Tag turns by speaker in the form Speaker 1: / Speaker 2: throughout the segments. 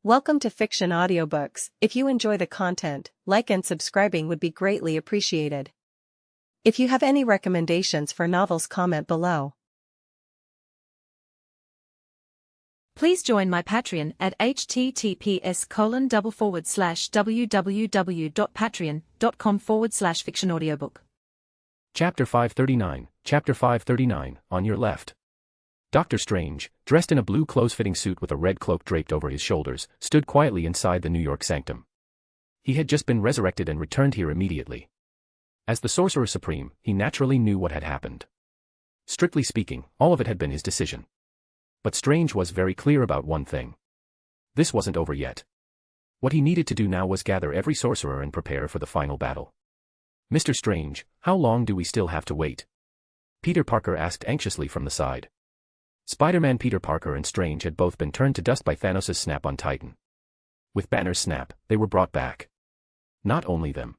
Speaker 1: Welcome to Fiction Audiobooks. If you enjoy the content, like and subscribing would be greatly appreciated. If you have any recommendations for novels, comment below.
Speaker 2: Please join my Patreon at https://www.patreon.com/fictionaudiobook.
Speaker 3: Chapter 539, on your left. Doctor Strange, dressed in a blue close-fitting suit with a red cloak draped over his shoulders, stood quietly inside the New York sanctum. He had just been resurrected and returned here immediately. As the Sorcerer Supreme, he naturally knew what had happened. Strictly speaking, all of it had been his decision. But Strange was very clear about one thing. This wasn't over yet. What he needed to do now was gather every sorcerer and prepare for the final battle. "Mr. Strange, how long do we still have to wait?" Peter Parker asked anxiously from the side. Spider-Man Peter Parker and Strange had both been turned to dust by Thanos' snap on Titan. With Banner's snap, they were brought back. Not only them.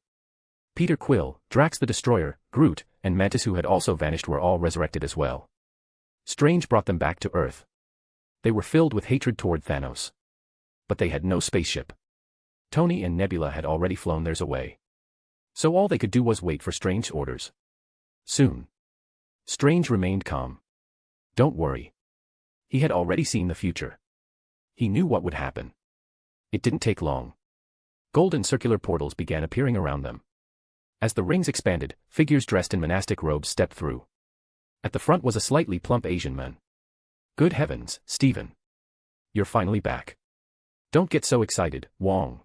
Speaker 3: Peter Quill, Drax the Destroyer, Groot, and Mantis, who had also vanished, were all resurrected as well. Strange brought them back to Earth. They were filled with hatred toward Thanos. But they had no spaceship. Tony and Nebula had already flown theirs away. So all they could do was wait for Strange's orders. Soon. Strange remained calm. Don't worry. He had already seen the future. He knew what would happen. It didn't take long. Golden circular portals began appearing around them. As the rings expanded, figures dressed in monastic robes stepped through. At the front was a slightly plump Asian man. "Good heavens, Stephen. You're finally back. Don't get so excited, Wong."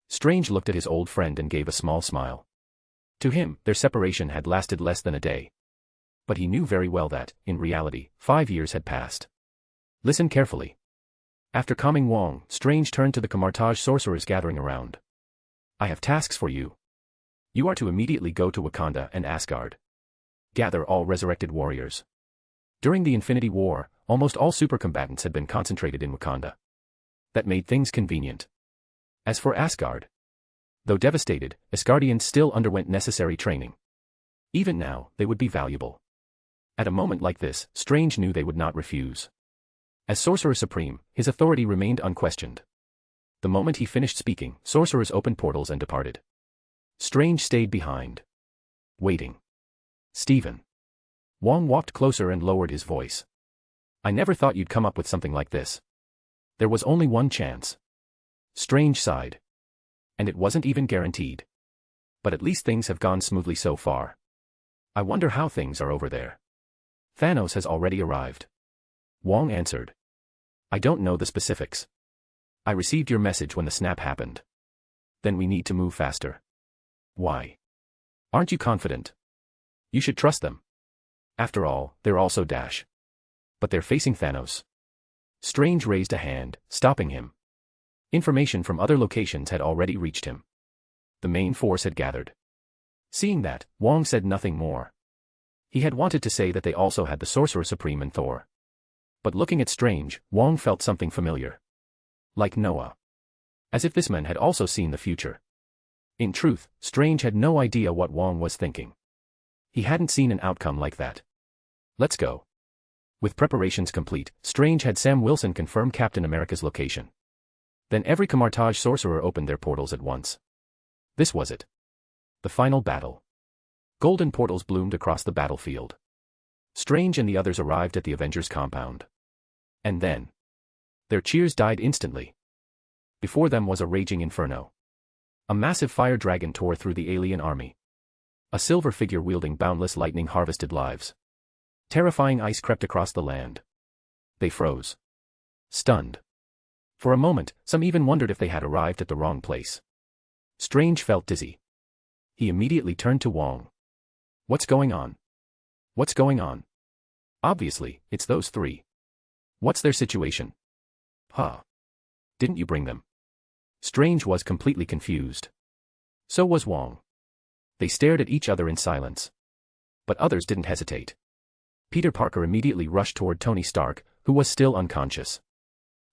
Speaker 3: Strange looked at his old friend and gave a small smile. To him, their separation had lasted less than a day. But he knew very well that, in reality, 5 years had passed. Listen carefully. After calming Wong, Strange turned to the Camartage sorcerers gathering around. "I have tasks for you. You are to immediately go to Wakanda and Asgard. Gather all resurrected warriors." During the Infinity War, almost all supercombatants had been concentrated in Wakanda. That made things convenient. As for Asgard, though devastated, Asgardians still underwent necessary training. Even now, they would be valuable. At a moment like this, Strange knew they would not refuse. As Sorcerer Supreme, his authority remained unquestioned. The moment he finished speaking, sorcerers opened portals and departed. Strange stayed behind. Waiting. "Stephen." Wong walked closer and lowered his voice. "I never thought you'd come up with something like this. There was only one chance." Strange sighed. "And it wasn't even guaranteed. But at least things have gone smoothly so far. I wonder how things are over there." "Thanos has already arrived," Wong answered. "I don't know the specifics. I received your message when the snap happened. Then we need to move faster." "Why? Aren't you confident? You should trust them. After all, they're also Dash. But they're facing Thanos." Strange raised a hand, stopping him. Information from other locations had already reached him. The main force had gathered. Seeing that, Wong said nothing more. He had wanted to say that they also had the Sorcerer Supreme and Thor. But looking at Strange, Wong felt something familiar. Like Noah. As if this man had also seen the future. In truth, Strange had no idea what Wong was thinking. He hadn't seen an outcome like that. "Let's go." With preparations complete, Strange had Sam Wilson confirm Captain America's location. Then every Camartage sorcerer opened their portals at once. This was it. The final battle. Golden portals bloomed across the battlefield. Strange and the others arrived at the Avengers compound. And then, their cheers died instantly. Before them was a raging inferno. A massive fire dragon tore through the alien army. A silver figure wielding boundless lightning harvested lives. Terrifying ice crept across the land. They froze. Stunned. For a moment, some even wondered if they had arrived at the wrong place. Strange felt dizzy. He immediately turned to Wong. "What's going on? What's going on? Obviously, it's those three. What's their situation?" "Huh. Didn't you bring them?" Strange was completely confused. So was Wong. They stared at each other in silence. But others didn't hesitate. Peter Parker immediately rushed toward Tony Stark, who was still unconscious.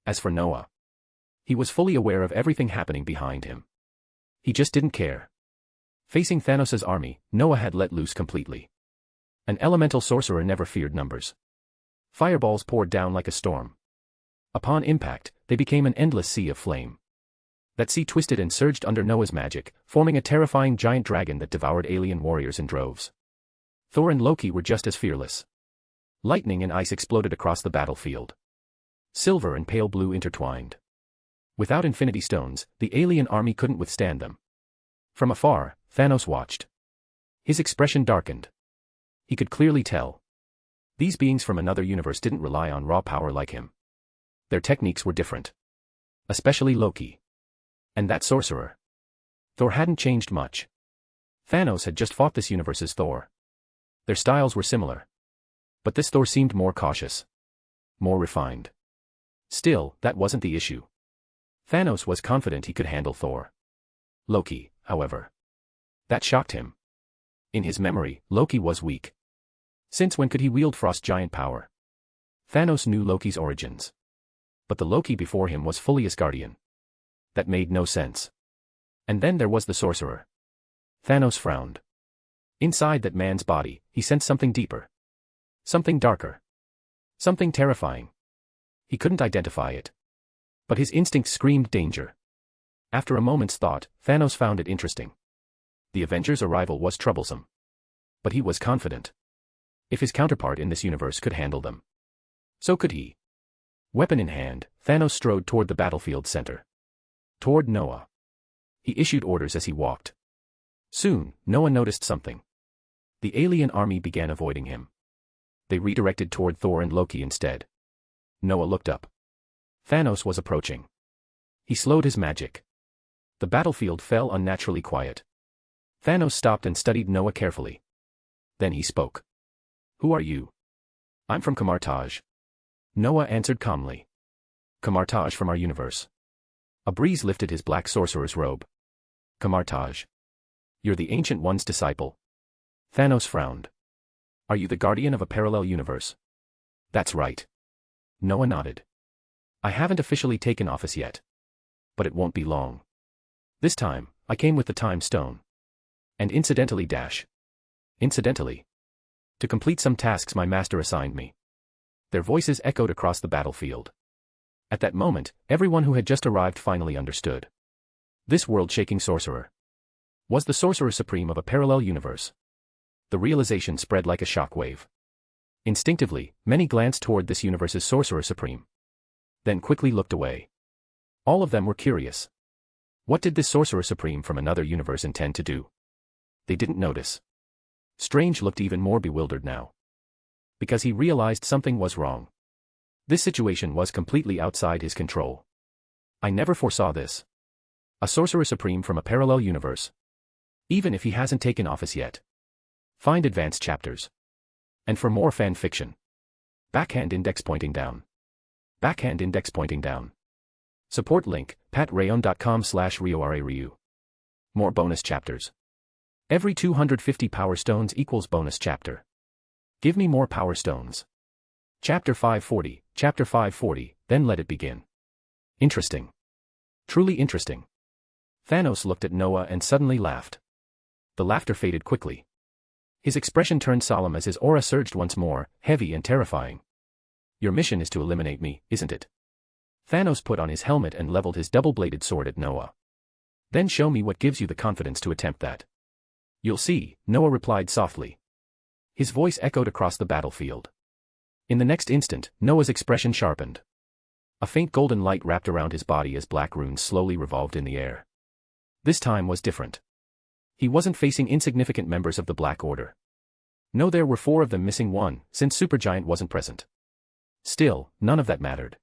Speaker 3: As for Noah, he was fully aware of everything happening behind him. He just didn't care. Facing Thanos' army, Noah had let loose completely. An elemental sorcerer never feared numbers. Fireballs poured down like a storm. Upon impact, they became an endless sea of flame. That sea twisted and surged under Noah's magic, forming a terrifying giant dragon that devoured alien warriors in droves. Thor and Loki were just as fearless. Lightning and ice exploded across the battlefield. Silver and pale blue intertwined. Without Infinity Stones, the alien army couldn't withstand them. From afar, Thanos watched. His expression darkened. He could clearly tell. These beings from another universe didn't rely on raw power like him. Their techniques were different. Especially Loki. And that sorcerer. Thor hadn't changed much. Thanos had just fought this universe's Thor. Their styles were similar. But this Thor seemed more cautious. More refined. Still, that wasn't the issue. Thanos was confident he could handle Thor. Loki, however. That shocked him. In his memory, Loki was weak. Since when could he wield frost giant power? Thanos knew Loki's origins. But the Loki before him was fully Asgardian. That made no sense. And then there was the sorcerer. Thanos frowned. Inside that man's body, he sensed something deeper. Something darker. Something terrifying. He couldn't identify it. But his instinct screamed danger. After a moment's thought, Thanos found it interesting. The Avengers' arrival was troublesome. But he was confident. If his counterpart in this universe could handle them, so could he. Weapon in hand, Thanos strode toward the battlefield's center. Toward Noah. He issued orders as he walked. Soon, Noah noticed something. The alien army began avoiding him. They redirected toward Thor and Loki instead. Noah looked up. Thanos was approaching. He slowed his magic. The battlefield fell unnaturally quiet. Thanos stopped and studied Noah carefully. Then he spoke. "Who are you?" "I'm from Kamartaj." Noah answered calmly. "Kamartaj from our universe." A breeze lifted his black sorcerer's robe. "Kamartaj. You're the Ancient One's disciple." Thanos frowned. "Are you the guardian of a parallel universe?" "That's right." Noah nodded. "I haven't officially taken office yet. But it won't be long. This time, I came with the Time Stone. And incidentally Incidentally. To complete some tasks my master assigned me." Their voices echoed across the battlefield. At that moment, everyone who had just arrived finally understood. This world-shaking sorcerer was the Sorcerer Supreme of a parallel universe. The realization spread like a shockwave. Instinctively, many glanced toward this universe's Sorcerer Supreme. Then quickly looked away. All of them were curious. What did this Sorcerer Supreme from another universe intend to do? They didn't notice. Strange looked even more bewildered now. Because he realized something was wrong. This situation was completely outside his control. "I never foresaw this. A Sorcerer Supreme from a parallel universe. Even if he hasn't taken office yet. Find advanced chapters. And for more fan fiction. Backhand index pointing down. Backhand index pointing down. Support link, patreon.com/RioRaRyu. More bonus chapters. Every 250 power stones equals bonus chapter. Give me more power stones. Chapter 540, then let it begin. Interesting. Truly interesting. Thanos looked at Noah and suddenly laughed. The laughter faded quickly. His expression turned solemn as his aura surged once more, heavy and terrifying. "Your mission is to eliminate me, isn't it?" Thanos put on his helmet and leveled his double-bladed sword at Noah. "Then show me what gives you the confidence to attempt that." "You'll see," Noah replied softly. His voice echoed across the battlefield. In the next instant, Noah's expression sharpened. A faint golden light wrapped around his body as black runes slowly revolved in the air. This time was different. He wasn't facing insignificant members of the Black Order. No, there were 4 of them missing one, since Supergiant wasn't present. Still, none of that mattered.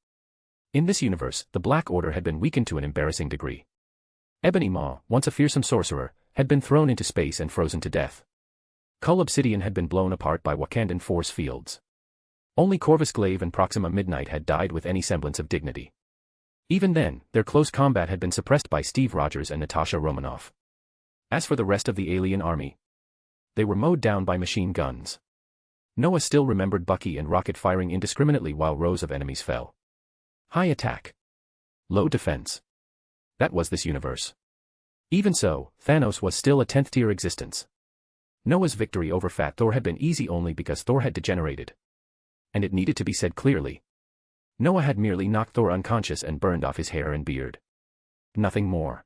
Speaker 3: In this universe, the Black Order had been weakened to an embarrassing degree. Ebony Maw, once a fearsome sorcerer, had been thrown into space and frozen to death. Cull Obsidian had been blown apart by Wakandan force fields. Only Corvus Glaive and Proxima Midnight had died with any semblance of dignity. Even then, their close combat had been suppressed by Steve Rogers and Natasha Romanoff. As for the rest of the alien army, they were mowed down by machine guns. Noah still remembered Bucky and Rocket firing indiscriminately while rows of enemies fell. High attack. Low defense. That was this universe. Even so, Thanos was still a 10th-tier existence. Noah's victory over Fat Thor had been easy only because Thor had degenerated. And it needed to be said clearly. Noah had merely knocked Thor unconscious and burned off his hair and beard. Nothing more.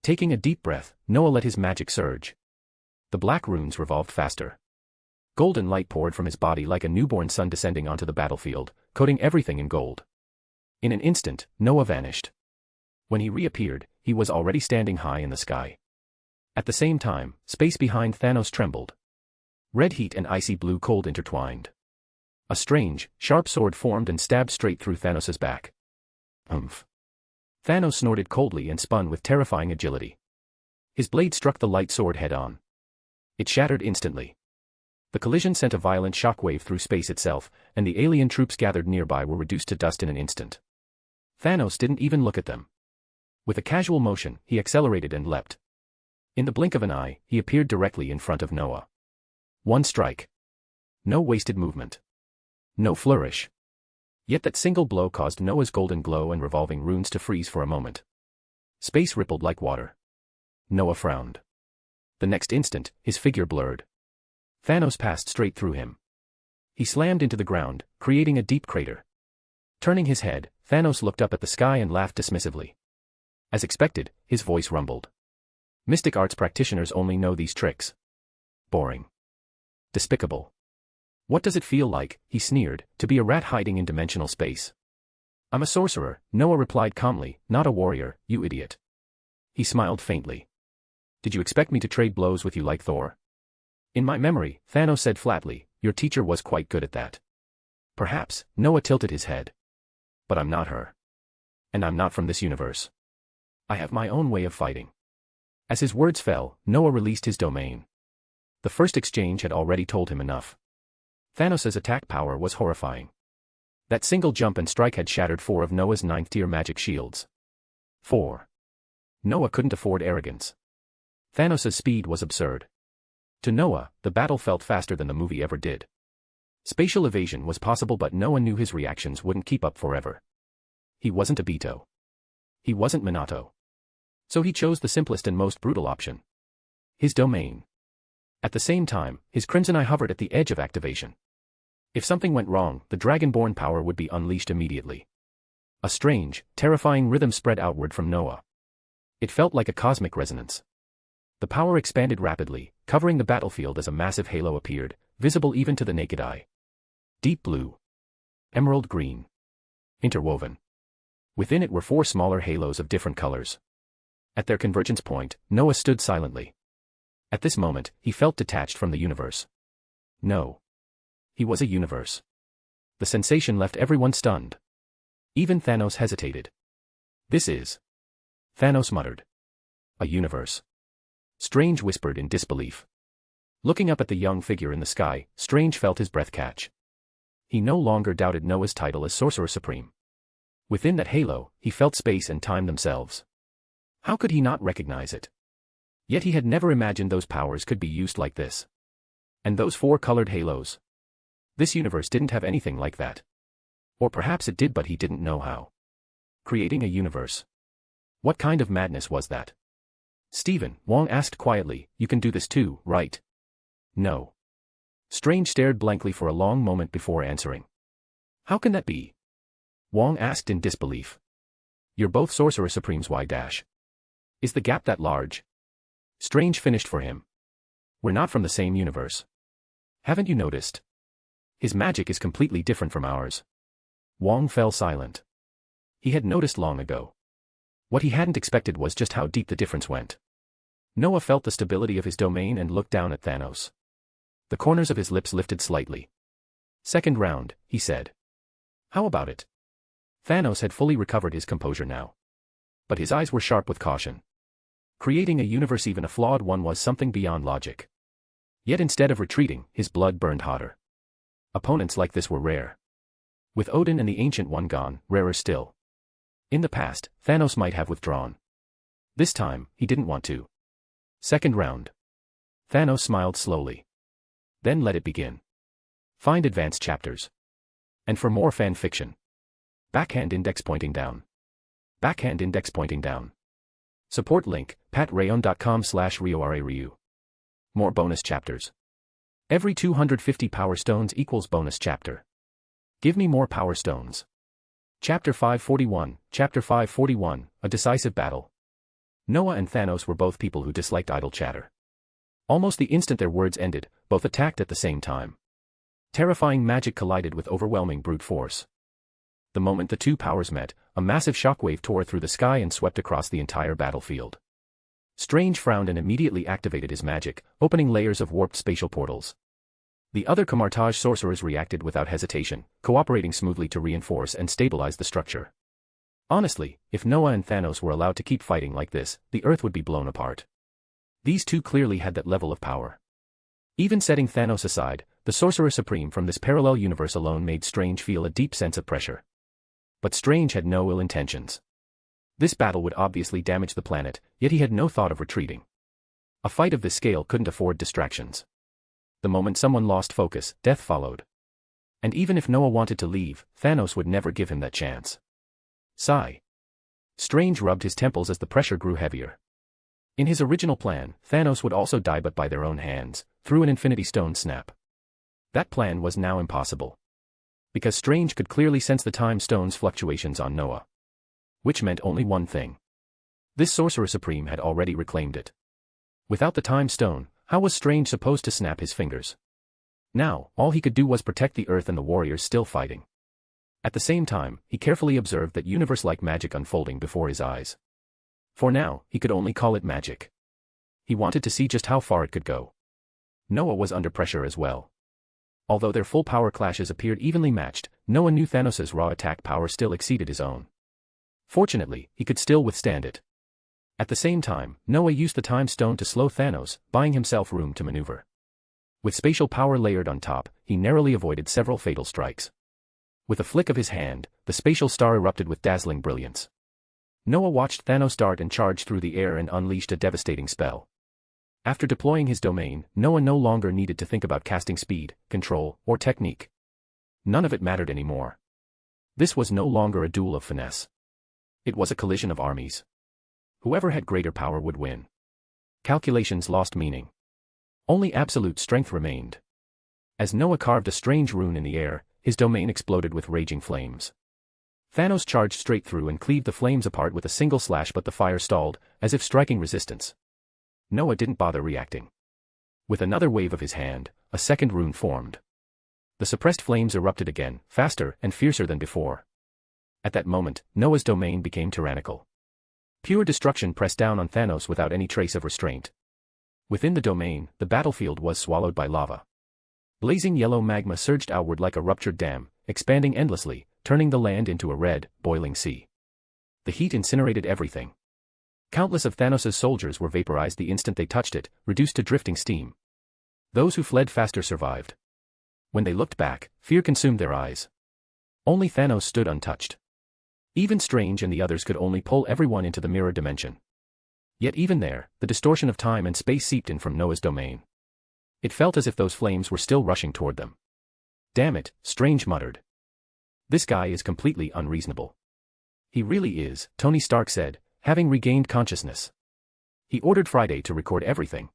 Speaker 3: Taking a deep breath, Noah let his magic surge. The black runes revolved faster. Golden light poured from his body like a newborn sun descending onto the battlefield, coating everything in gold. In an instant, Noah vanished. When he reappeared, he was already standing high in the sky. At the same time, space behind Thanos trembled. Red heat and icy blue cold intertwined. A strange, sharp sword formed and stabbed straight through Thanos' back. Umph. Thanos snorted coldly and spun with terrifying agility. His blade struck the light sword head-on. It shattered instantly. The collision sent a violent shockwave through space itself, and the alien troops gathered nearby were reduced to dust in an instant. Thanos didn't even look at them. With a casual motion, he accelerated and leapt. In the blink of an eye, he appeared directly in front of Noah. One strike. No wasted movement. No flourish. Yet that single blow caused Noah's golden glow and revolving runes to freeze for a moment. Space rippled like water. Noah frowned. The next instant, his figure blurred. Thanos passed straight through him. He slammed into the ground, creating a deep crater. Turning his head, Thanos looked up at the sky and laughed dismissively. As expected, his voice rumbled. Mystic arts practitioners only know these tricks. Boring. Despicable. What does it feel like, he sneered, to be a rat hiding in dimensional space? I'm a sorcerer, Noah replied calmly, not a warrior, you idiot. He smiled faintly. Did you expect me to trade blows with you like Thor? In my memory, Thanos said flatly, your teacher was quite good at that. Perhaps, Noah tilted his head. But I'm not her. And I'm not from this universe. I have my own way of fighting. As his words fell, Noah released his domain. The first exchange had already told him enough. Thanos' attack power was horrifying. That single jump and strike had shattered 4 of Noah's 9th-tier magic shields. 4. Noah couldn't afford arrogance. Thanos' speed was absurd. To Noah, the battle felt faster than the movie ever did. Spatial evasion was possible, but Noah knew his reactions wouldn't keep up forever. He wasn't Obito. He wasn't Minato. So he chose the simplest and most brutal option. His domain. At the same time, his crimson eye hovered at the edge of activation. If something went wrong, the dragonborn power would be unleashed immediately. A strange, terrifying rhythm spread outward from Noah. It felt like a cosmic resonance. The power expanded rapidly, covering the battlefield as a massive halo appeared, visible even to the naked eye. Deep blue. Emerald green. Interwoven. Within it were 4 smaller halos of different colors. At their convergence point, Noah stood silently. At this moment, he felt detached from the universe. No. He was a universe. The sensation left everyone stunned. Even Thanos hesitated. This is... Thanos muttered. A universe. Strange whispered in disbelief. Looking up at the young figure in the sky, Strange felt his breath catch. He no longer doubted Noah's title as Sorcerer Supreme. Within that halo, he felt space and time themselves. How could he not recognize it? Yet he had never imagined those powers could be used like this. And those 4 colored halos. This universe didn't have anything like that. Or perhaps it did, but he didn't know how. Creating a universe. What kind of madness was that? Stephen, Wong asked quietly, you can do this too, right? No. Strange stared blankly for a long moment before answering. How can that be? Wong asked in disbelief. You're both Sorcerer Supremes, why dash? Is the gap that large? Strange finished for him. We're not from the same universe. Haven't you noticed? His magic is completely different from ours. Wong fell silent. He had noticed long ago. What he hadn't expected was just how deep the difference went. Noah felt the stability of his domain and looked down at Thanos. The corners of his lips lifted slightly. Second round, he said. How about it? Thanos had fully recovered his composure now. But his eyes were sharp with caution. Creating a universe, even a flawed one, was something beyond logic. Yet instead of retreating, his blood burned hotter. Opponents like this were rare. With Odin and the Ancient One gone, rarer still. In the past, Thanos might have withdrawn. This time, he didn't want to. Second round. Thanos smiled slowly. Then let it begin. Find advanced chapters. And for more fan fiction. Backhand index pointing down. Backhand index pointing down. Support link, patreon.com/RioRaRyu. More bonus chapters. Every 250 power stones equals bonus chapter. Give me more power stones. Chapter 541, A Decisive Battle. Noah and Thanos were both people who disliked idle chatter. Almost the instant their words ended, both attacked at the same time. Terrifying magic collided with overwhelming brute force. The moment the two powers met, a massive shockwave tore through the sky and swept across the entire battlefield. Strange frowned and immediately activated his magic, opening layers of warped spatial portals. The other Camartage sorcerers reacted without hesitation, cooperating smoothly to reinforce and stabilize the structure. Honestly, if Noah and Thanos were allowed to keep fighting like this, the Earth would be blown apart. These two clearly had that level of power. Even setting Thanos aside, the Sorcerer Supreme from this parallel universe alone made Strange feel a deep sense of pressure. But Strange had no ill intentions. This battle would obviously damage the planet, yet he had no thought of retreating. A fight of this scale couldn't afford distractions. The moment someone lost focus, death followed. And even if Noah wanted to leave, Thanos would never give him that chance. Sigh. Strange rubbed his temples as the pressure grew heavier. In his original plan, Thanos would also die but by their own hands, through an Infinity Stone snap. That plan was now impossible. Because Strange could clearly sense the Time Stone's fluctuations on Noah. Which meant only one thing. This Sorcerer Supreme had already reclaimed it. Without the Time Stone, how was Strange supposed to snap his fingers? Now, all he could do was protect the Earth and the warriors still fighting. At the same time, he carefully observed that universe-like magic unfolding before his eyes. For now, he could only call it magic. He wanted to see just how far it could go. Noah was under pressure as well. Although their full power clashes appeared evenly matched, Noah knew Thanos' raw attack power still exceeded his own. Fortunately, he could still withstand it. At the same time, Noah used the Time Stone to slow Thanos, buying himself room to maneuver. With spatial power layered on top, he narrowly avoided several fatal strikes. With a flick of his hand, the spatial star erupted with dazzling brilliance. Noah watched Thanos dart and charge through the air and unleashed a devastating spell. After deploying his domain, Noah no longer needed to think about casting speed, control, or technique. None of it mattered anymore. This was no longer a duel of finesse. It was a collision of armies. Whoever had greater power would win. Calculations lost meaning. Only absolute strength remained. As Noah carved a strange rune in the air, his domain exploded with raging flames. Thanos charged straight through and cleaved the flames apart with a single slash, but the fire stalled, as if striking resistance. Noah didn't bother reacting. With another wave of his hand, a second rune formed. The suppressed flames erupted again, faster and fiercer than before. At that moment, Noah's domain became tyrannical. Pure destruction pressed down on Thanos without any trace of restraint. Within the domain, the battlefield was swallowed by lava. Blazing yellow magma surged outward like a ruptured dam, expanding endlessly, turning the land into a red, boiling sea. The heat incinerated everything. Countless of Thanos' soldiers were vaporized the instant they touched it, reduced to drifting steam. Those who fled faster survived. When they looked back, fear consumed their eyes. Only Thanos stood untouched. Even Strange and the others could only pull everyone into the mirror dimension. Yet even there, the distortion of time and space seeped in from Noah's domain. It felt as if those flames were still rushing toward them. Damn it, Strange muttered. This guy is completely unreasonable. He really is, Tony Stark said, having regained consciousness. He ordered Friday to record everything.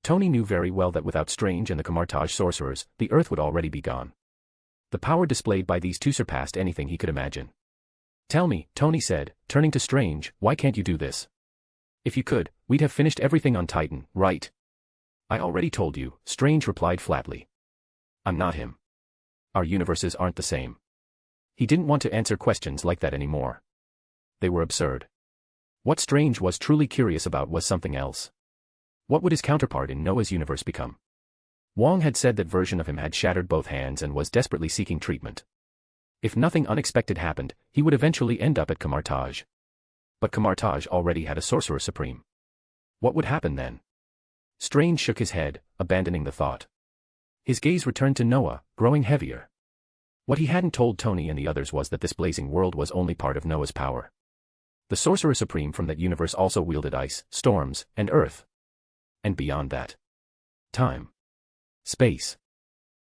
Speaker 3: Tony knew very well that without Strange and the Camartage sorcerers, the Earth would already be gone. The power displayed by these two surpassed anything he could imagine. Tell me, Tony said, turning to Strange, why can't you do this? If you could, we'd have finished everything on Titan, right? I already told you, Strange replied flatly. I'm not him. Our universes aren't the same. He didn't want to answer questions like that anymore. They were absurd. What Strange was truly curious about was something else. What would his counterpart in Noah's universe become? Wong had said that version of him had shattered both hands and was desperately seeking treatment. If nothing unexpected happened, he would eventually end up at Camartage. But Camartage already had a Sorcerer Supreme. What would happen then? Strange shook his head, abandoning the thought. His gaze returned to Noah, growing heavier. What he hadn't told Tony and the others was that this blazing world was only part of Noah's power. The Sorcerer Supreme from that universe also wielded ice, storms, and earth. And beyond that. Time. Space.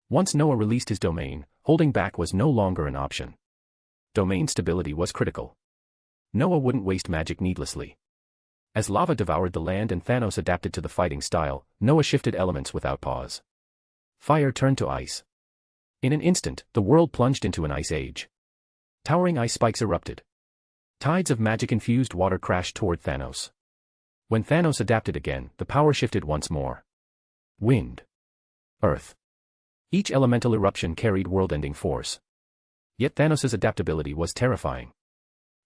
Speaker 3: Once Noah released his domain, holding back was no longer an option. Domain stability was critical. Noah wouldn't waste magic needlessly. As lava devoured the land and Thanos adapted to the fighting style, Noah shifted elements without pause. Fire turned to ice. In an instant, the world plunged into an ice age. Towering ice spikes erupted. Tides of magic-infused water crashed toward Thanos. When Thanos adapted again, the power shifted once more. Wind. Earth. Each elemental eruption carried world-ending force. Yet Thanos' adaptability was terrifying.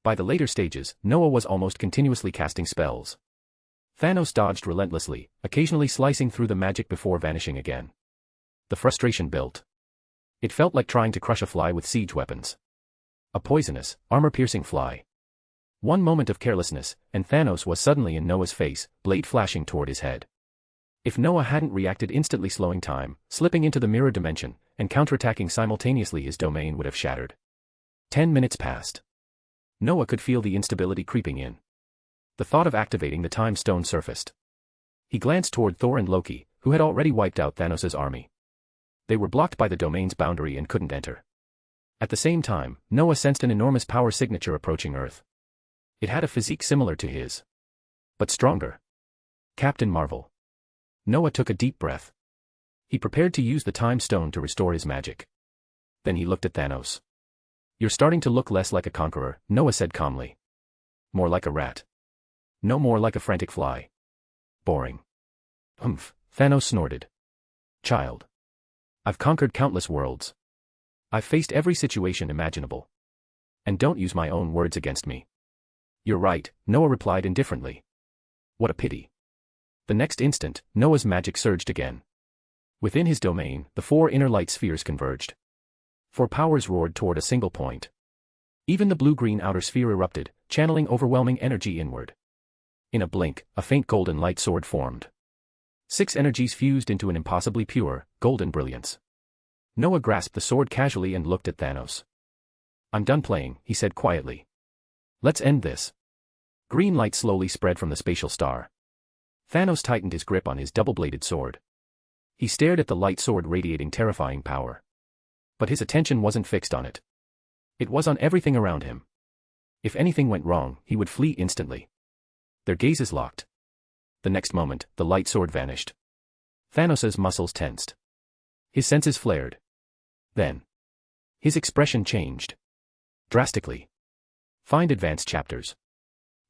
Speaker 3: By the later stages, Noah was almost continuously casting spells. Thanos dodged relentlessly, occasionally slicing through the magic before vanishing again. The frustration built. It felt like trying to crush a fly with siege weapons. A poisonous, armor-piercing fly. One moment of carelessness, and Thanos was suddenly in Noah's face, blade flashing toward his head. If Noah hadn't reacted instantly, slowing time, slipping into the mirror dimension, and counterattacking simultaneously, his domain would have shattered. 10 minutes passed. Noah could feel the instability creeping in. The thought of activating the time stone surfaced. He glanced toward Thor and Loki, who had already wiped out Thanos' army. They were blocked by the domain's boundary and couldn't enter. At the same time, Noah sensed an enormous power signature approaching Earth. It had a physique similar to his, but stronger. Captain Marvel. Noah took a deep breath. He prepared to use the time stone to restore his magic. Then he looked at Thanos. "You're starting to look less like a conqueror," Noah said calmly. "More like a rat. No more like a frantic fly. Boring." "Humph," Thanos snorted. "Child. I've conquered countless worlds. I've faced every situation imaginable. And don't use my own words against me." "You're right," Noah replied indifferently. "What a pity." The next instant, Noah's magic surged again. Within his domain, the 4 inner light spheres converged. 4 powers roared toward a single point. Even the blue-green outer sphere erupted, channeling overwhelming energy inward. In a blink, a faint golden light sword formed. 6 energies fused into an impossibly pure, golden brilliance. Noah grasped the sword casually and looked at Thanos. "I'm done playing," he said quietly. "Let's end this." Green light slowly spread from the spatial star. Thanos tightened his grip on his double-bladed sword. He stared at the light sword radiating terrifying power. But his attention wasn't fixed on it. It was on everything around him. If anything went wrong, he would flee instantly. Their gazes locked. The next moment, the light sword vanished. Thanos' muscles tensed. His senses flared. Then, his expression changed. Drastically. Find advanced chapters.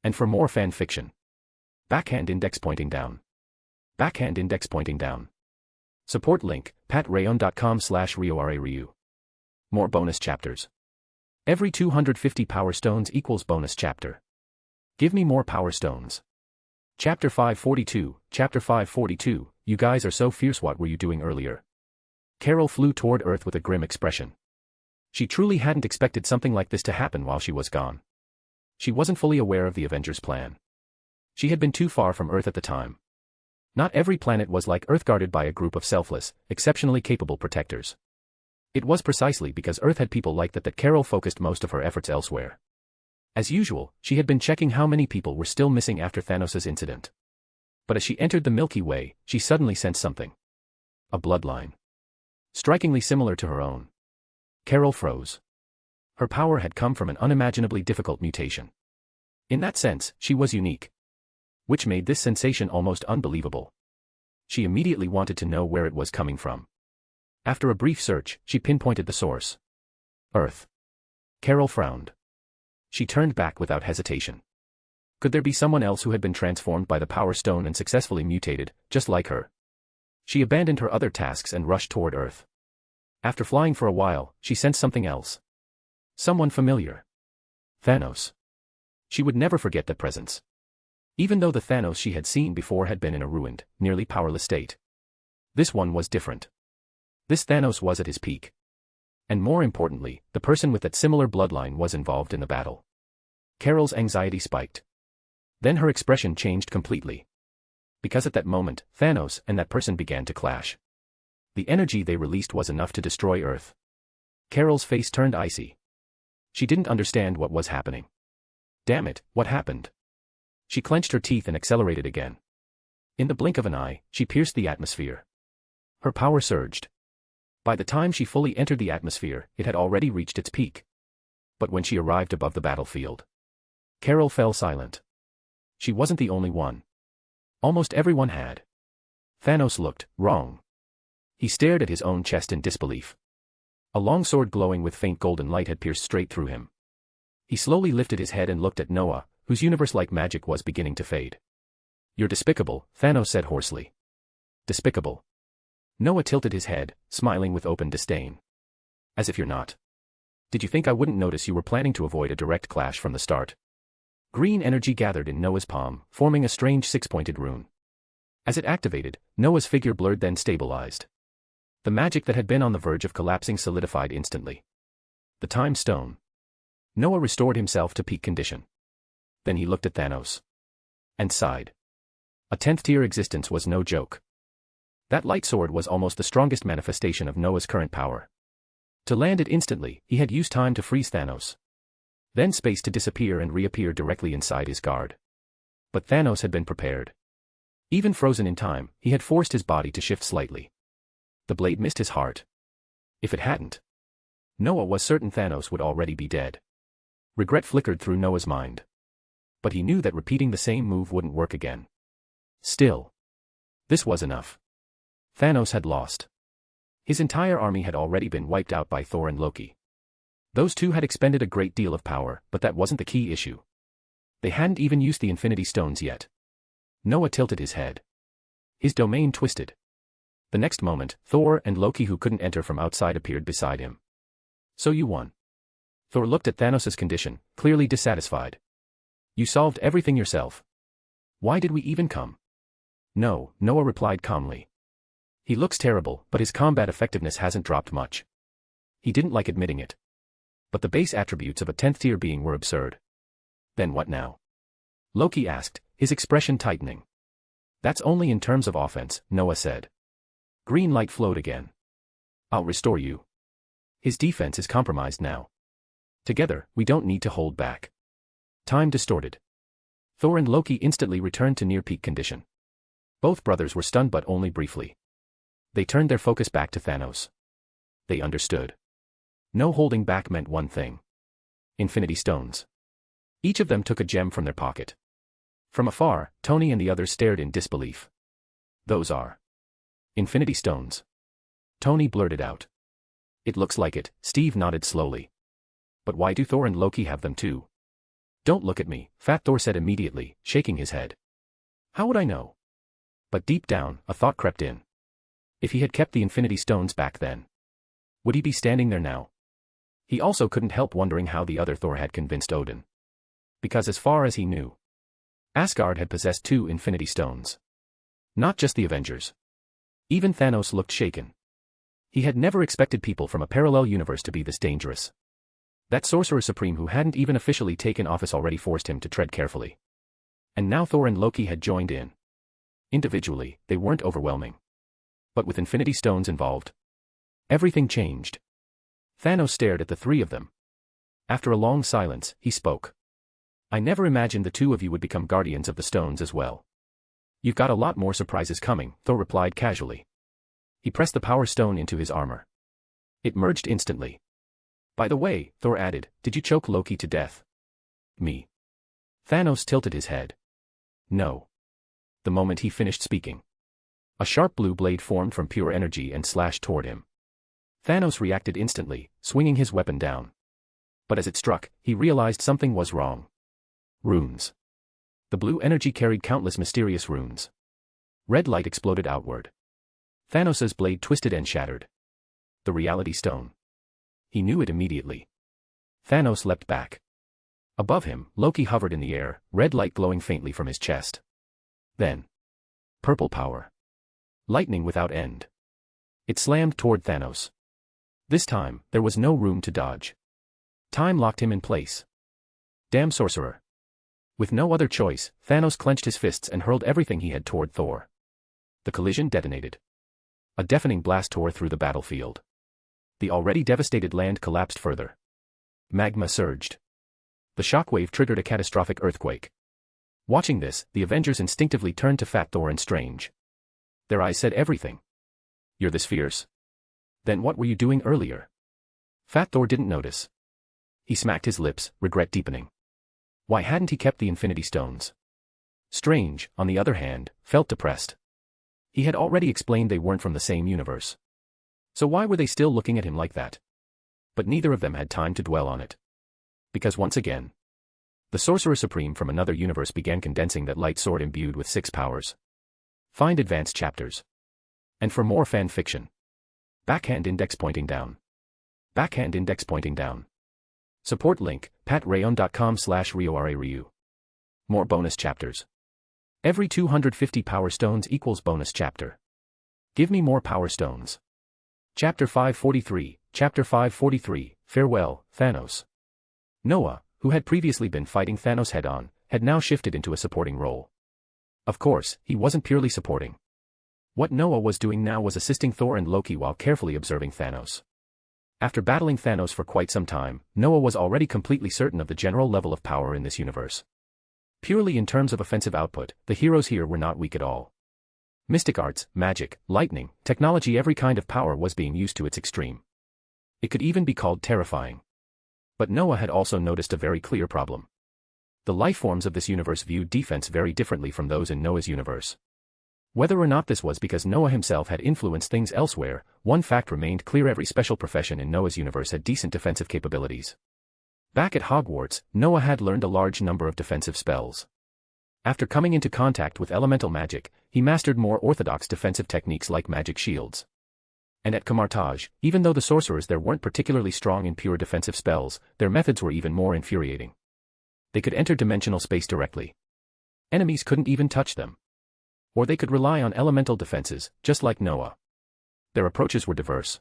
Speaker 3: And for more fan fiction. Backhand index pointing down. Backhand index pointing down. Support link, patreon.com/RioRaRyu. More bonus chapters. Every 250 power stones equals bonus chapter. Give me more power stones. Chapter 542, Chapter 542, you guys are so fierce, what were you doing earlier? Carol flew toward Earth with a grim expression. She truly hadn't expected something like this to happen while she was gone. She wasn't fully aware of the Avengers' plan. She had been too far from Earth at the time. Not every planet was like Earth, guarded by a group of selfless, exceptionally capable protectors. It was precisely because Earth had people like that Carol focused most of her efforts elsewhere. As usual, she had been checking how many people were still missing after Thanos' incident. But as she entered the Milky Way, she suddenly sensed something. A bloodline. Strikingly similar to her own. Carol froze. Her power had come from an unimaginably difficult mutation. In that sense, she was unique. Which made this sensation almost unbelievable. She immediately wanted to know where it was coming from. After a brief search, she pinpointed the source. Earth. Carol frowned. She turned back without hesitation. Could there be someone else who had been transformed by the Power Stone and successfully mutated, just like her? She abandoned her other tasks and rushed toward Earth. After flying for a while, she sensed something else. Someone familiar. Thanos. She would never forget that presence. Even though the Thanos she had seen before had been in a ruined, nearly powerless state. This one was different. This Thanos was at his peak. And more importantly, the person with that similar bloodline was involved in the battle. Carol's anxiety spiked. Then her expression changed completely. Because at that moment, Thanos and that person began to clash. The energy they released was enough to destroy Earth. Carol's face turned icy. She didn't understand what was happening. Damn it, what happened? She clenched her teeth and accelerated again. In the blink of an eye, she pierced the atmosphere. Her power surged. By the time she fully entered the atmosphere, it had already reached its peak. But when she arrived above the battlefield, Carol fell silent. She wasn't the only one. Almost everyone had. Thanos looked wrong. He stared at his own chest in disbelief. A long sword glowing with faint golden light had pierced straight through him. He slowly lifted his head and looked at Noah, whose universe-like magic was beginning to fade. "You're despicable," Thanos said hoarsely. "Despicable?" Noah tilted his head, smiling with open disdain. "As if you're not. Did you think I wouldn't notice you were planning to avoid a direct clash from the start?" Green energy gathered in Noah's palm, forming a strange six-pointed rune. As it activated, Noah's figure blurred then stabilized. The magic that had been on the verge of collapsing solidified instantly. The time stone. Noah restored himself to peak condition. Then he looked at Thanos. And sighed. A 10th-tier existence was no joke. That light sword was almost the strongest manifestation of Noah's current power. To land it instantly, he had used time to freeze Thanos. Then space to disappear and reappear directly inside his guard. But Thanos had been prepared. Even frozen in time, he had forced his body to shift slightly. The blade missed his heart. If it hadn't, Noah was certain Thanos would already be dead. Regret flickered through Noah's mind. But he knew that repeating the same move wouldn't work again. Still, this was enough. Thanos had lost. His entire army had already been wiped out by Thor and Loki. Those two had expended a great deal of power, but that wasn't the key issue. They hadn't even used the Infinity Stones yet. Noah tilted his head. His domain twisted. The next moment, Thor and Loki, who couldn't enter from outside, appeared beside him. "So you won." Thor looked at Thanos' condition, clearly dissatisfied. "You solved everything yourself. Why did we even come?" "No," Noah replied calmly. "He looks terrible, but his combat effectiveness hasn't dropped much." He didn't like admitting it. But the base attributes of a 10th-tier being were absurd. "Then what now?" Loki asked, his expression tightening. "That's only in terms of offense," Noah said. Green light flowed again. "I'll restore you. His defense is compromised now. Together, we don't need to hold back." Time distorted. Thor and Loki instantly returned to near-peak condition. Both brothers were stunned, but only briefly. They turned their focus back to Thanos. They understood. No holding back meant one thing. Infinity Stones. Each of them took a gem from their pocket. From afar, Tony and the others stared in disbelief. "Those are Infinity Stones." Tony blurted out. "It looks like it," Steve nodded slowly. "But why do Thor and Loki have them too?" "Don't look at me," Fat Thor said immediately, shaking his head. "How would I know?" But deep down, a thought crept in. If he had kept the Infinity Stones back then, would he be standing there now? He also couldn't help wondering how the other Thor had convinced Odin. Because as far as he knew, Asgard had possessed 2 Infinity Stones. Not just the Avengers. Even Thanos looked shaken. He had never expected people from a parallel universe to be this dangerous. That Sorcerer Supreme who hadn't even officially taken office already forced him to tread carefully. And now Thor and Loki had joined in. Individually, they weren't overwhelming. But with Infinity Stones involved, everything changed. Thanos stared at the 3 of them. After a long silence, he spoke. "I never imagined the 2 of you would become guardians of the stones as well." "You've got a lot more surprises coming," Thor replied casually. He pressed the Power Stone into his armor. It merged instantly. "By the way," Thor added, "did you choke Loki to death?" "Me?" Thanos tilted his head. "No." The moment he finished speaking, a sharp blue blade formed from pure energy and slashed toward him. Thanos reacted instantly, swinging his weapon down. But as it struck, he realized something was wrong. Runes. The blue energy carried countless mysterious runes. Red light exploded outward. Thanos' blade twisted and shattered. The Reality Stone. He knew it immediately. Thanos leapt back. Above him, Loki hovered in the air, red light glowing faintly from his chest. Then, purple power. Lightning without end. It slammed toward Thanos. This time, there was no room to dodge. Time locked him in place. Damn sorcerer. With no other choice, Thanos clenched his fists and hurled everything he had toward Thor. The collision detonated. A deafening blast tore through the battlefield. The already devastated land collapsed further. Magma surged. The shockwave triggered a catastrophic earthquake. Watching this, the Avengers instinctively turned to Fat Thor and Strange. Their eyes said everything. "You're this fierce? Then what were you doing earlier?" Fat Thor didn't notice. He smacked his lips, regret deepening. Why hadn't he kept the Infinity Stones? Strange, on the other hand, felt depressed. He had already explained they weren't from the same universe. So why were they still looking at him like that? But neither of them had time to dwell on it. because once again, the Sorcerer Supreme from another universe began condensing that light sword imbued with 6 powers. Find advanced chapters. And for more fan fiction. Backhand index pointing down. Backhand index pointing down. Support link, patreon.com/RioRaRyu. More bonus chapters. Every 250 power stones equals bonus chapter. Give me more power stones. Chapter 543, Chapter 543, Farewell, Thanos. Noah, who had previously been fighting Thanos head-on, had now shifted into a supporting role. Of course, he wasn't purely supporting. What Noah was doing now was assisting Thor and Loki while carefully observing Thanos. After battling Thanos for quite some time, Noah was already completely certain of the general level of power in this universe. Purely in terms of offensive output, the heroes here were not weak at all. Mystic arts, magic, lightning, technology, every kind of power was being used to its extreme. It could even be called terrifying. But Noah had also noticed a very clear problem. The life forms of this universe viewed defense very differently from those in Noah's universe. Whether or not this was because Noah himself had influenced things elsewhere, one fact remained clear: every special profession in Noah's universe had decent defensive capabilities. Back at Hogwarts, Noah had learned a large number of defensive spells. After coming into contact with elemental magic, he mastered more orthodox defensive techniques like magic shields. And at Camartage, even though the sorcerers there weren't particularly strong in pure defensive spells, their methods were even more infuriating. They could enter dimensional space directly. Enemies couldn't even touch them. Or they could rely on elemental defenses, just like Noah. Their approaches were diverse.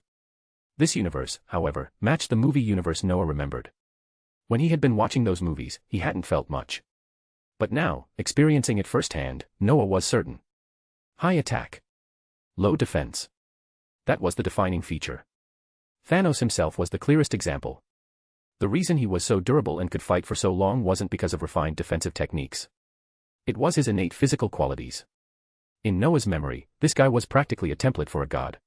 Speaker 3: This universe, however, matched the movie universe Noah remembered. When he had been watching those movies, he hadn't felt much. But now, experiencing it firsthand, Noah was certain. High attack. Low defense. That was the defining feature. Thanos himself was the clearest example. The reason he was so durable and could fight for so long wasn't because of refined defensive techniques. It was his innate physical qualities. In Noah's memory, this guy was practically a template for a god.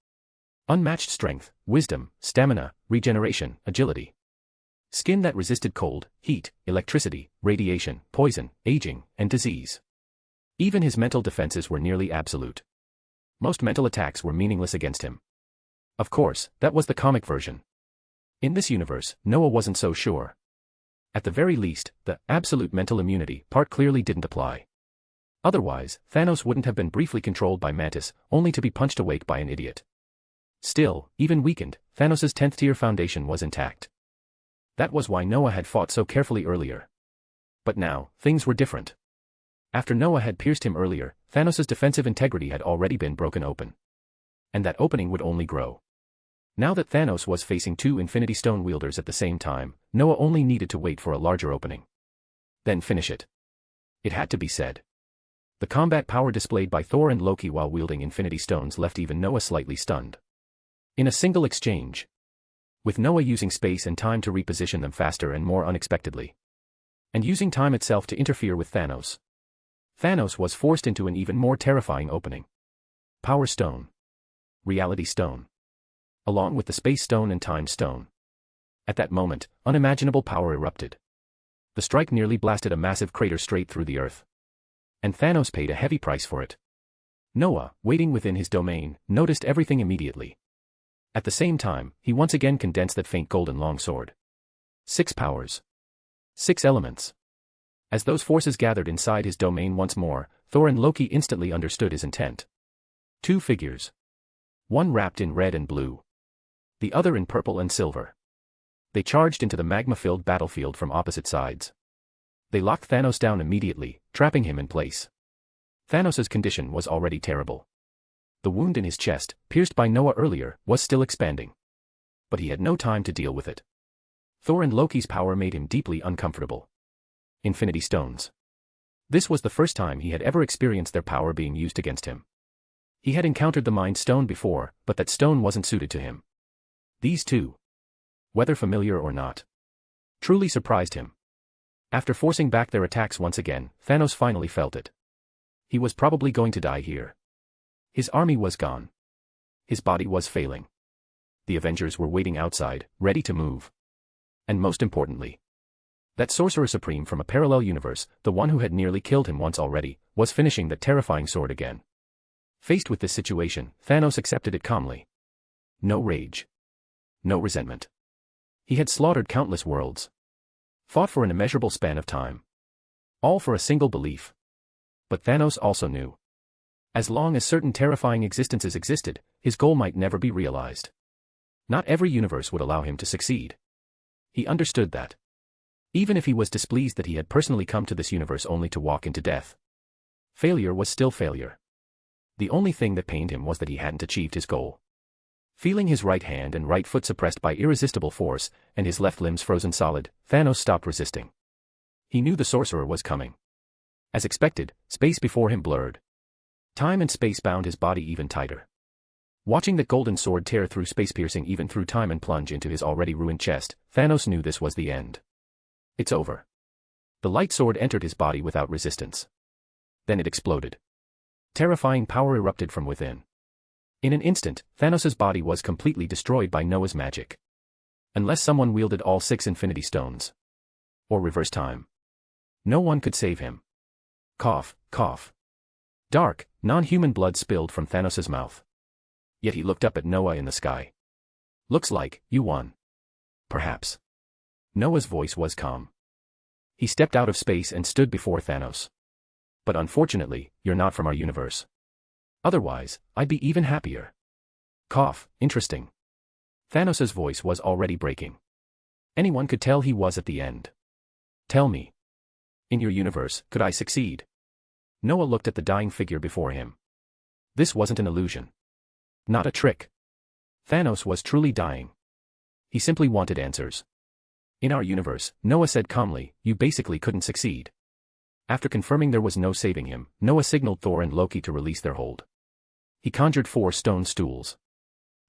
Speaker 3: Unmatched strength, wisdom, stamina, regeneration, agility. Skin that resisted cold, heat, electricity, radiation, poison, aging, and disease. Even his mental defenses were nearly absolute. Most mental attacks were meaningless against him. Of course, that was the comic version. In this universe, Noah wasn't so sure. At the very least, the absolute mental immunity part clearly didn't apply. Otherwise, Thanos wouldn't have been briefly controlled by Mantis, only to be punched awake by an idiot. Still, even weakened, Thanos' 10th tier foundation was intact. That was why Noah had fought so carefully earlier. But now, things were different. After Noah had pierced him earlier, Thanos' defensive integrity had already been broken open. And that opening would only grow. Now that Thanos was facing 2 Infinity Stone wielders at the same time, Noah only needed to wait for a larger opening. Then finish it. It had to be said. The combat power displayed by Thor and Loki while wielding Infinity Stones left even Noah slightly stunned. In a single exchange. With Noah using space and time to reposition them faster and more unexpectedly. And using time itself to interfere with Thanos. Thanos was forced into an even more terrifying opening. Power Stone. Reality Stone. Along with the Space Stone and Time Stone. At that moment, unimaginable power erupted. The strike nearly blasted a massive crater straight through the earth. And Thanos paid a heavy price for it. Noah, waiting within his domain, noticed everything immediately. At the same time, he once again condensed that faint golden longsword. 6 powers. 6 elements. As those forces gathered inside his domain once more, Thor and Loki instantly understood his intent. 2 figures. One wrapped in red and blue. The other in purple and silver. They charged into the magma-filled battlefield from opposite sides. They locked Thanos down immediately, trapping him in place. Thanos' condition was already terrible. The wound in his chest, pierced by Noah earlier, was still expanding. But he had no time to deal with it. Thor and Loki's power made him deeply uncomfortable. Infinity Stones. This was the first time he had ever experienced their power being used against him. He had encountered the Mind Stone before, but that stone wasn't suited to him. These two, whether familiar or not, truly surprised him. After forcing back their attacks once again, Thanos finally felt it. He was probably going to die here. His army was gone. His body was failing. The Avengers were waiting outside, ready to move. And most importantly, that Sorcerer Supreme from a parallel universe, the one who had nearly killed him once already, was finishing that terrifying sword again. Faced with this situation, Thanos accepted it calmly. No rage. No resentment. He had slaughtered countless worlds. Fought for an immeasurable span of time. All for a single belief. But Thanos also knew. As long as certain terrifying existences existed, his goal might never be realized. Not every universe would allow him to succeed. He understood that. Even if he was displeased that he had personally come to this universe only to walk into death. Failure was still failure. The only thing that pained him was that he hadn't achieved his goal. Feeling his right hand and right foot suppressed by irresistible force, and his left limbs frozen solid, Thanos stopped resisting. He knew the sorcerer was coming. As expected, space before him blurred. Time and space bound his body even tighter. Watching that golden sword tear through space, piercing even through time and plunge into his already ruined chest, Thanos knew this was the end. It's over. The light sword entered his body without resistance. Then it exploded. Terrifying power erupted from within. In an instant, Thanos' body was completely destroyed by Noah's magic. Unless someone wielded all 6 Infinity Stones. Or reverse time. No one could save him. Cough, cough. Dark, non-human blood spilled from Thanos' mouth. Yet he looked up at Noah in the sky. Looks like, you won. Perhaps. Noah's voice was calm. He stepped out of space and stood before Thanos. But unfortunately, you're not from our universe. Otherwise, I'd be even happier. Cough, interesting. Thanos' voice was already breaking. Anyone could tell he was at the end. Tell me. In your universe, could I succeed? Noah looked at the dying figure before him. This wasn't an illusion. Not a trick. Thanos was truly dying. He simply wanted answers. In our universe, Noah said calmly, you basically couldn't succeed. After confirming there was no saving him, Noah signaled Thor and Loki to release their hold. He conjured 4 stone stools.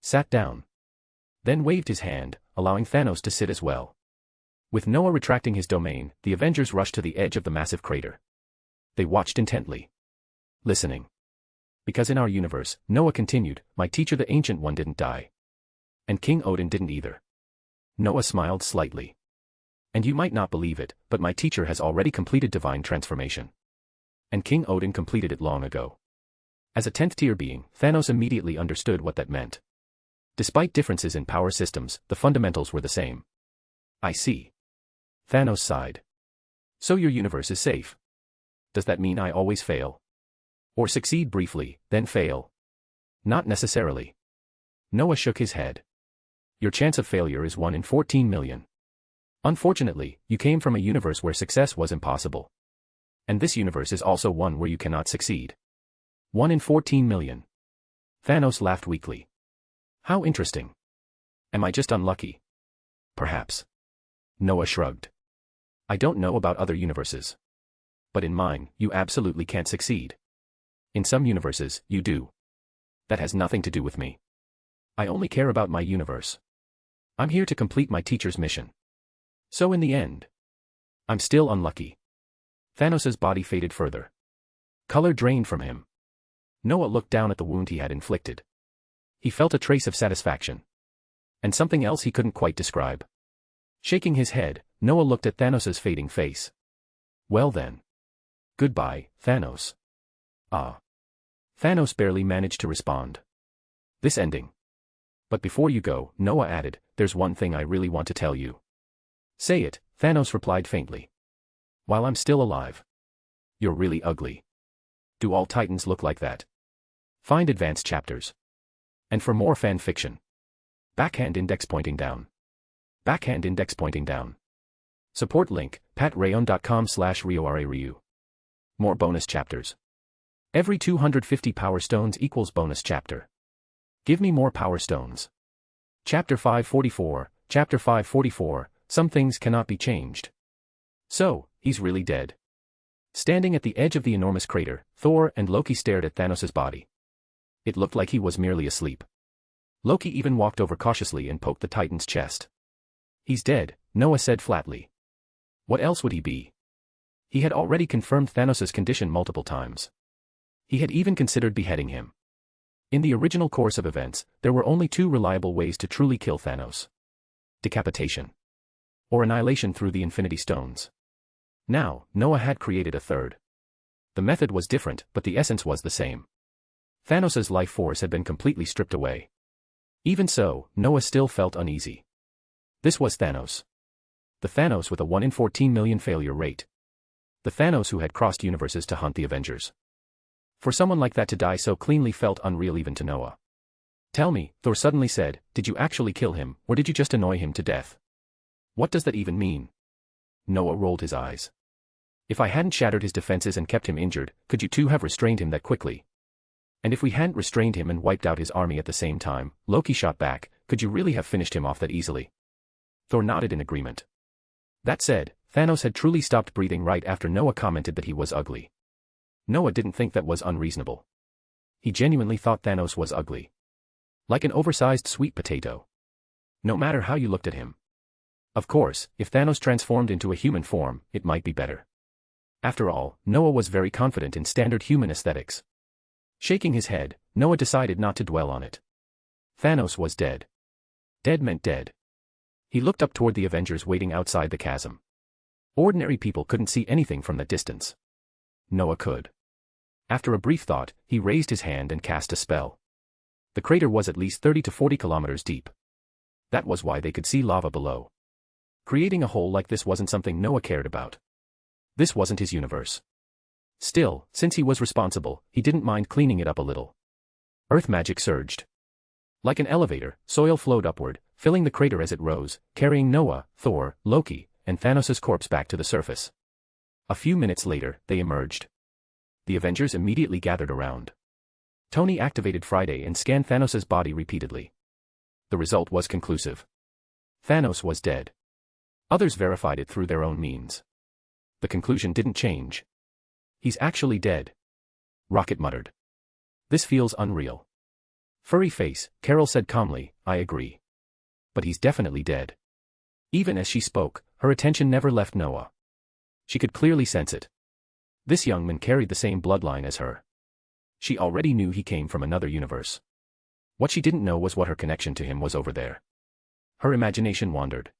Speaker 3: Sat down. Then waved his hand, allowing Thanos to sit as well. With Noah retracting his domain, the Avengers rushed to the edge of the massive crater. They watched intently. Listening. Because in our universe, Noah continued, my teacher the Ancient One didn't die. And King Odin didn't either. Noah smiled slightly. And you might not believe it, but my teacher has already completed divine transformation. And King Odin completed it long ago. As a 10th tier being, Thanos immediately understood what that meant. Despite differences in power systems, the fundamentals were the same. I see. Thanos sighed. So your universe is safe. Does that mean I always fail? Or succeed briefly, then fail? Not necessarily. Noah shook his head. Your chance of failure is 1 in 14 million. Unfortunately, you came from a universe where success was impossible. And this universe is also one where you cannot succeed. 1 in 14 million. Thanos laughed weakly. How interesting. Am I just unlucky? Perhaps. Noah shrugged. I don't know about other universes. But in mine, you absolutely can't succeed. In some universes, you do. That has nothing to do with me. I only care about my universe. I'm here to complete my teacher's mission. So in the end, I'm still unlucky. Thanos' body faded further. Color drained from him. Noah looked down at the wound he had inflicted. He felt a trace of satisfaction. And something else he couldn't quite describe. Shaking his head, Noah looked at Thanos' fading face. Well then. Goodbye, Thanos. Ah. Thanos barely managed to respond. This ending. But before you go, Noah added, there's one thing I really want to tell you. Say it, Thanos replied faintly. While I'm still alive. You're really ugly. Do all Titans look like that? Find advanced chapters. And for more fan fiction. Backhand index pointing down. Backhand index pointing down. Support link, patreon.com/RioRaRyu. More bonus chapters. Every 250 power stones equals bonus chapter. Give me more power stones. Chapter 544, Chapter 544, some things cannot be changed. So, he's really dead. Standing at the edge of the enormous crater, Thor and Loki stared at Thanos' body. It looked like he was merely asleep. Loki even walked over cautiously and poked the Titan's chest. He's dead, Noah said flatly. What else would he be? He had already confirmed Thanos' condition multiple times. He had even considered beheading him. In the original course of events, there were only 2 reliable ways to truly kill Thanos. Decapitation. Or annihilation through the Infinity Stones. Now, Noah had created a third. The method was different, but the essence was the same. Thanos' life force had been completely stripped away. Even so, Noah still felt uneasy. This was Thanos. The Thanos with a 1 in 14 million failure rate. The Thanos who had crossed universes to hunt the Avengers. For someone like that to die so cleanly felt unreal even to Noah. Tell me, Thor suddenly said, did you actually kill him, or did you just annoy him to death? What does that even mean? Noah rolled his eyes. If I hadn't shattered his defenses and kept him injured, could you two have restrained him that quickly? And if we hadn't restrained him and wiped out his army at the same time, Loki shot back, could you really have finished him off that easily? Thor nodded in agreement. That said, Thanos had truly stopped breathing right after Noah commented that he was ugly. Noah didn't think that was unreasonable. He genuinely thought Thanos was ugly. Like an oversized sweet potato. No matter how you looked at him. Of course, if Thanos transformed into a human form, it might be better. After all, Noah was very confident in standard human aesthetics. Shaking his head, Noah decided not to dwell on it. Thanos was dead. Dead meant dead. He looked up toward the Avengers waiting outside the chasm. Ordinary people couldn't see anything from that distance. Noah could. After a brief thought, he raised his hand and cast a spell. The crater was at least 30 to 40 kilometers deep. That was why they could see lava below. Creating a hole like this wasn't something Noah cared about. This wasn't his universe. Still, since he was responsible, he didn't mind cleaning it up a little. Earth magic surged. Like an elevator, soil flowed upward, filling the crater as it rose, carrying Noah, Thor, Loki, and Thanos' corpse back to the surface. A few minutes later, they emerged. The Avengers immediately gathered around. Tony activated Friday and scanned Thanos' body repeatedly. The result was conclusive. Thanos was dead. Others verified it through their own means. The conclusion didn't change. He's actually dead. Rocket muttered. This feels unreal. Furry face, Carol said calmly, I agree. But he's definitely dead. Even as she spoke, her attention never left Noah. She could clearly sense it. This young man carried the same bloodline as her. She already knew he came from another universe. What she didn't know was what her connection to him was over there. Her imagination wandered.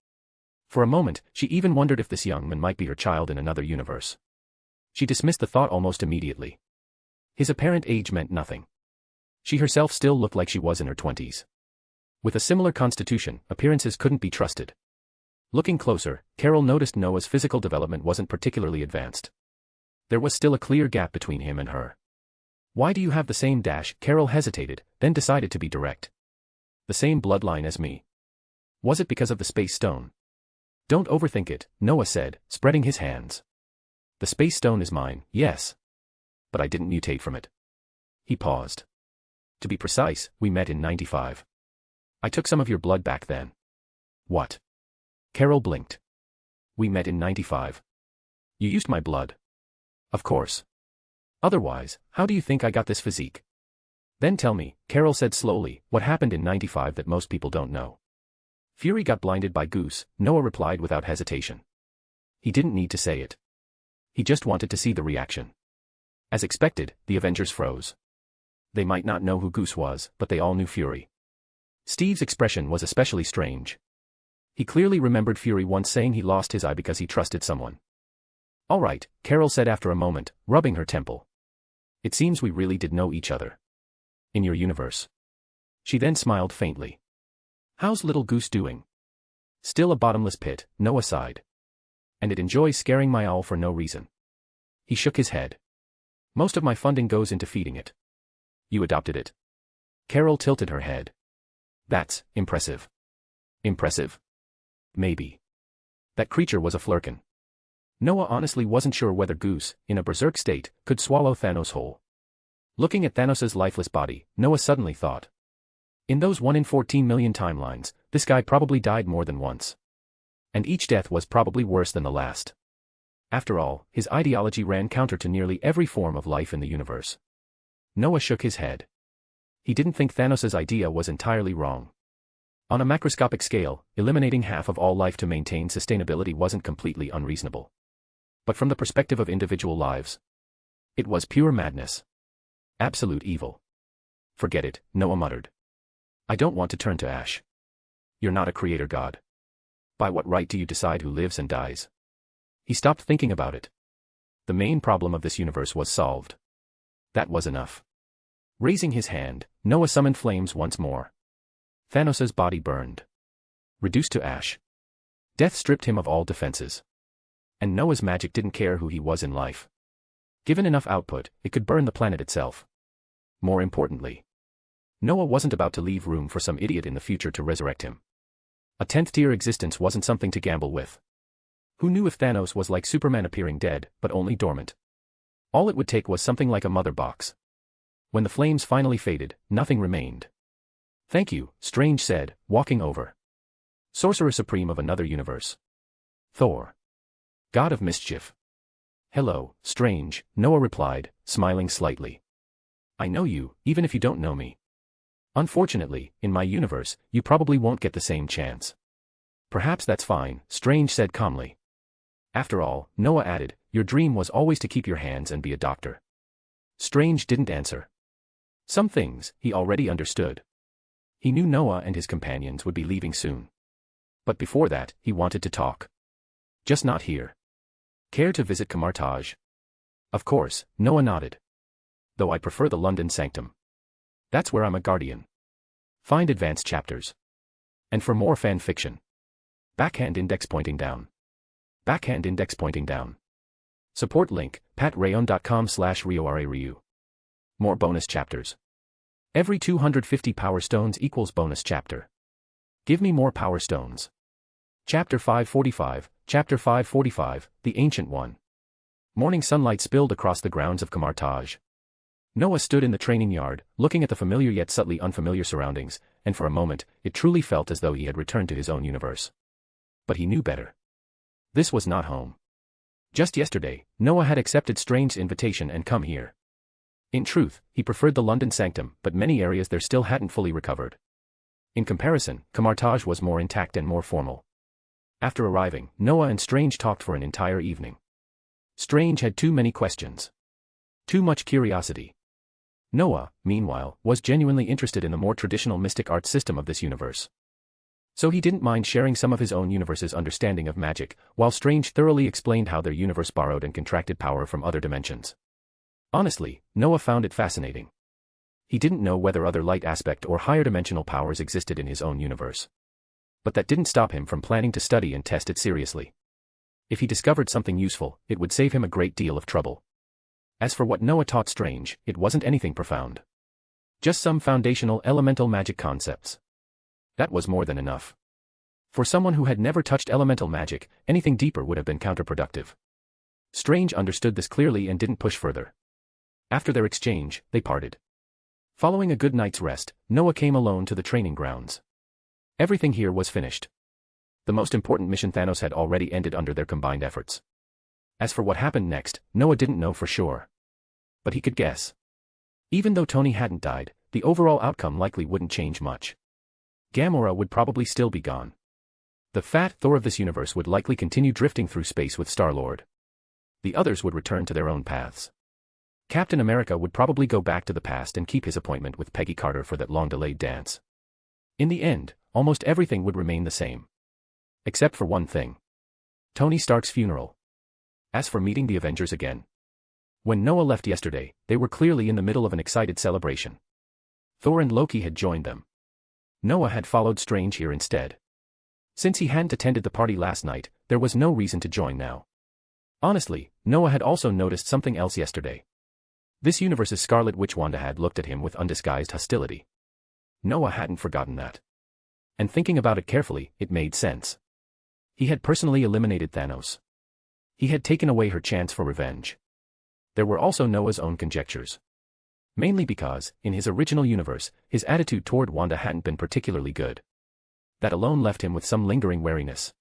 Speaker 3: For a moment, she even wondered if this young man might be her child in another universe. She dismissed the thought almost immediately. His apparent age meant nothing. She herself still looked like she was in her 20s. With a similar constitution, appearances couldn't be trusted. Looking closer, Carol noticed Noah's physical development wasn't particularly advanced. There was still a clear gap between him and her. Why do you have the same dash? Carol hesitated, then decided to be direct. The same bloodline as me. Was it because of the space stone? Don't overthink it, Noah said, spreading his hands. The space stone is mine, yes. But I didn't mutate from it. He paused. To be precise, we met in 95. I took some of your blood back then. What? Carol blinked. We met in 95. You used my blood. Of course. Otherwise, how do you think I got this physique? Then tell me, Carol said slowly, what happened in 95 that most people don't know. Fury got blinded by Goose, Noah replied without hesitation. He didn't need to say it. He just wanted to see the reaction. As expected, the Avengers froze. They might not know who Goose was, but they all knew Fury. Steve's expression was especially strange. He clearly remembered Fury once saying he lost his eye because he trusted someone. All right, Carol said after a moment, rubbing her temple. It seems we really did know each other. In your universe. She then smiled faintly. How's little Goose doing? Still a bottomless pit, Noah sighed. And it enjoys scaring my owl for no reason. He shook his head. Most of my funding goes into feeding it. You adopted it. Carol tilted her head. That's impressive. Impressive? Maybe. That creature was a flurkin. Noah honestly wasn't sure whether Goose, in a berserk state, could swallow Thanos whole. Looking at Thanos' lifeless body, Noah suddenly thought. In those 1 in 14 million timelines, this guy probably died more than once. And each death was probably worse than the last. After all, his ideology ran counter to nearly every form of life in the universe. Noah shook his head. He didn't think Thanos' idea was entirely wrong. On a macroscopic scale, eliminating half of all life to maintain sustainability wasn't completely unreasonable. But from the perspective of individual lives, it was pure madness. Absolute evil. Forget it, Noah muttered. I don't want to turn to ash. You're not a creator god. By what right do you decide who lives and dies? He stopped thinking about it. The main problem of this universe was solved. That was enough. Raising his hand, Noah summoned flames once more. Thanos' body burned. Reduced to ash. Death stripped him of all defenses. And Noah's magic didn't care who he was in life. Given enough output, it could burn the planet itself. More importantly, Noah wasn't about to leave room for some idiot in the future to resurrect him. A 10th-tier existence wasn't something to gamble with. Who knew if Thanos was like Superman appearing dead, but only dormant? All it would take was something like a mother box. When the flames finally faded, nothing remained. "Thank you," Strange said, walking over. Sorcerer Supreme of another universe. Thor. God of Mischief. "Hello, Strange," Noah replied, smiling slightly. "I know you, even if you don't know me. Unfortunately, in my universe, you probably won't get the same chance." "Perhaps that's fine," Strange said calmly. "After all," Noah added, "your dream was always to keep your hands and be a doctor." Strange didn't answer. Some things, he already understood. He knew Noah and his companions would be leaving soon. But before that, he wanted to talk. Just not here. "Care to visit Camartage?" "Of course," Noah nodded. "Though I prefer the London Sanctum. That's where I'm a guardian. Find advanced chapters. And for more fan fiction. Backhand index pointing down. Backhand index pointing down. Support link, patreon.com/RioRaRyu. More bonus chapters. Every 250 power stones equals bonus chapter. Give me more power stones. Chapter 545, Chapter 545, The Ancient One. Morning sunlight spilled across the grounds of Camartage. Noah stood in the training yard, looking at the familiar yet subtly unfamiliar surroundings, and for a moment, it truly felt as though he had returned to his own universe. But he knew better. This was not home. Just yesterday, Noah had accepted Strange's invitation and come here. In truth, he preferred the London Sanctum, but many areas there still hadn't fully recovered. In comparison, Camartage was more intact and more formal. After arriving, Noah and Strange talked for an entire evening. Strange had too many questions. Too much curiosity. Noah, meanwhile, was genuinely interested in the more traditional mystic art system of this universe. So he didn't mind sharing some of his own universe's understanding of magic, while Strange thoroughly explained how their universe borrowed and contracted power from other dimensions. Honestly, Noah found it fascinating. He didn't know whether other light aspect or higher dimensional powers existed in his own universe. But that didn't stop him from planning to study and test it seriously. If he discovered something useful, it would save him a great deal of trouble. As for what Noah taught Strange, it wasn't anything profound. Just some foundational elemental magic concepts. That was more than enough. For someone who had never touched elemental magic, anything deeper would have been counterproductive. Strange understood this clearly and didn't push further. After their exchange, they parted. Following a good night's rest, Noah came alone to the training grounds. Everything here was finished. The most important mission Thanos had already ended under their combined efforts. As for what happened next, Noah didn't know for sure. But he could guess. Even though Tony hadn't died, the overall outcome likely wouldn't change much. Gamora would probably still be gone. The fat Thor of this universe would likely continue drifting through space with Star-Lord. The others would return to their own paths. Captain America would probably go back to the past and keep his appointment with Peggy Carter for that long-delayed dance. In the end, almost everything would remain the same. Except for one thing. Tony Stark's funeral. As for meeting the Avengers again. When Noah left yesterday, they were clearly in the middle of an excited celebration. Thor and Loki had joined them. Noah had followed Strange here instead. Since he hadn't attended the party last night, there was no reason to join now. Honestly, Noah had also noticed something else yesterday. This universe's Scarlet Witch Wanda had looked at him with undisguised hostility. Noah hadn't forgotten that. And thinking about it carefully, it made sense. He had personally eliminated Thanos. He had taken away her chance for revenge. There were also Noah's own conjectures. Mainly because, in his original universe, his attitude toward Wanda hadn't been particularly good. That alone left him with some lingering wariness.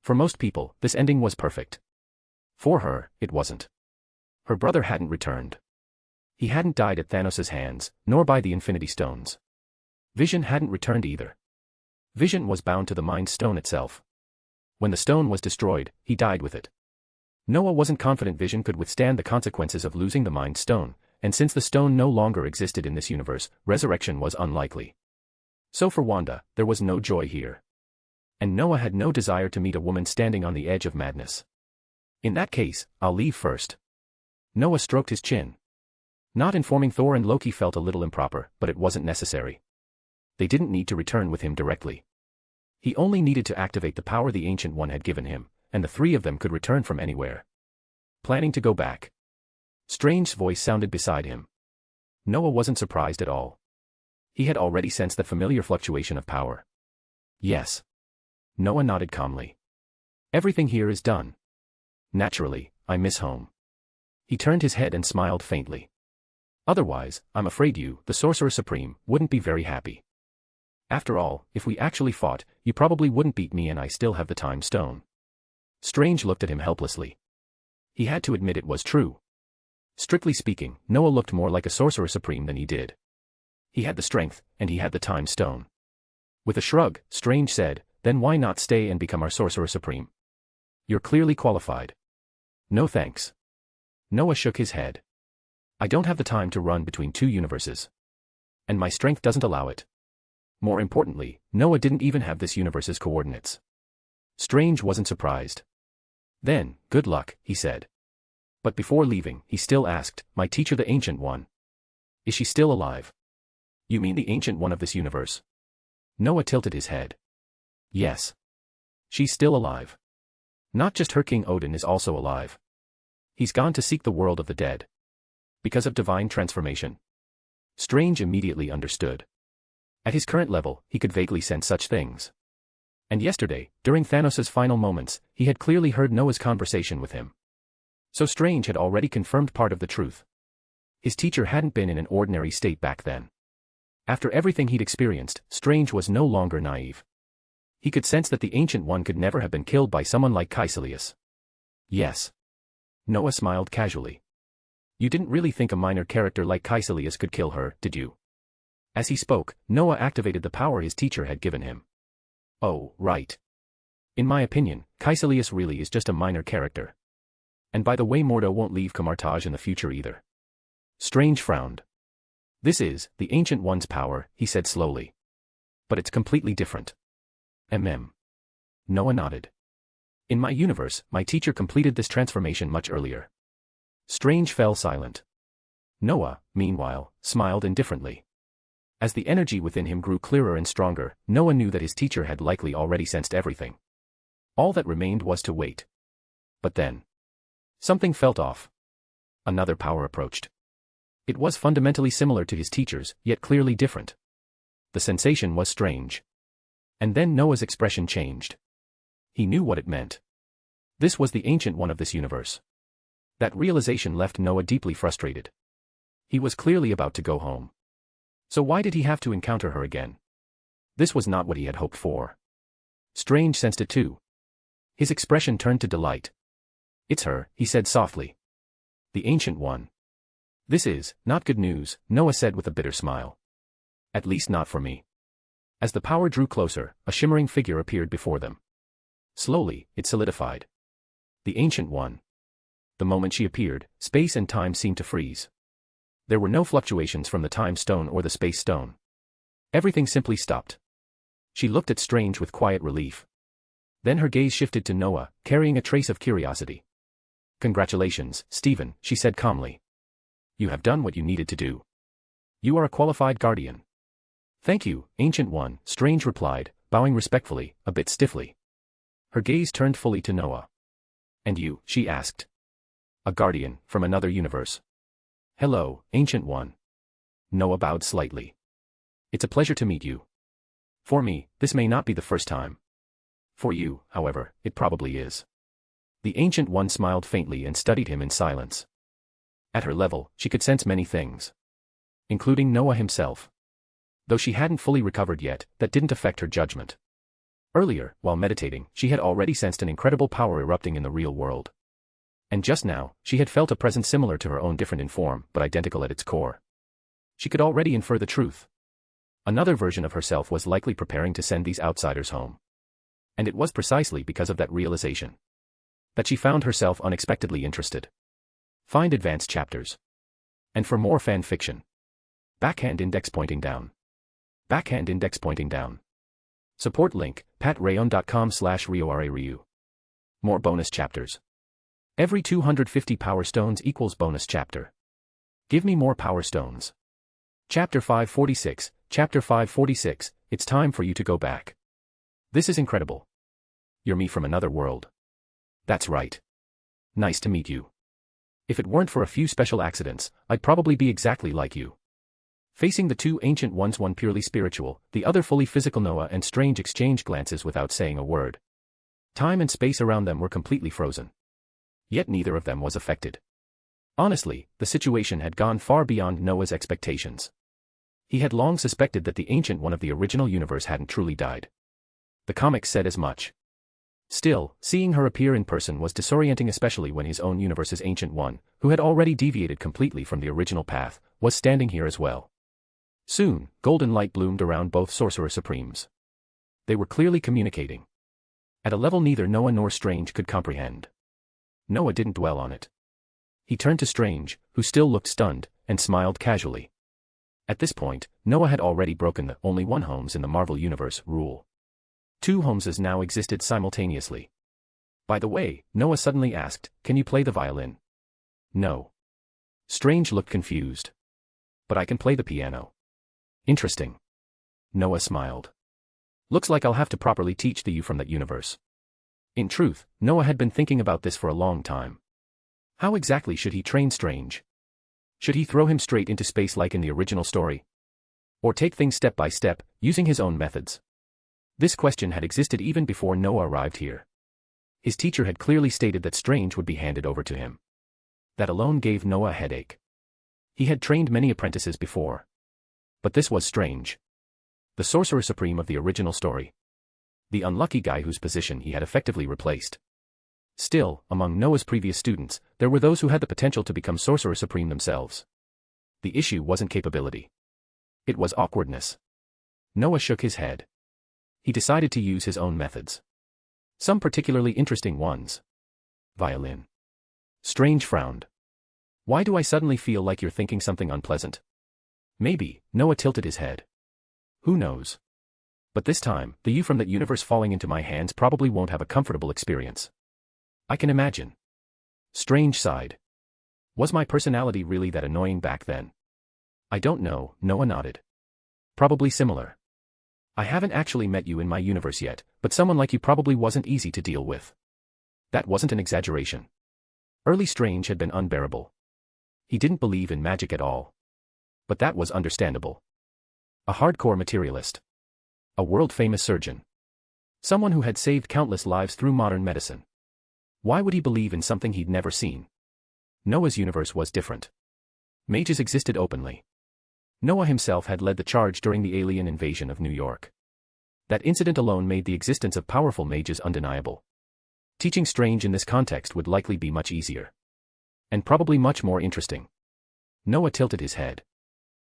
Speaker 3: For most people, this ending was perfect. For her, it wasn't. Her brother hadn't returned. He hadn't died at Thanos' hands, nor by the Infinity Stones. Vision hadn't returned either. Vision was bound to the Mind Stone itself. When the stone was destroyed, he died with it. Noah wasn't confident Vision could withstand the consequences of losing the Mind Stone, and since the stone no longer existed in this universe, resurrection was unlikely. So for Wanda, there was no joy here. And Noah had no desire to meet a woman standing on the edge of madness. In that case, I'll leave first. Noah stroked his chin. Not informing Thor and Loki felt a little improper, but it wasn't necessary. They didn't need to return with him directly. He only needed to activate the power the Ancient One had given him, and the three of them could return from anywhere. Planning to go back. Strange's voice sounded beside him. Noah wasn't surprised at all. He had already sensed that familiar fluctuation of power. Yes. Noah nodded calmly. Everything here is done. Naturally, I miss home. He turned his head and smiled faintly. Otherwise, I'm afraid you, the Sorcerer Supreme, wouldn't be very happy. After all, if we actually fought, you probably wouldn't beat me and I still have the Time Stone. Strange looked at him helplessly. He had to admit it was true. Strictly speaking, Noah looked more like a Sorcerer Supreme than he did. He had the strength, and he had the Time Stone. With a shrug, Strange said, then why not stay and become our Sorcerer Supreme? You're clearly qualified. No thanks. Noah shook his head. I don't have the time to run between two universes. And my strength doesn't allow it. More importantly, Noah didn't even have this universe's coordinates. Strange wasn't surprised. Then, good luck, he said. But before leaving, he still asked, my teacher the Ancient One. Is she still alive? You mean the Ancient One of this universe? Noah tilted his head. Yes. She's still alive. Not just her King Odin is also alive. He's gone to seek the world of the dead. Because of divine transformation. Strange immediately understood. At his current level, he could vaguely sense such things. And yesterday, during Thanos' final moments, he had clearly heard Noah's conversation with him. So Strange had already confirmed part of the truth. His teacher hadn't been in an ordinary state back then. After everything he'd experienced, Strange was no longer naive. He could sense that the Ancient One could never have been killed by someone like Caecilius. Yes. Noah smiled casually. You didn't really think a minor character like Caecilius could kill her, did you? As he spoke, Noah activated the power his teacher had given him. Oh, right. In my opinion, Caecilius really is just a minor character. And by the way, Mordo won't leave Camartage in the future either. Strange frowned. This is, the Ancient One's power, he said slowly. But it's completely different. Noah nodded. In my universe, my teacher completed this transformation much earlier. Strange fell silent. Noah, meanwhile, smiled indifferently. As the energy within him grew clearer and stronger, Noah knew that his teacher had likely already sensed everything. All that remained was to wait. But then, something felt off. Another power approached. It was fundamentally similar to his teacher's, yet clearly different. The sensation was strange. And then Noah's expression changed. He knew what it meant. This was the Ancient One of this universe. That realization left Noah deeply frustrated. He was clearly about to go home. So why did he have to encounter her again? This was not what he had hoped for. Strange sensed it too. His expression turned to delight. It's her, he said softly. The Ancient One. This is not good news, Noah said with a bitter smile. At least not for me. As the power drew closer, a shimmering figure appeared before them. Slowly, it solidified. The Ancient One. The moment she appeared, space and time seemed to freeze. There were no fluctuations from the Time Stone or the Space Stone. Everything simply stopped. She looked at Strange with quiet relief. Then her gaze shifted to Noah, carrying a trace of curiosity. Congratulations, Stephen, she said calmly. You have done what you needed to do. You are a qualified guardian. Thank you, Ancient One, Strange replied, bowing respectfully, a bit stiffly. Her gaze turned fully to Noah. And you, she asked. A guardian, from another universe. Hello, Ancient One. Noah bowed slightly. It's a pleasure to meet you. For me, this may not be the first time. For you, however, it probably is. The Ancient One smiled faintly and studied him in silence. At her level, she could sense many things. Including Noah himself. Though she hadn't fully recovered yet, that didn't affect her judgment. Earlier, while meditating, she had already sensed an incredible power erupting in the real world. And just now, she had felt a presence similar to her own, different in form, but identical at its core. She could already infer the truth. Another version of herself was likely preparing to send these outsiders home. And it was precisely because of that realization that she found herself unexpectedly interested. Find advanced chapters. And for more fan fiction. Backhand index pointing down. Backhand index pointing down. Support link, patreon.com/RioRaRyu. More bonus chapters. Every 250 power stones equals bonus chapter. Give me more power stones. Chapter 546, Chapter 546, it's time for you to go back. This is incredible. You're me from another world. That's right. Nice to meet you. If it weren't for a few special accidents, I'd probably be exactly like you. Facing the two ancient ones, one purely spiritual, the other fully physical, Noah and Strange exchanged glances without saying a word. Time and space around them were completely frozen. Yet neither of them was affected. Honestly, the situation had gone far beyond Noah's expectations. He had long suspected that the Ancient One of the original universe hadn't truly died. The comics said as much. Still, seeing her appear in person was disorienting, especially when his own universe's Ancient One, who had already deviated completely from the original path, was standing here as well. Soon, golden light bloomed around both Sorcerer Supremes. They were clearly communicating. At a level neither Noah nor Strange could comprehend. Noah didn't dwell on it. He turned to Strange, who still looked stunned, and smiled casually. At this point, Noah had already broken the "only one Holmes in the Marvel Universe" rule. Two Holmeses now existed simultaneously. By the way, Noah suddenly asked, "Can you play the violin?" No. Strange looked confused. But I can play the piano. Interesting. Noah smiled. Looks like I'll have to properly teach you from that universe. In truth, Noah had been thinking about this for a long time. How exactly should he train Strange? Should he throw him straight into space like in the original story? Or take things step by step, using his own methods? This question had existed even before Noah arrived here. His teacher had clearly stated that Strange would be handed over to him. That alone gave Noah a headache. He had trained many apprentices before. But this was Strange. The Sorcerer Supreme of the original story. The unlucky guy whose position he had effectively replaced. Still, among Noah's previous students, there were those who had the potential to become Sorcerer Supreme themselves. The issue wasn't capability. It was awkwardness. Noah shook his head. He decided to use his own methods. Some particularly interesting ones. Violin. Strange frowned. Why do I suddenly feel like you're thinking something unpleasant? Maybe, Noah tilted his head. Who knows? But this time, the you from that universe falling into my hands probably won't have a comfortable experience. I can imagine. Strange sighed. Was my personality really that annoying back then? I don't know, Noah nodded. Probably similar. I haven't actually met you in my universe yet, but someone like you probably wasn't easy to deal with. That wasn't an exaggeration. Early Strange had been unbearable. He didn't believe in magic at all. But that was understandable. A hardcore materialist. A world-famous surgeon. Someone who had saved countless lives through modern medicine. Why would he believe in something he'd never seen? Noah's universe was different. Mages existed openly. Noah himself had led the charge during the alien invasion of New York. That incident alone made the existence of powerful mages undeniable. Teaching Strange in this context would likely be much easier. And probably much more interesting. Noah tilted his head.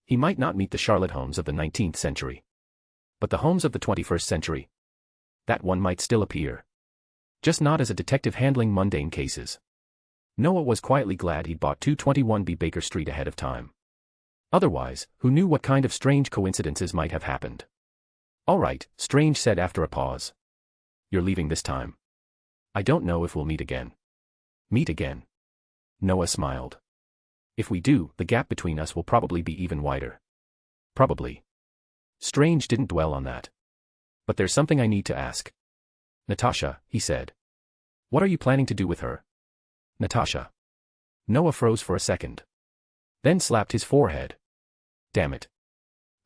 Speaker 3: He might not meet the Charlotte Holmes of the 19th century. But the Holmes of the 21st century? That one might still appear. Just not as a detective handling mundane cases. Noah was quietly glad he'd bought 221B Baker Street ahead of time. Otherwise, who knew what kind of strange coincidences might have happened? All right, Strange said after a pause. You're leaving this time. I don't know if we'll meet again. Meet again? Noah smiled. If we do, the gap between us will probably be even wider. Probably. Strange didn't dwell on that. But there's something I need to ask. Natasha, he said. What are you planning to do with her? Natasha. Noah froze for a second. Then slapped his forehead. Damn it.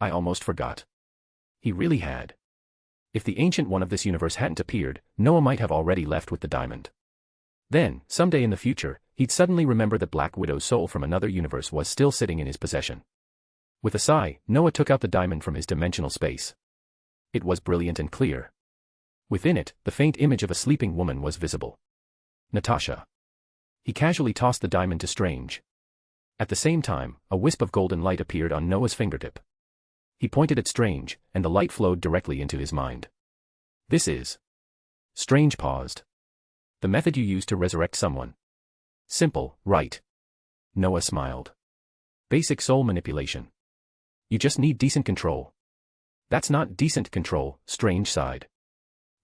Speaker 3: I almost forgot. He really had. If the Ancient One of this universe hadn't appeared, Noah might have already left with the diamond. Then, someday in the future, he'd suddenly remember that Black Widow's soul from another universe was still sitting in his possession. With a sigh, Noah took out the diamond from his dimensional space. It was brilliant and clear. Within it, the faint image of a sleeping woman was visible. Natasha. He casually tossed the diamond to Strange. At the same time, a wisp of golden light appeared on Noah's fingertip. He pointed at Strange, and the light flowed directly into his mind. This is... Strange paused. The method you use to resurrect someone. Simple, right? Noah smiled. Basic soul manipulation. You just need decent control. That's not decent control, Strange sighed.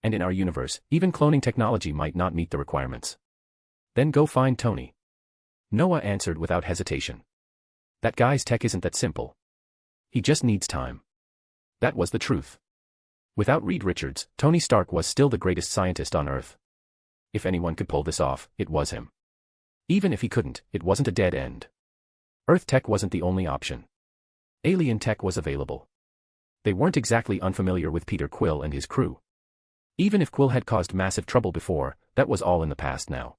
Speaker 3: And in our universe, even cloning technology might not meet the requirements. Then go find Tony. Noah answered without hesitation. That guy's tech isn't that simple. He just needs time. That was the truth. Without Reed Richards, Tony Stark was still the greatest scientist on Earth. If anyone could pull this off, it was him. Even if he couldn't, it wasn't a dead end. Earth tech wasn't the only option. Alien tech was available. They weren't exactly unfamiliar with Peter Quill and his crew. Even if Quill had caused massive trouble before, that was all in the past now.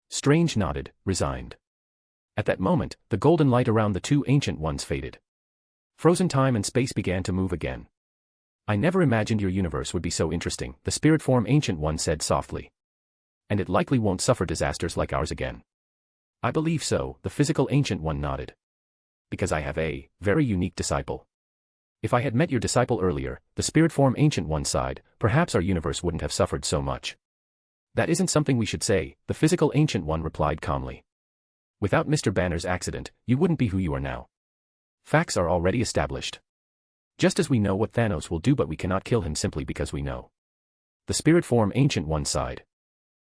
Speaker 3: Strange nodded, resigned. At that moment, the golden light around the two Ancient Ones faded. Frozen time and space began to move again. I never imagined your universe would be so interesting, the spirit form Ancient One said softly. And it likely won't suffer disasters like ours again. I believe so, the physical Ancient One nodded. Because I have a very unique disciple. If I had met your disciple earlier, the spirit form Ancient One sighed, perhaps our universe wouldn't have suffered so much. That isn't something we should say, the physical Ancient One replied calmly. Without Mr. Banner's accident, you wouldn't be who you are now. Facts are already established. Just as we know what Thanos will do, but we cannot kill him simply because we know. The spirit form Ancient One sighed.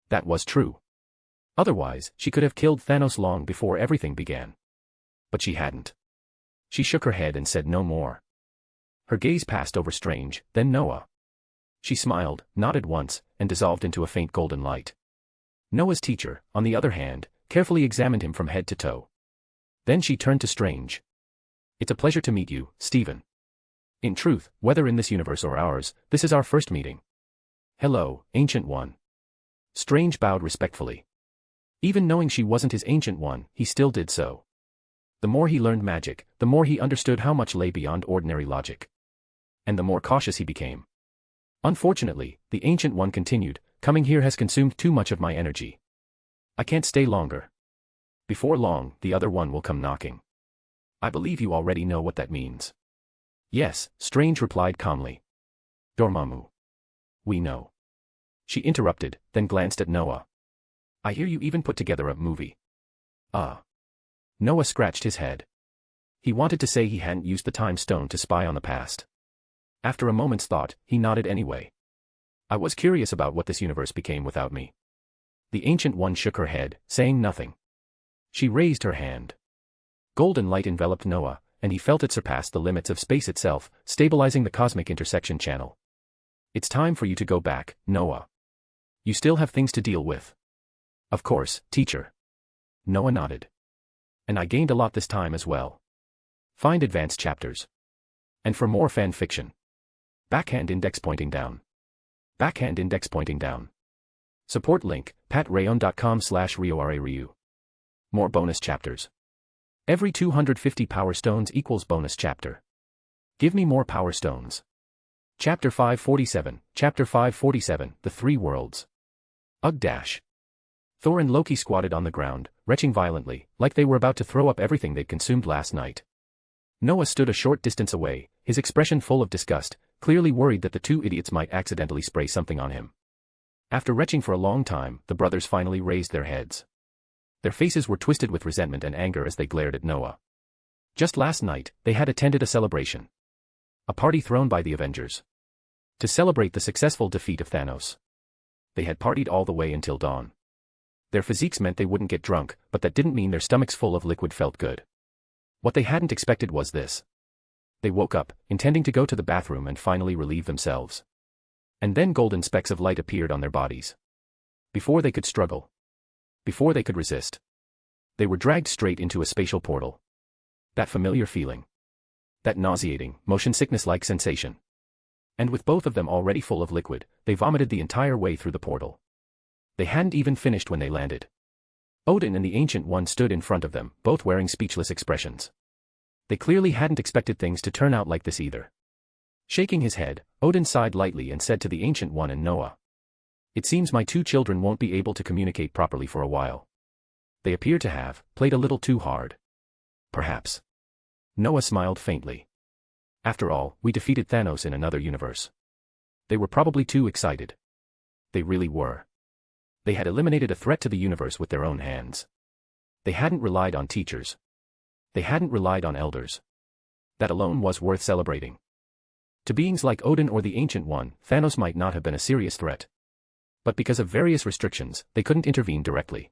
Speaker 3: That was true. Otherwise, she could have killed Thanos long before everything began. But she hadn't. She shook her head and said no more. Her gaze passed over Strange, then Noah. She smiled, nodded once, and dissolved into a faint golden light. Noah's teacher, on the other hand, carefully examined him from head to toe. Then she turned to Strange. It's a pleasure to meet you, Stephen. In truth, whether in this universe or ours, this is our first meeting. Hello, Ancient One. Strange bowed respectfully. Even knowing she wasn't his Ancient One, he still did so. The more he learned magic, the more he understood how much lay beyond ordinary logic. And the more cautious he became. Unfortunately, the Ancient One continued, coming here has consumed too much of my energy. I can't stay longer. Before long, the other one will come knocking. I believe you already know what that means. Yes, Strange replied calmly. Dormammu. We know. She interrupted, then glanced at Noah. I hear you even put together a movie. Noah scratched his head. He wanted to say he hadn't used the time stone to spy on the past. After a moment's thought, he nodded anyway. I was curious about what this universe became without me. The Ancient One shook her head, saying nothing. She raised her hand. Golden light enveloped Noah, and he felt it surpass the limits of space itself, stabilizing the cosmic intersection channel. It's time for you to go back, Noah. You still have things to deal with. Of course, teacher. Noah nodded. And I gained a lot this time as well. Find advanced chapters. And for more fan fiction. Backhand index pointing down. Backhand index pointing down. Support link, patreon.com/RioRaRyu. More bonus chapters. Every 250 power stones equals bonus chapter. Give me more power stones. Chapter 547, Chapter 547, The Three Worlds. Ugh. Thor and Loki squatted on the ground, retching violently, like they were about to throw up everything they'd consumed last night. Noah stood a short distance away, his expression full of disgust, clearly worried that the two idiots might accidentally spray something on him. After retching for a long time, the brothers finally raised their heads. Their faces were twisted with resentment and anger as they glared at Noah. Just last night, they had attended a celebration. A party thrown by the Avengers. To celebrate the successful defeat of Thanos. They had partied all the way until dawn. Their physiques meant they wouldn't get drunk, but that didn't mean their stomachs full of liquid felt good. What they hadn't expected was this. They woke up, intending to go to the bathroom and finally relieve themselves. And then golden specks of light appeared on their bodies. Before they could struggle. Before they could resist. They were dragged straight into a spatial portal. That familiar feeling. That nauseating, motion sickness-like sensation. And with both of them already full of liquid, they vomited the entire way through the portal. They hadn't even finished when they landed. Odin and the Ancient One stood in front of them, both wearing speechless expressions. They clearly hadn't expected things to turn out like this either. Shaking his head, Odin sighed lightly and said to the Ancient One and Noah. It seems my two children won't be able to communicate properly for a while. They appear to have played a little too hard. Perhaps. Noah smiled faintly. After all, we defeated Thanos in another universe. They were probably too excited. They really were. They had eliminated a threat to the universe with their own hands. They hadn't relied on teachers. They hadn't relied on elders. That alone was worth celebrating. To beings like Odin or the Ancient One, Thanos might not have been a serious threat. But because of various restrictions, they couldn't intervene directly.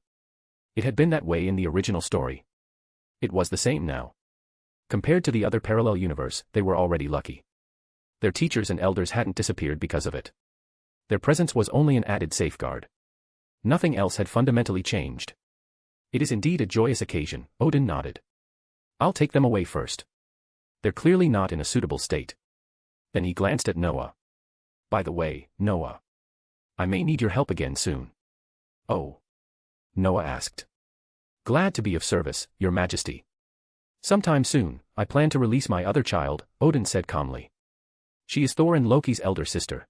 Speaker 3: It had been that way in the original story. It was the same now. Compared to the other parallel universe, they were already lucky. Their teachers and elders hadn't disappeared because of it. Their presence was only an added safeguard. Nothing else had fundamentally changed. It is indeed a joyous occasion, Odin nodded. I'll take them away first. They're clearly not in a suitable state. Then he glanced at Noah. By the way, Noah. I may need your help again soon. Oh. Noah asked. Glad to be of service, Your Majesty. Sometime soon, I plan to release my other child, Odin said calmly. She is Thor and Loki's elder sister.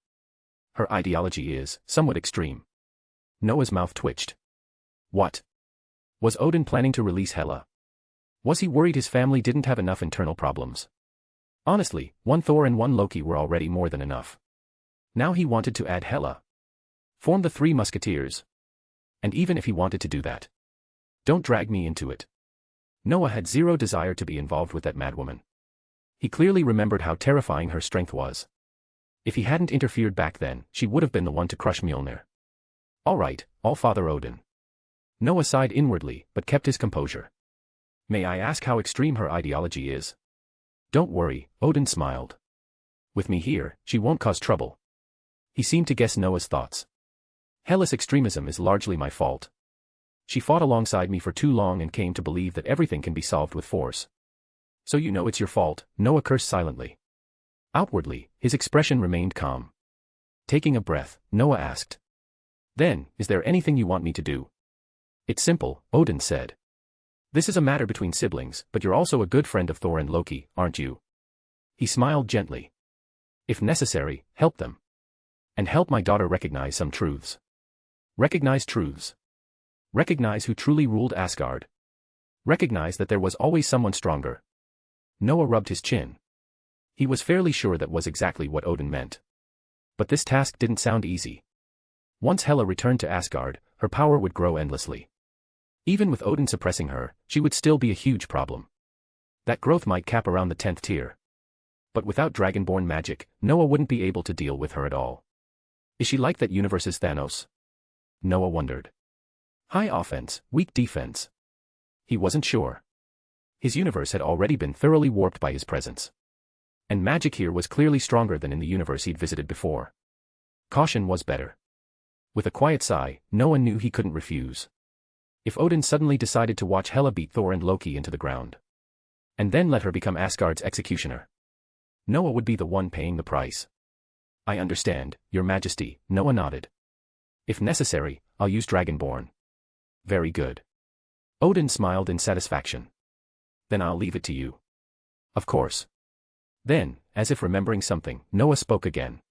Speaker 3: Her ideology is somewhat extreme. Noah's mouth twitched. What? Was Odin planning to release Hela? Was he worried his family didn't have enough internal problems? Honestly, one Thor and one Loki were already more than enough. Now he wanted to add Hela. Form the Three Musketeers. And even if he wanted to do that, don't drag me into it. Noah had zero desire to be involved with that madwoman. He clearly remembered how terrifying her strength was. If he hadn't interfered back then, she would have been the one to crush Mjolnir. All right, All-Father Odin. Noah sighed inwardly, but kept his composure. May I ask how extreme her ideology is? Don't worry, Odin smiled. With me here, she won't cause trouble. He seemed to guess Noah's thoughts. Hela's extremism is largely my fault. She fought alongside me for too long and came to believe that everything can be solved with force. So you know it's your fault, Noah cursed silently. Outwardly, his expression remained calm. Taking a breath, Noah asked. Then, is there anything you want me to do? It's simple, Odin said. This is a matter between siblings, but you're also a good friend of Thor and Loki, aren't you? He smiled gently. If necessary, help them. And help my daughter recognize some truths. Recognize truths. Recognize who truly ruled Asgard. Recognize that there was always someone stronger. Noah rubbed his chin. He was fairly sure that was exactly what Odin meant. But this task didn't sound easy. Once Hela returned to Asgard, her power would grow endlessly. Even with Odin suppressing her, she would still be a huge problem. That growth might cap around the 10th tier. But without dragonborn magic, Noah wouldn't be able to deal with her at all. Is she like that universe's Thanos? Noah wondered. High offense, weak defense. He wasn't sure. His universe had already been thoroughly warped by his presence. And magic here was clearly stronger than in the universe he'd visited before. Caution was better. With a quiet sigh, Noah knew he couldn't refuse. If Odin suddenly decided to watch Hela beat Thor and Loki into the ground, and then let her become Asgard's executioner, Noah would be the one paying the price. I understand, Your Majesty, Noah nodded. If necessary, I'll use Dragonborn. Very good. Odin smiled in satisfaction. Then I'll leave it to you. Of course. Then, as if remembering something, Noah spoke again.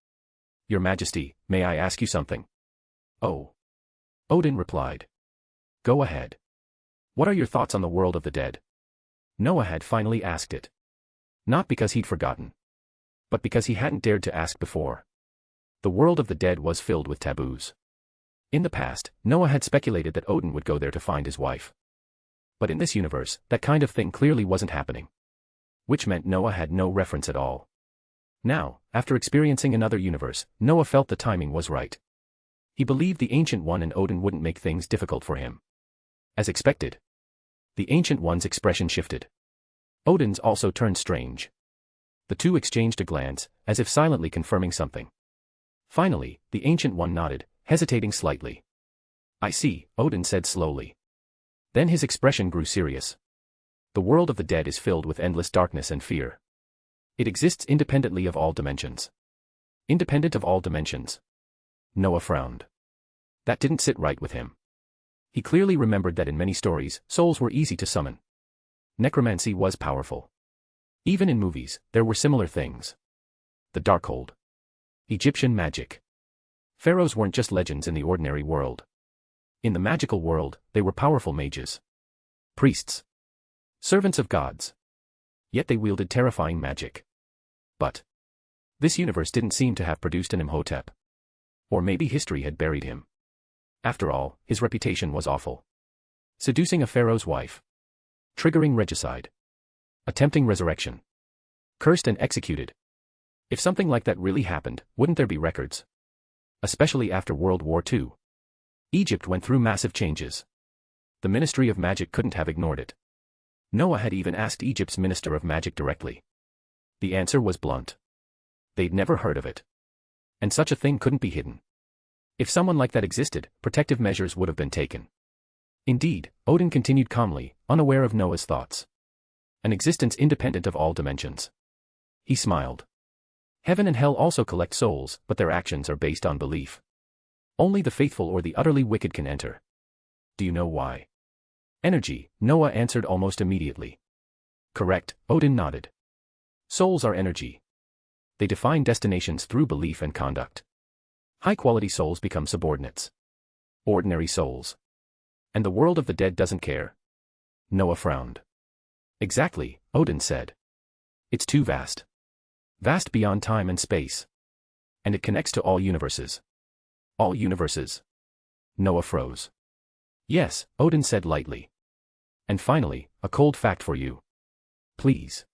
Speaker 3: Your Majesty, may I ask you something? Oh. Odin replied. Go ahead. What are your thoughts on the world of the dead? Noah had finally asked it. Not because he'd forgotten, but because he hadn't dared to ask before. The world of the dead was filled with taboos. In the past, Noah had speculated that Odin would go there to find his wife. But in this universe, that kind of thing clearly wasn't happening. Which meant Noah had no reference at all. Now, after experiencing another universe, Noah felt the timing was right. He believed the Ancient One and Odin wouldn't make things difficult for him. As expected, the Ancient One's expression shifted. Odin's also turned strange. The two exchanged a glance, as if silently confirming something. Finally, the Ancient One nodded, hesitating slightly. I see, Odin said slowly. Then his expression grew serious. The world of the dead is filled with endless darkness and fear. It exists independently of all dimensions. Independent of all dimensions. Noah frowned. That didn't sit right with him. He clearly remembered that in many stories, souls were easy to summon. Necromancy was powerful. Even in movies, there were similar things. The Darkhold. Egyptian magic. Pharaohs weren't just legends in the ordinary world. In the magical world, they were powerful mages. Priests. Servants of gods. Yet they wielded terrifying magic. But this universe didn't seem to have produced an Imhotep. Or maybe history had buried him. After all, his reputation was awful. Seducing a pharaoh's wife. Triggering regicide. Attempting resurrection. Cursed and executed. If something like that really happened, wouldn't there be records? Especially after World War II. Egypt went through massive changes. The Ministry of Magic couldn't have ignored it. Noah had even asked Egypt's Minister of Magic directly. The answer was blunt. They'd never heard of it. And such a thing couldn't be hidden. If someone like that existed, protective measures would have been taken. Indeed, Odin continued calmly, unaware of Noah's thoughts. An existence independent of all dimensions. He smiled. Heaven and hell also collect souls, but their actions are based on belief. Only the faithful or the utterly wicked can enter. Do you know why? Energy, Noah answered almost immediately. Correct, Odin nodded. Souls are energy. They define destinations through belief and conduct. High-quality souls become subordinates. Ordinary souls. And the world of the dead doesn't care. Noah frowned. Exactly, Odin said. It's too vast. Vast beyond time and space. And it connects to all universes. All universes. Noah froze. Yes, Odin said lightly. And finally, a cold fact for you. Please.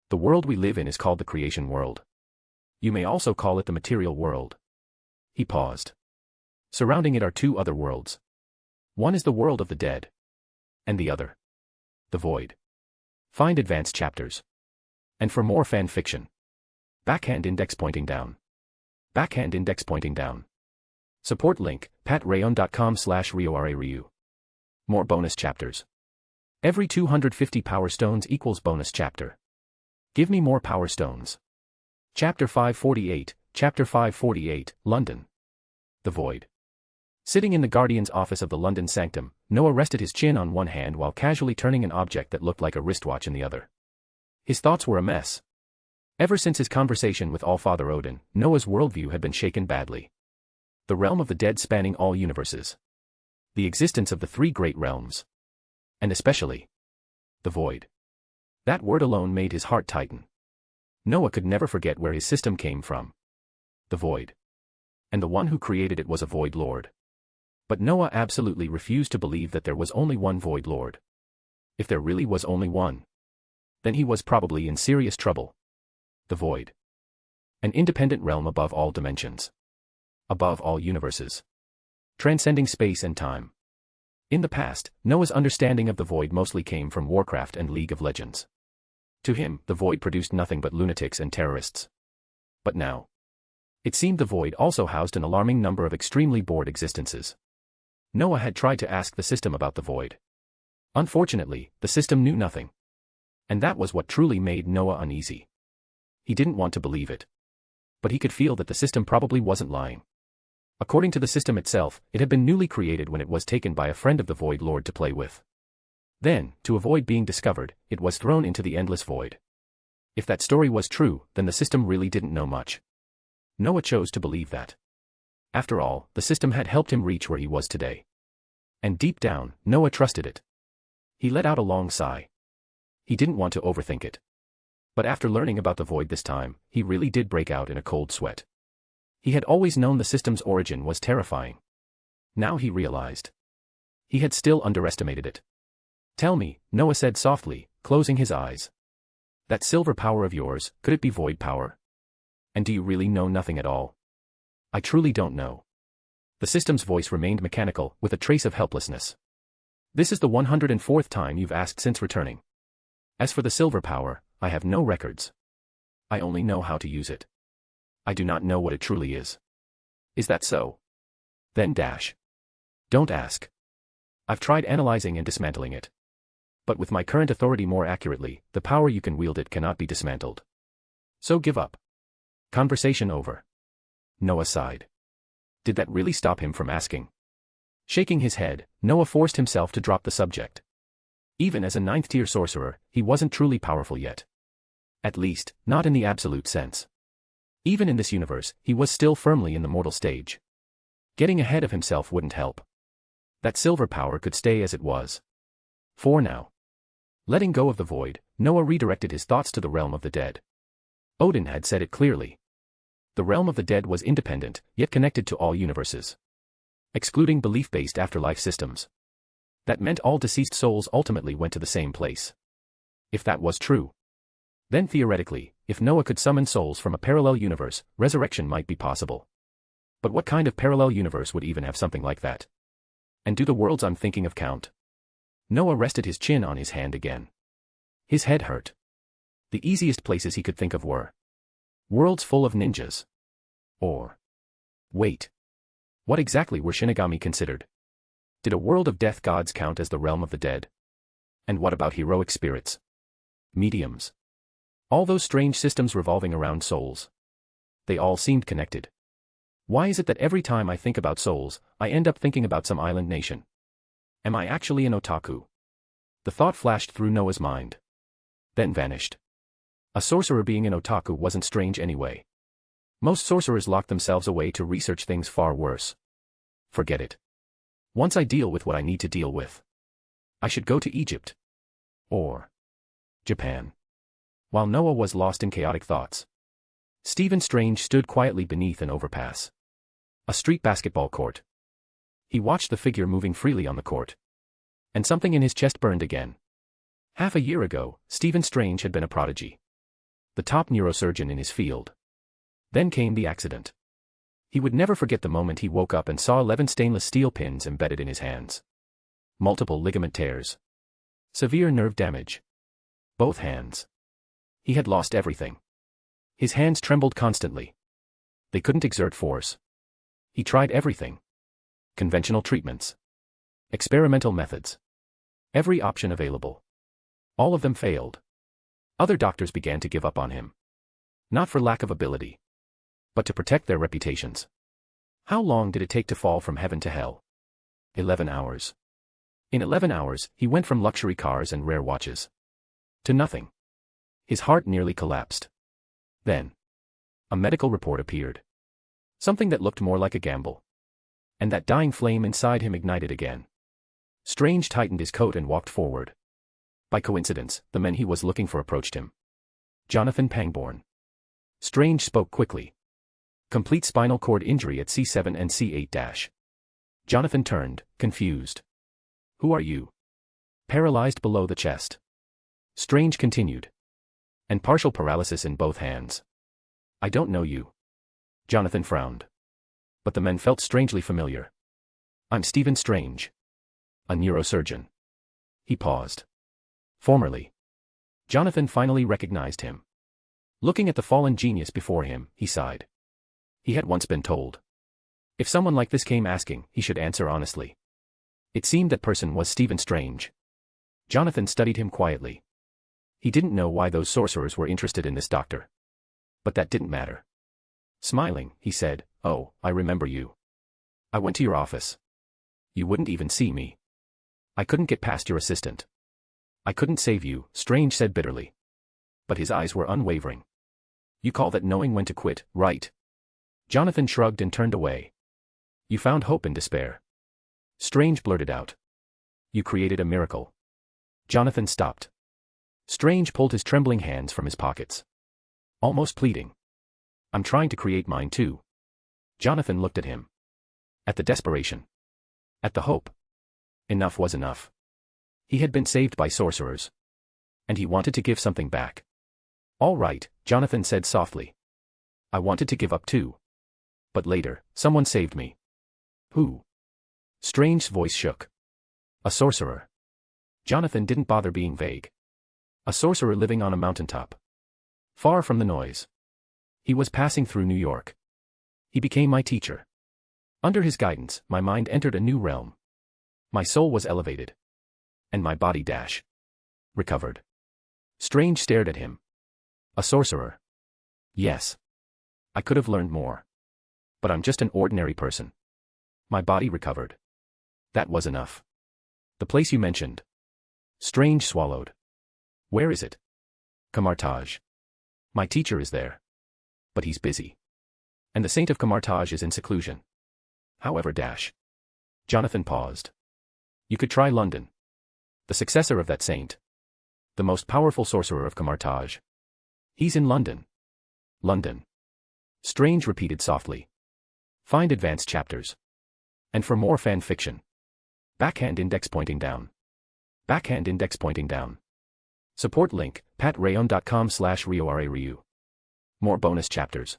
Speaker 3: The world we live in is called the creation world. You may also call it the material world. He paused. Surrounding it are two other worlds. One is the world of the dead. And the other. The void. Find advanced chapters. And for more fan fiction. Backhand index pointing down. Backhand index pointing down. Support link, patreon.com/RioRaRyu. More bonus chapters. Every 250 power stones equals bonus chapter. Give me more power stones. Chapter 548, London. The Void. Sitting in the Guardian's office of the London Sanctum, Noah rested his chin on one hand while casually turning an object that looked like a wristwatch in the other. His thoughts were a mess. Ever since his conversation with Allfather Odin, Noah's worldview had been shaken badly. The realm of the dead spanning all universes. The existence of the three great realms. And especially, the void. That word alone made his heart tighten. Noah could never forget where his system came from. The void. And the one who created it was a void lord. But Noah absolutely refused to believe that there was only one void lord. If there really was only one, then he was probably in serious trouble. The void. An independent realm above all dimensions. Above all universes. Transcending space and time. In the past, Noah's understanding of the void mostly came from Warcraft and League of Legends. To him, the void produced nothing but lunatics and terrorists. But now, it seemed the void also housed an alarming number of extremely bored existences. Noah had tried to ask the system about the void. Unfortunately, the system knew nothing. And that was what truly made Noah uneasy. He didn't want to believe it. But he could feel that the system probably wasn't lying. According to the system itself, it had been newly created when it was taken by a friend of the Void Lord to play with. Then, to avoid being discovered, it was thrown into the endless void. If that story was true, then the system really didn't know much. Noah chose to believe that. After all, the system had helped him reach where he was today. And deep down, Noah trusted it. He let out a long sigh. He didn't want to overthink it. But after learning about the void this time, he really did break out in a cold sweat. He had always known the system's origin was terrifying. Now he realized. He had still underestimated it. Tell me, Noah said softly, closing his eyes. That silver power of yours, could it be void power? And do you really know nothing at all? I truly don't know. The system's voice remained mechanical, with a trace of helplessness. This is the 104th time you've asked since returning. As for the silver power, I have no records. I only know how to use it. I do not know what it truly is. Is that so? Then dash. Don't ask. I've tried analyzing and dismantling it. But with my current authority more accurately, the power you can wield it cannot be dismantled. So give up. Conversation over. Noah sighed. Did that really stop him from asking? Shaking his head, Noah forced himself to drop the subject. Even as a 9th-tier sorcerer, he wasn't truly powerful yet. At least, not in the absolute sense. Even in this universe, he was still firmly in the mortal stage. Getting ahead of himself wouldn't help. That silver power could stay as it was. For now. Letting go of the void, Noah redirected his thoughts to the realm of the dead. Odin had said it clearly. The realm of the dead was independent, yet connected to all universes. Excluding belief-based afterlife systems. That meant all deceased souls ultimately went to the same place. If that was true, then theoretically, if Noah could summon souls from a parallel universe, resurrection might be possible. But what kind of parallel universe would even have something like that? And do the worlds I'm thinking of count? Noah rested his chin on his hand again. His head hurt. The easiest places he could think of were Worlds full of ninjas. Or. Wait. What exactly were Shinigami considered? Did a world of death gods count as the realm of the dead? And what about heroic spirits? Mediums. All those strange systems revolving around souls. They all seemed connected. Why is it that every time I think about souls, I end up thinking about some island nation? Am I actually an otaku? The thought flashed through Noah's mind. Then vanished. A sorcerer being an otaku wasn't strange anyway. Most sorcerers lock themselves away to research things far worse. Forget it. Once I deal with what I need to deal with, I should go to Egypt. Or Japan. While Noah was lost in chaotic thoughts, Stephen Strange stood quietly beneath an overpass. A street basketball court. He watched the figure moving freely on the court. And something in his chest burned again. Half a year ago, Stephen Strange had been a prodigy. The top neurosurgeon in his field. Then came the accident. He would never forget the moment he woke up and saw 11 stainless steel pins embedded in his hands. Multiple ligament tears. Severe nerve damage. Both hands. He had lost everything. His hands trembled constantly. They couldn't exert force. He tried everything. Conventional treatments. Experimental methods. Every option available. All of them failed. Other doctors began to give up on him. Not for lack of ability, but to protect their reputations. How long did it take to fall from heaven to hell? 11 hours. In 11 hours, he went from luxury cars and rare watches to nothing. His heart nearly collapsed. Then, a medical report appeared. Something that looked more like a gamble. And that dying flame inside him ignited again. Strange tightened his coat and walked forward. By coincidence, the men he was looking for approached him. Jonathan Pangborn. Strange spoke quickly. Complete spinal cord injury at C7 and C8-. Jonathan turned, confused. Who are you? Paralyzed below the chest. Strange continued. And partial paralysis in both hands. I don't know you. Jonathan frowned. But the men felt strangely familiar. I'm Stephen Strange. A neurosurgeon. He paused. Formerly. Jonathan finally recognized him. Looking at the fallen genius before him, he sighed. He had once been told. If someone like this came asking, he should answer honestly. It seemed that person was Stephen Strange. Jonathan studied him quietly. He didn't know why those sorcerers were interested in this doctor. But that didn't matter. Smiling, he said, "Oh, I remember you. I went to your office. You wouldn't even see me. I couldn't get past your assistant. I couldn't save you," Strange said bitterly. But his eyes were unwavering. You call that knowing when to quit, right? Jonathan shrugged and turned away. You found hope in despair. Strange blurted out. You created a miracle. Jonathan stopped. Strange pulled his trembling hands from his pockets. Almost pleading. I'm trying to create mine too. Jonathan looked at him. At the desperation. At the hope. Enough was enough. He had been saved by sorcerers. And he wanted to give something back. All right, Jonathan said softly. I wanted to give up too. But later, someone saved me. Who? Strange's voice shook. A sorcerer. Jonathan didn't bother being vague. A sorcerer living on a mountaintop. Far from the noise. He was passing through New York. He became my teacher. Under his guidance, my mind entered a new realm. My soul was elevated. And my body recovered. Strange stared at him. A sorcerer. Yes. I could have learned more. But I'm just an ordinary person. My body recovered. That was enough. The place you mentioned. Strange swallowed. Where is it? Camartage. My teacher is there. But he's busy. And the saint of Camartage is in seclusion. However, Jonathan paused. You could try London. The successor of that saint. The most powerful sorcerer of Camartage. He's in London. London. Strange repeated softly. Find advanced chapters. And for more fan fiction. Backhand index pointing down. Backhand index pointing down. Support link, patreon.com/RioRaRyu. More bonus chapters.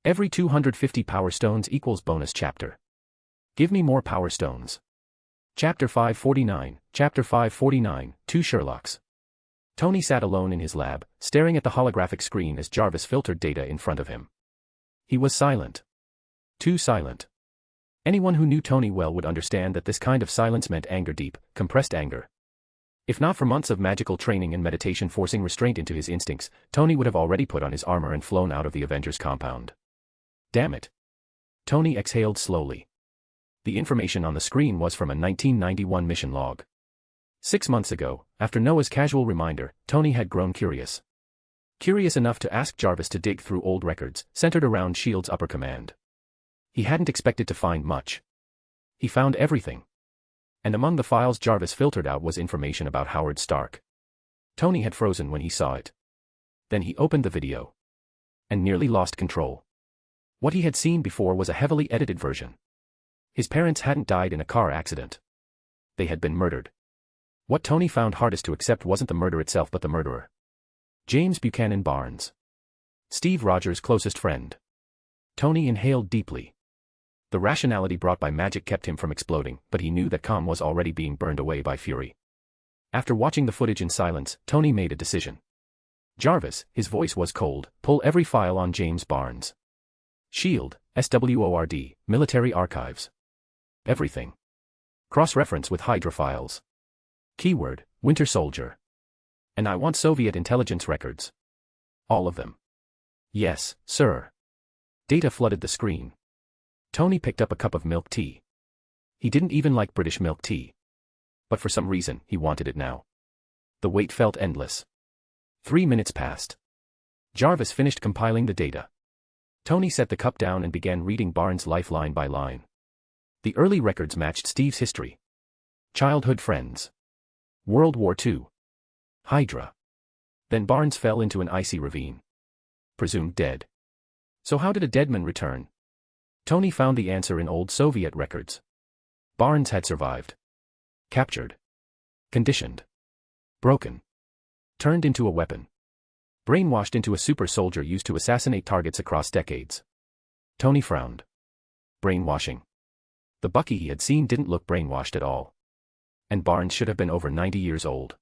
Speaker 3: Every 250 power stones equals bonus chapter. Give me more power stones. Chapter 549, Chapter 549, 2 Sherlocks. Tony sat alone in his lab, staring at the holographic screen as Jarvis filtered data in front of him. He was silent. Too silent. Anyone who knew Tony well would understand that this kind of silence meant anger, deep, compressed anger. If not for months of magical training and meditation forcing restraint into his instincts, Tony would have already put on his armor and flown out of the Avengers compound. Damn it. Tony exhaled slowly. The information on the screen was from a 1991 mission log. 6 months ago, after Noah's casual reminder, Tony had grown curious. Curious enough to ask Jarvis to dig through old records, centered around S.H.I.E.L.D.'s upper command. He hadn't expected to find much. He found everything. And among the files Jarvis filtered out was information about Howard Stark. Tony had frozen when he saw it. Then he opened the video. And nearly lost control. What he had seen before was a heavily edited version. His parents hadn't died in a car accident. They had been murdered. What Tony found hardest to accept wasn't the murder itself but the murderer. James Buchanan Barnes. Steve Rogers' closest friend. Tony inhaled deeply. The rationality brought by magic kept him from exploding, but he knew that calm was already being burned away by fury. After watching the footage in silence, Tony made a decision. Jarvis, his voice was cold, pull every file on James Barnes. S.H.I.E.L.D., SWORD, Military Archives. Everything. Cross-reference with Hydra files. Keyword, Winter Soldier. And I want Soviet intelligence records. All of them. Yes, sir. Data flooded the screen. Tony picked up a cup of milk tea. He didn't even like British milk tea. But for some reason, he wanted it now. The wait felt endless. 3 minutes passed. Jarvis finished compiling the data. Tony set the cup down and began reading Barnes' life line by line. The early records matched Steve's history. Childhood friends. World War II. Hydra. Then Barnes fell into an icy ravine. Presumed dead. So how did a dead man return? Tony found the answer in old Soviet records. Barnes had survived. Captured. Conditioned. Broken. Turned into a weapon. Brainwashed into a super soldier used to assassinate targets across decades. Tony frowned. Brainwashing. The Bucky he had seen didn't look brainwashed at all. And Barnes should have been over 90 years old.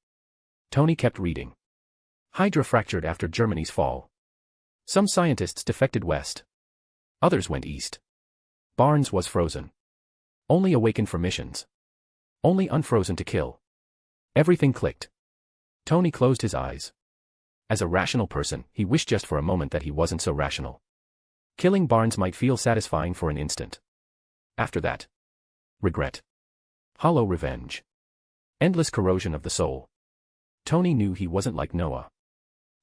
Speaker 3: Tony kept reading. Hydra fractured after Germany's fall. Some scientists defected west. Others went east. Barnes was frozen. Only awakened for missions. Only unfrozen to kill. Everything clicked. Tony closed his eyes. As a rational person, he wished just for a moment that he wasn't so rational. Killing Barnes might feel satisfying for an instant. After that. Regret. Hollow revenge. Endless corrosion of the soul. Tony knew he wasn't like Noah.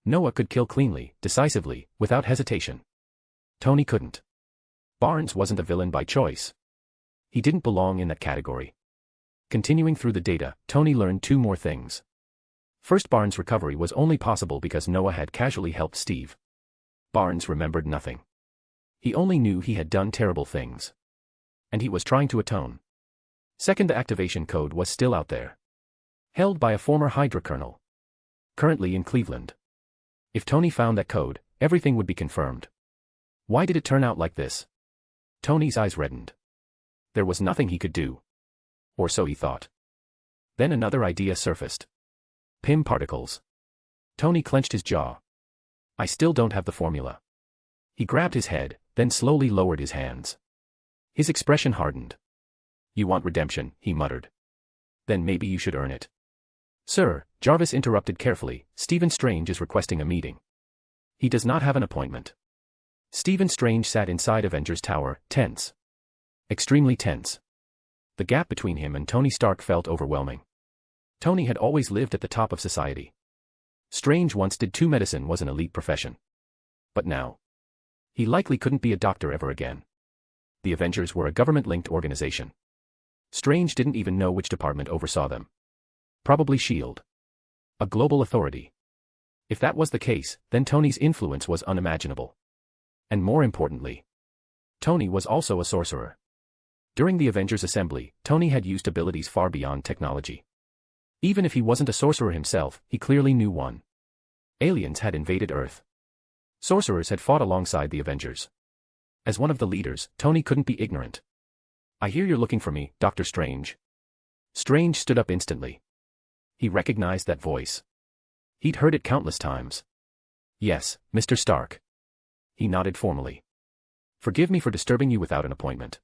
Speaker 3: Noah could kill cleanly, decisively, without hesitation. Tony couldn't. Barnes wasn't a villain by choice. He didn't belong in that category. Continuing through the data, Tony learned 2 more things. First, Barnes' recovery was only possible because Noah had casually helped Steve. Barnes remembered nothing. He only knew he had done terrible things. And he was trying to atone. Second, the activation code was still out there. Held by a former Hydra colonel. Currently in Cleveland. If Tony found that code, everything would be confirmed. Why did it turn out like this? Tony's eyes reddened. There was nothing he could do. Or so he thought. Then another idea surfaced. Pym particles. Tony clenched his jaw. I still don't have the formula. He grabbed his head, then slowly lowered his hands. His expression hardened. You want redemption, he muttered. Then maybe you should earn it. Sir, Jarvis interrupted carefully, Stephen Strange is requesting a meeting. He does not have an appointment. Stephen Strange sat inside Avengers Tower, tense. Extremely tense. The gap between him and Tony Stark felt overwhelming. Tony had always lived at the top of society. Strange once did too. Medicine was an elite profession. But now. He likely couldn't be a doctor ever again. The Avengers were a government-linked organization. Strange didn't even know which department oversaw them. Probably S.H.I.E.L.D. A global authority. If that was the case, then Tony's influence was unimaginable. And more importantly, Tony was also a sorcerer. During the Avengers Assembly, Tony had used abilities far beyond technology. Even if he wasn't a sorcerer himself, he clearly knew one. Aliens had invaded Earth. Sorcerers had fought alongside the Avengers. As one of the leaders, Tony couldn't be ignorant. I hear you're looking for me, Dr. Strange. Strange stood up instantly. He recognized that voice. He'd heard it countless times. Yes, Mr. Stark. He nodded formally. Forgive me for disturbing you without an appointment.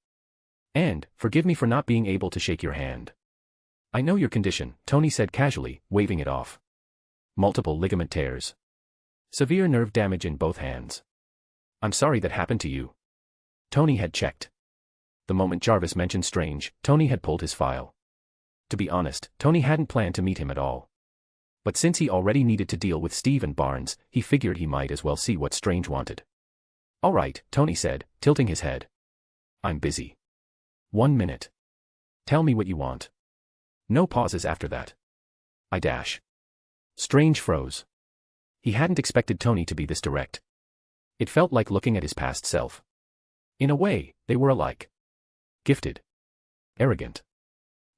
Speaker 3: And, forgive me for not being able to shake your hand. I know your condition, Tony said casually, waving it off. Multiple ligament tears. Severe nerve damage in both hands. I'm sorry that happened to you. Tony had checked. The moment Jarvis mentioned Strange, Tony had pulled his file. To be honest, Tony hadn't planned to meet him at all. But since he already needed to deal with Steve and Barnes, he figured he might as well see what Strange wanted. All right, Tony said, tilting his head. I'm busy. 1 minute. Tell me what you want. No pauses after that. I dash. Strange froze. He hadn't expected Tony to be this direct. It felt like looking at his past self. In a way, they were alike. Gifted. Arrogant.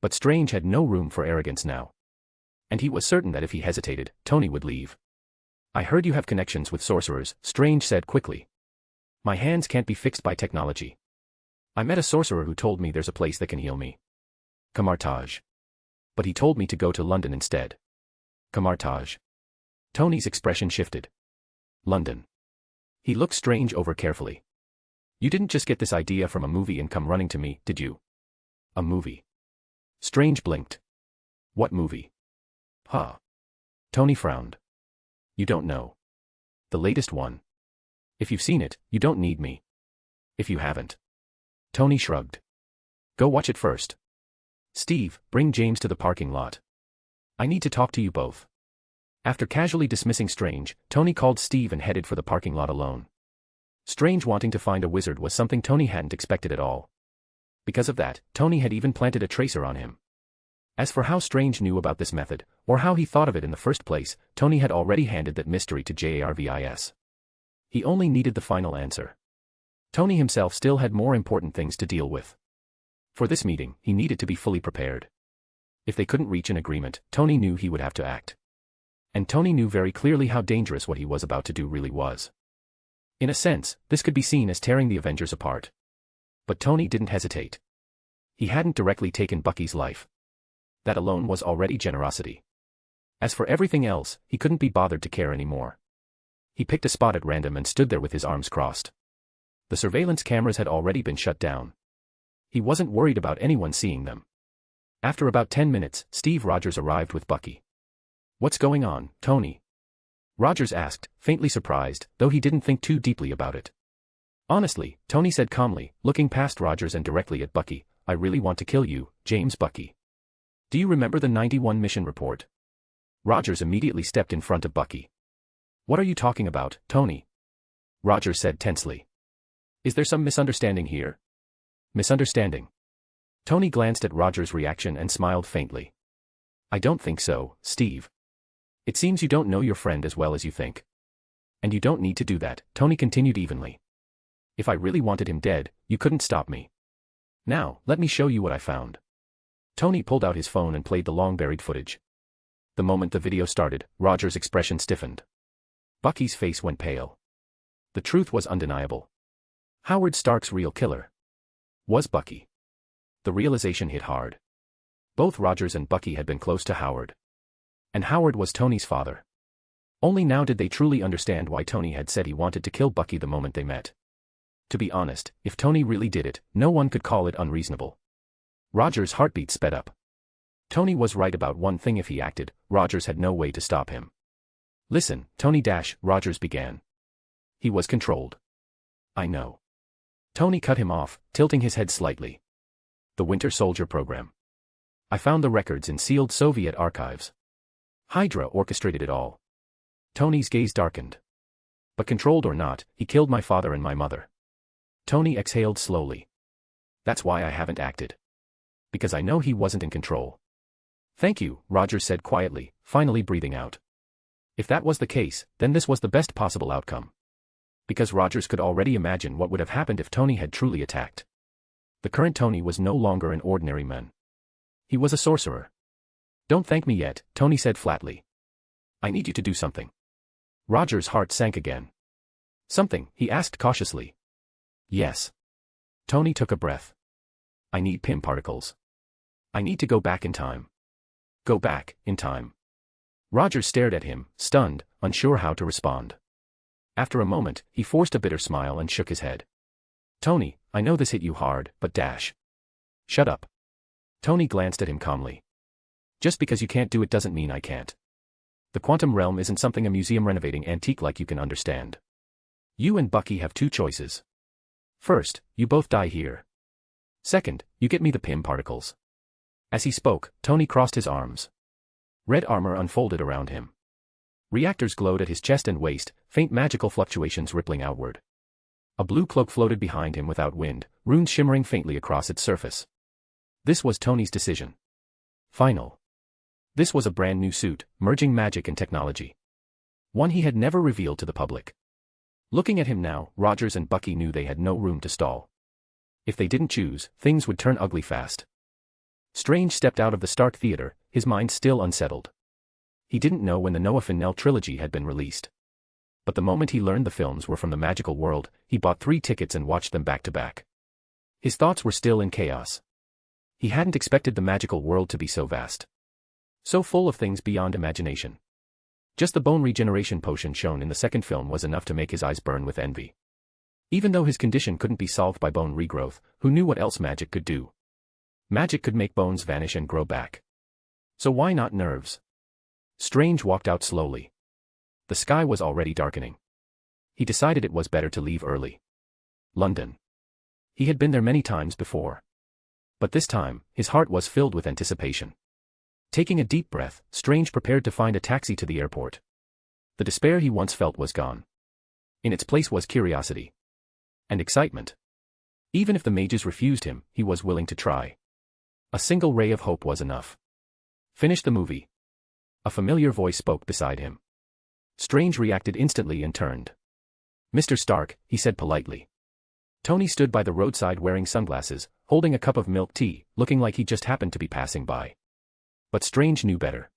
Speaker 3: But Strange had no room for arrogance now. And he was certain that if he hesitated, Tony would leave. I heard you have connections with sorcerers, Strange said quickly. My hands can't be fixed by technology. I met a sorcerer who told me there's a place that can heal me. Camartage. But he told me to go to London instead. Camartage. Tony's expression shifted. London. He looked Strange over carefully. You didn't just get this idea from a movie and come running to me, did you? A movie. Strange blinked. What movie? Huh. Tony frowned. You don't know. The latest one. If you've seen it, you don't need me. If you haven't. Tony shrugged. Go watch it first. Steve, bring James to the parking lot. I need to talk to you both. After casually dismissing Strange, Tony called Steve and headed for the parking lot alone. Strange wanting to find a wizard was something Tony hadn't expected at all. Because of that, Tony had even planted a tracer on him. As for how Strange knew about this method, or how he thought of it in the first place, Tony had already handed that mystery to Jarvis. He only needed the final answer. Tony himself still had more important things to deal with. For this meeting, he needed to be fully prepared. If they couldn't reach an agreement, Tony knew he would have to act. And Tony knew very clearly how dangerous what he was about to do really was. In a sense, this could be seen as tearing the Avengers apart. But Tony didn't hesitate. He hadn't directly taken Bucky's life. That alone was already generosity. As for everything else, he couldn't be bothered to care anymore. He picked a spot at random and stood there with his arms crossed. The surveillance cameras had already been shut down. He wasn't worried about anyone seeing them. After about 10 minutes, Steve Rogers arrived with Bucky. What's going on, Tony? Rogers asked, faintly surprised, though he didn't think too deeply about it. Honestly, Tony said calmly, looking past Rogers and directly at Bucky, I really want to kill you, James Bucky. Do you remember the 91 mission report? Rogers immediately stepped in front of Bucky. What are you talking about, Tony? Rogers said tensely. Is there some misunderstanding here? Misunderstanding. Tony glanced at Rogers' reaction and smiled faintly. I don't think so, Steve. It seems you don't know your friend as well as you think. And you don't need to do that, Tony continued evenly. If I really wanted him dead, you couldn't stop me. Now, let me show you what I found. Tony pulled out his phone and played the long-buried footage. The moment the video started, Rogers' expression stiffened. Bucky's face went pale. The truth was undeniable. Howard Stark's real killer was Bucky. The realization hit hard. Both Rogers and Bucky had been close to Howard. And Howard was Tony's father. Only now did they truly understand why Tony had said he wanted to kill Bucky the moment they met. To be honest, if Tony really did it, no one could call it unreasonable. Rogers' heartbeat sped up. Tony was right about one thing: if he acted, Rogers had no way to stop him. Listen, Tony Rogers began. He was controlled. I know. Tony cut him off, tilting his head slightly. The Winter Soldier program. I found the records in sealed Soviet archives. Hydra orchestrated it all. Tony's gaze darkened. But controlled or not, he killed my father and my mother. Tony exhaled slowly. That's why I haven't acted. Because I know he wasn't in control. Thank you, Rogers said quietly, finally breathing out. If that was the case, then this was the best possible outcome. Because Rogers could already imagine what would have happened if Tony had truly attacked. The current Tony was no longer an ordinary man. He was a sorcerer. Don't thank me yet, Tony said flatly. I need you to do something. Rogers' heart sank again. Something, he asked cautiously. Yes. Tony took a breath. I need PIM particles. I need to go back in time. Go back, in time. Rogers stared at him, stunned, unsure how to respond. After a moment, he forced a bitter smile and shook his head. Tony, I know this hit you hard, but dash. Shut up. Tony glanced at him calmly. Just because you can't do it doesn't mean I can't. The quantum realm isn't something a museum renovating antique like you can understand. You and Bucky have two choices. First, you both die here. Second, you get me the PIM particles. As he spoke, Tony crossed his arms. Red armor unfolded around him. Reactors glowed at his chest and waist, faint magical fluctuations rippling outward. A blue cloak floated behind him without wind, runes shimmering faintly across its surface. This was Tony's decision. Final. This was a brand new suit, merging magic and technology. One he had never revealed to the public. Looking at him now, Rogers and Bucky knew they had no room to stall. If they didn't choose, things would turn ugly fast. Strange stepped out of the Stark Theater, his mind still unsettled. He didn't know when the Noah Fennell trilogy had been released. But the moment he learned the films were from the magical world, he bought 3 tickets and watched them back to back. His thoughts were still in chaos. He hadn't expected the magical world to be so vast. So full of things beyond imagination. Just the bone regeneration potion shown in the second film was enough to make his eyes burn with envy. Even though his condition couldn't be solved by bone regrowth, who knew what else magic could do? Magic could make bones vanish and grow back. So why not nerves? Strange walked out slowly. The sky was already darkening. He decided it was better to leave early. London. He had been there many times before. But this time, his heart was filled with anticipation. Taking a deep breath, Strange prepared to find a taxi to the airport. The despair he once felt was gone. In its place was curiosity. And excitement. Even if the mages refused him, he was willing to try. A single ray of hope was enough. Finish the movie. A familiar voice spoke beside him. Strange reacted instantly and turned. Mr. Stark, he said politely. Tony stood by the roadside wearing sunglasses, holding a cup of milk tea, looking like he just happened to be passing by. But Strange knew better.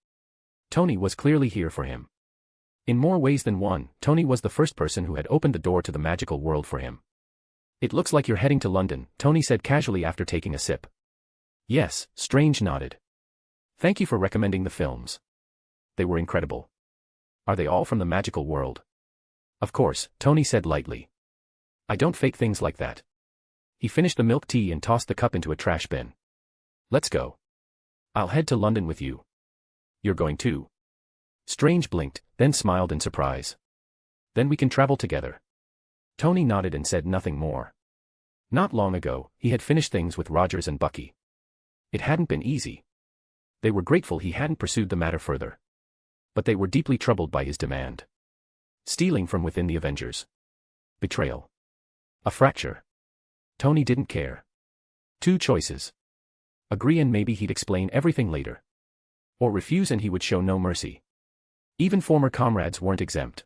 Speaker 3: Tony was clearly here for him. In more ways than one, Tony was the first person who had opened the door to the magical world for him. It looks like you're heading to London, Tony said casually after taking a sip. Yes, Strange nodded. Thank you for recommending the films. They were incredible. Are they all from the magical world? Of course, Tony said lightly. I don't fake things like that. He finished the milk tea and tossed the cup into a trash bin. Let's go. I'll head to London with you. You're going too? Strange blinked, then smiled in surprise. Then we can travel together. Tony nodded and said nothing more. Not long ago, he had finished things with Rogers and Bucky. It hadn't been easy. They were grateful he hadn't pursued the matter further. But they were deeply troubled by his demand. Stealing from within the Avengers. Betrayal. A fracture. Tony didn't care. 2 choices. Agree and maybe he'd explain everything later. Or refuse and he would show no mercy. Even former comrades weren't exempt.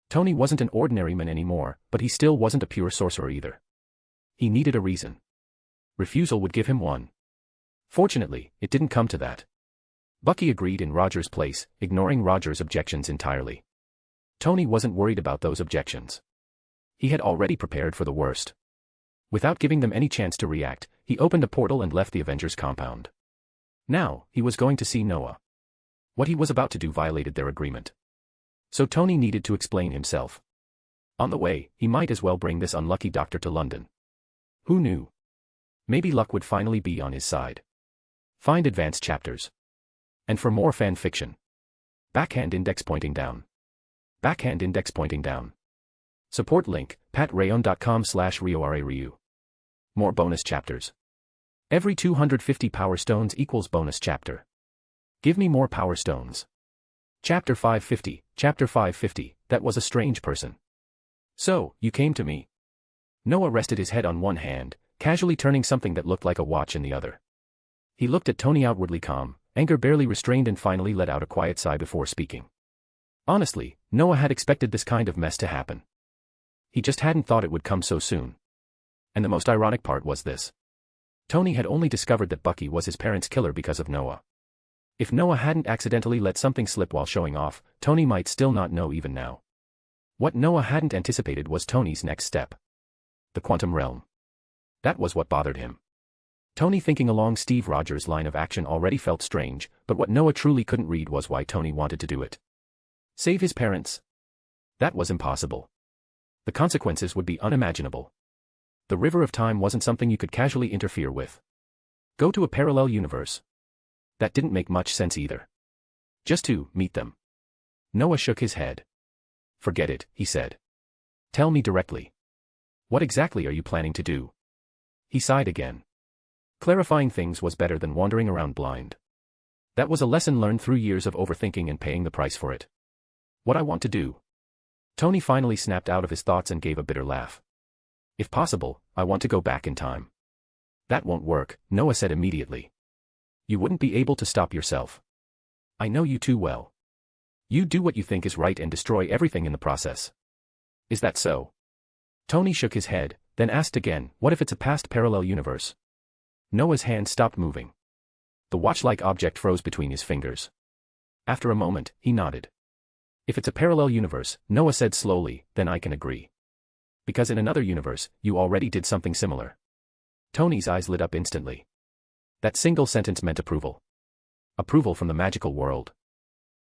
Speaker 3: Tony wasn't an ordinary man anymore, but he still wasn't a pure sorcerer either. He needed a reason. Refusal would give him one. Fortunately, it didn't come to that. Bucky agreed in Rogers' place, ignoring Rogers' objections entirely. Tony wasn't worried about those objections. He had already prepared for the worst. Without giving them any chance to react, he opened a portal and left the Avengers compound. Now, he was going to see Noah. What he was about to do violated their agreement. So Tony needed to explain himself. On the way, he might as well bring this unlucky doctor to London. Who knew? Maybe luck would finally be on his side. Find advanced chapters. And for more fan fiction. Backhand index pointing down. Backhand index pointing down. Support link, patreon.com/RioRaRyu. More bonus chapters. Every 250 power stones equals bonus chapter. Give me more power stones. Chapter 550, Chapter 550, that was a strange person. So, you came to me. Noah rested his head on one hand, casually turning something that looked like a watch in the other. He looked at Tony outwardly calm, anger barely restrained and finally let out a quiet sigh before speaking. Honestly, Noah had expected this kind of mess to happen. He just hadn't thought it would come so soon. And the most ironic part was this. Tony had only discovered that Bucky was his parents' killer because of Noah. If Noah hadn't accidentally let something slip while showing off, Tony might still not know even now. What Noah hadn't anticipated was Tony's next step. The quantum realm. That was what bothered him. Tony thinking along Steve Rogers' line of action already felt strange, but what Noah truly couldn't read was why Tony wanted to do it. Save his parents? That was impossible. The consequences would be unimaginable. The river of time wasn't something you could casually interfere with. Go to a parallel universe. That didn't make much sense either. Just to meet them. Noah shook his head. Forget it, he said. Tell me directly. What exactly are you planning to do? He sighed again. Clarifying things was better than wandering around blind. That was a lesson learned through years of overthinking and paying the price for it. What I want to do. Tony finally snapped out of his thoughts and gave a bitter laugh. If possible, I want to go back in time. That won't work, Noah said immediately. You wouldn't be able to stop yourself. I know you too well. You do what you think is right and destroy everything in the process. Is that so? Tony shook his head, then asked again, what if it's a past parallel universe? Noah's hand stopped moving. The watch-like object froze between his fingers. After a moment, he nodded. If it's a parallel universe, Noah said slowly, then I can agree. Because in another universe, you already did something similar. Tony's eyes lit up instantly. That single sentence meant approval. Approval from the magical world.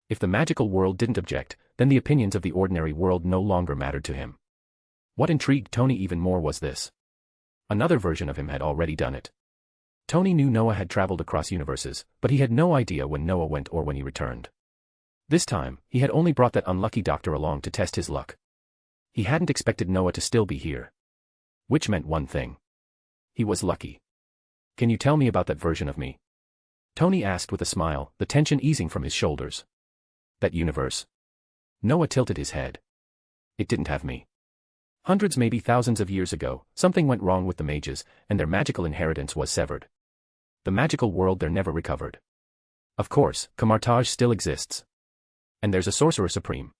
Speaker 3: If the magical world didn't object, then the opinions of the ordinary world no longer mattered to him. What intrigued Tony even more was this. Another version of him had already done it. Tony knew Noah had traveled across universes, but he had no idea when Noah went or when he returned. This time, he had only brought that unlucky doctor along to test his luck. He hadn't expected Noah to still be here. Which meant one thing. He was lucky. Can you tell me about that version of me? Tony asked with a smile, the tension easing from his shoulders. That universe. Noah tilted his head. It didn't have me. Hundreds, maybe thousands of years ago, something went wrong with the mages, and their magical inheritance was severed. The magical world there never recovered. Of course, Camartage still exists. And there's a sorcerer supreme.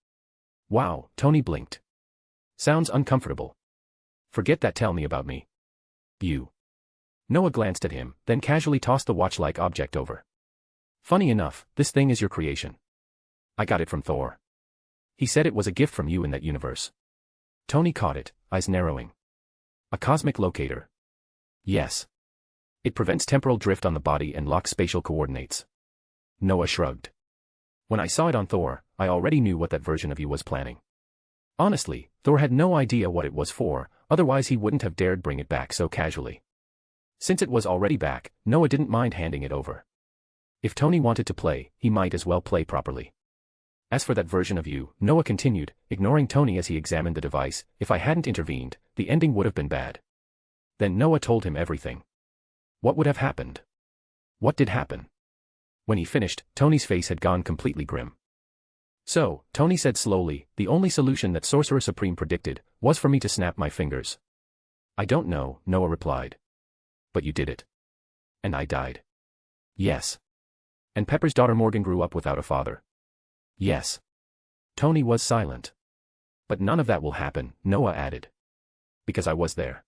Speaker 3: Wow, Tony blinked. Sounds uncomfortable. Forget that, tell me about me. You. Noah glanced at him, then casually tossed the watch-like object over. Funny enough, this thing is your creation. I got it from Thor. He said it was a gift from you in that universe. Tony caught it, eyes narrowing. A cosmic locator. Yes. It prevents temporal drift on the body and locks spatial coordinates. Noah shrugged. When I saw it on Thor, I already knew what that version of you was planning. Honestly, Thor had no idea what it was for, otherwise he wouldn't have dared bring it back so casually. Since it was already back, Noah didn't mind handing it over. If Tony wanted to play, he might as well play properly. As for that version of you, Noah continued, ignoring Tony as he examined the device, if I hadn't intervened, the ending would have been bad. Then Noah told him everything. What would have happened? What did happen? When he finished, Tony's face had gone completely grim. So, Tony said slowly, the only solution that Sorcerer Supreme predicted was for me to snap my fingers. I don't know, Noah replied. But you did it. And I died. Yes. And Pepper's daughter Morgan grew up without a father. Yes. Tony was silent. But none of that will happen, Noah added. Because I was there.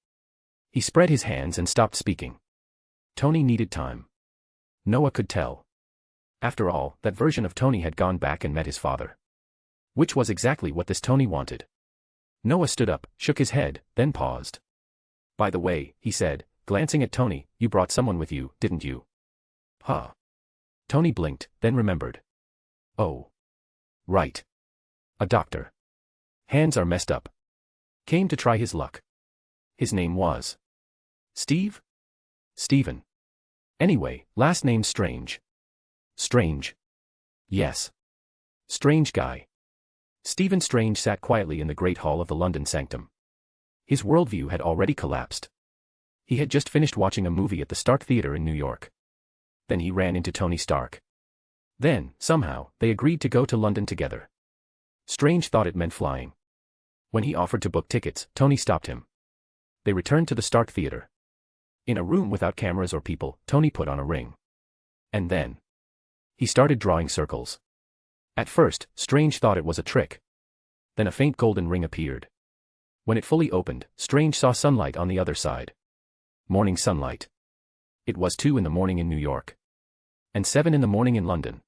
Speaker 3: He spread his hands and stopped speaking. Tony needed time. Noah could tell. After all, that version of Tony had gone back and met his father. Which was exactly what this Tony wanted. Noah stood up, shook his head, then paused. By the way, he said, glancing at Tony, you brought someone with you, didn't you? Huh. Tony blinked, then remembered. Oh. Right. A doctor. Hands are messed up. Came to try his luck. His name was Steve? Steven. Anyway, last name Strange. Strange. Yes. Strange guy. Stephen Strange sat quietly in the great hall of the London sanctum. His worldview had already collapsed. He had just finished watching a movie at the Stark Theater in New York. Then he ran into Tony Stark. Then, somehow, they agreed to go to London together. Strange thought it meant flying. When he offered to book tickets, Tony stopped him. They returned to the Stark Theater. In a room without cameras or people, Tony put on a ring. And then he started drawing circles. At first, Strange thought it was a trick. Then a faint golden ring appeared. When it fully opened, Strange saw sunlight on the other side. Morning sunlight. It was 2 in the morning in New York. And 7 in the morning in London.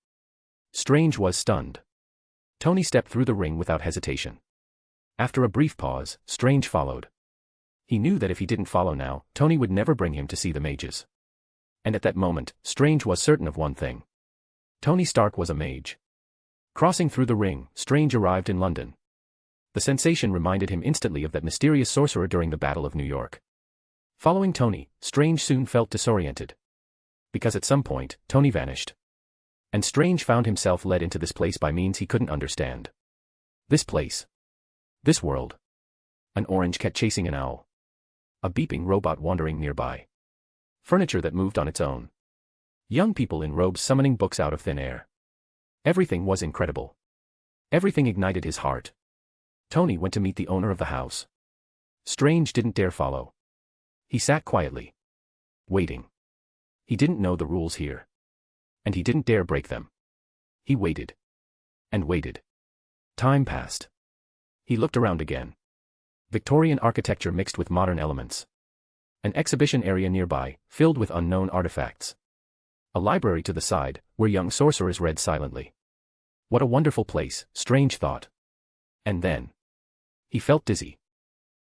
Speaker 3: Strange was stunned. Tony stepped through the ring without hesitation. After a brief pause, Strange followed. He knew that if he didn't follow now, Tony would never bring him to see the mages. And at that moment, Strange was certain of one thing. Tony Stark was a mage. Crossing through the ring, Strange arrived in London. The sensation reminded him instantly of that mysterious sorcerer during the Battle of New York. Following Tony, Strange soon felt disoriented. Because at some point, Tony vanished. And Strange found himself led into this place by means he couldn't understand. This place. This world. An orange cat chasing an owl. A beeping robot wandering nearby. Furniture that moved on its own. Young people in robes summoning books out of thin air. Everything was incredible. Everything ignited his heart. Tony went to meet the owner of the house. Strange didn't dare follow. He sat quietly. Waiting. He didn't know the rules here. And he didn't dare break them. He waited. And waited. Time passed. He looked around again. Victorian architecture mixed with modern elements. An exhibition area nearby, filled with unknown artifacts. A library to the side, where young sorcerers read silently. What a wonderful place, Strange thought. And then. He felt dizzy.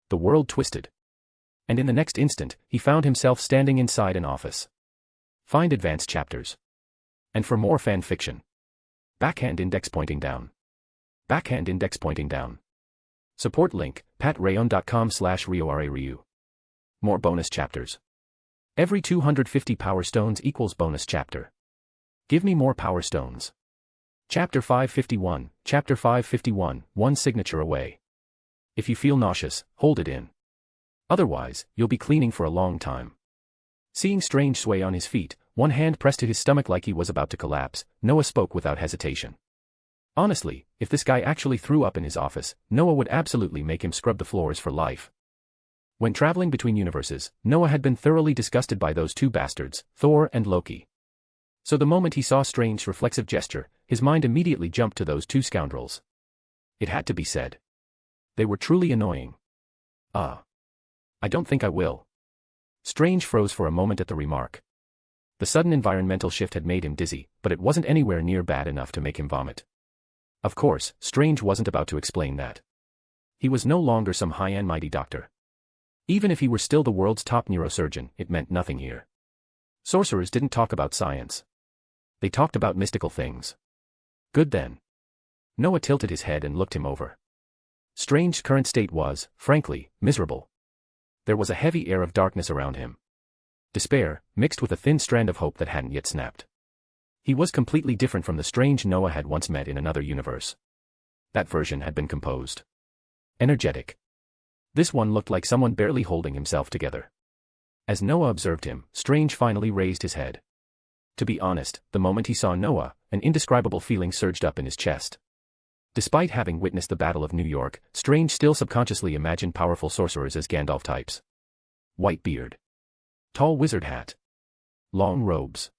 Speaker 3: The world twisted. And in the next instant, he found himself standing inside an office. Find advanced chapters. And for more fan fiction. Backhand index pointing down. Backhand index pointing down. Support link, patreon.com/RioRaRyu. More bonus chapters. Every 250 power stones equals bonus chapter. Give me more power stones. Chapter 551, Chapter 551, one signature away. If you feel nauseous, hold it in. Otherwise, you'll be cleaning for a long time. Seeing Strange sway on his feet, one hand pressed to his stomach like he was about to collapse, Noah spoke without hesitation. Honestly, if this guy actually threw up in his office, Noah would absolutely make him scrub the floors for life. When traveling between universes, Noah had been thoroughly disgusted by those two bastards, Thor and Loki. So the moment he saw Strange's reflexive gesture, his mind immediately jumped to those two scoundrels. It had to be said. They were truly annoying. I don't think I will. Strange froze for a moment at the remark. The sudden environmental shift had made him dizzy, but it wasn't anywhere near bad enough to make him vomit. Of course, Strange wasn't about to explain that. He was no longer some high and mighty doctor. Even if he were still the world's top neurosurgeon, it meant nothing here. Sorcerers didn't talk about science. They talked about mystical things. Good then. Noah tilted his head and looked him over. Strange's current state was, frankly, miserable. There was a heavy air of darkness around him. Despair, mixed with a thin strand of hope that hadn't yet snapped. He was completely different from the Strange Noah had once met in another universe. That version had been composed. Energetic. This one looked like someone barely holding himself together. As Noah observed him, Strange finally raised his head. To be honest, the moment he saw Noah, an indescribable feeling surged up in his chest. Despite having witnessed the Battle of New York, Strange still subconsciously imagined powerful sorcerers as Gandalf types. White beard. Tall wizard hat. Long robes.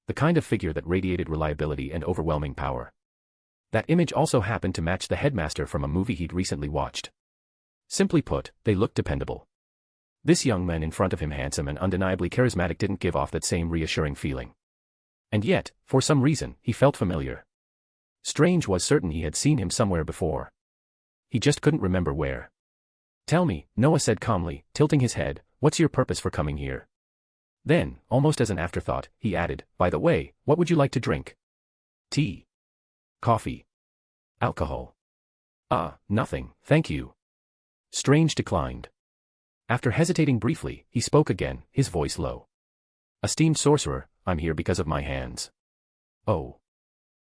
Speaker 3: The kind of figure that radiated reliability and overwhelming power. That image also happened to match the headmaster from a movie he'd recently watched. Simply put, they looked dependable. This young man in front of him, handsome and undeniably charismatic, didn't give off that same reassuring feeling. And yet, for some reason, he felt familiar. Strange was certain he had seen him somewhere before. He just couldn't remember where. Tell me, Noah said calmly, tilting his head, what's your purpose for coming here? Then, almost as an afterthought, he added, by the way, what would you like to drink? Tea? Coffee? Alcohol? Nothing, thank you. Strange declined. After hesitating briefly, he spoke again, his voice low. Esteemed sorcerer, I'm here because of my hands. Oh.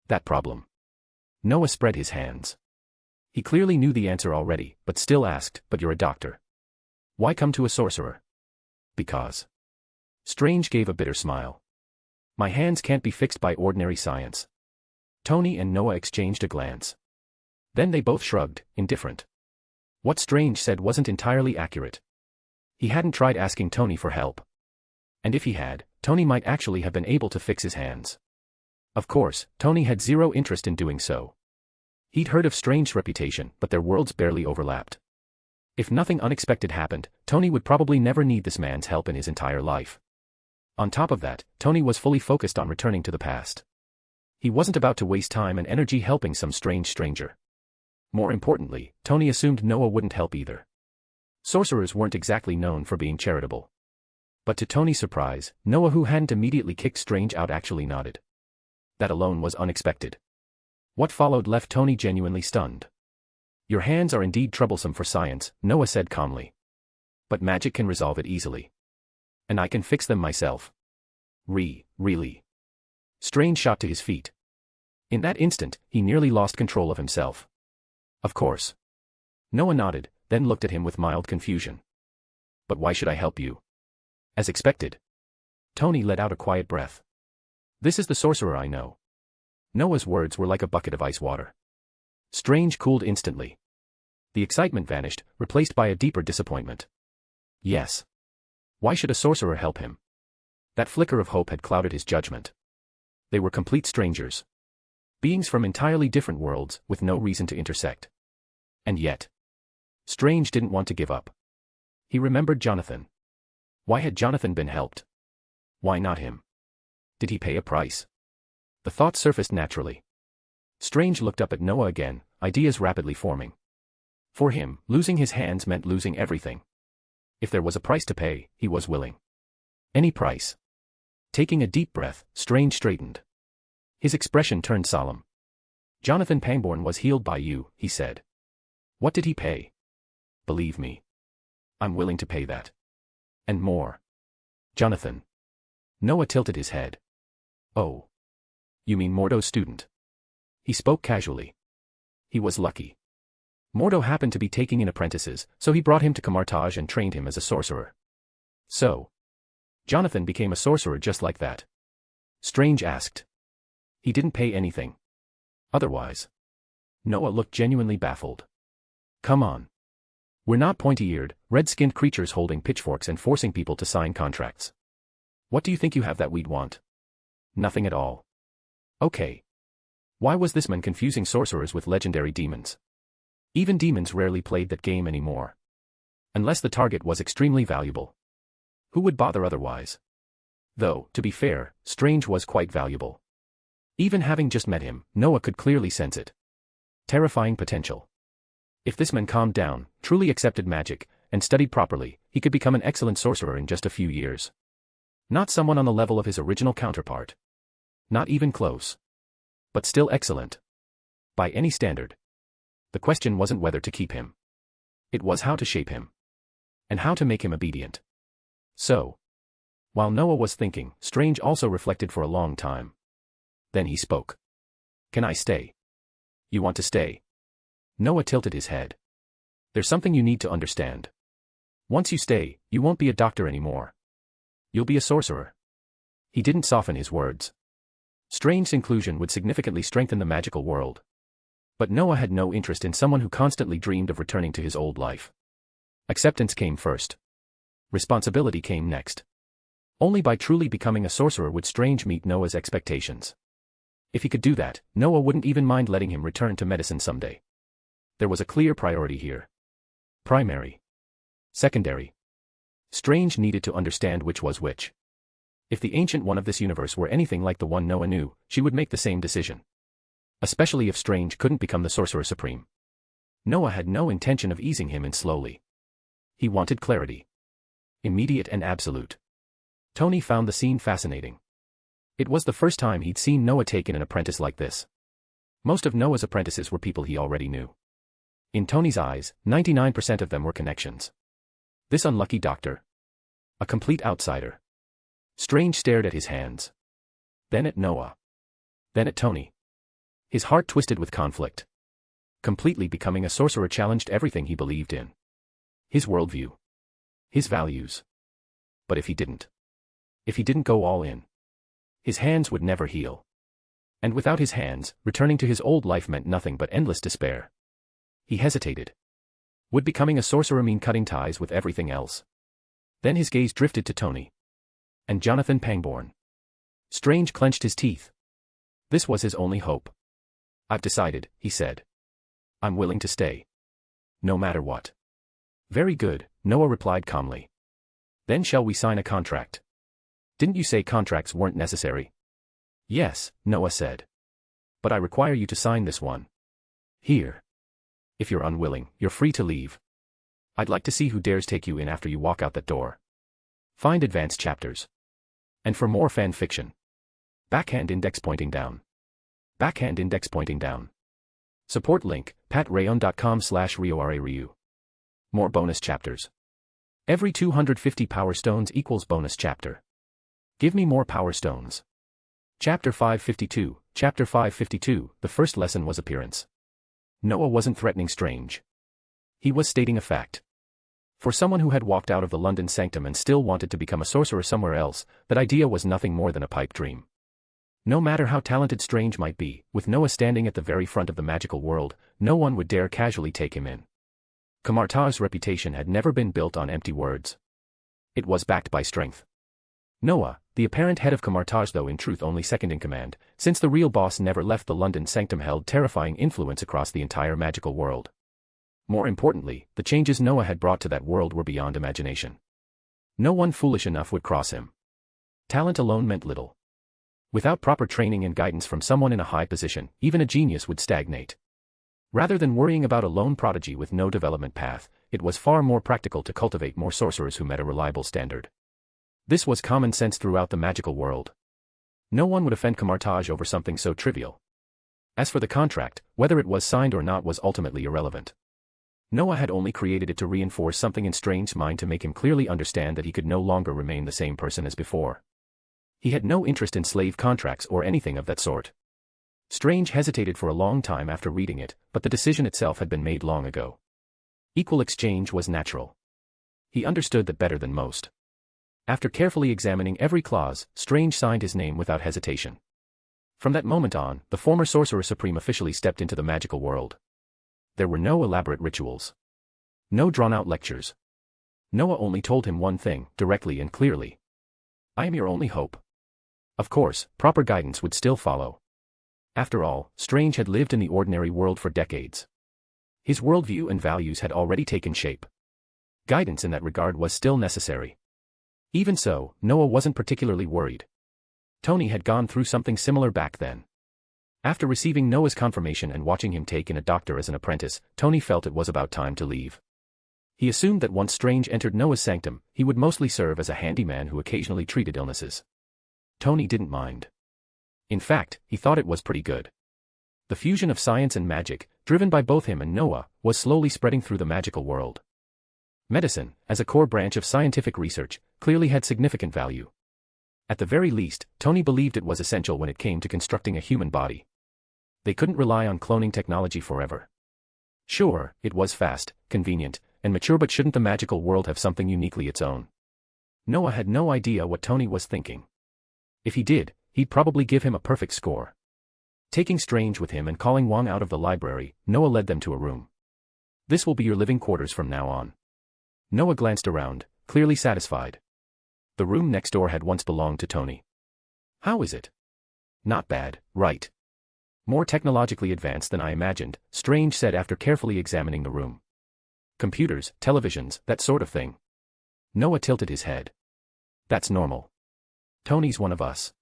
Speaker 3: That problem. Noah spread his hands. He clearly knew the answer already, but still asked, but you're a doctor. Why come to a sorcerer? Because. Strange gave a bitter smile. My hands can't be fixed by ordinary science. Tony and Noah exchanged a glance. Then they both shrugged, indifferent. What Strange said wasn't entirely accurate. He hadn't tried asking Tony for help. And if he had, Tony might actually have been able to fix his hands. Of course, Tony had zero interest in doing so. He'd heard of Strange's reputation, but their worlds barely overlapped. If nothing unexpected happened, Tony would probably never need this man's help in his entire life. On top of that, Tony was fully focused on returning to the past. He wasn't about to waste time and energy helping some strange stranger. More importantly, Tony assumed Noah wouldn't help either. Sorcerers weren't exactly known for being charitable. But to Tony's surprise, Noah, who hadn't immediately kicked Strange out, actually nodded. That alone was unexpected. What followed left Tony genuinely stunned. Your hands are indeed troublesome for science, Noah said calmly. But magic can resolve it easily. And I can fix them myself. Really? Strange shot to his feet. In that instant, he nearly lost control of himself. Of course. Noah nodded, then looked at him with mild confusion. But why should I help you? As expected. Tony let out a quiet breath. This is the sorcerer I know. Noah's words were like a bucket of ice water. Strange cooled instantly. The excitement vanished, replaced by a deeper disappointment. Yes. Why should a sorcerer help him? That flicker of hope had clouded his judgment. They were complete strangers. Beings from entirely different worlds, with no reason to intersect. And yet, Strange didn't want to give up. He remembered Jonathan. Why had Jonathan been helped? Why not him? Did he pay a price? The thought surfaced naturally. Strange looked up at Noah again, ideas rapidly forming. For him, losing his hands meant losing everything. If there was a price to pay, he was willing. Any price. Taking a deep breath, Strange straightened. His expression turned solemn. Jonathan Pangborn was healed by you, he said. What did he pay? Believe me. I'm willing to pay that. And more. Jonathan. Noah tilted his head. Oh. You mean Mordo's student? He spoke casually. He was lucky. Mordo happened to be taking in apprentices, so he brought him to Camartage and trained him as a sorcerer. So. Jonathan became a sorcerer just like that? Strange asked. He didn't pay anything. Otherwise. Noah looked genuinely baffled. Come on. We're not pointy-eared, red-skinned creatures holding pitchforks and forcing people to sign contracts. What do you think you have that we'd want? Nothing at all. Okay. Why was this man confusing sorcerers with legendary demons? Even demons rarely played that game anymore. Unless the target was extremely valuable. Who would bother otherwise? Though, to be fair, Strange was quite valuable. Even having just met him, Noah could clearly sense it. Terrifying potential. If this man calmed down, truly accepted magic, and studied properly, he could become an excellent sorcerer in just a few years. Not someone on the level of his original counterpart. Not even close. But still excellent. By any standard. The question wasn't whether to keep him. It was how to shape him. And how to make him obedient. So. While Noah was thinking, Strange also reflected for a long time. Then he spoke. Can I stay? You want to stay? Noah tilted his head. There's something you need to understand. Once you stay, you won't be a doctor anymore. You'll be a sorcerer. He didn't soften his words. Strange's inclusion would significantly strengthen the magical world. But Noah had no interest in someone who constantly dreamed of returning to his old life. Acceptance came first. Responsibility came next. Only by truly becoming a sorcerer would Strange meet Noah's expectations. If he could do that, Noah wouldn't even mind letting him return to medicine someday. There was a clear priority here. Primary. Secondary. Strange needed to understand which was which. If the Ancient One of this universe were anything like the one Noah knew, she would make the same decision. Especially if Strange couldn't become the Sorcerer Supreme. Noah had no intention of easing him in slowly. He wanted clarity. Immediate and absolute. Tony found the scene fascinating. It was the first time he'd seen Noah take in an apprentice like this. Most of Noah's apprentices were people he already knew. In Tony's eyes, 99% of them were connections. This unlucky doctor. A complete outsider. Strange stared at his hands. Then at Noah. Then at Tony. His heart twisted with conflict. Completely becoming a sorcerer challenged everything he believed in. His worldview. His values. But if he didn't go all in, his hands would never heal. And without his hands, returning to his old life meant nothing but endless despair. He hesitated. Would becoming a sorcerer mean cutting ties with everything else? Then his gaze drifted to Tony. And Jonathan Pangborn. Strange clenched his teeth. This was his only hope. I've decided, he said. I'm willing to stay. No matter what. Very good, Noah replied calmly. Then shall we sign a contract? Didn't you say contracts weren't necessary? Yes, Noah said. But I require you to sign this one. Here. If you're unwilling, you're free to leave. I'd like to see who dares take you in after you walk out that door. Find advanced chapters. And for more fan fiction. Backhand index pointing down. Backhand index pointing down. Support link, patreon.com/RioRaRyu. More bonus chapters. Every 250 power stones equals bonus chapter. Give me more power stones. Chapter 552. Chapter 552, the first lesson was appearance. Noah wasn't threatening Strange. He was stating a fact. For someone who had walked out of the London sanctum and still wanted to become a sorcerer somewhere else, that idea was nothing more than a pipe dream. No matter how talented Strange might be, with Noah standing at the very front of the magical world, no one would dare casually take him in. Kamartaj's reputation had never been built on empty words. It was backed by strength. Noah, the apparent head of Kamartaj, though in truth only second in command, since the real boss never left the London sanctum, held terrifying influence across the entire magical world. More importantly, the changes Noah had brought to that world were beyond imagination. No one foolish enough would cross him. Talent alone meant little. Without proper training and guidance from someone in a high position, even a genius would stagnate. Rather than worrying about a lone prodigy with no development path, it was far more practical to cultivate more sorcerers who met a reliable standard. This was common sense throughout the magical world. No one would offend Kamartaj over something so trivial. As for the contract, whether it was signed or not was ultimately irrelevant. Noah had only created it to reinforce something in Strange's mind, to make him clearly understand that he could no longer remain the same person as before. He had no interest in slave contracts or anything of that sort. Strange hesitated for a long time after reading it, but the decision itself had been made long ago. Equal exchange was natural. He understood that better than most. After carefully examining every clause, Strange signed his name without hesitation. From that moment on, the former Sorcerer Supreme officially stepped into the magical world. There were no elaborate rituals. No drawn-out lectures. Noah only told him one thing, directly and clearly. I am your only hope. Of course, proper guidance would still follow. After all, Strange had lived in the ordinary world for decades. His worldview and values had already taken shape. Guidance in that regard was still necessary. Even so, Noah wasn't particularly worried. Tony had gone through something similar back then. After receiving Noah's confirmation and watching him take in a doctor as an apprentice, Tony felt it was about time to leave. He assumed that once Strange entered Noah's sanctum, he would mostly serve as a handyman who occasionally treated illnesses. Tony didn't mind. In fact, he thought it was pretty good. The fusion of science and magic, driven by both him and Noah, was slowly spreading through the magical world. Medicine, as a core branch of scientific research, clearly had significant value. At the very least, Tony believed it was essential when it came to constructing a human body. They couldn't rely on cloning technology forever. Sure, it was fast, convenient, and mature, but shouldn't the magical world have something uniquely its own? Noah had no idea what Tony was thinking. If he did, he'd probably give him a perfect score. Taking Strange with him and calling Wang out of the library, Noah led them to a room. This will be your living quarters from now on. Noah glanced around, clearly satisfied. The room next door had once belonged to Tony. How is it? Not bad, right? More technologically advanced than I imagined, Strange said after carefully examining the room. Computers, televisions, that sort of thing. Noah tilted his head. That's normal. Tony's one of us.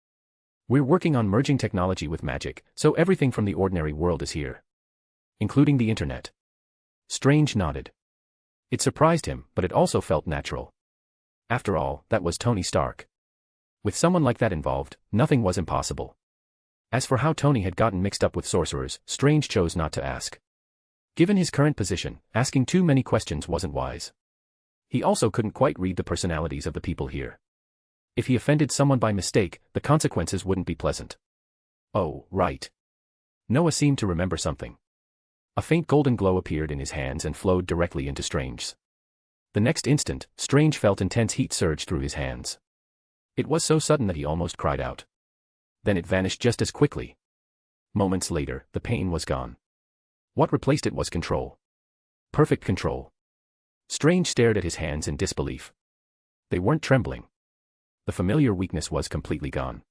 Speaker 3: We're working on merging technology with magic, so everything from the ordinary world is here. Including the internet. Strange nodded. It surprised him, but it also felt natural. After all, that was Tony Stark. With someone like that involved, nothing was impossible. As for how Tony had gotten mixed up with sorcerers, Strange chose not to ask. Given his current position, asking too many questions wasn't wise. He also couldn't quite read the personalities of the people here. If he offended someone by mistake, the consequences wouldn't be pleasant. Oh, right. Noah seemed to remember something. A faint golden glow appeared in his hands and flowed directly into Strange's. The next instant, Strange felt intense heat surge through his hands. It was so sudden that he almost cried out. Then it vanished just as quickly. Moments later, the pain was gone. What replaced it was control. Perfect control. Strange stared at his hands in disbelief. They weren't trembling. The familiar weakness was completely gone.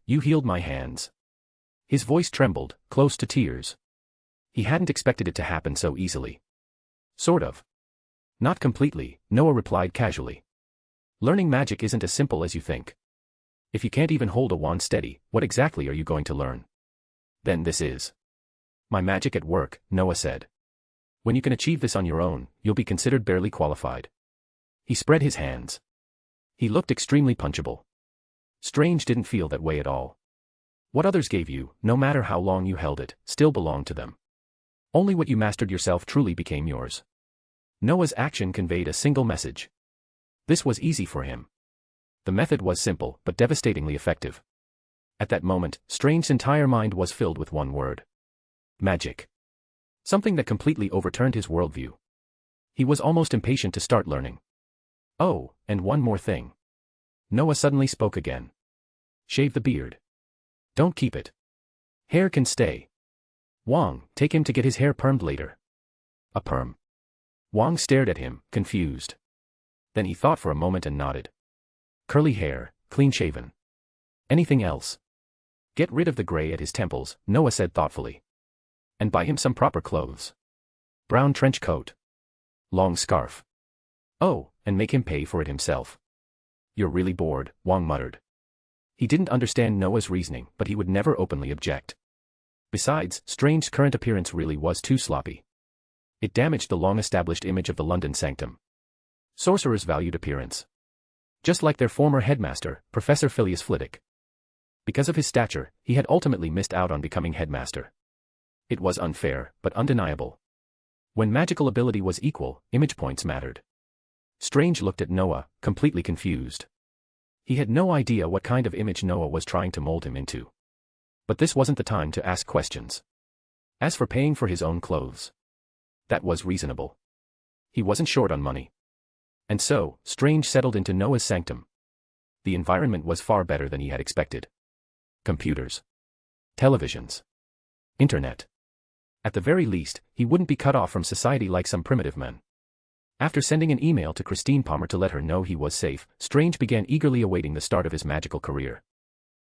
Speaker 3: You healed my hands. His voice trembled, close to tears. He hadn't expected it to happen so easily. Sort of. Not completely, Noah replied casually. Learning magic isn't as simple as you think. If you can't even hold a wand steady, what exactly are you going to learn? Then this is my magic at work, Noah said. When you can achieve this on your own, you'll be considered barely qualified. He spread his hands. He looked extremely punchable. Strange didn't feel that way at all. What others gave you, no matter how long you held it, still belonged to them. Only what you mastered yourself truly became yours. Noah's action conveyed a single message. This was easy for him. The method was simple, but devastatingly effective. At that moment, Strange's entire mind was filled with one word. Magic. Something that completely overturned his worldview. He was almost impatient to start learning. Oh, and one more thing. Noah suddenly spoke again. Shave the beard. Don't keep it. Hair can stay. Wang, take him to get his hair permed later. A perm. Wang stared at him, confused. Then he thought for a moment and nodded. Curly hair, clean-shaven. Anything else? Get rid of the gray at his temples, Noah said thoughtfully. And buy him some proper clothes. Brown trench coat. Long scarf. Oh, and make him pay for it himself. You're really bored, Wang muttered. He didn't understand Noah's reasoning, but he would never openly object. Besides, Strange's current appearance really was too sloppy. It damaged the long-established image of the London sanctum. Sorcerers valued appearance. Just like their former headmaster, Professor Phileas Flitwick. Because of his stature, he had ultimately missed out on becoming headmaster. It was unfair, but undeniable. When magical ability was equal, image points mattered. Strange looked at Noah, completely confused. He had no idea what kind of image Noah was trying to mold him into. But this wasn't the time to ask questions. As for paying for his own clothes, that was reasonable. He wasn't short on money. And so, Strange settled into Noah's sanctum. The environment was far better than he had expected. Computers. Televisions. Internet. At the very least, he wouldn't be cut off from society like some primitive men. After sending an email to Christine Palmer to let her know he was safe, Strange began eagerly awaiting the start of his magical career.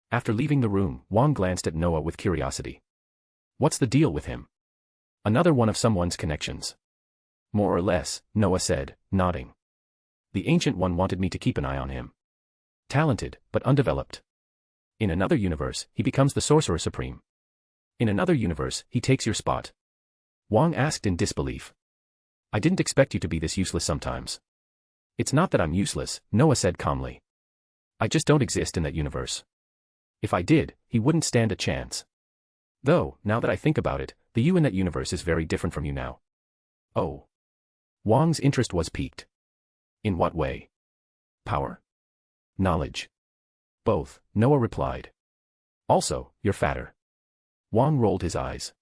Speaker 3: After leaving the room, Wang glanced at Noah with curiosity. What's the deal with him? Another one of someone's connections. More or less, Noah said, nodding. The Ancient One wanted me to keep an eye on him. Talented, but undeveloped. In another universe, he becomes the Sorcerer Supreme. In another universe, he takes your spot. Wang asked in disbelief. I didn't expect you to be this useless sometimes. It's not that I'm useless, Noah said calmly. I just don't exist in that universe. If I did, he wouldn't stand a chance. Though, now that I think about it, the you in that universe is very different from you now. Oh. Wang's interest was piqued. In what way? Power. Knowledge. Both, Noah replied. Also, you're fatter. Wang rolled his eyes.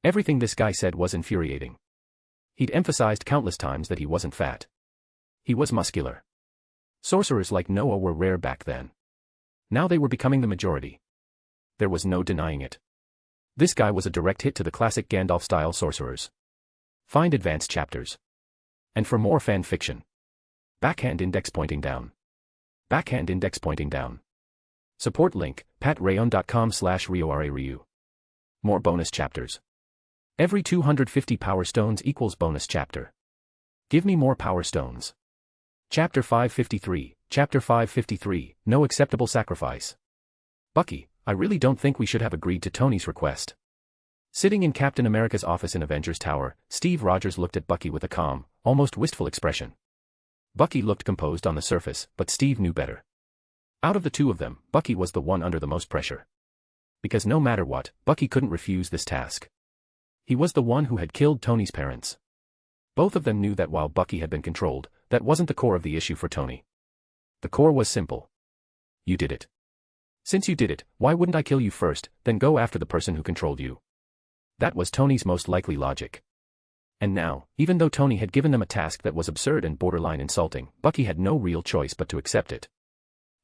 Speaker 3: Everything this guy said was infuriating. He'd emphasized countless times that he wasn't fat. He was muscular. Sorcerers like Noah were rare back then. Now they were becoming the majority. There was no denying it. This guy was a direct hit to the classic Gandalf-style sorcerers. Find advanced chapters. And for more fan fiction. Backhand index pointing down. Backhand index pointing down. Support link, patreon.com/RioRaRyu. More bonus chapters. Every 250 power stones equals bonus chapter. Give me more power stones. Chapter 553, Chapter 553, No Acceptable Sacrifice. Bucky, I really don't think we should have agreed to Tony's request. Sitting in Captain America's office in Avengers Tower, Steve Rogers looked at Bucky with a calm, almost wistful expression. Bucky looked composed on the surface, but Steve knew better. Out of the two of them, Bucky was the one under the most pressure. Because no matter what, Bucky couldn't refuse this task. He was the one who had killed Tony's parents. Both of them knew that while Bucky had been controlled, that wasn't the core of the issue for Tony. The core was simple. You did it. Since you did it, why wouldn't I kill you first, then go after the person who controlled you? That was Tony's most likely logic. And now, even though Tony had given them a task that was absurd and borderline insulting, Bucky had no real choice but to accept it.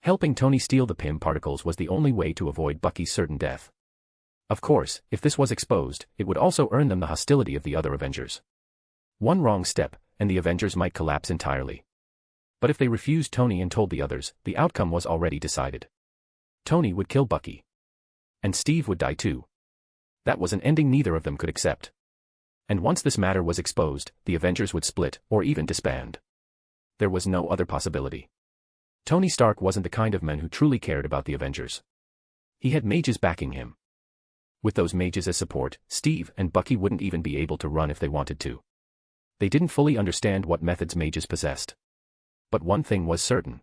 Speaker 3: Helping Tony steal the PIM particles was the only way to avoid Bucky's certain death. Of course, if this was exposed, it would also earn them the hostility of the other Avengers. One wrong step, and the Avengers might collapse entirely. But if they refused Tony and told the others, the outcome was already decided. Tony would kill Bucky. And Steve would die too. That was an ending neither of them could accept. And once this matter was exposed, the Avengers would split, or even disband. There was no other possibility. Tony Stark wasn't the kind of man who truly cared about the Avengers. He had mages backing him. With those mages as support, Steve and Bucky wouldn't even be able to run if they wanted to. They didn't fully understand what methods mages possessed. But one thing was certain.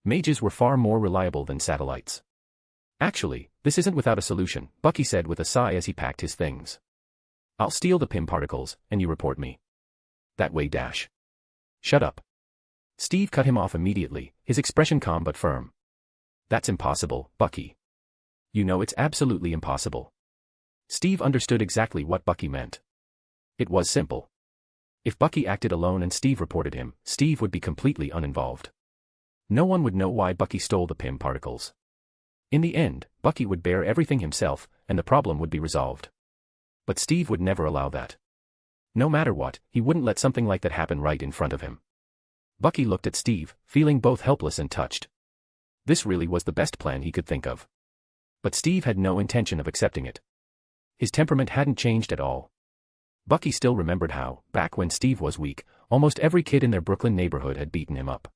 Speaker 3: Mages were far more reliable than satellites. Actually, this isn't without a solution, Bucky said with a sigh as he packed his things. I'll steal the PIM particles, and you report me. That way dash. Shut up. Steve cut him off immediately, his expression calm but firm. That's impossible, Bucky. You know it's absolutely impossible. Steve understood exactly what Bucky meant. It was simple. If Bucky acted alone and Steve reported him, Steve would be completely uninvolved. No one would know why Bucky stole the PIM particles. In the end, Bucky would bear everything himself, and the problem would be resolved. But Steve would never allow that. No matter what, he wouldn't let something like that happen right in front of him. Bucky looked at Steve, feeling both helpless and touched. This really was the best plan he could think of. But Steve had no intention of accepting it. His temperament hadn't changed at all. Bucky still remembered how, back when Steve was weak, almost every kid in their Brooklyn neighborhood had beaten him up.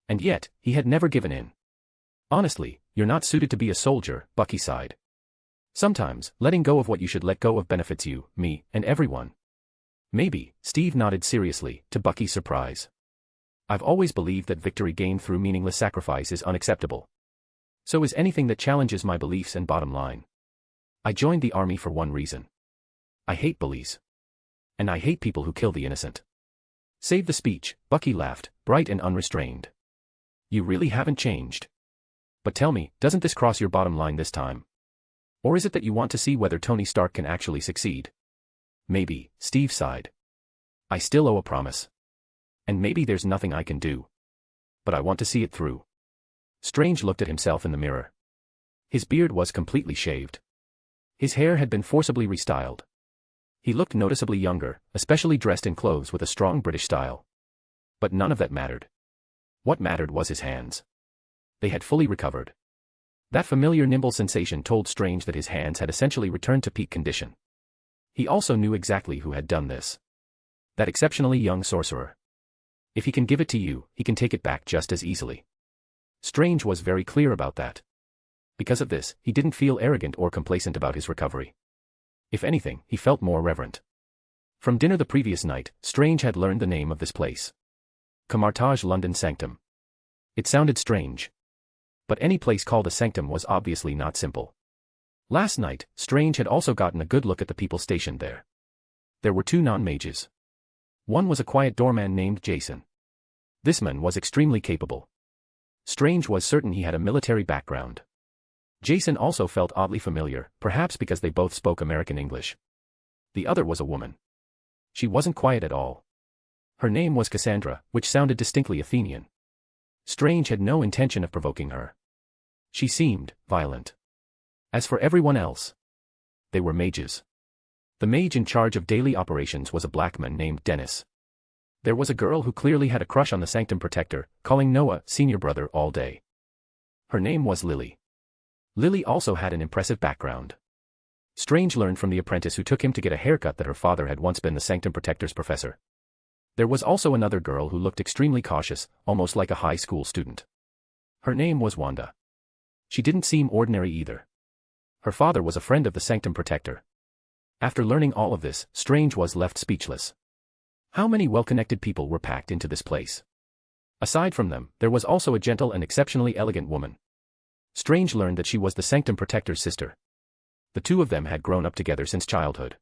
Speaker 3: And yet, he had never given in. Honestly, you're not suited to be a soldier, Bucky sighed. Sometimes, letting go of what you should let go of benefits you, me, and everyone. Maybe, Steve nodded seriously, to Bucky's surprise. I've always believed that victory gained through meaningless sacrifice is unacceptable. So is anything that challenges my beliefs and bottom line. I joined the army for one reason. I hate bullies. And I hate people who kill the innocent. Save the speech, Bucky laughed, bright and unrestrained. You really haven't changed. But tell me, doesn't this cross your bottom line this time? Or is it that you want to see whether Tony Stark can actually succeed? Maybe, Steve sighed. I still owe a promise. And maybe there's nothing I can do. But I want to see it through. Strange looked at himself in the mirror. His beard was completely shaved. His hair had been forcibly restyled. He looked noticeably younger, especially dressed in clothes with a strong British style. But none of that mattered. What mattered was his hands. They had fully recovered. That familiar nimble sensation told Strange that his hands had essentially returned to peak condition. He also knew exactly who had done this. That exceptionally young sorcerer. If he can give it to you, he can take it back just as easily. Strange was very clear about that. Because of this, he didn't feel arrogant or complacent about his recovery. If anything, he felt more reverent. From dinner the previous night, Strange had learned the name of this place. Camartage London Sanctum. It sounded strange. But any place called a sanctum was obviously not simple. Last night, Strange had also gotten a good look at the people stationed there. There were two non-mages. One was a quiet doorman named Jason. This man was extremely capable. Strange was certain he had a military background. Jason also felt oddly familiar, perhaps because they both spoke American English. The other was a woman. She wasn't quiet at all. Her name was Cassandra, which sounded distinctly Athenian. Strange had no intention of provoking her. She seemed violent. As for everyone else, they were mages. The mage in charge of daily operations was a black man named Dennis. There was a girl who clearly had a crush on the Sanctum Protector, calling Noah senior brother all day. Her name was Lily. Lily also had an impressive background. Strange learned from the apprentice who took him to get a haircut that her father had once been the Sanctum Protector's professor. There was also another girl who looked extremely cautious, almost like a high school student. Her name was Wanda. She didn't seem ordinary either. Her father was a friend of the Sanctum Protector. After learning all of this, Strange was left speechless. How many well-connected people were packed into this place? Aside from them, there was also a gentle and exceptionally elegant woman. Strange learned that she was the Sanctum Protector's sister. The two of them had grown up together since childhood.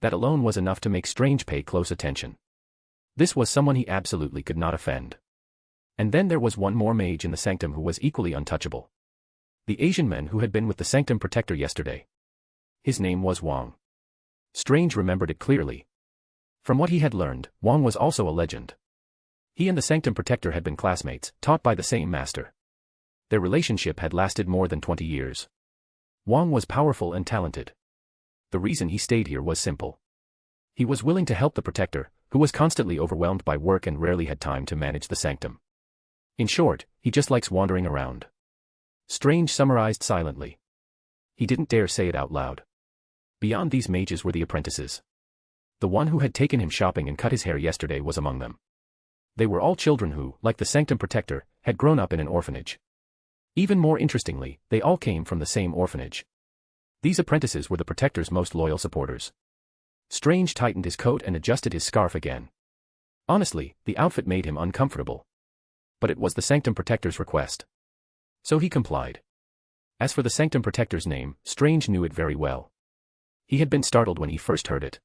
Speaker 3: That alone was enough to make Strange pay close attention. This was someone he absolutely could not offend. And then there was one more mage in the Sanctum who was equally untouchable. The Asian man who had been with the Sanctum Protector yesterday. His name was Wong. Strange remembered it clearly. From what he had learned, Wong was also a legend. He and the Sanctum Protector had been classmates, taught by the same master. Their relationship had lasted more than 20 years. Wong was powerful and talented. The reason he stayed here was simple. He was willing to help the Protector, who was constantly overwhelmed by work and rarely had time to manage the Sanctum. In short, he just likes wandering around. Strange summarized silently. He didn't dare say it out loud. Beyond these mages were the apprentices. The one who had taken him shopping and cut his hair yesterday was among them. They were all children who, like the Sanctum Protector, had grown up in an orphanage. Even more interestingly, they all came from the same orphanage. These apprentices were the Protector's most loyal supporters. Strange tightened his coat and adjusted his scarf again. Honestly, the outfit made him uncomfortable. But it was the Sanctum Protector's request. So he complied. As for the Sanctum Protector's name, Strange knew it very well. He had been startled when he first heard it.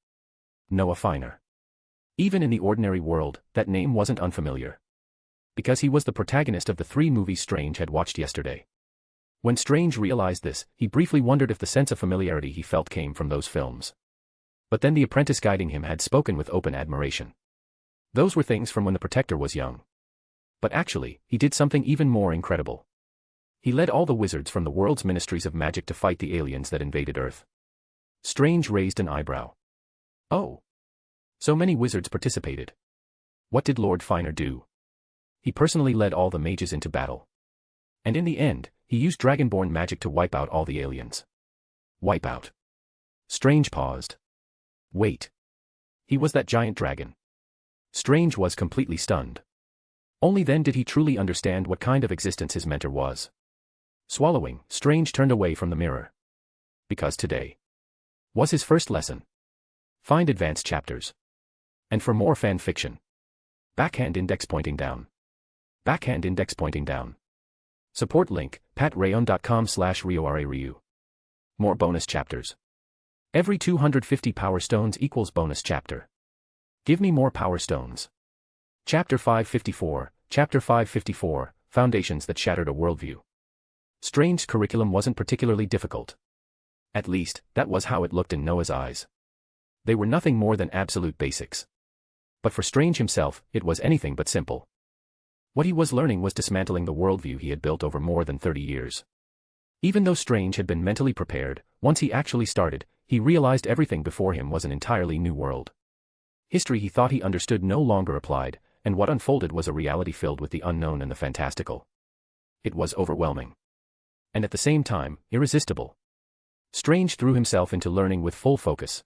Speaker 3: Noah Finer. Even in the ordinary world, that name wasn't unfamiliar. Because he was the protagonist of the 3 movies Strange had watched yesterday. When Strange realized this, he briefly wondered if the sense of familiarity he felt came from those films. But then the apprentice guiding him had spoken with open admiration. Those were things from when the Protector was young. But actually, he did something even more incredible. He led all the wizards from the world's ministries of magic to fight the aliens that invaded Earth. Strange raised an eyebrow. Oh. So many wizards participated. What did Lord Finer do? He personally led all the mages into battle. And in the end, he used dragonborn magic to wipe out all the aliens. Wipe out. Strange paused. Wait. He was that giant dragon. Strange was completely stunned. Only then did he truly understand what kind of existence his mentor was. Swallowing, Strange turned away from the mirror. Because today was his first lesson. Find advanced chapters. And for more fan fiction. Backhand index pointing down. Backhand index pointing down. Support link, patreon.com/RioRaRyu. More bonus chapters. Every 250 power stones equals bonus chapter. Give me more power stones. Chapter 554, Chapter 554, Foundations that Shattered a Worldview. Strange's curriculum wasn't particularly difficult. At least, that was how it looked in Noah's eyes. They were nothing more than absolute basics. But for Strange himself, it was anything but simple. What he was learning was dismantling the worldview he had built over more than 30 years. Even though Strange had been mentally prepared, once he actually started, he realized everything before him was an entirely new world. History he thought he understood no longer applied, and what unfolded was a reality filled with the unknown and the fantastical. It was overwhelming. And at the same time, irresistible. Strange threw himself into learning with full focus.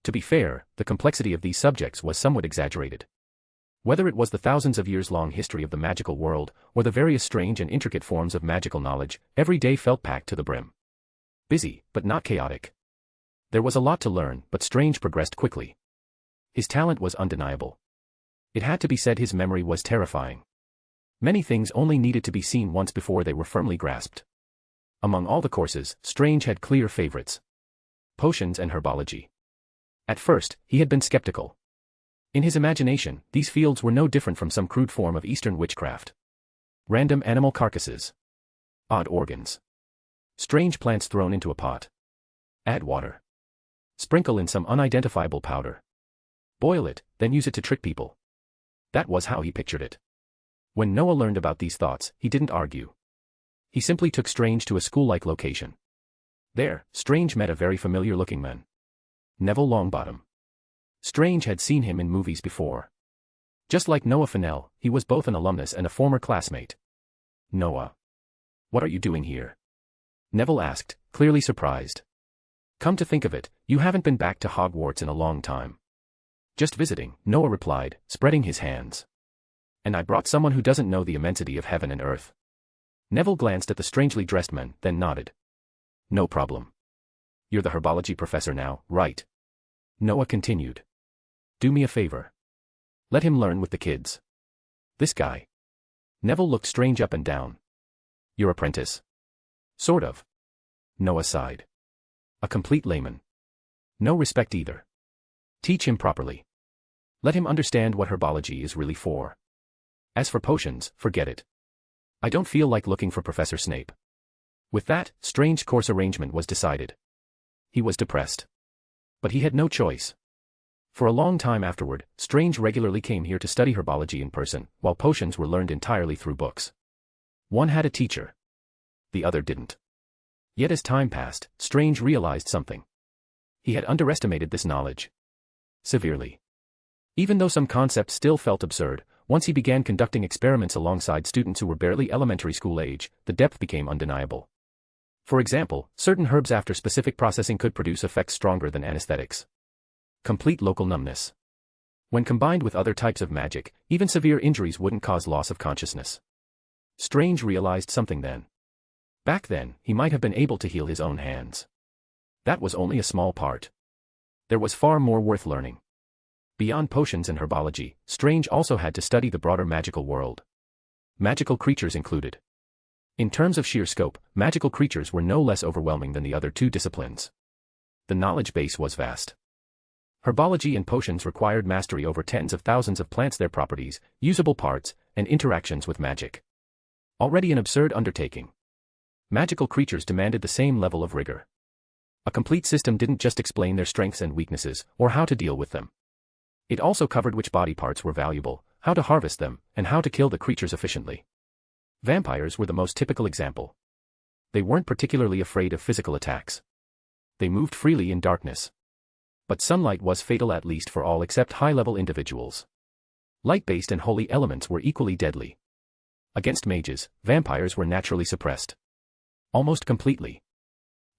Speaker 3: To be fair, the complexity of these subjects was somewhat exaggerated. Whether it was the thousands of years-long history of the magical world, or the various strange and intricate forms of magical knowledge, every day felt packed to the brim. Busy, but not chaotic. There was a lot to learn, but Strange progressed quickly. His talent was undeniable. It had to be said his memory was terrifying. Many things only needed to be seen once before they were firmly grasped. Among all the courses, Strange had clear favorites. Potions and herbology. At first, he had been skeptical. In his imagination, these fields were no different from some crude form of Eastern witchcraft. Random animal carcasses. Odd organs. Strange plants thrown into a pot. Add water. Sprinkle in some unidentifiable powder. Boil it, then use it to trick people. That was how he pictured it. When Noah learned about these thoughts, he didn't argue. He simply took Strange to a school-like location. There, Strange met a very familiar-looking man. Neville Longbottom. Strange had seen him in movies before. Just like Noah Fennell, he was both an alumnus and a former classmate. Noah. What are you doing here? Neville asked, clearly surprised. Come to think of it, you haven't been back to Hogwarts in a long time. Just visiting, Noah replied, spreading his hands. And I brought someone who doesn't know the immensity of heaven and earth. Neville glanced at the strangely dressed man, then nodded. No problem. You're the herbology professor now, right? Noah continued. Do me a favor. Let him learn with the kids. This guy. Neville looked Strange up and down. Your apprentice? Sort of. Noah sighed. A complete layman. No respect either. Teach him properly. Let him understand what herbology is really for. As for potions, forget it. I don't feel like looking for Professor Snape. With that, Strange course arrangement was decided. He was depressed. But he had no choice. For a long time afterward, Strange regularly came here to study herbology in person, while potions were learned entirely through books. One had a teacher. The other didn't. Yet as time passed, Strange realized something. He had underestimated this knowledge. Severely. Even though some concepts still felt absurd, once he began conducting experiments alongside students who were barely elementary school age, the depth became undeniable. For example, certain herbs after specific processing could produce effects stronger than anesthetics. Complete local numbness. When combined with other types of magic, even severe injuries wouldn't cause loss of consciousness. Strange realized something then. Back then, he might have been able to heal his own hands. That was only a small part. There was far more worth learning. Beyond potions and herbology, Strange also had to study the broader magical world. magical creatures included. In terms of sheer scope, magical creatures were no less overwhelming than the other two disciplines. The knowledge base was vast. Herbology and potions required mastery over tens of thousands of plants, their properties, usable parts, and interactions with magic. Already an absurd undertaking. Magical creatures demanded the same level of rigor. A complete system didn't just explain their strengths and weaknesses, or how to deal with them. It also covered which body parts were valuable, how to harvest them, and how to kill the creatures efficiently. Vampires were the most typical example. They weren't particularly afraid of physical attacks. They moved freely in darkness. But sunlight was fatal, at least for all except high-level individuals. Light-based and holy elements were equally deadly. Against mages, vampires were naturally suppressed. Almost completely.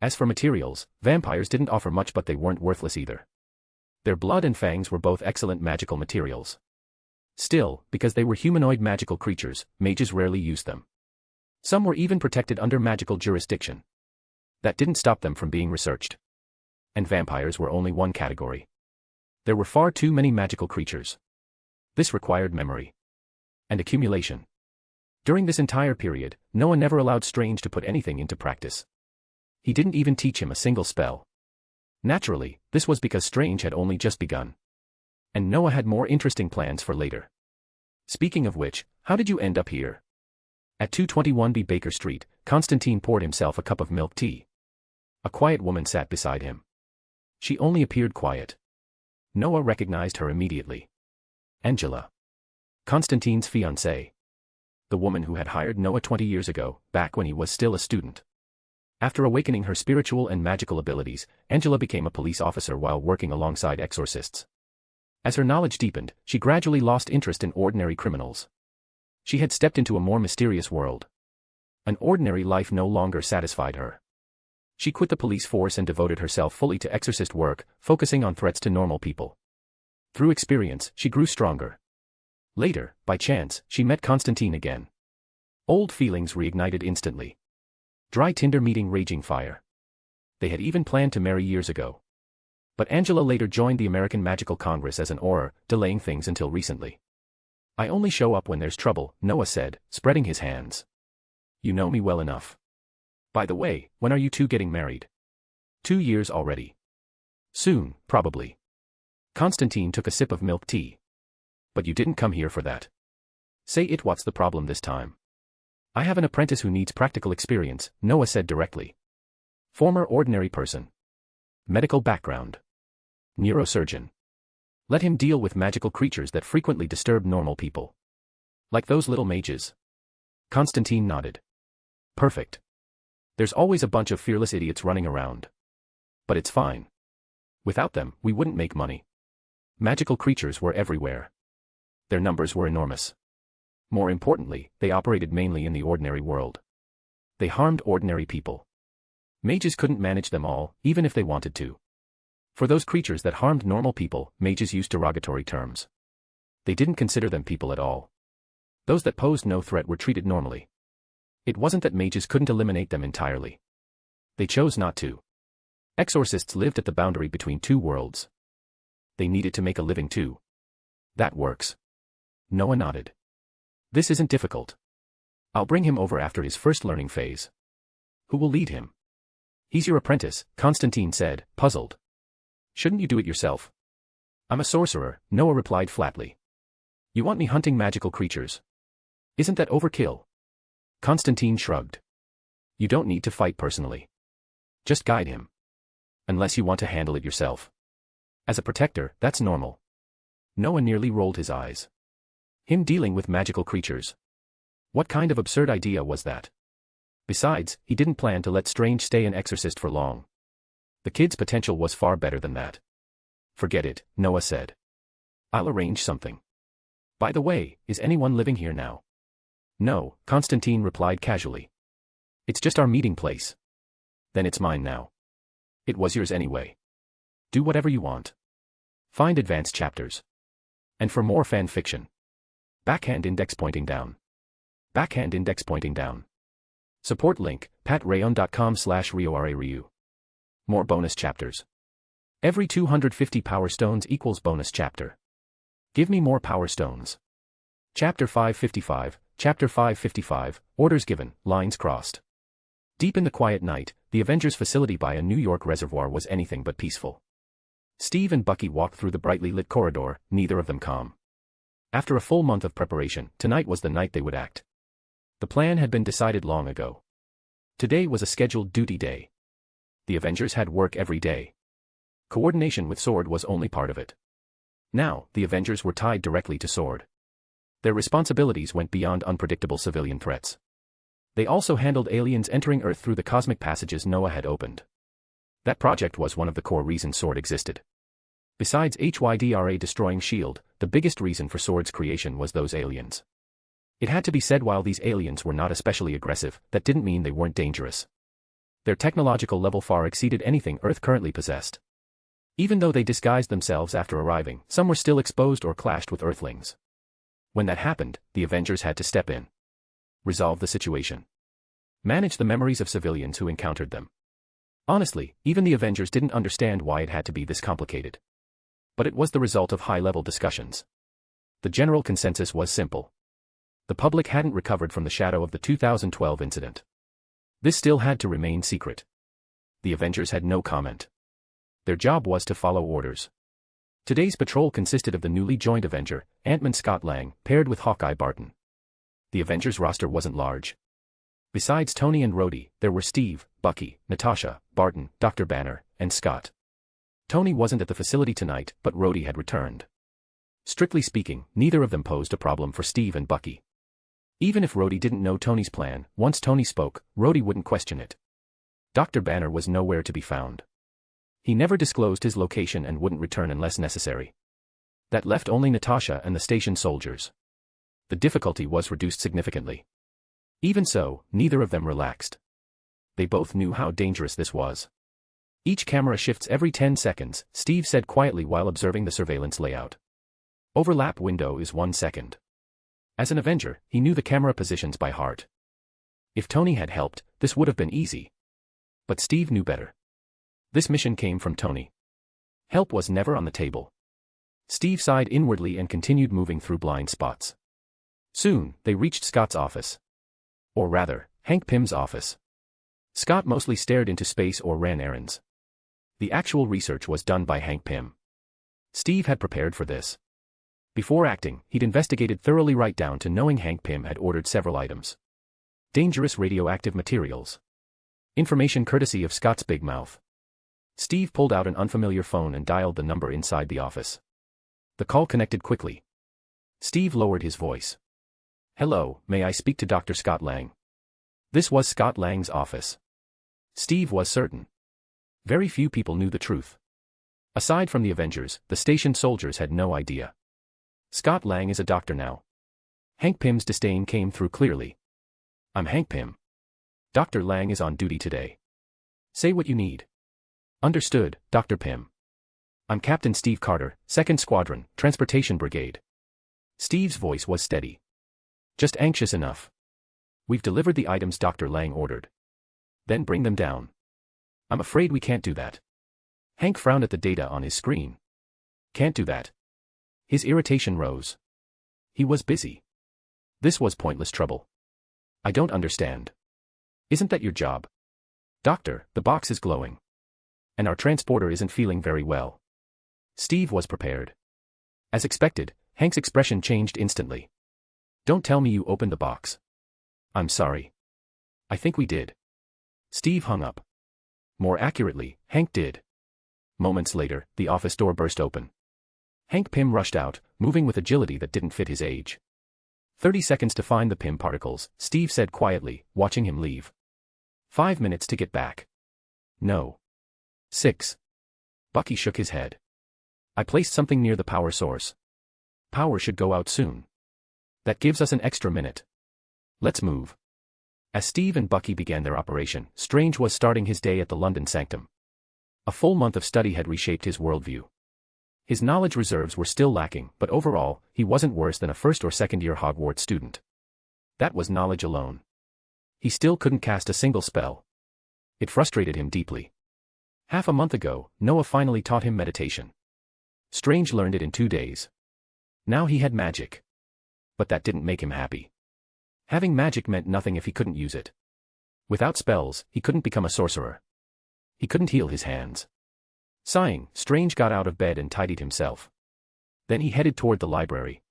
Speaker 3: As for materials, vampires didn't offer much, but they weren't worthless either. Their blood and fangs were both excellent magical materials. Still, because they were humanoid magical creatures, mages rarely used them. Some were even protected under magical jurisdiction. That didn't stop them from being researched. And vampires were only one category. There were far too many magical creatures. This required memory. And accumulation. During this entire period, Noah never allowed Strange to put anything into practice. He didn't even teach him a single spell. Naturally, this was because Strange had only just begun. And Noah had more interesting plans for later. Speaking of which, how did you end up here? At 221B Baker Street, Constantine poured himself a cup of milk tea. A quiet woman sat beside him. She only appeared quiet. Noah recognized her immediately. Angela. Constantine's fiancée. The woman who had hired Noah 20 years ago, back when he was still a student. After awakening her spiritual and magical abilities, Angela became a police officer while working alongside exorcists. As her knowledge deepened, she gradually lost interest in ordinary criminals. She had stepped into a more mysterious world. An ordinary life no longer satisfied her. She quit the police force and devoted herself fully to exorcist work, focusing on threats to normal people. Through experience, she grew stronger. Later, by chance, she met Constantine again. Old feelings reignited instantly. Dry tinder meeting raging fire. They had even planned to marry years ago. But Angela later joined the American Magical Congress as an auror, delaying things until recently. I only show up when there's trouble, Noah said, spreading his hands. You know me well enough. By the way, when are you two getting married? 2 years already. Soon, probably. Constantine took a sip of milk tea. But you didn't come here for that. Say it, what's the problem this time? I have an apprentice who needs practical experience, Noah said directly. Former ordinary person. Medical background. Neurosurgeon. Let him deal with magical creatures that frequently disturb normal people. Like those little mages. Constantine nodded. Perfect. There's always a bunch of fearless idiots running around. But it's fine. Without them, we wouldn't make money. Magical creatures were everywhere. Their numbers were enormous. More importantly, they operated mainly in the ordinary world. They harmed ordinary people. Mages couldn't manage them all, even if they wanted to. For those creatures that harmed normal people, mages used derogatory terms. They didn't consider them people at all. Those that posed no threat were treated normally. It wasn't that mages couldn't eliminate them entirely. They chose not to. Exorcists lived at the boundary between two worlds. They needed to make a living too. That works. Noah nodded. This isn't difficult. I'll bring him over after his first learning phase. Who will lead him? He's your apprentice, Constantine said, puzzled. Shouldn't you do it yourself? I'm a sorcerer, Noah replied flatly. You want me hunting magical creatures? Isn't that overkill? Constantine shrugged. You don't need to fight personally. Just guide him. Unless you want to handle it yourself. As a protector, that's normal. Noah nearly rolled his eyes. Him dealing with magical creatures. What kind of absurd idea was that? Besides, he didn't plan to let Strange stay an exorcist for long. The kid's potential was far better than that. Forget it, Noah said. I'll arrange something. By the way, is anyone living here now? No, Constantine replied casually. It's just our meeting place. Then it's mine now. It was yours anyway. Do whatever you want. Find advanced chapters. And for more fan fiction. Backhand index pointing down. Backhand index pointing down. Support link, patreon.com/RioRaRyu. More bonus chapters. Every 250 power stones equals bonus chapter. Give me more power stones. Chapter 555, Chapter 555, Orders Given, Lines Crossed. Deep in the quiet night, the Avengers facility by a New York reservoir was anything but peaceful. Steve and Bucky walked through the brightly lit corridor, neither of them calm. After a full month of preparation, tonight was the night they would act. The plan had been decided long ago. Today was a scheduled duty day. The Avengers had work every day. Coordination with SWORD was only part of it. Now, the Avengers were tied directly to SWORD. Their responsibilities went beyond unpredictable civilian threats. They also handled aliens entering Earth through the cosmic passages Noah had opened. That project was one of the core reasons SWORD existed. Besides HYDRA destroying S.H.I.E.L.D., the biggest reason for SWORD's creation was those aliens. It had to be said, while these aliens were not especially aggressive, that didn't mean they weren't dangerous. Their technological level far exceeded anything Earth currently possessed. Even though they disguised themselves after arriving, some were still exposed or clashed with Earthlings. When that happened, the Avengers had to step in. Resolve the situation. Manage the memories of civilians who encountered them. Honestly, even the Avengers didn't understand why it had to be this complicated. But it was the result of high-level discussions. The general consensus was simple. The public hadn't recovered from the shadow of the 2012 incident. This still had to remain secret. The Avengers had no comment. Their job was to follow orders. Today's patrol consisted of the newly joined Avenger, Ant-Man Scott Lang, paired with Hawkeye Barton. The Avengers roster wasn't large. Besides Tony and Rhodey, there were Steve, Bucky, Natasha, Barton, Dr. Banner, and Scott. Tony wasn't at the facility tonight, but Rhodey had returned. Strictly speaking, neither of them posed a problem for Steve and Bucky. Even if Rhodey didn't know Tony's plan, once Tony spoke, Rhodey wouldn't question it. Dr. Banner was nowhere to be found. He never disclosed his location and wouldn't return unless necessary. That left only Natasha and the station soldiers. The difficulty was reduced significantly. Even so, neither of them relaxed. They both knew how dangerous this was. Each camera shifts every 10 seconds, Steve said quietly while observing the surveillance layout. Overlap window is 1 second. As an Avenger, he knew the camera positions by heart. If Tony had helped, this would have been easy. But Steve knew better. This mission came from Tony. Help was never on the table. Steve sighed inwardly and continued moving through blind spots. Soon, they reached Scott's office. Or rather, Hank Pym's office. Scott mostly stared into space or ran errands. The actual research was done by Hank Pym. Steve had prepared for this. Before acting, he'd investigated thoroughly right down to knowing Hank Pym had ordered several items. Dangerous radioactive materials. Information courtesy of Scott's big mouth. Steve pulled out an unfamiliar phone and dialed the number inside the office. The call connected quickly. Steve lowered his voice. Hello, may I speak to Dr. Scott Lang? This was Scott Lang's office. Steve was certain. Very few people knew the truth. Aside from the Avengers, the station soldiers had no idea. Scott Lang is a doctor now. Hank Pym's disdain came through clearly. I'm Hank Pym. Dr. Lang is on duty today. Say what you need. Understood, Dr. Pym. I'm Captain Steve Carter, 2nd Squadron, Transportation Brigade. Steve's voice was steady. Just anxious enough. We've delivered the items Dr. Lang ordered. Then bring them down. I'm afraid we can't do that. Hank frowned at the data on his screen. Can't do that. His irritation rose. He was busy. This was pointless trouble. I don't understand. Isn't that your job? Doctor, the box is glowing. And our transporter isn't feeling very well. Steve was prepared. As expected, Hank's expression changed instantly. Don't tell me you opened the box. I'm sorry. I think we did. Steve hung up. More accurately, Hank did. Moments later, the office door burst open. Hank Pym rushed out, moving with agility that didn't fit his age. 30 seconds to find the Pym particles, Steve said quietly, watching him leave. 5 minutes to get back. No. 6. Bucky shook his head. I placed something near the power source. Power should go out soon. That gives us an extra minute. Let's move. As Steve and Bucky began their operation, Strange was starting his day at the London Sanctum. A full month of study had reshaped his worldview. His knowledge reserves were still lacking, but overall, he wasn't worse than a first or second year Hogwarts student. That was knowledge alone. He still couldn't cast a single spell. It frustrated him deeply. Half a month ago, Noah finally taught him meditation. Strange learned it in 2 days. Now he had magic. But that didn't make him happy. Having magic meant nothing if he couldn't use it. Without spells, he couldn't become a sorcerer. He couldn't heal his hands. Sighing, Strange got out of bed and tidied himself. Then he headed toward the library.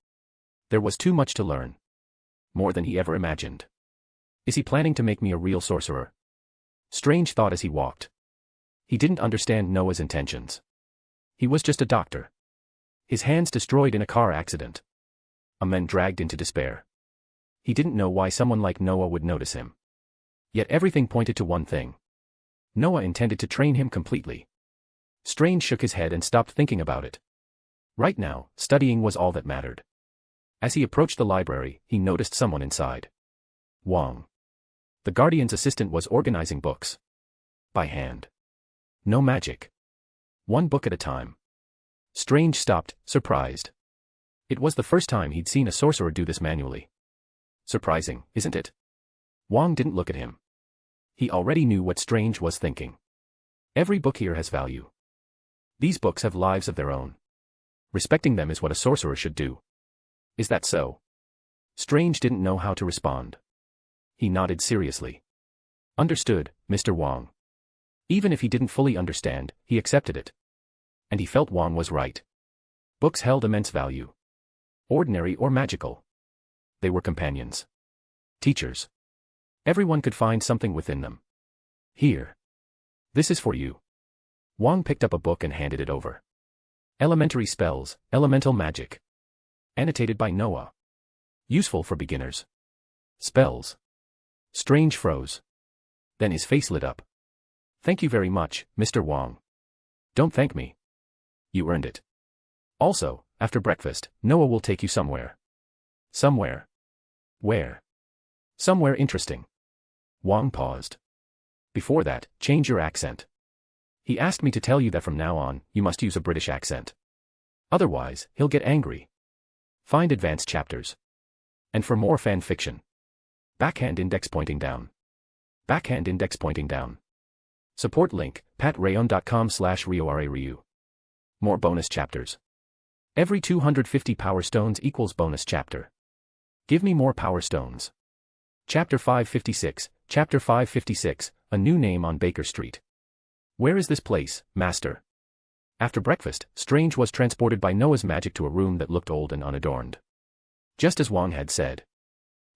Speaker 3: There was too much to learn. More than he ever imagined. Is he planning to make me a real sorcerer? Strange thought as he walked. He didn't understand Noah's intentions. He was just a doctor. His hands destroyed in a car accident. A man dragged into despair. He didn't know why someone like Noah would notice him. Yet everything pointed to one thing. Noah intended to train him completely. Strange shook his head and stopped thinking about it. Right now, studying was all that mattered. As he approached the library, he noticed someone inside. Wong. The guardian's assistant was organizing books. By hand. No magic. One book at a time. Strange stopped, surprised. It was the first time he'd seen a sorcerer do this manually. Surprising, isn't it? Wong didn't look at him. He already knew what Strange was thinking. Every book here has value. These books have lives of their own. Respecting them is what a sorcerer should do. Is that so? Strange didn't know how to respond. He nodded seriously. Understood, Mr. Wong. Even if he didn't fully understand, he accepted it. And he felt Wong was right. Books held immense value. Ordinary or magical. They were companions. Teachers. Everyone could find something within them. Here. This is for you. Wong picked up a book and handed it over. Elementary Spells, Elemental Magic. Annotated by Noah. Useful for beginners. Spells. Strange froze. Then his face lit up. Thank you very much, Mr. Wong. Don't thank me. You earned it. Also, after breakfast, Noah will take you somewhere. Somewhere. Where? Somewhere interesting. Wong paused. Before that, change your accent. He asked me to tell you that from now on, you must use a British accent. Otherwise, he'll get angry. Find advanced chapters. And for more fan fiction. Backhand index pointing down. Backhand index pointing down. Support link, patreon.com/RioRaRyu. More bonus chapters. Every 250 power stones equals bonus chapter. Give me more power stones. Chapter 556, Chapter 556, A New Name on Baker Street. Where is this place, Master? After breakfast, Strange was transported by Noah's magic to a room that looked old and unadorned. Just as Wong had said.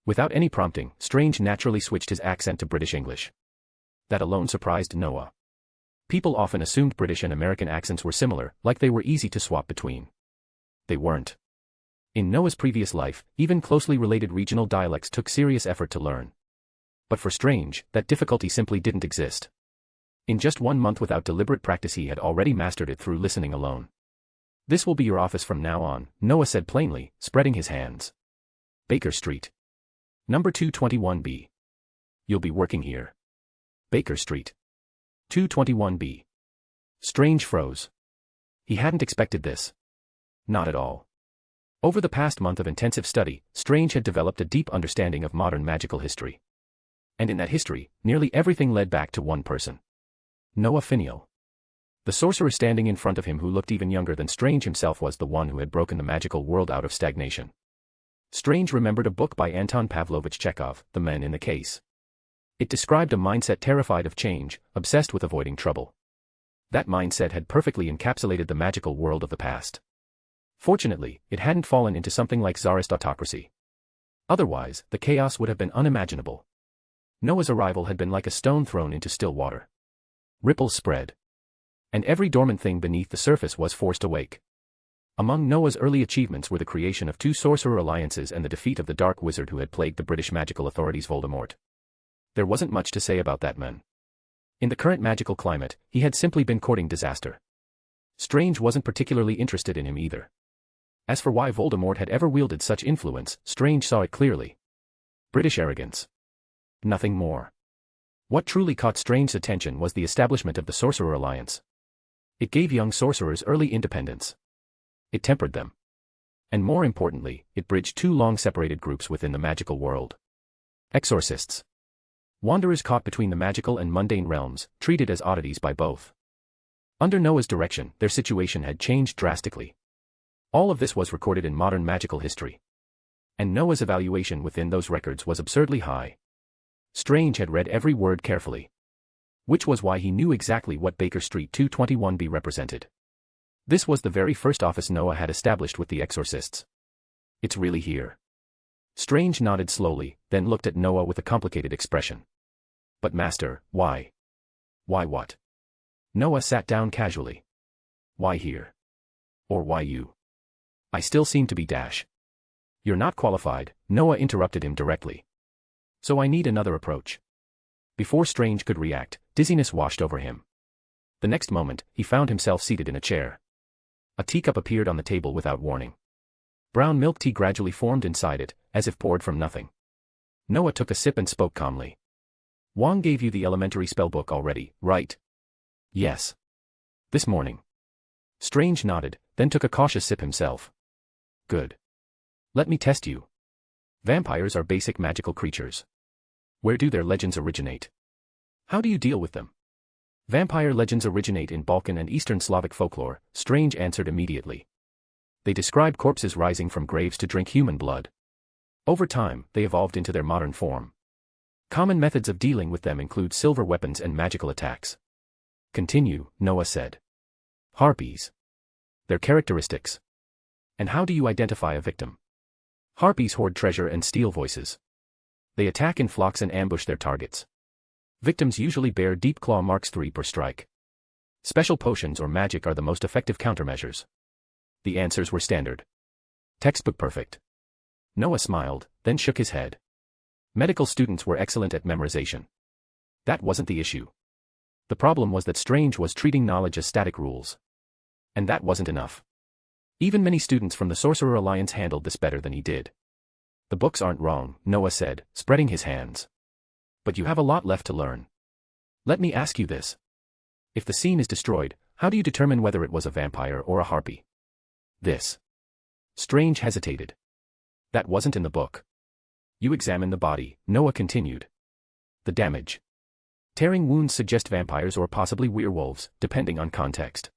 Speaker 3: Without any prompting, Strange naturally switched his accent to British English. That alone surprised Noah. People often assumed British and American accents were similar, like they were easy to swap between. They weren't. In Noah's previous life, even closely related regional dialects took serious effort to learn. But for Strange, that difficulty simply didn't exist. In just 1 month without deliberate practice he had already mastered it through listening alone. This will be your office from now on, Noah said plainly, spreading his hands. Baker Street. Number 221B. You'll be working here. Baker Street. 221B. Strange froze. He hadn't expected this. Not at all. Over the past month of intensive study, Strange had developed a deep understanding of modern magical history. And in that history, nearly everything led back to one person. Noah Finial. The sorcerer standing in front of him who looked even younger than Strange himself was the one who had broken the magical world out of stagnation. Strange remembered a book by Anton Pavlovich Chekhov, The Men in the Case. It described a mindset terrified of change, obsessed with avoiding trouble. That mindset had perfectly encapsulated the magical world of the past. Fortunately, it hadn't fallen into something like Tsarist autocracy. Otherwise, the chaos would have been unimaginable. Noah's arrival had been like a stone thrown into still water. Ripples spread. And every dormant thing beneath the surface was forced awake. Among Noah's early achievements were the creation of 2 sorcerer alliances and the defeat of the dark wizard who had plagued the British magical authorities Voldemort. There wasn't much to say about that man. In the current magical climate, he had simply been courting disaster. Strange wasn't particularly interested in him either. As for why Voldemort had ever wielded such influence, Strange saw it clearly. British arrogance. Nothing more. What truly caught Strange's attention was the establishment of the Sorcerer Alliance. It gave young sorcerers early independence. It tempered them. And more importantly, it bridged 2 long-separated groups within the magical world. Exorcists. Wanderers caught between the magical and mundane realms, treated as oddities by both. Under Noah's direction, their situation had changed drastically. All of this was recorded in modern magical history. And Noah's evaluation within those records was absurdly high. Strange had read every word carefully. Which was why he knew exactly what Baker Street 221B represented. This was the very first office Noah had established with the exorcists. It's really here. Strange nodded slowly, then looked at Noah with a complicated expression. But Master, why? Why what? Noah sat down casually. Why here? Or why you? I still seem to be dash. You're not qualified, Noah interrupted him directly. So I need another approach. Before Strange could react, dizziness washed over him. The next moment, he found himself seated in a chair. A teacup appeared on the table without warning. Brown milk tea gradually formed inside it, as if poured from nothing. Noah took a sip and spoke calmly. Wong gave you the elementary spellbook already, right? Yes. This morning. Strange nodded, then took a cautious sip himself. Good. Let me test you. Vampires are basic magical creatures. Where do their legends originate? How do you deal with them? Vampire legends originate in Balkan and Eastern Slavic folklore, Strange answered immediately. They describe corpses rising from graves to drink human blood. Over time, they evolved into their modern form. Common methods of dealing with them include silver weapons and magical attacks. Continue, Noah said. Harpies. Their characteristics. And how do you identify a victim? Harpies hoard treasure and steal voices. They attack in flocks and ambush their targets. Victims usually bear deep claw marks 3 per strike. Special potions or magic are the most effective countermeasures. The answers were standard. Textbook perfect. Noah smiled, then shook his head. Medical students were excellent at memorization. That wasn't the issue. The problem was that Strange was treating knowledge as static rules. And that wasn't enough. Even many students from the Sorcerer Alliance handled this better than he did. The books aren't wrong, Noah said, spreading his hands. But you have a lot left to learn. Let me ask you this. If the scene is destroyed, how do you determine whether it was a vampire or a harpy? This. Strange hesitated. That wasn't in the book. You examine the body, Noah continued. The damage. Tearing wounds suggest vampires or possibly werewolves, depending on context.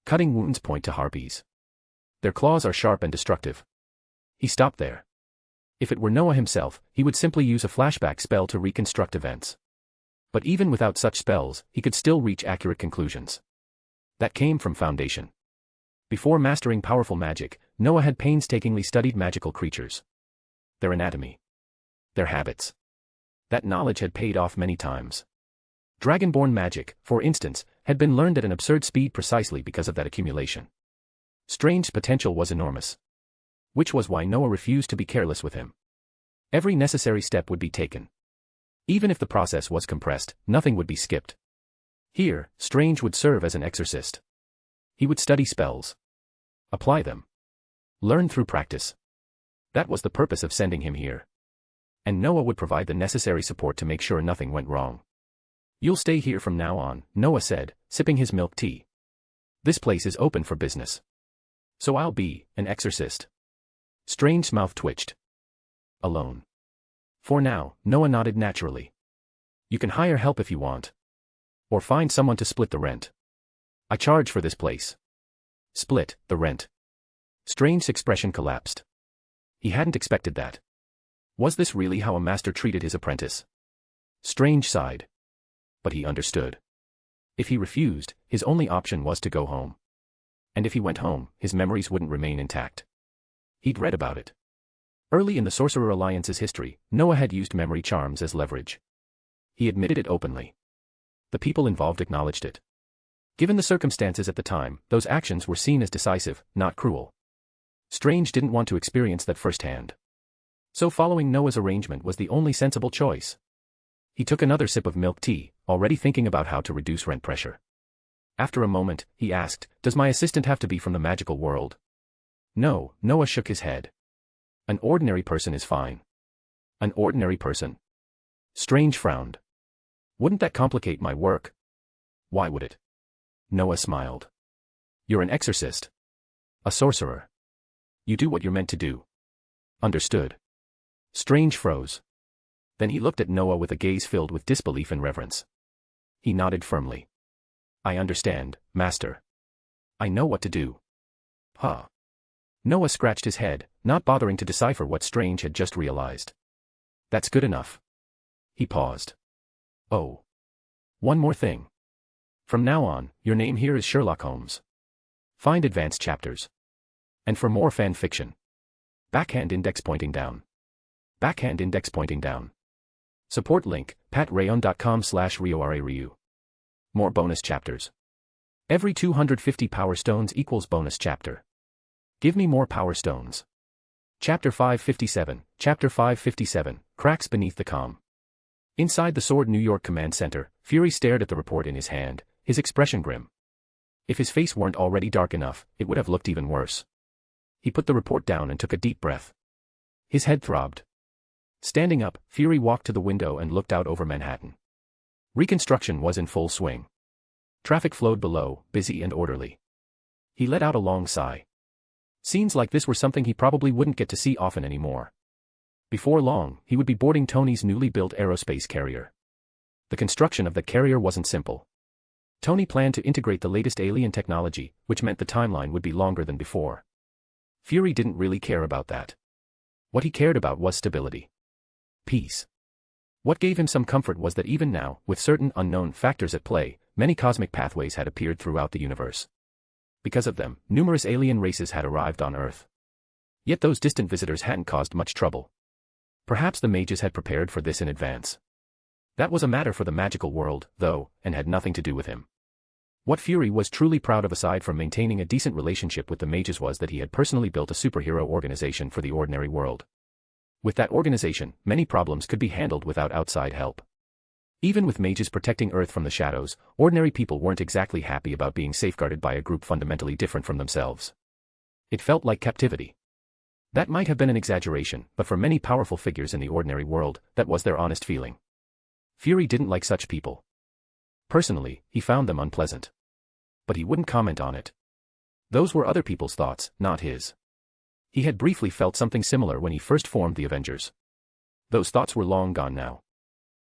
Speaker 3: Cutting wounds point to harpies. Their claws are sharp and destructive. He stopped there. If it were Noah himself, he would simply use a flashback spell to reconstruct events. But even without such spells, he could still reach accurate conclusions. That came from foundation. Before mastering powerful magic, Noah had painstakingly studied magical creatures. Their anatomy. Their habits. That knowledge had paid off many times. Dragonborn magic, for instance, had been learned at an absurd speed precisely because of that accumulation. Strange's potential was enormous. Which was why Noah refused to be careless with him. Every necessary step would be taken. Even if the process was compressed, nothing would be skipped. Here, Strange would serve as an exorcist. He would study spells. Apply them. Learn through practice. That was the purpose of sending him here. And Noah would provide the necessary support to make sure nothing went wrong. You'll stay here from now on, Noah said, sipping his milk tea. This place is open for business. So I'll be an exorcist. Strange's mouth twitched. Alone. For now, Noah nodded naturally. You can hire help if you want. Or find someone to split the rent. I charge for this place. Split the rent. Strange's expression collapsed. He hadn't expected that. Was this really how a master treated his apprentice? Strange sighed. But he understood. If he refused, his only option was to go home. And if he went home, his memories wouldn't remain intact. He'd read about it. Early in the Sorcerer Alliance's history, Noah had used memory charms as leverage. He admitted it openly. The people involved acknowledged it. Given the circumstances at the time, those actions were seen as decisive, not cruel. Strange didn't want to experience that firsthand. So following Noah's arrangement was the only sensible choice. He took another sip of milk tea, already thinking about how to reduce rent pressure. After a moment, he asked, "Does my assistant have to be from the magical world?" No, Noah shook his head. An ordinary person is fine. An ordinary person? Strange frowned. Wouldn't that complicate my work? Why would it? Noah smiled. You're an exorcist. A sorcerer. You do what you're meant to do. Understood. Strange froze. Then he looked at Noah with a gaze filled with disbelief and reverence. He nodded firmly. I understand, Master. I know what to do. Huh. Noah scratched his head, not bothering to decipher what Strange had just realized. That's good enough. He paused. Oh. One more thing. From now on, your name here is Sherlock Holmes. Find advanced chapters. And for more fan fiction. Backhand index pointing down. Backhand index pointing down. Support link, patreon.com/RioRaRyu. More bonus chapters. Every 250 power stones equals bonus chapter. Give me more power stones. Chapter 557, Chapter 557, Cracks Beneath the Calm. Inside the Sword New York Command Center, Fury stared at the report in his hand, his expression grim. If his face weren't already dark enough, it would have looked even worse. He put the report down and took a deep breath. His head throbbed. Standing up, Fury walked to the window and looked out over Manhattan. Reconstruction was in full swing. Traffic flowed below, busy and orderly. He let out a long sigh. Scenes like this were something he probably wouldn't get to see often anymore. Before long, he would be boarding Tony's newly built aerospace carrier. The construction of the carrier wasn't simple. Tony planned to integrate the latest alien technology, which meant the timeline would be longer than before. Fury didn't really care about that. What he cared about was stability. Peace. What gave him some comfort was that even now, with certain unknown factors at play, many cosmic pathways had appeared throughout the universe. Because of them, numerous alien races had arrived on Earth. Yet those distant visitors hadn't caused much trouble. Perhaps the mages had prepared for this in advance. That was a matter for the magical world, though, and had nothing to do with him. What Fury was truly proud of aside from maintaining a decent relationship with the mages was that he had personally built a superhero organization for the ordinary world. With that organization, many problems could be handled without outside help. Even with mages protecting Earth from the shadows, ordinary people weren't exactly happy about being safeguarded by a group fundamentally different from themselves. It felt like captivity. That might have been an exaggeration, but for many powerful figures in the ordinary world, that was their honest feeling. Fury didn't like such people. Personally, he found them unpleasant. But he wouldn't comment on it. Those were other people's thoughts, not his. He had briefly felt something similar when he first formed the Avengers. Those thoughts were long gone now.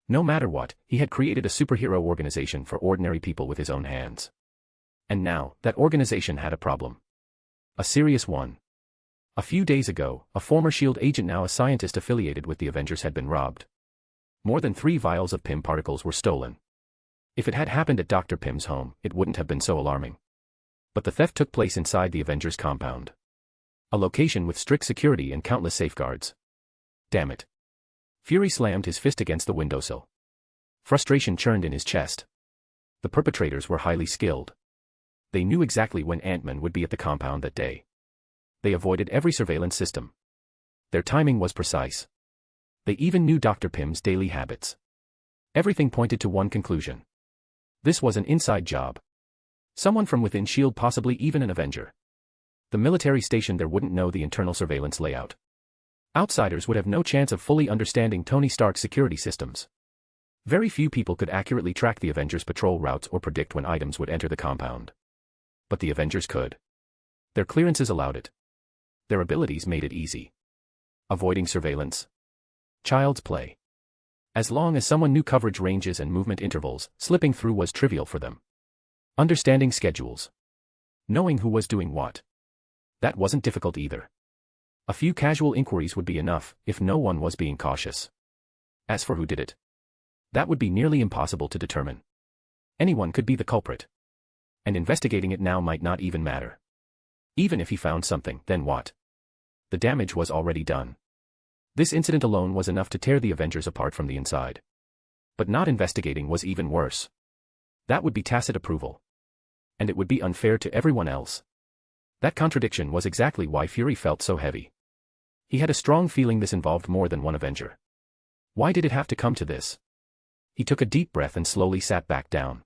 Speaker 3: No matter what, he had created a superhero organization for ordinary people with his own hands. And now, that organization had a problem. A serious one. A few days ago, a former S.H.I.E.L.D. agent, now a scientist affiliated with the Avengers, had been robbed. More than 3 vials of Pym particles were stolen. If it had happened at Dr. Pym's home, it wouldn't have been so alarming. But the theft took place inside the Avengers compound. A location with strict security and countless safeguards. Damn it. Fury slammed his fist against the windowsill. Frustration churned in his chest. The perpetrators were highly skilled. They knew exactly when Ant-Man would be at the compound that day. They avoided every surveillance system. Their timing was precise. They even knew Dr. Pym's daily habits. Everything pointed to one conclusion. This was an inside job. Someone from within S.H.I.E.L.D., possibly even an Avenger. The military station there wouldn't know the internal surveillance layout. Outsiders would have no chance of fully understanding Tony Stark's security systems. Very few people could accurately track the Avengers' patrol routes or predict when items would enter the compound. But the Avengers could. Their clearances allowed it. Their abilities made it easy. Avoiding surveillance. Child's play. As long as someone knew coverage ranges and movement intervals, slipping through was trivial for them. Understanding schedules. Knowing who was doing what. That wasn't difficult either. A few casual inquiries would be enough, if no one was being cautious. As for who did it, that would be nearly impossible to determine. Anyone could be the culprit. And investigating it now might not even matter. Even if he found something, then what? The damage was already done. This incident alone was enough to tear the Avengers apart from the inside. But not investigating was even worse. That would be tacit approval. And it would be unfair to everyone else. That contradiction was exactly why Fury felt so heavy. He had a strong feeling this involved more than one Avenger. Why did it have to come to this? He took a deep breath and slowly sat back down.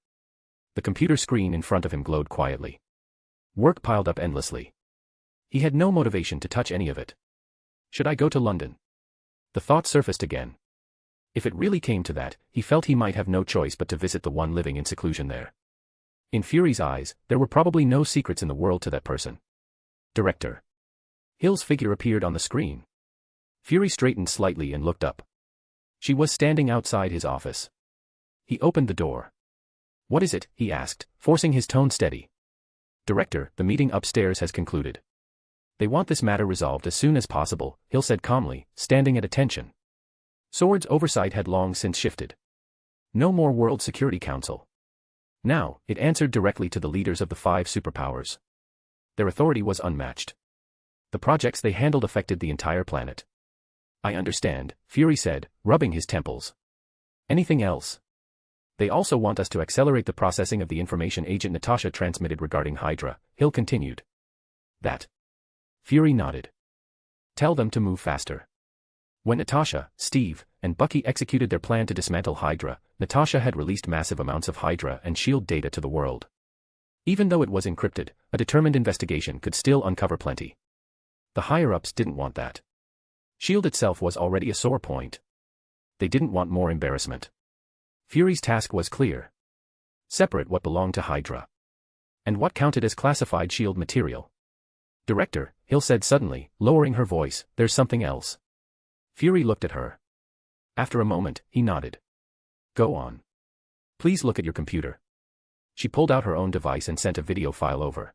Speaker 3: The computer screen in front of him glowed quietly. Work piled up endlessly. He had no motivation to touch any of it. Should I go to London? The thought surfaced again. If it really came to that, he felt he might have no choice but to visit the one living in seclusion there. In Fury's eyes, there were probably no secrets in the world to that person. Director Hill's figure appeared on the screen. Fury straightened slightly and looked up. She was standing outside his office. He opened the door. "What is it?" he asked, forcing his tone steady. "Director, the meeting upstairs has concluded." They want this matter resolved as soon as possible, Hill said calmly, standing at attention. Sword's oversight had long since shifted. No more World Security Council. Now, it answered directly to the leaders of the 5 superpowers. Their authority was unmatched. The projects they handled affected the entire planet. I understand, Fury said, rubbing his temples. Anything else? They also want us to accelerate the processing of the information Agent Natasha transmitted regarding Hydra, Hill continued. That. Fury nodded. Tell them to move faster. When Natasha, Steve, and Bucky executed their plan to dismantle Hydra, Natasha had released massive amounts of Hydra and SHIELD data to the world. Even though it was encrypted, a determined investigation could still uncover plenty. The higher-ups didn't want that. SHIELD itself was already a sore point. They didn't want more embarrassment. Fury's task was clear. Separate what belonged to Hydra. And what counted as classified SHIELD material. Director, Hill said suddenly, lowering her voice, there's something else. Fury looked at her. After a moment, he nodded. Go on. Please look at your computer. She pulled out her own device and sent a video file over.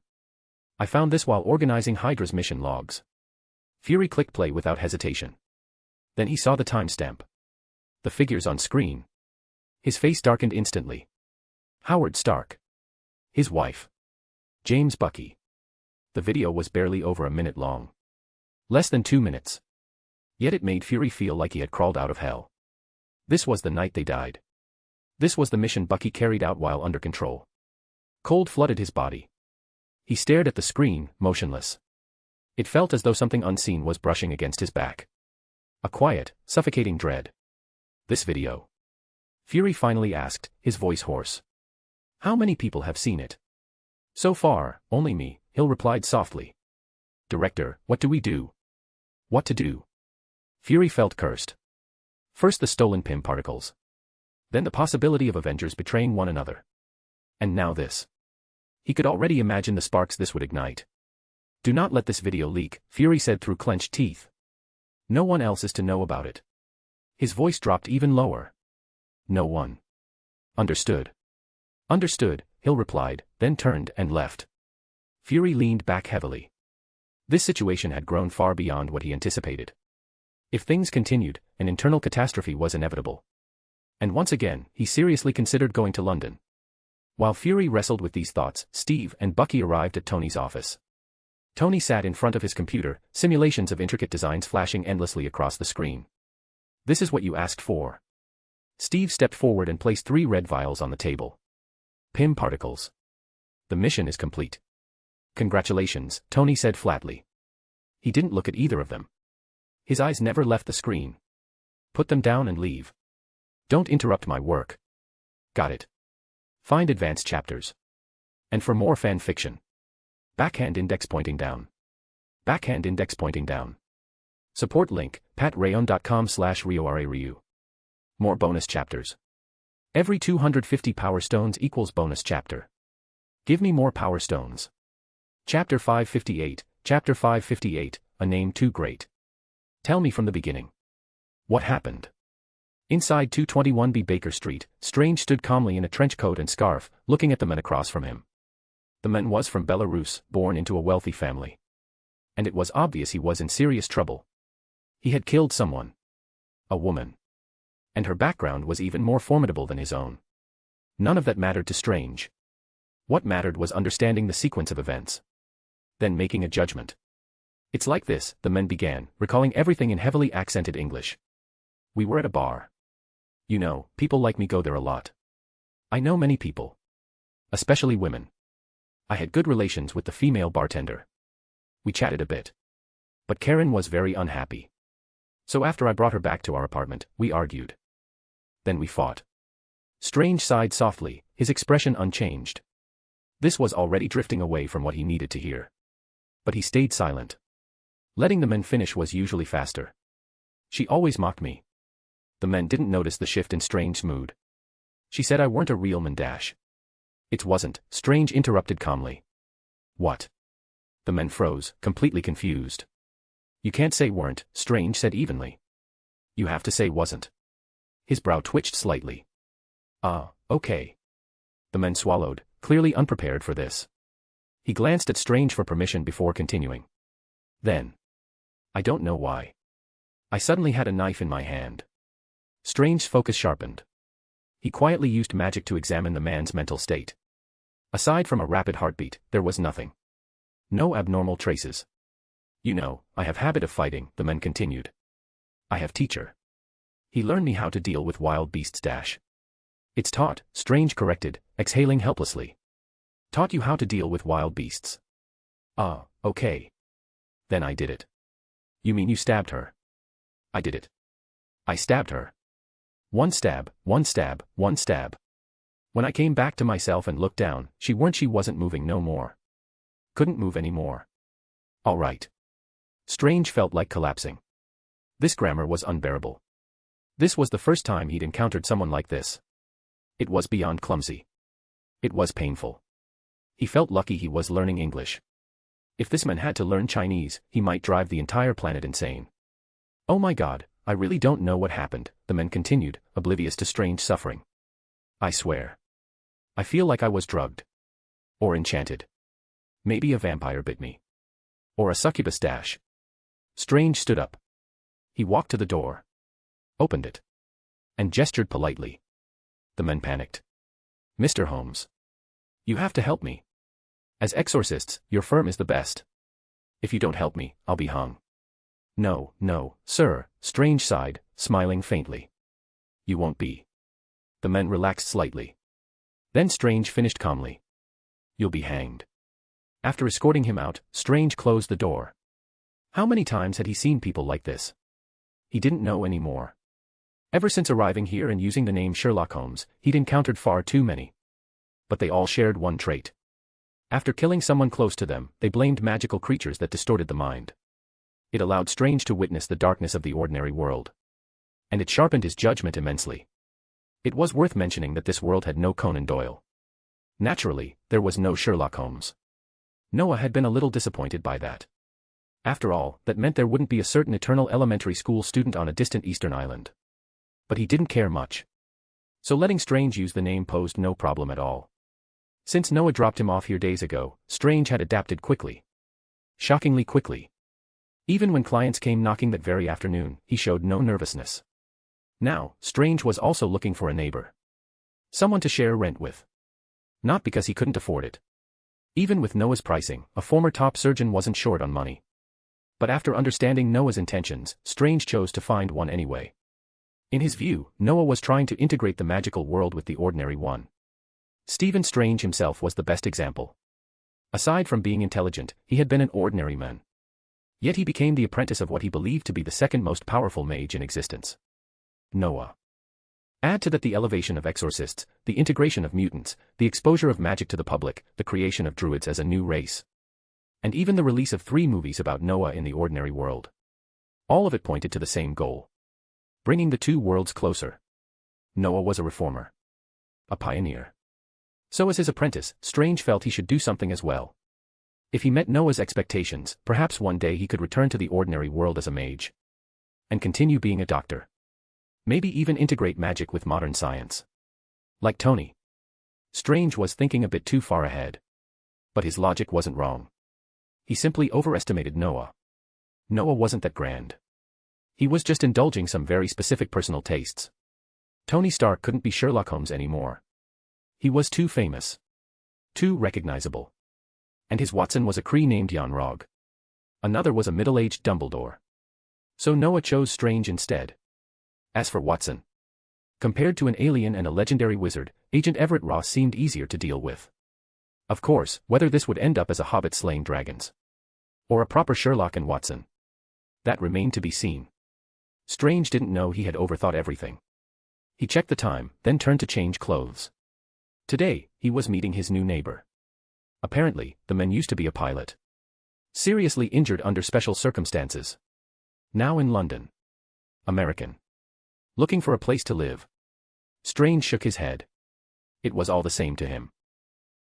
Speaker 3: I found this while organizing Hydra's mission logs. Fury clicked play without hesitation. Then he saw the timestamp. The figures on screen. His face darkened instantly. Howard Stark. His wife. James Bucky. The video was barely over a minute long. Less than 2 minutes. Yet it made Fury feel like he had crawled out of hell. This was the night they died. This was the mission Bucky carried out while under control. Cold flooded his body. He stared at the screen, motionless. It felt as though something unseen was brushing against his back. A quiet, suffocating dread. This video. Fury finally asked, his voice hoarse. How many people have seen it? So far, only me, Hill replied softly. Director, what do we do? What to do? Fury felt cursed. First the stolen PIM particles. Then the possibility of Avengers betraying one another. And now this. He could already imagine the sparks this would ignite. Do not let this video leak, Fury said through clenched teeth. No one else is to know about it. His voice dropped even lower. No one. Understood. Understood, Hill replied, then turned and left. Fury leaned back heavily. This situation had grown far beyond what he anticipated. If things continued, an internal catastrophe was inevitable. And once again, he seriously considered going to London. While Fury wrestled with these thoughts, Steve and Bucky arrived at Tony's office. Tony sat in front of his computer, simulations of intricate designs flashing endlessly across the screen. This is what you asked for. Steve stepped forward and placed 3 red vials on the table. PIM particles. The mission is complete. Congratulations, Tony said flatly. He didn't look at either of them. His eyes never left the screen. Put them down and leave. Don't interrupt my work. Got it. Find advanced chapters. And for more fan fiction. Backhand index pointing down. Backhand index pointing down. Support link, patreon.com/RioRaRyu. More bonus chapters. Every 250 power stones equals bonus chapter. Give me more power stones. Chapter 558, Chapter 558, a name too great. Tell me from the beginning. What happened? Inside 221B Baker Street, Strange stood calmly in a trench coat and scarf, looking at the man across from him. The man was from Belarus, born into a wealthy family. And it was obvious he was in serious trouble. He had killed someone. A woman. And her background was even more formidable than his own. None of that mattered to Strange. What mattered was understanding the sequence of events. Then making a judgment. It's like this, the man began, recalling everything in heavily accented English. We were at a bar. You know, people like me go there a lot. I know many people. Especially women. I had good relations with the female bartender. We chatted a bit. But Karen was very unhappy. So after I brought her back to our apartment, we argued. Then we fought. Strange sighed softly, his expression unchanged. This was already drifting away from what he needed to hear. But he stayed silent. Letting the men finish was usually faster. She always mocked me. The men didn't notice the shift in Strange's mood. She said I weren't a real man dash. It wasn't, Strange interrupted calmly. What? The men froze, completely confused. You can't say weren't, Strange said evenly. You have to say wasn't. His brow twitched slightly. Ah, okay. The men swallowed, clearly unprepared for this. He glanced at Strange for permission before continuing. Then. I don't know why. I suddenly had a knife in my hand. Strange's focus sharpened. He quietly used magic to examine the man's mental state. Aside from a rapid heartbeat, there was nothing. No abnormal traces. You know, I have habit of fighting, the man continued. I have teacher. He learned me how to deal with wild beasts. It's taught, Strange corrected, exhaling helplessly. Taught you how to deal with wild beasts. Ah, okay. Then I did it. You mean you stabbed her? I did it. I stabbed her. One stab, one stab, one stab. When I came back to myself and looked down, she wasn't moving no more. Couldn't move anymore. All right. Strange felt like collapsing. This grammar was unbearable. This was the first time he'd encountered someone like this. It was beyond clumsy. It was painful. He felt lucky he was learning English. If this man had to learn Chinese, he might drive the entire planet insane. Oh my God, I really don't know what happened, the man continued, oblivious to Strange's suffering. I swear. I feel like I was drugged. Or enchanted. Maybe a vampire bit me. Or a succubus. Strange stood up. He walked to the door. Opened it. And gestured politely. The man panicked. Mr. Holmes. You have to help me. As exorcists, your firm is the best. If you don't help me, I'll be hung. No, no, sir, Strange sighed, smiling faintly. You won't be. The man relaxed slightly. Then Strange finished calmly. You'll be hanged. After escorting him out, Strange closed the door. How many times had he seen people like this? He didn't know anymore. Ever since arriving here and using the name Sherlock Holmes, he'd encountered far too many. But they all shared one trait. After killing someone close to them, they blamed magical creatures that distorted the mind. It allowed Strange to witness the darkness of the ordinary world. And it sharpened his judgment immensely. It was worth mentioning that this world had no Conan Doyle. Naturally, there was no Sherlock Holmes. Noah had been a little disappointed by that. After all, that meant there wouldn't be a certain eternal elementary school student on a distant eastern island. But he didn't care much. So letting Strange use the name posed no problem at all. Since Noah dropped him off here days ago, Strange had adapted quickly. Shockingly quickly. Even when clients came knocking that very afternoon, he showed no nervousness. Now, Strange was also looking for a neighbor. Someone to share rent with. Not because he couldn't afford it. Even with Noah's pricing, a former top surgeon wasn't short on money. But after understanding Noah's intentions, Strange chose to find one anyway. In his view, Noah was trying to integrate the magical world with the ordinary one. Stephen Strange himself was the best example. Aside from being intelligent, he had been an ordinary man. Yet he became the apprentice of what he believed to be the second most powerful mage in existence. Noah. Add to that the elevation of exorcists, the integration of mutants, the exposure of magic to the public, the creation of druids as a new race. And even the release of 3 movies about Noah in the ordinary world. All of it pointed to the same goal. Bringing the two worlds closer. Noah was a reformer. A pioneer. So as his apprentice, Strange felt he should do something as well. If he met Noah's expectations, perhaps one day he could return to the ordinary world as a mage. And continue being a doctor. Maybe even integrate magic with modern science. Like Tony. Strange was thinking a bit too far ahead. But his logic wasn't wrong. He simply overestimated Noah. Noah wasn't that grand. He was just indulging some very specific personal tastes. Tony Stark couldn't be Sherlock Holmes anymore. He was too famous. Too recognizable. And his Watson was a Cree named Jan Rog. Another was a middle-aged Dumbledore. So Noah chose Strange instead. As for Watson. Compared to an alien and a legendary wizard, Agent Everett Ross seemed easier to deal with. Of course, whether this would end up as a hobbit slaying dragons. Or a proper Sherlock and Watson. That remained to be seen. Strange didn't know he had overthought everything. He checked the time, then turned to change clothes. Today, he was meeting his new neighbor. Apparently, the man used to be a pilot. Seriously injured under special circumstances. Now in London. American. Looking for a place to live. Strange shook his head. It was all the same to him.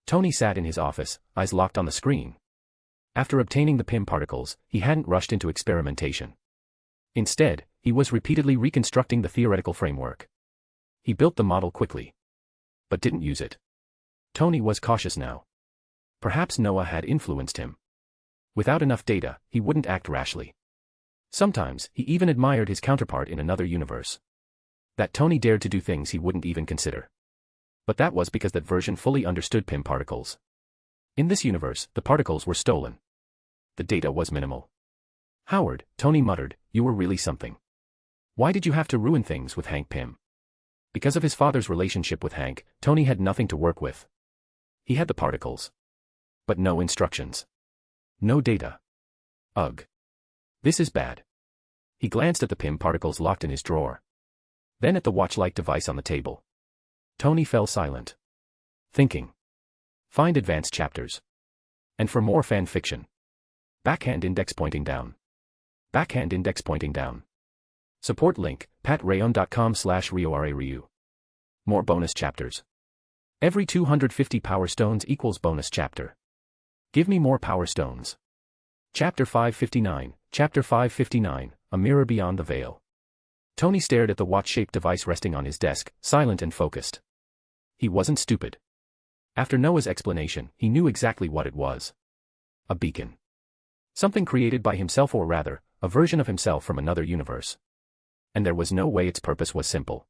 Speaker 3: Tony sat in his office, eyes locked on the screen. After obtaining the PIM particles, he hadn't rushed into experimentation. Instead, he was repeatedly reconstructing the theoretical framework. He built the model quickly. But didn't use it. Tony was cautious now. Perhaps Noah had influenced him. Without enough data, he wouldn't act rashly. Sometimes, he even admired his counterpart in another universe. That Tony dared to do things he wouldn't even consider. But that was because that version fully understood PIM particles. In this universe, the particles were stolen. The data was minimal. Howard, Tony muttered, you were really something. Why did you have to ruin things with Hank Pym? Because of his father's relationship with Hank, Tony had nothing to work with. He had the particles. But no instructions. No data. Ugh. This is bad. He glanced at the PIM particles locked in his drawer. Then at the watch-like device on the table. Tony fell silent. Thinking. Find advanced chapters. And for more fan fiction. Backhand index pointing down. Backhand index pointing down. Support link, patreon.com/RioRaRyu. More bonus chapters. Every 250 power stones equals bonus chapter. Give me more power stones. Chapter 559, Chapter 559, A Mirror Beyond the Veil. Tony stared at the watch-shaped device resting on his desk, silent and focused. He wasn't stupid. After Noah's explanation, he knew exactly what it was. A beacon. Something created by himself, or rather, a version of himself from another universe. And there was no way its purpose was simple.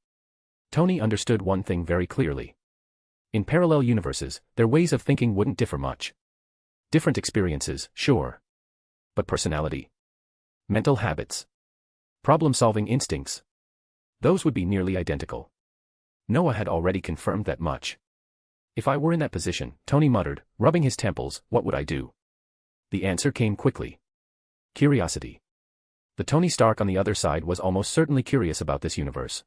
Speaker 3: Tony understood one thing very clearly. In parallel universes, their ways of thinking wouldn't differ much. Different experiences, sure. But personality, mental habits, problem-solving instincts, those would be nearly identical. Noah had already confirmed that much. If I were in that position, Tony muttered, rubbing his temples, what would I do? The answer came quickly. Curiosity. The Tony Stark on the other side was almost certainly curious about this universe.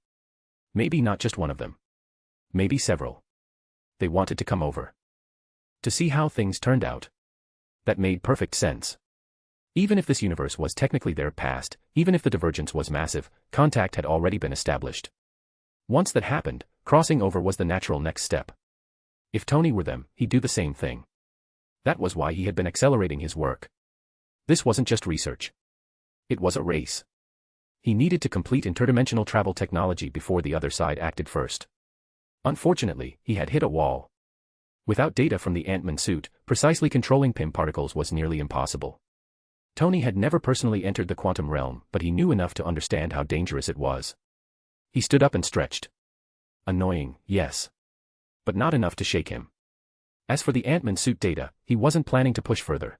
Speaker 3: Maybe not just one of them. Maybe several. They wanted to come over. To see how things turned out. That made perfect sense. Even if this universe was technically their past, even if the divergence was massive, contact had already been established. Once that happened, crossing over was the natural next step. If Tony were them, he'd do the same thing. That was why he had been accelerating his work. This wasn't just research. It was a race. He needed to complete interdimensional travel technology before the other side acted first. Unfortunately, he had hit a wall. Without data from the Ant-Man suit, precisely controlling PIM particles was nearly impossible. Tony had never personally entered the quantum realm, but he knew enough to understand how dangerous it was. He stood up and stretched. Annoying, yes. But not enough to shake him. As for the Ant-Man suit data, he wasn't planning to push further.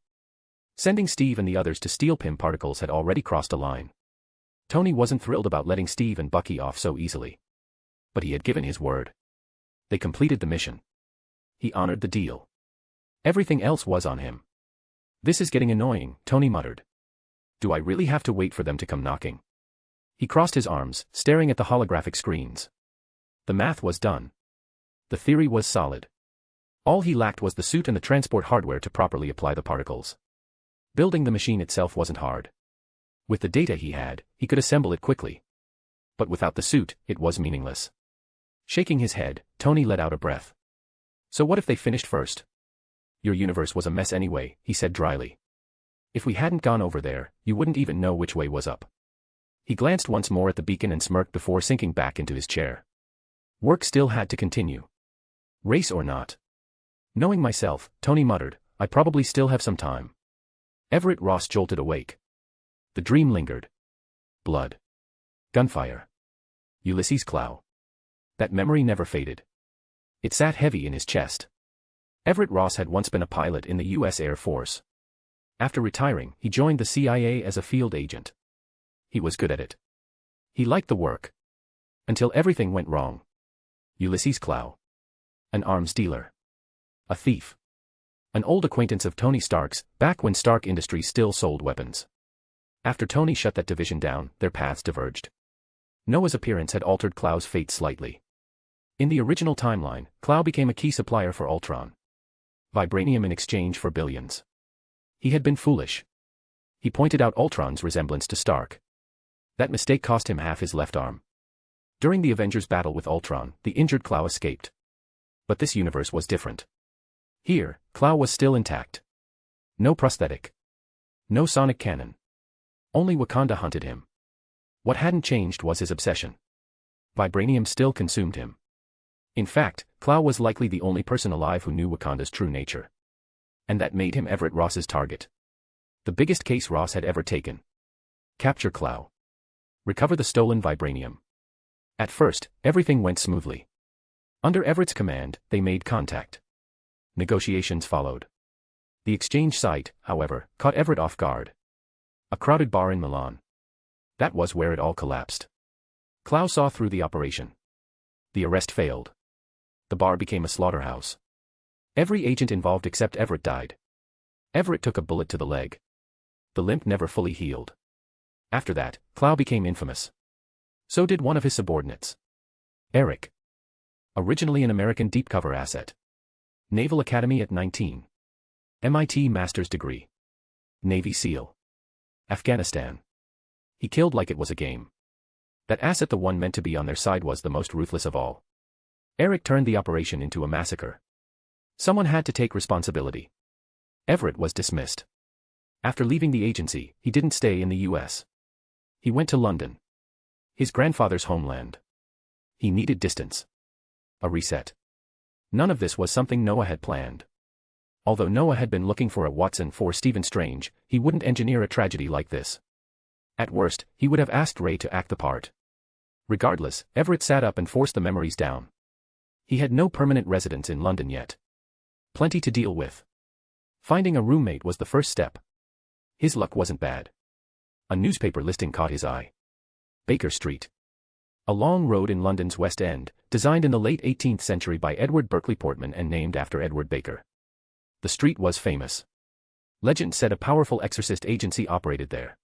Speaker 3: Sending Steve and the others to steal PIM particles had already crossed a line. Tony wasn't thrilled about letting Steve and Bucky off so easily. But he had given his word. They completed the mission. He honored the deal. Everything else was on him. This is getting annoying, Tony muttered. Do I really have to wait for them to come knocking? He crossed his arms, staring at the holographic screens. The math was done. The theory was solid. All he lacked was the suit and the transport hardware to properly apply the particles. Building the machine itself wasn't hard. With the data he had, he could assemble it quickly. But without the suit, it was meaningless. Shaking his head, Tony let out a breath. So what if they finished first? Your universe was a mess anyway, he said dryly. If we hadn't gone over there, you wouldn't even know which way was up. He glanced once more at the beacon and smirked before sinking back into his chair. Work still had to continue. Race or not. Knowing myself, Tony muttered, I probably still have some time. Everett Ross jolted awake. The dream lingered. Blood. Gunfire. Ulysses Clow. That memory never faded. It sat heavy in his chest. Everett Ross had once been a pilot in the U.S. Air Force. After retiring, he joined the CIA as a field agent. He was good at it. He liked the work. Until everything went wrong. Ulysses Clow. An arms dealer. A thief. An old acquaintance of Tony Stark's, back when Stark Industries still sold weapons. After Tony shut that division down, their paths diverged. Noah's appearance had altered Clow's fate slightly. In the original timeline, Clow became a key supplier for Ultron. Vibranium in exchange for billions. He had been foolish. He pointed out Ultron's resemblance to Stark. That mistake cost him half his left arm. During the Avengers battle with Ultron, the injured Clow escaped. But this universe was different. Here, Clow was still intact. No prosthetic. No sonic cannon. Only Wakanda hunted him. What hadn't changed was his obsession. Vibranium still consumed him. In fact, Clow was likely the only person alive who knew Wakanda's true nature. And that made him Everett Ross's target. The biggest case Ross had ever taken. Capture Clow. Recover the stolen vibranium. At first, everything went smoothly. Under Everett's command, they made contact. Negotiations followed. The exchange site, however, caught Everett off guard. A crowded bar in Milan. That was where it all collapsed. Clow saw through the operation. The arrest failed. The bar became a slaughterhouse. Every agent involved except Everett died. Everett took a bullet to the leg. The limp never fully healed. After that, Clow became infamous. So did one of his subordinates. Eric. Originally an American deep cover asset. Naval Academy at 19. MIT master's degree. Navy SEAL. Afghanistan. He killed like it was a game. That asset, the one meant to be on their side, was the most ruthless of all. Eric turned the operation into a massacre. Someone had to take responsibility. Everett was dismissed. After leaving the agency, he didn't stay in the US. He went to London. His grandfather's homeland. He needed distance. A reset. None of this was something Noah had planned. Although Noah had been looking for a Watson for Stephen Strange, he wouldn't engineer a tragedy like this. At worst, he would have asked Ray to act the part. Regardless, Everett sat up and forced the memories down. He had no permanent residence in London yet. Plenty to deal with. Finding a roommate was the first step. His luck wasn't bad. A newspaper listing caught his eye. Baker Street. A long road in London's West End, designed in the late 18th century by Edward Berkeley Portman and named after Edward Baker. The street was famous. Legend said a powerful exorcist agency operated there.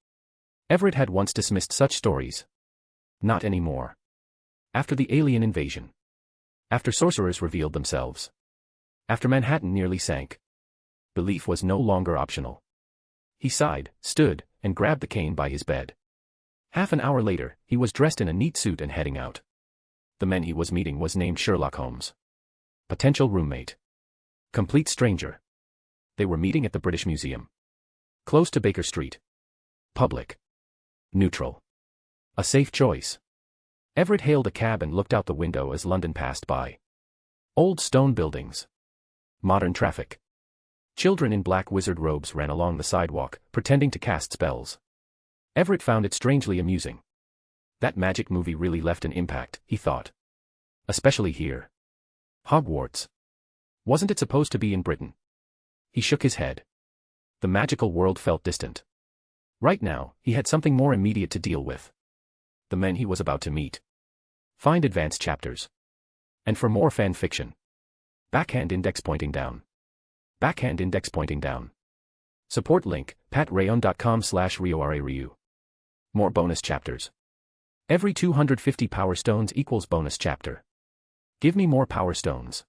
Speaker 3: Everett had once dismissed such stories. Not anymore. After the alien invasion. After sorcerers revealed themselves. After Manhattan nearly sank. Belief was no longer optional. He sighed, stood, and grabbed the cane by his bed. Half an hour later, he was dressed in a neat suit and heading out. The man he was meeting was named Sherlock Holmes. Potential roommate. Complete stranger. They were meeting at the British Museum. Close to Baker Street. Public. Neutral. A safe choice. Everett hailed a cab and looked out the window as London passed by. Old stone buildings. Modern traffic. Children in black wizard robes ran along the sidewalk, pretending to cast spells. Everett found it strangely amusing. That magic movie really left an impact, he thought. Especially here. Hogwarts. Wasn't it supposed to be in Britain? He shook his head. The magical world felt distant. Right now, he had something more immediate to deal with. The men he was about to meet. Find advanced chapters. And for more fan fiction. Backhand index pointing down. Backhand index pointing down. Support link, patreon.com/RioRaRyu. More bonus chapters. Every 250 power stones equals bonus chapter. Give me more power stones.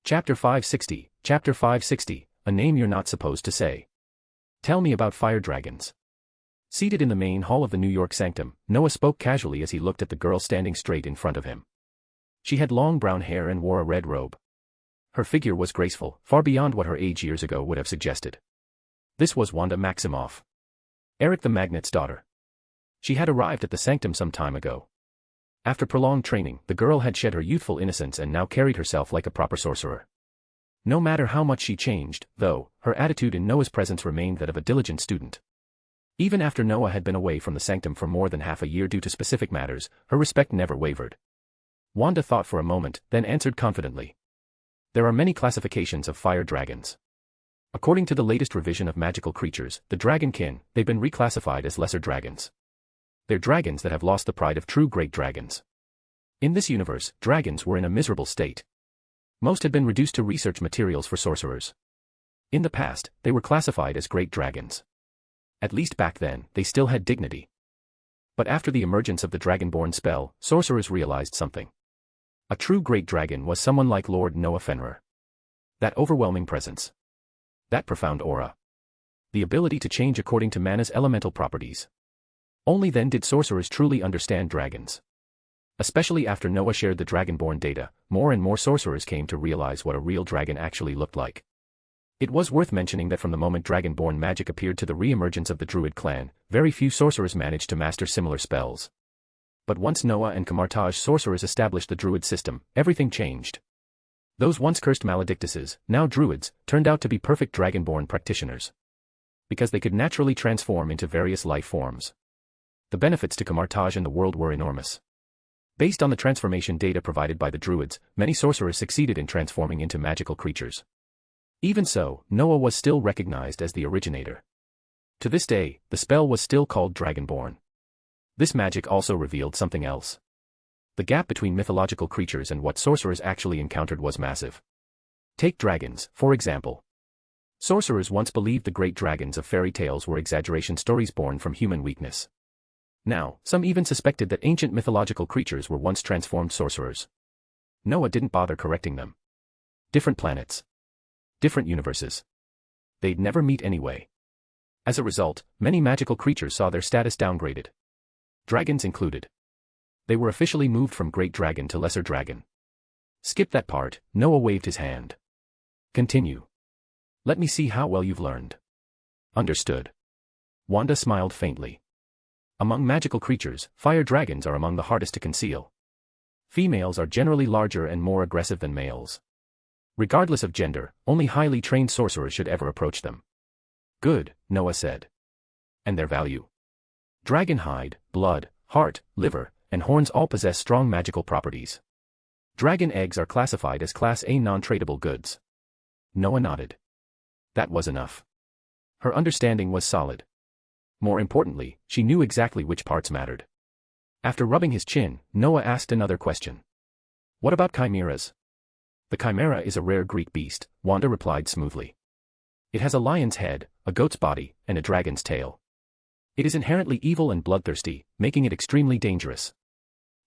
Speaker 3: Chapter 560, Chapter 560, a name you're not supposed to say. Tell me about fire dragons. Seated in the main hall of the New York sanctum, Noah spoke casually as he looked at the girl standing straight in front of him. She had long brown hair and wore a red robe. Her figure was graceful, far beyond what her age years ago would have suggested. This was Wanda Maximoff. Eric the Magnet's daughter. She had arrived at the sanctum some time ago. After prolonged training, the girl had shed her youthful innocence and now carried herself like a proper sorcerer. No matter how much she changed, though, her attitude in Noah's presence remained that of a diligent student. Even after Noah had been away from the sanctum for more than half a year due to specific matters, her respect never wavered. Wanda thought for a moment, then answered confidently. There are many classifications of fire dragons. According to the latest revision of magical creatures, the dragonkin, they've been reclassified as lesser dragons. They're dragons that have lost the pride of true great dragons. In this universe, dragons were in a miserable state. Most had been reduced to research materials for sorcerers. In the past, they were classified as great dragons. At least back then, they still had dignity. But after the emergence of the Dragonborn spell, sorcerers realized something. A true great dragon was someone like Lord Noah Fenrir. That overwhelming presence. That profound aura. The ability to change according to mana's elemental properties. Only then did sorcerers truly understand dragons. Especially after Noah shared the Dragonborn data, more and more sorcerers came to realize what a real dragon actually looked like. It was worth mentioning that from the moment Dragonborn magic appeared to the re-emergence of the Druid clan, very few sorcerers managed to master similar spells. But once Noah and Kamartaj sorcerers established the Druid system, everything changed. Those once cursed maledictuses, now Druids, turned out to be perfect Dragonborn practitioners. Because they could naturally transform into various life forms. The benefits to camartage and the world were enormous. Based on the transformation data provided by the Druids, many sorcerers succeeded in transforming into magical creatures. Even so, Noah was still recognized as the originator. To this day, the spell was still called Dragonborn. This magic also revealed something else. The gap between mythological creatures and what sorcerers actually encountered was massive. Take dragons, for example. Sorcerers once believed the great dragons of fairy tales were exaggeration stories born from human weakness. Now, some even suspected that ancient mythological creatures were once transformed sorcerers. Noah didn't bother correcting them. Different planets. Different universes. They'd never meet anyway. As a result, many magical creatures saw their status downgraded. Dragons included. They were officially moved from great dragon to lesser dragon. Skip that part, Noah waved his hand. Continue. Let me see how well you've learned. Understood. Wanda smiled faintly. Among magical creatures, fire dragons are among the hardest to conceal. Females are generally larger and more aggressive than males. Regardless of gender, only highly trained sorcerers should ever approach them. Good, Noah said. And their value. Dragon hide, blood, heart, liver, and horns all possess strong magical properties. Dragon eggs are classified as Class A non-tradable goods. Noah nodded. That was enough. Her understanding was solid. More importantly, she knew exactly which parts mattered. After rubbing his chin, Noah asked another question. What about chimeras? The chimera is a rare Greek beast, Wanda replied smoothly. It has a lion's head, a goat's body, and a dragon's tail. It is inherently evil and bloodthirsty, making it extremely dangerous.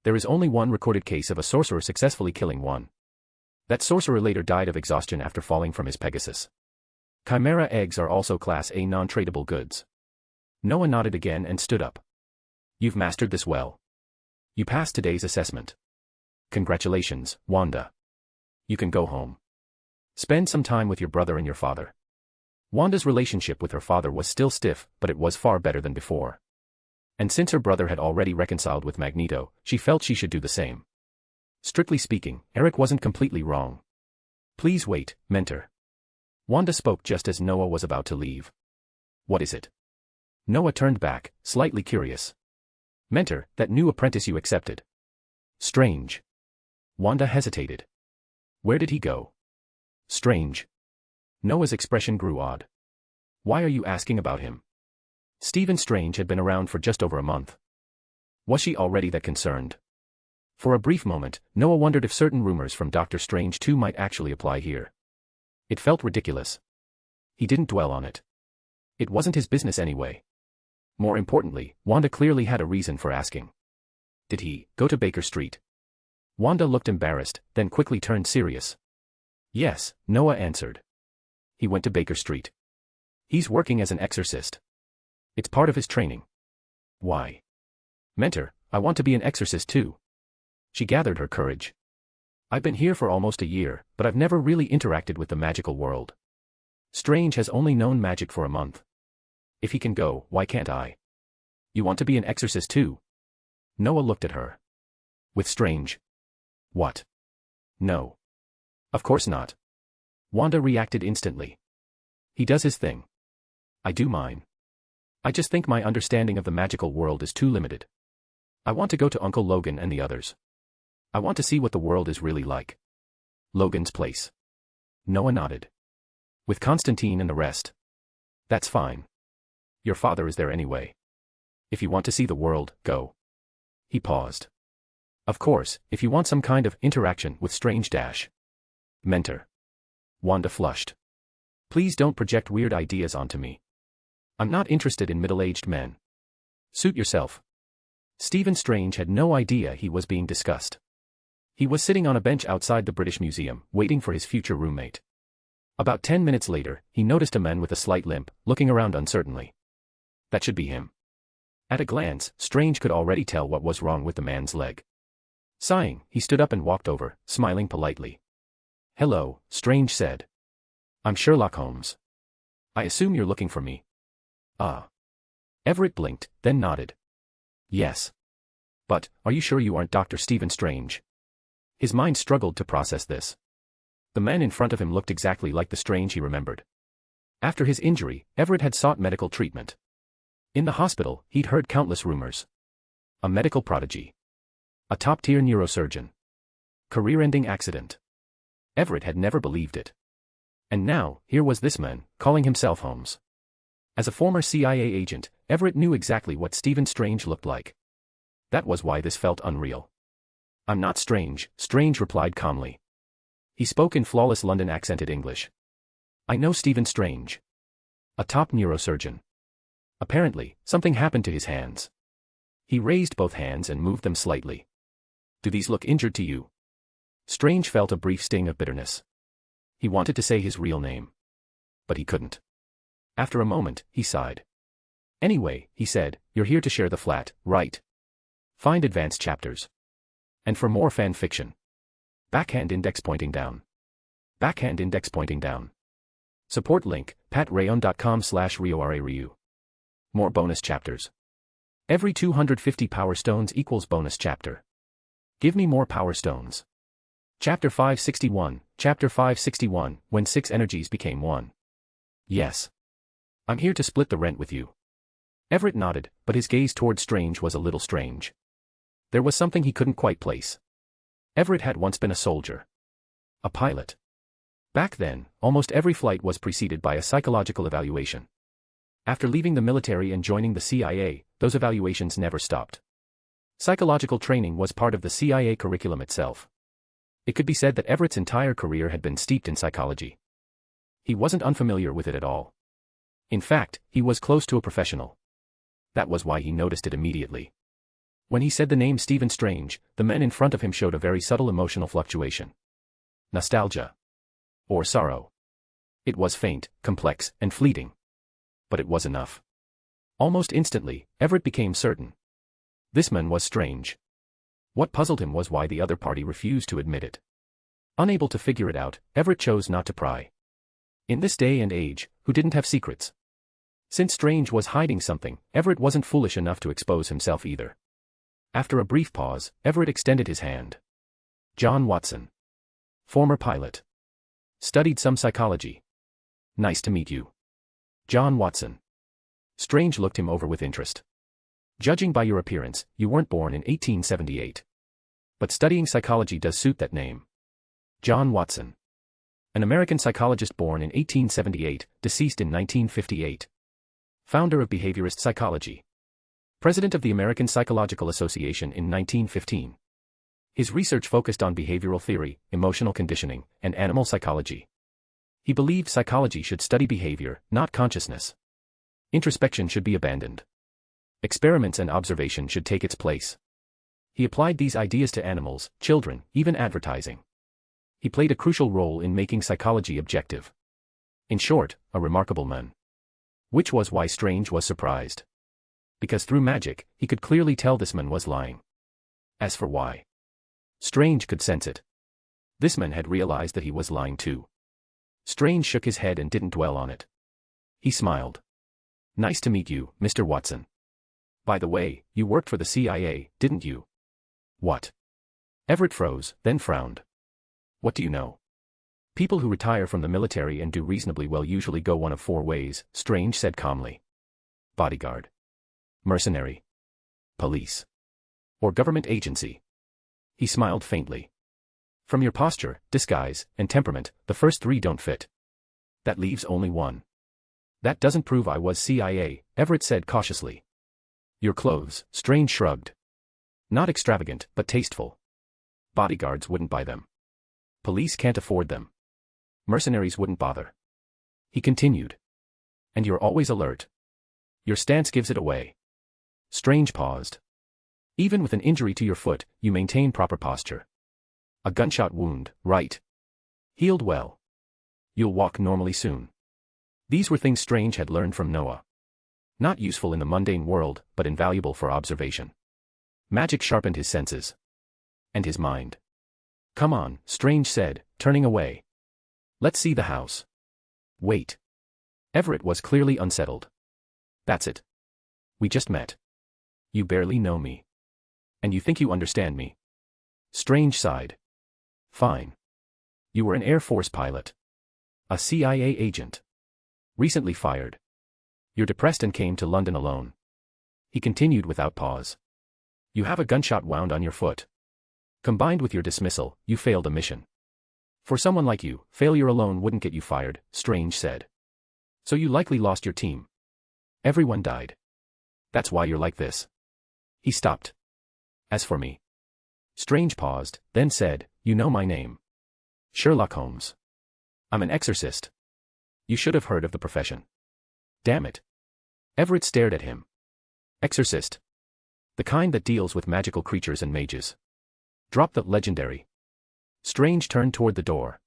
Speaker 3: There is only one recorded case of a sorcerer successfully killing one. That sorcerer later died of exhaustion after falling from his Pegasus. Chimera eggs are also Class A non-tradable goods. Noah nodded again and stood up. You've mastered this well. You passed today's assessment. Congratulations, Wanda. You can go home. Spend some time with your brother and your father. Wanda's relationship with her father was still stiff, but it was far better than before. And since her brother had already reconciled with Magneto, she felt she should do the same. Strictly speaking, Eric wasn't completely wrong. Please wait, Mentor. Wanda spoke just as Noah was about to leave. What is it? Noah turned back, slightly curious. Mentor, that new apprentice you accepted. Strange. Wanda hesitated. Where did he go? Strange. Noah's expression grew odd. Why are you asking about him? Stephen Strange had been around for just over a month. Was she already that concerned? For a brief moment, Noah wondered if certain rumors from Doctor Strange too might actually apply here. It felt ridiculous. He didn't dwell on it. It wasn't his business anyway. More importantly, Wanda clearly had a reason for asking. Did he go to Baker Street? Wanda looked embarrassed, then quickly turned serious. Yes, Noah answered. He went to Baker Street. He's working as an exorcist. It's part of his training. Why? Mentor, I want to be an exorcist too. She gathered her courage. I've been here for almost a year, but I've never really interacted with the magical world. Strange has only known magic for a month. If he can go, why can't I? You want to be an exorcist too? Noah looked at her. With Strange? What? No. Of course not. Wanda reacted instantly. He does his thing. I do mine. I just think my understanding of the magical world is too limited. I want to go to Uncle Logan and the others. I want to see what the world is really like. Logan's place. Noah nodded. With Constantine and the rest. That's fine. Your father is there anyway. If you want to see the world, go. He paused. Of course, if you want some kind of interaction with Strange Dash. Mentor. Wanda flushed. Please don't project weird ideas onto me. I'm not interested in middle-aged men. Suit yourself. Stephen Strange had no idea he was being discussed. He was sitting on a bench outside the British Museum, waiting for his future roommate. About 10 minutes later, he noticed a man with a slight limp, looking around uncertainly. That should be him. At a glance, Strange could already tell what was wrong with the man's leg. Sighing, he stood up and walked over, smiling politely. Hello, Strange said. I'm Sherlock Holmes. I assume you're looking for me. Ah. Everett blinked, then nodded. Yes. But, are you sure you aren't Dr. Stephen Strange? His mind struggled to process this. The man in front of him looked exactly like the Strange he remembered. After his injury, Everett had sought medical treatment. In the hospital, he'd heard countless rumors. A medical prodigy. A top-tier neurosurgeon. Career-ending accident. Everett had never believed it. And now, here was this man, calling himself Holmes. As a former CIA agent, Everett knew exactly what Stephen Strange looked like. That was why this felt unreal. "I'm not Strange," Strange replied calmly. He spoke in flawless London-accented English. "I know Stephen Strange. A top neurosurgeon." Apparently, something happened to his hands. He raised both hands and moved them slightly. "Do these look injured to you?" Strange felt a brief sting of bitterness. He wanted to say his real name. But he couldn't. After a moment, he sighed. "Anyway," he said, "you're here to share the flat, right? Find advanced chapters. And for more fan fiction. Backhand index pointing down. Backhand index pointing down. Support link, patreon.com/RioRaRyu. More bonus chapters. Every 250 power stones equals bonus chapter. Give me more power stones. Chapter 561, when 6 energies became 1. Yes. I'm here to split the rent with you. Everett nodded, but his gaze toward Strange was a little strange. There was something he couldn't quite place. Everett had once been a soldier. A pilot. Back then, almost every flight was preceded by a psychological evaluation. After leaving the military and joining the CIA, those evaluations never stopped. Psychological training was part of the CIA curriculum itself. It could be said that Everett's entire career had been steeped in psychology. He wasn't unfamiliar with it at all. In fact, he was close to a professional. That was why he noticed it immediately. When he said the name Stephen Strange, the men in front of him showed a very subtle emotional fluctuation. Nostalgia. Or sorrow. It was faint, complex, and fleeting. But it was enough. Almost instantly, Everett became certain. This man was Strange. What puzzled him was why the other party refused to admit it. Unable to figure it out, Everett chose not to pry. In this day and age, who didn't have secrets? Since Strange was hiding something, Everett wasn't foolish enough to expose himself either. After a brief pause, Everett extended his hand. "John Watson. Former pilot. Studied some psychology. Nice to meet you. John Watson." Strange looked him over with interest. "Judging by your appearance, you weren't born in 1878. But studying psychology does suit that name. John Watson. An American psychologist born in 1878, deceased in 1958. Founder of behaviorist psychology. President of the American Psychological Association in 1915. His research focused on behavioral theory, emotional conditioning, and animal psychology. He believed psychology should study behavior, not consciousness. Introspection should be abandoned. Experiments and observation should take its place. He applied these ideas to animals, children, even advertising. He played a crucial role in making psychology objective. In short, a remarkable man. Which was why Strange was surprised. Because through magic, he could clearly tell this man was lying. As for why, Strange could sense it. This man had realized that he was lying too. Strange shook his head and didn't dwell on it. He smiled. "Nice to meet you, Mr. Watson. By the way, you worked for the CIA, didn't you?" "What?" Everett froze, then frowned. "What do you know?" "People who retire from the military and do reasonably well usually go one of 4 ways," Strange said calmly. "Bodyguard. Mercenary. Police. Or government agency." He smiled faintly. "From your posture, disguise, and temperament, the first 3 don't fit. That leaves only 1. "That doesn't prove I was CIA," Everett said cautiously. "Your clothes," Strange shrugged. "Not extravagant, but tasteful. Bodyguards wouldn't buy them. Police can't afford them. Mercenaries wouldn't bother." He continued. "And you're always alert. Your stance gives it away." Strange paused. "Even with an injury to your foot, you maintain proper posture. A gunshot wound, right? Healed well. You'll walk normally soon." These were things Strange had learned from Noah. Not useful in the mundane world, but invaluable for observation. Magic sharpened his senses. And his mind. "Come on," Strange said, turning away. "Let's see the house." "Wait." Everett was clearly unsettled. "That's it. We just met. You barely know me. And you think you understand me." Strange sighed. "Fine. You were an Air Force pilot. A CIA agent. Recently fired. You're depressed and came to London alone. He continued without pause. You have a gunshot wound on your foot. Combined with your dismissal, you failed a mission. For someone like you, failure alone wouldn't get you fired, Strange said. So you likely lost your team. Everyone died. That's why you're like this. He stopped. As for me. Strange paused, then said, you know my name. Sherlock Holmes. I'm an exorcist. You should have heard of the profession. Damn it. Everett stared at him. Exorcist. The kind that deals with magical creatures and mages. Drop the legendary. Strange turned toward the door.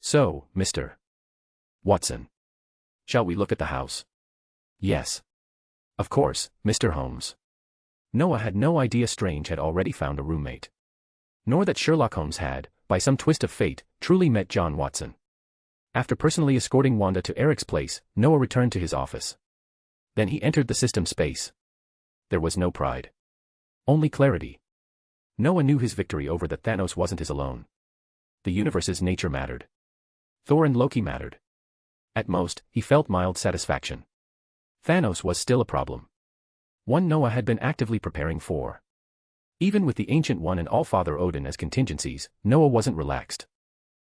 Speaker 3: So, Mr. Watson. Shall we look at the house? Yes. Of course, Mr. Holmes. Noah had no idea Strange had already found a roommate. Nor that Sherlock Holmes had, by some twist of fate, truly met John Watson. After personally escorting Wanda to Eric's place, Noah returned to his office. Then he entered the system space. There was no pride. Only clarity. Noah knew his victory over that Thanos wasn't his alone. The universe's nature mattered. Thor and Loki mattered. At most, he felt mild satisfaction. Thanos was still a problem. One Noah had been actively preparing for. Even with the Ancient One and Allfather Odin as contingencies, Noah wasn't relaxed.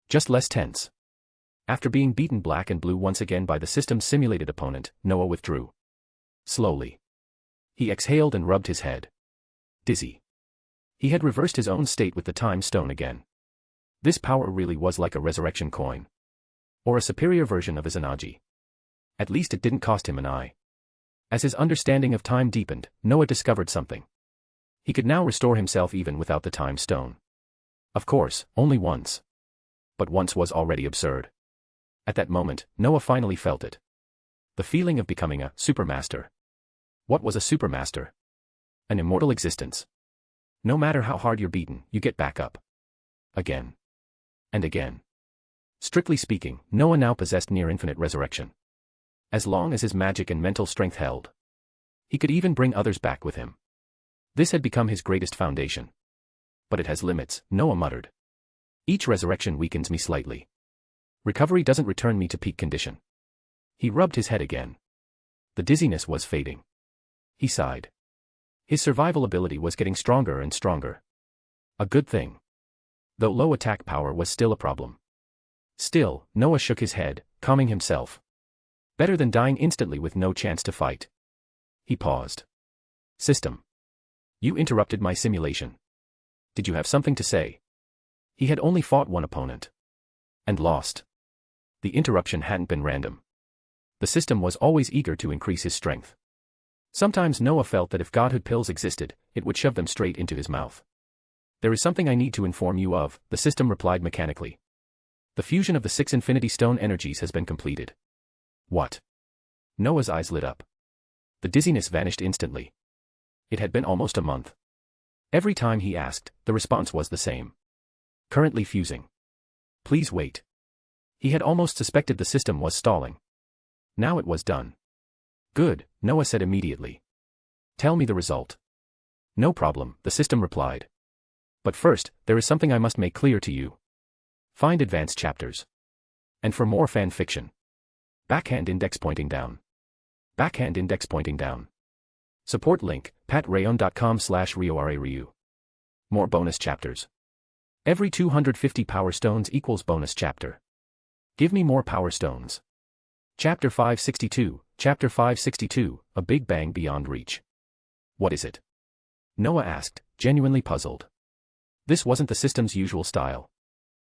Speaker 3: Just less tense. After being beaten black and blue once again by the system's simulated opponent, Noah withdrew. Slowly. He exhaled and rubbed his head. Dizzy. He had reversed his own state with the time stone again. This power really was like a resurrection coin. Or a superior version of his Anaji. At least it didn't cost him an eye. As his understanding of time deepened, Noah discovered something. He could now restore himself even without the time stone. Of course, only once. But once was already absurd. At that moment, Noah finally felt it. The feeling of becoming a supermaster. What was a supermaster? An immortal existence. No matter how hard you're beaten, you get back up. Again. And again. Strictly speaking, Noah now possessed near-infinite resurrection. As long as his magic and mental strength held. He could even bring others back with him. This had become his greatest foundation. But it has limits, Noah muttered. Each resurrection weakens me slightly. Recovery doesn't return me to peak condition. He rubbed his head again. The dizziness was fading. He sighed. His survival ability was getting stronger and stronger. A good thing. Though low attack power was still a problem. Still, Noah shook his head, calming himself. Better than dying instantly with no chance to fight. He paused. System. You interrupted my simulation. Did you have something to say? He had only fought one opponent. And lost. The interruption hadn't been random. The system was always eager to increase his strength. Sometimes Noah felt that if godhood pills existed, it would shove them straight into his mouth. There is something I need to inform you of, the system replied mechanically. The fusion of the 6 Infinity Stone energies has been completed. What? Noah's eyes lit up. The dizziness vanished instantly. It had been almost a month. Every time he asked, the response was the same. Currently fusing. Please wait. He had almost suspected the system was stalling. Now it was done. Good, Noah said immediately. Tell me the result. No problem, the system replied. But first, there is something I must make clear to you. Find advanced chapters. And for more fan fiction. Backhand index pointing down. Backhand index pointing down. Support link, patreon.com/RioRaRyu. More bonus chapters. Every 250 power stones equals bonus chapter. Give me more power stones. Chapter 562, Chapter 562, A Big Bang Beyond Reach. What is it? Noah asked, genuinely puzzled. This wasn't the system's usual style.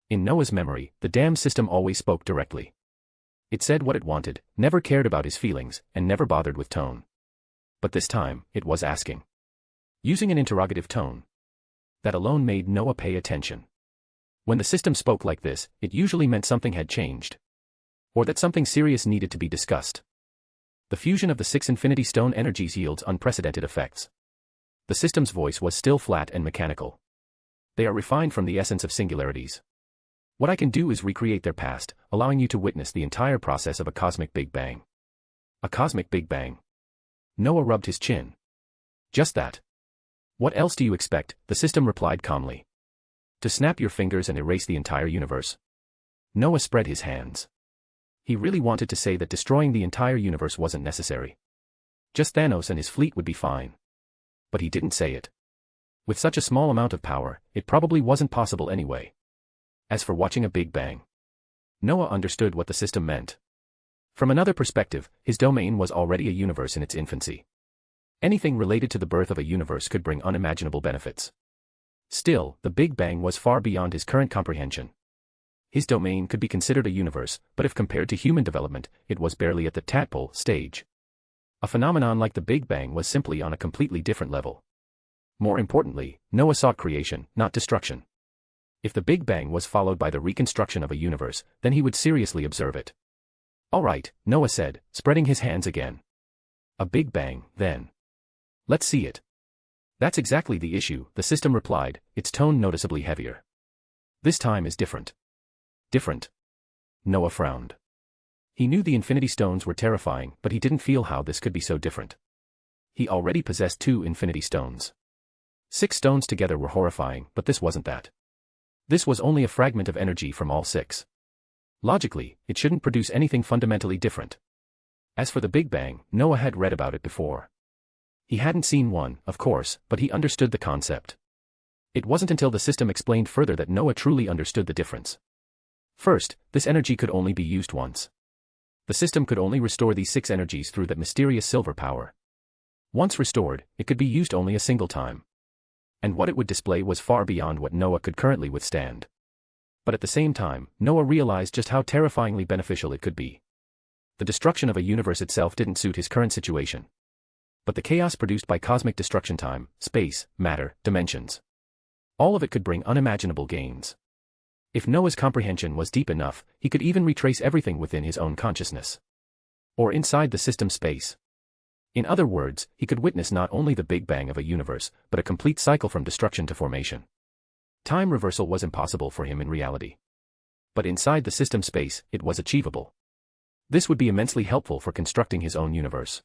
Speaker 3: In Noah's memory, the damn system always spoke directly. It said what it wanted, never cared about his feelings, and never bothered with tone. But this time, it was asking. Using an interrogative tone. That alone made Noah pay attention. When the system spoke like this, it usually meant something had changed. Or that something serious needed to be discussed. The fusion of the 6 Infinity Stone energies yields unprecedented effects. The system's voice was still flat and mechanical. They are refined from the essence of singularities. What I can do is recreate their past, allowing you to witness the entire process of a cosmic Big Bang. A cosmic Big Bang. Noah rubbed his chin. Just that. What else do you expect? The system replied calmly. To snap your fingers and erase the entire universe. Noah spread his hands. He really wanted to say that destroying the entire universe wasn't necessary. Just Thanos and his fleet would be fine. But he didn't say it. With such a small amount of power, it probably wasn't possible anyway. As for watching a Big Bang, Noah understood what the system meant. From another perspective, his domain was already a universe in its infancy. Anything related to the birth of a universe could bring unimaginable benefits. Still, the Big Bang was far beyond his current comprehension. His domain could be considered a universe, but if compared to human development, it was barely at the tadpole stage. A phenomenon like the Big Bang was simply on a completely different level. More importantly, Noah sought creation, not destruction. If the Big Bang was followed by the reconstruction of a universe, then he would seriously observe it. All right, Noah said, spreading his hands again. A Big Bang, then. Let's see it. That's exactly the issue, the system replied, its tone noticeably heavier. This time is different. Different. Noah frowned. He knew the Infinity Stones were terrifying, but he didn't feel how this could be so different. He already possessed 2 Infinity Stones. 6 stones together were horrifying, but this wasn't that. This was only a fragment of energy from all 6. Logically, it shouldn't produce anything fundamentally different. As for the Big Bang, Noah had read about it before. He hadn't seen one, of course, but he understood the concept. It wasn't until the system explained further that Noah truly understood the difference. First, this energy could only be used once. The system could only restore these 6 energies through that mysterious silver power. Once restored, it could be used only a single time. And what it would display was far beyond what Noah could currently withstand. But at the same time, Noah realized just how terrifyingly beneficial it could be. The destruction of a universe itself didn't suit his current situation. But the chaos produced by cosmic destruction, time, space, matter, dimensions. All of it could bring unimaginable gains. If Noah's comprehension was deep enough, he could even retrace everything within his own consciousness. Or inside the system space. In other words, he could witness not only the Big Bang of a universe, but a complete cycle from destruction to formation. Time reversal was impossible for him in reality. But inside the system space, it was achievable. This would be immensely helpful for constructing his own universe.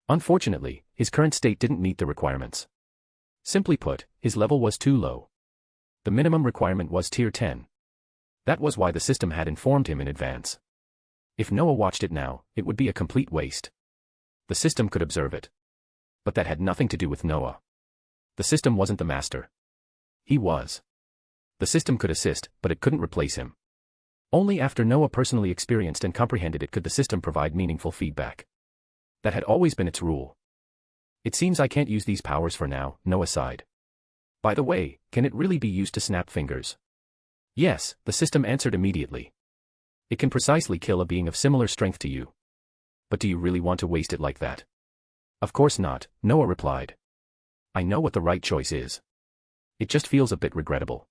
Speaker 3: Unfortunately, his current state didn't meet the requirements. Simply put, his level was too low. The minimum requirement was Tier 10. That was why the system had informed him in advance. If Noah watched it now, it would be a complete waste. The system could observe it. But that had nothing to do with Noah. The system wasn't the master. He was. The system could assist, but it couldn't replace him. Only after Noah personally experienced and comprehended it could the system provide meaningful feedback. That had always been its rule. It seems I can't use these powers for now, Noah sighed. By the way, can it really be used to snap fingers? Yes, the system answered immediately. It can precisely kill a being of similar strength to you. But do you really want to waste it like that? Of course not, Noah replied. I know what the right choice is. It just feels a bit regrettable.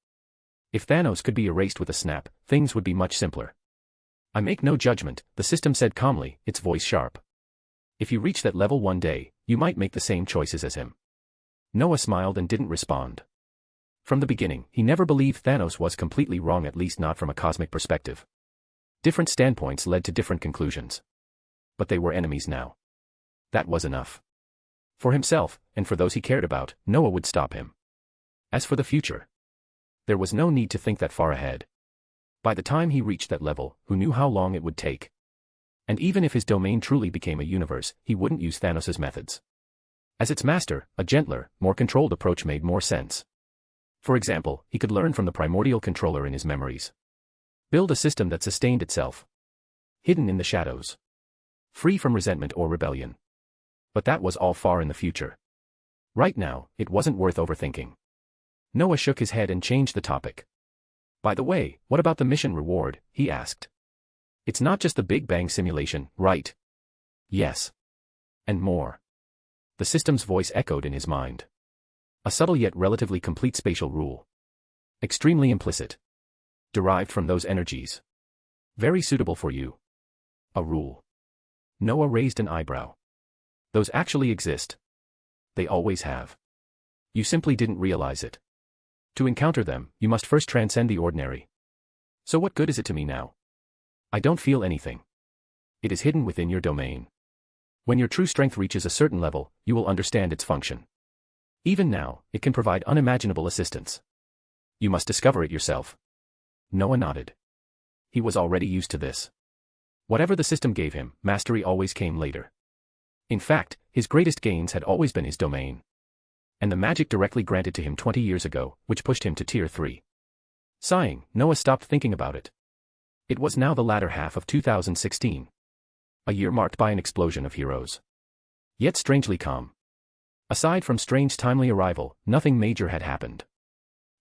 Speaker 3: If Thanos could be erased with a snap, things would be much simpler. I make no judgment, the system said calmly, its voice sharp. If you reach that level one day, you might make the same choices as him. Noah smiled and didn't respond. From the beginning, he never believed Thanos was completely wrong, at least not from a cosmic perspective. Different standpoints led to different conclusions. But they were enemies now. That was enough. For himself, and for those he cared about, Noah would stop him. As for the future, there was no need to think that far ahead. By the time he reached that level, who knew how long it would take? And even if his domain truly became a universe, he wouldn't use Thanos' methods. As its master, a gentler, more controlled approach made more sense. For example, he could learn from the primordial controller in his memories. Build a system that sustained itself. Hidden in the shadows. Free from resentment or rebellion. But that was all far in the future. Right now, it wasn't worth overthinking. Noah shook his head and changed the topic. By the way, what about the mission reward, he asked. It's not just the Big Bang simulation, right? Yes. And more. The system's voice echoed in his mind. A subtle yet relatively complete spatial rule. Extremely implicit. Derived from those energies. Very suitable for you. A rule. Noah raised an eyebrow. Those actually exist. They always have. You simply didn't realize it. To encounter them, you must first transcend the ordinary. So what good is it to me now? I don't feel anything. It is hidden within your domain. When your true strength reaches a certain level, you will understand its function. Even now, it can provide unimaginable assistance. You must discover it yourself. Noah nodded. He was already used to this. Whatever the system gave him, mastery always came later. In fact, his greatest gains had always been his domain. And the magic directly granted to him 20 years ago, which pushed him to Tier 3. Sighing, Noah stopped thinking about it. It was now the latter half of 2016. A year marked by an explosion of heroes. Yet strangely calm. Aside from Strange's timely arrival, nothing major had happened.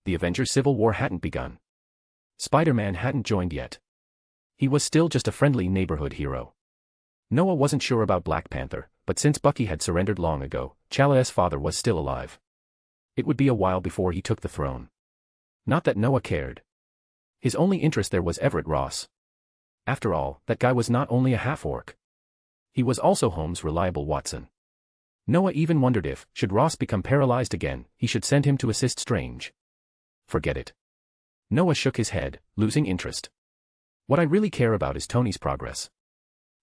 Speaker 3: The Avengers Civil War hadn't begun. Spider-Man hadn't joined yet. He was still just a friendly neighborhood hero. Noah wasn't sure about Black Panther, but since Bucky had surrendered long ago, T'Challa's father was still alive. It would be a while before he took the throne. Not that Noah cared. His only interest there was Everett Ross. After all, that guy was not only a half-orc. He was also Holmes' reliable Watson. Noah even wondered if, should Ross become paralyzed again, he should send him to assist Strange. Forget it. Noah shook his head, losing interest. What I really care about is Tony's progress.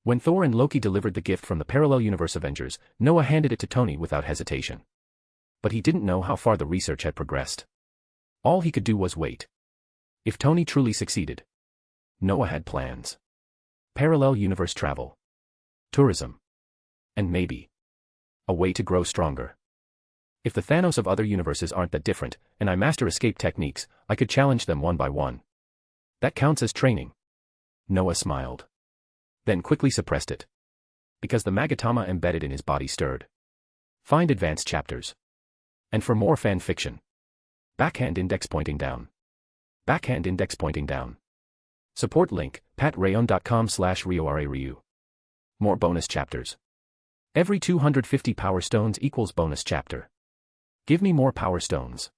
Speaker 3: When Thor and Loki delivered the gift from the parallel universe Avengers, Noah handed it to Tony without hesitation. But he didn't know how far the research had progressed. All he could do was wait. If Tony truly succeeded. Noah had plans. Parallel universe travel. Tourism. And maybe a way to grow stronger. If the Thanos of other universes aren't that different, and I master escape techniques, I could challenge them one by one. That counts as training. Noah smiled. Then quickly suppressed it. Because the Magatama embedded in his body stirred. Find advanced chapters. And for more fan fiction. Backhand index pointing down. Backhand index pointing down. Support link, patreon.com/RioRaRyu. More bonus chapters. Every 250 power stones equals bonus chapter. Give me more power stones.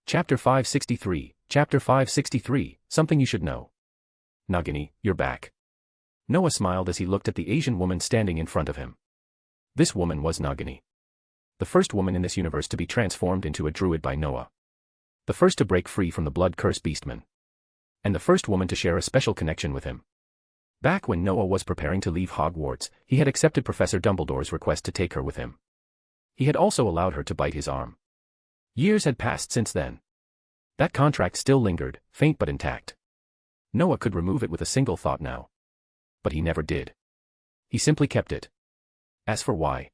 Speaker 3: Chapter 563, Chapter 563, something you should know. Nagini, you're back. Noah smiled as he looked at the Asian woman standing in front of him. This woman was Nagini. The first woman in this universe to be transformed into a druid by Noah. The first to break free from the blood-cursed beastman. And the first woman to share a special connection with him. Back when Noah was preparing to leave Hogwarts, he had accepted Professor Dumbledore's request to take her with him. He had also allowed her to bite his arm. Years had passed since then. That contract still lingered, faint but intact. Noah could remove it with a single thought now. But he never did. He simply kept it. As for why?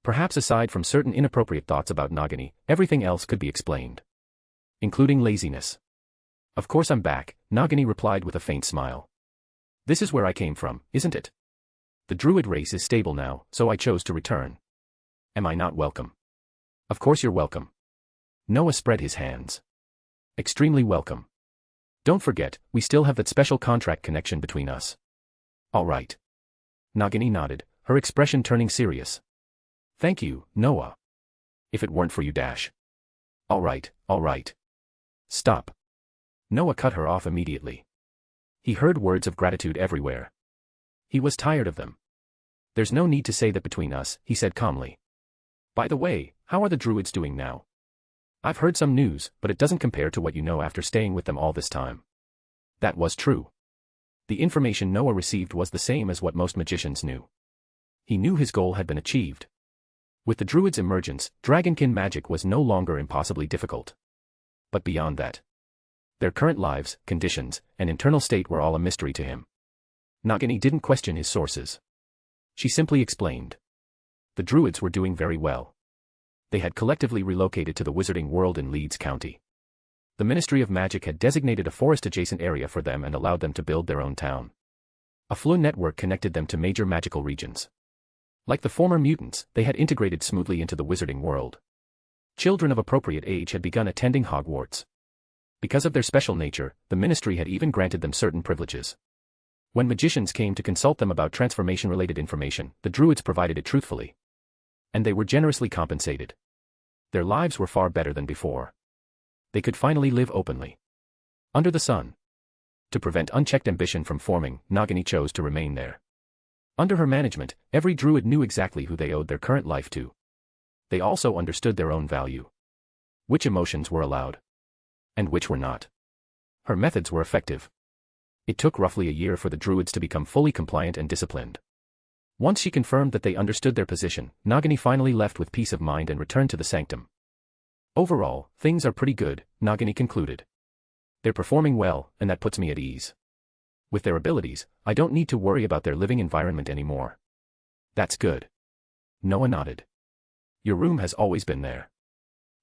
Speaker 3: Perhaps aside from certain inappropriate thoughts about Nagini, everything else could be explained. Including laziness. Of course I'm back, Nagini replied with a faint smile. This is where I came from, isn't it? The druid race is stable now, so I chose to return. Am I not welcome? Of course you're welcome. Noah spread his hands. Extremely welcome. Don't forget, we still have that special contract connection between us. All right. Nagini nodded, her expression turning serious. Thank you, Noah. If it weren't for you dash. All right. Stop. Noah cut her off immediately. He heard words of gratitude everywhere. He was tired of them. There's no need to say that between us, he said calmly. By the way, how are the druids doing now? I've heard some news, but it doesn't compare to what you know after staying with them all this time. That was true. The information Noah received was the same as what most magicians knew. He knew his goal had been achieved. With the druids' emergence, dragonkin magic was no longer impossibly difficult. But beyond that, their current lives, conditions, and internal state were all a mystery to him. Nagini didn't question his sources. She simply explained. The druids were doing very well. They had collectively relocated to the wizarding world in Leeds County. The Ministry of Magic had designated a forest-adjacent area for them and allowed them to build their own town. A fluid network connected them to major magical regions. Like the former mutants, they had integrated smoothly into the wizarding world. Children of appropriate age had begun attending Hogwarts. Because of their special nature, the ministry had even granted them certain privileges. When magicians came to consult them about transformation-related information, the druids provided it truthfully. And they were generously compensated. Their lives were far better than before. They could finally live openly. Under the sun. To prevent unchecked ambition from forming, Nagini chose to remain there. Under her management, every druid knew exactly who they owed their current life to. They also understood their own value. Which emotions were allowed. And which were not. Her methods were effective. It took roughly a year for the druids to become fully compliant and disciplined. Once she confirmed that they understood their position, Nagini finally left with peace of mind and returned to the sanctum. Overall, things are pretty good, Nagini concluded. They're performing well, and that puts me at ease. With their abilities, I don't need to worry about their living environment anymore. That's good. Noah nodded. Your room has always been there.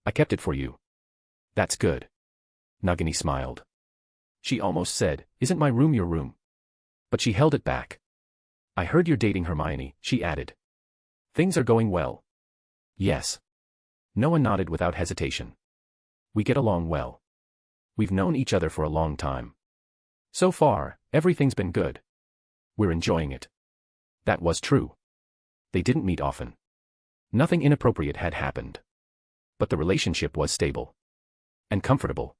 Speaker 3: I kept it for you. That's good. Nagini smiled. She almost said, isn't my room your room? But she held it back. I heard you're dating Hermione, she added. Things are going well. Yes. Noah nodded without hesitation. We get along well. We've known each other for a long time. So far, everything's been good. We're enjoying it. That was true. They didn't meet often. Nothing inappropriate had happened. But the relationship was stable. And comfortable.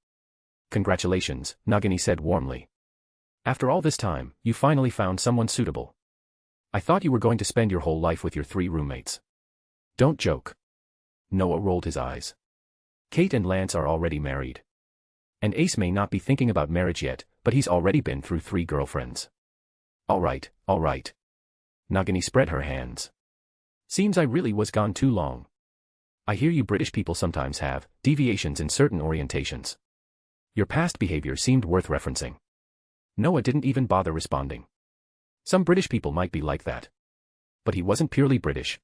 Speaker 3: Congratulations, Nagini said warmly. After all this time, you finally found someone suitable. I thought you were going to spend your whole life with your 3 roommates. Don't joke. Noah rolled his eyes. Kate and Lance are already married. And Ace may not be thinking about marriage yet, but he's already been through 3 girlfriends. All right. Nagini spread her hands. Seems I really was gone too long. I hear you British people sometimes have deviations in certain orientations. Your past behavior seemed worth referencing. Noah didn't even bother responding. Some British people might be like that. But he wasn't purely British.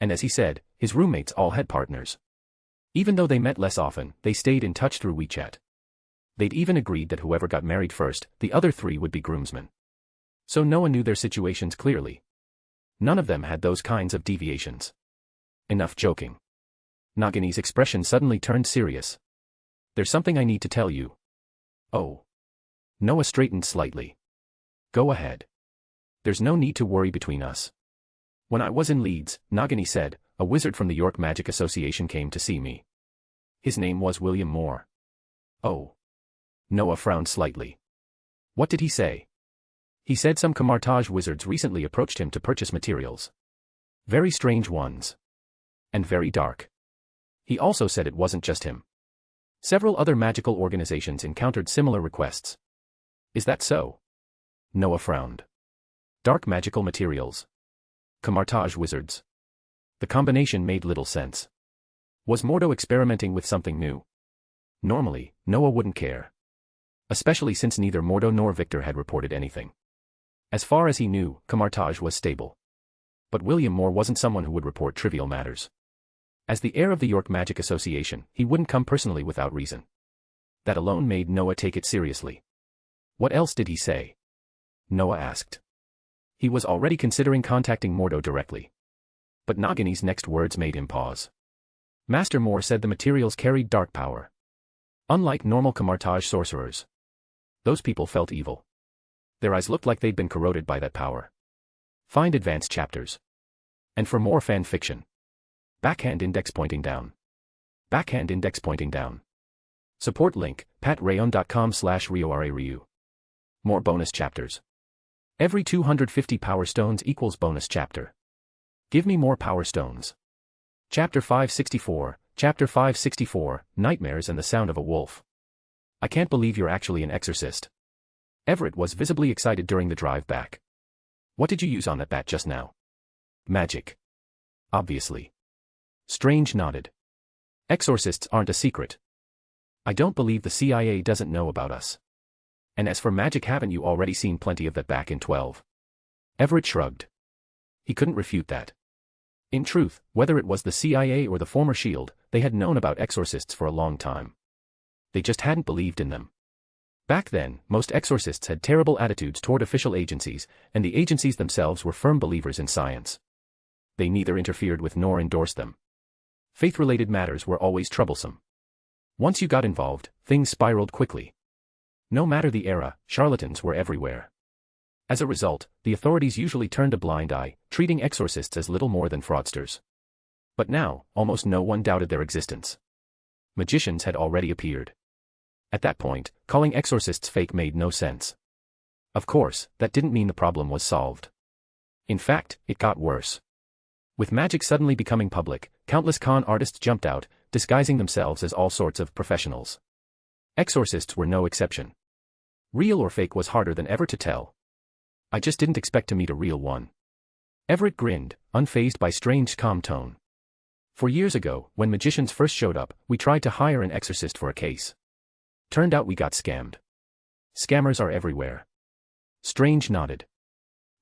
Speaker 3: And as he said, his roommates all had partners. Even though they met less often, they stayed in touch through WeChat. They'd even agreed that whoever got married first, the other 3 would be groomsmen. So Noah knew their situations clearly. None of them had those kinds of deviations. Enough joking. Nagini's expression suddenly turned serious. There's something I need to tell you. Oh. Noah straightened slightly. Go ahead. There's no need to worry between us. When I was in Leeds, Nagini said, a wizard from the York Magic Association came to see me. His name was William Moore. Oh. Noah frowned slightly. What did he say? He said some Camartage wizards recently approached him to purchase materials. Very strange ones. And very dark. He also said it wasn't just him. Several other magical organizations encountered similar requests. Is that so? Noah frowned. Dark magical materials. Camartage wizards. The combination made little sense. Was Mordo experimenting with something new? Normally, Noah wouldn't care. Especially since neither Mordo nor Victor had reported anything. As far as he knew, Camartage was stable. But William Moore wasn't someone who would report trivial matters. As the heir of the York Magic Association, he wouldn't come personally without reason. That alone made Noah take it seriously. What else did he say? Noah asked. He was already considering contacting Mordo directly. But Nagini's next words made him pause. Master Moore said the materials carried dark power. Unlike normal Camartage sorcerers. Those people felt evil. Their eyes looked like they'd been corroded by that power. Find advanced chapters. And for more fan fiction. Backhand index pointing down. Backhand index pointing down. Support link, patreon.com/RioRaRyu. More bonus chapters. Every 250 power stones equals bonus chapter. Give me more power stones. Chapter 564, Chapter 564, Nightmares and the Sound of a Wolf. I can't believe you're actually an exorcist. Everett was visibly excited during the drive back. What did you use on that bat just now? Magic. Obviously. Strange nodded. Exorcists aren't a secret. I don't believe the CIA doesn't know about us. And as for magic, haven't you already seen plenty of that back in 12? Everett shrugged. He couldn't refute that. In truth, whether it was the CIA or the former SHIELD, they had known about exorcists for a long time. They just hadn't believed in them. Back then, most exorcists had terrible attitudes toward official agencies, and the agencies themselves were firm believers in science. They neither interfered with nor endorsed them. Faith-related matters were always troublesome. Once you got involved, things spiraled quickly. No matter the era, charlatans were everywhere. As a result, the authorities usually turned a blind eye, treating exorcists as little more than fraudsters. But now, almost no one doubted their existence. Magicians had already appeared. At that point, calling exorcists fake made no sense. Of course, that didn't mean the problem was solved. In fact, it got worse. With magic suddenly becoming public, countless con artists jumped out, disguising themselves as all sorts of professionals. Exorcists were no exception. Real or fake was harder than ever to tell. I just didn't expect to meet a real one. Everett grinned, unfazed by strange calm tone. 4 years ago, when magicians first showed up, we tried to hire an exorcist for a case. Turned out we got scammed. Scammers are everywhere. Strange nodded.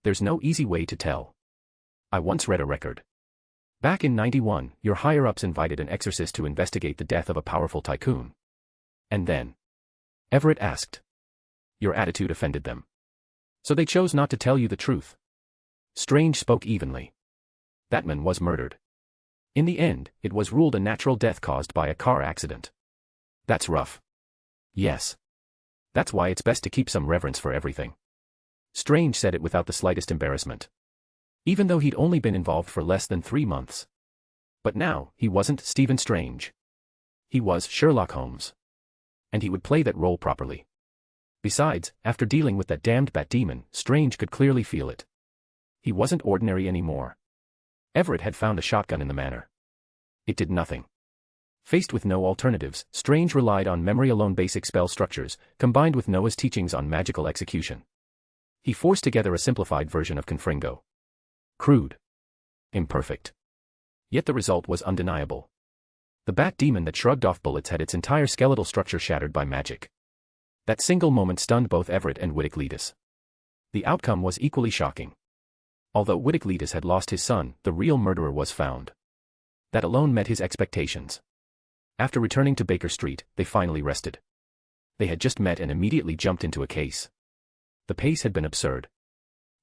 Speaker 3: There's no easy way to tell. I once read a record. Back in '91, your higher-ups invited an exorcist to investigate the death of a powerful tycoon. And then? Everett asked. Your attitude offended them. So they chose not to tell you the truth. Strange spoke evenly. That man was murdered. In the end, it was ruled a natural death caused by a car accident. That's rough. Yes. That's why it's best to keep some reverence for everything. Strange said it without the slightest embarrassment. Even though he'd only been involved for less than 3 months. But now, he wasn't Stephen Strange. He was Sherlock Holmes. And he would play that role properly. Besides, after dealing with that damned bat demon, Strange could clearly feel it. He wasn't ordinary anymore. Everett had found a shotgun in the manor. It did nothing. Faced with no alternatives, Strange relied on memory-alone basic spell structures, combined with Noah's teachings on magical execution. He forced together a simplified version of Confringo. Crude. Imperfect. Yet the result was undeniable. The bat demon that shrugged off bullets had its entire skeletal structure shattered by magic. That single moment stunned both Everett and Wittick-Letus. The outcome was equally shocking. Although Wittick-Letus had lost his son, the real murderer was found. That alone met his expectations. After returning to Baker Street, they finally rested. They had just met and immediately jumped into a case. The pace had been absurd.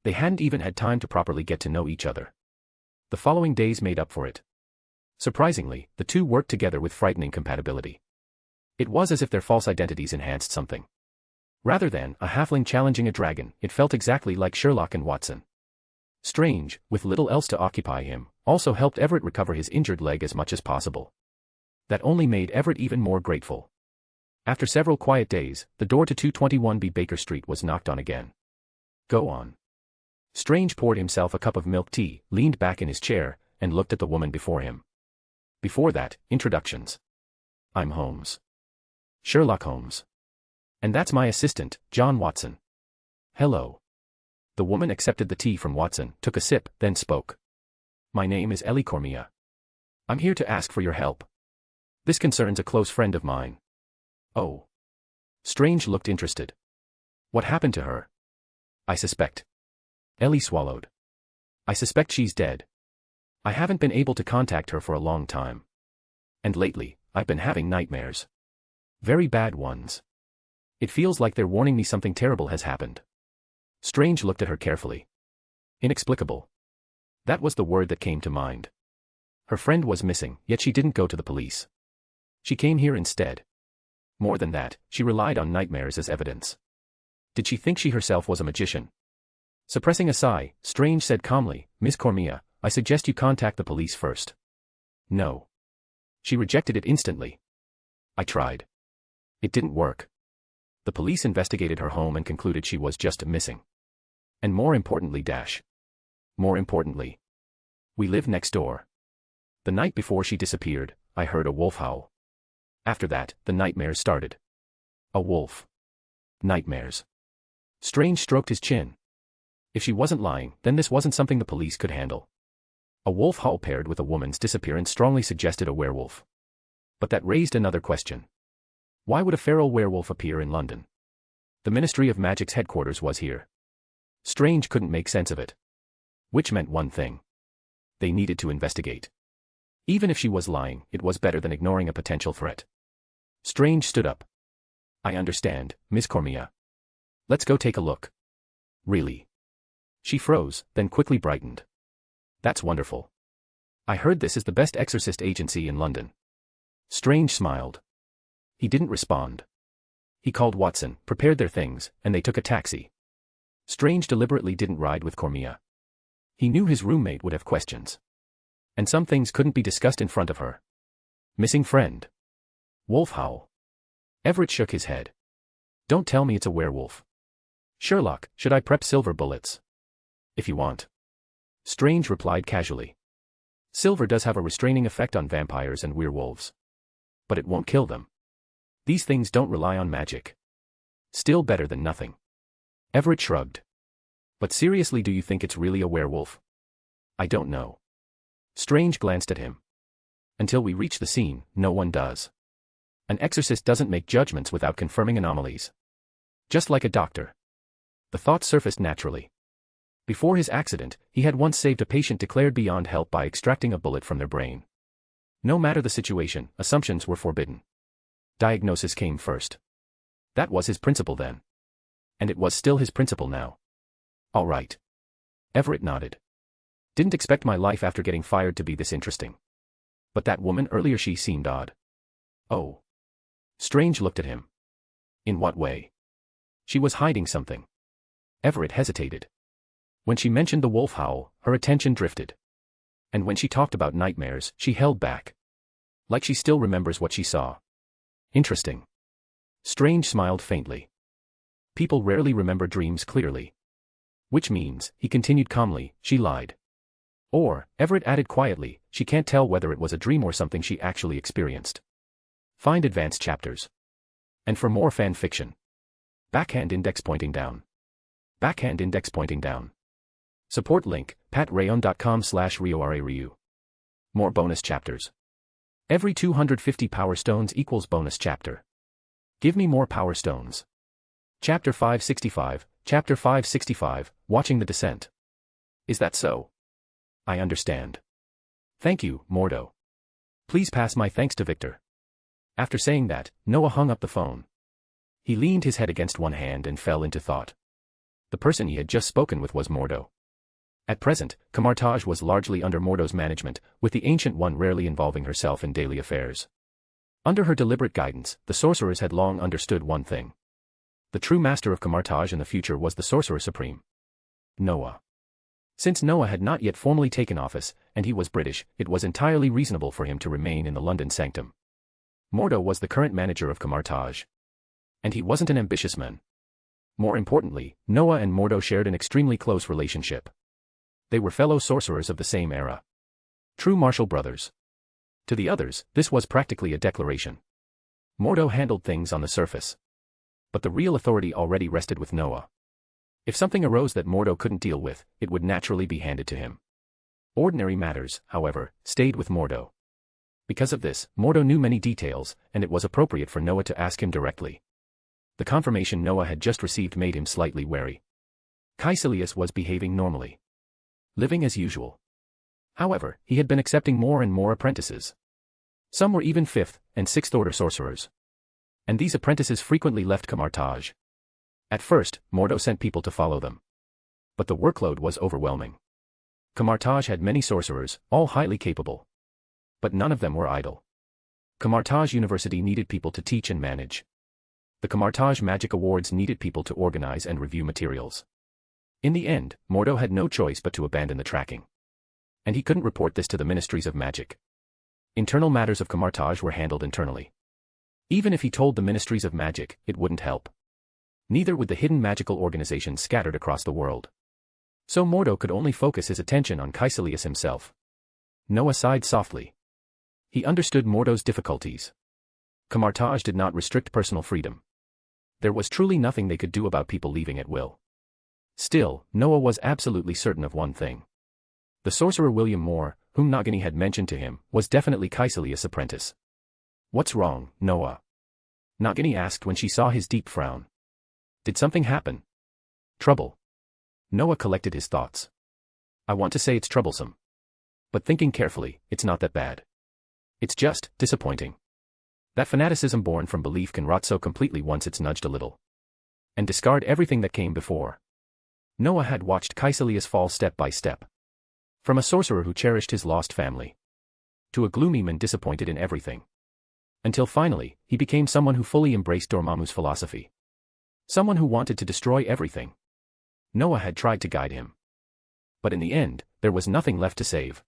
Speaker 3: They hadn't even had time to properly get to know each other. The following days made up for it. Surprisingly, the two worked together with frightening compatibility. It was as if their false identities enhanced something. Rather than a halfling challenging a dragon, it felt exactly like Sherlock and Watson. Strange, with little else to occupy him, also helped Everett recover his injured leg as much as possible. That only made Everett even more grateful. After several quiet days, the door to 221B Baker Street was knocked on again. Go on. Strange poured himself a cup of milk tea, leaned back in his chair, and looked at the woman before him. Before that, introductions. I'm Holmes. Sherlock Holmes. And that's my assistant, John Watson. Hello. The woman accepted the tea from Watson, took a sip, then spoke. My name is Ellie Cormia. I'm here to ask for your help. This concerns a close friend of mine. Oh. Strange looked interested. What happened to her? I suspect. Ellie swallowed. I suspect she's dead. I haven't been able to contact her for a long time. And lately, I've been having nightmares. Very bad ones. It feels like they're warning me something terrible has happened. Strange looked at her carefully. Inexplicable. That was the word that came to mind. Her friend was missing, yet she didn't go to the police. She came here instead. More than that, she relied on nightmares as evidence. Did she think she herself was a magician? Suppressing a sigh, Strange said calmly, Miss Cormia, I suggest you contact the police first. No. She rejected it instantly. I tried. It didn't work. The police investigated her home and concluded she was just missing. And more importantly, More importantly. We live next door. The night before she disappeared, I heard a wolf howl. After that, the nightmares started. A wolf. Nightmares. Strange stroked his chin. If she wasn't lying, then this wasn't something the police could handle. A wolf howl paired with a woman's disappearance strongly suggested a werewolf. But that raised another question. Why would a feral werewolf appear in London? The Ministry of Magic's headquarters was here. Strange couldn't make sense of it. Which meant one thing. They needed to investigate. Even if she was lying, it was better than ignoring a potential threat. Strange stood up. I understand, Miss Cormia. Let's go take a look. Really? She froze, then quickly brightened. That's wonderful. I heard this is the best exorcist agency in London. Strange smiled. He didn't respond. He called Watson, prepared their things, and they took a taxi. Strange deliberately didn't ride with Cormia. He knew his roommate would have questions. And some things couldn't be discussed in front of her. Missing friend. Wolf howl. Everett shook his head. Don't tell me it's a werewolf. Sherlock, should I prep silver bullets? If you want. Strange replied casually. Silver does have a restraining effect on vampires and werewolves. But it won't kill them. These things don't rely on magic. Still better than nothing. Everett shrugged. But seriously, do you think it's really a werewolf? I don't know. Strange glanced at him. Until we reach the scene, no one does. An exorcist doesn't make judgments without confirming anomalies. Just like a doctor. The thought surfaced naturally. Before his accident, he had once saved a patient declared beyond help by extracting a bullet from their brain. No matter the situation, assumptions were forbidden. Diagnosis came first. That was his principle then. And it was still his principle now. All right. Everett nodded. Didn't expect my life after getting fired to be this interesting. But that woman earlier, she seemed odd. Oh. Strange looked at him. In what way? She was hiding something. Everett hesitated. When she mentioned the wolf howl, her attention drifted. And when she talked about nightmares, she held back. Like she still remembers what she saw. Interesting. Strange smiled faintly. People rarely remember dreams clearly. Which means, he continued calmly, she lied. Or, Everett added quietly, she can't tell whether it was a dream or something she actually experienced. Find advanced chapters. And for more fan fiction. Backhand index pointing down. Backhand index pointing down. Support link, patreon.com/RioRaRyu. More bonus chapters. Every 250 power stones equals bonus chapter. Give me more power stones. Chapter 565, Chapter 565, Watching the Descent. Is that so? I understand. Thank you, Mordo. Please pass my thanks to Victor. After saying that, Noah hung up the phone. He leaned his head against one hand and fell into thought. The person he had just spoken with was Mordo. At present, Camartage was largely under Mordo's management, with the Ancient One rarely involving herself in daily affairs. Under her deliberate guidance, the sorcerers had long understood one thing. The true master of Camartage in the future was the Sorcerer Supreme. Noah. Since Noah had not yet formally taken office, and he was British, it was entirely reasonable for him to remain in the London sanctum. Mordo was the current manager of Camartage. And he wasn't an ambitious man. More importantly, Noah and Mordo shared an extremely close relationship. They were fellow sorcerers of the same era. True martial brothers. To the others, this was practically a declaration. Mordo handled things on the surface. But the real authority already rested with Noah. If something arose that Mordo couldn't deal with, it would naturally be handed to him. Ordinary matters, however, stayed with Mordo. Because of this, Mordo knew many details, and it was appropriate for Noah to ask him directly. The confirmation Noah had just received made him slightly wary. Caecilius was behaving normally. Living as usual. However, he had been accepting more and more apprentices. Some were even 5th and 6th order sorcerers. And these apprentices frequently left Camartage. At first, Mordo sent people to follow them. But the workload was overwhelming. Camartage had many sorcerers, all highly capable. But none of them were idle. Camartage University needed people to teach and manage. The Camartage Magic Awards needed people to organize and review materials. In the end, Mordo had no choice but to abandon the tracking. And he couldn't report this to the Ministries of Magic. Internal matters of Camartage were handled internally. Even if he told the Ministries of Magic, it wouldn't help. Neither would the hidden magical organizations scattered across the world. So Mordo could only focus his attention on Caecilius himself. Noah sighed softly. He understood Mordo's difficulties. Camartage did not restrict personal freedom. There was truly nothing they could do about people leaving at will. Still, Noah was absolutely certain of one thing. The sorcerer William Moore, whom Nagini had mentioned to him, was definitely Caecilius' apprentice. What's wrong, Noah? Nagini asked when she saw his deep frown. Did something happen? Trouble. Noah collected his thoughts. I want to say it's troublesome. But thinking carefully, it's not that bad. It's just disappointing. That fanaticism born from belief can rot so completely once it's nudged a little. And discard everything that came before. Noah had watched Caecilius fall step by step. From a sorcerer who cherished his lost family. To a gloomy man disappointed in everything. Until finally, he became someone who fully embraced Dormammu's philosophy. Someone who wanted to destroy everything. Noah had tried to guide him. But in the end, there was nothing left to save.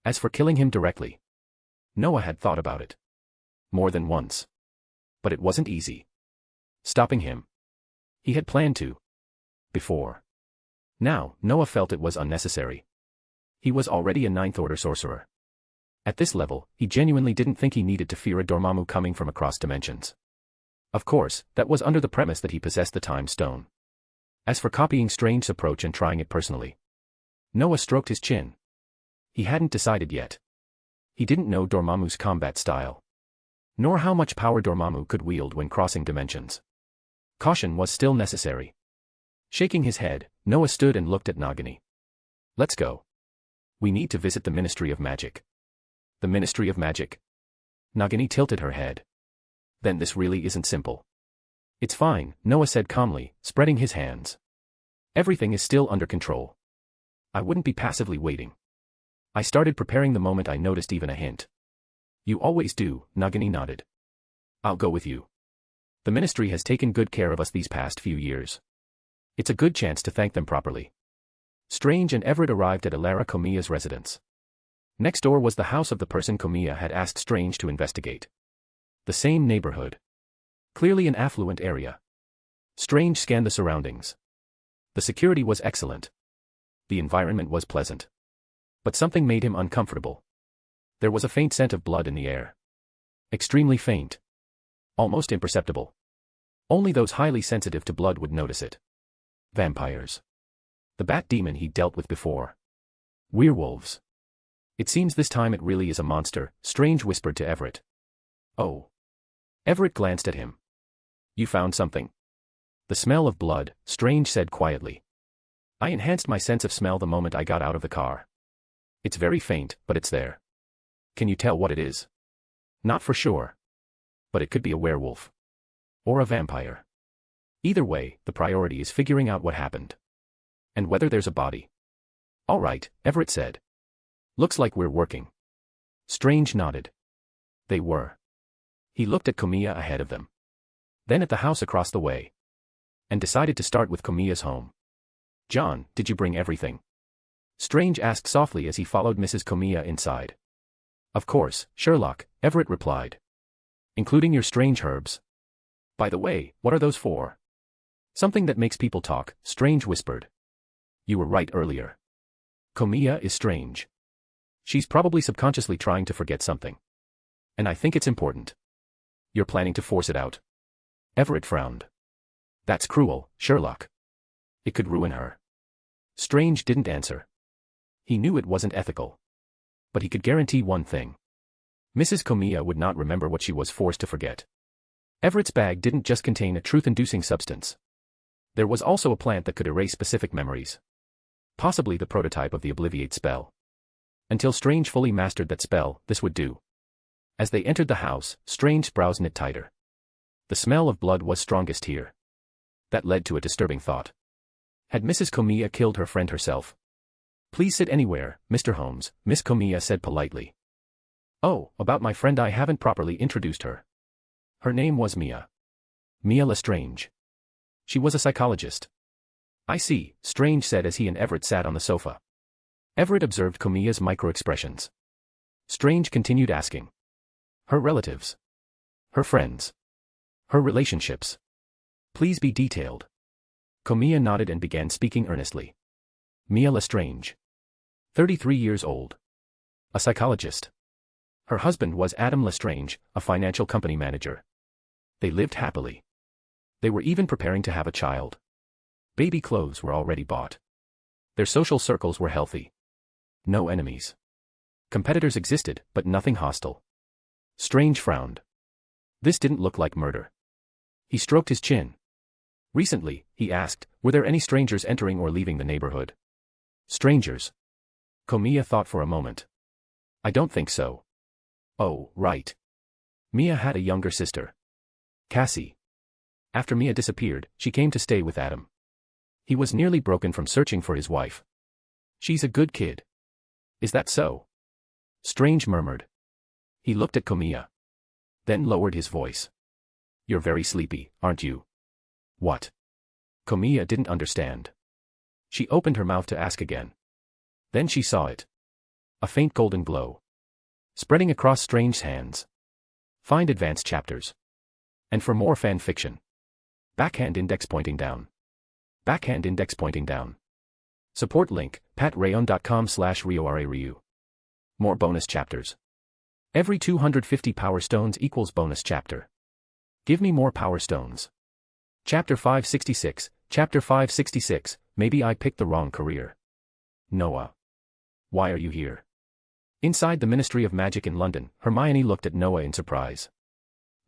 Speaker 3: As for killing him directly, Noah had thought about it. More than once. But it wasn't easy. Stopping him. He had planned to. Before. Now, Noah felt it was unnecessary. He was already a 9th order sorcerer. At this level, he genuinely didn't think he needed to fear a Dormammu coming from across dimensions. Of course, that was under the premise that he possessed the Time Stone. As for copying Strange's approach and trying it personally, Noah stroked his chin. He hadn't decided yet. He didn't know Dormammu's combat style. Nor how much power Dormammu could wield when crossing dimensions. Caution was still necessary. Shaking his head, Noah stood and looked at Nagini. Let's go. We need to visit the Ministry of Magic. The Ministry of Magic? Nagini tilted her head. Then this really isn't simple. It's fine, Noah said calmly, spreading his hands. Everything is still under control. I wouldn't be passively waiting. I started preparing the moment I noticed even a hint. You always do, Nagini nodded. I'll go with you. The Ministry has taken good care of us these past few years. It's a good chance to thank them properly. Strange and Everett arrived at Alara Komiya's residence. Next door was the house of the person Komiya had asked Strange to investigate. The same neighborhood. Clearly an affluent area. Strange scanned the surroundings. The security was excellent. The environment was pleasant. But something made him uncomfortable. There was a faint scent of blood in the air. Extremely faint. Almost imperceptible. Only those highly sensitive to blood would notice it. Vampires. The bat demon he'd dealt with before. Werewolves. It seems this time it really is a monster, Strange whispered to Everett. Oh. Everett glanced at him. You found something. The smell of blood, Strange said quietly. I enhanced my sense of smell the moment I got out of the car. It's very faint, but it's there. Can you tell what it is? Not for sure. But it could be a werewolf. Or a vampire. Either way, the priority is figuring out what happened. And whether there's a body. All right, Everett said. Looks like we're working. Strange nodded. They were. He looked at Komiya ahead of them. Then at the house across the way. And decided to start with Komiya's home. John, did you bring everything? Strange asked softly as he followed Mrs. Komiya inside. Of course, Sherlock, Everett replied. Including your strange herbs. By the way, what are those for? Something that makes people talk, Strange whispered. You were right earlier. Komiya is strange. She's probably subconsciously trying to forget something. And I think it's important. You're planning to force it out. Everett frowned. That's cruel, Sherlock. It could ruin her. Strange didn't answer. He knew it wasn't ethical. But he could guarantee one thing. Mrs. Komiya would not remember what she was forced to forget. Everett's bag didn't just contain a truth-inducing substance. There was also a plant that could erase specific memories. Possibly the prototype of the Obliviate spell. Until Strange fully mastered that spell, this would do. As they entered the house, Strange's brows knit tighter. The smell of blood was strongest here. That led to a disturbing thought. Had Mrs. Komiya killed her friend herself? Please sit anywhere, Mr. Holmes, Miss Komiya said politely. Oh, about my friend, I haven't properly introduced her. Her name was Mia. Mia Lestrange. She was a psychologist. I see, Strange said as he and Everett sat on the sofa. Everett observed Komiya's micro-expressions. Strange continued asking. Her relatives. Her friends. Her relationships. Please be detailed. Komiya nodded and began speaking earnestly. Mia Lestrange. 33 years old. A psychologist. Her husband was Adam Lestrange, a financial company manager. They lived happily. They were even preparing to have a child. Baby clothes were already bought. Their social circles were healthy. No enemies. Competitors existed, but nothing hostile. Strange frowned. This didn't look like murder. He stroked his chin. Recently, he asked, were there any strangers entering or leaving the neighborhood? Strangers. Komiya thought for a moment. I don't think so. Oh, right. Mia had a younger sister. Cassie. After Mia disappeared, she came to stay with Adam. He was nearly broken from searching for his wife. She's a good kid. Is that so? Strange murmured. He looked at Komiya. Then lowered his voice. You're very sleepy, aren't you? What? Komiya didn't understand. She opened her mouth to ask again. Then she saw it. A faint golden glow. Spreading across Strange's hands. Find advanced chapters. And for more fan fiction. Backhand index pointing down. Backhand index pointing down. Support link, patreon.com/RioRaRyu. More bonus chapters. Every 250 power stones equals bonus chapter. Give me more power stones. Chapter 566, Chapter 566, maybe I picked the wrong career. Noah. Why are you here? Inside the Ministry of Magic in London, Hermione looked at Noah in surprise.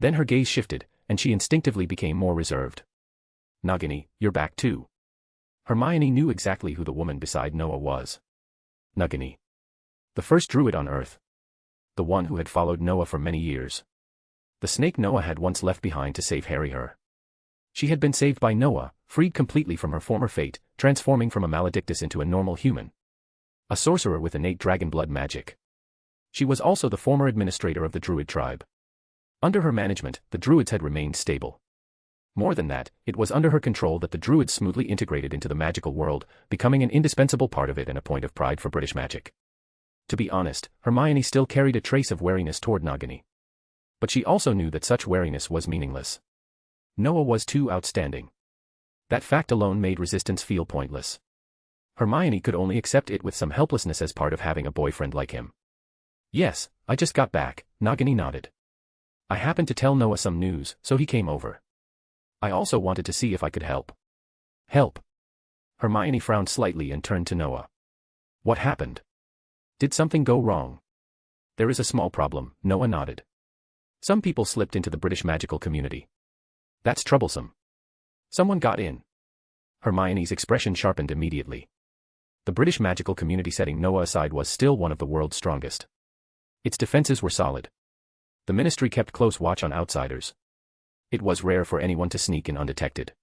Speaker 3: Then her gaze shifted, and she instinctively became more reserved. Nagini, you're back too. Hermione knew exactly who the woman beside Noah was. Nagini. The first druid on Earth. The one who had followed Noah for many years. The snake Noah had once left behind to save Harry her. She had been saved by Noah, freed completely from her former fate, transforming from a maledictus into a normal human. A sorcerer with innate dragon blood magic. She was also the former administrator of the druid tribe. Under her management, the druids had remained stable. More than that, it was under her control that the druids smoothly integrated into the magical world, becoming an indispensable part of it and a point of pride for British magic. To be honest, Hermione still carried a trace of wariness toward Nagini. But she also knew that such wariness was meaningless. Noah was too outstanding. That fact alone made resistance feel pointless. Hermione could only accept it with some helplessness as part of having a boyfriend like him. Yes, I just got back, Nagini nodded. I happened to tell Noah some news, so he came over. I also wanted to see if I could help. Help? Hermione frowned slightly and turned to Noah. What happened? Did something go wrong? There is a small problem, Noah nodded. Some people slipped into the British magical community. That's troublesome. Someone got in. Hermione's expression sharpened immediately. The British magical community, setting Noah aside, was still one of the world's strongest. Its defenses were solid. The ministry kept close watch on outsiders. It was rare for anyone to sneak in undetected.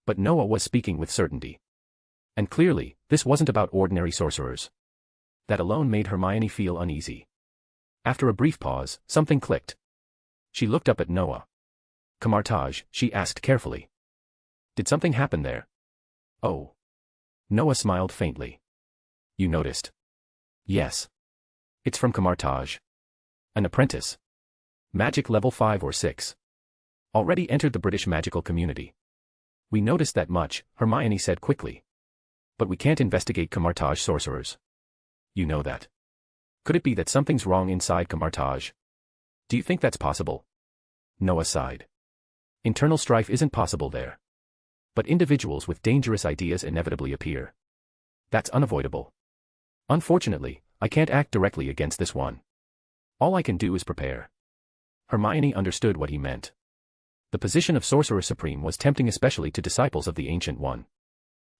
Speaker 3: But Noah was speaking with certainty. And clearly, this wasn't about ordinary sorcerers. That alone made Hermione feel uneasy. After a brief pause, something clicked. She looked up at Noah. Camartage, she asked carefully. Did something happen there? Oh. Noah smiled faintly. You noticed? Yes. It's from Camartage. An apprentice. Magic level 5 or 6. Already entered the British magical community. We noticed that much, Hermione said quickly. But we can't investigate Camartage sorcerers. You know that. Could it be that something's wrong inside Camartage? Do you think that's possible? Noah sighed. Internal strife isn't possible there. But individuals with dangerous ideas inevitably appear. That's unavoidable. Unfortunately, I can't act directly against this one. All I can do is prepare. Hermione understood what he meant. The position of Sorcerer Supreme was tempting, especially to disciples of the Ancient One.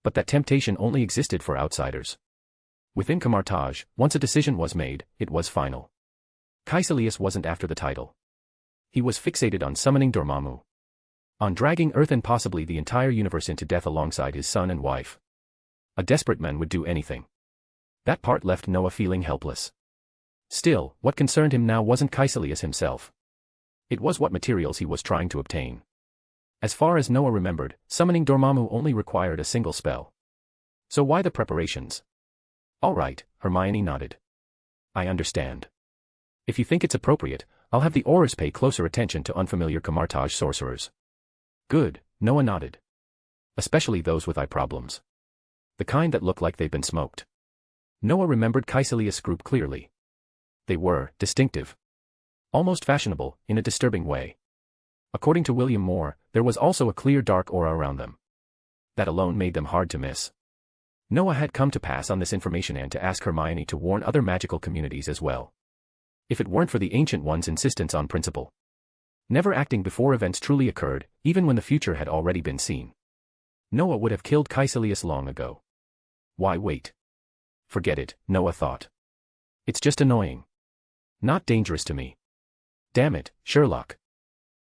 Speaker 3: But that temptation only existed for outsiders. Within Camartage, once a decision was made, it was final. Caecilius wasn't after the title. He was fixated on summoning Dormammu. On dragging Earth and possibly the entire universe into death alongside his son and wife. A desperate man would do anything. That part left Noah feeling helpless. Still, what concerned him now wasn't Caecilius himself. It was what materials he was trying to obtain. As far as Noah remembered, summoning Dormammu only required a single spell. So why the preparations? All right, Hermione nodded. I understand. If you think it's appropriate, I'll have the Aurors pay closer attention to unfamiliar Camartage sorcerers. Good, Noah nodded. Especially those with eye problems. The kind that look like they've been smoked. Noah remembered Caecilius' group clearly. They were distinctive. Almost fashionable, in a disturbing way. According to William Moore, there was also a clear dark aura around them. That alone made them hard to miss. Noah had come to pass on this information and to ask Hermione to warn other magical communities as well. If it weren't for the Ancient One's insistence on principle. Never acting before events truly occurred, even when the future had already been seen. Noah would have killed Caecilius long ago. Why wait? Forget it, Noah thought. It's just annoying. Not dangerous to me. Damn it, Sherlock.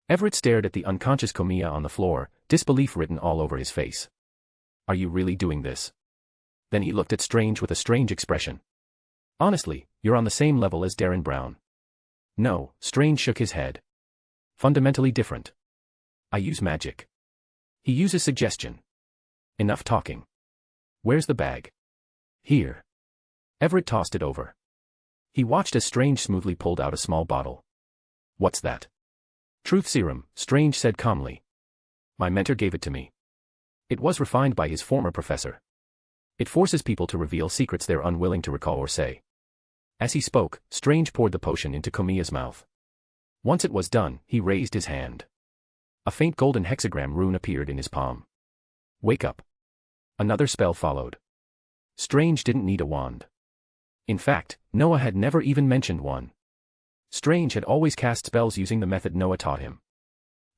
Speaker 3: Everett stared at the unconscious Comia on the floor, disbelief written all over his face. Are you really doing this? Then he looked at Strange with a strange expression. Honestly, you're on the same level as Darren Brown. No, Strange shook his head. Fundamentally different. I use magic. He uses suggestion. Enough talking. Where's the bag? Here. Everett tossed it over. He watched as Strange smoothly pulled out a small bottle. What's that? Truth serum, Strange said calmly. My mentor gave it to me. It was refined by his former professor. It forces people to reveal secrets they're unwilling to recall or say. As he spoke, Strange poured the potion into Comia's mouth. Once it was done, he raised his hand. A faint golden hexagram rune appeared in his palm. Wake up. Another spell followed. Strange didn't need a wand. In fact, Noah had never even mentioned one. Strange had always cast spells using the method Noah taught him.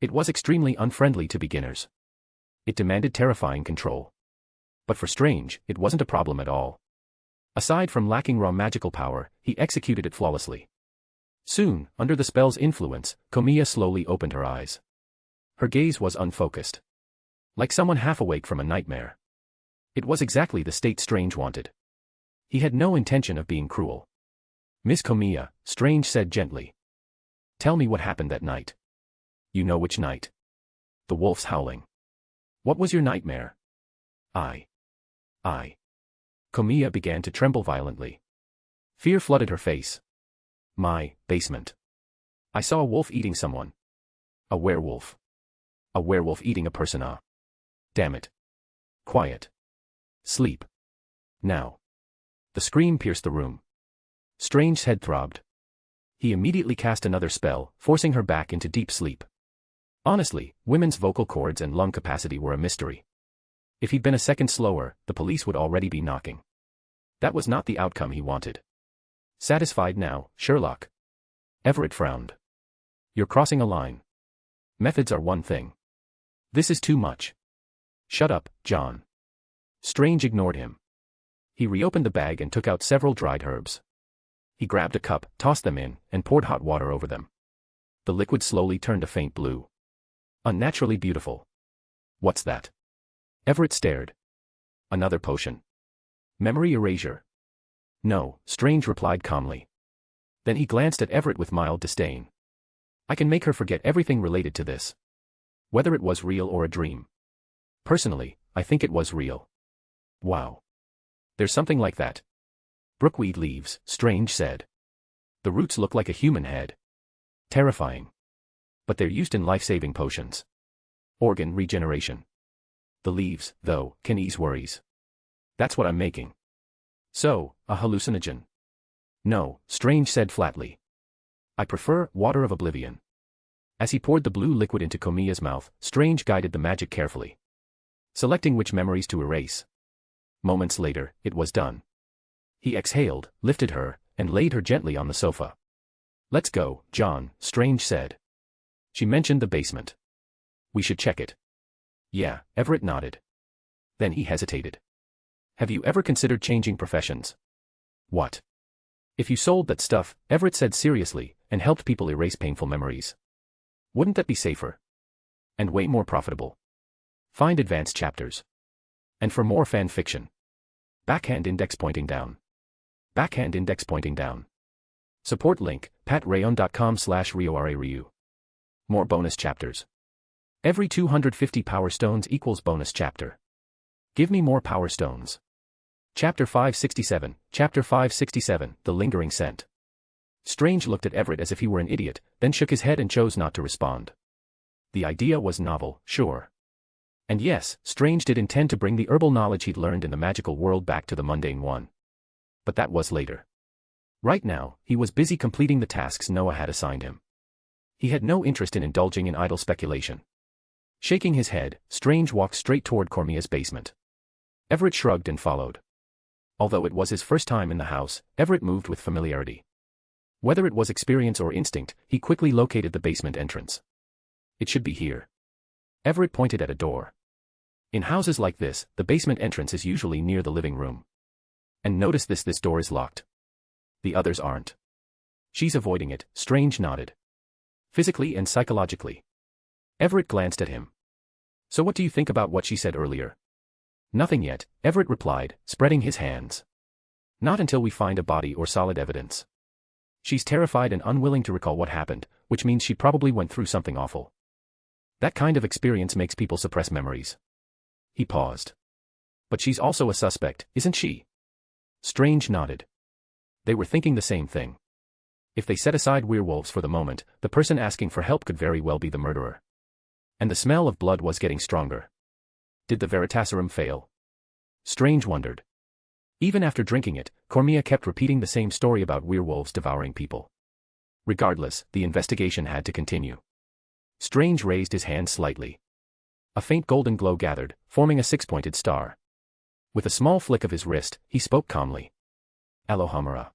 Speaker 3: It was extremely unfriendly to beginners. It demanded terrifying control. But for Strange, it wasn't a problem at all. Aside from lacking raw magical power, he executed it flawlessly. Soon, under the spell's influence, Komiya slowly opened her eyes. Her gaze was unfocused. Like someone half awake from a nightmare. It was exactly the state Strange wanted. He had no intention of being cruel. "Miss Komiya," Strange said gently. "Tell me what happened that night." "You know which night?" "The wolves howling." "What was your nightmare?" I. Komiya began to tremble violently. Fear flooded her face. "My basement. I saw a wolf eating someone. A werewolf. A werewolf eating a person. Damn it. Quiet. Sleep. Now." The scream pierced the room. Strange's head throbbed. He immediately cast another spell, forcing her back into deep sleep. Honestly, women's vocal cords and lung capacity were a mystery. If he'd been a second slower, the police would already be knocking. That was not the outcome he wanted. "Satisfied now, Sherlock?" Everett frowned. "You're crossing a line. Methods are one thing. This is too much." "Shut up, John." Strange ignored him. He reopened the bag and took out several dried herbs. He grabbed a cup, tossed them in, and poured hot water over them. The liquid slowly turned a faint blue. Unnaturally beautiful. "What's that?" Everett stared. "Another potion. Memory erasure." "No," Strange replied calmly. Then he glanced at Everett with mild disdain. "I can make her forget everything related to this. Whether it was real or a dream. Personally, I think it was real." "Wow. There's something like that." "Brookweed leaves," Strange said. "The roots look like a human head. Terrifying. But they're used in life-saving potions. Organ regeneration. The leaves, though, can ease worries. That's what I'm making." "So, a hallucinogen?" "No," Strange said flatly. "I prefer water of oblivion." As he poured the blue liquid into Komiya's mouth, Strange guided the magic carefully, selecting which memories to erase. Moments later, it was done. He exhaled, lifted her, and laid her gently on the sofa. "Let's go, John," Strange said. "She mentioned the basement. We should check it." "Yeah," Everett nodded. Then he hesitated. "Have you ever considered changing professions?" "What?" "If you sold that stuff," Everett said seriously, "and helped people erase painful memories. Wouldn't that be safer? And way more profitable? Find advanced chapters. And for more fan fiction. Backhand index pointing down. Backhand index pointing down. Support link, patreon.com/RioRaRyu. More bonus chapters. Every 250 power stones equals bonus chapter. Give me more power stones. Chapter 567, Chapter 567, The Lingering Scent. Strange looked at Everett as if he were an idiot, then shook his head and chose not to respond. The idea was novel, sure. And yes, Strange did intend to bring the herbal knowledge he'd learned in the magical world back to the mundane one. But that was later. Right now, he was busy completing the tasks Noah had assigned him. He had no interest in indulging in idle speculation. Shaking his head, Strange walked straight toward Komiya's basement. Everett shrugged and followed. Although it was his first time in the house, Everett moved with familiarity. Whether it was experience or instinct, he quickly located the basement entrance. It should be here. Everett pointed at a door. In houses like this, the basement entrance is usually near the living room. And notice this door is locked. The others aren't. She's avoiding it, Strange nodded. Physically and psychologically. Everett glanced at him. So what do you think about what she said earlier? Nothing yet, Everett replied, spreading his hands. Not until we find a body or solid evidence. She's terrified and unwilling to recall what happened, which means she probably went through something awful. That kind of experience makes people suppress memories. He paused. But she's also a suspect, isn't she? Strange nodded. They were thinking the same thing. If they set aside werewolves for the moment, the person asking for help could very well be the murderer. And the smell of blood was getting stronger. Did the Veritaserum fail? Strange wondered. Even after drinking it, Komiya kept repeating the same story about werewolves devouring people. Regardless, the investigation had to continue. Strange raised his hand slightly. A faint golden glow gathered, forming a six-pointed star. With a small flick of his wrist, he spoke calmly. Alohamara.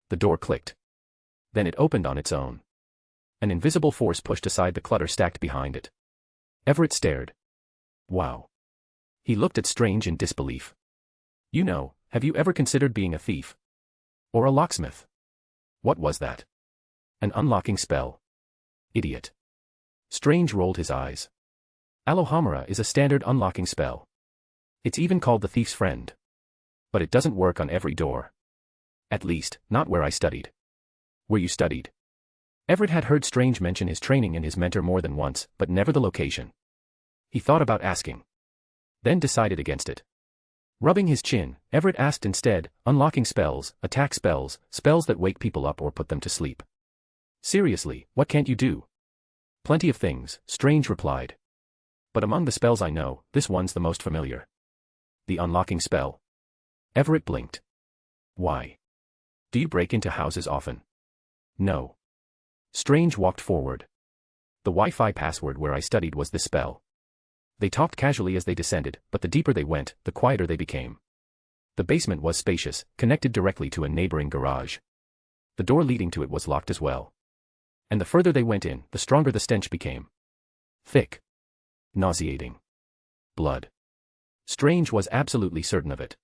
Speaker 3: The door clicked. Then it opened on its own. An invisible force pushed aside the clutter stacked behind it. Everett stared. Wow. He looked at Strange in disbelief. You know, have you ever considered being a thief? Or a locksmith? What was that? An unlocking spell. Idiot. Strange rolled his eyes. Alohomora is a standard unlocking spell. It's even called the thief's friend. But it doesn't work on every door. At least, not where I studied. Where you studied? Everett had heard Strange mention his training and his mentor more than once, but never the location. He thought about asking. Then decided against it. Rubbing his chin, Everett asked instead, unlocking spells, attack spells, spells that wake people up or put them to sleep. Seriously, what can't you do? Plenty of things, Strange replied. But among the spells I know, this one's the most familiar. The unlocking spell. Everett blinked. Why? Do you break into houses often? No. Strange walked forward. The Wi-Fi password where I studied was this spell. They talked casually as they descended, but the deeper they went, the quieter they became. The basement was spacious, connected directly to a neighboring garage. The door leading to it was locked as well. And the further they went in, the stronger the stench became. Thick. Nauseating. Blood. Strange was absolutely certain of it.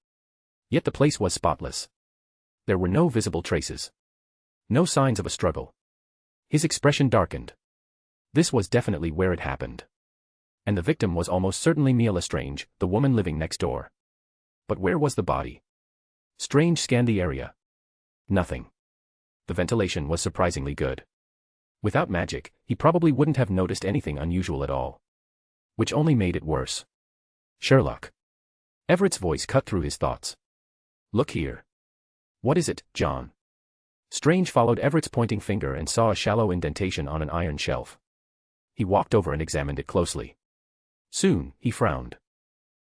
Speaker 3: Yet the place was spotless. There were no visible traces. No signs of a struggle. His expression darkened. This was definitely where it happened. And the victim was almost certainly Mia Lestrange, the woman living next door. But where was the body? Strange scanned the area. Nothing. The ventilation was surprisingly good. Without magic, he probably wouldn't have noticed anything unusual at all. Which only made it worse. Sherlock. Everett's voice cut through his thoughts. Look here. What is it, John? Strange followed Everett's pointing finger and saw a shallow indentation on an iron shelf. He walked over and examined it closely. Soon, he frowned.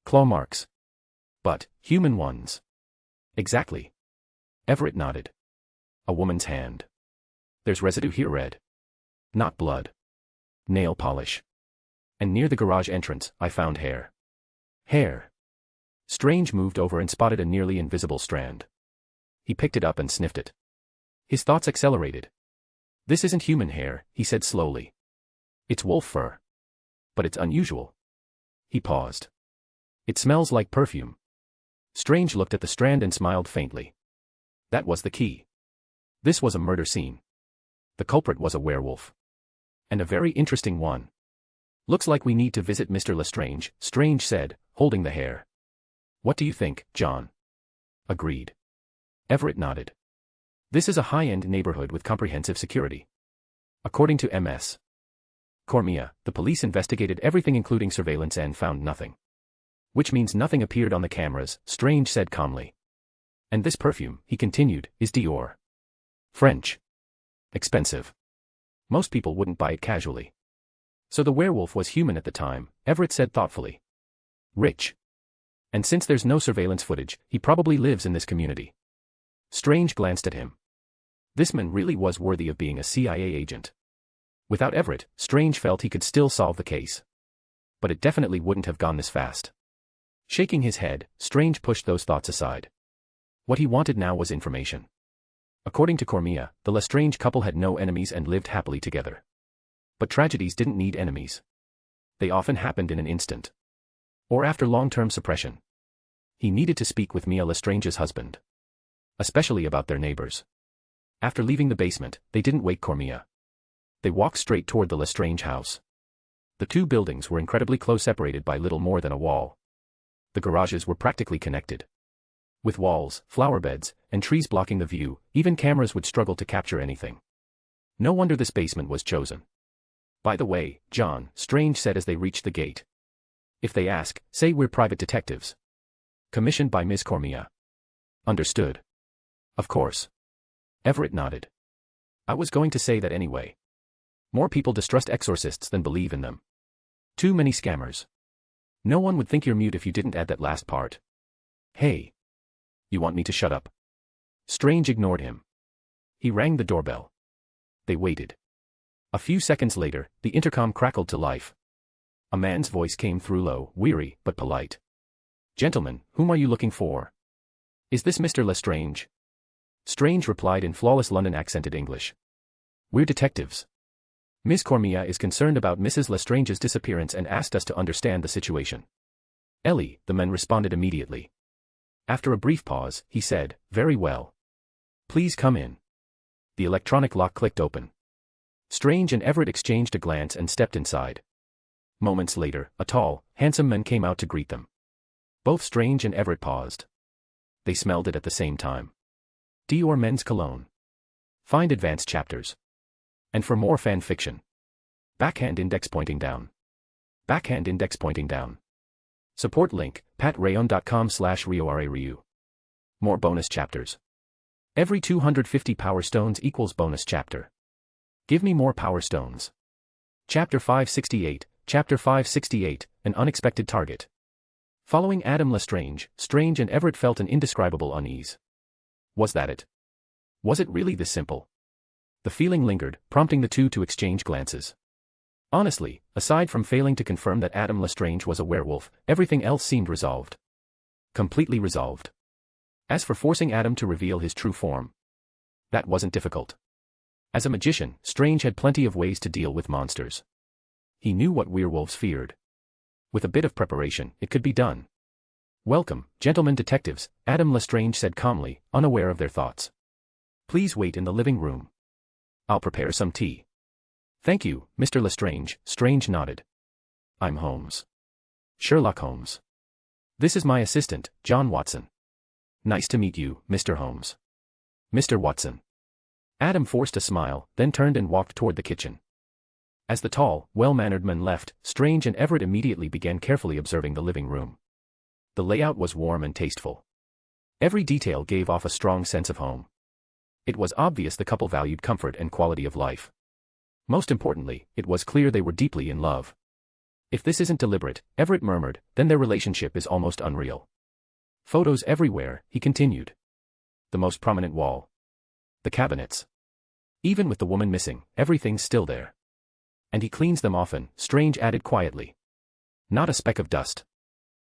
Speaker 3: Claw marks. But, human ones. Exactly. Everett nodded. A woman's hand. There's residue here, red. Not blood. Nail polish. And near the garage entrance, I found hair. Hair. Strange moved over and spotted a nearly invisible strand. He picked it up and sniffed it. His thoughts accelerated. This isn't human hair, he said slowly. It's wolf fur. But it's unusual. He paused. It smells like perfume. Strange looked at the strand and smiled faintly. That was the key. This was a murder scene. The culprit was a werewolf. And a very interesting one. Looks like we need to visit Mr. Lestrange, Strange said, holding the hair. What do you think, John? Agreed. Everett nodded. This is a high-end neighborhood with comprehensive security. According to Ms. Cormia, the police investigated everything including surveillance and found nothing. Which means nothing appeared on the cameras, Strange said calmly. And this perfume, he continued, is Dior. French. Expensive. Most people wouldn't buy it casually. So the werewolf was human at the time, Everett said thoughtfully. Rich. And since there's no surveillance footage, he probably lives in this community. Strange glanced at him. This man really was worthy of being a CIA agent. Without Everett, Strange felt he could still solve the case. But it definitely wouldn't have gone this fast. Shaking his head, Strange pushed those thoughts aside. What he wanted now was information. According to Cormia, the Lestrange couple had no enemies and lived happily together. But tragedies didn't need enemies. They often happened in an instant. Or after long-term suppression. He needed to speak with Mia Lestrange's husband. Especially about their neighbors. After leaving the basement, they didn't wake Cormia. They walked straight toward the Lestrange house. The two buildings were incredibly close, separated by little more than a wall. The garages were practically connected. With walls, flower beds, and trees blocking the view, even cameras would struggle to capture anything. No wonder this basement was chosen. By the way, John, Strange said as they reached the gate. If they ask, say we're private detectives. Commissioned by Ms. Cormia. Understood. Of course. Everett nodded. I was going to say that anyway. More people distrust exorcists than believe in them. Too many scammers. No one would think you're mute if you didn't add that last part. Hey. You want me to shut up? Strange ignored him. He rang the doorbell. They waited. A few seconds later, the intercom crackled to life. A man's voice came through low, weary, but polite. Gentlemen, whom are you looking for? Is this Mr. Lestrange? Strange replied in flawless London-accented English. We're detectives. Ms. Cormia is concerned about Mrs. Lestrange's disappearance and asked us to understand the situation. Ellie, the man responded immediately. After a brief pause, he said, "Very well. Please come in." The electronic lock clicked open. Strange and Everett exchanged a glance and stepped inside. Moments later, a tall, handsome man came out to greet them. Both Strange and Everett paused. They smelled it at the same time. Dior Men's Cologne. Find advanced chapters. And for more fan fiction. Backhand index pointing down. Backhand index pointing down. Support link, patreon.com/RioRaRyu. More bonus chapters. Every 250 power stones equals bonus chapter. Give me more power stones. Chapter 568, Chapter 568, An Unexpected Target. Following Adam Lestrange, Strange and Everett felt an indescribable unease. Was that it? Was it really this simple? The feeling lingered, prompting the two to exchange glances. Honestly, aside from failing to confirm that Adam Lestrange was a werewolf, everything else seemed resolved. Completely resolved. As for forcing Adam to reveal his true form, that wasn't difficult. As a magician, Strange had plenty of ways to deal with monsters. He knew what werewolves feared. With a bit of preparation, it could be done. "Welcome, gentlemen detectives," Adam Lestrange said calmly, unaware of their thoughts. "Please wait in the living room. I'll prepare some tea." "Thank you, Mr. Lestrange," Strange nodded. "I'm Holmes. Sherlock Holmes. This is my assistant, John Watson." "Nice to meet you, Mr. Holmes." "Mr. Watson." Adam forced a smile, then turned and walked toward the kitchen. As the tall, well-mannered man left, Strange and Everett immediately began carefully observing the living room. The layout was warm and tasteful. Every detail gave off a strong sense of home. It was obvious the couple valued comfort and quality of life. Most importantly, it was clear they were deeply in love. "If this isn't deliberate," Everett murmured, "then their relationship is almost unreal." "Photos everywhere," he continued. "The most prominent wall. The cabinets. Even with the woman missing, everything's still there. And he cleans them often," Strange added quietly. "Not a speck of dust.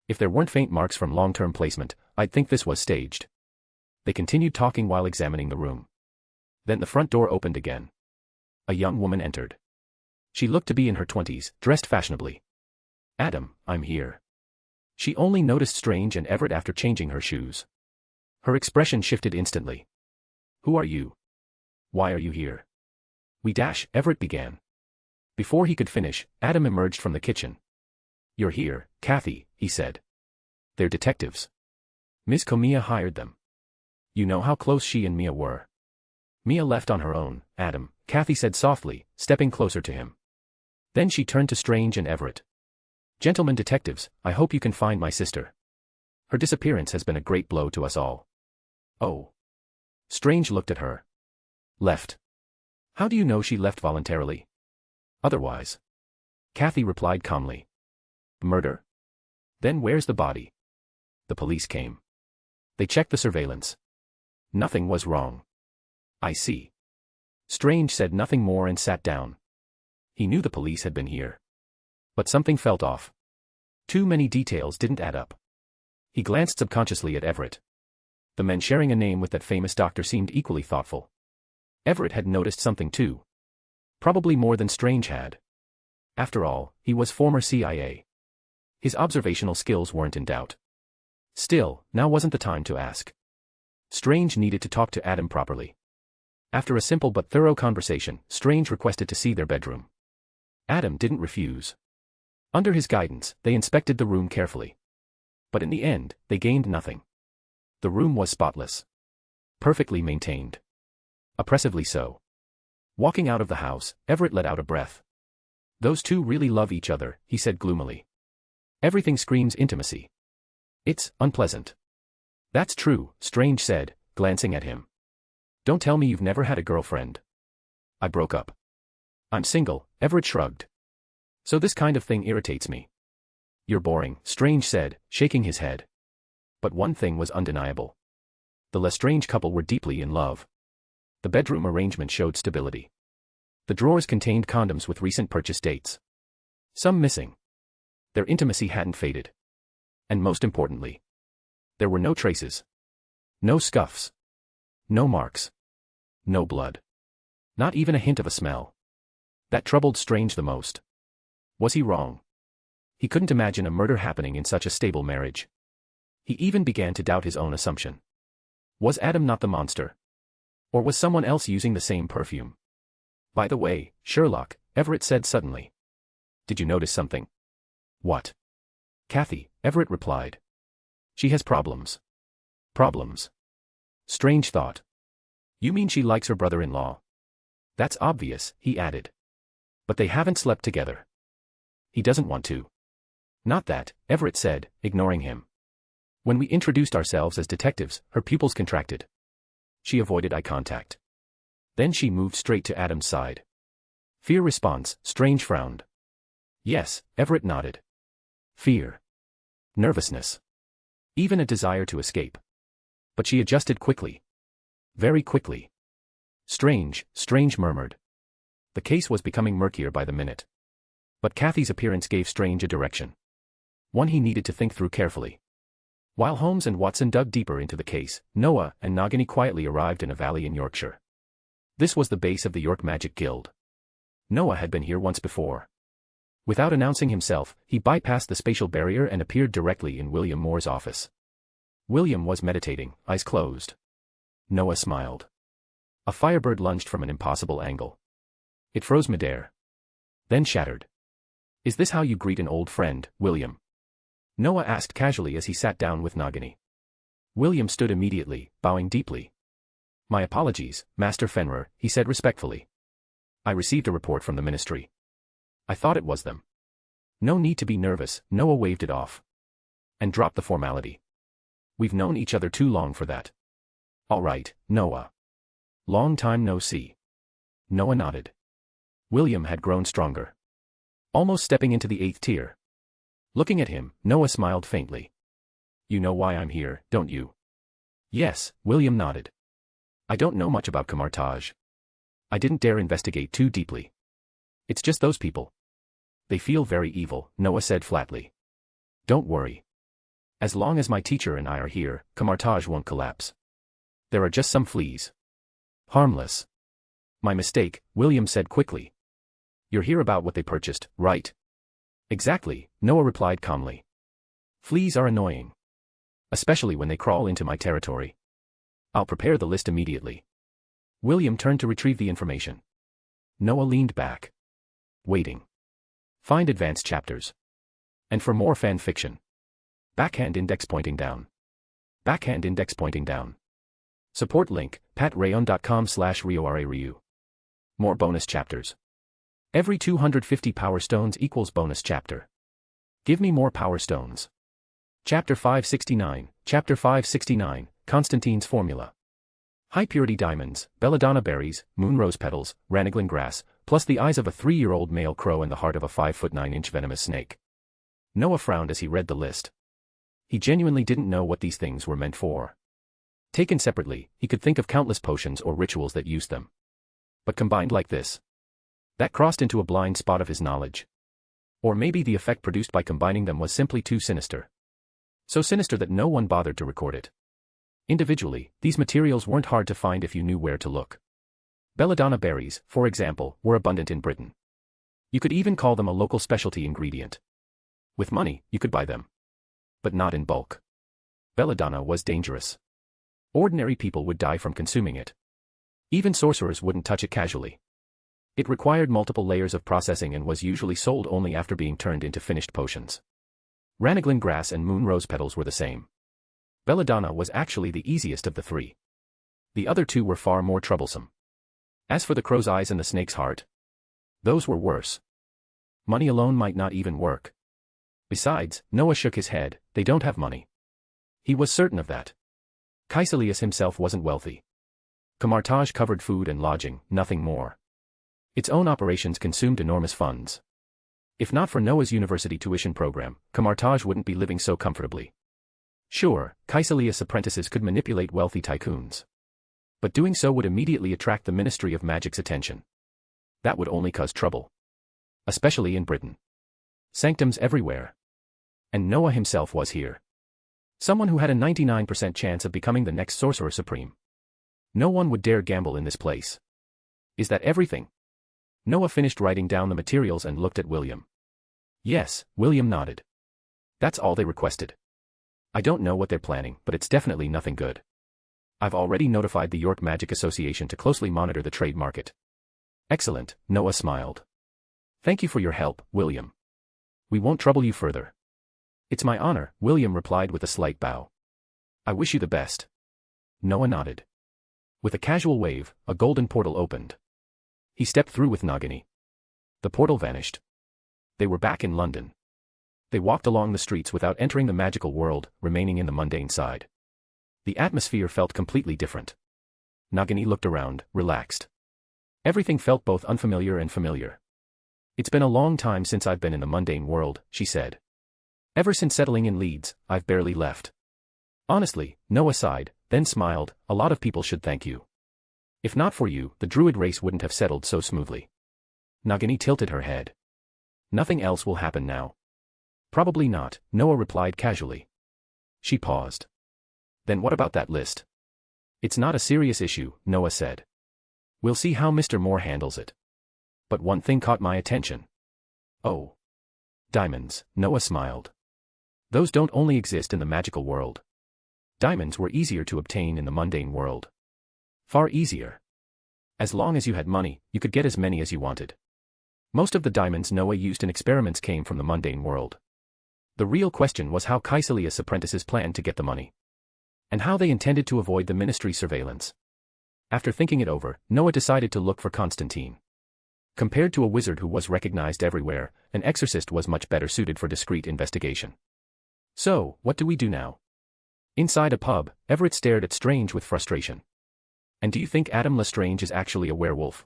Speaker 3: If there weren't faint marks from long-term placement, I'd think this was staged." They continued talking while examining the room. Then the front door opened again. A young woman entered. She looked to be in her 20s, dressed fashionably. "Adam, I'm here." She only noticed Strange and Everett after changing her shoes. Her expression shifted instantly. "Who are you? Why are you here?" Everett began. Before he could finish, Adam emerged from the kitchen. "You're here, Kathy," he said. "They're detectives. Ms. Comia hired them. You know how close she and Mia were." "Mia left on her own, Adam," Kathy said softly, stepping closer to him. Then she turned to Strange and Everett. "Gentlemen detectives, I hope you can find my sister. Her disappearance has been a great blow to us all." "Oh." Strange looked at her. "Left? How do you know she left voluntarily? Otherwise?" Kathy replied calmly. "Murder? Then where's the body?" "The police came. They checked the surveillance. Nothing was wrong." "I see." Strange said nothing more and sat down. He knew the police had been here. But something felt off. Too many details didn't add up. He glanced subconsciously at Everett. The man sharing a name with that famous doctor seemed equally thoughtful. Everett had noticed something too. Probably more than Strange had. After all, he was former CIA. His observational skills weren't in doubt. Still, now wasn't the time to ask. Strange needed to talk to Adam properly. After a simple but thorough conversation, Strange requested to see their bedroom. Adam didn't refuse. Under his guidance, they inspected the room carefully. But in the end, they gained nothing. The room was spotless. Perfectly maintained. Oppressively so. Walking out of the house, Everett let out a breath. "Those two really love each other," he said gloomily. "Everything screams intimacy. It's unpleasant." "That's true," Strange said, glancing at him. "Don't tell me you've never had a girlfriend." "I broke up. I'm single," Everett shrugged. "So this kind of thing irritates me." "You're boring," Strange said, shaking his head. But one thing was undeniable. The Lestrange couple were deeply in love. The bedroom arrangement showed stability. The drawers contained condoms with recent purchase dates. Some missing. Their intimacy hadn't faded. And most importantly, there were no traces. No scuffs. No marks. No blood. Not even a hint of a smell. That troubled Strange the most. Was he wrong? He couldn't imagine a murder happening in such a stable marriage. He even began to doubt his own assumption. Was Adam not the monster? Or was someone else using the same perfume? By the way, Sherlock, Everett said suddenly. Did you notice something? What? Kathy, Everett replied. She has problems. Problems. Strange thought. You mean she likes her brother-in-law? That's obvious, he added. But they haven't slept together. He doesn't want to. Not that, Everett said, ignoring him. When we introduced ourselves as detectives, her pupils contracted. She avoided eye contact. Then she moved straight to Adam's side. Fear response, Strange frowned. Yes, Everett nodded. Fear. Nervousness. Even a desire to escape. But she adjusted quickly. Very quickly. Strange murmured. The case was becoming murkier by the minute. But Kathy's appearance gave Strange a direction. One he needed to think through carefully. While Holmes and Watson dug deeper into the case, Noah and Nagini quietly arrived in a valley in Yorkshire. This was the base of the York Magic Guild. Noah had been here once before. Without announcing himself, he bypassed the spatial barrier and appeared directly in William Moore's office. William was meditating, eyes closed. Noah smiled. A firebird lunged from an impossible angle. It froze midair. Then shattered. Is this how you greet an old friend, William? Noah asked casually as he sat down with Nagini. William stood immediately, bowing deeply. My apologies, Master Fenrir, he said respectfully. I received a report from the ministry. I thought it was them. No need to be nervous, Noah waved it off. And dropped the formality. We've known each other too long for that. All right, Noah. Long time no see. Noah nodded. William had grown stronger. Almost stepping into the 8th tier. Looking at him, Noah smiled faintly. You know why I'm here, don't you? Yes, William nodded. I don't know much about Camartage. I didn't dare investigate too deeply. It's just those people. They feel very evil, Noah said flatly. Don't worry. As long as my teacher and I are here, Camartage won't collapse. There are just some fleas. Harmless. My mistake, William said quickly. You're here about what they purchased, right? Exactly, Noah replied calmly. Fleas are annoying. Especially when they crawl into my territory. I'll prepare the list immediately. William turned to retrieve the information. Noah leaned back. Waiting. Find advanced chapters. And for more fan fiction. Backhand index pointing down. Backhand index pointing down. Support link, patreon.com/RioRaRyu. More bonus chapters. Every 250 power stones equals bonus chapter. Give me more power stones. Chapter 569, Chapter 569, Constantine's Formula. High purity diamonds, belladonna berries, moon rose petals, ranaglin grass, plus the eyes of a 3-year-old male crow and the heart of a 5'9" venomous snake. Noah frowned as he read the list. He genuinely didn't know what these things were meant for. Taken separately, he could think of countless potions or rituals that used them. But combined like this, that crossed into a blind spot of his knowledge. Or maybe the effect produced by combining them was simply too sinister. So sinister that no one bothered to record it. Individually, these materials weren't hard to find if you knew where to look. Belladonna berries, for example, were abundant in Britain. You could even call them a local specialty ingredient. With money, you could buy them. But not in bulk. Belladonna was dangerous. Ordinary people would die from consuming it. Even sorcerers wouldn't touch it casually. It required multiple layers of processing and was usually sold only after being turned into finished potions. Ranaglin grass and moon rose petals were the same. Belladonna was actually the easiest of the three. The other two were far more troublesome. As for the crow's eyes and the snake's heart, those were worse. Money alone might not even work. Besides, Noah shook his head, they don't have money. He was certain of that. Caecilius himself wasn't wealthy. Camartage covered food and lodging, nothing more. Its own operations consumed enormous funds. If not for Noah's university tuition program, Camartage wouldn't be living so comfortably. Sure, Caecilius' apprentices could manipulate wealthy tycoons. But doing so would immediately attract the Ministry of Magic's attention. That would only cause trouble. Especially in Britain. Sanctums everywhere. And Noah himself was here. Someone who had a 99% chance of becoming the next Sorcerer Supreme. No one would dare gamble in this place. Is that everything? Noah finished writing down the materials and looked at William. Yes, William nodded. That's all they requested. I don't know what they're planning, but it's definitely nothing good. I've already notified the York Magic Association to closely monitor the trade market. Excellent, Noah smiled. Thank you for your help, William. We won't trouble you further. It's my honor, William replied with a slight bow. I wish you the best. Noah nodded. With a casual wave, a golden portal opened. He stepped through with Nagini. The portal vanished. They were back in London. They walked along the streets without entering the magical world, remaining in the mundane side. The atmosphere felt completely different. Nagini looked around, relaxed. Everything felt both unfamiliar and familiar. It's been a long time since I've been in the mundane world, she said. Ever since settling in Leeds, I've barely left. Honestly, Noah sighed, then smiled, a lot of people should thank you. If not for you, the druid race wouldn't have settled so smoothly. Nagini tilted her head. Nothing else will happen now. Probably not, Noah replied casually. She paused. Then what about that list? It's not a serious issue, Noah said. We'll see how Mr. Moore handles it. But one thing caught my attention. Oh. Diamonds, Noah smiled. Those don't only exist in the magical world. Diamonds were easier to obtain in the mundane world. Far easier. As long as you had money, you could get as many as you wanted. Most of the diamonds Noah used in experiments came from the mundane world. The real question was how Caecilius' apprentices planned to get the money. And how they intended to avoid the ministry surveillance. After thinking it over, Noah decided to look for Constantine. Compared to a wizard who was recognized everywhere, an exorcist was much better suited for discreet investigation. So, what do we do now? Inside a pub, Everett stared at Strange with frustration. And do you think Adam Lestrange is actually a werewolf?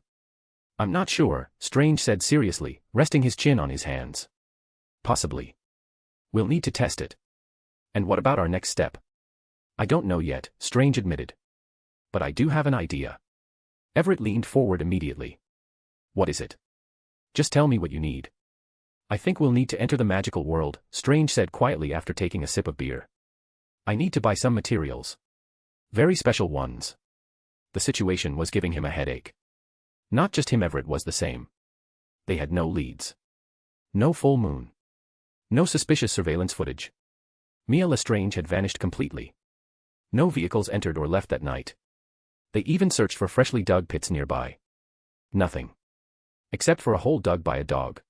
Speaker 3: I'm not sure, Strange said seriously, resting his chin on his hands. Possibly. We'll need to test it. And what about our next step? I don't know yet, Strange admitted. But I do have an idea. Everett leaned forward immediately. What is it? Just tell me what you need. I think we'll need to enter the magical world, Strange said quietly after taking a sip of beer. I need to buy some materials. Very special ones. The situation was giving him a headache. Not just him, Everett was the same. They had no leads. No full moon. No suspicious surveillance footage. Mia Lestrange had vanished completely. No vehicles entered or left that night. They even searched for freshly dug pits nearby. Nothing. Except for a hole dug by a dog.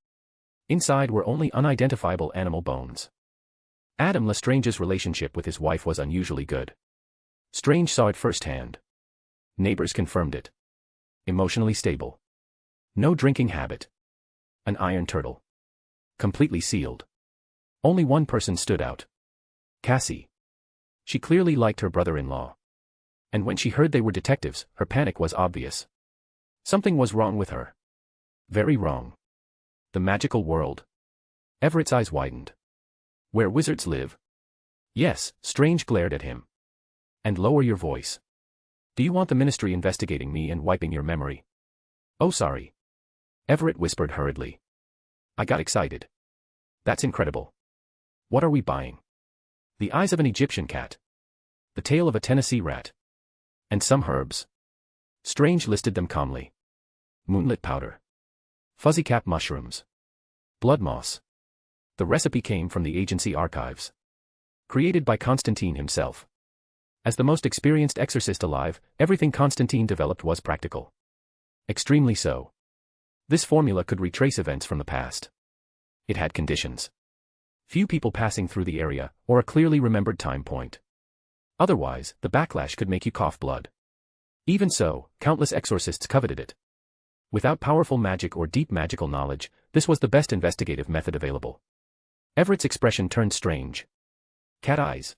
Speaker 3: Inside were only unidentifiable animal bones. Adam Lestrange's relationship with his wife was unusually good. Strange saw it firsthand. Neighbors confirmed it. Emotionally stable. No drinking habit. An iron turtle. Completely sealed. Only one person stood out. Cassie. She clearly liked her brother-in-law. And when she heard they were detectives, her panic was obvious. Something was wrong with her. Very wrong. The magical world. Everett's eyes widened. Where wizards live? Yes, Strange glared at him. And lower your voice. Do you want the ministry investigating me and wiping your memory? Oh, sorry. Everett whispered hurriedly. I got excited. That's incredible. What are we buying? The eyes of an Egyptian cat. The tail of a Tennessee rat. And some herbs. Strange listed them calmly. Moonlit powder. Fuzzy cap mushrooms. Blood moss. The recipe came from the agency archives. Created by Constantine himself. As the most experienced exorcist alive, everything Constantine developed was practical. Extremely so. This formula could retrace events from the past. It had conditions. Few people passing through the area, or a clearly remembered time point. Otherwise, the backlash could make you cough blood. Even so, countless exorcists coveted it. Without powerful magic or deep magical knowledge, this was the best investigative method available. Everett's expression turned strange. Cat eyes.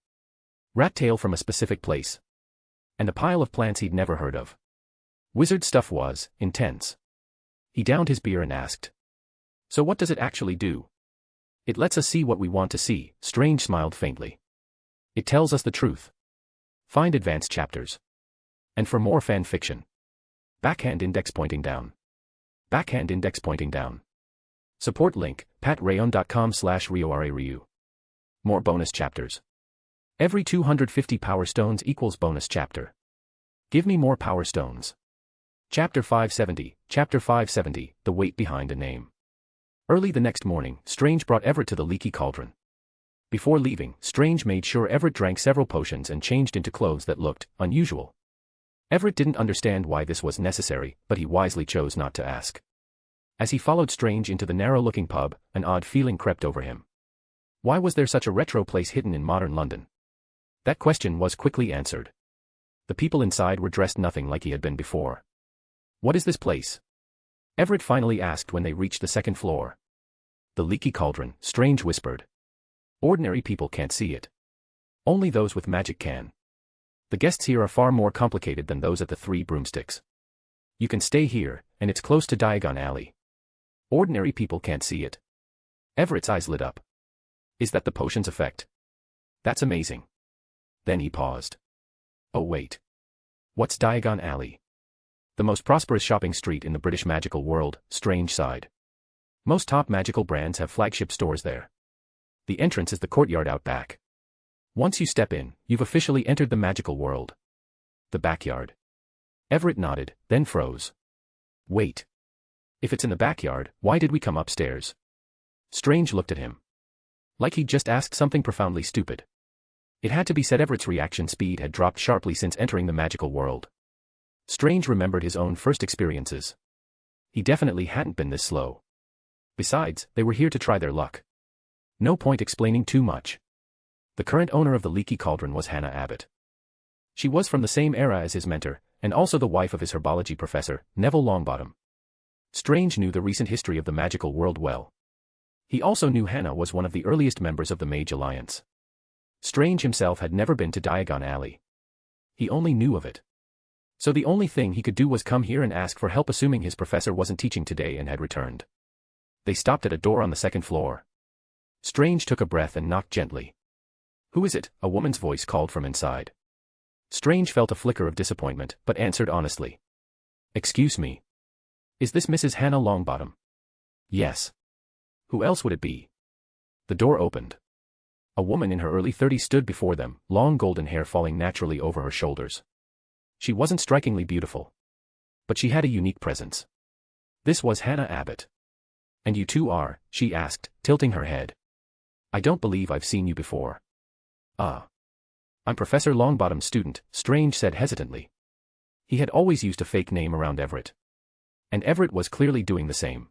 Speaker 3: Rat tail from a specific place. And a pile of plants he'd never heard of. Wizard stuff was intense. He downed his beer and asked. So what does it actually do? It lets us see what we want to see, Strange smiled faintly. It tells us the truth. Find advanced chapters. And for more fan fiction. Backhand index pointing down. Backhand index pointing down. Support link, patrayon.com/RioRaRyu. More bonus chapters. Every 250 power stones equals bonus chapter. Give me more power stones. Chapter 570, the weight behind a name. Early the next morning, Strange brought Everett to the leaky cauldron. Before leaving, Strange made sure Everett drank several potions and changed into clothes that looked unusual. Everett didn't understand why this was necessary, but he wisely chose not to ask. As he followed Strange into the narrow-looking pub, an odd feeling crept over him. Why was there such a retro place hidden in modern London? That question was quickly answered. The people inside were dressed nothing like he had been before. "What is this place?" Everett finally asked when they reached the second floor. "The leaky cauldron," Strange whispered. "Ordinary people can't see it. Only those with magic can. The guests here are far more complicated than those at the Three Broomsticks. You can stay here, and it's close to Diagon Alley. Ordinary people can't see it." Everett's eyes lit up. "Is that the potion's effect? That's amazing." Then he paused. "Oh wait. What's Diagon Alley?" "The most prosperous shopping street in the British magical world," Strange sighed. "Most top magical brands have flagship stores there. The entrance is the courtyard out back. Once you step in, you've officially entered the magical world." "The backyard." Everett nodded, then froze. "Wait. If it's in the backyard, why did we come upstairs?" Strange looked at him. Like he'd just asked something profoundly stupid. It had to be said. Everett's reaction speed had dropped sharply since entering the magical world. Strange remembered his own first experiences. He definitely hadn't been this slow. Besides, they were here to try their luck. No point explaining too much. The current owner of the leaky cauldron was Hannah Abbott. She was from the same era as his mentor, and also the wife of his herbology professor, Neville Longbottom. Strange knew the recent history of the magical world well. He also knew Hannah was one of the earliest members of the Mage Alliance. Strange himself had never been to Diagon Alley. He only knew of it. So the only thing he could do was come here and ask for help, assuming his professor wasn't teaching today and had returned. They stopped at a door on the second floor. Strange took a breath and knocked gently. "Who is it?" a woman's voice called from inside. Strange felt a flicker of disappointment, but answered honestly. "Excuse me. Is this Mrs. Hannah Longbottom?" "Yes." "Who else would it be?" The door opened. A woman in her early 30s stood before them, long golden hair falling naturally over her shoulders. She wasn't strikingly beautiful. But she had a unique presence. This was Hannah Abbott. "And you two are?" she asked, tilting her head. "I don't believe I've seen you before." "Ah. I'm Professor Longbottom's student," Strange said hesitantly. He had always used a fake name around Everett. And Everett was clearly doing the same.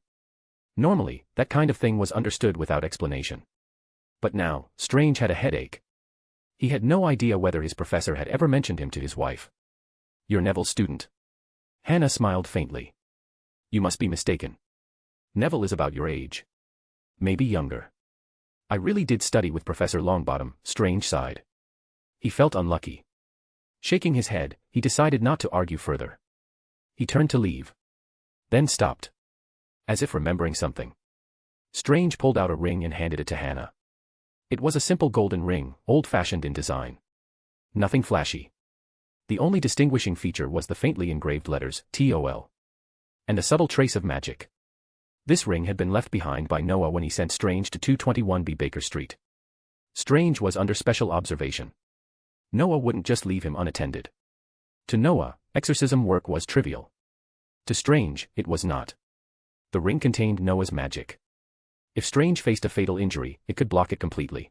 Speaker 3: Normally, that kind of thing was understood without explanation. But now, Strange had a headache. He had no idea whether his professor had ever mentioned him to his wife. "You're Neville's student?" Hannah smiled faintly. "You must be mistaken. Neville is about your age. Maybe younger." "I really did study with Professor Longbottom," Strange sighed. He felt unlucky. Shaking his head, he decided not to argue further. He turned to leave. Then stopped. As if remembering something. Strange pulled out a ring and handed it to Hannah. It was a simple golden ring, old-fashioned in design. Nothing flashy. The only distinguishing feature was the faintly engraved letters, TOL. And a subtle trace of magic. This ring had been left behind by Noah when he sent Strange to 221B Baker Street. Strange was under special observation. Noah wouldn't just leave him unattended. To Noah, exorcism work was trivial. To Strange, it was not. The ring contained Noah's magic. If Strange faced a fatal injury, it could block it completely.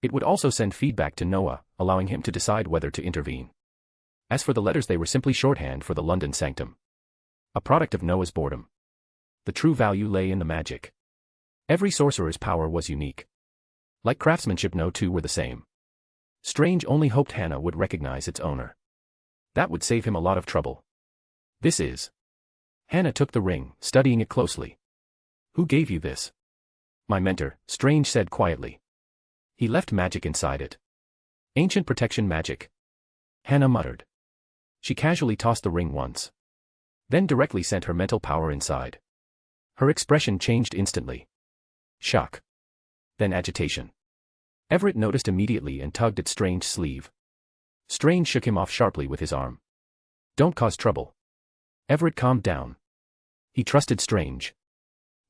Speaker 3: It would also send feedback to Noah, allowing him to decide whether to intervene. As for the letters, they were simply shorthand for the London Sanctum. A product of Noah's boredom. The true value lay in the magic. Every sorcerer's power was unique. Like craftsmanship, no two were the same. Strange only hoped Hannah would recognize its owner. That would save him a lot of trouble. "This is..." Hannah took the ring, studying it closely. "Who gave you this?" "My mentor," Strange said quietly. "He left magic inside it. Ancient protection magic." Hannah muttered. She casually tossed the ring once. Then directly sent her mental power inside. Her expression changed instantly. Shock. Then agitation. Everett noticed immediately and tugged at Strange's sleeve. Strange shook him off sharply with his arm. "Don't cause trouble." Everett calmed down. He trusted Strange.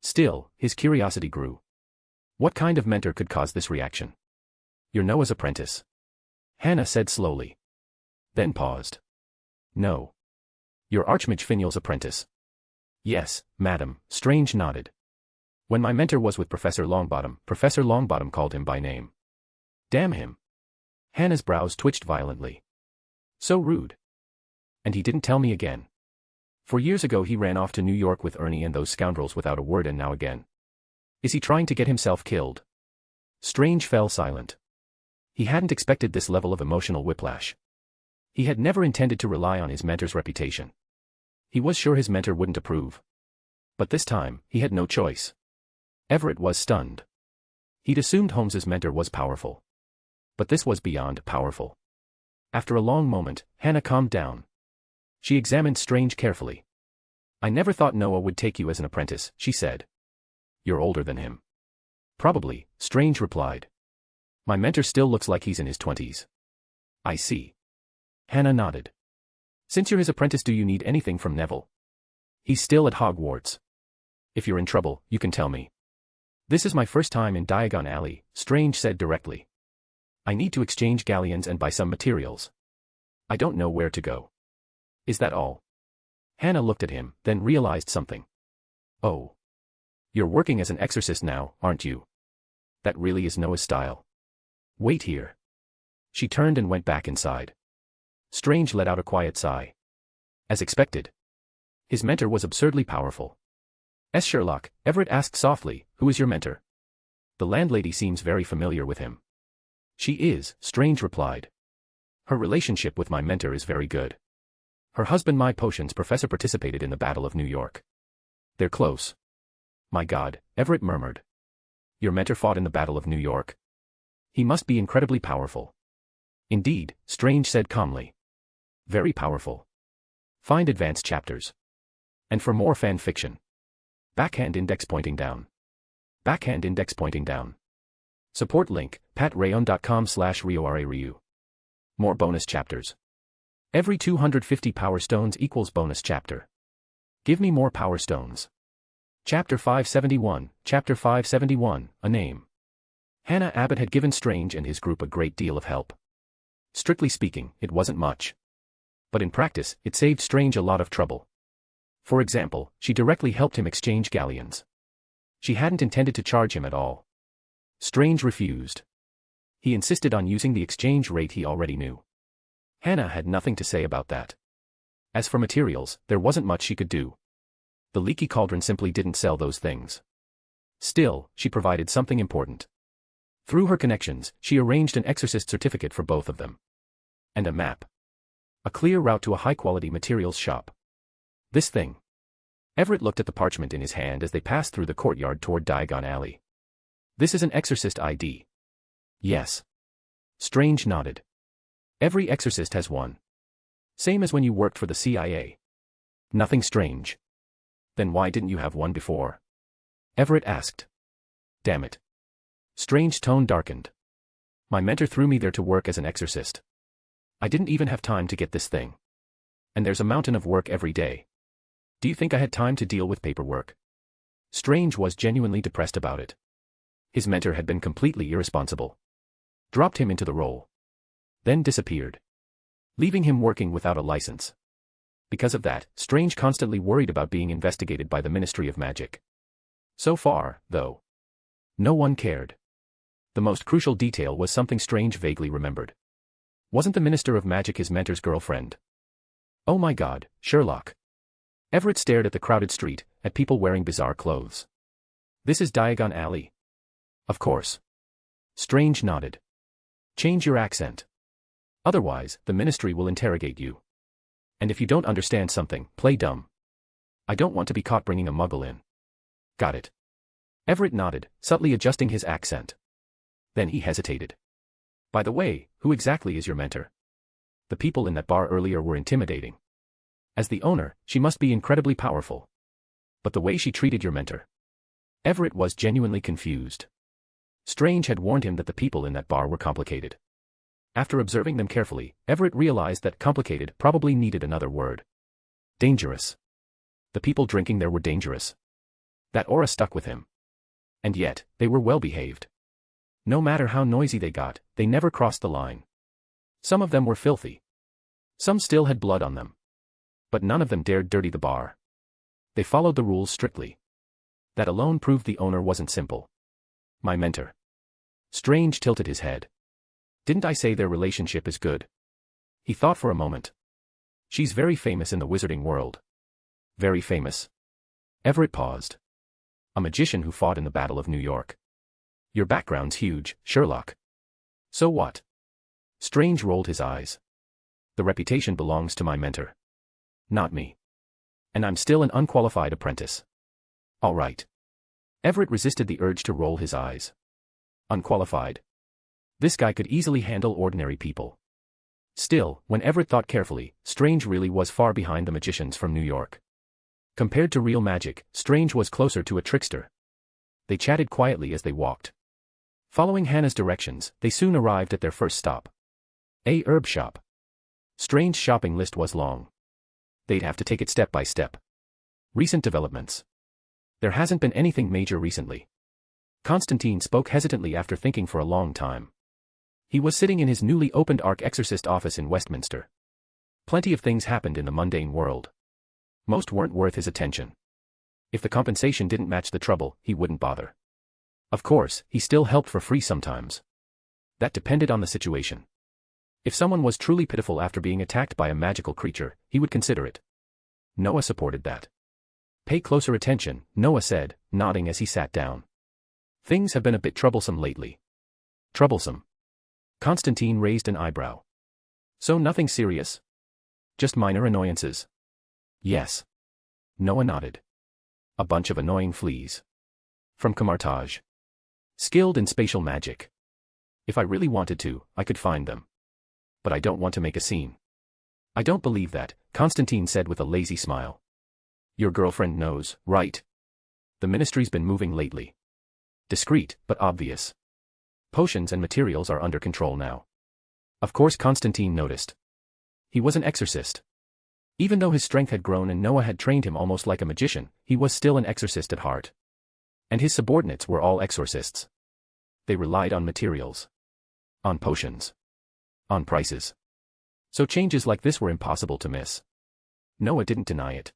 Speaker 3: Still, his curiosity grew. What kind of mentor could cause this reaction? "You're Noah's apprentice," Hannah said slowly. Then paused. "No. You're Archmage Finial's apprentice." "Yes, madam," Strange nodded. When my mentor was with Professor Longbottom called him by name. Damn him. Hannah's brows twitched violently. So rude. And he didn't tell me again. 4 years ago he ran off to New York with Ernie and those scoundrels without a word, and now again. Is he trying to get himself killed? Strange fell silent. He hadn't expected this level of emotional whiplash. He had never intended to rely on his mentor's reputation. He was sure his mentor wouldn't approve. But this time, he had no choice. Everett was stunned. He'd assumed Holmes's mentor was powerful. But this was beyond powerful. After a long moment, Hannah calmed down. She examined Strange carefully. I never thought Noah would take you as an apprentice, she said. You're older than him. Probably, Strange replied. My mentor still looks like he's in his 20s. I see. Hannah nodded. Since you're his apprentice, do you need anything from Neville? He's still at Hogwarts. If you're in trouble, you can tell me. This is my first time in Diagon Alley, Strange said directly. I need to exchange galleons and buy some materials. I don't know where to go. Is that all? Hannah looked at him, then realized something. Oh. You're working as an exorcist now, aren't you? That really is Noah's style. Wait here. She turned and went back inside. Strange let out a quiet sigh. As expected. His mentor was absurdly powerful. Sherlock, Everett asked softly, who is your mentor? The landlady seems very familiar with him. She is, Strange replied. Her relationship with my mentor is very good. Her husband, my potions professor, participated in the Battle of New York. They're close. My God, Everett murmured. Your mentor fought in the Battle of New York? He must be incredibly powerful. Indeed, Strange said calmly. Very powerful. Find advanced chapters. And for more fan fiction. Backhand index pointing down. Backhand index pointing down. Support link, patreon.com/RioRaRyu. More bonus chapters. Every 250 power stones equals bonus chapter. Give me more power stones. Chapter 571, a name. Hannah Abbott had given Strange and his group a great deal of help. Strictly speaking, it wasn't much. But in practice, it saved Strange a lot of trouble. For example, she directly helped him exchange galleons. She hadn't intended to charge him at all. Strange refused. He insisted on using the exchange rate he already knew. Hannah had nothing to say about that. As for materials, there wasn't much she could do. The Leaky Cauldron simply didn't sell those things. Still, she provided something important. Through her connections, she arranged an exorcist certificate for both of them. And a map. A clear route to a high-quality materials shop. This thing. Everett looked at the parchment in his hand as they passed through the courtyard toward Diagon Alley. This is an exorcist ID. Yes. Strange nodded. Every exorcist has one. Same as when you worked for the CIA. Nothing strange. Then why didn't you have one before? Everett asked. Damn it. Strange's tone darkened. My mentor threw me there to work as an exorcist. I didn't even have time to get this thing. And there's a mountain of work every day. Do you think I had time to deal with paperwork? Strange was genuinely depressed about it. His mentor had been completely irresponsible. Dropped him into the role. Then disappeared. Leaving him working without a license. Because of that, Strange constantly worried about being investigated by the Ministry of Magic. So far, though, no one cared. The most crucial detail was something Strange vaguely remembered. Wasn't the Minister of Magic his mentor's girlfriend? Oh my God, Sherlock. Everett stared at the crowded street, at people wearing bizarre clothes. This is Diagon Alley. Of course. Strange nodded. Change your accent. Otherwise, the Ministry will interrogate you. And if you don't understand something, play dumb. I don't want to be caught bringing a muggle in. Got it. Everett nodded, subtly adjusting his accent. Then he hesitated. By the way, who exactly is your mentor? The people in that bar earlier were intimidating. As the owner, she must be incredibly powerful. But the way she treated your mentor. Everett was genuinely confused. Strange had warned him that the people in that bar were complicated. After observing them carefully, Everett realized that complicated probably needed another word. Dangerous. The people drinking there were dangerous. That aura stuck with him. And yet, they were well behaved. No matter how noisy they got, they never crossed the line. Some of them were filthy. Some still had blood on them. But none of them dared dirty the bar. They followed the rules strictly. That alone proved the owner wasn't simple. My mentor. Strange tilted his head. Didn't I say their relationship is good? He thought for a moment. She's very famous in the wizarding world. Very famous. Everett paused. A magician who fought in the Battle of New York. Your background's huge, Sherlock. So what? Strange rolled his eyes. The reputation belongs to my mentor. Not me. And I'm still an unqualified apprentice. All right. Everett resisted the urge to roll his eyes. Unqualified. This guy could easily handle ordinary people. Still, when Everett thought carefully, Strange really was far behind the magicians from New York. Compared to real magic, Strange was closer to a trickster. They chatted quietly as they walked. Following Hannah's directions, they soon arrived at their first stop. A herb shop. Strange's shopping list was long. They'd have to take it step by step. Recent developments. There hasn't been anything major recently. Constantine spoke hesitantly after thinking for a long time. He was sitting in his newly opened Archexorcist office in Westminster. Plenty of things happened in the mundane world. Most weren't worth his attention. If the compensation didn't match the trouble, he wouldn't bother. Of course, he still helped for free sometimes. That depended on the situation. If someone was truly pitiful after being attacked by a magical creature, he would consider it. Noah supported that. Pay closer attention, Noah said, nodding as he sat down. Things have been a bit troublesome lately. Troublesome? Constantine raised an eyebrow. So nothing serious? Just minor annoyances? Yes. Noah nodded. A bunch of annoying fleas. From Camartage. Skilled in spatial magic. If I really wanted to, I could find them. But I don't want to make a scene. I don't believe that, Constantine said with a lazy smile. Your girlfriend knows, right? The ministry's been moving lately. Discreet, but obvious. Potions and materials are under control now. Of course Constantine noticed. He was an exorcist. Even though his strength had grown and Noah had trained him almost like a magician, he was still an exorcist at heart. And his subordinates were all exorcists. They relied on materials. On potions. On prices. So changes like this were impossible to miss. Noah didn't deny it.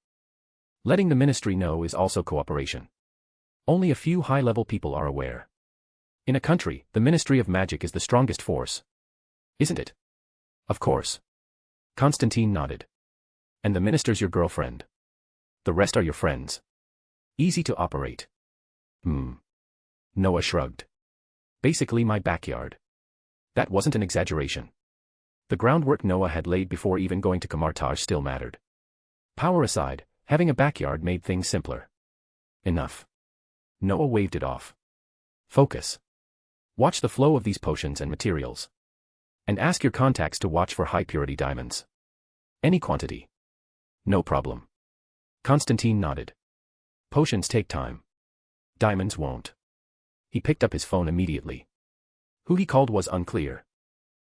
Speaker 3: Letting the ministry know is also cooperation. Only a few high-level people are aware. In a country, the Ministry of Magic is the strongest force. Isn't it? Of course. Constantine nodded. And the minister's your girlfriend. The rest are your friends. Easy to operate. Noah shrugged. Basically my backyard. That wasn't an exaggeration. The groundwork Noah had laid before even going to Camartage still mattered. Power aside, having a backyard made things simpler. Enough. Noah waved it off. Focus. Watch the flow of these potions and materials. And ask your contacts to watch for high-purity diamonds. Any quantity. No problem. Constantine nodded. Potions take time. Diamonds won't. He picked up his phone immediately. Who he called was unclear.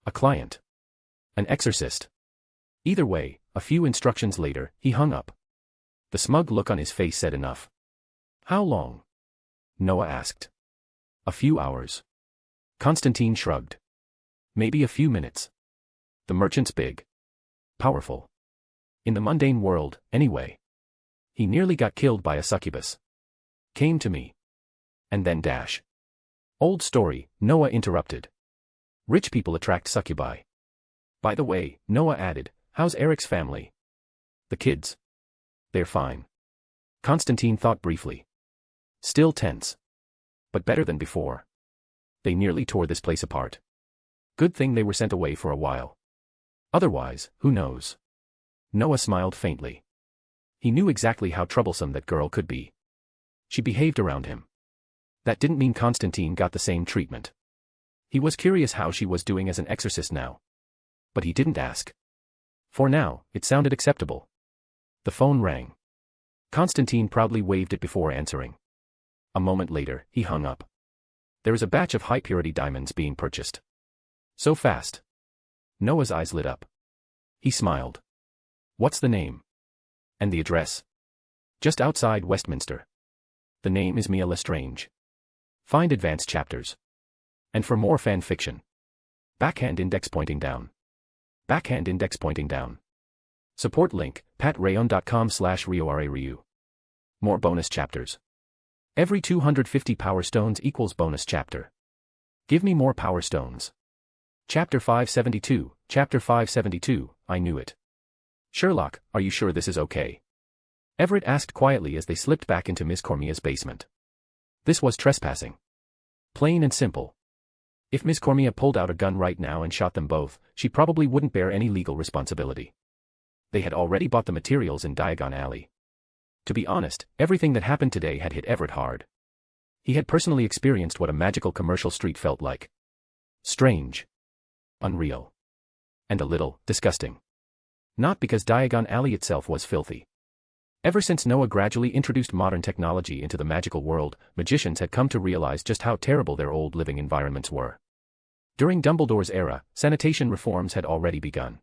Speaker 3: A client. An exorcist. Either way, a few instructions later, he hung up. The smug look on his face said enough. How long? Noah asked. A few hours. Constantine shrugged. Maybe a few minutes. The merchant's big. Powerful. In the mundane world, anyway. He nearly got killed by a succubus. Came to me. And then dash. Old story, Noah interrupted. Rich people attract succubi. By the way, Noah added, how's Eric's family? The kids. They're fine. Constantine thought briefly. Still tense. But better than before. They nearly tore this place apart. Good thing they were sent away for a while. Otherwise, who knows? Noah smiled faintly. He knew exactly how troublesome that girl could be. She behaved around him. That didn't mean Constantine got the same treatment. He was curious how she was doing as an exorcist now. But he didn't ask. For now, it sounded acceptable. The phone rang. Constantine proudly waved it before answering. A moment later, he hung up. There is a batch of high-purity diamonds being purchased. So fast. Noah's eyes lit up. He smiled. What's the name? And the address? Just outside Westminster. The name is Mia Lestrange. Find advanced chapters. And for more fan fiction. Backhand index pointing down. Backhand index pointing down. Support link, patrayon.com/RioRaRyu. More bonus chapters. Every 250 power stones equals bonus chapter. Give me more power stones. Chapter 572, Chapter 572, I knew it. Sherlock, are you sure this is okay? Everett asked quietly as they slipped back into Miss Cormia's basement. This was trespassing. Plain and simple. If Miss Cormia pulled out a gun right now and shot them both, she probably wouldn't bear any legal responsibility. They had already bought the materials in Diagon Alley. To be honest, everything that happened today had hit Everett hard. He had personally experienced what a magical commercial street felt like. Strange. Unreal. And a little disgusting. Not because Diagon Alley itself was filthy. Ever since Noah gradually introduced modern technology into the magical world, magicians had come to realize just how terrible their old living environments were. During Dumbledore's era, sanitation reforms had already begun.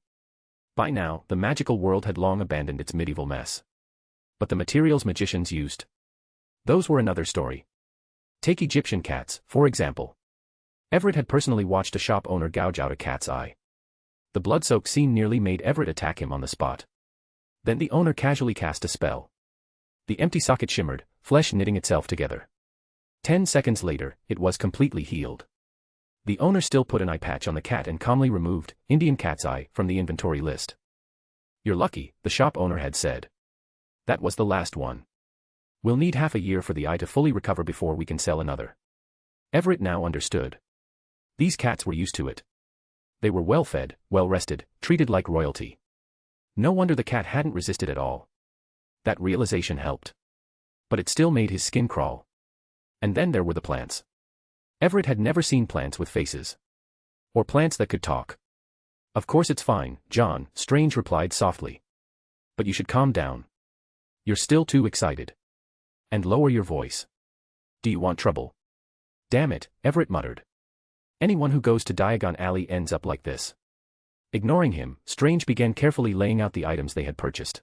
Speaker 3: By now, the magical world had long abandoned its medieval mess. But the materials magicians used, those were another story. Take Egyptian cats, for example. Everett had personally watched a shop owner gouge out a cat's eye. The blood-soaked scene nearly made Everett attack him on the spot. Then the owner casually cast a spell. The empty socket shimmered, flesh knitting itself together. 10 seconds later, it was completely healed. The owner still put an eye patch on the cat and calmly removed Indian cat's eye from the inventory list. You're lucky, the shop owner had said. That was the last one. We'll need half a year for the eye to fully recover before we can sell another. Everett now understood. These cats were used to it. They were well-fed, well-rested, treated like royalty. No wonder the cat hadn't resisted at all. That realization helped. But it still made his skin crawl. And then there were the plants. Everett had never seen plants with faces. Or plants that could talk. Of course it's fine, John, Strange replied softly. But you should calm down. You're still too excited. And lower your voice. Do you want trouble? Damn it, Everett muttered. Anyone who goes to Diagon Alley ends up like this. Ignoring him, Strange began carefully laying out the items they had purchased.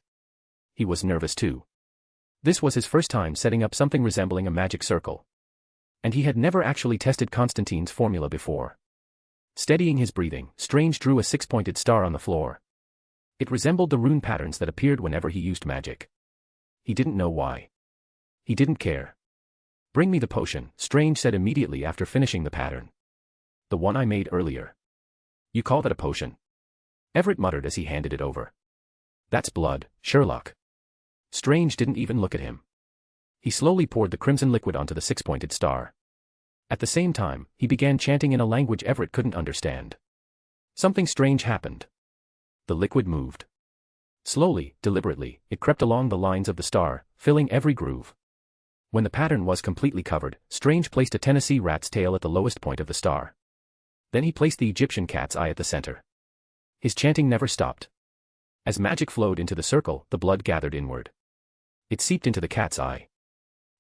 Speaker 3: He was nervous too. This was his first time setting up something resembling a magic circle. And he had never actually tested Constantine's formula before. Steadying his breathing, Strange drew a 6-pointed star on the floor. It resembled the rune patterns that appeared whenever he used magic. He didn't know why. He didn't care. Bring me the potion, Strange said immediately after finishing the pattern. The one I made earlier. You call that a potion? Everett muttered as he handed it over. That's blood, Sherlock. Strange didn't even look at him. He slowly poured the crimson liquid onto the 6-pointed star. At the same time, he began chanting in a language Everett couldn't understand. Something strange happened. The liquid moved. Slowly, deliberately, it crept along the lines of the star, filling every groove. When the pattern was completely covered, Strange placed a Tennessee rat's tail at the lowest point of the star. Then he placed the Egyptian cat's eye at the center. His chanting never stopped. As magic flowed into the circle, the blood gathered inward. It seeped into the cat's eye.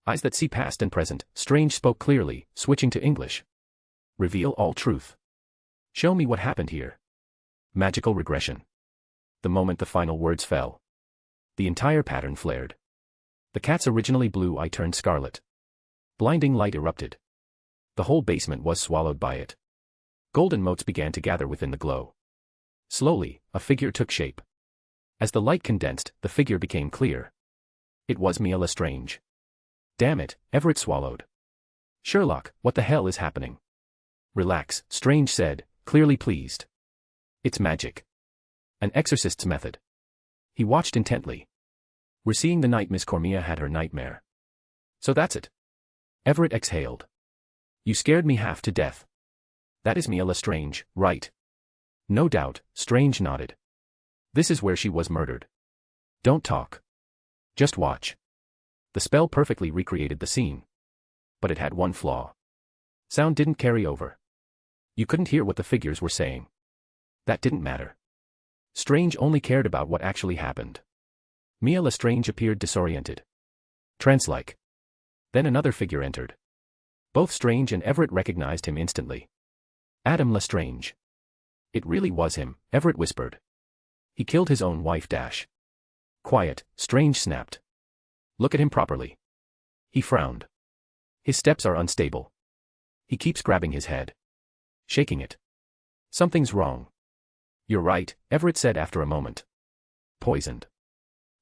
Speaker 3: Eyes that see past and present, Strange spoke clearly, switching to English. Reveal all truth. Show me what happened here. Magical regression. The moment the final words fell, the entire pattern flared. The cat's originally blue eye turned scarlet. Blinding light erupted. The whole basement was swallowed by it. Golden motes began to gather within the glow. Slowly, a figure took shape. As the light condensed, the figure became clear. It was Mia Lestrange. Damn it, Everett swallowed. Sherlock, what the hell is happening? Relax, Strange said, clearly pleased. It's magic. An exorcist's method. He watched intently. We're seeing the night Miss Cormia had her nightmare. So that's it. Everett exhaled. You scared me half to death. That is Mia Lestrange, right? No doubt, Strange nodded. This is where she was murdered. Don't talk. Just watch. The spell perfectly recreated the scene. But it had one flaw. Sound didn't carry over. You couldn't hear what the figures were saying. That didn't matter. Strange only cared about what actually happened. Mia Lestrange appeared disoriented. Trance-like. Then another figure entered. Both Strange and Everett recognized him instantly. Adam Lestrange. It really was him, Everett whispered. He killed his own wife. Quiet, Strange snapped. Look at him properly. He frowned. His steps are unstable. He keeps grabbing his head. Shaking it. Something's wrong. You're right, Everett said after a moment. Poisoned.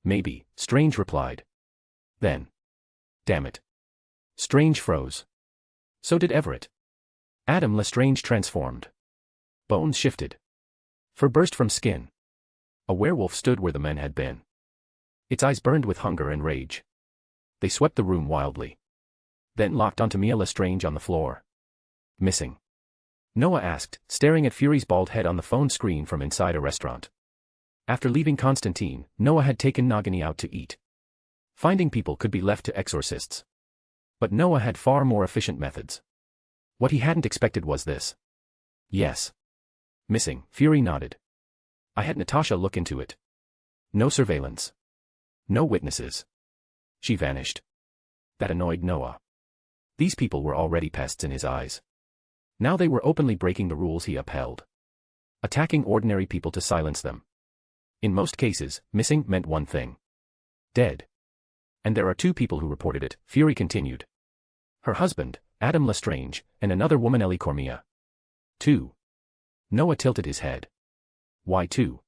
Speaker 3: Maybe, Strange replied. Then. Damn it. Strange froze. So did Everett. Adam Lestrange transformed. Bones shifted. Fur burst from skin. A werewolf stood where the men had been. Its eyes burned with hunger and rage. They swept the room wildly. Then locked onto Mia Lestrange on the floor. Missing? Noah asked, staring at Fury's bald head on the phone screen from inside a restaurant. After leaving Constantine, Noah had taken Nagini out to eat. Finding people could be left to exorcists. But Noah had far more efficient methods. What he hadn't expected was this. Yes. Missing, Fury nodded. I had Natasha look into it. No surveillance. No witnesses. She vanished. That annoyed Noah. These people were already pests in his eyes. Now they were openly breaking the rules he upheld. Attacking ordinary people to silence them. In most cases, missing meant one thing. Dead. And there are two people who reported it, Fury continued. Her husband, Adam Lestrange, and another woman, Ellie Cormia. 2. Noah tilted his head. Why 2?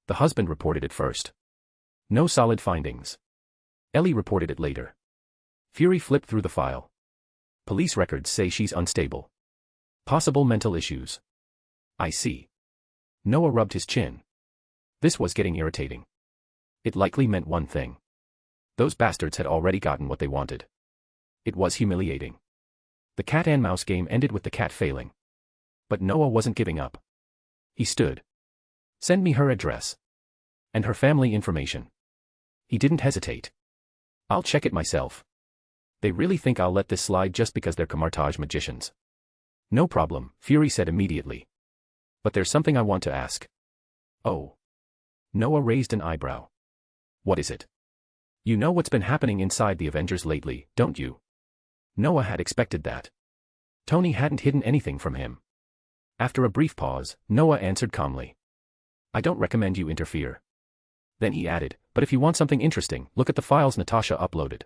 Speaker 3: The husband reported it first. No solid findings. Ellie reported it later. Fury flipped through the file. Police records say she's unstable. Possible mental issues. I see. Noah rubbed his chin. This was getting irritating. It likely meant one thing. Those bastards had already gotten what they wanted. It was humiliating. The cat and mouse game ended with the cat failing. But Noah wasn't giving up. He stood. Send me her address. And her family information. He didn't hesitate. I'll check it myself. They really think I'll let this slide just because they're Camartage magicians. No problem, Fury said immediately. But there's something I want to ask. Oh. Noah raised an eyebrow. What is it? You know what's been happening inside the Avengers lately, don't you? Noah had expected that. Tony hadn't hidden anything from him. After a brief pause, Noah answered calmly. I don't recommend you interfere. Then he added, but if you want something interesting, look at the files Natasha uploaded.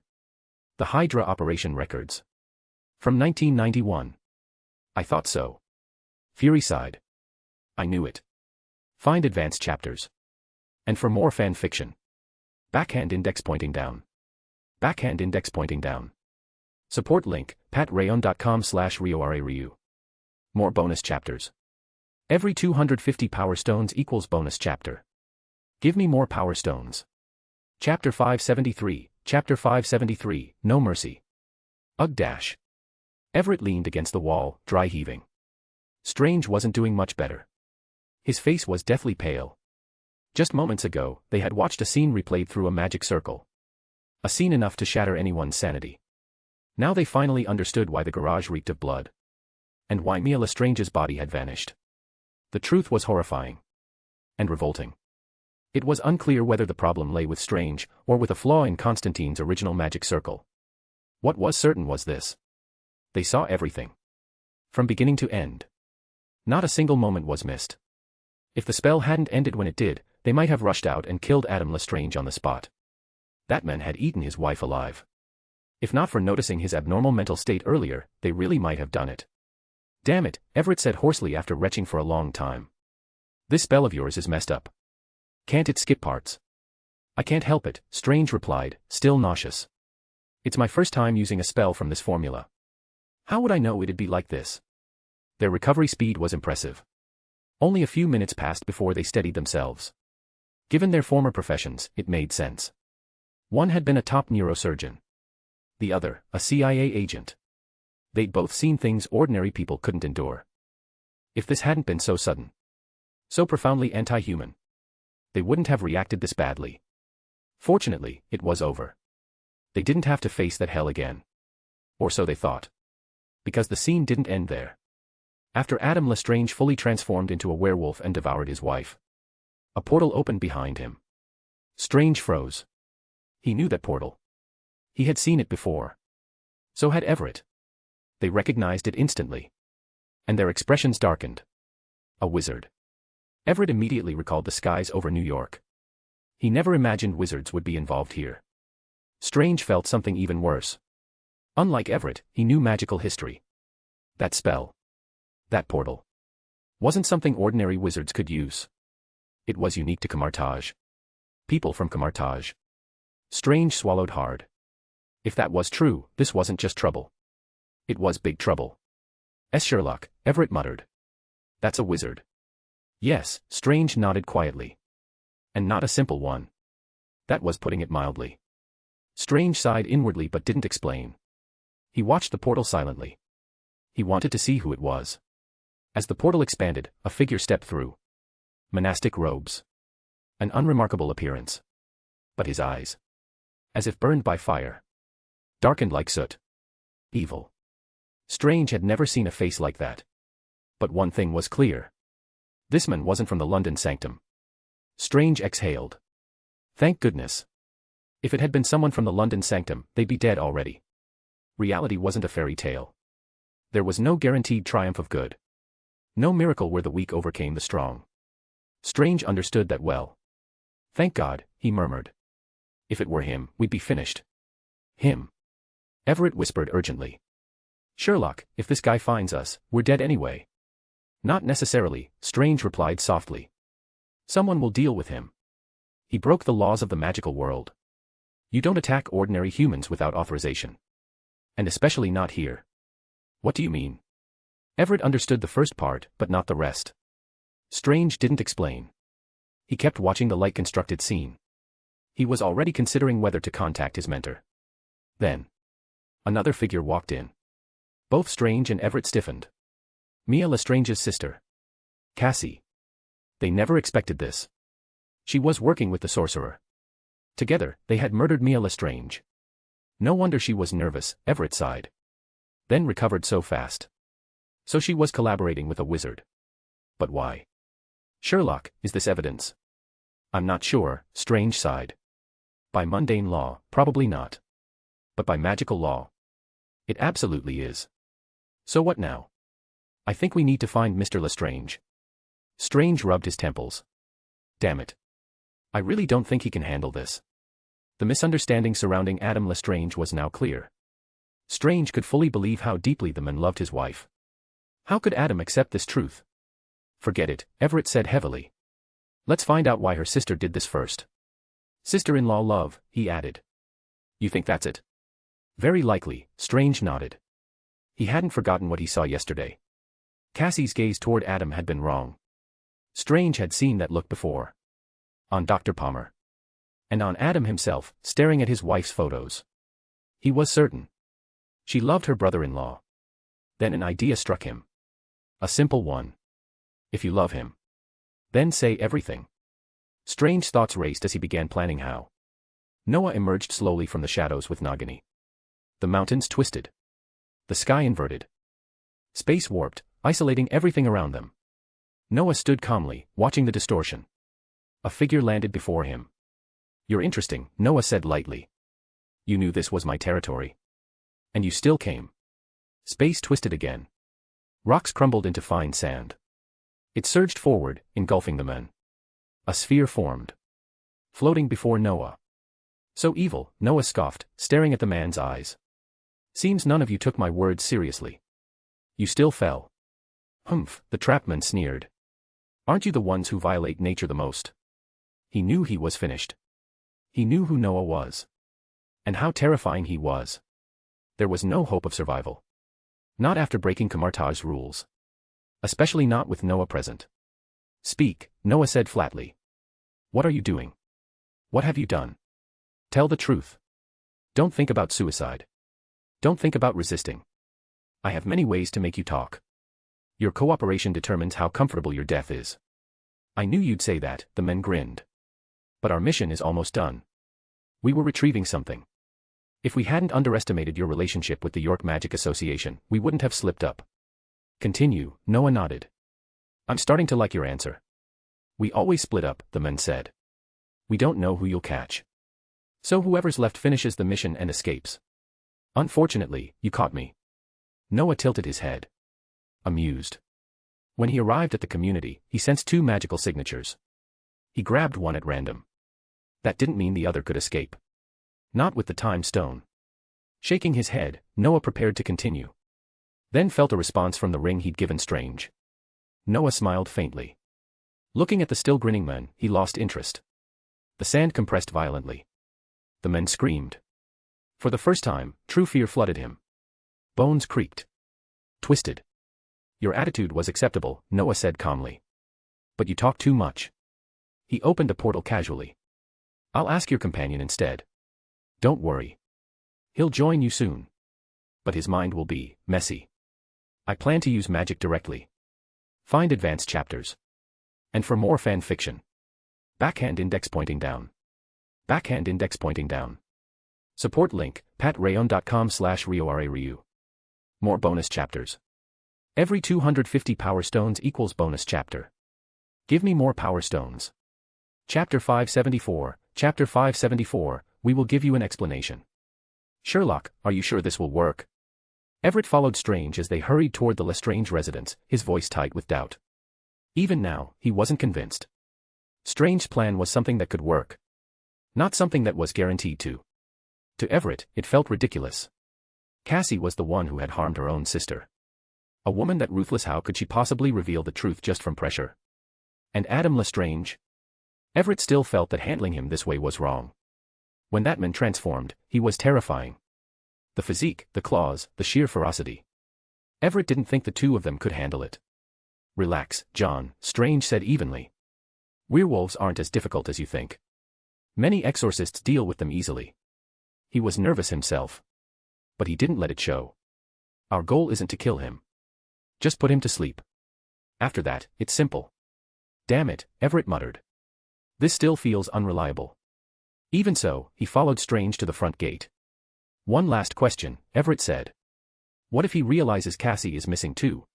Speaker 3: The Hydra operation records. From 1991. I thought so. Fury sighed. I knew it. Find advanced chapters. And for more fan fiction. Backhand index pointing down. Backhand index pointing down. Support link, patreon.com/RioRaRyu. More bonus chapters. Every 250 power stones equals bonus chapter. Give me more power stones. Chapter 573, Chapter 573, No Mercy. Ugh dash. Everett leaned against the wall, dry heaving. Strange wasn't doing much better. His face was deathly pale. Just moments ago, they had watched a scene replayed through a magic circle. A scene enough to shatter anyone's sanity. Now they finally understood why the garage reeked of blood. And why Mia Lestrange's body had vanished. The truth was horrifying. And revolting. It was unclear whether the problem lay with Strange, or with a flaw in Constantine's original magic circle. What was certain was this. They saw everything. From beginning to end. Not a single moment was missed. If the spell hadn't ended when it did, they might have rushed out and killed Adam Lestrange on the spot. That man had eaten his wife alive. If not for noticing his abnormal mental state earlier, they really might have done it. Damn it, Everett said hoarsely after retching for a long time. This spell of yours is messed up. Can't it skip parts? I can't help it, Strange replied, still nauseous. It's my first time using a spell from this formula. How would I know it'd be like this? Their recovery speed was impressive. Only a few minutes passed before they steadied themselves. Given their former professions, it made sense. One had been a top neurosurgeon. The other, a CIA agent. They'd both seen things ordinary people couldn't endure. If this hadn't been so sudden, so profoundly anti-human, they wouldn't have reacted this badly. Fortunately, it was over. They didn't have to face that hell again. Or so they thought. Because the scene didn't end there. After Adam Lestrange fully transformed into a werewolf and devoured his wife, a portal opened behind him. Strange froze. He knew that portal. He had seen it before. So had Everett. They recognized it instantly. And their expressions darkened. A wizard. Everett immediately recalled the skies over New York. He never imagined wizards would be involved here. Strange felt something even worse. Unlike Everett, he knew magical history. That spell. That portal. Wasn't something ordinary wizards could use. It was unique to Camartage. People from Camartage. Strange swallowed hard. If that was true, this wasn't just trouble. It was big trouble. Sherlock, Everett muttered. That's a wizard. Yes, Strange nodded quietly. And not a simple one. That was putting it mildly. Strange sighed inwardly but didn't explain. He watched the portal silently. He wanted to see who it was. As the portal expanded, a figure stepped through. Monastic robes. An unremarkable appearance. But his eyes, as if burned by fire, darkened like soot. Evil. Strange had never seen a face like that. But one thing was clear. This man wasn't from the London sanctum. Strange exhaled. Thank goodness. If it had been someone from the London sanctum, they'd be dead already. Reality wasn't a fairy tale. There was no guaranteed triumph of good. No miracle where the weak overcame the strong. Strange understood that well. Thank God, he murmured. If it were him, we'd be finished. Him. Everett whispered urgently. Sherlock, if this guy finds us, we're dead anyway. Not necessarily, Strange replied softly. Someone will deal with him. He broke the laws of the magical world. You don't attack ordinary humans without authorization. And especially not here. What do you mean? Everett understood the first part, but not the rest. Strange didn't explain. He kept watching the light-constructed scene. He was already considering whether to contact his mentor. Then, another figure walked in. Both Strange and Everett stiffened. Mia Lestrange's sister. Cassie. They never expected this. She was working with the sorcerer. Together, they had murdered Mia Lestrange. No wonder she was nervous, Everett sighed. Then recovered so fast. So she was collaborating with a wizard. But why? Sherlock, is this evidence? I'm not sure, Strange sighed. By mundane law, probably not. But by magical law? It absolutely is. So what now? I think we need to find Mr. Lestrange. Strange rubbed his temples. Damn it. I really don't think he can handle this. The misunderstanding surrounding Adam Lestrange was now clear. Strange could fully believe how deeply the man loved his wife. How could Adam accept this truth? Forget it, Everett said heavily. Let's find out why her sister did this first. Sister-in-law love, he added. You think that's it? Very likely, Strange nodded. He hadn't forgotten what he saw yesterday. Cassie's gaze toward Adam had been wrong. Strange had seen that look before. On Dr. Palmer. And on Adam himself, staring at his wife's photos. He was certain. She loved her brother-in-law. Then an idea struck him. A simple one. If you love him, then say everything. Strange thoughts raced as he began planning how. Noah emerged slowly from the shadows with Nagini. The mountains twisted. The sky inverted. Space warped, isolating everything around them. Noah stood calmly, watching the distortion. A figure landed before him. You're interesting, Noah said lightly. You knew this was my territory. And you still came. Space twisted again. Rocks crumbled into fine sand. It surged forward, engulfing the men. A sphere formed. Floating before Noah. So evil, Noah scoffed, staring at the man's eyes. Seems none of you took my words seriously. You still fell. Humph, the trapman sneered. Aren't you the ones who violate nature the most? He knew he was finished. He knew who Noah was. And how terrifying he was. There was no hope of survival. Not after breaking Kamartaj's rules. Especially not with Noah present. Speak, Noah said flatly. What are you doing? What have you done? Tell the truth. Don't think about suicide. Don't think about resisting. I have many ways to make you talk. Your cooperation determines how comfortable your death is. I knew you'd say that, the men grinned. But our mission is almost done. We were retrieving something. If we hadn't underestimated your relationship with the York Magic Association, we wouldn't have slipped up. Continue, Noah nodded. I'm starting to like your answer. We always split up, the men said. We don't know who you'll catch. So whoever's left finishes the mission and escapes. Unfortunately, you caught me. Noah tilted his head. Amused. When he arrived at the community, he sensed two magical signatures. He grabbed one at random. That didn't mean the other could escape. Not with the time stone. Shaking his head, Noah prepared to continue. Then felt a response from the ring he'd given Strange. Noah smiled faintly. Looking at the still grinning men, he lost interest. The sand compressed violently. The men screamed. For the first time, true fear flooded him. Bones creaked. Twisted. Your attitude was acceptable, Noah said calmly. But you talk too much. He opened the portal casually. I'll ask your companion instead. Don't worry. He'll join you soon. But his mind will be messy. I plan to use magic directly. Find advanced chapters. And for more fan fiction. Backhand index pointing down. Backhand index pointing down. Support link, patreon.com/RioRaRyu. More bonus chapters. Every 250 power stones equals bonus chapter. Give me more power stones. Chapter 574, Chapter 574, we will give you an explanation. Sherlock, are you sure this will work? Everett followed Strange as they hurried toward the Lestrange residence, his voice tight with doubt. Even now, he wasn't convinced. Strange's plan was something that could work. Not something that was guaranteed to. To Everett, it felt ridiculous. Cassie was the one who had harmed her own sister. A woman that ruthless, how could she possibly reveal the truth just from pressure? And Adam Lestrange? Everett still felt that handling him this way was wrong. When that man transformed, he was terrifying. The physique, the claws, the sheer ferocity. Everett didn't think the two of them could handle it. Relax, John, Strange said evenly. Werewolves aren't as difficult as you think. Many exorcists deal with them easily. He was nervous himself. But he didn't let it show. Our goal isn't to kill him. Just put him to sleep. After that, it's simple. Damn it, Everett muttered. This still feels unreliable. Even so, he followed Strange to the front gate. One last question, Everett said. What if he realizes Cassie is missing too?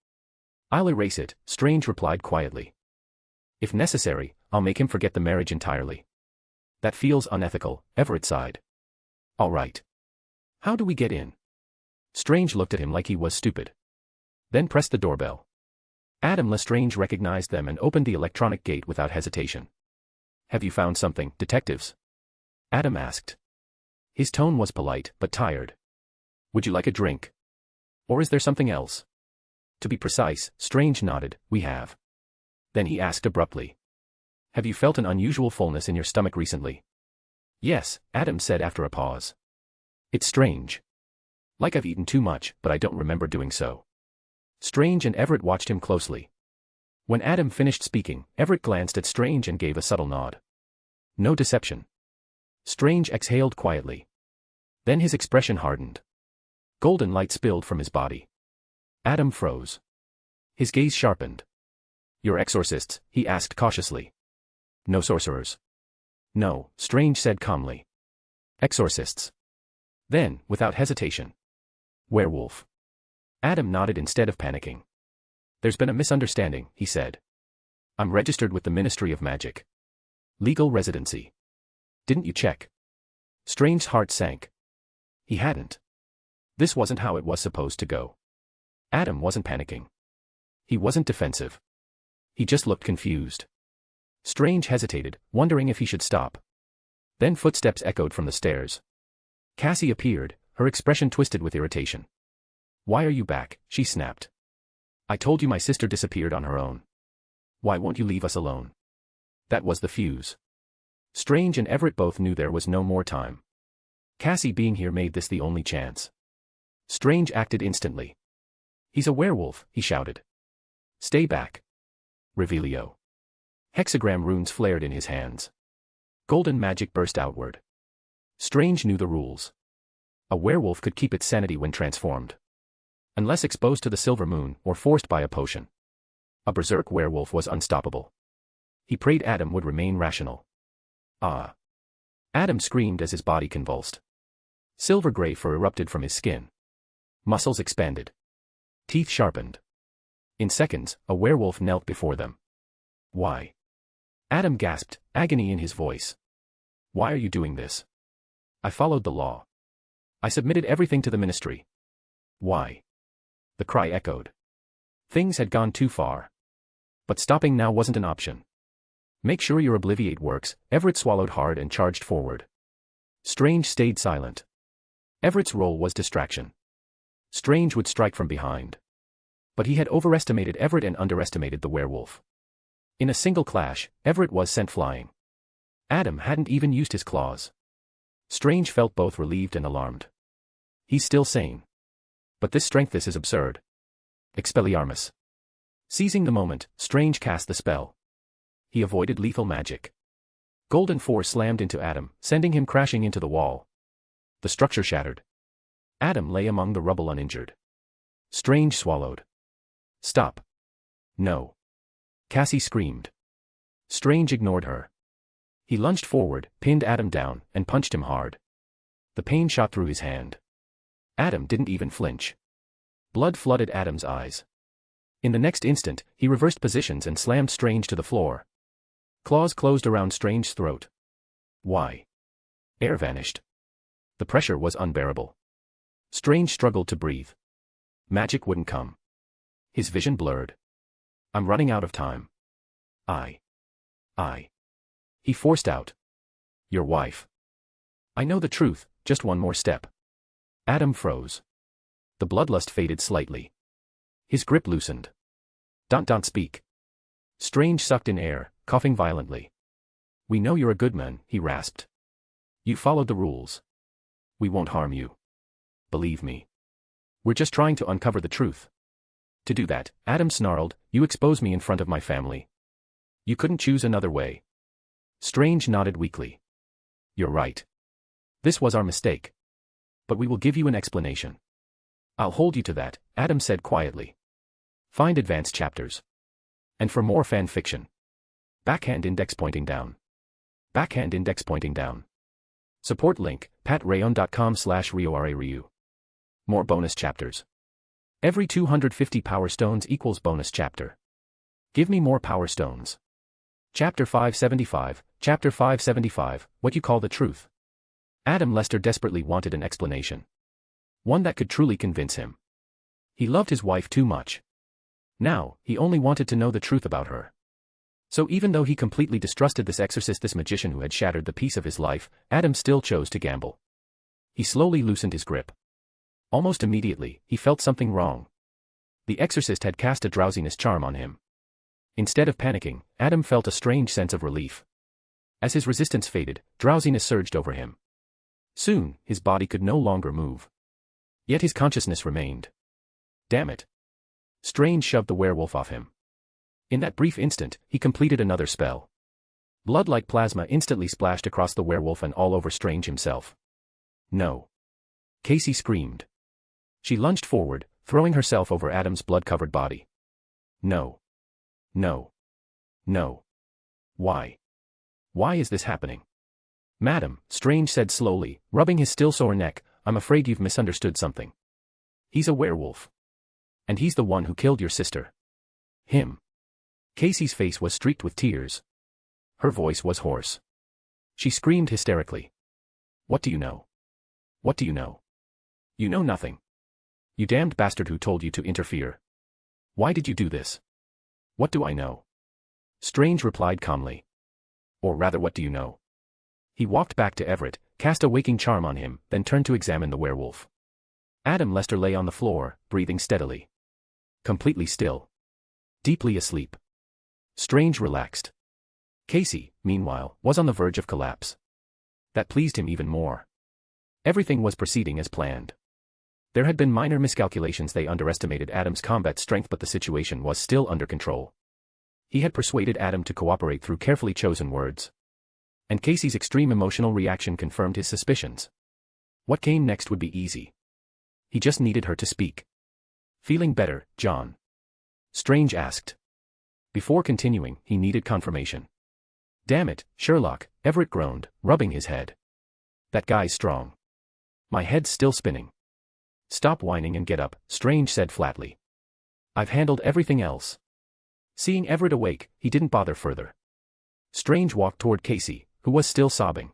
Speaker 3: I'll erase it, Strange replied quietly. If necessary, I'll make him forget the marriage entirely. That feels unethical, Everett sighed. All right. How do we get in? Strange looked at him like he was stupid. Then pressed the doorbell. Adam Lestrange recognized them and opened the electronic gate without hesitation. Have you found something, detectives? Adam asked. His tone was polite, but tired. Would you like a drink? Or is there something else? To be precise, Strange nodded, we have. Then he asked abruptly. Have you felt an unusual fullness in your stomach recently? Yes, Adam said after a pause. It's strange. Like I've eaten too much, but I don't remember doing so. Strange and Everett watched him closely. When Adam finished speaking, Everett glanced at Strange and gave a subtle nod. No deception. Strange exhaled quietly. Then his expression hardened. Golden light spilled from his body. Adam froze. His gaze sharpened. You're exorcists, he asked cautiously. No sorcerers. No, Strange said calmly. Exorcists. Then, without hesitation. Werewolf. Adam nodded instead of panicking. There's been a misunderstanding, he said. I'm registered with the Ministry of Magic. Legal residency. Didn't you check? Strange's heart sank. He hadn't. This wasn't how it was supposed to go. Adam wasn't panicking. He wasn't defensive. He just looked confused. Strange hesitated, wondering if he should stop. Then footsteps echoed from the stairs. Cassie appeared, her expression twisted with irritation. Why are you back? She snapped. I told you my sister disappeared on her own. Why won't you leave us alone? That was the fuse. Strange and Everett both knew there was no more time. Cassie being here made this the only chance. Strange acted instantly. He's a werewolf, he shouted. Stay back. Revelio. Hexagram runes flared in his hands. Golden magic burst outward. Strange knew the rules. A werewolf could keep its sanity when transformed. Unless exposed to the silver moon or forced by a potion. A berserk werewolf was unstoppable. He prayed Adam would remain rational. Ah. Adam screamed as his body convulsed. Silver gray fur erupted from his skin. Muscles expanded. Teeth sharpened. In seconds, a werewolf knelt before them. Why? Adam gasped, agony in his voice. Why are you doing this? I followed the law. I submitted everything to the ministry. Why? The cry echoed. Things had gone too far. But stopping now wasn't an option. Make sure your obliviate works, Everett swallowed hard and charged forward. Strange stayed silent. Everett's role was distraction. Strange would strike from behind. But he had overestimated Everett and underestimated the werewolf. In a single clash, Everett was sent flying. Adam hadn't even used his claws. Strange felt both relieved and alarmed. He's still sane. But this is absurd. Expelliarmus. Seizing the moment, Strange cast the spell. He avoided lethal magic. Golden force slammed into Adam, sending him crashing into the wall. The structure shattered. Adam lay among the rubble uninjured. Strange swallowed. Stop. No. Cassie screamed. Strange ignored her. He lunged forward, pinned Adam down, and punched him hard. The pain shot through his hand. Adam didn't even flinch. Blood flooded Adam's eyes. In the next instant, he reversed positions and slammed Strange to the floor. Claws closed around Strange's throat. Why? Air vanished. The pressure was unbearable. Strange struggled to breathe. Magic wouldn't come. His vision blurred. I'm running out of time. He forced out. Your wife. I know the truth, just one more step. Adam froze. The bloodlust faded slightly. His grip loosened. Don't speak. Strange sucked in air, coughing violently. We know you're a good man, he rasped. You followed the rules. We won't harm you. Believe me. We're just trying to uncover the truth. To do that, Adam snarled, you expose me in front of my family. You couldn't choose another way. Strange nodded weakly. You're right. This was our mistake. But we will give you an explanation. I'll hold you to that, Adam said quietly. Find advanced chapters. And for more fan fiction. Backhand index pointing down. Backhand index pointing down. Support link, patreon.com/RioRaRyu. More bonus chapters. Every 250 power stones equals bonus chapter. Give me more power stones. Chapter 575, Chapter 575, What You Call the Truth. Adam Lester desperately wanted an explanation. One that could truly convince him. He loved his wife too much. Now, he only wanted to know the truth about her. So even though he completely distrusted this exorcist, this magician who had shattered the peace of his life, Adam still chose to gamble. He slowly loosened his grip. Almost immediately, he felt something wrong. The exorcist had cast a drowsiness charm on him. Instead of panicking, Adam felt a strange sense of relief. As his resistance faded, drowsiness surged over him. Soon, his body could no longer move. Yet his consciousness remained. Damn it. Strange shoved the werewolf off him. In that brief instant, he completed another spell. Blood like plasma instantly splashed across the werewolf and all over Strange himself. No. Casey screamed. She lunged forward, throwing herself over Adam's blood-covered body. No. No. No. Why? Why is this happening? Madam, Strange said slowly, rubbing his still sore neck, I'm afraid you've misunderstood something. He's a werewolf. And he's the one who killed your sister. Him. Casey's face was streaked with tears. Her voice was hoarse. She screamed hysterically. What do you know? What do you know? You know nothing. You damned bastard, who told you to interfere? Why did you do this? What do I know? Strange replied calmly. Or rather, what do you know? He walked back to Everett, cast a waking charm on him, then turned to examine the werewolf. Adam Lester lay on the floor, breathing steadily. Completely still. Deeply asleep. Strange relaxed. Casey, meanwhile, was on the verge of collapse. That pleased him even more. Everything was proceeding as planned. There had been minor miscalculations. They underestimated Adam's combat strength, but the situation was still under control. He had persuaded Adam to cooperate through carefully chosen words. And Casey's extreme emotional reaction confirmed his suspicions. What came next would be easy. He just needed her to speak. Feeling better, John? Strange asked. Before continuing, he needed confirmation. Damn it, Sherlock, Everett groaned, rubbing his head. That guy's strong. My head's still spinning. Stop whining and get up, Strange said flatly. I've handled everything else. Seeing Everett awake, he didn't bother further. Strange walked toward Casey, who was still sobbing.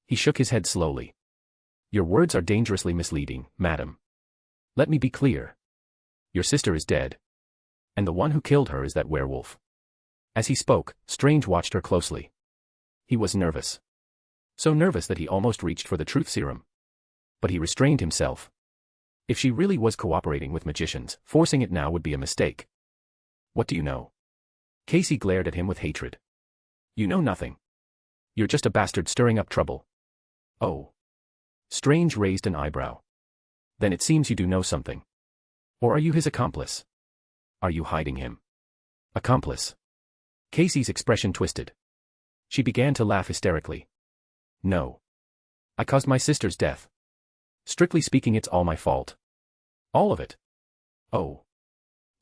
Speaker 3: He shook his head slowly. Your words are dangerously misleading, madam. Let me be clear. Your sister is dead. And the one who killed her is that werewolf. As he spoke, Strange watched her closely. He was nervous. So nervous that he almost reached for the truth serum. But he restrained himself. If she really was cooperating with magicians, forcing it now would be a mistake. What do you know? Casey glared at him with hatred. You know nothing. You're just a bastard stirring up trouble. Oh. Strange raised an eyebrow. Then it seems you do know something. Or are you his accomplice? Are you hiding him? Accomplice. Casey's expression twisted. She began to laugh hysterically. No. I caused my sister's death. Strictly speaking, it's all my fault. All of it. Oh.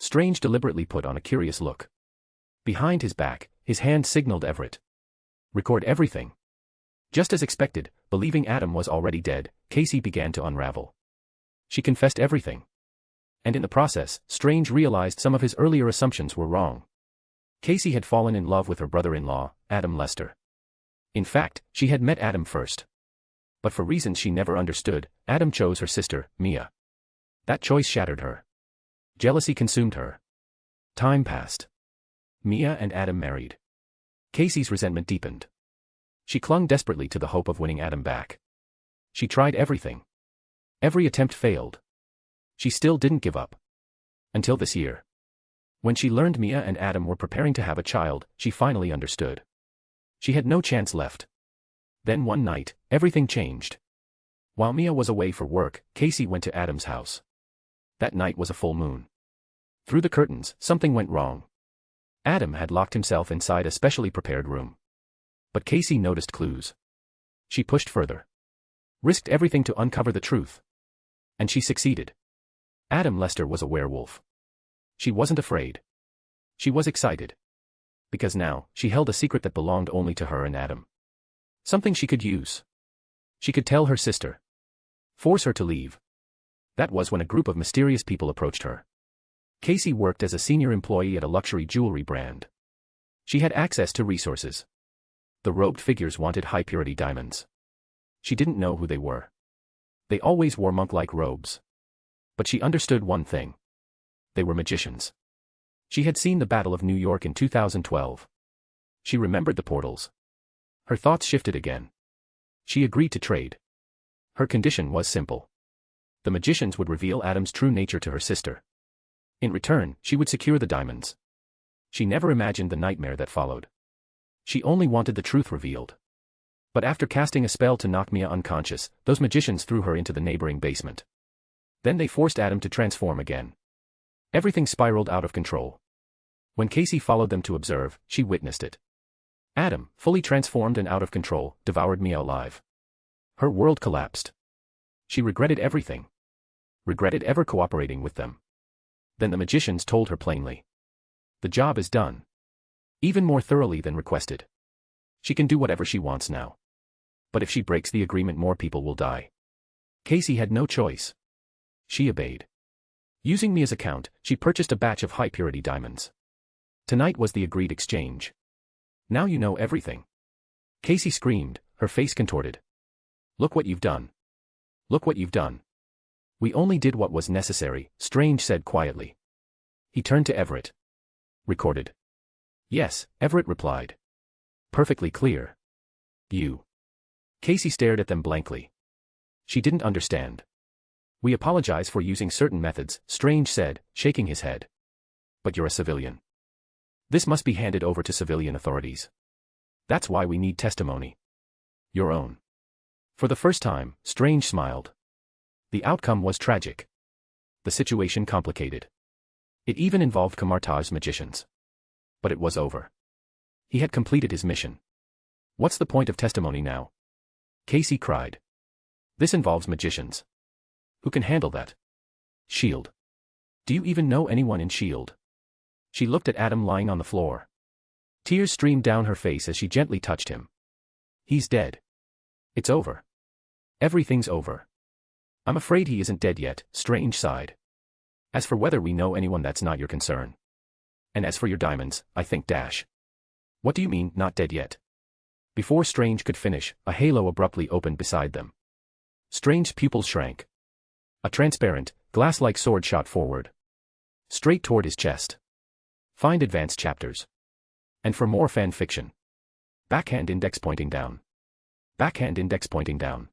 Speaker 3: Strange deliberately put on a curious look. Behind his back, his hand signaled Everett. Record everything. Just as expected, believing Adam was already dead, Casey began to unravel. She confessed everything. And in the process, Strange realized some of his earlier assumptions were wrong. Casey had fallen in love with her brother-in-law, Adam Lester. In fact, she had met Adam first. But for reasons she never understood, Adam chose her sister, Mia. That choice shattered her. Jealousy consumed her. Time passed. Mia and Adam married. Casey's resentment deepened. She clung desperately to the hope of winning Adam back. She tried everything. Every attempt failed. She still didn't give up. Until this year. When she learned Mia and Adam were preparing to have a child, she finally understood. She had no chance left. Then one night, everything changed. While Mia was away for work, Casey went to Adam's house. That night was a full moon. Through the curtains, something went wrong. Adam had locked himself inside a specially prepared room. But Casey noticed clues. She pushed further. Risked everything to uncover the truth. And she succeeded. Adam Lester was a werewolf. She wasn't afraid. She was excited. Because now, she held a secret that belonged only to her and Adam. Something she could use. She could tell her sister. Force her to leave. That was when a group of mysterious people approached her. Casey worked as a senior employee at a luxury jewelry brand. She had access to resources. The robed figures wanted high-purity diamonds. She didn't know who they were. They always wore monk-like robes. But she understood one thing. They were magicians. She had seen the Battle of New York in 2012. She remembered the portals. Her thoughts shifted again. She agreed to trade. Her condition was simple. The magicians would reveal Adam's true nature to her sister. In return, she would secure the diamonds. She never imagined the nightmare that followed. She only wanted the truth revealed. But after casting a spell to knock Mia unconscious, those magicians threw her into the neighboring basement. Then they forced Adam to transform again. Everything spiraled out of control. When Casey followed them to observe, she witnessed it. Adam, fully transformed and out of control, devoured Mia alive. Her world collapsed. She regretted everything. Regretted ever cooperating with them. Then the magicians told her plainly. The job is done. Even more thoroughly than requested. She can do whatever she wants now. But if she breaks the agreement, more people will die. Casey had no choice. She obeyed. Using Mia's account, she purchased a batch of high-purity diamonds. Tonight was the agreed exchange. Now you know everything. Casey screamed, her face contorted. Look what you've done. Look what you've done. We only did what was necessary, Strange said quietly. He turned to Everett. Recorded. Yes, Everett replied. Perfectly clear. You. Casey stared at them blankly. She didn't understand. We apologize for using certain methods, Strange said, shaking his head. But you're a civilian. This must be handed over to civilian authorities. That's why we need testimony. Your own. For the first time, Strange smiled. The outcome was tragic. The situation complicated. It even involved Kamartaj's magicians. But it was over. He had completed his mission. What's the point of testimony now? Casey cried. This involves magicians. Who can handle that? S.H.I.E.L.D. Do you even know anyone in S.H.I.E.L.D.? She looked at Adam lying on the floor. Tears streamed down her face as she gently touched him. He's dead. It's over. Everything's over. I'm afraid he isn't dead yet, Strange sighed. As for whether we know anyone, that's not your concern. And as for your diamonds, I think dash. What do you mean, not dead yet? Before Strange could finish, a halo abruptly opened beside them. Strange's pupils shrank. A transparent, glass-like sword shot forward. Straight toward his chest. Find advanced chapters. And for more fan fiction. Backhand index pointing down. Backhand index pointing down.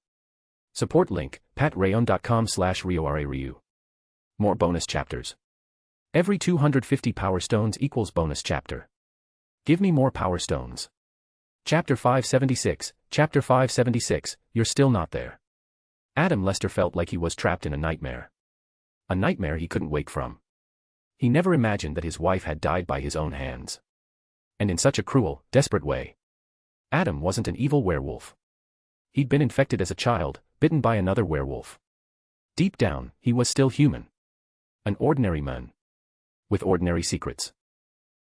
Speaker 3: Support link, patreon.com/RioRaRyu. More bonus chapters. Every 250 power stones equals bonus chapter. Give me more power stones. Chapter 576, Chapter 576, you're still not there. Adam Lester felt like he was trapped in a nightmare. A nightmare he couldn't wake from. He never imagined that his wife had died by his own hands. And in such a cruel, desperate way. Adam wasn't an evil werewolf. He'd been infected as a child, bitten by another werewolf. Deep down, he was still human. An ordinary man. With ordinary secrets.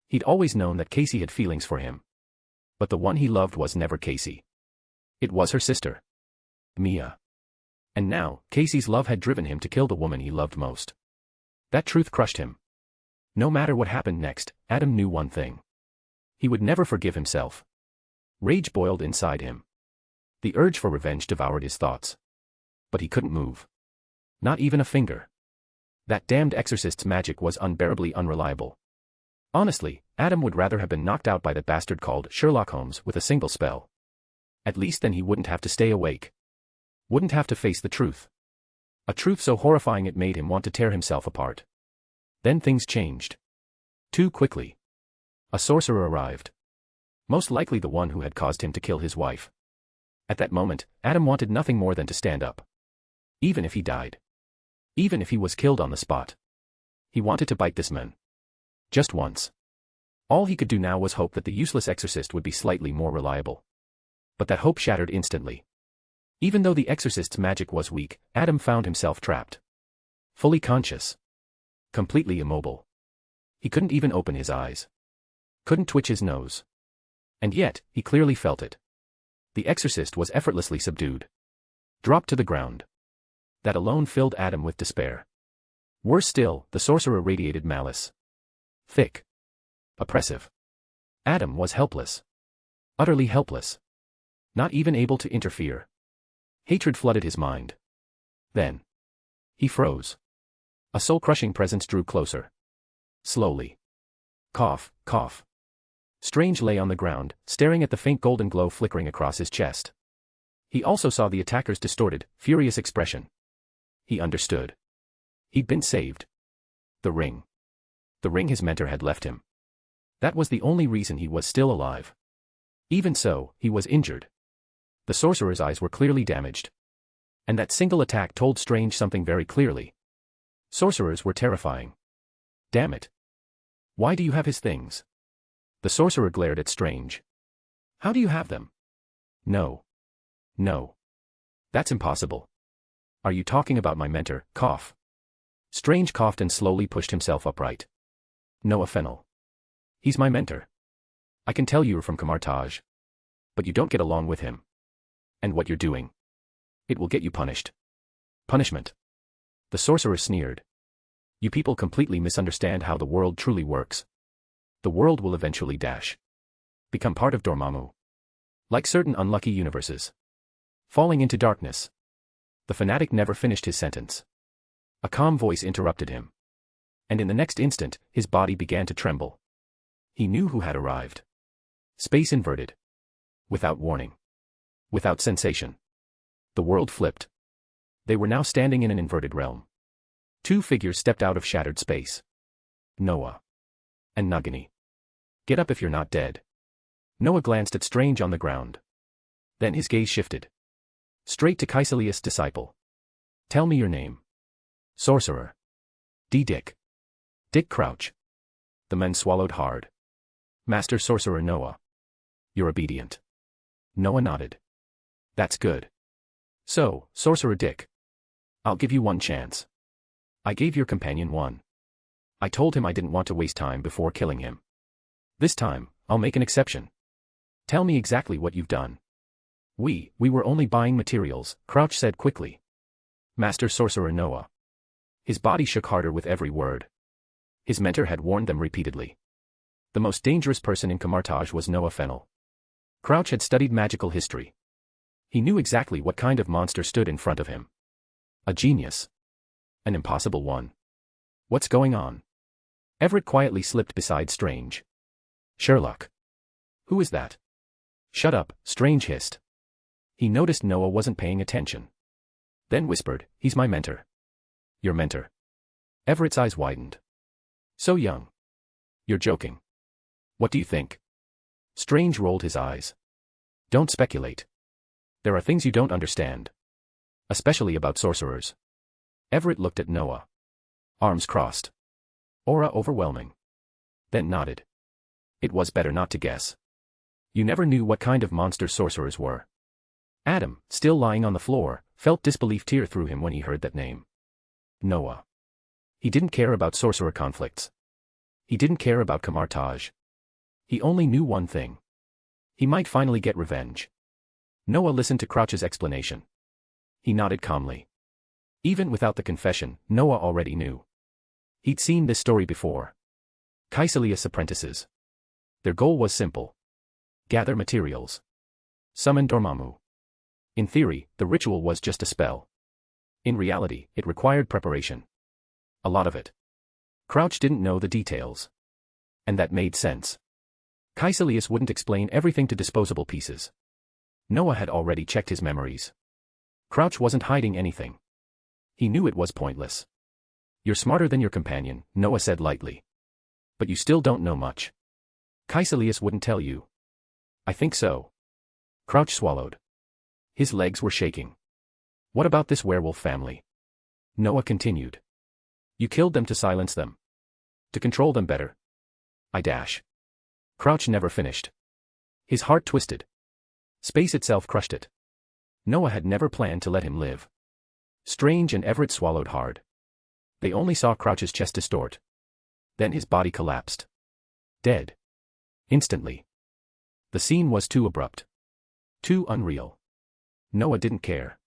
Speaker 3: He'd always known that Casey had feelings for him. But the one he loved was never Casey. It was her sister. Mia. And now, Casey's love had driven him to kill the woman he loved most. That truth crushed him. No matter what happened next, Adam knew one thing. He would never forgive himself. Rage boiled inside him. The urge for revenge devoured his thoughts. But he couldn't move. Not even a finger. That damned exorcist's magic was unbearably unreliable. Honestly, Adam would rather have been knocked out by that bastard called Sherlock Holmes with a single spell. At least then he wouldn't have to stay awake. Wouldn't have to face the truth. A truth so horrifying it made him want to tear himself apart. Then things changed. Too quickly. A sorcerer arrived. Most likely the one who had caused him to kill his wife. At that moment, Adam wanted nothing more than to stand up. Even if he died. Even if he was killed on the spot. He wanted to bite this man. Just once. All he could do now was hope that the useless exorcist would be slightly more reliable. But that hope shattered instantly. Even though the exorcist's magic was weak, Adam found himself trapped. Fully conscious. Completely immobile. He couldn't even open his eyes. Couldn't twitch his nose. And yet, he clearly felt it. The exorcist was effortlessly subdued. Dropped to the ground. That alone filled Adam with despair. Worse still, the sorcerer radiated malice. Thick. Oppressive. Adam was helpless. Utterly helpless. Not even able to interfere. Hatred flooded his mind. Then. He froze. A soul-crushing presence drew closer. Slowly. Cough, cough. Strange lay on the ground, staring at the faint golden glow flickering across his chest. He also saw the attacker's distorted, furious expression. He understood. He'd been saved. The ring. The ring his mentor had left him. That was the only reason he was still alive. Even so, he was injured. The sorcerer's eyes were clearly damaged. And that single attack told Strange something very clearly. Sorcerers were terrifying. Damn it. Why do you have his things? The sorcerer glared at Strange. How do you have them? No. No. That's impossible. Are you talking about my mentor? Cough. Strange coughed and slowly pushed himself upright. Noah Fennel. He's my mentor. I can tell you're from Camartage. But you don't get along with him. And what you're doing. It will get you punished. Punishment. The sorcerer sneered. You people completely misunderstand how the world truly works. The world will eventually become part of Dormammu. Like certain unlucky universes. Falling into darkness. The fanatic never finished his sentence. A calm voice interrupted him. And in the next instant, his body began to tremble. He knew who had arrived. Space inverted. Without warning. Without sensation. The world flipped. They were now standing in an inverted realm. Two figures stepped out of shattered space. Noah. And Nagini. Get up if you're not dead. Noah glanced at Strange on the ground. Then his gaze shifted. Straight to Caecilius' disciple. Tell me your name. Sorcerer. Dick. Dick Crouch. The men swallowed hard. Master Sorcerer Noah. You're obedient. Noah nodded. That's good. So, Sorcerer Dick. I'll give you one chance. I gave your companion one. I told him I didn't want to waste time before killing him. This time, I'll make an exception. Tell me exactly what you've done. We were only buying materials, Crouch said quickly. Master Sorcerer Noah. His body shook harder with every word. His mentor had warned them repeatedly. The most dangerous person in Camartage was Noah Fennel. Crouch had studied magical history. He knew exactly what kind of monster stood in front of him. A genius. An impossible one. What's going on? Everett quietly slipped beside Strange. Sherlock. Who is that? Shut up, Strange hissed. He noticed Noah wasn't paying attention. Then whispered, he's my mentor. Your mentor. Everett's eyes widened. So young. You're joking. What do you think? Strange rolled his eyes. Don't speculate. There are things you don't understand. especially about sorcerers. Everett looked at Noah. Arms crossed. Aura overwhelming. Then nodded. It was better not to guess. You never knew what kind of monster sorcerers were. Adam, still lying on the floor, felt disbelief tear through him when he heard that name. Noah. He didn't care about sorcerer conflicts. He didn't care about Kamartaj. He only knew one thing. He might finally get revenge. Noah listened to Crouch's explanation. He nodded calmly. Even without the confession, Noah already knew. He'd seen this story before. Kaisalius' apprentices. Their goal was simple. Gather materials. Summon Dormammu. In theory, the ritual was just a spell. In reality, it required preparation. A lot of it. Crouch didn't know the details. And that made sense. Kaisalius wouldn't explain everything to disposable pieces. Noah had already checked his memories. Crouch wasn't hiding anything. He knew it was pointless. You're smarter than your companion, Noah said lightly. But you still don't know much. Kaisalius wouldn't tell you. I think so. Crouch swallowed. His legs were shaking. What about this werewolf family? Noah continued. You killed them to silence them. To control them better. I dash. Crouch never finished. His heart twisted. Space itself crushed it. Noah had never planned to let him live. Strange and Everett swallowed hard. They only saw Crouch's chest distort. Then his body collapsed. Dead. Instantly. The scene was too abrupt. Too unreal. Noah didn't care.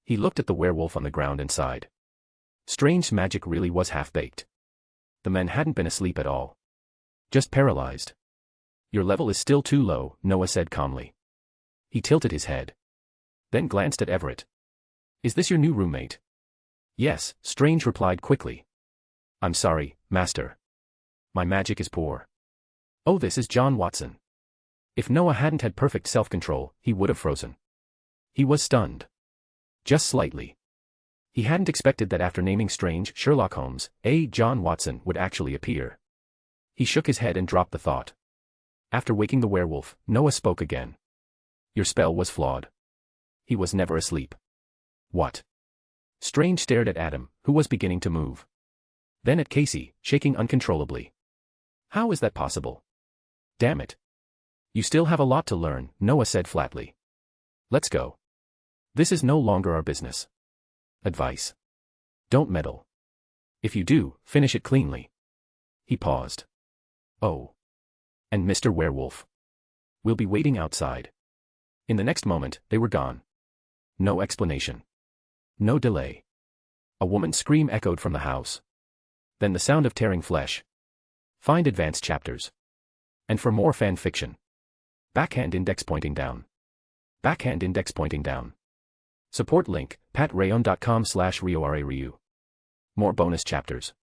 Speaker 3: He looked at the werewolf on the ground and sighed. Strange magic really was half-baked. The men hadn't been asleep at all. Just paralyzed. Your level is still too low, Noah said calmly. He tilted his head. Then glanced at Everett. Is this your new roommate? Yes, Strange replied quickly. I'm sorry, Master. My magic is poor. Oh, this is John Watson. If Noah hadn't had perfect self-control, he would have frozen. He was stunned. Just slightly. He hadn't expected that after naming Strange, Sherlock Holmes, John Watson would actually appear. He shook his head and dropped the thought. After waking the werewolf, Noah spoke again. Your spell was flawed. He was never asleep. What? Strange stared at Adam, who was beginning to move. Then at Casey, shaking uncontrollably. How is that possible? Damn it. You still have a lot to learn, Noah said flatly. Let's go. This is no longer our business. Advice. Don't meddle. If you do, finish it cleanly. He paused. Oh. And Mr. Werewolf. We'll be waiting outside. In the next moment, they were gone. No explanation. No delay. A woman's scream echoed from the house. Then the sound of tearing flesh. Find advanced chapters. And for more fan fiction. Backhand index pointing down. Backhand index pointing down. Support link, patreon.com/RioRaRyu. More bonus chapters.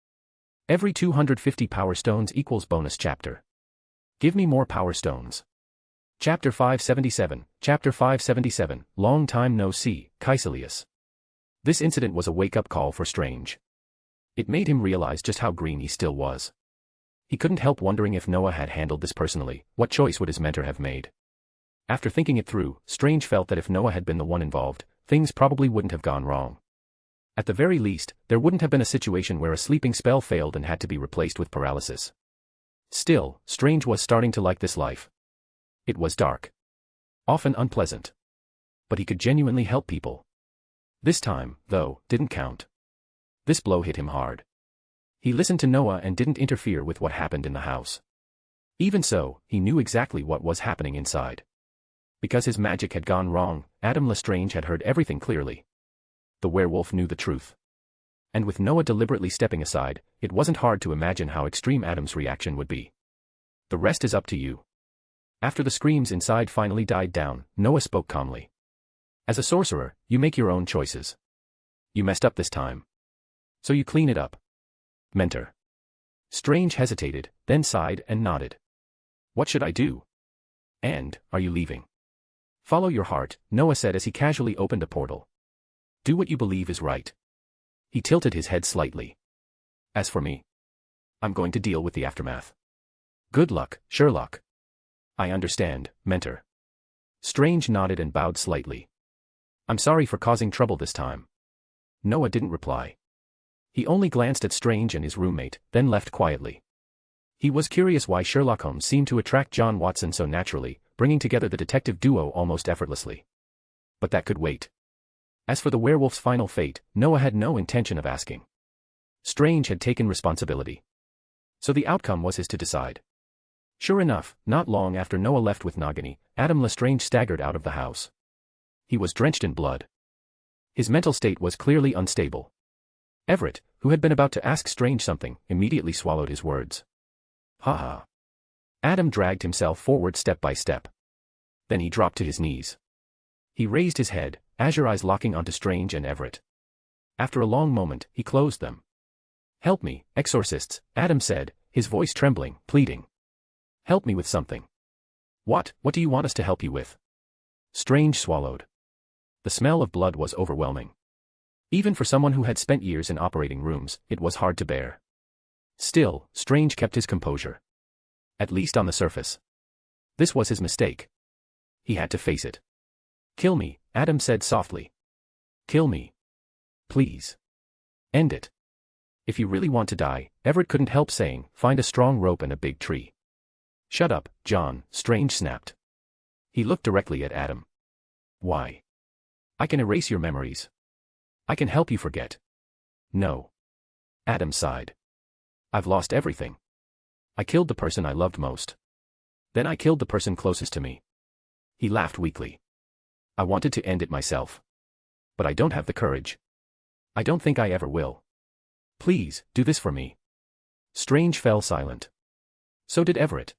Speaker 3: Every 250 power stones equals bonus chapter. Give me more power stones. Chapter 577, Long time no see, Kaisalius. This incident was a wake-up call for Strange. It made him realize just how green he still was. He couldn't help wondering if Noah had handled this personally, what choice would his mentor have made? After thinking it through, Strange felt that if Noah had been the one involved, things probably wouldn't have gone wrong. At the very least, there wouldn't have been a situation where a sleeping spell failed and had to be replaced with paralysis. Still, Strange was starting to like this life. It was dark. Often unpleasant. But he could genuinely help people. This time, though, didn't count. This blow hit him hard. He listened to Noah and didn't interfere with what happened in the house. Even so, he knew exactly what was happening inside. Because his magic had gone wrong, Adam Lestrange had heard everything clearly. The werewolf knew the truth. And with Noah deliberately stepping aside, it wasn't hard to imagine how extreme Adam's reaction would be. The rest is up to you. After the screams inside finally died down, Noah spoke calmly. As a sorcerer, you make your own choices. You messed up this time. So you clean it up. Mentor. Strange hesitated, then sighed and nodded. What should I do? And, are you leaving? Follow your heart, Noah said as he casually opened a portal. Do what you believe is right. He tilted his head slightly. As for me, I'm going to deal with the aftermath. Good luck, Sherlock. I understand, Mentor. Strange nodded and bowed slightly. I'm sorry for causing trouble this time. Noah didn't reply. He only glanced at Strange and his roommate, then left quietly. He was curious why Sherlock Holmes seemed to attract John Watson so naturally, bringing together the detective duo almost effortlessly. But that could wait. As for the werewolf's final fate, Noah had no intention of asking. Strange had taken responsibility. So the outcome was his to decide. Sure enough, not long after Noah left with Nagini, Adam Lestrange staggered out of the house. He was drenched in blood. His mental state was clearly unstable. Everett, who had been about to ask Strange something, immediately swallowed his words. Ha ha. Adam dragged himself forward step by step. Then he dropped to his knees. He raised his head, azure eyes locking onto Strange and Everett. After a long moment, he closed them. Help me, exorcists, Adam said, his voice trembling, pleading. Help me with something. What do you want us to help you with? Strange swallowed. The smell of blood was overwhelming. Even for someone who had spent years in operating rooms, it was hard to bear. Still, Strange kept his composure. At least on the surface. This was his mistake. He had to face it. Kill me, Adam said softly. Kill me. Please. End it. If you really want to die, Everett couldn't help saying, find a strong rope and a big tree. Shut up, John, Strange snapped. He looked directly at Adam. Why? I can erase your memories. I can help you forget. No. Adam sighed. I've lost everything. I killed the person I loved most. Then I killed the person closest to me. He laughed weakly. I wanted to end it myself. But I don't have the courage. I don't think I ever will. Please, do this for me. Strange fell silent. So did Everett.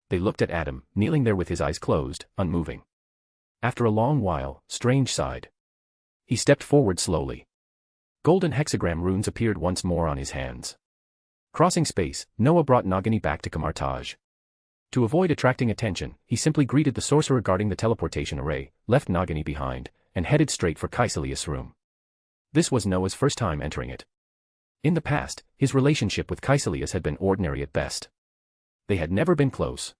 Speaker 3: They looked at Adam, kneeling there with his eyes closed, unmoving. After a long while, Strange sighed. He stepped forward slowly. Golden hexagram runes appeared once more on his hands. Crossing space, Noah brought Nagini back to Camartage. To avoid attracting attention, he simply greeted the sorcerer guarding the teleportation array, left Nagini behind, and headed straight for Caecilius' room. This was Noah's first time entering it. In the past, his relationship with Caecilius had been ordinary at best. They had never been close.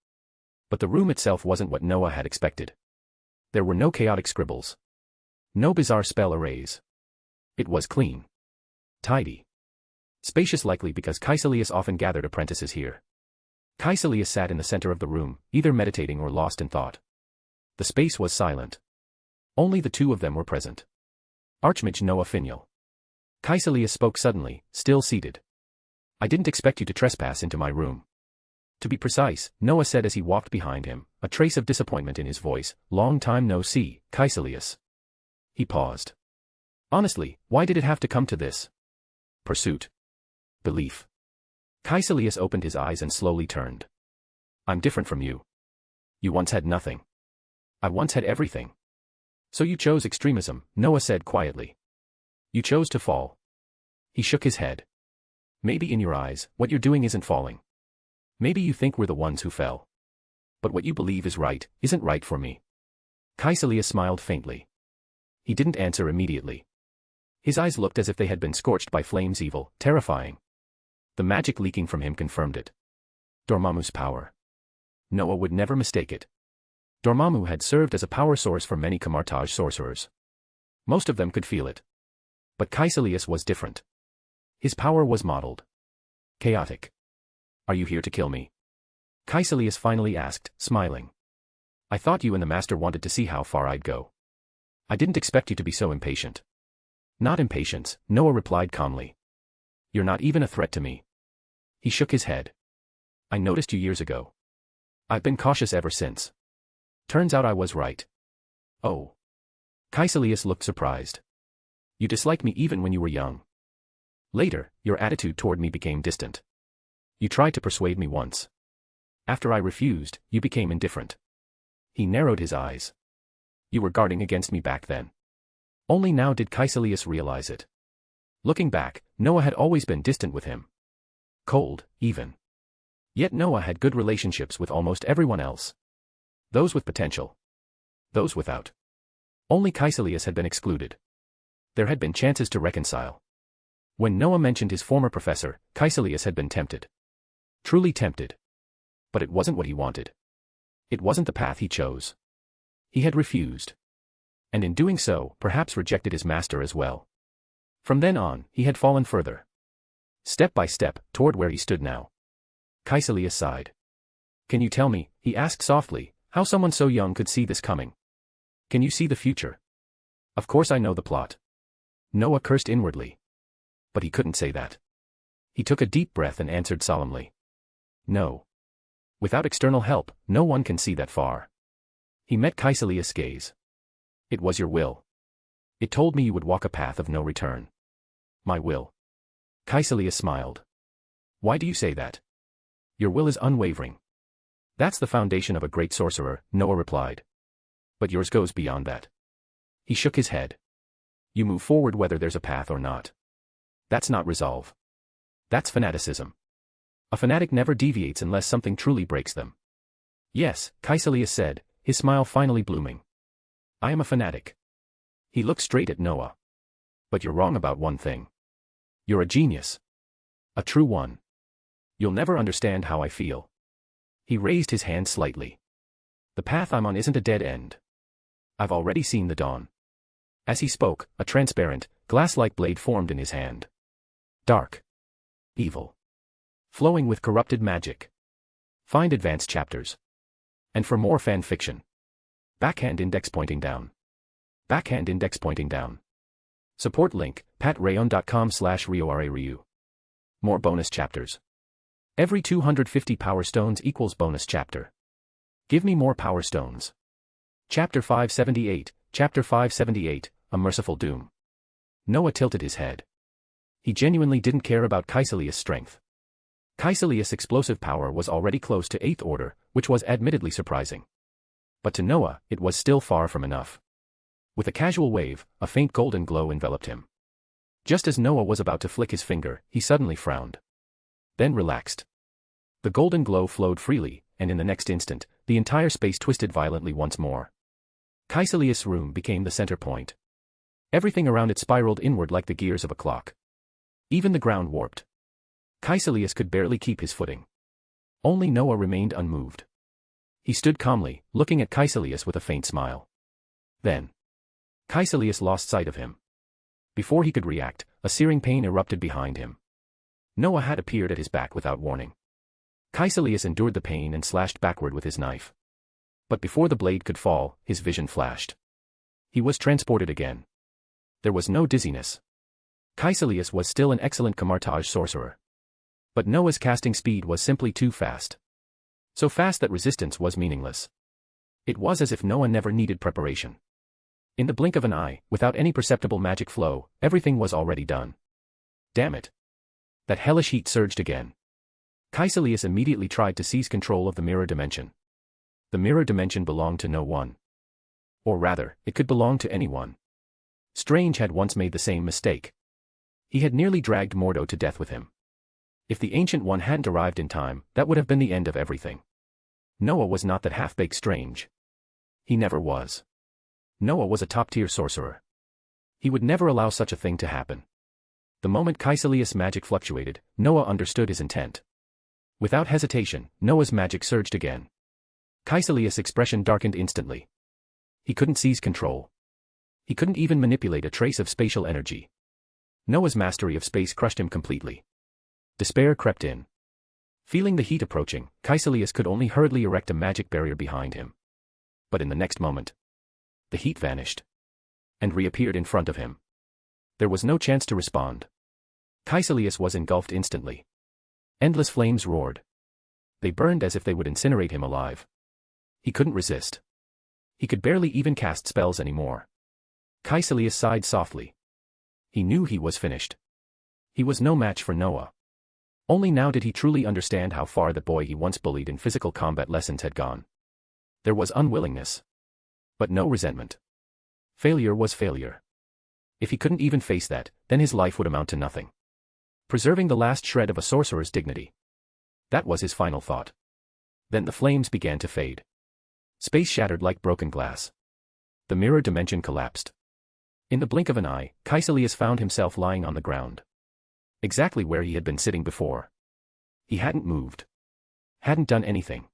Speaker 3: But the room itself wasn't what Noah had expected. There were no chaotic scribbles. No bizarre spell arrays. It was clean. Tidy. Spacious, likely because Caecilius often gathered apprentices here. Caecilius sat in the center of the room, either meditating or lost in thought. The space was silent. Only the two of them were present. Archmage Noah Finial. Caecilius spoke suddenly, still seated. I didn't expect you to trespass into my room. To be precise, Noah said as he walked behind him, a trace of disappointment in his voice. Long time no see, Caecilius. He paused. Honestly, why did it have to come to this? Pursuit. Belief. Caecilius opened his eyes and slowly turned. I'm different from you. You once had nothing. I once had everything. So you chose extremism, Noah said quietly. You chose to fall. He shook his head. Maybe in your eyes, what you're doing isn't falling. Maybe you think we're the ones who fell. But what you believe is right, isn't right for me. Caecilius smiled faintly. He didn't answer immediately. His eyes looked as if they had been scorched by flames, evil, terrifying. The magic leaking from him confirmed it. Dormammu's power. Noah would never mistake it. Dormammu had served as a power source for many Camartage sorcerers. Most of them could feel it. But Caecilius was different. His power was modeled. Chaotic. Are you here to kill me? Caecilius finally asked, smiling. I thought you and the master wanted to see how far I'd go. I didn't expect you to be so impatient. Not impatience, Noah replied calmly. You're not even a threat to me. He shook his head. I noticed you years ago. I've been cautious ever since. Turns out I was right. Oh. Caecilius looked surprised. You disliked me even when you were young. Later, your attitude toward me became distant. You tried to persuade me once. After I refused, you became indifferent. He narrowed his eyes. You were guarding against me back then. Only now did Caecilius realize it. Looking back, Noah had always been distant with him. Cold, even. Yet Noah had good relationships with almost everyone else. Those with potential. Those without. Only Caecilius had been excluded. There had been chances to reconcile. When Noah mentioned his former professor, Caecilius had been tempted. Truly tempted. But it wasn't what he wanted. It wasn't the path he chose. He had refused. And in doing so, perhaps rejected his master as well. From then on, he had fallen further. Step by step, toward where he stood now. Caecilius sighed. Can you tell me, he asked softly, how someone so young could see this coming? Can you see the future? Of course I know the plot. Noah cursed inwardly. But he couldn't say that. He took a deep breath and answered solemnly. No. Without external help, no one can see that far. He met Caecilius' gaze. It was your will. It told me you would walk a path of no return. My will. Caecilius smiled. Why do you say that? Your will is unwavering. That's the foundation of a great sorcerer, Noah replied. But yours goes beyond that. He shook his head. You move forward whether there's a path or not. That's not resolve. That's fanaticism. A fanatic never deviates unless something truly breaks them. Yes, Caecilius said, his smile finally blooming. I am a fanatic. He looked straight at Noah. But you're wrong about one thing. You're a genius. A true one. You'll never understand how I feel. He raised his hand slightly. The path I'm on isn't a dead end. I've already seen the dawn. As he spoke, a transparent, glass-like blade formed in his hand. Dark. Evil. Flowing with corrupted magic. Find advanced chapters. And for more fan fiction. Backhand index pointing down. Backhand index pointing down. Support link, patreon.com/RioRaRyu. More bonus chapters. Every 250 power stones equals bonus chapter. Give me more power stones. Chapter 578, Chapter 578, A Merciful Doom. Noah tilted his head. He genuinely didn't care about Caecilius' strength. Caecilius' explosive power was already close to 8th order, which was admittedly surprising. But to Noah, it was still far from enough. With a casual wave, a faint golden glow enveloped him. Just as Noah was about to flick his finger, he suddenly frowned. Then relaxed. The golden glow flowed freely, and in the next instant, the entire space twisted violently once more. Caecilius' room became the center point. Everything around it spiraled inward like the gears of a clock. Even the ground warped. Caecilius could barely keep his footing. Only Noah remained unmoved. He stood calmly, looking at Caecilius with a faint smile. Then, Caecilius lost sight of him. Before he could react, a searing pain erupted behind him. Noah had appeared at his back without warning. Caecilius endured the pain and slashed backward with his knife. But before the blade could fall, his vision flashed. He was transported again. There was no dizziness. Caecilius was still an excellent camouflage sorcerer. But Noah's casting speed was simply too fast. So fast that resistance was meaningless. It was as if Noah never needed preparation. In the blink of an eye, without any perceptible magic flow, everything was already done. Damn it. That hellish heat surged again. Caecilius immediately tried to seize control of the mirror dimension. The mirror dimension belonged to no one. Or rather, it could belong to anyone. Strange had once made the same mistake. He had nearly dragged Mordo to death with him. If the Ancient One hadn't arrived in time, that would have been the end of everything. Noah was not that half-baked Strange. He never was. Noah was a top-tier sorcerer. He would never allow such a thing to happen. The moment Caecilius' magic fluctuated, Noah understood his intent. Without hesitation, Noah's magic surged again. Caecilius' expression darkened instantly. He couldn't seize control. He couldn't even manipulate a trace of spatial energy. Noah's mastery of space crushed him completely. Despair crept in. Feeling the heat approaching, Caecilius could only hurriedly erect a magic barrier behind him. But in the next moment, the heat vanished and reappeared in front of him. There was no chance to respond. Caecilius was engulfed instantly. Endless flames roared. They burned as if they would incinerate him alive. He couldn't resist. He could barely even cast spells anymore. Caecilius sighed softly. He knew he was finished. He was no match for Noah. Only now did he truly understand how far the boy he once bullied in physical combat lessons had gone. There was unwillingness. But no resentment. Failure was failure. If he couldn't even face that, then his life would amount to nothing. Preserving the last shred of a sorcerer's dignity. That was his final thought. Then the flames began to fade. Space shattered like broken glass. The mirror dimension collapsed. In the blink of an eye, Caecilius found himself lying on the ground. Exactly where he had been sitting before. He hadn't moved. Hadn't done anything.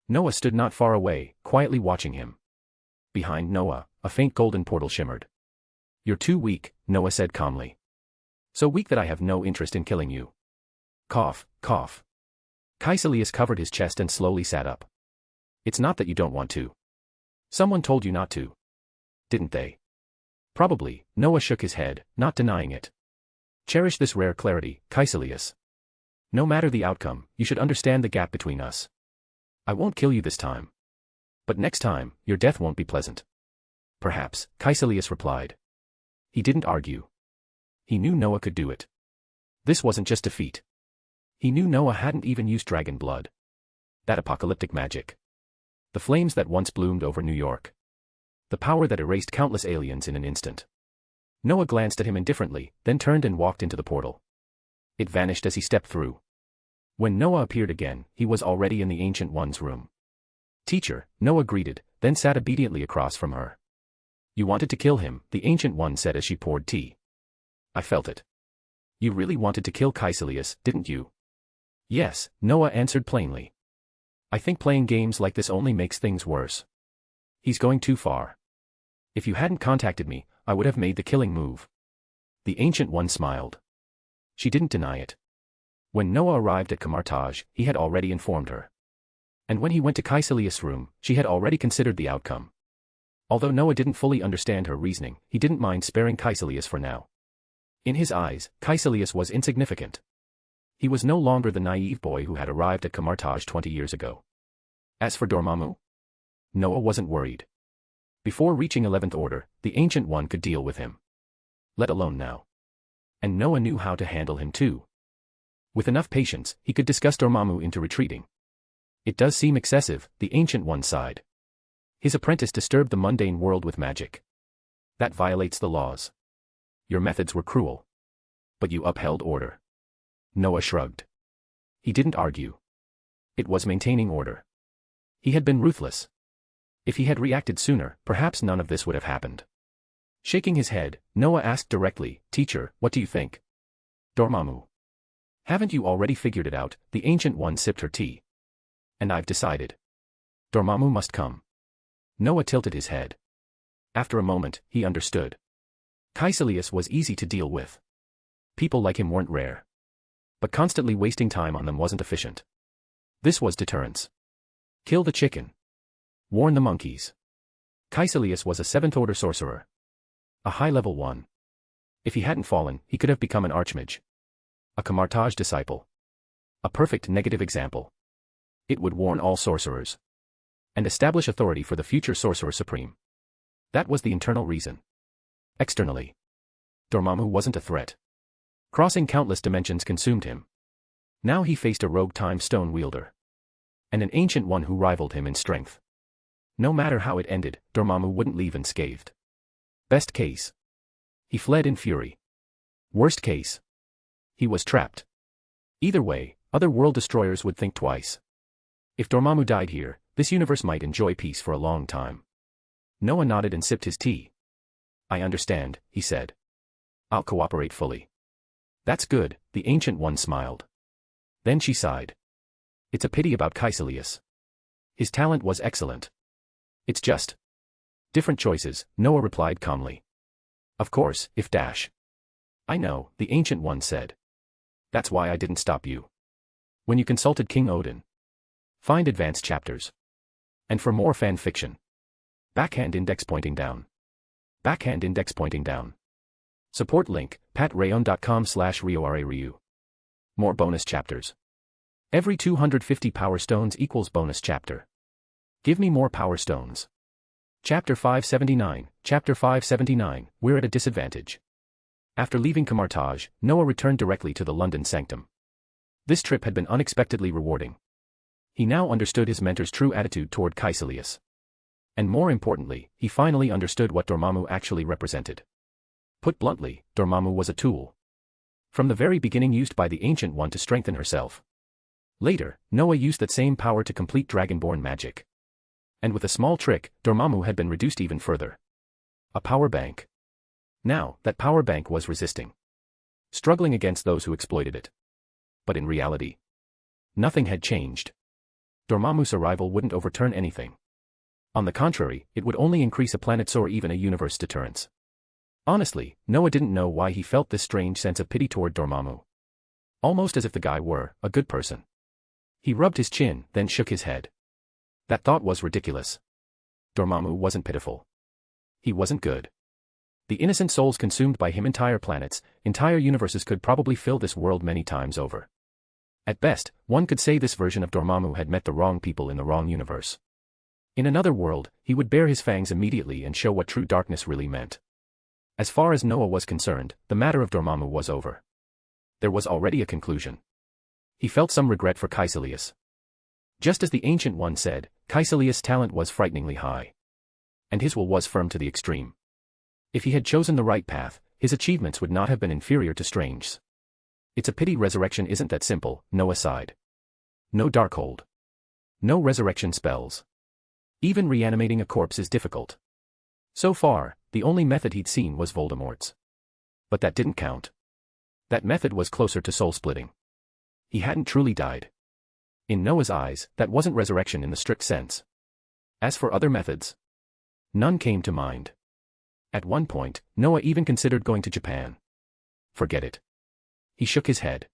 Speaker 3: Noah stood not far away, quietly watching him. Behind Noah, a faint golden portal shimmered. You're too weak, Noah said calmly. So weak that I have no interest in killing you. Cough, cough. Caecilius covered his chest and slowly sat up. It's not that you don't want to. Someone told you not to. Didn't they? Probably, Noah shook his head, not denying it. Cherish this rare clarity, Caecilius. No matter the outcome, you should understand the gap between us. I won't kill you this time. But next time, your death won't be pleasant. Perhaps, Caecilius replied. He didn't argue. He knew Noah could do it. This wasn't just defeat. He knew Noah hadn't even used dragon blood. That apocalyptic magic. The flames that once bloomed over New York. The power that erased countless aliens in an instant. Noah glanced at him indifferently, then turned and walked into the portal. It vanished as he stepped through. When Noah appeared again, he was already in the Ancient One's room. Teacher, Noah greeted, then sat obediently across from her. You wanted to kill him, the Ancient One said as she poured tea. I felt it. You really wanted to kill Caecilius, didn't you? Yes, Noah answered plainly. I think playing games like this only makes things worse. He's going too far. If you hadn't contacted me, I would have made the killing move. The Ancient One smiled. She didn't deny it. When Noah arrived at Camartage, he had already informed her. And when he went to Caecilius' room, she had already considered the outcome. Although Noah didn't fully understand her reasoning, he didn't mind sparing Caecilius for now. In his eyes, Caecilius was insignificant. He was no longer the naive boy who had arrived at Camartage 20 years ago. As for Dormammu, Noah wasn't worried. Before reaching 11th Order, the Ancient One could deal with him. Let alone now. And Noah knew how to handle him too. With enough patience, he could discuss Dormammu into retreating. It does seem excessive, the Ancient One sighed. His apprentice disturbed the mundane world with magic. That violates the laws. Your methods were cruel. But you upheld order. Noah shrugged. He didn't argue. It was maintaining order. He had been ruthless. If he had reacted sooner, perhaps none of this would have happened. Shaking his head, Noah asked directly, Teacher, what do you think? Dormammu. Haven't you already figured it out? The Ancient One sipped her tea. And I've decided. Dormammu must come. Noah tilted his head. After a moment, he understood. Caecilius was easy to deal with. People like him weren't rare. But constantly wasting time on them wasn't efficient. This was deterrence. Kill the chicken. Warn the monkeys. Caecilius was a 7th Order sorcerer. A high-level one. If he hadn't fallen, he could have become an archmage. A Camartage disciple. A perfect negative example. It would warn all sorcerers. And establish authority for the future Sorcerer Supreme. That was the internal reason. Externally, Dormammu wasn't a threat. Crossing countless dimensions consumed him. Now he faced a rogue time stone wielder. And an Ancient One who rivaled him in strength. No matter how it ended, Dormammu wouldn't leave unscathed. Best case. He fled in fury. Worst case. He was trapped. Either way, other world destroyers would think twice. If Dormammu died here, this universe might enjoy peace for a long time. Noah nodded and sipped his tea. I understand, he said. I'll cooperate fully. That's good, the Ancient One smiled. Then she sighed. It's a pity about Caecilius. His talent was excellent. It's just different choices, Noah replied calmly. Of course, if dash. I know, the Ancient One said. That's why I didn't stop you. When you consulted King Odin. Find advanced chapters. And for more fan fiction. Backhand index pointing down. Backhand index pointing down. Support link, patreon.com/RioRaRyu. More bonus chapters. Every 250 power stones equals bonus chapter. Give me more power stones. Chapter 579, Chapter 579, we're at a disadvantage. After leaving Camartage, Noah returned directly to the London sanctum. This trip had been unexpectedly rewarding. He now understood his mentor's true attitude toward Caecilius. And more importantly, he finally understood what Dormammu actually represented. Put bluntly, Dormammu was a tool. From the very beginning used by the Ancient One to strengthen herself. Later, Noah used that same power to complete Dragonborn magic. And with a small trick, Dormammu had been reduced even further. A power bank. Now, that power bank was resisting. Struggling against those who exploited it. But in reality, nothing had changed. Dormammu's arrival wouldn't overturn anything. On the contrary, it would only increase a planet's or even a universe's deterrence. Honestly, Noah didn't know why he felt this strange sense of pity toward Dormammu. Almost as if the guy were a good person. He rubbed his chin, then shook his head. That thought was ridiculous. Dormammu wasn't pitiful. He wasn't good. The innocent souls consumed by him, entire planets, entire universes, could probably fill this world many times over. At best, one could say this version of Dormammu had met the wrong people in the wrong universe. In another world, he would bare his fangs immediately and show what true darkness really meant. As far as Noah was concerned, the matter of Dormammu was over. There was already a conclusion. He felt some regret for Caecilius. Just as the Ancient One said, Caecilius' talent was frighteningly high. And his will was firm to the extreme. If he had chosen the right path, his achievements would not have been inferior to Strange's. It's a pity resurrection isn't that simple, Noah sighed. No Darkhold. No resurrection spells. Even reanimating a corpse is difficult. So far, the only method he'd seen was Voldemort's. But that didn't count. That method was closer to soul-splitting. He hadn't truly died. In Noah's eyes, that wasn't resurrection in the strict sense. As for other methods, none came to mind. At one point, Noah even considered going to Japan. Forget it. He shook his head.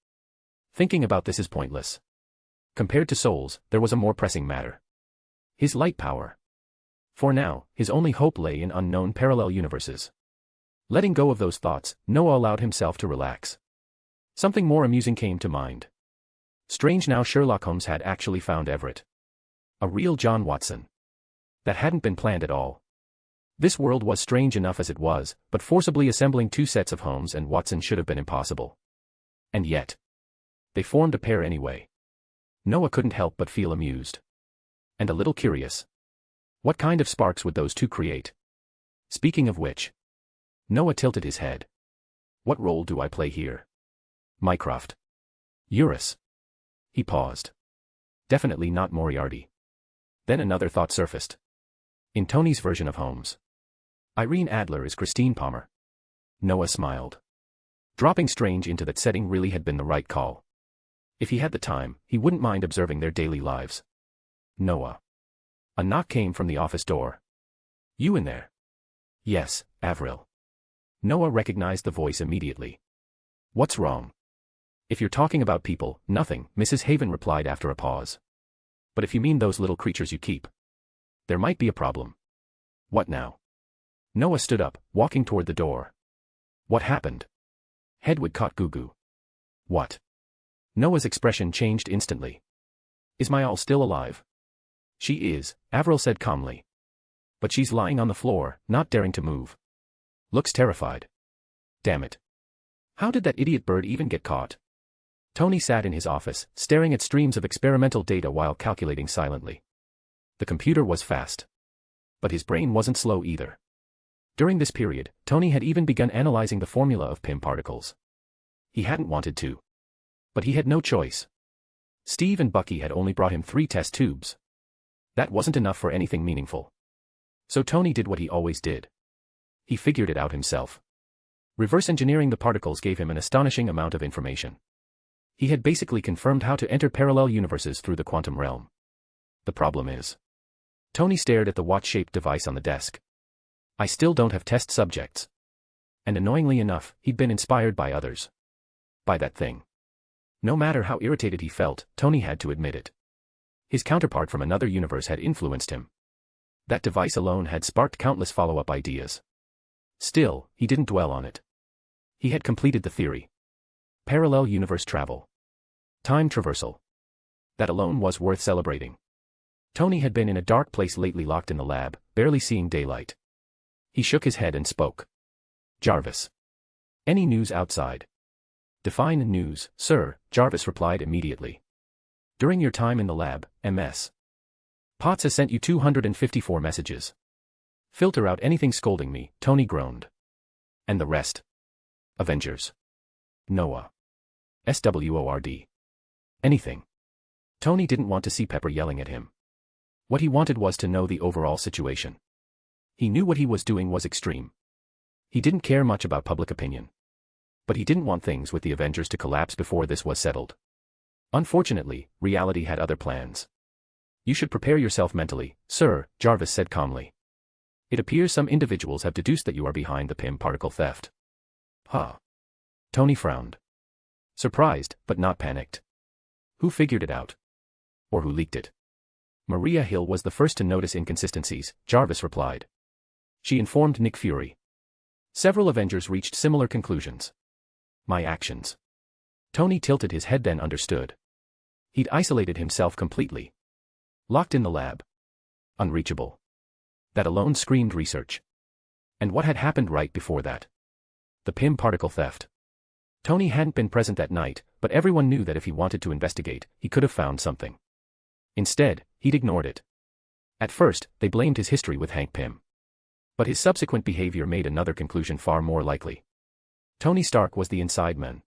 Speaker 3: Thinking about this is pointless. Compared to souls, there was a more pressing matter. His light power. For now, his only hope lay in unknown parallel universes. Letting go of those thoughts, Noah allowed himself to relax. Something more amusing came to mind. Strange now, Sherlock Holmes had actually found Everett. A real John Watson. That hadn't been planned at all. This world was strange enough as it was, but forcibly assembling two sets of Holmes and Watson should have been impossible. And yet, they formed a pair anyway. Noah couldn't help but feel amused. And a little curious. What kind of sparks would those two create? Speaking of which, Noah tilted his head. What role do I play here? Mycroft. Eurus. He paused. Definitely not Moriarty. Then another thought surfaced. In Tony's version of Holmes, Irene Adler is Christine Palmer. Noah smiled. Dropping Strange into that setting really had been the right call. If he had the time, he wouldn't mind observing their daily lives. Noah. A knock came from the office door. You in there? Yes, Avril. Noah recognized the voice immediately. What's wrong? If you're talking about people, nothing, Mrs. Haven replied after a pause. But if you mean those little creatures you keep, there might be a problem. What now? Noah stood up, walking toward the door. What happened? Hedwig caught Gugu. What? Noah's expression changed instantly. Is Mayal still alive? She is, Avril said calmly. But she's lying on the floor, not daring to move. Looks terrified. Damn it. How did that idiot bird even get caught? Tony sat in his office, staring at streams of experimental data while calculating silently. The computer was fast. But his brain wasn't slow either. During this period, Tony had even begun analyzing the formula of PIM particles. He hadn't wanted to. But he had no choice. Steve and Bucky had only brought him 3 test tubes. That wasn't enough for anything meaningful. So Tony did what he always did. He figured it out himself. Reverse engineering the particles gave him an astonishing amount of information. He had basically confirmed how to enter parallel universes through the quantum realm. The problem is. Tony stared at the watch-shaped device on the desk. I still don't have test subjects. And annoyingly enough, he'd been inspired by others. By that thing. No matter how irritated he felt, Tony had to admit it. His counterpart from another universe had influenced him. That device alone had sparked countless follow-up ideas. Still, he didn't dwell on it. He had completed the theory. Parallel universe travel. Time traversal. That alone was worth celebrating. Tony had been in a dark place lately, locked in the lab, barely seeing daylight. He shook his head and spoke. Jarvis. Any news outside? Define news, sir, Jarvis replied immediately. During your time in the lab, MS. Potts has sent you 254 messages. Filter out anything scolding me, Tony groaned. And the rest? Avengers. Noah. SWORD. Anything. Tony didn't want to see Pepper yelling at him. What he wanted was to know the overall situation. He knew what he was doing was extreme. He didn't care much about public opinion. But he didn't want things with the Avengers to collapse before this was settled. Unfortunately, reality had other plans. You should prepare yourself mentally, sir, Jarvis said calmly. It appears some individuals have deduced that you are behind the PIM particle theft. Huh. Tony frowned. Surprised, but not panicked. Who figured it out? Or who leaked it? Maria Hill was the first to notice inconsistencies, Jarvis replied. She informed Nick Fury. Several Avengers reached similar conclusions. My actions. Tony tilted his head, then understood. He'd isolated himself completely. Locked in the lab. Unreachable. That alone screamed research. And what had happened right before that? The PIM particle theft. Tony hadn't been present that night, but everyone knew that if he wanted to investigate, he could have found something. Instead, he'd ignored it. At first, they blamed his history with Hank Pym. But his subsequent behavior made another conclusion far more likely. Tony Stark was the inside man.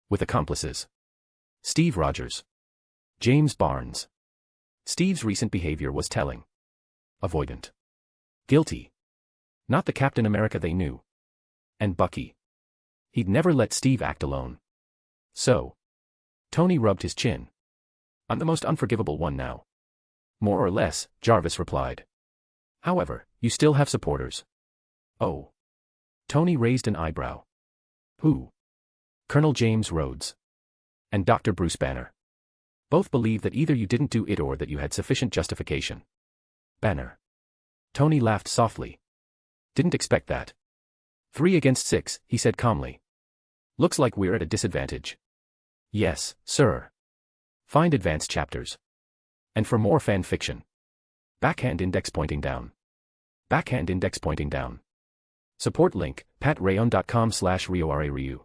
Speaker 3: With accomplices. Steve Rogers. James Barnes. Steve's recent behavior was telling. Avoidant. Guilty. Not the Captain America they knew. And Bucky. He'd never let Steve act alone. So. Tony rubbed his chin. I'm the most unforgivable one now. More or less, Jarvis replied. However, you still have supporters. Oh. Tony raised an eyebrow. Who? Colonel James Rhodes. And Dr. Bruce Banner. Both believe that either you didn't do it or that you had sufficient justification. Banner. Tony laughed softly. Didn't expect that. 3 against 6, he said calmly. Looks like we're at a disadvantage. Yes, sir. Find advanced chapters. And for more fan fiction. Backhand index pointing down. Backhand index pointing down. Support link, patreon.com/RioRaRyu.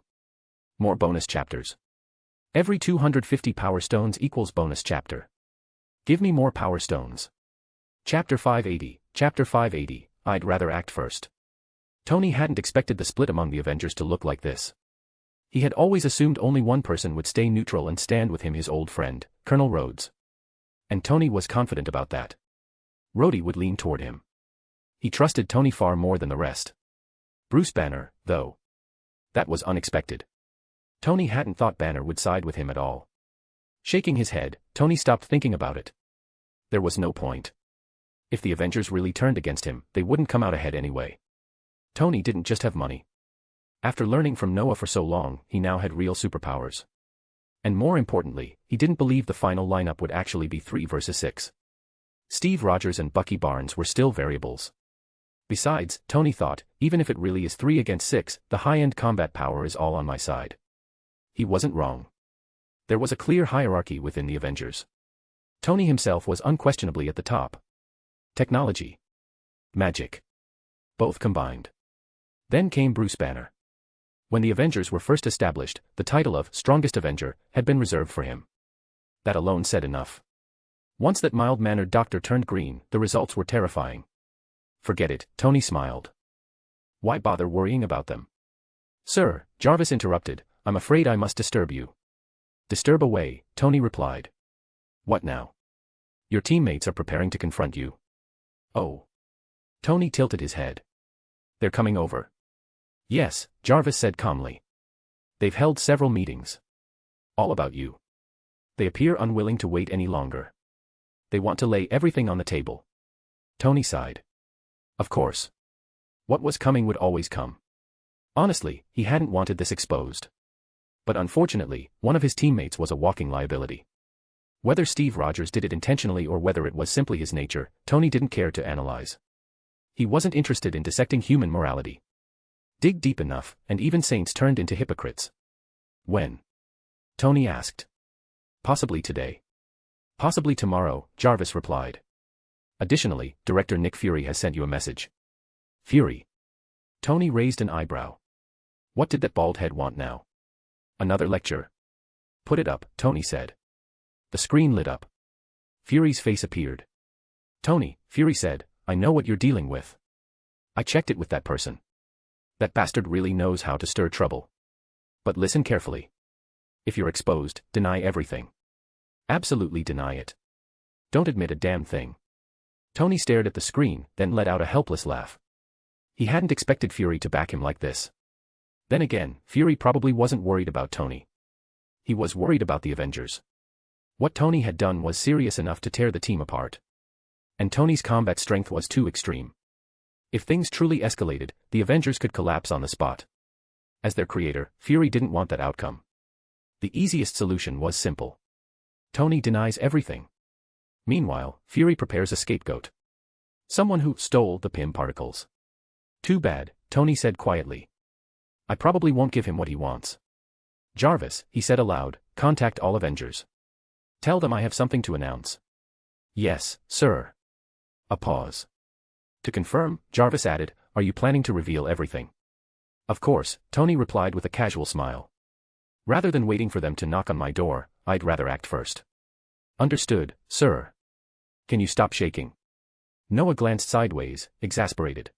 Speaker 3: More bonus chapters. Every 250 power stones equals bonus chapter. Give me more power stones. Chapter 580, I'd rather act first. Tony hadn't expected the split among the Avengers to look like this. He had always assumed only one person would stay neutral and stand with him, his old friend, Colonel Rhodes. And Tony was confident about that. Rhodey would lean toward him. He trusted Tony far more than the rest. Bruce Banner, though. That was unexpected. Tony hadn't thought Banner would side with him at all. Shaking his head, Tony stopped thinking about it. There was no point. If the Avengers really turned against him, they wouldn't come out ahead anyway. Tony didn't just have money. After learning from Noah for so long, he now had real superpowers. And more importantly, he didn't believe the final lineup would actually be 3 versus 6. Steve Rogers and Bucky Barnes were still variables. Besides, Tony thought, even if it really is 3 against 6, the high-end combat power is all on my side. He wasn't wrong. There was a clear hierarchy within the Avengers. Tony himself was unquestionably at the top. Technology. Magic. Both combined. Then came Bruce Banner. When the Avengers were first established, the title of Strongest Avenger had been reserved for him. That alone said enough. Once that mild-mannered doctor turned green, the results were terrifying. Forget it, Tony smiled. Why bother worrying about them? Sir, Jarvis interrupted, I'm afraid I must disturb you. Disturb away, Tony replied. What now? Your teammates are preparing to confront you. Oh. Tony tilted his head. They're coming over. Yes, Jarvis said calmly. They've held several meetings. All about you. They appear unwilling to wait any longer. They want to lay everything on the table. Tony sighed. Of course. What was coming would always come. Honestly, he hadn't wanted this exposed. But unfortunately, one of his teammates was a walking liability. Whether Steve Rogers did it intentionally or whether it was simply his nature, Tony didn't care to analyze. He wasn't interested in dissecting human morality. Dig deep enough, and even saints turned into hypocrites. When? Tony asked. Possibly today. Possibly tomorrow, Jarvis replied. Additionally, Director Nick Fury has sent you a message. Fury. Tony raised an eyebrow. What did that bald head want now? Another lecture? Put it up, Tony said. The screen lit up. Fury's face appeared. Tony, Fury said, I know what you're dealing with. I checked it with that person. That bastard really knows how to stir trouble. But listen carefully. If you're exposed, deny everything. Absolutely deny it. Don't admit a damn thing. Tony stared at the screen, then let out a helpless laugh. He hadn't expected Fury to back him like this. Then again, Fury probably wasn't worried about Tony. He was worried about the Avengers. What Tony had done was serious enough to tear the team apart. And Tony's combat strength was too extreme. If things truly escalated, the Avengers could collapse on the spot. As their creator, Fury didn't want that outcome. The easiest solution was simple. Tony denies everything. Meanwhile, Fury prepares a scapegoat. Someone who stole the Pym particles. Too bad, Tony said quietly. I probably won't give him what he wants. Jarvis, he said aloud, contact all Avengers. Tell them I have something to announce. Yes, sir. A pause. To confirm, Jarvis added, are you planning to reveal everything? Of course, Tony replied with a casual smile. Rather than waiting for them to knock on my door, I'd rather act first. Understood, sir. Can you stop shaking? Noah glanced sideways, exasperated.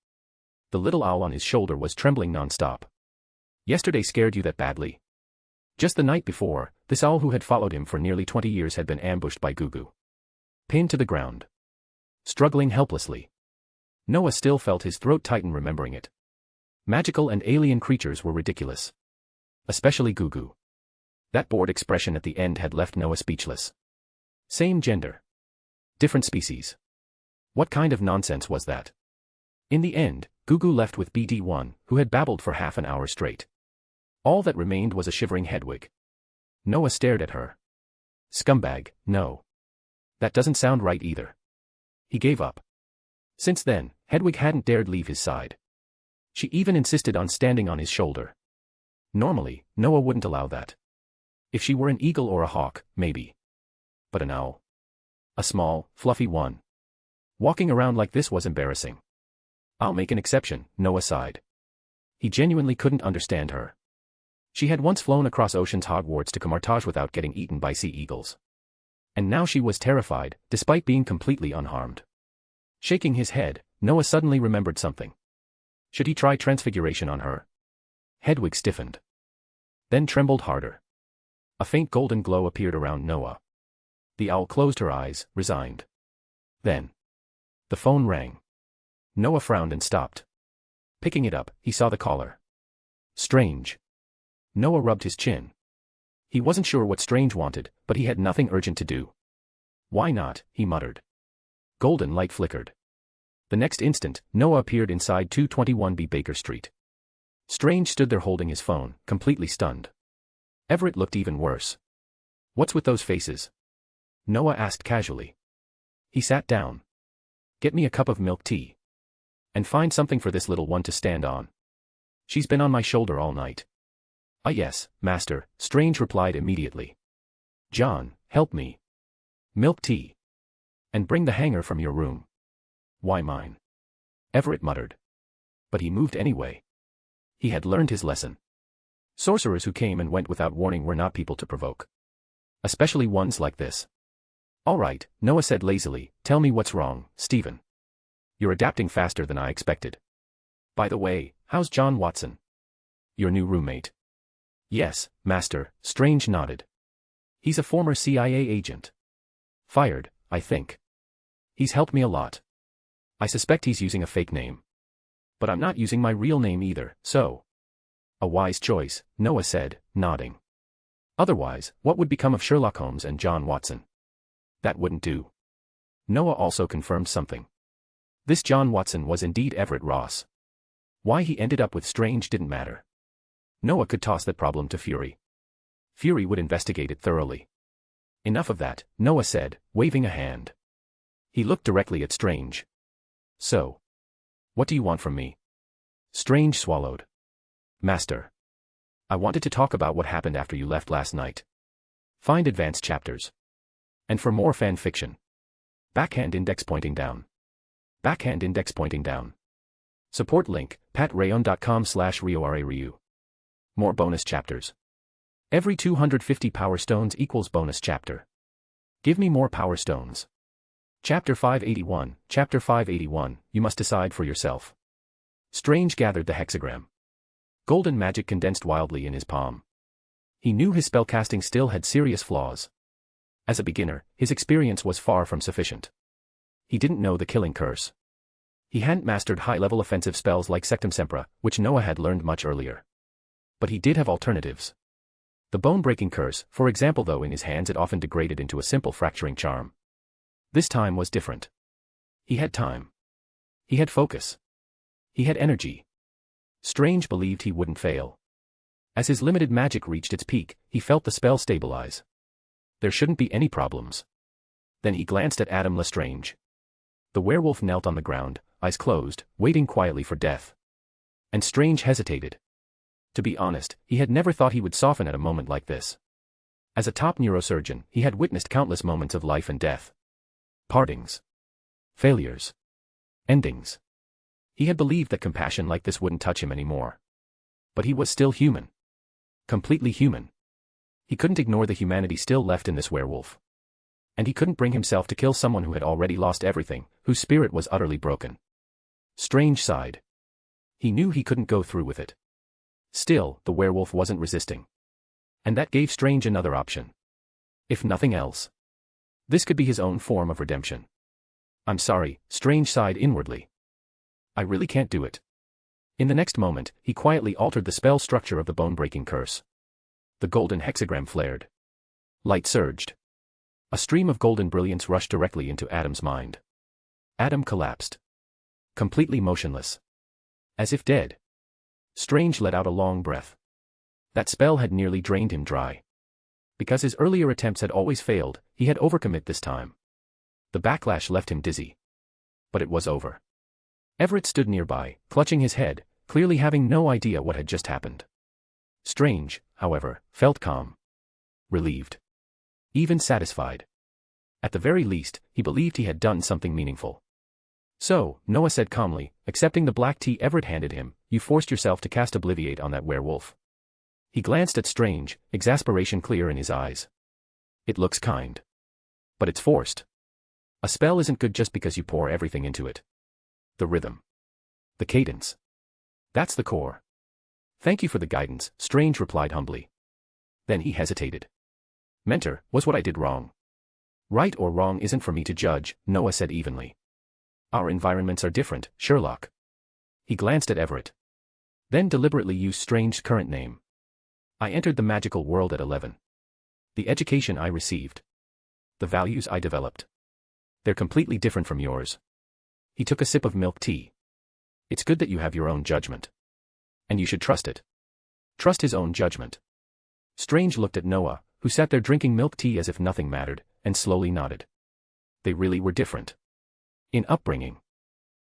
Speaker 3: The little owl on his shoulder was trembling non-stop. Yesterday scared you that badly? Just the night before, this owl who had followed him for nearly 20 years had been ambushed by Gugu. Pinned to the ground. Struggling helplessly. Noah still felt his throat tighten remembering it. Magical and alien creatures were ridiculous. Especially Gugu. That bored expression at the end had left Noah speechless. Same gender. Different species. What kind of nonsense was that? In the end, Gugu left with BD1, who had babbled for half an hour straight. All that remained was a shivering Hedwig. Noah stared at her. Scumbag, no. That doesn't sound right either. He gave up. Since then, Hedwig hadn't dared leave his side. She even insisted on standing on his shoulder. Normally, Noah wouldn't allow that. If she were an eagle or a hawk, maybe. But an owl. A small, fluffy one. Walking around like this was embarrassing. I'll make an exception, Noah sighed. He genuinely couldn't understand her. She had once flown across ocean's Hogwarts to Camartage without getting eaten by sea eagles. And now she was terrified, despite being completely unharmed. Shaking his head, Noah suddenly remembered something. Should he try transfiguration on her? Hedwig stiffened. Then trembled harder. A faint golden glow appeared around Noah. The owl closed her eyes, resigned. Then. The phone rang. Noah frowned and stopped. Picking it up, he saw the caller. Strange. Noah rubbed his chin. He wasn't sure what Strange wanted, but he had nothing urgent to do. Why not, he muttered. Golden light flickered. The next instant, Noah appeared inside 221B Baker Street. Strange stood there holding his phone, completely stunned. Everett looked even worse. What's with those faces? Noah asked casually. He sat down. Get me a cup of milk tea. And find something for this little one to stand on. She's been on my shoulder all night. Ah yes, master, Strange replied immediately. John, help me. Milk tea. And bring the hanger from your room. Why mine? Everett muttered. But he moved anyway. He had learned his lesson. Sorcerers who came and went without warning were not people to provoke. Especially ones like this. All right, Noah said lazily, tell me what's wrong, Stephen. You're adapting faster than I expected. By the way, how's John Watson? Your new roommate. Yes, master, Strange nodded. He's a former CIA agent. Fired, I think. He's helped me a lot. I suspect he's using a fake name. But I'm not using my real name either, so. A wise choice, Noah said, nodding. Otherwise, what would become of Sherlock Holmes and John Watson? That wouldn't do. Noah also confirmed something. This John Watson was indeed Everett Ross. Why he ended up with Strange didn't matter. Noah could toss that problem to Fury. Fury would investigate it thoroughly. Enough of that, Noah said, waving a hand. He looked directly at Strange. So. What do you want from me? Strange swallowed. Master. I wanted to talk about what happened after you left last night. Find advanced chapters. And for more fan fiction. Backhand index pointing down. Backhand index pointing down. Support link, patreon.com/RioRaRyu. More bonus chapters. Every 250 power stones equals bonus chapter. Give me more power stones. Chapter 581, Chapter 581, you must decide for yourself. Strange gathered the hexagram. Golden magic condensed wildly in his palm. He knew his spellcasting still had serious flaws. As a beginner, his experience was far from sufficient. He didn't know the killing curse. He hadn't mastered high-level offensive spells like Sectum Sempra, which Noah had learned much earlier. But he did have alternatives. The bone-breaking curse, for example, though in his hands it often degraded into a simple fracturing charm. This time was different. He had time. He had focus. He had energy. Strange believed he wouldn't fail. As his limited magic reached its peak, he felt the spell stabilize. There shouldn't be any problems. Then he glanced at Adam Lestrange. The werewolf knelt on the ground, eyes closed, waiting quietly for death. And Strange hesitated. To be honest, he had never thought he would soften at a moment like this. As a top neurosurgeon, he had witnessed countless moments of life and death. Partings. Failures. Endings. He had believed that compassion like this wouldn't touch him anymore. But he was still human. Completely human. He couldn't ignore the humanity still left in this werewolf. And he couldn't bring himself to kill someone who had already lost everything, whose spirit was utterly broken. Strange sighed. He knew he couldn't go through with it. Still, the werewolf wasn't resisting. And that gave Strange another option. If nothing else, this could be his own form of redemption. I'm sorry, Strange sighed inwardly. I really can't do it. In the next moment, he quietly altered the spell structure of the bone-breaking curse. The golden hexagram flared. Light surged. A stream of golden brilliance rushed directly into Adam's mind. Adam collapsed. Completely motionless. As if dead. Strange let out a long breath. That spell had nearly drained him dry. Because his earlier attempts had always failed, he had overcommit this time. The backlash left him dizzy. But it was over. Everett stood nearby, clutching his head, clearly having no idea what had just happened. Strange, however, felt calm. Relieved. Even satisfied. At the very least, he believed he had done something meaningful. So, Noah said calmly, accepting the black tea Everett handed him, you forced yourself to cast Obliviate on that werewolf. He glanced at Strange, exasperation clear in his eyes. It looks kind. But it's forced. A spell isn't good just because you pour everything into it. The rhythm. The cadence. That's the core. Thank you for the guidance, Strange replied humbly. Then he hesitated. Mentor, was what I did wrong? Right or wrong isn't for me to judge, Noah said evenly. Our environments are different, Sherlock. He glanced at Everett. Then deliberately used Strange's current name. I entered the magical world at 11. The education I received. The values I developed. They're completely different from yours. He took a sip of milk tea. It's good that you have your own judgment. And you should trust it. Trust his own judgment. Strange looked at Noah, who sat there drinking milk tea as if nothing mattered, and slowly nodded. They really were different. In upbringing.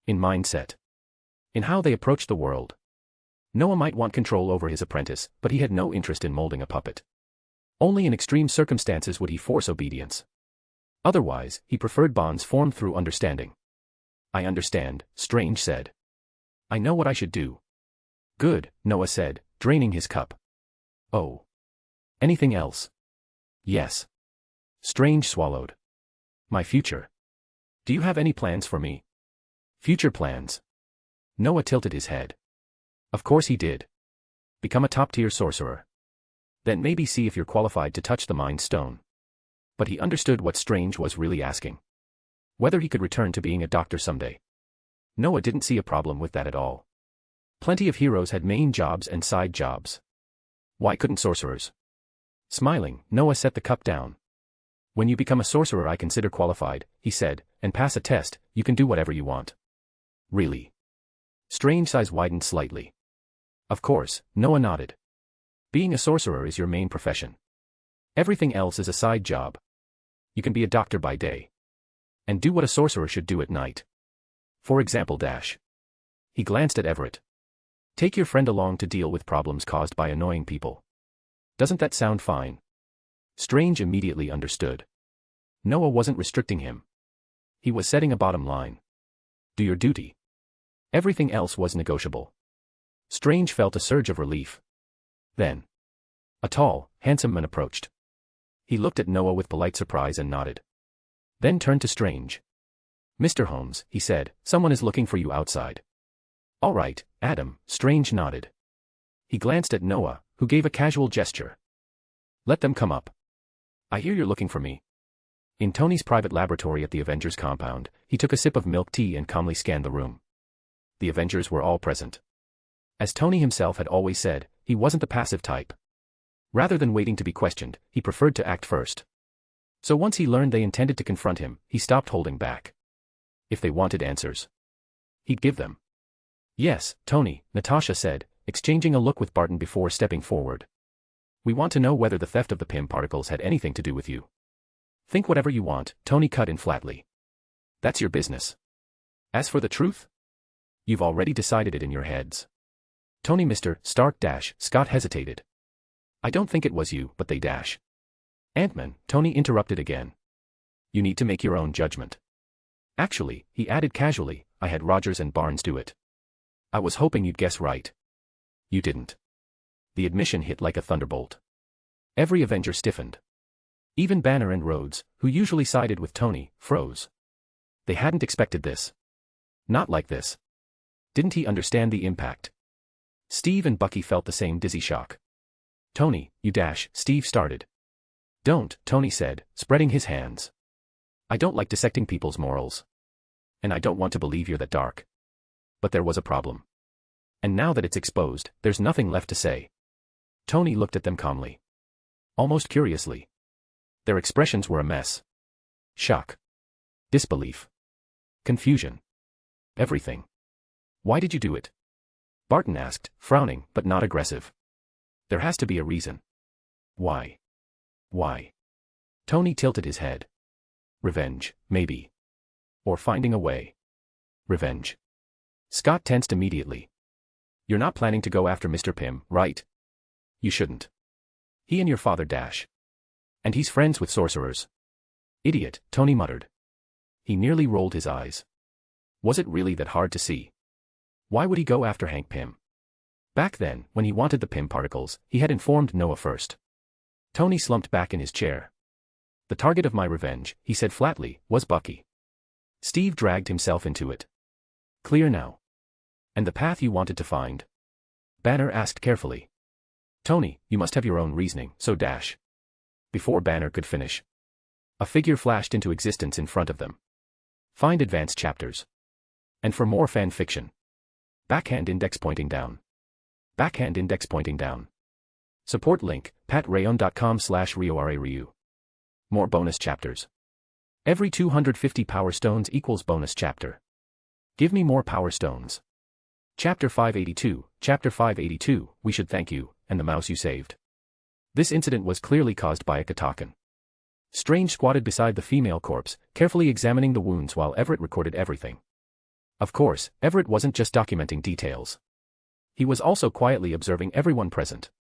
Speaker 3: In mindset. In how they approached the world. Noah might want control over his apprentice, but he had no interest in molding a puppet. Only in extreme circumstances would he force obedience. Otherwise, he preferred bonds formed through understanding. I understand, Strange said. I know what I should do. Good, Noah said, draining his cup. Oh. Anything else? Yes. Strange swallowed. My future. Do you have any plans for me? Future plans. Noah tilted his head. Of course he did. Become a top-tier sorcerer. Then maybe see if you're qualified to touch the Mind Stone. But he understood what Strange was really asking. Whether he could return to being a doctor someday. Noah didn't see a problem with that at all. Plenty of heroes had main jobs and side jobs. Why couldn't sorcerers? Smiling, Noah set the cup down. When you become a sorcerer I consider qualified, he said, and pass a test, you can do whatever you want. Really? Strange's eyes widened slightly. Of course, Noah nodded. Being a sorcerer is your main profession. Everything else is a side job. You can be a doctor by day. And do what a sorcerer should do at night. For example dash. He glanced at Everett. Take your friend along to deal with problems caused by annoying people. Doesn't that sound fine? Strange immediately understood. Noah wasn't restricting him. He was setting a bottom line. Do your duty. Everything else was negotiable. Strange felt a surge of relief. Then. A tall, handsome man approached. He looked at Noah with polite surprise and nodded. Then turned to Strange. Mr. Holmes, he said, someone is looking for you outside. All right, Adam, Strange nodded. He glanced at Noah, who gave a casual gesture. Let them come up. I hear you're looking for me. In Tony's private laboratory at the Avengers compound, he took a sip of milk tea and calmly scanned the room. The Avengers were all present. As Tony himself had always said, he wasn't the passive type. Rather than waiting to be questioned, he preferred to act first. So once he learned they intended to confront him, he stopped holding back. If they wanted answers, he'd give them. Yes, Tony, Natasha said, exchanging a look with Barton before stepping forward. We want to know whether the theft of the PIM particles had anything to do with you. Think whatever you want, Tony cut in flatly. That's your business. As for the truth, you've already decided it in your heads. Tony Mr. Stark dash, Scott hesitated. I don't think it was you, but they dash. Ant-Man, Tony interrupted again. You need to make your own judgment. Actually, he added casually, I had Rogers and Barnes do it. I was hoping you'd guess right. You didn't. The admission hit like a thunderbolt. Every Avenger stiffened. Even Banner and Rhodes, who usually sided with Tony, froze. They hadn't expected this. Not like this. Didn't he understand the impact? Steve and Bucky felt the same dizzy shock. Tony, you dash, Steve started. Don't, Tony said, spreading his hands. I don't like dissecting people's morals. And I don't want to believe you're that dark. But there was a problem. And now that it's exposed, there's nothing left to say. Tony looked at them calmly. Almost curiously. Their expressions were a mess. Shock. Disbelief. Confusion. Everything. Why did you do it? Barton asked, frowning, but not aggressive. There has to be a reason. Why? Why? Tony tilted his head. Revenge, maybe. Or finding a way. Revenge. Scott tensed immediately. You're not planning to go after Mr. Pym, right? You shouldn't. He and your father dash. And he's friends with sorcerers. Idiot, Tony muttered. He nearly rolled his eyes. Was it really that hard to see? Why would he go after Hank Pym? Back then, when he wanted the Pym particles, he had informed Noah first. Tony slumped back in his chair. The target of my revenge, he said flatly, was Bucky. Steve dragged himself into it. Clear now. And the path you wanted to find? Banner asked carefully. Tony, you must have your own reasoning, so dash. Before Banner could finish, a figure flashed into existence in front of them. Find advanced chapters. And for more fan fiction. Backhand index pointing down. Backhand index pointing down. Support link, patreon.com/RioRaRyu. More bonus chapters. Every 250 power stones equals bonus chapter. Give me more power stones. Chapter 582, we should thank you, and the mouse you saved. This incident was clearly caused by a Katakan. Strange squatted beside the female corpse, carefully examining the wounds while Everett recorded everything. Of course, Everett wasn't just documenting details. He was also quietly observing everyone present.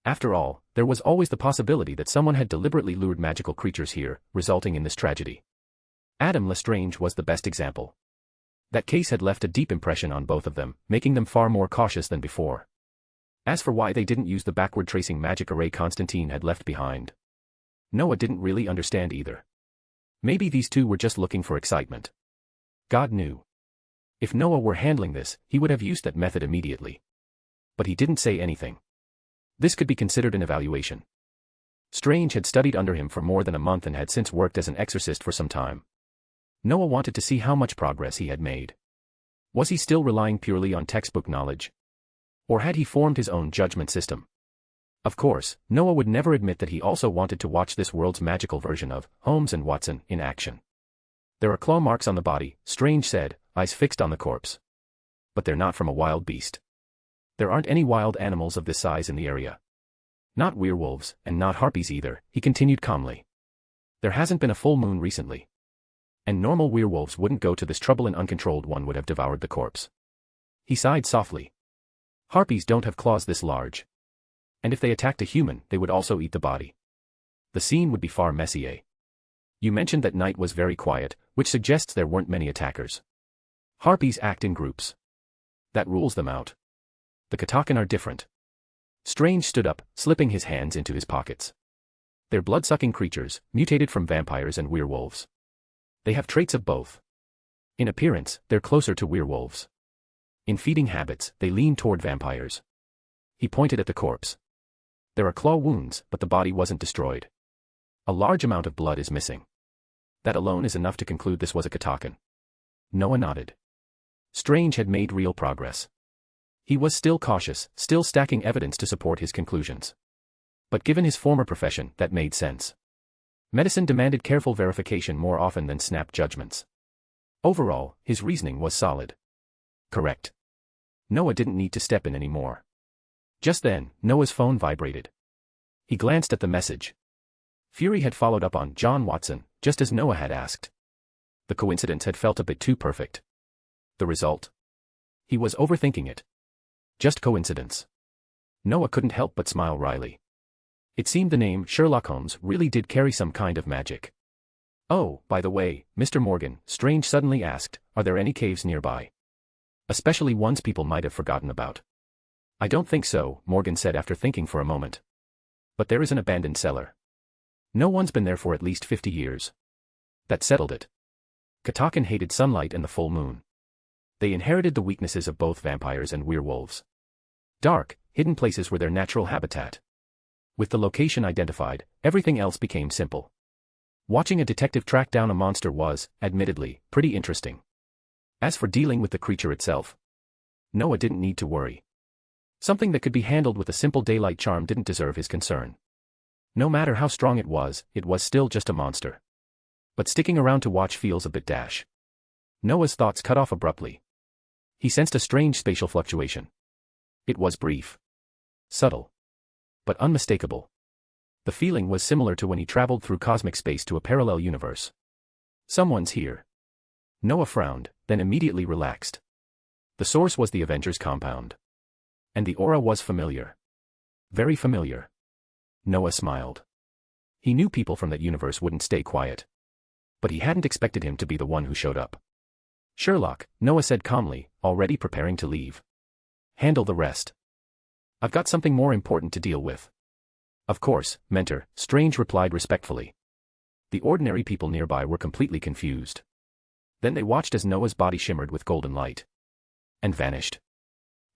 Speaker 3: After all, there was always the possibility that someone had deliberately lured magical creatures here, resulting in this tragedy. Adam Lestrange was the best example. That case had left a deep impression on both of them, making them far more cautious than before. As for why they didn't use the backward tracing magic array Constantine had left behind, Noah didn't really understand either. Maybe these two were just looking for excitement. God knew. If Noah were handling this, he would have used that method immediately. But he didn't say anything. This could be considered an evaluation. Strange had studied under him for more than a month and had since worked as an exorcist for some time. Noah wanted to see how much progress he had made. Was he still relying purely on textbook knowledge? Or had he formed his own judgment system? Of course, Noah would never admit that he also wanted to watch this world's magical version of Holmes and Watson in action. There are claw marks on the body, Strange said, eyes fixed on the corpse. But they're not from a wild beast. There aren't any wild animals of this size in the area. Not werewolves, and not harpies either, he continued calmly. There hasn't been a full moon recently. And normal werewolves wouldn't go to this trouble, an uncontrolled one would have devoured the corpse. He sighed softly. Harpies don't have claws this large. And if they attacked a human, they would also eat the body. The scene would be far messier. You mentioned that night was very quiet, which suggests there weren't many attackers. Harpies act in groups. That rules them out. The Katakan are different. Strange stood up, slipping his hands into his pockets. They're blood-sucking creatures, mutated from vampires and werewolves. They have traits of both. In appearance, they're closer to werewolves. In feeding habits, they lean toward vampires. He pointed at the corpse. There are claw wounds, but the body wasn't destroyed. A large amount of blood is missing. That alone is enough to conclude this was a Katakan. Noah nodded. Strange had made real progress. He was still cautious, still stacking evidence to support his conclusions. But given his former profession, that made sense. Medicine demanded careful verification more often than snap judgments. Overall, his reasoning was solid. Correct. Noah didn't need to step in anymore. Just then, Noah's phone vibrated. He glanced at the message. Fury had followed up on John Watson, just as Noah had asked. The coincidence had felt a bit too perfect. The result? He was overthinking it. Just coincidence. Noah couldn't help but smile wryly. It seemed the name Sherlock Holmes really did carry some kind of magic. Oh, by the way, Mr. Morgan, Strange suddenly asked, are there any caves nearby? Especially ones people might have forgotten about. I don't think so, Morgan said after thinking for a moment. But there is an abandoned cellar. No one's been there for at least 50 years. That settled it. Katakan hated sunlight and the full moon. They inherited the weaknesses of both vampires and werewolves. Dark, hidden places were their natural habitat. With the location identified, everything else became simple. Watching a detective track down a monster was, admittedly, pretty interesting. As for dealing with the creature itself, Noah didn't need to worry. Something that could be handled with a simple daylight charm didn't deserve his concern. No matter how strong it was still just a monster. But sticking around to watch feels a bit dash. Noah's thoughts cut off abruptly. He sensed a strange spatial fluctuation. It was brief. Subtle. But unmistakable. The feeling was similar to when he traveled through cosmic space to a parallel universe. Someone's here. Noah frowned, then immediately relaxed. The source was the Avengers compound. And the aura was familiar. Very familiar. Noah smiled. He knew people from that universe wouldn't stay quiet. But he hadn't expected him to be the one who showed up. Sherlock, Noah said calmly, already preparing to leave. Handle the rest. I've got something more important to deal with. Of course, Mentor, Strange replied respectfully. The ordinary people nearby were completely confused. Then they watched as Noah's body shimmered with golden light. And vanished.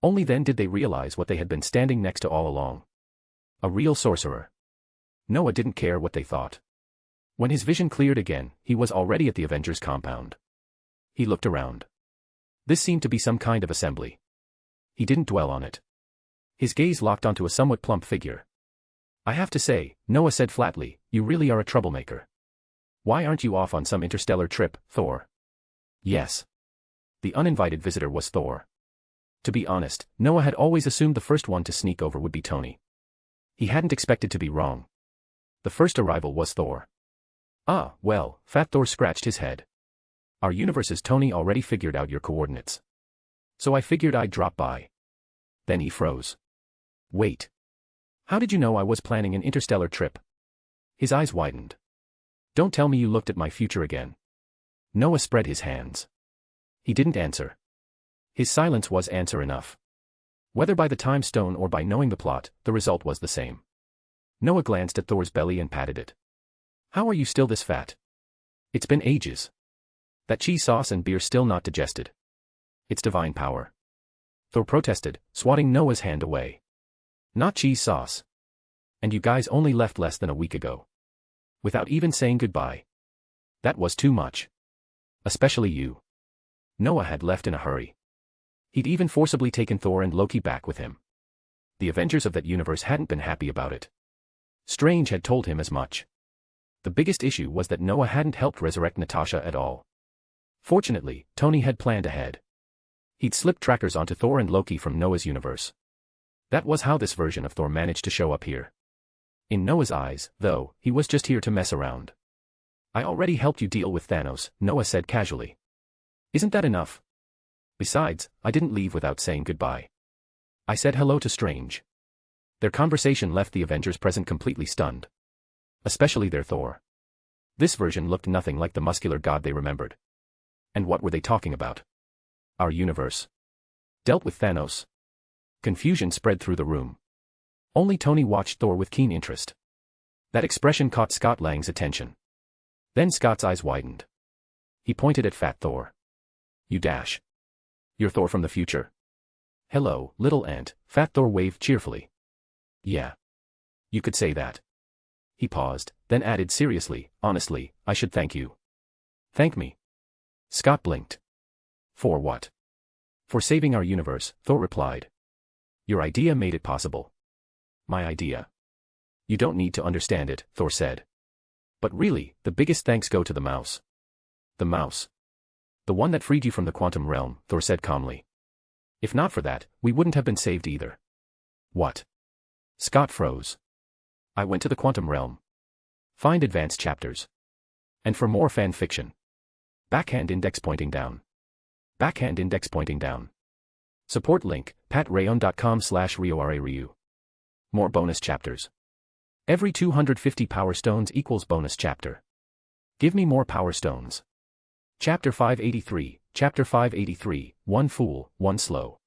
Speaker 3: Only then did they realize what they had been standing next to all along. A real sorcerer. Noah didn't care what they thought. When his vision cleared again, he was already at the Avengers compound. He looked around. This seemed to be some kind of assembly. He didn't dwell on it. His gaze locked onto a somewhat plump figure. I have to say, Noah said flatly, you really are a troublemaker. Why aren't you off on some interstellar trip, Thor? Yes. The uninvited visitor was Thor. To be honest, Noah had always assumed the first one to sneak over would be Tony. He hadn't expected to be wrong. The first arrival was Thor. Ah, well, Fat Thor scratched his head. Our universe's Tony already figured out your coordinates. So I figured I'd drop by. Then he froze. Wait. How did you know I was planning an interstellar trip? His eyes widened. Don't tell me you looked at my future again. Noah spread his hands. He didn't answer. His silence was answer enough. Whether by the time stone or by knowing the plot, the result was the same. Noah glanced at Thor's belly and patted it. How are you still this fat? It's been ages. That cheese sauce and beer still not digested. It's divine power. Thor protested, swatting Noah's hand away. Not cheese sauce. And you guys only left less than a week ago. Without even saying goodbye. That was too much. Especially you. Noah had left in a hurry. He'd even forcibly taken Thor and Loki back with him. The Avengers of that universe hadn't been happy about it. Strange had told him as much. The biggest issue was that Noah hadn't helped resurrect Natasha at all. Fortunately, Tony had planned ahead. He'd slipped trackers onto Thor and Loki from Noah's universe. That was how this version of Thor managed to show up here. In Noah's eyes, though, he was just here to mess around. I already helped you deal with Thanos, Noah said casually. Isn't that enough? Besides, I didn't leave without saying goodbye. I said hello to Strange. Their conversation left the Avengers present completely stunned. Especially their Thor. This version looked nothing like the muscular god they remembered. And what were they talking about? Our universe. Dealt with Thanos. Confusion spread through the room. Only Tony watched Thor with keen interest. That expression caught Scott Lang's attention. Then Scott's eyes widened. He pointed at Fat Thor. You dash. You're Thor from the future. Hello, little ant, Fat Thor waved cheerfully. Yeah. You could say that. He paused, then added seriously, honestly, I should thank you. Thank me. Scott blinked. For what? For saving our universe, Thor replied. Your idea made it possible. My idea. You don't need to understand it, Thor said. But really, the biggest thanks go to the mouse. The mouse. The one that freed you from the quantum realm, Thor said calmly. If not for that, we wouldn't have been saved either. What? Scott froze. I went to the quantum realm. Find advanced chapters. And for more fan fiction. Backhand index pointing down. Backhand index pointing down. Support link, patreon.com/RioRaRyu. More bonus chapters. Every 250 power stones equals bonus chapter. Give me more power stones. Chapter 583, One Fool, One Slow.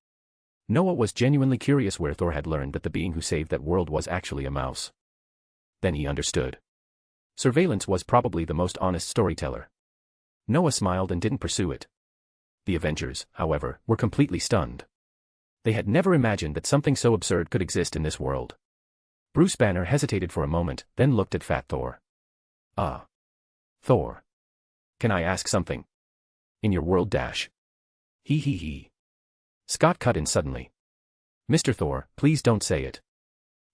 Speaker 3: Noah was genuinely curious where Thor had learned that the being who saved that world was actually a mouse. Then he understood. Surveillance was probably the most honest storyteller. Noah smiled and didn't pursue it. The Avengers, however, were completely stunned. They had never imagined that something so absurd could exist in this world. Bruce Banner hesitated for a moment, then looked at Fat Thor. Thor. Can I ask something? In your world dash. He. Scott cut in suddenly. Mr. Thor, please don't say it.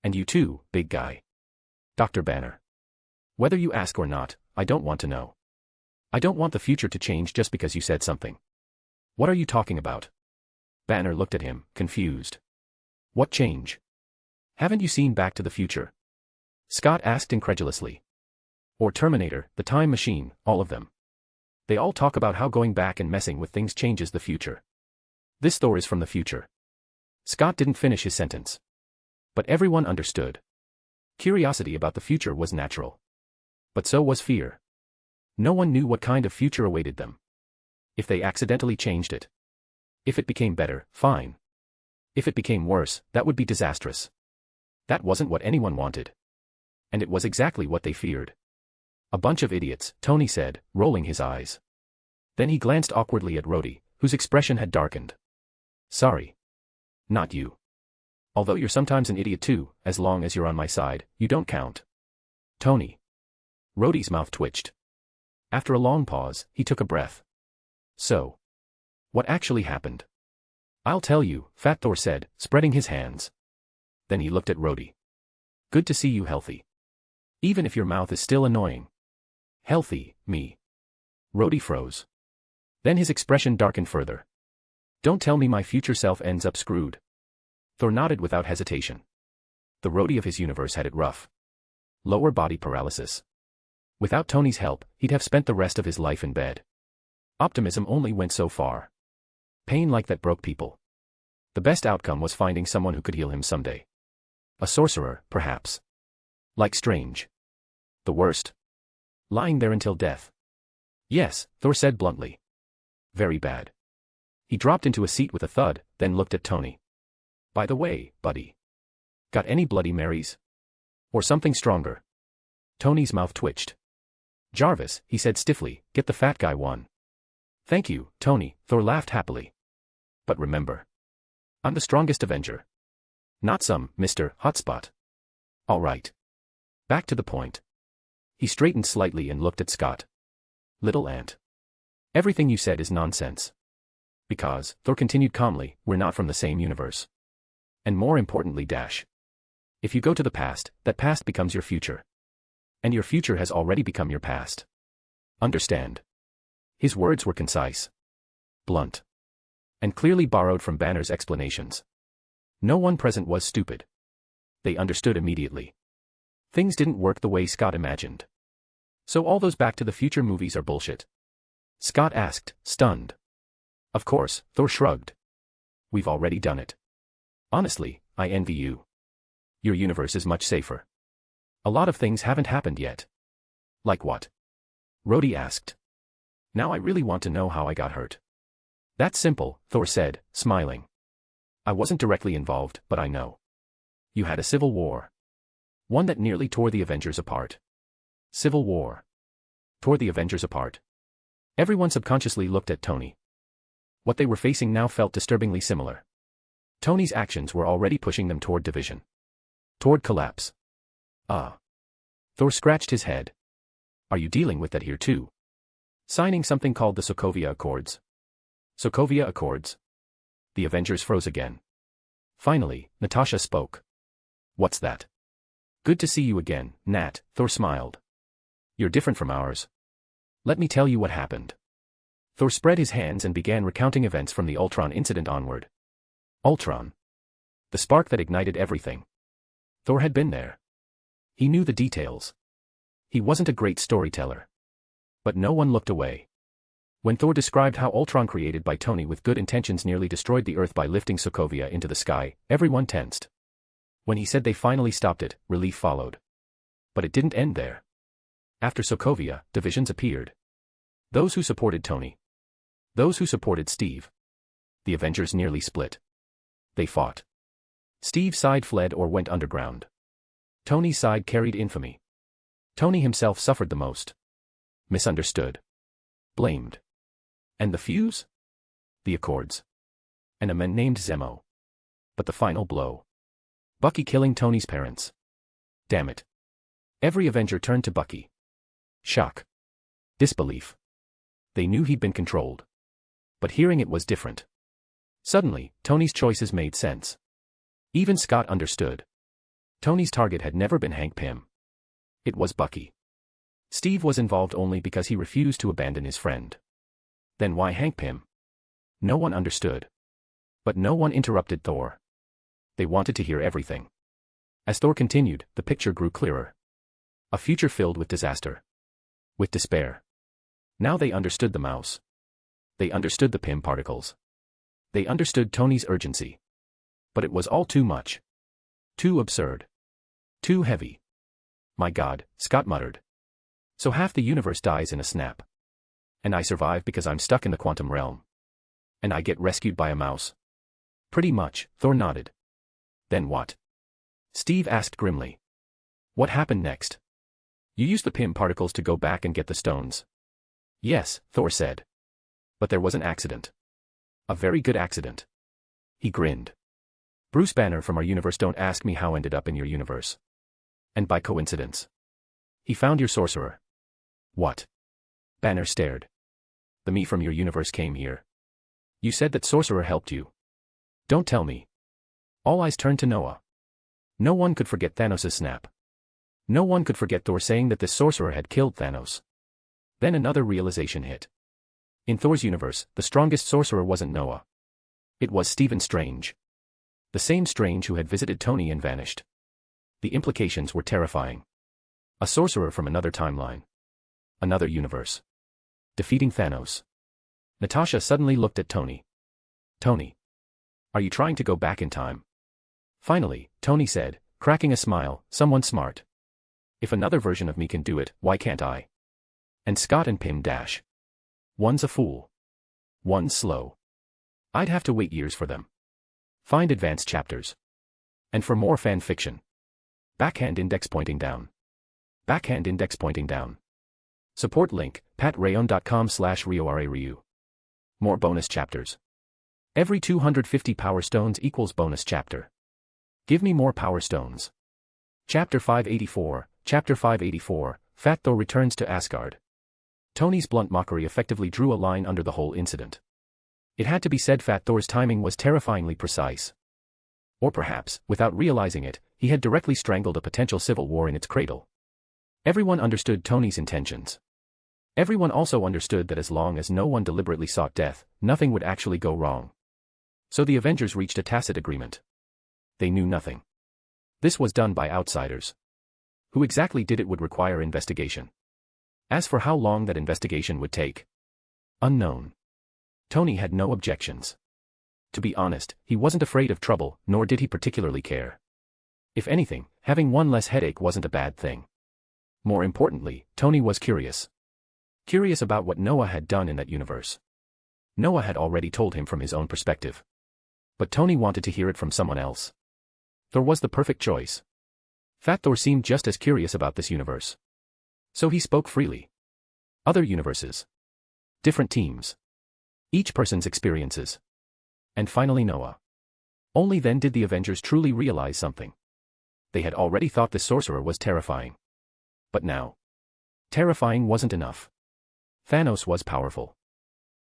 Speaker 3: And you too, big guy. Dr. Banner. Whether you ask or not, I don't want to know. I don't want the future to change just because you said something. What are you talking about? Banner looked at him, confused. What change? Haven't you seen Back to the Future? Scott asked incredulously. Or Terminator, The Time Machine, all of them. They all talk about how going back and messing with things changes the future. This Thor is from the future. Scott didn't finish his sentence. But everyone understood. Curiosity about the future was natural. But so was fear. No one knew what kind of future awaited them. If they accidentally changed it. If it became better, fine. If it became worse, that would be disastrous. That wasn't what anyone wanted. And it was exactly what they feared. A bunch of idiots, Tony said, rolling his eyes. Then he glanced awkwardly at Rhodey, whose expression had darkened. Sorry. Not you. Although you're sometimes an idiot too, as long as you're on my side, you don't count. Tony. Rhodey's mouth twitched. After a long pause, he took a breath. So. What actually happened? I'll tell you, Fat Thor said, spreading his hands. Then he looked at Rhodey. Good to see you healthy. Even if your mouth is still annoying. Healthy, me. Rhodey froze. Then his expression darkened further. Don't tell me my future self ends up screwed. Thor nodded without hesitation. The Rhodey of his universe had it rough. Lower body paralysis. Without Tony's help, he'd have spent the rest of his life in bed. Optimism only went so far. Pain like that broke people. The best outcome was finding someone who could heal him someday. A sorcerer, perhaps. Like Strange. The worst. Lying there until death. Yes, Thor said bluntly. Very bad. He dropped into a seat with a thud, then looked at Tony. By the way, buddy. Got any Bloody Marys? Or something stronger? Tony's mouth twitched. Jarvis, he said stiffly, get the fat guy one. Thank you, Tony, Thor laughed happily. But remember. I'm the strongest Avenger. Not some, Mr. Hotspot. All right. Back to the point. He straightened slightly and looked at Scott. Little ant. Everything you said is nonsense. Because, Thor continued calmly, we're not from the same universe. And more importantly dash. If you go to the past, that past becomes your future. And your future has already become your past. Understand? His words were concise. Blunt. And clearly borrowed from Banner's explanations. No one present was stupid. They understood immediately. Things didn't work the way Scott imagined. So all those Back to the Future movies are bullshit? Scott asked, stunned. Of course, Thor shrugged. We've already done it. Honestly, I envy you. Your universe is much safer. A lot of things haven't happened yet. Like what? Rhodey asked. Now I really want to know how I got hurt. That's simple, Thor said, smiling. I wasn't directly involved, but I know. You had a civil war. One that nearly tore the Avengers apart. Civil war. Tore the Avengers apart. Everyone subconsciously looked at Tony. What they were facing now felt disturbingly similar. Tony's actions were already pushing them toward division. Toward collapse. Thor scratched his head. Are you dealing with that here too? Signing something called the Sokovia Accords. Sokovia Accords? The Avengers froze again. Finally, Natasha spoke. What's that? Good to see you again, Nat, Thor smiled. You're different from ours. Let me tell you what happened. Thor spread his hands and began recounting events from the Ultron incident onward. Ultron. The spark that ignited everything. Thor had been there. He knew the details. He wasn't a great storyteller. But no one looked away. When Thor described how Ultron created by Tony with good intentions nearly destroyed the Earth by lifting Sokovia into the sky, everyone tensed. When he said they finally stopped it, relief followed. But it didn't end there. After Sokovia, divisions appeared. Those who supported Tony. Those who supported Steve. The Avengers nearly split. They fought. Steve's side fled or went underground. Tony's side carried infamy. Tony himself suffered the most. Misunderstood. Blamed. And the fuse? The Accords. And a man named Zemo. But the final blow. Bucky killing Tony's parents. Damn it. Every Avenger turned to Bucky. Shock. Disbelief. They knew he'd been controlled. But hearing it was different. Suddenly, Tony's choices made sense. Even Scott understood. Tony's target had never been Hank Pym. It was Bucky. Steve was involved only because he refused to abandon his friend. Then why Hank Pym? No one understood. But no one interrupted Thor. They wanted to hear everything. As Thor continued, the picture grew clearer. A future filled with disaster. With despair. Now they understood the mouse. They understood the Pym particles. They understood Tony's urgency. But it was all too much. Too absurd. Too heavy. My God, Scott muttered. So half the universe dies in a snap. And I survive because I'm stuck in the quantum realm. And I get rescued by a mouse. Pretty much, Thor nodded. Then what? Steve asked grimly. What happened next? You used the Pym particles to go back and get the stones. Yes, Thor said. But there was an accident. A very good accident. He grinned. Bruce Banner from our universe, don't ask me how ended up in your universe. And by coincidence. He found your sorcerer. What? Banner stared. The me from your universe came here. You said that sorcerer helped you. Don't tell me. All eyes turned to Noah. No one could forget Thanos' snap. No one could forget Thor saying that this sorcerer had killed Thanos. Then another realization hit. In Thor's universe, the strongest sorcerer wasn't Noah. It was Stephen Strange. The same Strange who had visited Tony and vanished. The implications were terrifying. A sorcerer from another timeline. Another universe. Defeating Thanos. Natasha suddenly looked at Tony. Tony. Are you trying to go back in time? Finally, Tony said, cracking a smile, someone smart. If another version of me can do it, why can't I? And Scott and Pym dash. One's a fool. One's slow. I'd have to wait years for them. Find advanced chapters. And for more fan fiction. Backhand index pointing down. Backhand index pointing down. Support link, patreon.com/RioRaRyu. More bonus chapters. Every 250 power stones equals bonus chapter. Give me more power stones. Chapter 584, Chapter 584, Fat Thor returns to Asgard. Tony's blunt mockery effectively drew a line under the whole incident. It had to be said, Fat Thor's timing was terrifyingly precise. Or perhaps, without realizing it, he had directly strangled a potential civil war in its cradle. Everyone understood Tony's intentions. Everyone also understood that as long as no one deliberately sought death, nothing would actually go wrong. So the Avengers reached a tacit agreement. They knew nothing. This was done by outsiders. Who exactly did it would require investigation. As for how long that investigation would take, unknown. Tony had no objections. To be honest, he wasn't afraid of trouble, nor did he particularly care. If anything, having one less headache wasn't a bad thing. More importantly, Tony was curious. Curious about what Noah had done in that universe. Noah had already told him from his own perspective. But Tony wanted to hear it from someone else. Thor was the perfect choice. Fat Thor seemed just as curious about this universe. So he spoke freely. Other universes. Different teams. Each person's experiences. And finally Noah. Only then did the Avengers truly realize something. They had already thought the sorcerer was terrifying. But now. Terrifying wasn't enough. Thanos was powerful.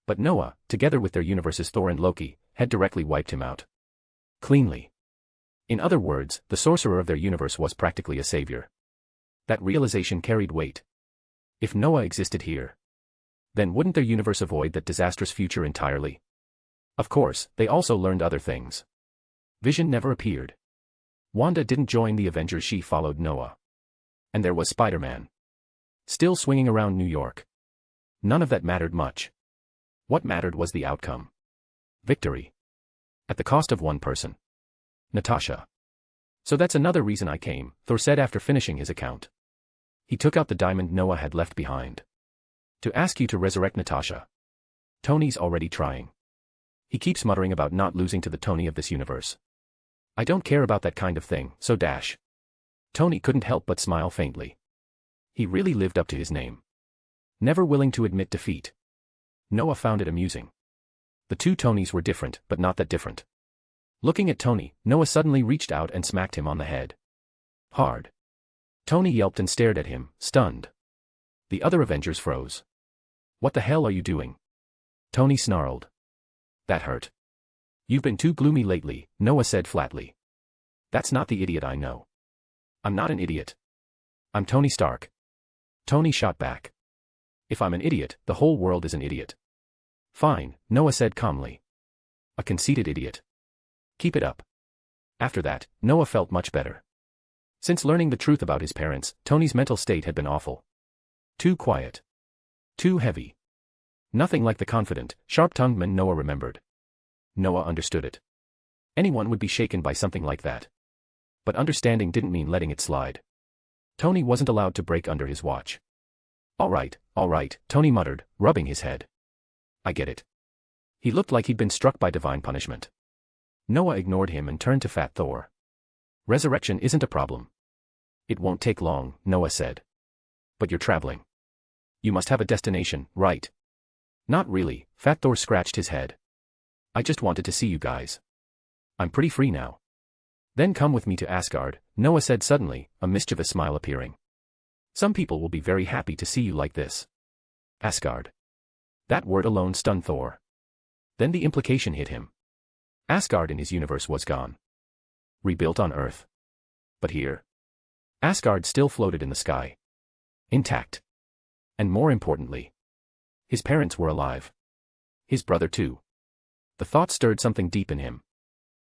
Speaker 3: But Noah, together with their universes Thor and Loki, had directly wiped him out. Cleanly. In other words, the sorcerer of their universe was practically a savior. That realization carried weight. If Noah existed here, then wouldn't their universe avoid that disastrous future entirely? Of course, they also learned other things. Vision never appeared. Wanda didn't join the Avengers, she followed Noah. And there was Spider-Man. Still swinging around New York. None of that mattered much. What mattered was the outcome. Victory. At the cost of one person. Natasha. So that's another reason I came, Thor said after finishing his account. He took out the diamond Noah had left behind. To ask you to resurrect Natasha. Tony's already trying. He keeps muttering about not losing to the Tony of this universe. I don't care about that kind of thing, so dash. Tony couldn't help but smile faintly. He really lived up to his name. Never willing to admit defeat. Noah found it amusing. The two Tonys were different, but not that different. Looking at Tony, Noah suddenly reached out and smacked him on the head. Hard. Tony yelped and stared at him, stunned. The other Avengers froze. What the hell are you doing? Tony snarled. That hurt. You've been too gloomy lately, Noah said flatly. That's not the idiot I know. I'm not an idiot. I'm Tony Stark. Tony shot back. If I'm an idiot, the whole world is an idiot. Fine, Noah said calmly. A conceited idiot. Keep it up. After that, Noah felt much better. Since learning the truth about his parents, Tony's mental state had been awful. Too quiet. Too heavy. Nothing like the confident, sharp-tongued man Noah remembered. Noah understood it. Anyone would be shaken by something like that. But understanding didn't mean letting it slide. Tony wasn't allowed to break under his watch. All right, Tony muttered, rubbing his head. I get it. He looked like he'd been struck by divine punishment. Noah ignored him and turned to Fat Thor. Resurrection isn't a problem. It won't take long, Noah said. But you're traveling. You must have a destination, right? Not really, Fat Thor scratched his head. I just wanted to see you guys. I'm pretty free now. Then come with me to Asgard, Noah said suddenly, a mischievous smile appearing. Some people will be very happy to see you like this. Asgard. That word alone stunned Thor. Then the implication hit him. Asgard in his universe was gone. Rebuilt on Earth. But here, Asgard still floated in the sky. Intact. And more importantly, his parents were alive. His brother too. The thought stirred something deep in him.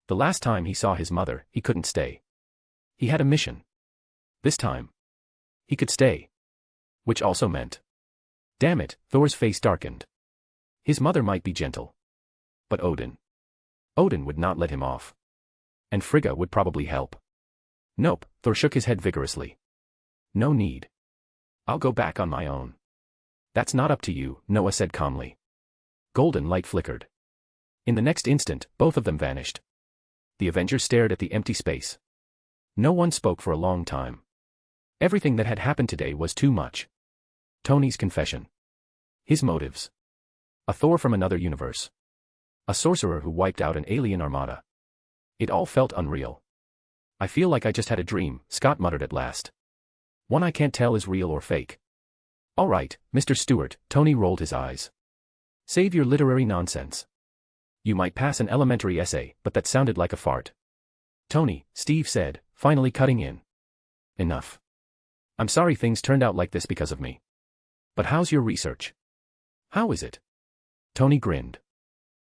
Speaker 3: The last time he saw his mother, he couldn't stay. He had a mission. This time, he could stay. Which also meant. Damn it, Thor's face darkened. His mother might be gentle. But Odin would not let him off. And Frigga would probably help. Nope, Thor shook his head vigorously. No need. I'll go back on my own. That's not up to you, Noah said calmly. Golden light flickered. In the next instant, both of them vanished. The Avengers stared at the empty space. No one spoke for a long time. Everything that had happened today was too much. Tony's confession. His motives. A Thor from another universe. A sorcerer who wiped out an alien armada. It all felt unreal. I feel like I just had a dream, Scott muttered at last. One I can't tell is real or fake. All right, Mr. Stewart, Tony rolled his eyes. Save your literary nonsense. You might pass an elementary essay, but that sounded like a fart. Tony, Steve said, finally cutting in. Enough. I'm sorry things turned out like this because of me. But how's your research? How is it? Tony grinned.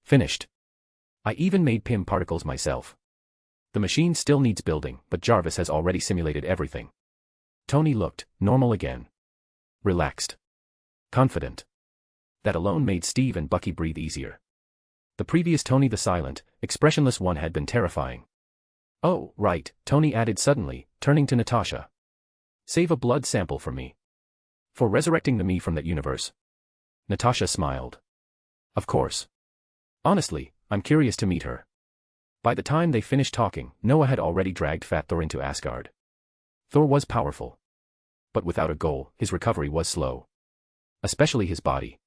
Speaker 3: Finished. I even made PIM particles myself. The machine still needs building, but Jarvis has already simulated everything. Tony looked normal again. Relaxed. Confident. That alone made Steve and Bucky breathe easier. The previous Tony the silent, expressionless one had been terrifying. Oh, right, Tony added suddenly, turning to Natasha. Save a blood sample for me. For resurrecting the me from that universe. Natasha smiled. Of course. Honestly, I'm curious to meet her. By the time they finished talking, Noah had already dragged Fat Thor into Asgard. Thor was powerful. But without a goal, his recovery was slow. Especially his body.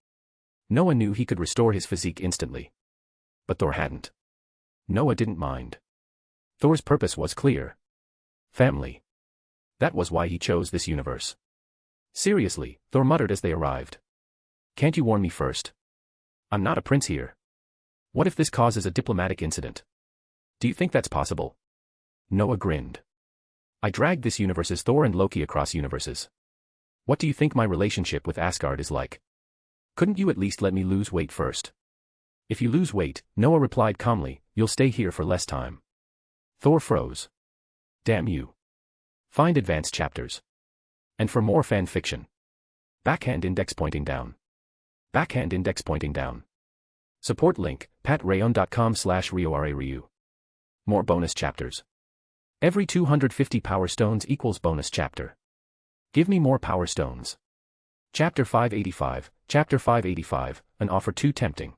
Speaker 3: Noah knew he could restore his physique instantly. But Thor hadn't. Noah didn't mind. Thor's purpose was clear. Family. That was why he chose this universe. Seriously, Thor muttered as they arrived. Can't you warn me first? I'm not a prince here. What if this causes a diplomatic incident? Do you think that's possible? Noah grinned. I dragged this universe's Thor and Loki across universes. What do you think my relationship with Asgard is like? Couldn't you at least let me lose weight first? If you lose weight, Noah replied calmly, you'll stay here for less time. Thor froze. Damn you. Find advanced chapters. And for more fan fiction. Backhand index pointing down. Backhand index pointing down. Support link, patreon.com/RioRaRyu. More bonus chapters. Every 250 power stones equals bonus chapter. Give me more power stones. Chapter 585, an offer too tempting.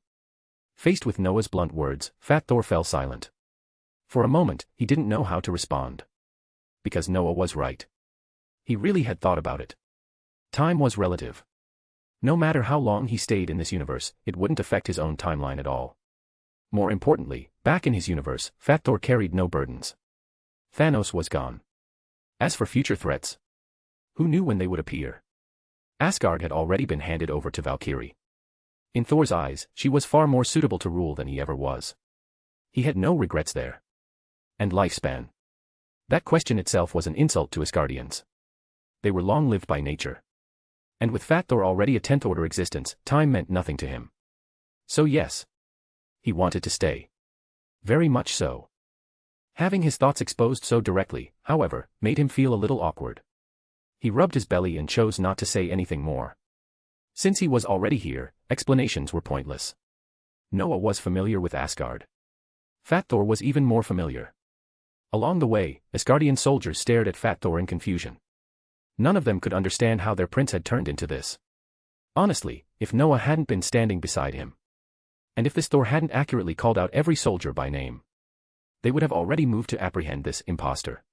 Speaker 3: Faced with Noah's blunt words, Fat Thor fell silent. For a moment, he didn't know how to respond. Because Noah was right. He really had thought about it. Time was relative. No matter how long he stayed in this universe, it wouldn't affect his own timeline at all. More importantly, back in his universe, Fat Thor carried no burdens. Thanos was gone. As for future threats, who knew when they would appear? Asgard had already been handed over to Valkyrie. In Thor's eyes, she was far more suitable to rule than he ever was. He had no regrets there. And lifespan. That question itself was an insult to Asgardians. They were long-lived by nature. And with Fat Thor already a 10th order existence, time meant nothing to him. So yes. He wanted to stay. Very much so. Having his thoughts exposed so directly, however, made him feel a little awkward. He rubbed his belly and chose not to say anything more. Since he was already here, explanations were pointless. Noah was familiar with Asgard. Fat Thor was even more familiar. Along the way, Asgardian soldiers stared at Fat Thor in confusion. None of them could understand how their prince had turned into this. Honestly, if Noah hadn't been standing beside him, and if this Thor hadn't accurately called out every soldier by name, they would have already moved to apprehend this imposter.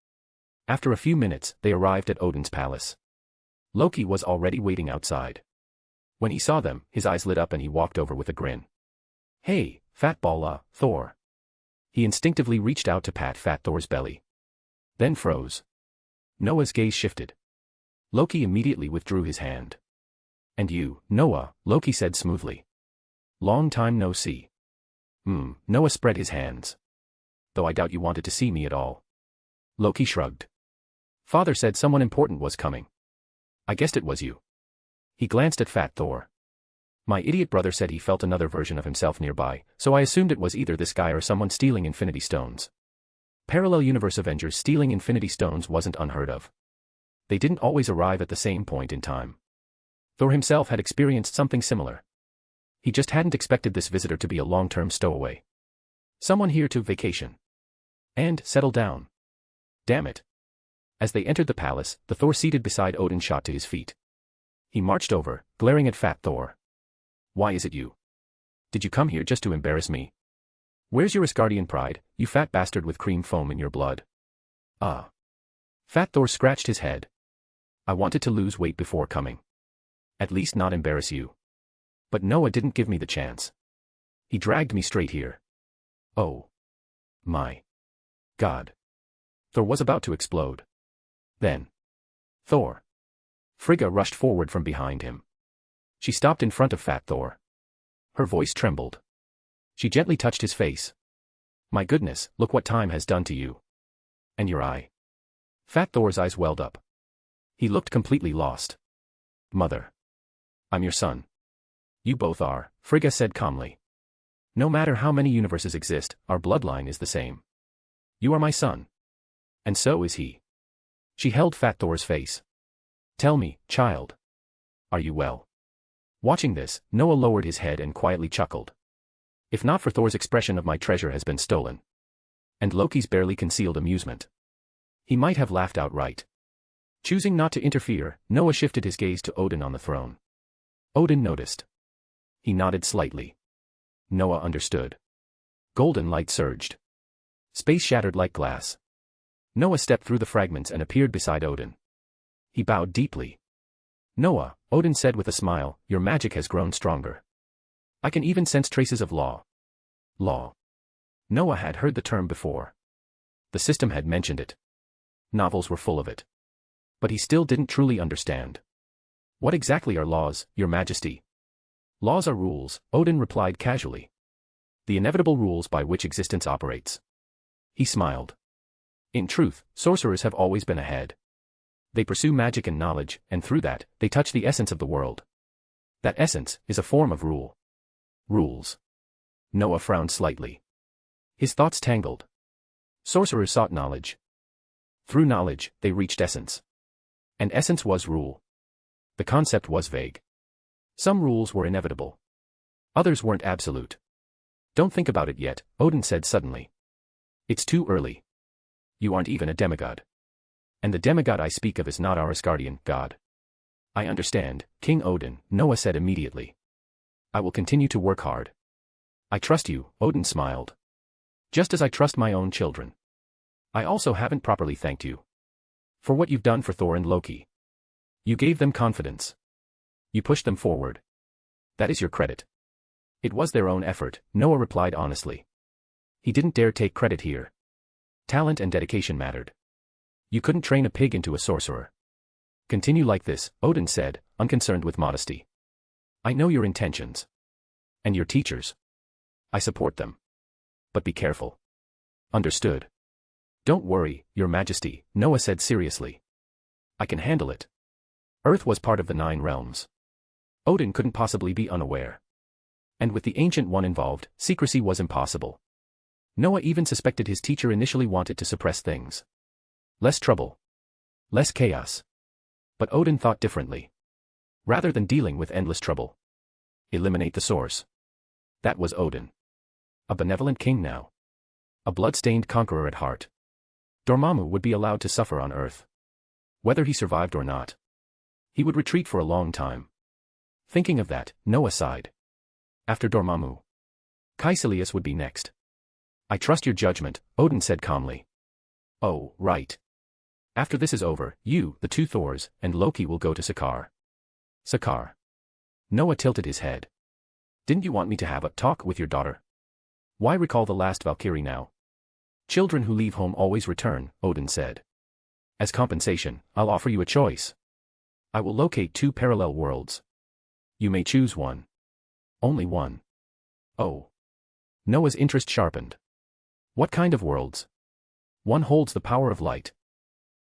Speaker 3: After a few minutes, they arrived at Odin's palace. Loki was already waiting outside. When he saw them, his eyes lit up and he walked over with a grin. Hey, Fat Balla, Thor. He instinctively reached out to pat Fat Thor's belly. Then froze. Noah's gaze shifted. Loki immediately withdrew his hand. And you, Noah, Loki said smoothly. Long time no see. Noah spread his hands. Though I doubt you wanted to see me at all. Loki shrugged. Father said someone important was coming. I guessed it was you. He glanced at Fat Thor. My idiot brother said he felt another version of himself nearby, so I assumed it was either this guy or someone stealing Infinity Stones. Parallel Universe Avengers stealing Infinity Stones wasn't unheard of. They didn't always arrive at the same point in time. Thor himself had experienced something similar. He just hadn't expected this visitor to be a long-term stowaway. Someone here to vacation. And settle down. Damn it. As they entered the palace, the Thor seated beside Odin shot to his feet. He marched over, glaring at Fat Thor. Why is it you? Did you come here just to embarrass me? Where's your Asgardian pride, you fat bastard with cream foam in your blood? Ah. Fat Thor scratched his head. I wanted to lose weight before coming. At least not embarrass you. But Noah didn't give me the chance. He dragged me straight here. Oh. My. God. Thor was about to explode. Then. Thor. Frigga rushed forward from behind him. She stopped in front of Fat Thor. Her voice trembled. She gently touched his face. My goodness, look what time has done to you. And your eye. Fat Thor's eyes welled up. He looked completely lost. Mother. I'm your son. You both are, Frigga said calmly. No matter how many universes exist, our bloodline is the same. You are my son. And so is he. She held Fat Thor's face. Tell me, child. Are you well? Watching this, Noah lowered his head and quietly chuckled. If not for Thor's expression of my treasure has been stolen. And Loki's barely concealed amusement. He might have laughed outright. Choosing not to interfere, Noah shifted his gaze to Odin on the throne. Odin noticed. He nodded slightly. Noah understood. Golden light surged. Space shattered like glass. Noah stepped through the fragments and appeared beside Odin. He bowed deeply. Noah, Odin said with a smile, your magic has grown stronger. I can even sense traces of law. Law. Noah had heard the term before. The system had mentioned it. Novels were full of it. But he still didn't truly understand. What exactly are laws, your majesty? Laws are rules, Odin replied casually. The inevitable rules by which existence operates. He smiled. In truth, sorcerers have always been ahead. They pursue magic and knowledge, and through that, they touch the essence of the world. That essence is a form of rule. Rules. Noah frowned slightly. His thoughts tangled. Sorcerers sought knowledge. Through knowledge, they reached essence. And essence was rule. The concept was vague. Some rules were inevitable. Others weren't absolute. Don't think about it yet, Odin said suddenly. It's too early. You aren't even a demigod. And the demigod I speak of is not our Asgardian god. I understand, King Odin, Noah said immediately. I will continue to work hard. I trust you, Odin smiled. Just as I trust my own children. I also haven't properly thanked you. For what you've done for Thor and Loki. You gave them confidence. You pushed them forward. That is your credit. It was their own effort, Noah replied honestly. He didn't dare take credit here. Talent and dedication mattered. You couldn't train a pig into a sorcerer. Continue like this, Odin said, unconcerned with modesty. I know your intentions. And your teachers. I support them. But be careful. Understood. Don't worry, Your Majesty, Noah said seriously. I can handle it. Earth was part of the 9 realms. Odin couldn't possibly be unaware. And with the Ancient One involved, secrecy was impossible. Noah even suspected his teacher initially wanted to suppress things. Less trouble. Less chaos. But Odin thought differently. Rather than dealing with endless trouble. Eliminate the source. That was Odin. A benevolent king now. A blood-stained conqueror at heart. Dormammu would be allowed to suffer on Earth. Whether he survived or not. He would retreat for a long time. Thinking of that, Noah sighed. After Dormammu, Caecilius would be next. I trust your judgment, Odin said calmly. Oh, right. After this is over, you, the 2 Thors, and Loki will go to Sakaar. Sakaar. Noah tilted his head. Didn't you want me to have a talk with your daughter? Why recall the last Valkyrie now? Children who leave home always return, Odin said. As compensation, I'll offer you a choice. I will locate 2 parallel worlds. You may choose one. Only one. Oh. Noah's interest sharpened. What kind of worlds? One holds the power of light.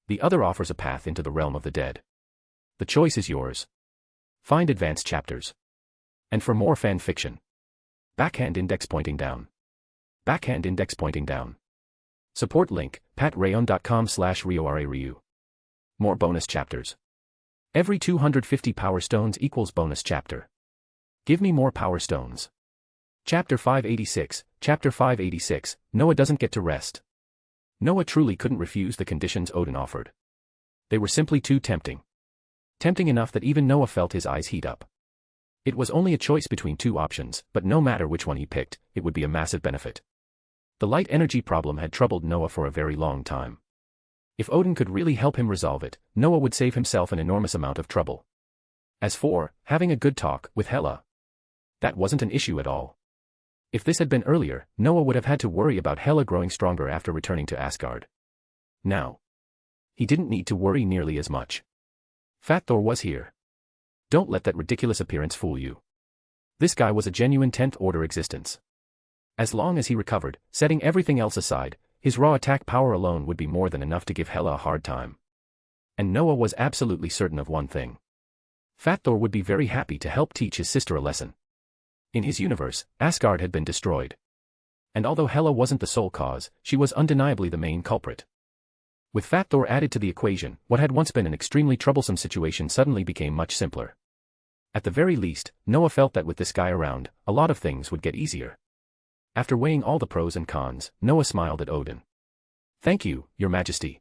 Speaker 3: The other offers a path into the realm of the dead. The choice is yours. Find advanced chapters. And for more fan fiction. Backhand index pointing down. Backhand index pointing down. Support link, patreon.com/RioRaRyu. More bonus chapters. Every 250 power stones equals bonus chapter. Give me more power stones. Chapter 586, Chapter 586, Noah doesn't get to rest. Noah truly couldn't refuse the conditions Odin offered. They were simply too tempting. Tempting enough that even Noah felt his eyes heat up. It was only a choice between 2 options, but no matter which one he picked, it would be a massive benefit. The light energy problem had troubled Noah for a very long time. If Odin could really help him resolve it, Noah would save himself an enormous amount of trouble. As for having a good talk with Hela, that wasn't an issue at all. If this had been earlier, Noah would have had to worry about Hela growing stronger after returning to Asgard. Now, he didn't need to worry nearly as much. Fat Thor was here. Don't let that ridiculous appearance fool you. This guy was a genuine 10th order existence. As long as he recovered, setting everything else aside, his raw attack power alone would be more than enough to give Hela a hard time. And Noah was absolutely certain of one thing. Fat Thor would be very happy to help teach his sister a lesson. In his universe, Asgard had been destroyed. And although Hela wasn't the sole cause, she was undeniably the main culprit. With Fat Thor added to the equation, what had once been an extremely troublesome situation suddenly became much simpler. At the very least, Noah felt that with this guy around, a lot of things would get easier. After weighing all the pros and cons, Noah smiled at Odin. Thank you, Your Majesty.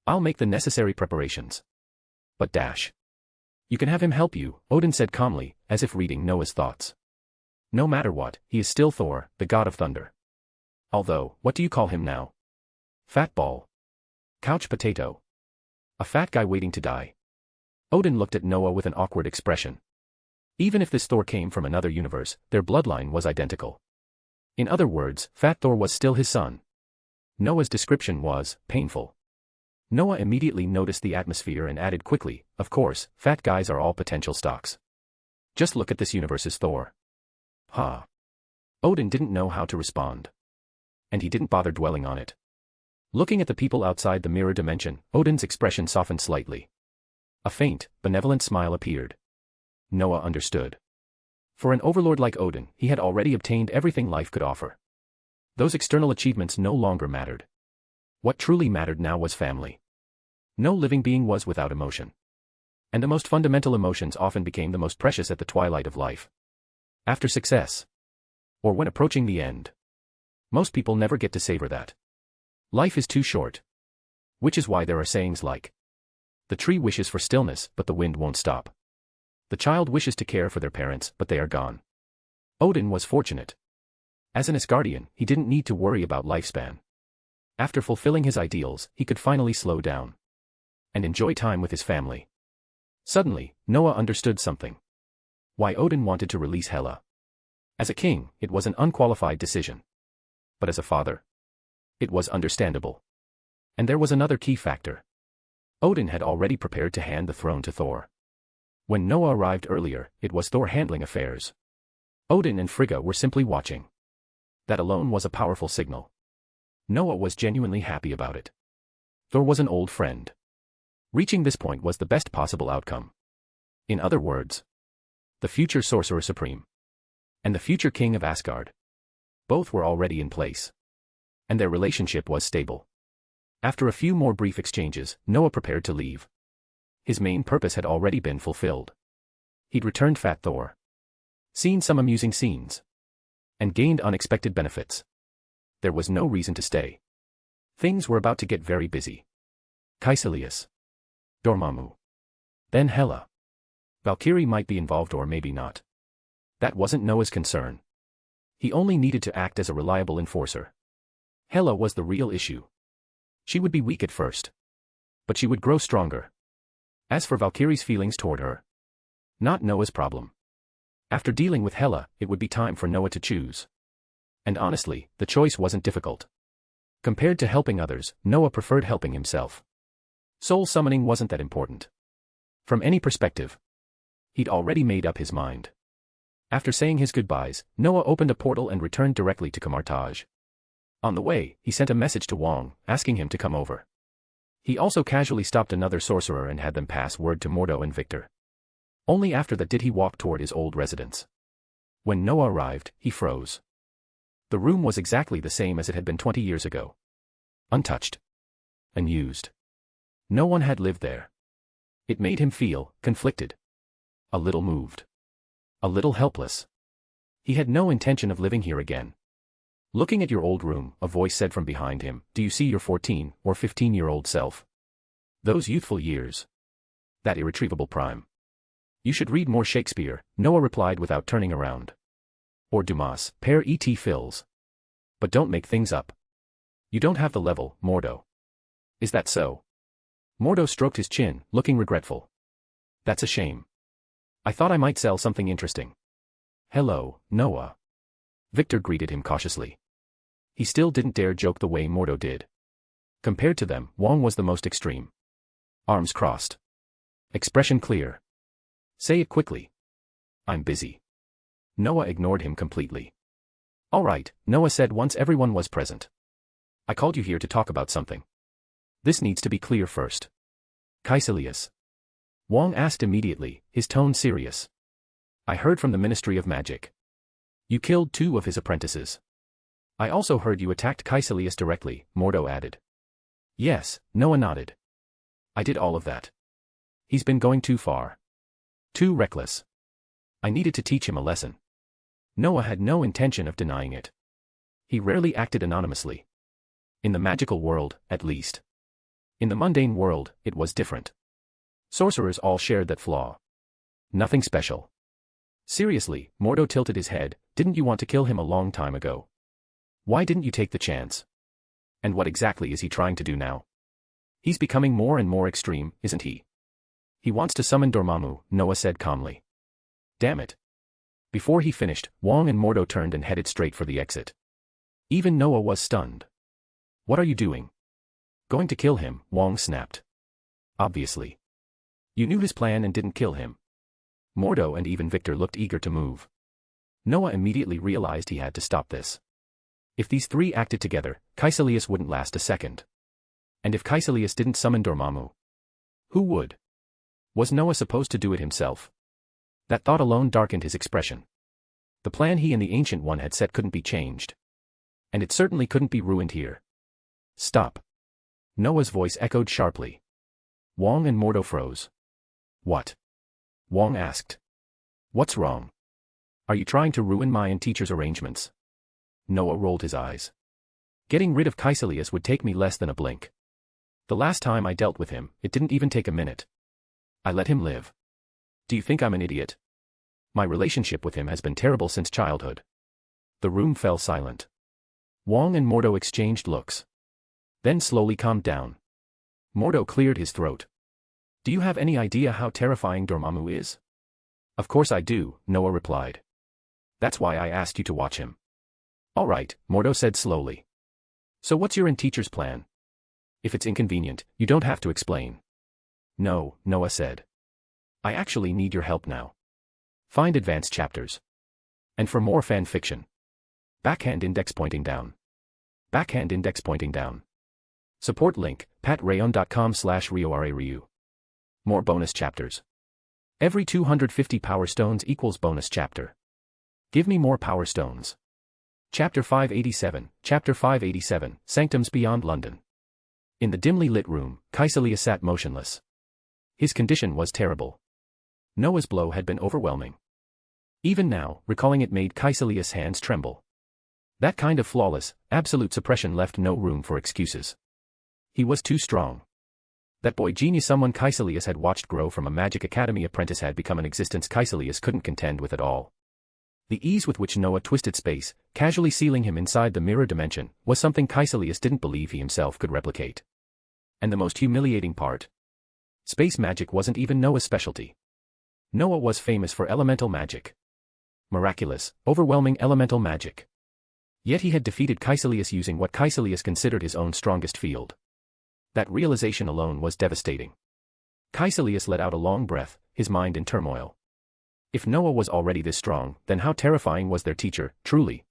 Speaker 3: I'll make the necessary preparations. But dash. You can have him help you, Odin said calmly, as if reading Noah's thoughts. No matter what, he is still Thor, the god of thunder. Although, what do you call him now? Fat ball. Couch potato. A fat guy waiting to die. Odin looked at Noah with an awkward expression. Even if this Thor came from another universe, their bloodline was identical. In other words, Fat Thor was still his son. Noah's description was painful. Noah immediately noticed the atmosphere and added quickly, of course, fat guys are all potential stocks. Just look at this universe's Thor. Ha. Odin didn't know how to respond. And he didn't bother dwelling on it. Looking at the people outside the mirror dimension, Odin's expression softened slightly. A faint, benevolent smile appeared. Noah understood. For an overlord like Odin, he had already obtained everything life could offer. Those external achievements no longer mattered. What truly mattered now was family. No living being was without emotion. And the most fundamental emotions often became the most precious at the twilight of life. After success. Or when approaching the end. Most people never get to savor that. Life is too short. Which is why there are sayings like, the tree wishes for stillness, but the wind won't stop. The child wishes to care for their parents, but they are gone. Odin was fortunate. As an Asgardian, he didn't need to worry about lifespan. After fulfilling his ideals, he could finally slow down. And enjoy time with his family. Suddenly, Noah understood something. Why Odin wanted to release Hela. As a king, it was an unqualified decision. But as a father, it was understandable. And there was another key factor. Odin had already prepared to hand the throne to Thor. When Noah arrived earlier, it was Thor handling affairs. Odin and Frigga were simply watching. That alone was a powerful signal. Noah was genuinely happy about it. Thor was an old friend. Reaching this point was the best possible outcome. In other words, the future Sorcerer Supreme and the future King of Asgard. Both were already in place. And their relationship was stable. After a few more brief exchanges, Noah prepared to leave. His main purpose had already been fulfilled. He'd returned Fat Thor. Seen some amusing scenes. And gained unexpected benefits. There was no reason to stay. Things were about to get very busy. Kaecilius. Dormammu. Then Hela. Valkyrie might be involved or maybe not. That wasn't Noah's concern. He only needed to act as a reliable enforcer. Hela was the real issue. She would be weak at first. But she would grow stronger. As for Valkyrie's feelings toward her, not Noah's problem. After dealing with Hela, it would be time for Noah to choose. And honestly, the choice wasn't difficult. Compared to helping others, Noah preferred helping himself. Soul summoning wasn't that important. From any perspective. He'd already made up his mind. After saying his goodbyes, Noah opened a portal and returned directly to Kamartaj. On the way, he sent a message to Wong, asking him to come over. He also casually stopped another sorcerer and had them pass word to Mordo and Victor. Only after that did he walk toward his old residence. When Noah arrived, he froze. The room was exactly the same as it had been 20 years ago. Untouched. Unused. No one had lived there. It made him feel conflicted. A little moved. A little helpless. He had no intention of living here again. Looking at your old room, a voice said from behind him, do you see your 14 or 15-year-old self? Those youthful years. That irretrievable prime. You should read more Shakespeare, Noah replied without turning around. Or Dumas, Père et Fils. But don't make things up. You don't have the level, Mordo. Is that so? Mordo stroked his chin, looking regretful. That's a shame. I thought I might sell something interesting. Hello, Noah. Victor greeted him cautiously. He still didn't dare joke the way Mordo did. Compared to them, Wong was the most extreme. Arms crossed. Expression clear. Say it quickly. I'm busy. Noah ignored him completely. All right, Noah said once everyone was present. I called you here to talk about something. This needs to be clear first. Kaecilius. Wong asked immediately, his tone serious. I heard from the Ministry of Magic. You killed 2 of his apprentices. I also heard you attacked Kaecilius directly, Mordo added. Yes, Noah nodded. I did all of that. He's been going too far. Too reckless. I needed to teach him a lesson. Noah had no intention of denying it. He rarely acted anonymously. In the magical world, at least. In the mundane world, it was different. Sorcerers all shared that flaw. Nothing special. Seriously, Mordo tilted his head, didn't you want to kill him a long time ago? Why didn't you take the chance? And what exactly is he trying to do now? He's becoming more and more extreme, isn't he? He wants to summon Dormammu, Noah said calmly. Damn it. Before he finished, Wong and Mordo turned and headed straight for the exit. Even Noah was stunned. What are you doing? Going to kill him, Wong snapped. Obviously. You knew his plan and didn't kill him. Mordo and even Victor looked eager to move. Noah immediately realized he had to stop this. If these 3 acted together, Kaecilius wouldn't last a second. And if Caecilius didn't summon Dormammu, who would? Was Noah supposed to do it himself? That thought alone darkened his expression. The plan he and the Ancient One had set couldn't be changed. And it certainly couldn't be ruined here. Stop. Noah's voice echoed sharply. Wong and Mordo froze. What? Wong asked. What's wrong? Are you trying to ruin my and teacher's arrangements? Noah rolled his eyes. Getting rid of Caecilius would take me less than a blink. The last time I dealt with him, it didn't even take a minute. I let him live. Do you think I'm an idiot? My relationship with him has been terrible since childhood. The room fell silent. Wong and Mordo exchanged looks. Then slowly calmed down. Mordo cleared his throat. Do you have any idea how terrifying Dormammu is? Of course I do, Noah replied. That's why I asked you to watch him. All right, Mordo said slowly. So what's your and teacher's plan? If it's inconvenient, you don't have to explain. No, Noah said. I actually need your help now. Find advanced chapters. And for more fan fiction. Backhand index pointing down. Backhand index pointing down. Support link, patreon.com/RioRaRyu. More bonus chapters. Every 250 power stones equals bonus chapter. Give me more power stones. Chapter 587, Sanctums Beyond London. In the dimly lit room, Caecilius sat motionless. His condition was terrible. Noah's blow had been overwhelming. Even now, recalling it made Caecilius' hands tremble. That kind of flawless, absolute suppression left no room for excuses. He was too strong. That boy genius someone Caecilius had watched grow from a magic academy apprentice had become an existence Caecilius couldn't contend with at all. The ease with which Noah twisted space, casually sealing him inside the mirror dimension, was something Caecilius didn't believe he himself could replicate. And the most humiliating part? Space magic wasn't even Noah's specialty. Noah was famous for elemental magic. Miraculous, overwhelming elemental magic. Yet he had defeated Caecilius using what Caecilius considered his own strongest field. That realization alone was devastating. Caecilius let out a long breath, his mind in turmoil. If Noah was already this strong, then how terrifying was their teacher, truly?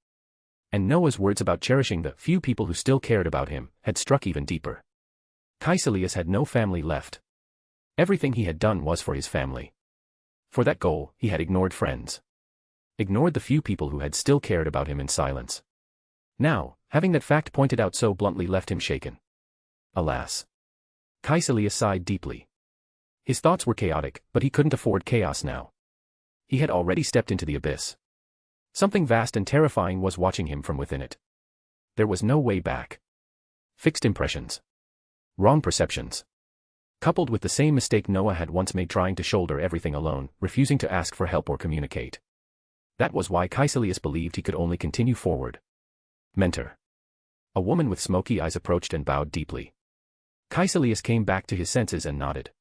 Speaker 3: And Noah's words about cherishing the few people who still cared about him had struck even deeper. Caecilius had no family left. Everything he had done was for his family. For that goal, he had ignored friends. Ignored the few people who had still cared about him in silence. Now, having that fact pointed out so bluntly left him shaken. Alas. Caecilius sighed deeply. His thoughts were chaotic, but he couldn't afford chaos now. He had already stepped into the abyss. Something vast and terrifying was watching him from within it. There was no way back. Fixed impressions. Wrong perceptions. Coupled with the same mistake Noah had once made trying to shoulder everything alone, refusing to ask for help or communicate. That was why Caecilius believed he could only continue forward. Mentor. A woman with smoky eyes approached and bowed deeply. Caecilius came back to his senses and nodded.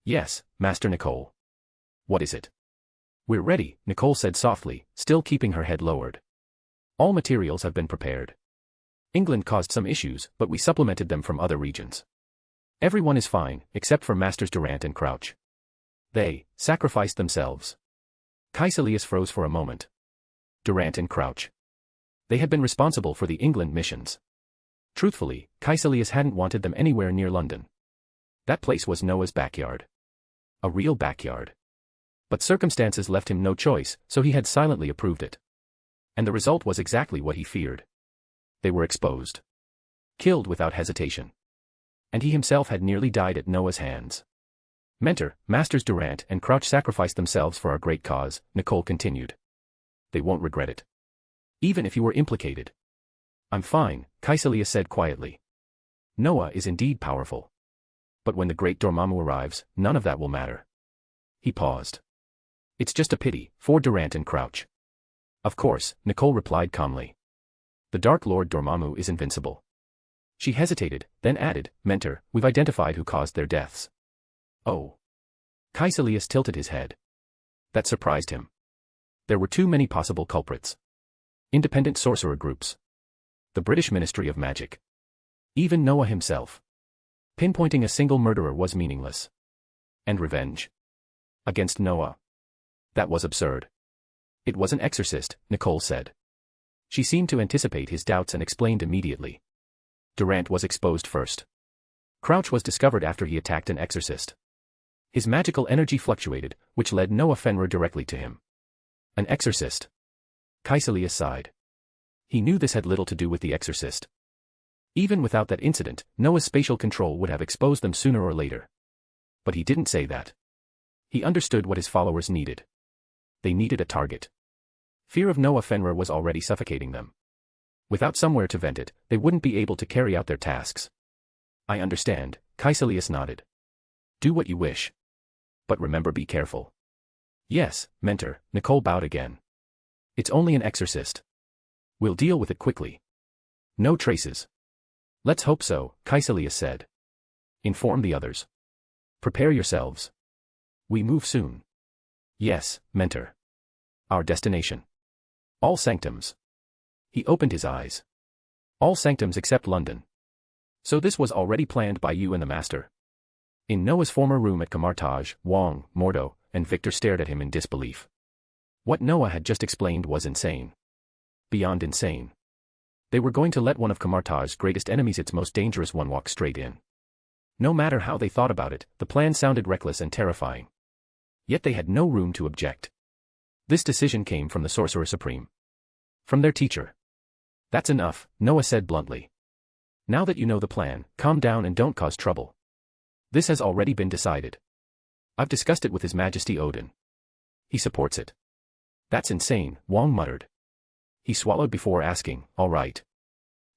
Speaker 3: Yes, Master Nicole. What is it? We're ready, Nicole said softly, still keeping her head lowered. All materials have been prepared. England caused some issues, but we supplemented them from other regions. Everyone is fine, except for Masters Durant and Crouch. They sacrificed themselves. Caecilius froze for a moment. Durant and Crouch. They had been responsible for the England missions. Truthfully, Caecilius hadn't wanted them anywhere near London. That place was Noah's backyard. A real backyard. But circumstances left him no choice, so he had silently approved it. And the result was exactly what he feared. They were exposed. Killed without hesitation. And he himself had nearly died at Noah's hands. Mentor, Masters Durant and Crouch sacrificed themselves for our great cause, Nicole continued. They won't regret it. Even if you were implicated. I'm fine, Caecilius said quietly. Noah is indeed powerful. But when the great Dormammu arrives, none of that will matter. He paused. It's just a pity, for Durant and Crouch. Of course, Nicole replied calmly. The Dark Lord Dormammu is invincible. She hesitated, then added, Mentor, we've identified who caused their deaths. Oh. Caecilius tilted his head. That surprised him. There were too many possible culprits. Independent sorcerer groups. The British Ministry of Magic. Even Noah himself. Pinpointing a single murderer was meaningless. And revenge. Against Noah. That was absurd. It was an exorcist, Nicole said. She seemed to anticipate his doubts and explained immediately. Durant was exposed first. Crouch was discovered after he attacked an exorcist. His magical energy fluctuated, which led Noah Fenrir directly to him. An exorcist? Caecilius sighed. He knew this had little to do with the exorcist. Even without that incident, Noah's spatial control would have exposed them sooner or later. But he didn't say that. He understood what his followers needed. They needed a target. Fear of Noah Fenrir was already suffocating them. Without somewhere to vent it, they wouldn't be able to carry out their tasks. I understand, Caecilius nodded. Do what you wish. But remember, be careful. Yes, Mentor, Nicole bowed again. It's only an exorcist. We'll deal with it quickly. No traces. Let's hope so, Caecilius said. Inform the others. Prepare yourselves. We move soon. Yes, Mentor. Our destination. All sanctums. He opened his eyes. All sanctums except London. So this was already planned by you and the Master? In Noah's former room at Camartage, Wong, Mordo, and Victor stared at him in disbelief. What Noah had just explained was insane. Beyond insane. They were going to let one of Camartage's greatest enemies, its most dangerous one, walk straight in. No matter how they thought about it, the plan sounded reckless and terrifying. Yet they had no room to object. This decision came from the Sorcerer Supreme. From their teacher. That's enough, Noah said bluntly. Now that you know the plan, calm down and don't cause trouble. This has already been decided. I've discussed it with His Majesty Odin. He supports it. That's insane, Wong muttered. He swallowed before asking, all right.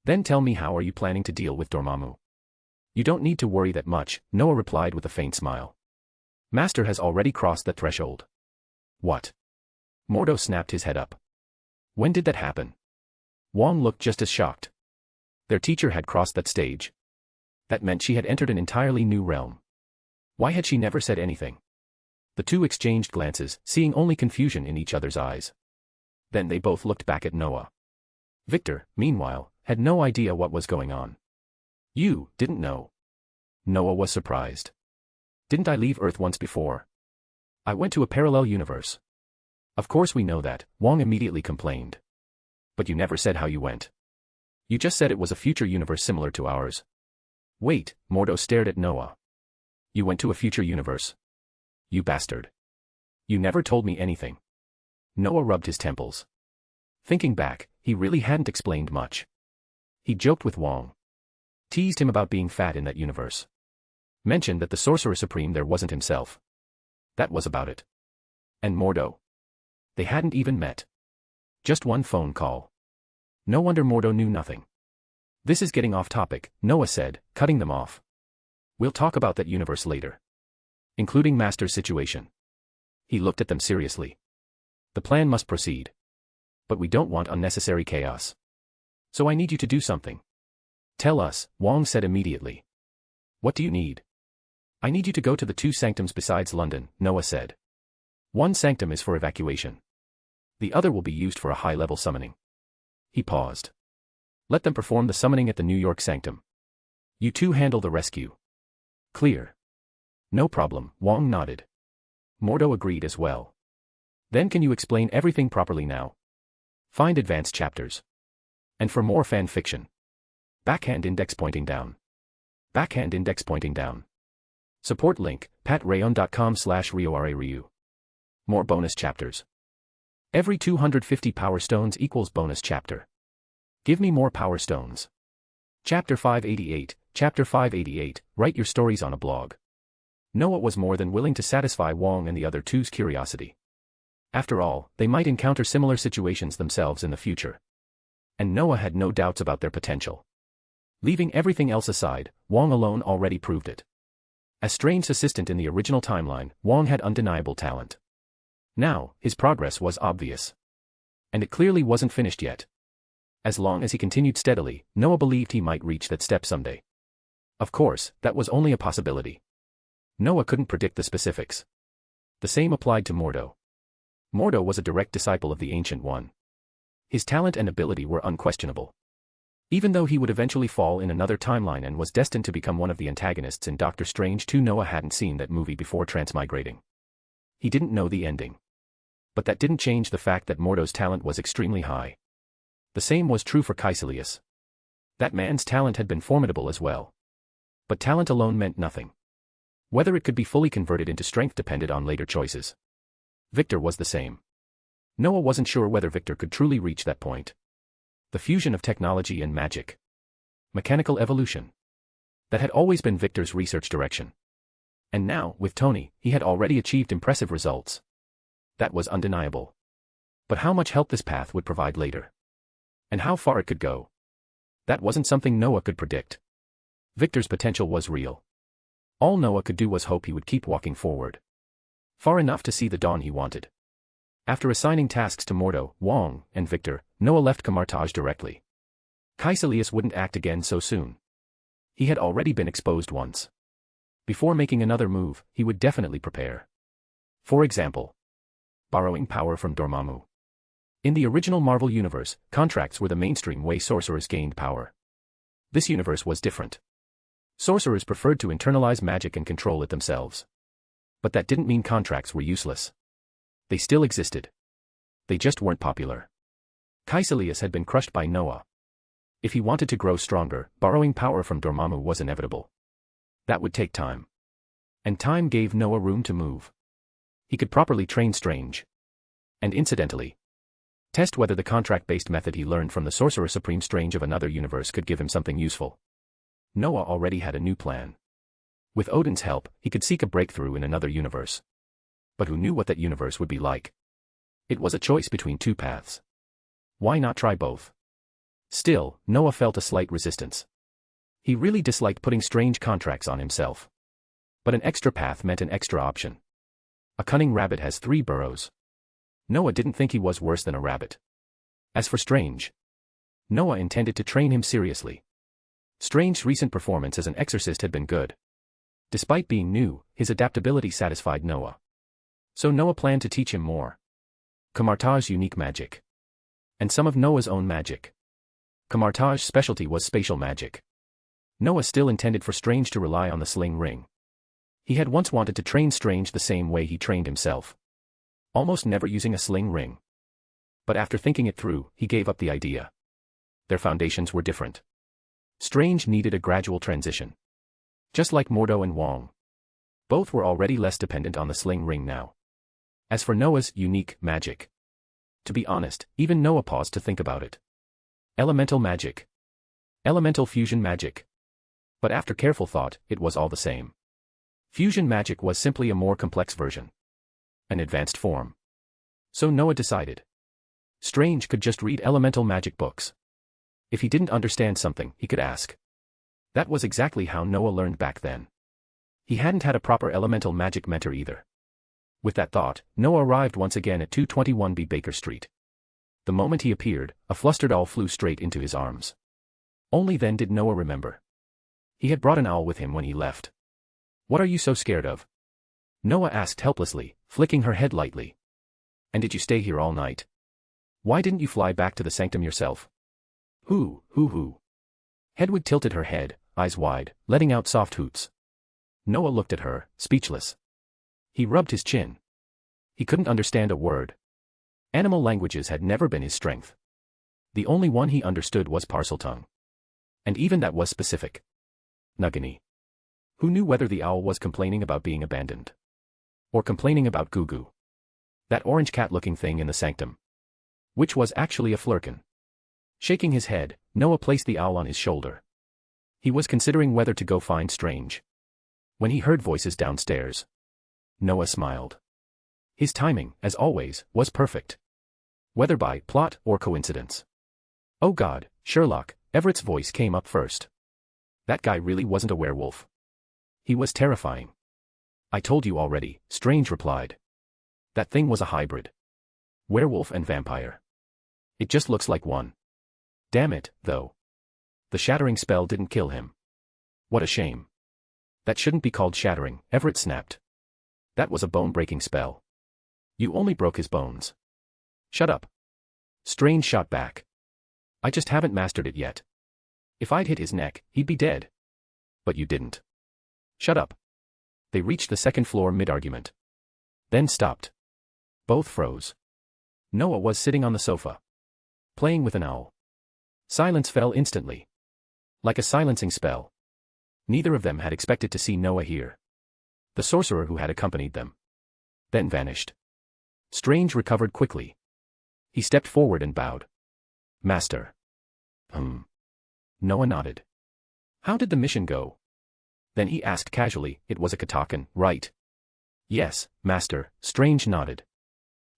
Speaker 3: Then tell me, how are you planning to deal with Dormammu? You don't need to worry that much, Noah replied with a faint smile. Master has already crossed that threshold. What? Mordo snapped his head up. When did that happen? Wong looked just as shocked. Their teacher had crossed that stage. That meant she had entered an entirely new realm. Why had she never said anything? The two exchanged glances, seeing only confusion in each other's eyes. Then they both looked back at Noah. Victor, meanwhile, had no idea what was going on. You didn't know? Noah was surprised. Didn't I leave Earth once before? I went to a parallel universe. Of course we know that, Wong immediately complained. But you never said how you went. You just said it was a future universe similar to ours. Wait, Mordo stared at Noah. You went to a future universe. You bastard. You never told me anything. Noah rubbed his temples. Thinking back, he really hadn't explained much. He joked with Wong. Teased him about being fat in that universe. Mentioned that the Sorcerer Supreme there wasn't himself. That was about it. And Mordo. They hadn't even met. Just one phone call. No wonder Mordo knew nothing. This is getting off topic, Noah said, cutting them off. We'll talk about that universe later. Including Master's situation. He looked at them seriously. The plan must proceed. But we don't want unnecessary chaos. So I need you to do something. Tell us, Wong said immediately. What do you need? I need you to go to the two sanctums besides London, Noah said. One sanctum is for evacuation. The other will be used for a high-level summoning. He paused. Let them perform the summoning at the New York sanctum. You two handle the rescue. Clear. No problem, Wong nodded. Mordo agreed as well. Then can you explain everything properly now? Find advanced chapters. And for more fan fiction. Backhand index pointing down. Backhand index pointing down. Support link, patreon.com/RioRaRyu. More bonus chapters. Every 250 power stones equals bonus chapter. Give me more power stones. Chapter 588, Chapter 588, write your stories on a blog. Noah was more than willing to satisfy Wong and the other two's curiosity. After all, they might encounter similar situations themselves in the future. And Noah had no doubts about their potential. Leaving everything else aside, Wong alone already proved it. As Strange's assistant in the original timeline, Wong had undeniable talent. Now, his progress was obvious. And it clearly wasn't finished yet. As long as he continued steadily, Noah believed he might reach that step someday. Of course, that was only a possibility. Noah couldn't predict the specifics. The same applied to Mordo. Mordo was a direct disciple of the Ancient One. His talent and ability were unquestionable. Even though he would eventually fall in another timeline and was destined to become one of the antagonists in Doctor Strange 2, Noah hadn't seen that movie before transmigrating. He didn't know the ending. But that didn't change the fact that Mordo's talent was extremely high. The same was true for Caecilius. That man's talent had been formidable as well. But talent alone meant nothing. Whether it could be fully converted into strength depended on later choices. Victor was the same. Noah wasn't sure whether Victor could truly reach that point. The fusion of technology and magic. Mechanical evolution. That had always been Victor's research direction. And now, with Tony, he had already achieved impressive results. That was undeniable. But how much help this path would provide later? And how far it could go? That wasn't something Noah could predict. Victor's potential was real. All Noah could do was hope he would keep walking forward. Far enough to see the dawn he wanted. After assigning tasks to Mordo, Wong, and Victor, Noah left Camartage directly. Caecilius wouldn't act again so soon. He had already been exposed once. Before making another move, he would definitely prepare. For example, borrowing power from Dormammu. In the original Marvel Universe, contracts were the mainstream way sorcerers gained power. This universe was different. Sorcerers preferred to internalize magic and control it themselves. But that didn't mean contracts were useless. They still existed. They just weren't popular. Caecilius had been crushed by Noah. If he wanted to grow stronger, borrowing power from Dormammu was inevitable. That would take time. And time gave Noah room to move. He could properly train Strange. And incidentally, test whether the contract-based method he learned from the Sorcerer Supreme Strange of another universe could give him something useful. Noah already had a new plan. With Odin's help, he could seek a breakthrough in another universe. But who knew what that universe would be like? It was a choice between two paths. Why not try both? Still, Noah felt a slight resistance. He really disliked putting strange contracts on himself. But an extra path meant an extra option. A cunning rabbit has 3 burrows. Noah didn't think he was worse than a rabbit. As for Strange, Noah intended to train him seriously. Strange's recent performance as an exorcist had been good. Despite being new, his adaptability satisfied Noah. So Noah planned to teach him more. Camartage's unique magic. And some of Noah's own magic. Camartage's specialty was spatial magic. Noah still intended for Strange to rely on the sling ring. He had once wanted to train Strange the same way he trained himself. Almost never using a sling ring. But after thinking it through, he gave up the idea. Their foundations were different. Strange needed a gradual transition. Just like Mordo and Wong. Both were already less dependent on the sling ring now. As for Noah's unique magic. To be honest, even Noah paused to think about it. Elemental magic. Elemental fusion magic. But after careful thought, it was all the same. Fusion magic was simply a more complex version. An advanced form. So Noah decided. Strange could just read elemental magic books. If he didn't understand something, he could ask. That was exactly how Noah learned back then. He hadn't had a proper elemental magic mentor either. With that thought, Noah arrived once again at 221B Baker Street. The moment he appeared, a flustered owl flew straight into his arms. Only then did Noah remember. He had brought an owl with him when he left. What are you so scared of? Noah asked helplessly, flicking her head lightly. And did you stay here all night? Why didn't you fly back to the sanctum yourself? Hoo. Hedwig tilted her head, eyes wide, letting out soft hoots. Noah looked at her, speechless. He rubbed his chin. He couldn't understand a word. Animal languages had never been his strength. The only one he understood was Parseltongue. And even that was specific. Nuggany. Who knew whether the owl was complaining about being abandoned? Or complaining about Goo Goo? That orange cat-looking thing in the sanctum. Which was actually a flurkin. Shaking his head, Noah placed the owl on his shoulder. He was considering whether to go find Strange. When he heard voices downstairs. Noah smiled. His timing, as always, was perfect. Whether by plot or coincidence. Oh God, Sherlock, Everett's voice came up first. That guy really wasn't a werewolf. He was terrifying. I told you already, Strange replied. That thing was a hybrid. Werewolf and vampire. It just looks like one. Damn it, though. The shattering spell didn't kill him. What a shame. That shouldn't be called shattering, Everett snapped. That was a bone-breaking spell. You only broke his bones. Shut up. Strange shot back. I just haven't mastered it yet. If I'd hit his neck, he'd be dead. But you didn't. Shut up. They reached the second floor mid-argument. Then stopped. Both froze. Noah was sitting on the sofa. Playing with an owl. Silence fell instantly. Like a silencing spell. Neither of them had expected to see Noah here. The sorcerer who had accompanied them then vanished. Strange recovered quickly. He stepped forward and bowed. Master. Noah nodded. How did the mission go? Then he asked casually, it was a Katakan, right? Yes, Master, Strange nodded.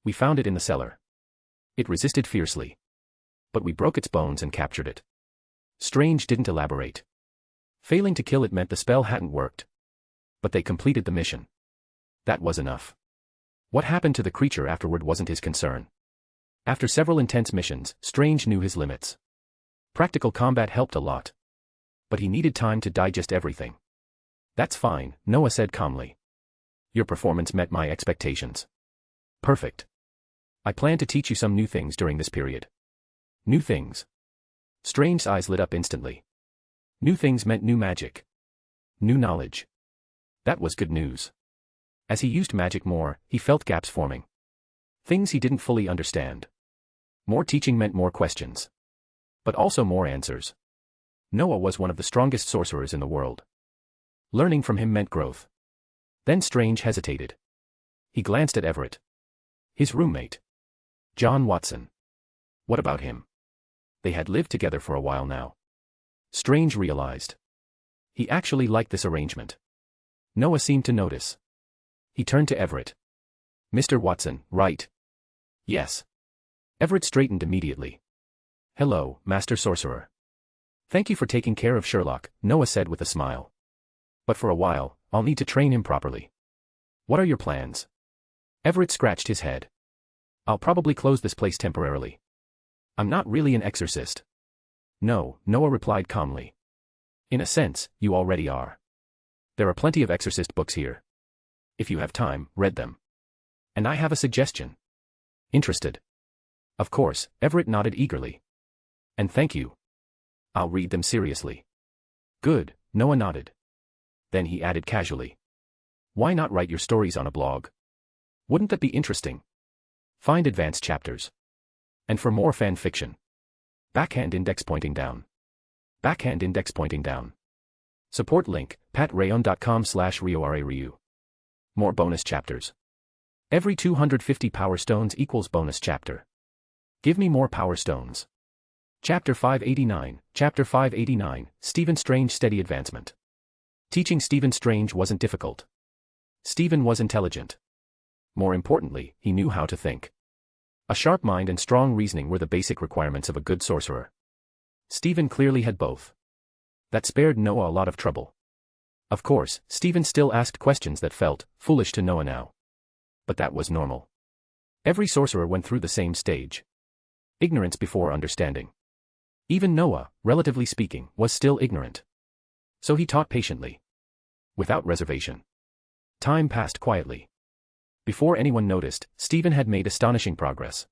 Speaker 3: We found it in the cellar. It resisted fiercely. But we broke its bones and captured it. Strange didn't elaborate. Failing to kill it meant the spell hadn't worked. But they completed the mission. That was enough. What happened to the creature afterward wasn't his concern. After several intense missions, Strange knew his limits. Practical combat helped a lot. But he needed time to digest everything. That's fine, Noah said calmly. Your performance met my expectations. Perfect. I plan to teach you some new things during this period. New things. Strange's eyes lit up instantly. New things meant new magic. New knowledge. That was good news. As he used magic more, he felt gaps forming. Things he didn't fully understand. More teaching meant more questions. But also more answers. Noah was one of the strongest sorcerers in the world. Learning from him meant growth. Then Strange hesitated. He glanced at Everett. His roommate. John Watson. What about him? They had lived together for a while now. Strange realized. He actually liked this arrangement. Noah seemed to notice. He turned to Everett. Mr. Watson, right? Yes. Everett straightened immediately. Hello, Master Sorcerer. Thank you for taking care of Sherlock, Noah said with a smile. But for a while, I'll need to train him properly. What are your plans? Everett scratched his head. I'll probably close this place temporarily. I'm not really an exorcist. No, Noah replied calmly. In a sense, you already are. There are plenty of exorcist books here. If you have time, read them. And I have a suggestion. Interested? Of course, Everett nodded eagerly. And thank you. I'll read them seriously. Good, Noah nodded. Then he added casually. Why not write your stories on a blog? Wouldn't that be interesting? Find advanced chapters. And for more fan fiction. Backhand index pointing down. Backhand index pointing down. Support link, patreon.com/RioRaRyu. More bonus chapters. Every 250 power stones equals bonus chapter. Give me more power stones. Chapter 589, Chapter 589, Stephen Strange Steady Advancement. Teaching Stephen Strange wasn't difficult. Stephen was intelligent. More importantly, he knew how to think. A sharp mind and strong reasoning were the basic requirements of a good sorcerer. Stephen clearly had both. That spared Noah a lot of trouble. Of course, Stephen still asked questions that felt foolish to Noah now. But that was normal. Every sorcerer went through the same stage. Ignorance before understanding. Even Noah, relatively speaking, was still ignorant. So he taught patiently. Without reservation. Time passed quietly. Before anyone noticed, Stephen had made astonishing progress.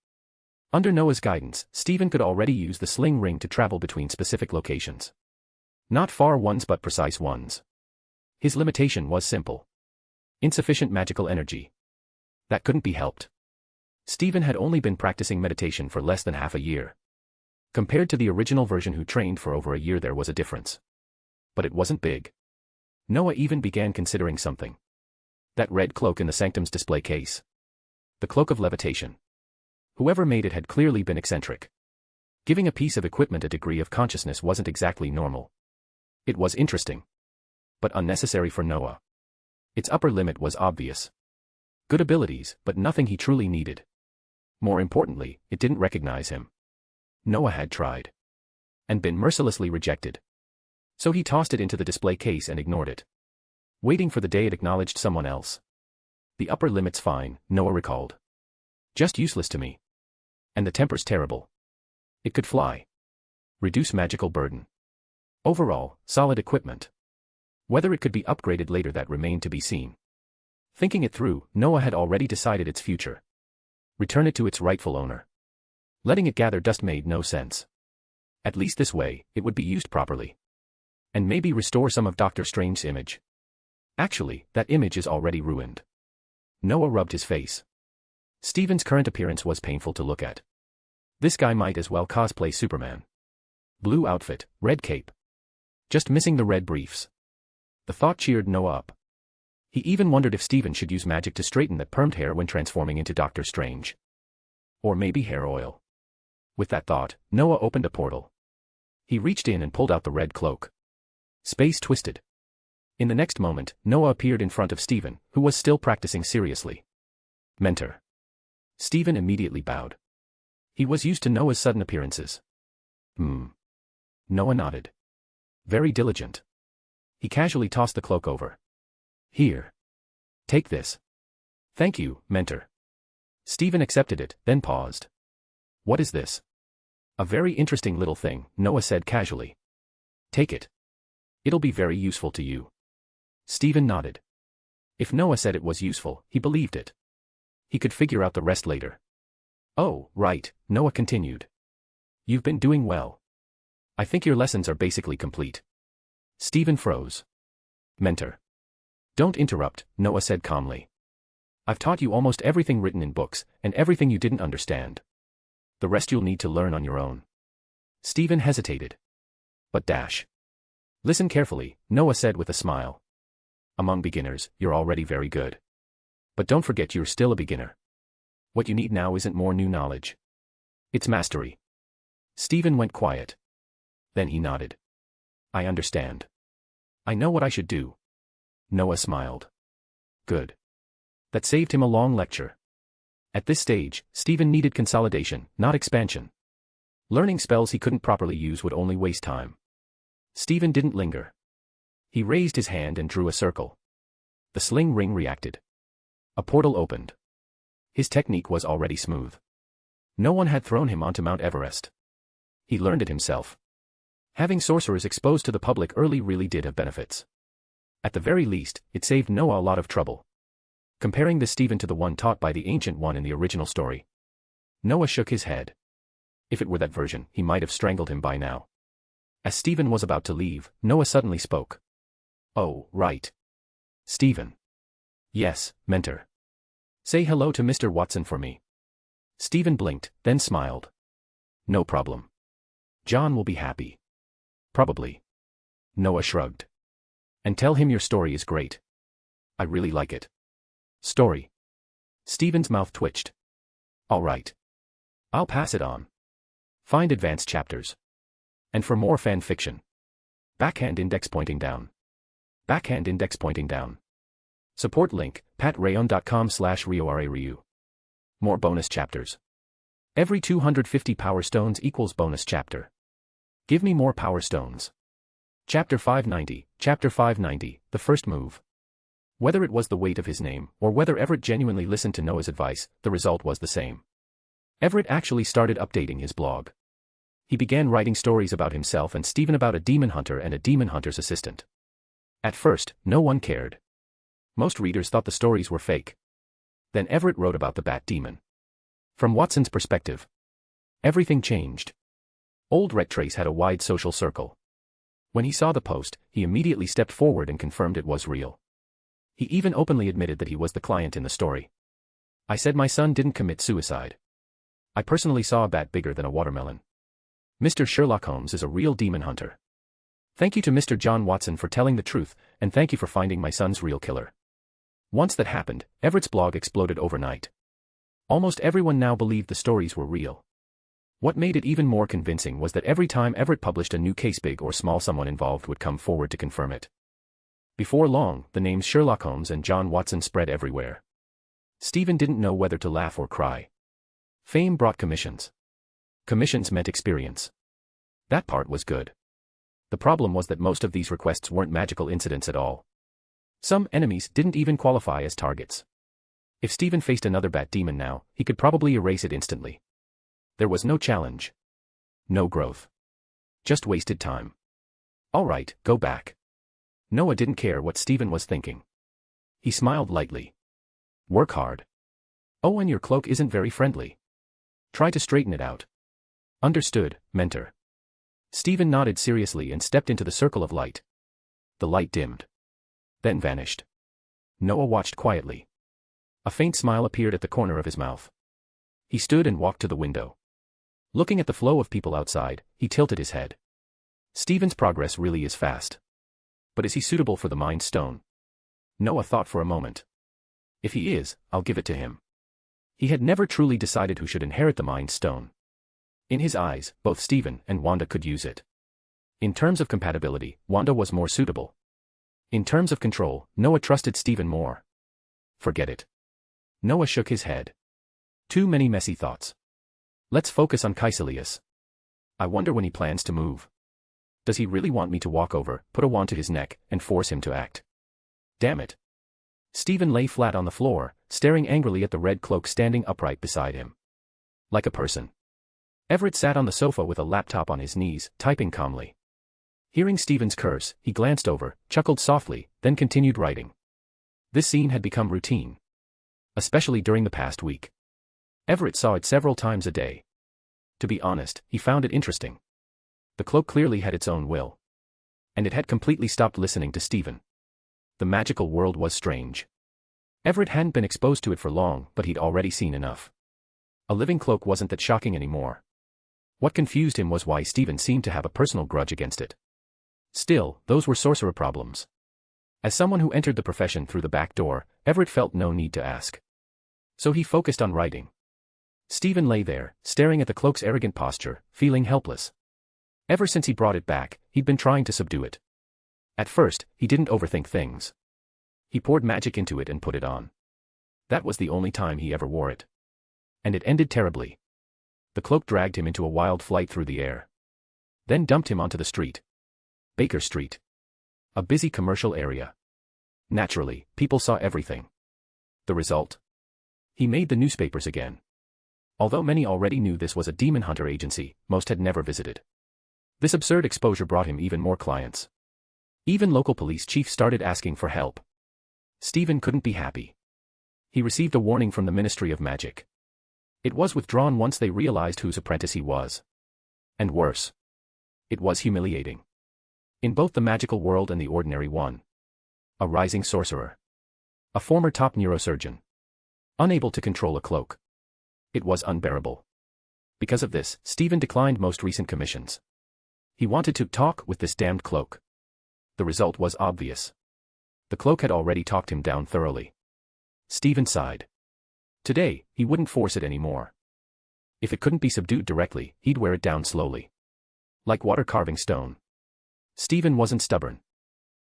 Speaker 3: Under Noah's guidance, Stephen could already use the sling ring to travel between specific locations. Not far ones but precise ones. His limitation was simple. Insufficient magical energy. That couldn't be helped. Stephen had only been practicing meditation for less than half a year. Compared to the original version who trained for over a year, there was a difference. But it wasn't big. Noah even began considering something. That red cloak in the sanctum's display case. The cloak of levitation. Whoever made it had clearly been eccentric. Giving a piece of equipment a degree of consciousness wasn't exactly normal. It was interesting. But unnecessary for Noah. Its upper limit was obvious. Good abilities, but nothing he truly needed. More importantly, it didn't recognize him. Noah had tried. And been mercilessly rejected. So he tossed it into the display case and ignored it. Waiting for the day it acknowledged someone else. The upper limit's fine, Noah recalled. Just useless to me. And the temper's terrible. It could fly. Reduce magical burden. Overall, solid equipment. Whether it could be upgraded later, that remained to be seen. Thinking it through, Noah had already decided its future. Return it to its rightful owner. Letting it gather dust made no sense. At least this way, it would be used properly. And maybe restore some of Dr. Strange's image. Actually, that image is already ruined. Noah rubbed his face. Stephen's current appearance was painful to look at. This guy might as well cosplay Superman. Blue outfit, red cape. Just missing the red briefs. The thought cheered Noah up. He even wondered if Stephen should use magic to straighten that permed hair when transforming into Doctor Strange. Or maybe hair oil. With that thought, Noah opened a portal. He reached in and pulled out the red cloak. Space twisted. In the next moment, Noah appeared in front of Stephen, who was still practicing seriously. Mentor. Stephen immediately bowed. He was used to Noah's sudden appearances. Noah nodded. Very diligent. He casually tossed the cloak over. Here. Take this. Thank you, mentor. Stephen accepted it, then paused. What is this? A very interesting little thing, Noah said casually. Take it. It'll be very useful to you. Stephen nodded. If Noah said it was useful, he believed it. He could figure out the rest later. Oh, right, Noah continued. You've been doing well. I think your lessons are basically complete. Stephen froze. Mentor. Don't interrupt, Noah said calmly. I've taught you almost everything written in books, and everything you didn't understand. The rest you'll need to learn on your own. Stephen hesitated. But dash. Listen carefully, Noah said with a smile. Among beginners, you're already very good. But don't forget you're still a beginner. What you need now isn't more new knowledge. It's mastery. Stephen went quiet. Then he nodded. I understand. I know what I should do. Noah smiled. Good. That saved him a long lecture. At this stage, Stephen needed consolidation, not expansion. Learning spells he couldn't properly use would only waste time. Stephen didn't linger. He raised his hand and drew a circle. The sling ring reacted. A portal opened. His technique was already smooth. No one had thrown him onto Mount Everest. He learned it himself. Having sorcerers exposed to the public early really did have benefits. At the very least, it saved Noah a lot of trouble. Comparing this Stephen to the one taught by the Ancient One in the original story. Noah shook his head. If it were that version, he might have strangled him by now. As Stephen was about to leave, Noah suddenly spoke. Oh, right. Stephen. Yes, mentor. Say hello to Mr. Watson for me. Stephen blinked, then smiled. No problem. John will be happy. Probably. Noah shrugged. And tell him your story is great. I really like it. Story. Stephen's mouth twitched. All right. I'll pass it on. Find advanced chapters. And for more fan fiction. Backhand index pointing down. Backhand index pointing down. Support link, patreon.com/RioRaRyu. More bonus chapters. Every 250 power stones equals bonus chapter. Give me more power stones. Chapter 590, Chapter 590, The First Move. Whether it was the weight of his name, or whether Everett genuinely listened to Noah's advice, the result was the same. Everett actually started updating his blog. He began writing stories about himself and Stephen about a demon hunter and a demon hunter's assistant. At first, no one cared. Most readers thought the stories were fake. Then Everett wrote about the Bat Demon. From Watson's perspective, everything changed. Old Rectrace had a wide social circle. When he saw the post, he immediately stepped forward and confirmed it was real. He even openly admitted that he was the client in the story. I said my son didn't commit suicide. I personally saw a bat bigger than a watermelon. Mr. Sherlock Holmes is a real demon hunter. Thank you to Mr. John Watson for telling the truth, and thank you for finding my son's real killer. Once that happened, Everett's blog exploded overnight. Almost everyone now believed the stories were real. What made it even more convincing was that every time Everett published a new case, big or small, someone involved would come forward to confirm it. Before long, the names Sherlock Holmes and John Watson spread everywhere. Stephen didn't know whether to laugh or cry. Fame brought commissions. Commissions meant experience. That part was good. The problem was that most of these requests weren't magical incidents at all. Some enemies didn't even qualify as targets. If Stephen faced another bat demon now, he could probably erase it instantly. There was no challenge. No growth. Just wasted time. All right, go back. Noah didn't care what Stephen was thinking. He smiled lightly. Work hard. Oh, and your cloak isn't very friendly. Try to straighten it out. Understood, mentor. Stephen nodded seriously and stepped into the circle of light. The light dimmed. Then vanished. Noah watched quietly. A faint smile appeared at the corner of his mouth. He stood and walked to the window. Looking at the flow of people outside, he tilted his head. Stephen's progress really is fast. But is he suitable for the Mind Stone? Noah thought for a moment. If he is, I'll give it to him. He had never truly decided who should inherit the Mind Stone. In his eyes, both Stephen and Wanda could use it. In terms of compatibility, Wanda was more suitable. In terms of control, Noah trusted Stephen more. Forget it. Noah shook his head. Too many messy thoughts. Let's focus on Caecilius. I wonder when he plans to move. Does he really want me to walk over, put a wand to his neck, and force him to act? Damn it. Stephen lay flat on the floor, staring angrily at the red cloak standing upright beside him. Like a person. Everett sat on the sofa with a laptop on his knees, typing calmly. Hearing Stephen's curse, he glanced over, chuckled softly, then continued writing. This scene had become routine. Especially during the past week. Everett saw it several times a day. To be honest, he found it interesting. The cloak clearly had its own will. And it had completely stopped listening to Stephen. The magical world was strange. Everett hadn't been exposed to it for long, but he'd already seen enough. A living cloak wasn't that shocking anymore. What confused him was why Stephen seemed to have a personal grudge against it. Still, those were sorcerer problems. As someone who entered the profession through the back door, Everett felt no need to ask. So he focused on writing. Stephen lay there, staring at the cloak's arrogant posture, feeling helpless. Ever since he brought it back, he'd been trying to subdue it. At first, he didn't overthink things. He poured magic into it and put it on. That was the only time he ever wore it. And it ended terribly. The cloak dragged him into a wild flight through the air. Then dumped him onto the street. Baker Street. A busy commercial area. Naturally, people saw everything. The result? He made the newspapers again. Although many already knew this was a demon hunter agency, most had never visited. This absurd exposure brought him even more clients. Even local police chiefs started asking for help. Stephen couldn't be happy. He received a warning from the Ministry of Magic. It was withdrawn once they realized whose apprentice he was. And worse. It was humiliating. In both the magical world and the ordinary one. A rising sorcerer. A former top neurosurgeon. Unable to control a cloak. It was unbearable. Because of this, Stephen declined most recent commissions. He wanted to talk with this damned cloak. The result was obvious. The cloak had already talked him down thoroughly. Stephen sighed. Today, he wouldn't force it anymore. If it couldn't be subdued directly, he'd wear it down slowly. Like water carving stone. Stephen wasn't stubborn.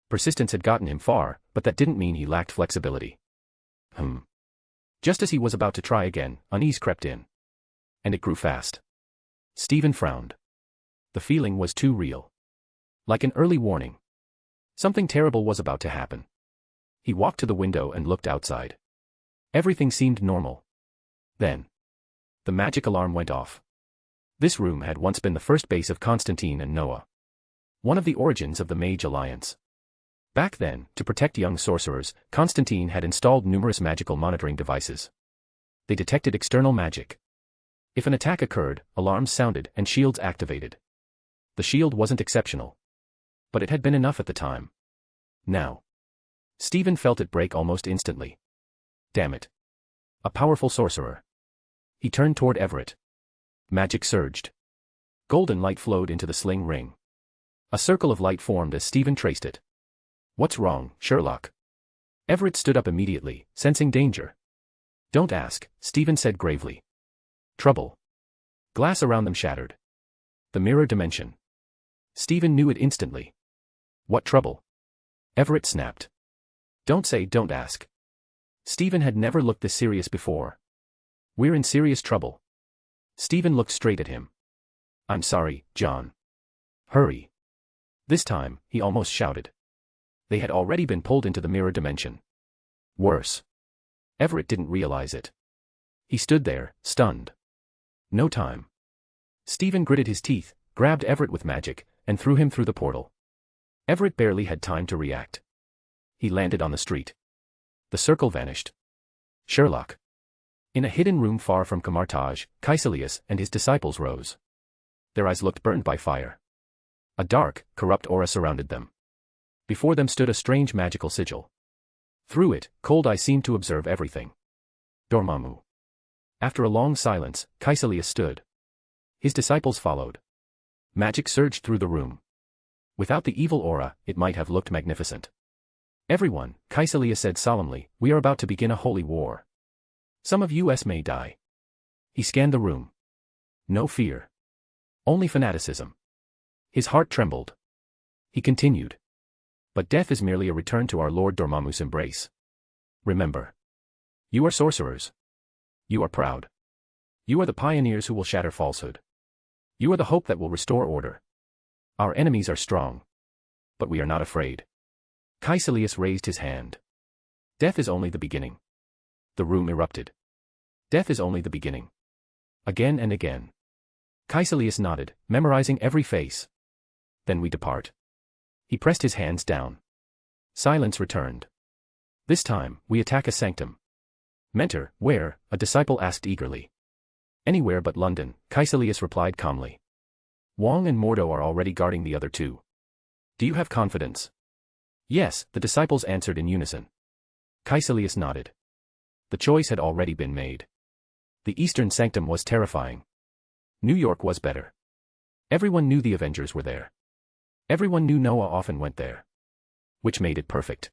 Speaker 3: Persistence had gotten him far, but that didn't mean he lacked flexibility. Just as he was about to try again, unease crept in. And it grew fast. Stephen frowned. The feeling was too real. Like an early warning. Something terrible was about to happen. He walked to the window and looked outside. Everything seemed normal. Then. The magic alarm went off. This room had once been the first base of Constantine and Noah. One of the origins of the Mage Alliance. Back then, to protect young sorcerers, Constantine had installed numerous magical monitoring devices. They detected external magic. If an attack occurred, alarms sounded and shields activated. The shield wasn't exceptional. But it had been enough at the time. Now. Stephen felt it break almost instantly. Damn it. A powerful sorcerer. He turned toward Everett. Magic surged. Golden light flowed into the sling ring. A circle of light formed as Stephen traced it. What's wrong, Sherlock? Everett stood up immediately, sensing danger. Don't ask, Stephen said gravely. Trouble. Glass around them shattered. The mirror dimension. Stephen knew it instantly. What trouble? Everett snapped. Don't ask. Stephen had never looked this serious before. We're in serious trouble. Stephen looked straight at him. I'm sorry, John. Hurry. This time, he almost shouted. They had already been pulled into the mirror dimension. Worse. Everett didn't realize it. He stood there, stunned. No time. Stephen gritted his teeth, grabbed Everett with magic, and threw him through the portal. Everett barely had time to react. He landed on the street. The circle vanished. Sherlock. In a hidden room far from Camartage, Caecilius and his disciples rose. Their eyes looked burned by fire. A dark, corrupt aura surrounded them. Before them stood a strange magical sigil. Through it, cold eyes seemed to observe everything. Dormammu. After a long silence, Caecilius stood. His disciples followed. Magic surged through the room. Without the evil aura, it might have looked magnificent. Everyone, Caecilius said solemnly, we are about to begin a holy war. Some of us may die. He scanned the room. No fear. Only fanaticism. His heart trembled. He continued. But death is merely a return to our Lord Dormammu's embrace. Remember. You are sorcerers. You are proud. You are the pioneers who will shatter falsehood. You are the hope that will restore order. Our enemies are strong. But we are not afraid. Caecilius raised his hand. Death is only the beginning. The room erupted. Death is only the beginning. Again and again. Caecilius nodded, memorizing every face. Then we depart. He pressed his hands down. Silence returned. This time, we attack a sanctum. Mentor, where? A disciple asked eagerly. Anywhere but London, Caecilius replied calmly. Wong and Mordo are already guarding the other two. Do you have confidence? Yes, the disciples answered in unison. Caecilius nodded. The choice had already been made. The Eastern Sanctum was terrifying. New York was better. Everyone knew the Avengers were there. Everyone knew Noah often went there. Which made it perfect.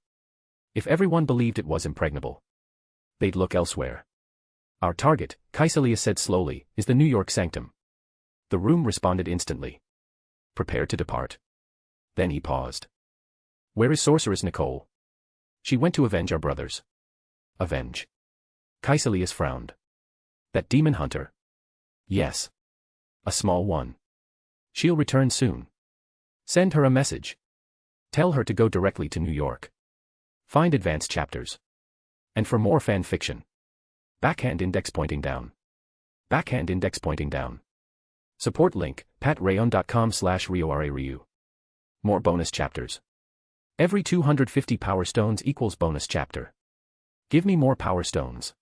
Speaker 3: If everyone believed it was impregnable, they'd look elsewhere. Our target, Caecilius said slowly, is the New York Sanctum. The room responded instantly. Prepare to depart. Then he paused. Where is Sorceress Nicole? She went to avenge our brothers. Avenge? Caecilius frowned. That demon hunter? Yes. A small one. She'll return soon. Send her a message. Tell her to go directly to New York. Find advanced chapters. And for more fan fiction. Backhand index pointing down. Backhand index pointing down. Support link, patreon.com/RioRaRyu. More bonus chapters. Every 250 power stones equals bonus chapter. Give me more power stones.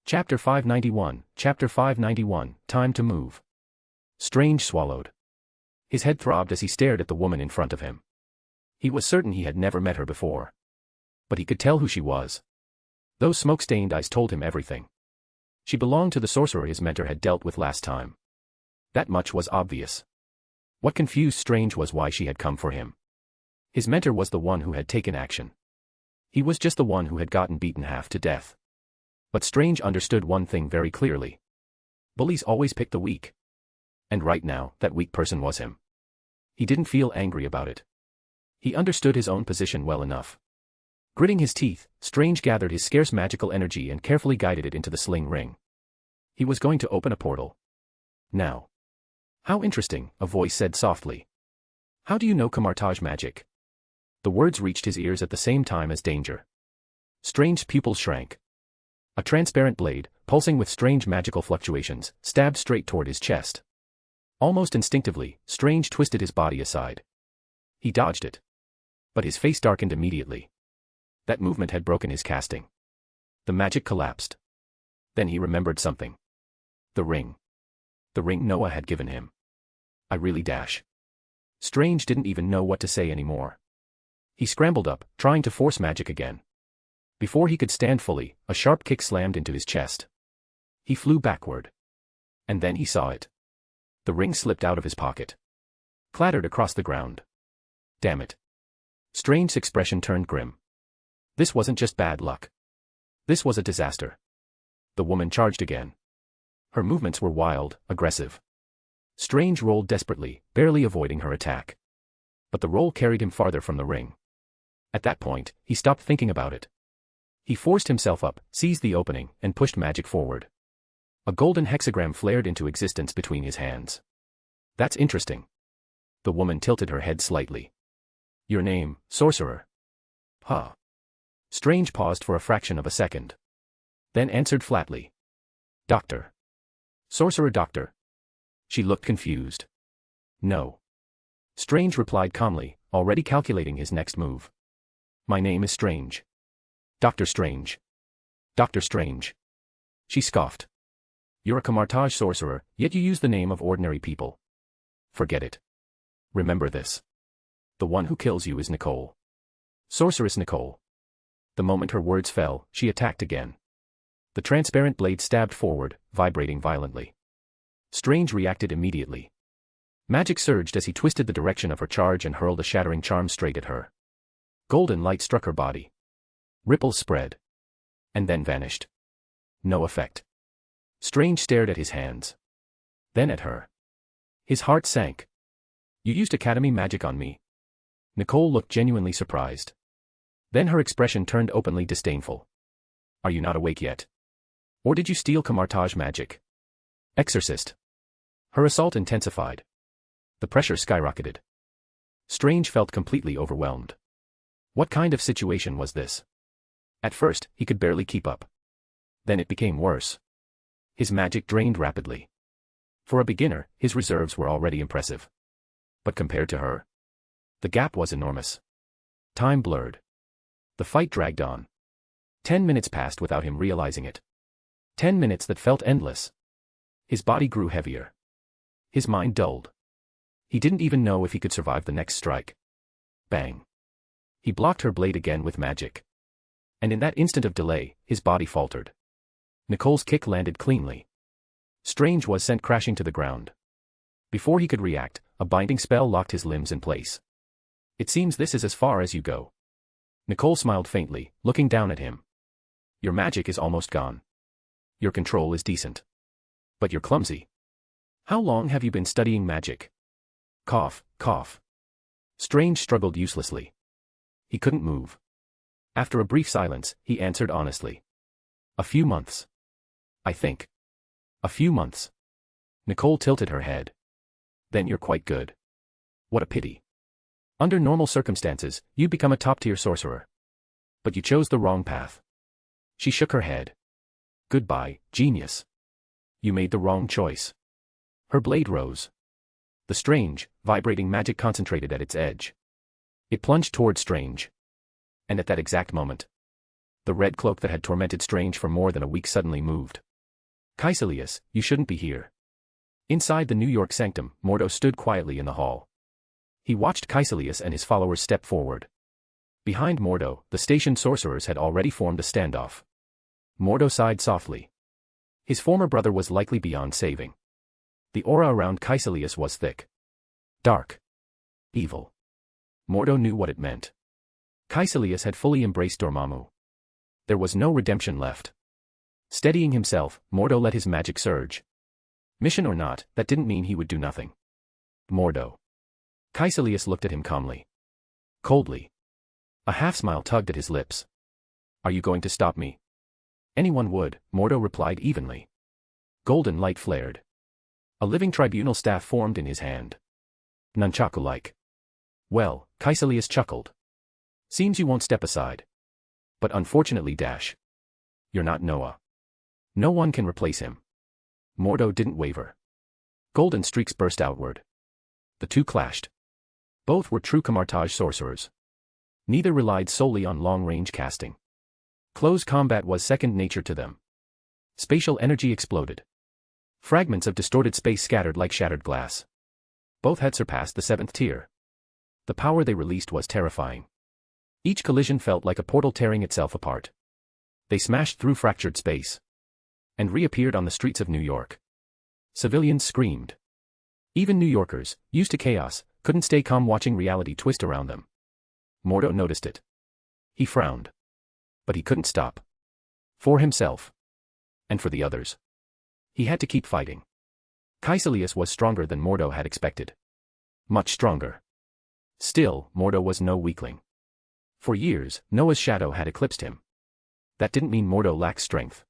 Speaker 3: Chapter 591, Chapter 591, Time to Move. Strange swallowed. His head throbbed as he stared at the woman in front of him. He was certain he had never met her before. But he could tell who she was. Those smoke-stained eyes told him everything. She belonged to the sorcerer his mentor had dealt with last time. That much was obvious. What confused Strange was why she had come for him. His mentor was the one who had taken action. He was just the one who had gotten beaten half to death. But Strange understood one thing very clearly. Bullies always pick the weak. And right now, that weak person was him. He didn't feel angry about it. He understood his own position well enough. Gritting his teeth, Strange gathered his scarce magical energy and carefully guided it into the sling ring. He was going to open a portal. Now. How interesting, a voice said softly. How do you know Camartage magic? The words reached his ears at the same time as danger. Strange's pupils shrank. A transparent blade, pulsing with strange magical fluctuations, stabbed straight toward his chest. Almost instinctively, Strange twisted his body aside. He dodged it. But his face darkened immediately. That movement had broken his casting. The magic collapsed. Then he remembered something. The ring. The ring Noah had given him. I really dash. Strange didn't even know what to say anymore. He scrambled up, trying to force magic again. Before he could stand fully, a sharp kick slammed into his chest. He flew backward. And then he saw it. The ring slipped out of his pocket. Clattered across the ground. Damn it. Strange's expression turned grim. This wasn't just bad luck. This was a disaster. The woman charged again. Her movements were wild, aggressive. Strange rolled desperately, barely avoiding her attack. But the roll carried him farther from the ring. At that point, he stopped thinking about it. He forced himself up, seized the opening, and pushed magic forward. A golden hexagram flared into existence between his hands. That's interesting. The woman tilted her head slightly. Your name, sorcerer? Huh. Strange paused for a fraction of a second. Then answered flatly. Doctor. Sorcerer Doctor. She looked confused. No. Strange replied calmly, already calculating his next move. My name is Strange. Dr. Strange. Dr. Strange. She scoffed. You're a Camartage sorcerer, yet you use the name of ordinary people. Forget it. Remember this. The one who kills you is Nicole. Sorceress Nicole. The moment her words fell, she attacked again. The transparent blade stabbed forward, vibrating violently. Strange reacted immediately. Magic surged as he twisted the direction of her charge and hurled a shattering charm straight at her. Golden light struck her body. Ripples spread. And then vanished. No effect. Strange stared at his hands. Then at her. His heart sank. You used academy magic on me. Nicole looked genuinely surprised. Then her expression turned openly disdainful. Are you not awake yet? Or did you steal Camartage magic? Exorcist. Her assault intensified. The pressure skyrocketed. Strange felt completely overwhelmed. What kind of situation was this? At first, he could barely keep up. Then it became worse. His magic drained rapidly. For a beginner, his reserves were already impressive. But compared to her, the gap was enormous. Time blurred. The fight dragged on. 10 minutes passed without him realizing it. 10 minutes that felt endless. His body grew heavier. His mind dulled. He didn't even know if he could survive the next strike. Bang. He blocked her blade again with magic. And in that instant of delay, his body faltered. Nicole's kick landed cleanly. Strange was sent crashing to the ground. Before he could react, a binding spell locked his limbs in place. It seems this is as far as you go. Nicole smiled faintly, looking down at him. Your magic is almost gone. Your control is decent. But you're clumsy. How long have you been studying magic? Cough, cough. Strange struggled uselessly. He couldn't move. After a brief silence, he answered honestly. A few months. I think. A few months. Nicole tilted her head. Then you're quite good. What a pity. Under normal circumstances, you'd become a top-tier sorcerer. But you chose the wrong path. She shook her head. Goodbye, genius. You made the wrong choice. Her blade rose. The strange, vibrating magic concentrated at its edge. It plunged toward Strange. And at that exact moment, the red cloak that had tormented Strange for more than a week suddenly moved. Caecilius, you shouldn't be here. Inside the New York sanctum, Mordo stood quietly in the hall. He watched Caecilius and his followers step forward. Behind Mordo, the stationed sorcerers had already formed a standoff. Mordo sighed softly. His former brother was likely beyond saving. The aura around Caecilius was thick. Dark. Evil. Mordo knew what it meant. Caecilius had fully embraced Dormammu. There was no redemption left. Steadying himself, Mordo let his magic surge. Mission or not, that didn't mean he would do nothing. Mordo. Caecilius looked at him calmly. Coldly. A half-smile tugged at his lips. Are you going to stop me? Anyone would, Mordo replied evenly. Golden light flared. A living tribunal staff formed in his hand. Nunchaku-like. Well, Caecilius chuckled. Seems you won't step aside. But unfortunately you're not Noah. No one can replace him. Mordo didn't waver. Golden streaks burst outward. The two clashed. Both were true Camartage sorcerers. Neither relied solely on long-range casting. Close combat was second nature to them. Spatial energy exploded. Fragments of distorted space scattered like shattered glass. Both had surpassed the 7th tier. The power they released was terrifying. Each collision felt like a portal tearing itself apart. They smashed through fractured space. And reappeared on the streets of New York. Civilians screamed. Even New Yorkers, used to chaos, couldn't stay calm watching reality twist around them. Mordo noticed it. He frowned. But he couldn't stop. For himself. And for the others. He had to keep fighting. Caecilius was stronger than Mordo had expected. Much stronger. Still, Mordo was no weakling. For years, Noah's shadow had eclipsed him. That didn't mean Mordo lacked strength.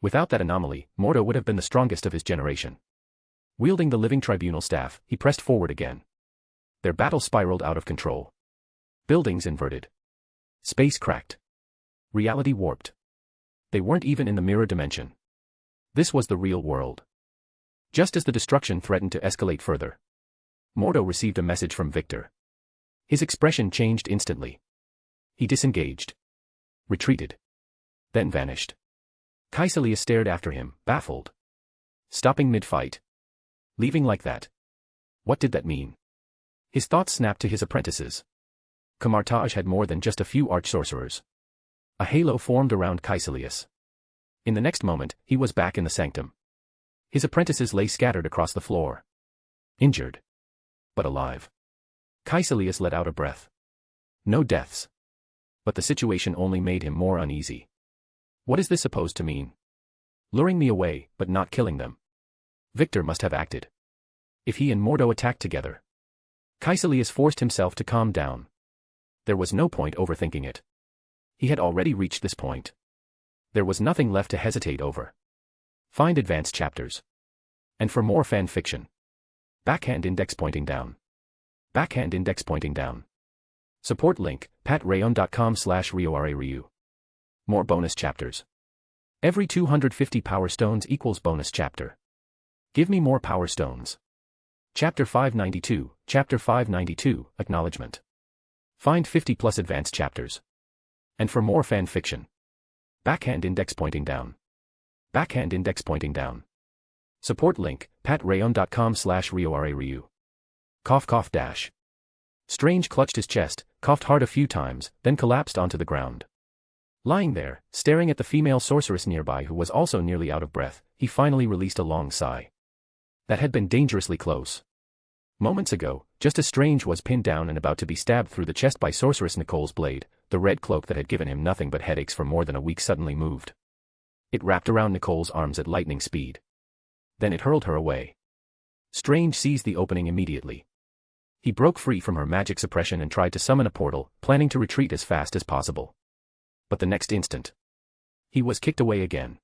Speaker 3: Without that anomaly, Mordo would have been the strongest of his generation. Wielding the living tribunal staff, he pressed forward again. Their battle spiraled out of control. Buildings inverted. Space cracked. Reality warped. They weren't even in the mirror dimension. This was the real world. Just as the destruction threatened to escalate further, Mordo received a message from Victor. His expression changed instantly. He disengaged. Retreated. Then vanished. Caecilius stared after him, baffled. Stopping mid-fight. Leaving like that. What did that mean? His thoughts snapped to his apprentices. Camartage had more than just a few arch-sorcerers. A halo formed around Caecilius. In the next moment, he was back in the sanctum. His apprentices lay scattered across the floor. Injured. but alive. Caecilius let out a breath. No deaths. But the situation only made him more uneasy. What is this supposed to mean? Luring me away, but not killing them. Victor must have acted. If he and Mordo attacked together. Caecilius forced himself to calm down. There was no point overthinking it. He had already reached this point. There was nothing left to hesitate over. Find advanced chapters. And for more fan fiction. Backhand index pointing down. Backhand index pointing down. Support link, patreon.com/RioRaRyu. More bonus chapters. Every 250 power stones equals bonus chapter. Give me more power stones. Chapter 592, Chapter 592, Acknowledgement. Find 50 plus advanced chapters. And for more fan fiction. Backhand index pointing down. Backhand index pointing down. Support link, patreon.com/RioRaRyu. Cough cough dash. Strange clutched his chest, coughed hard a few times, then collapsed onto the ground. Lying there, staring at the female sorceress nearby who was also nearly out of breath, he finally released a long sigh. That had been dangerously close. Moments ago, just as Strange was pinned down and about to be stabbed through the chest by Sorceress Nicole's blade, the red cloak that had given him nothing but headaches for more than a week suddenly moved. It wrapped around Nicole's arms at lightning speed. Then it hurled her away. Strange seized the opening immediately. He broke free from her magic suppression and tried to summon a portal, planning to retreat as fast as possible. But the next instant, he was kicked away again.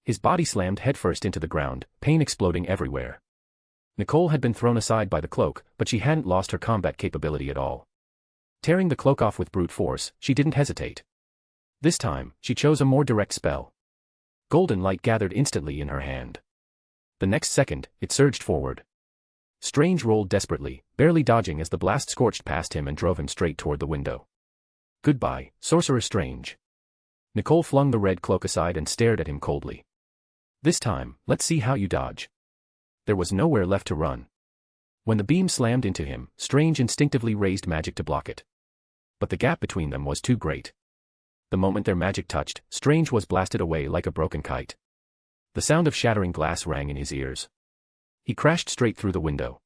Speaker 3: His body slammed headfirst into the ground, pain exploding everywhere. Nicole had been thrown aside by the cloak, but she hadn't lost her combat capability at all. Tearing the cloak off with brute force, she didn't hesitate. This time, she chose a more direct spell. Golden light gathered instantly in her hand. The next second, it surged forward. Strange rolled desperately, barely dodging as the blast scorched past him and drove him straight toward the window. Goodbye, Sorcerer Strange. Nicole flung the red cloak aside and stared at him coldly. This time, let's see how you dodge. There was nowhere left to run. When the beam slammed into him, Strange instinctively raised magic to block it. But the gap between them was too great. The moment their magic touched, Strange was blasted away like a broken kite. The sound of shattering glass rang in his ears. He crashed straight through the window.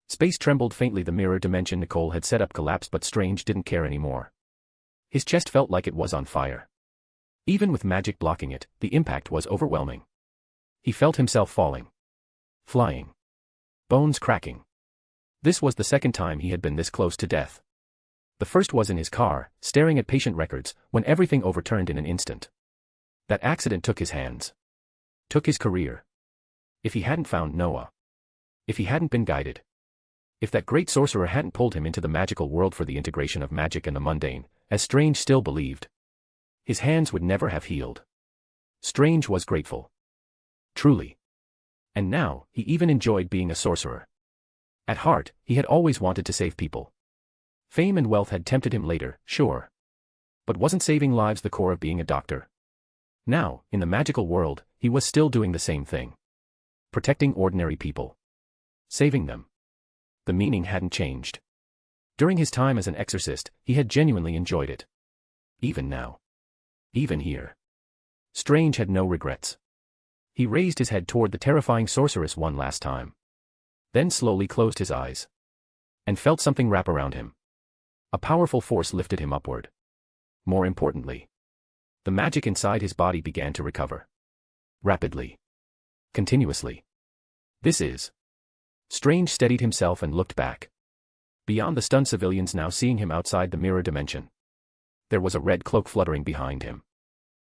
Speaker 3: Space trembled faintly. The mirror dimension Nicole had set up collapsed, but Strange didn't care anymore. His chest felt like it was on fire. Even with magic blocking it, the impact was overwhelming. He felt himself falling. Flying. Bones cracking. This was the second time he had been this close to death. The first was in his car, staring at patient records, when everything overturned in an instant. That accident took his hands. Took his career. If he hadn't found Noah. If he hadn't been guided. If that great sorcerer hadn't pulled him into the magical world for the integration of magic and the mundane, as Strange still believed, his hands would never have healed. Strange was grateful. Truly. And now, he even enjoyed being a sorcerer. At heart, he had always wanted to save people. Fame and wealth had tempted him later, sure. But wasn't saving lives the core of being a doctor? Now, in the magical world, he was still doing the same thing. Protecting ordinary people. Saving them. The meaning hadn't changed. During his time as an exorcist, he had genuinely enjoyed it. Even now. Even here. Strange had no regrets. He raised his head toward the terrifying sorceress one last time. Then slowly closed his eyes. And felt something wrap around him. A powerful force lifted him upward. More importantly, the magic inside his body began to recover. Rapidly. Continuously. This is. Strange steadied himself and looked back. Beyond the stunned civilians now seeing him outside the mirror dimension. There was a red cloak fluttering behind him.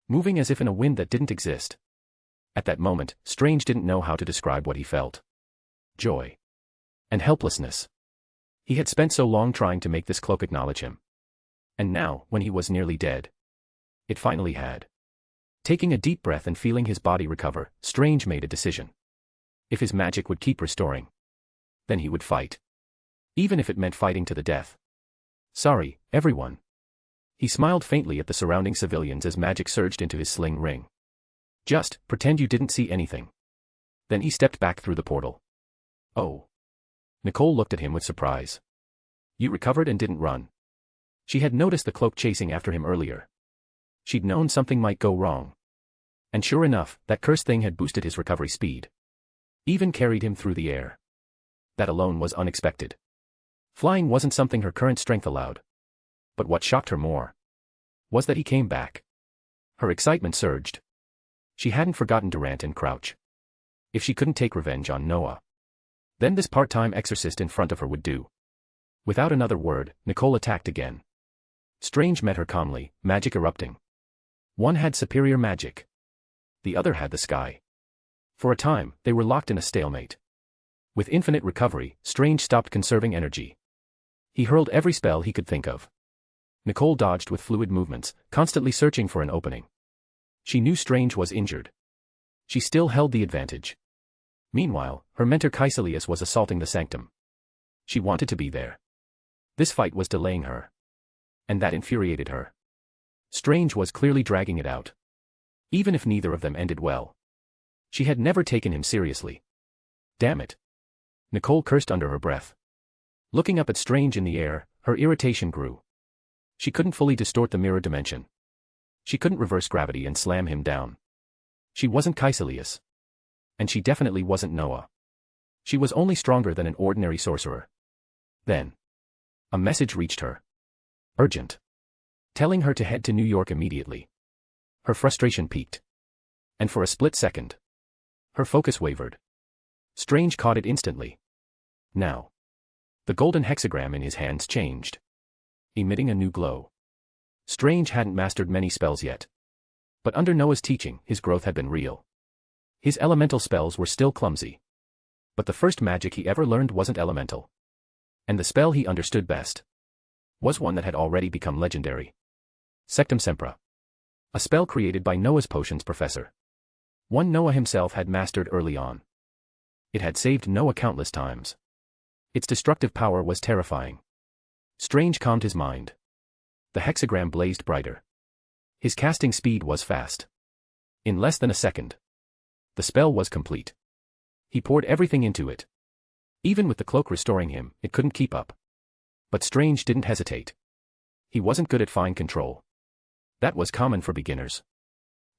Speaker 3: Moving as if in a wind that didn't exist. At that moment, Strange didn't know how to describe what he felt. Joy. And helplessness. He had spent so long trying to make this cloak acknowledge him. And now, when he was nearly dead, it finally had. Taking a deep breath and feeling his body recover, Strange made a decision. If his magic would keep restoring, then he would fight. Even if it meant fighting to the death. Sorry, everyone. He smiled faintly at the surrounding civilians as magic surged into his sling ring. Just pretend you didn't see anything. Then he stepped back through the portal. Oh. Nicole looked at him with surprise. You recovered and didn't run. She had noticed the cloak chasing after him earlier. She'd known something might go wrong. And sure enough, that cursed thing had boosted his recovery speed. Even carried him through the air. That alone was unexpected. Flying wasn't something her current strength allowed. But what shocked her more was that he came back. Her excitement surged. She hadn't forgotten Durant and Crouch. If she couldn't take revenge on Noah, then this part-time exorcist in front of her would do. Without another word, Nicole attacked again. Strange met her calmly, magic erupting. One had superior magic. The other had the sky. For a time, they were locked in a stalemate. With infinite recovery, Strange stopped conserving energy. He hurled every spell he could think of. Nicole dodged with fluid movements, constantly searching for an opening. She knew Strange was injured. She still held the advantage. Meanwhile, her mentor Caecilius was assaulting the sanctum. She wanted to be there. This fight was delaying her. And that infuriated her. Strange was clearly dragging it out. Even if neither of them ended well. She had never taken him seriously. Damn it. Nicole cursed under her breath. Looking up at Strange in the air, her irritation grew. She couldn't fully distort the mirror dimension. She couldn't reverse gravity and slam him down. She wasn't Caecilius. And she definitely wasn't Noah. She was only stronger than an ordinary sorcerer. Then, a message reached her. Urgent. Telling her to head to New York immediately. Her frustration peaked. And for a split second, her focus wavered. Strange caught it instantly. Now, the golden hexagram in his hands changed, emitting a new glow. Strange hadn't mastered many spells yet. But under Noah's teaching, his growth had been real. His elemental spells were still clumsy. But the first magic he ever learned wasn't elemental. And the spell he understood best was one that had already become legendary. Sectum Sempra. A spell created by Noah's potions professor. One Noah himself had mastered early on. It had saved Noah countless times. Its destructive power was terrifying. Strange calmed his mind. The hexagram blazed brighter. His casting speed was fast. In less than a second, the spell was complete. He poured everything into it. Even with the cloak restoring him, it couldn't keep up. But Strange didn't hesitate. He wasn't good at fine control. That was common for beginners.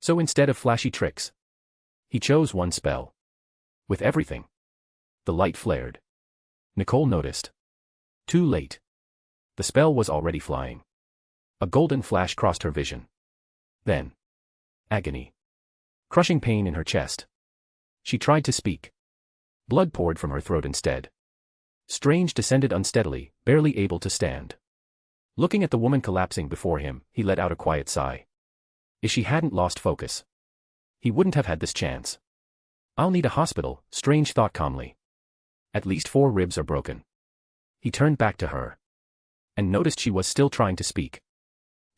Speaker 3: So instead of flashy tricks, he chose one spell. With everything. The light flared. Nicole noticed. Too late. The spell was already flying. A golden flash crossed her vision. Then, agony. Crushing pain in her chest. She tried to speak. Blood poured from her throat instead. Strange descended unsteadily, barely able to stand. Looking at the woman collapsing before him, he let out a quiet sigh. If she hadn't lost focus, he wouldn't have had this chance. I'll need a hospital, Strange thought calmly. At least 4 ribs are broken. He turned back to her. And noticed she was still trying to speak.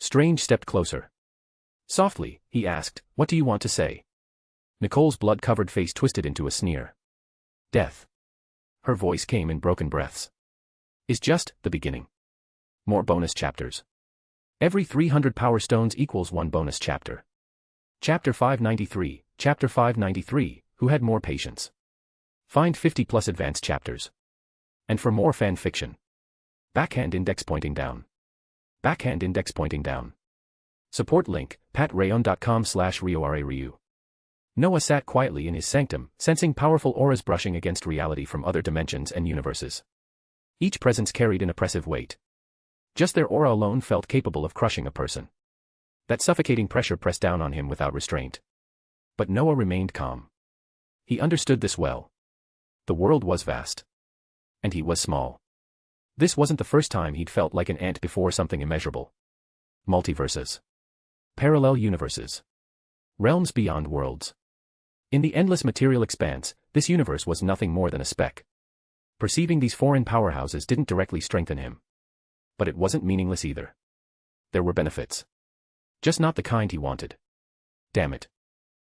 Speaker 3: Strange stepped closer. Softly, he asked, "What do you want to say?" Nicole's blood-covered face twisted into a sneer. Death. Her voice came in broken breaths. Is just the beginning. More bonus chapters. Every 300 power stones equals 1 bonus chapter. Chapter 593, Chapter 593, Who had more patience? Find 50 plus advanced chapters. And for more fan fiction. Backhand index pointing down. Backhand index pointing down. Support link, patreon.com/RioRaRyu. Noah sat quietly in his sanctum, sensing powerful auras brushing against reality from other dimensions and universes. Each presence carried an oppressive weight. Just their aura alone felt capable of crushing a person. That suffocating pressure pressed down on him without restraint. But Noah remained calm. He understood this well. The world was vast. And he was small. This wasn't the first time he'd felt like an ant before something immeasurable. Multiverses. Parallel universes. Realms beyond worlds. In the endless material expanse, this universe was nothing more than a speck. Perceiving these foreign powerhouses didn't directly strengthen him. But it wasn't meaningless either. There were benefits. Just not the kind he wanted. Damn it.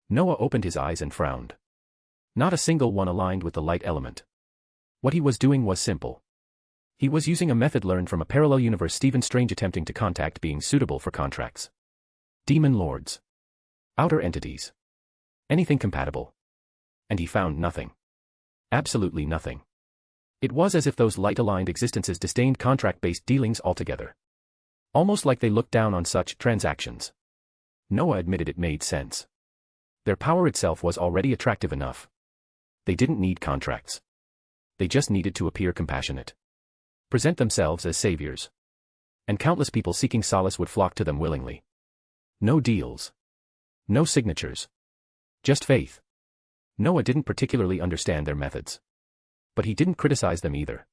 Speaker 3: Noah opened his eyes and frowned. Not a single one aligned with the light element. What he was doing was simple. He was using a method learned from a parallel universe Stephen Strange attempting to contact beings suitable for contracts. Demon lords. Outer entities. Anything compatible. And he found nothing. Absolutely nothing. It was as if those light-aligned existences disdained contract-based dealings altogether. Almost like they looked down on such transactions. Noah admitted it made sense. Their power itself was already attractive enough. They didn't need contracts. They just needed to appear compassionate. Present themselves as saviors. And countless people seeking solace would flock to them willingly. No deals. No signatures. Just faith. Noah didn't particularly understand their methods. But he didn't criticize them either.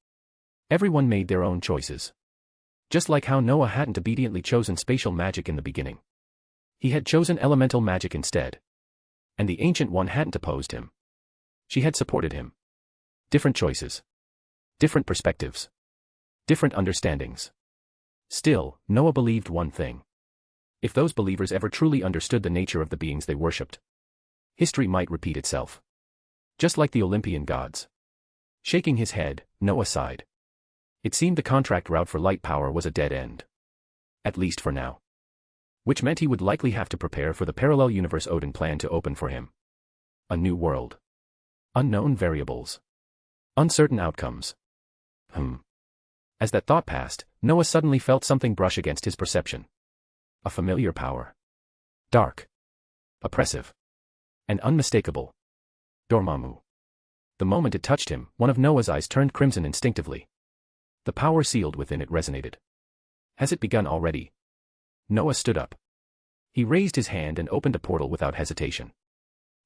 Speaker 3: Everyone made their own choices. Just like how Noah hadn't obediently chosen spatial magic in the beginning. He had chosen elemental magic instead. And the Ancient One hadn't opposed him. She had supported him. Different choices. Different perspectives. Different understandings. Still, Noah believed one thing. If those believers ever truly understood the nature of the beings they worshipped, history might repeat itself. Just like the Olympian gods. Shaking his head, Noah sighed. It seemed the contract route for light power was a dead end. At least for now. Which meant he would likely have to prepare for the parallel universe Odin planned to open for him. A new world. Unknown variables. Uncertain outcomes. As that thought passed, Noah suddenly felt something brush against his perception. A familiar power. Dark. Oppressive. And unmistakable. Dormammu. The moment it touched him, one of Noah's eyes turned crimson instinctively. The power sealed within it resonated. Has it begun already? Noah stood up. He raised his hand and opened a portal without hesitation.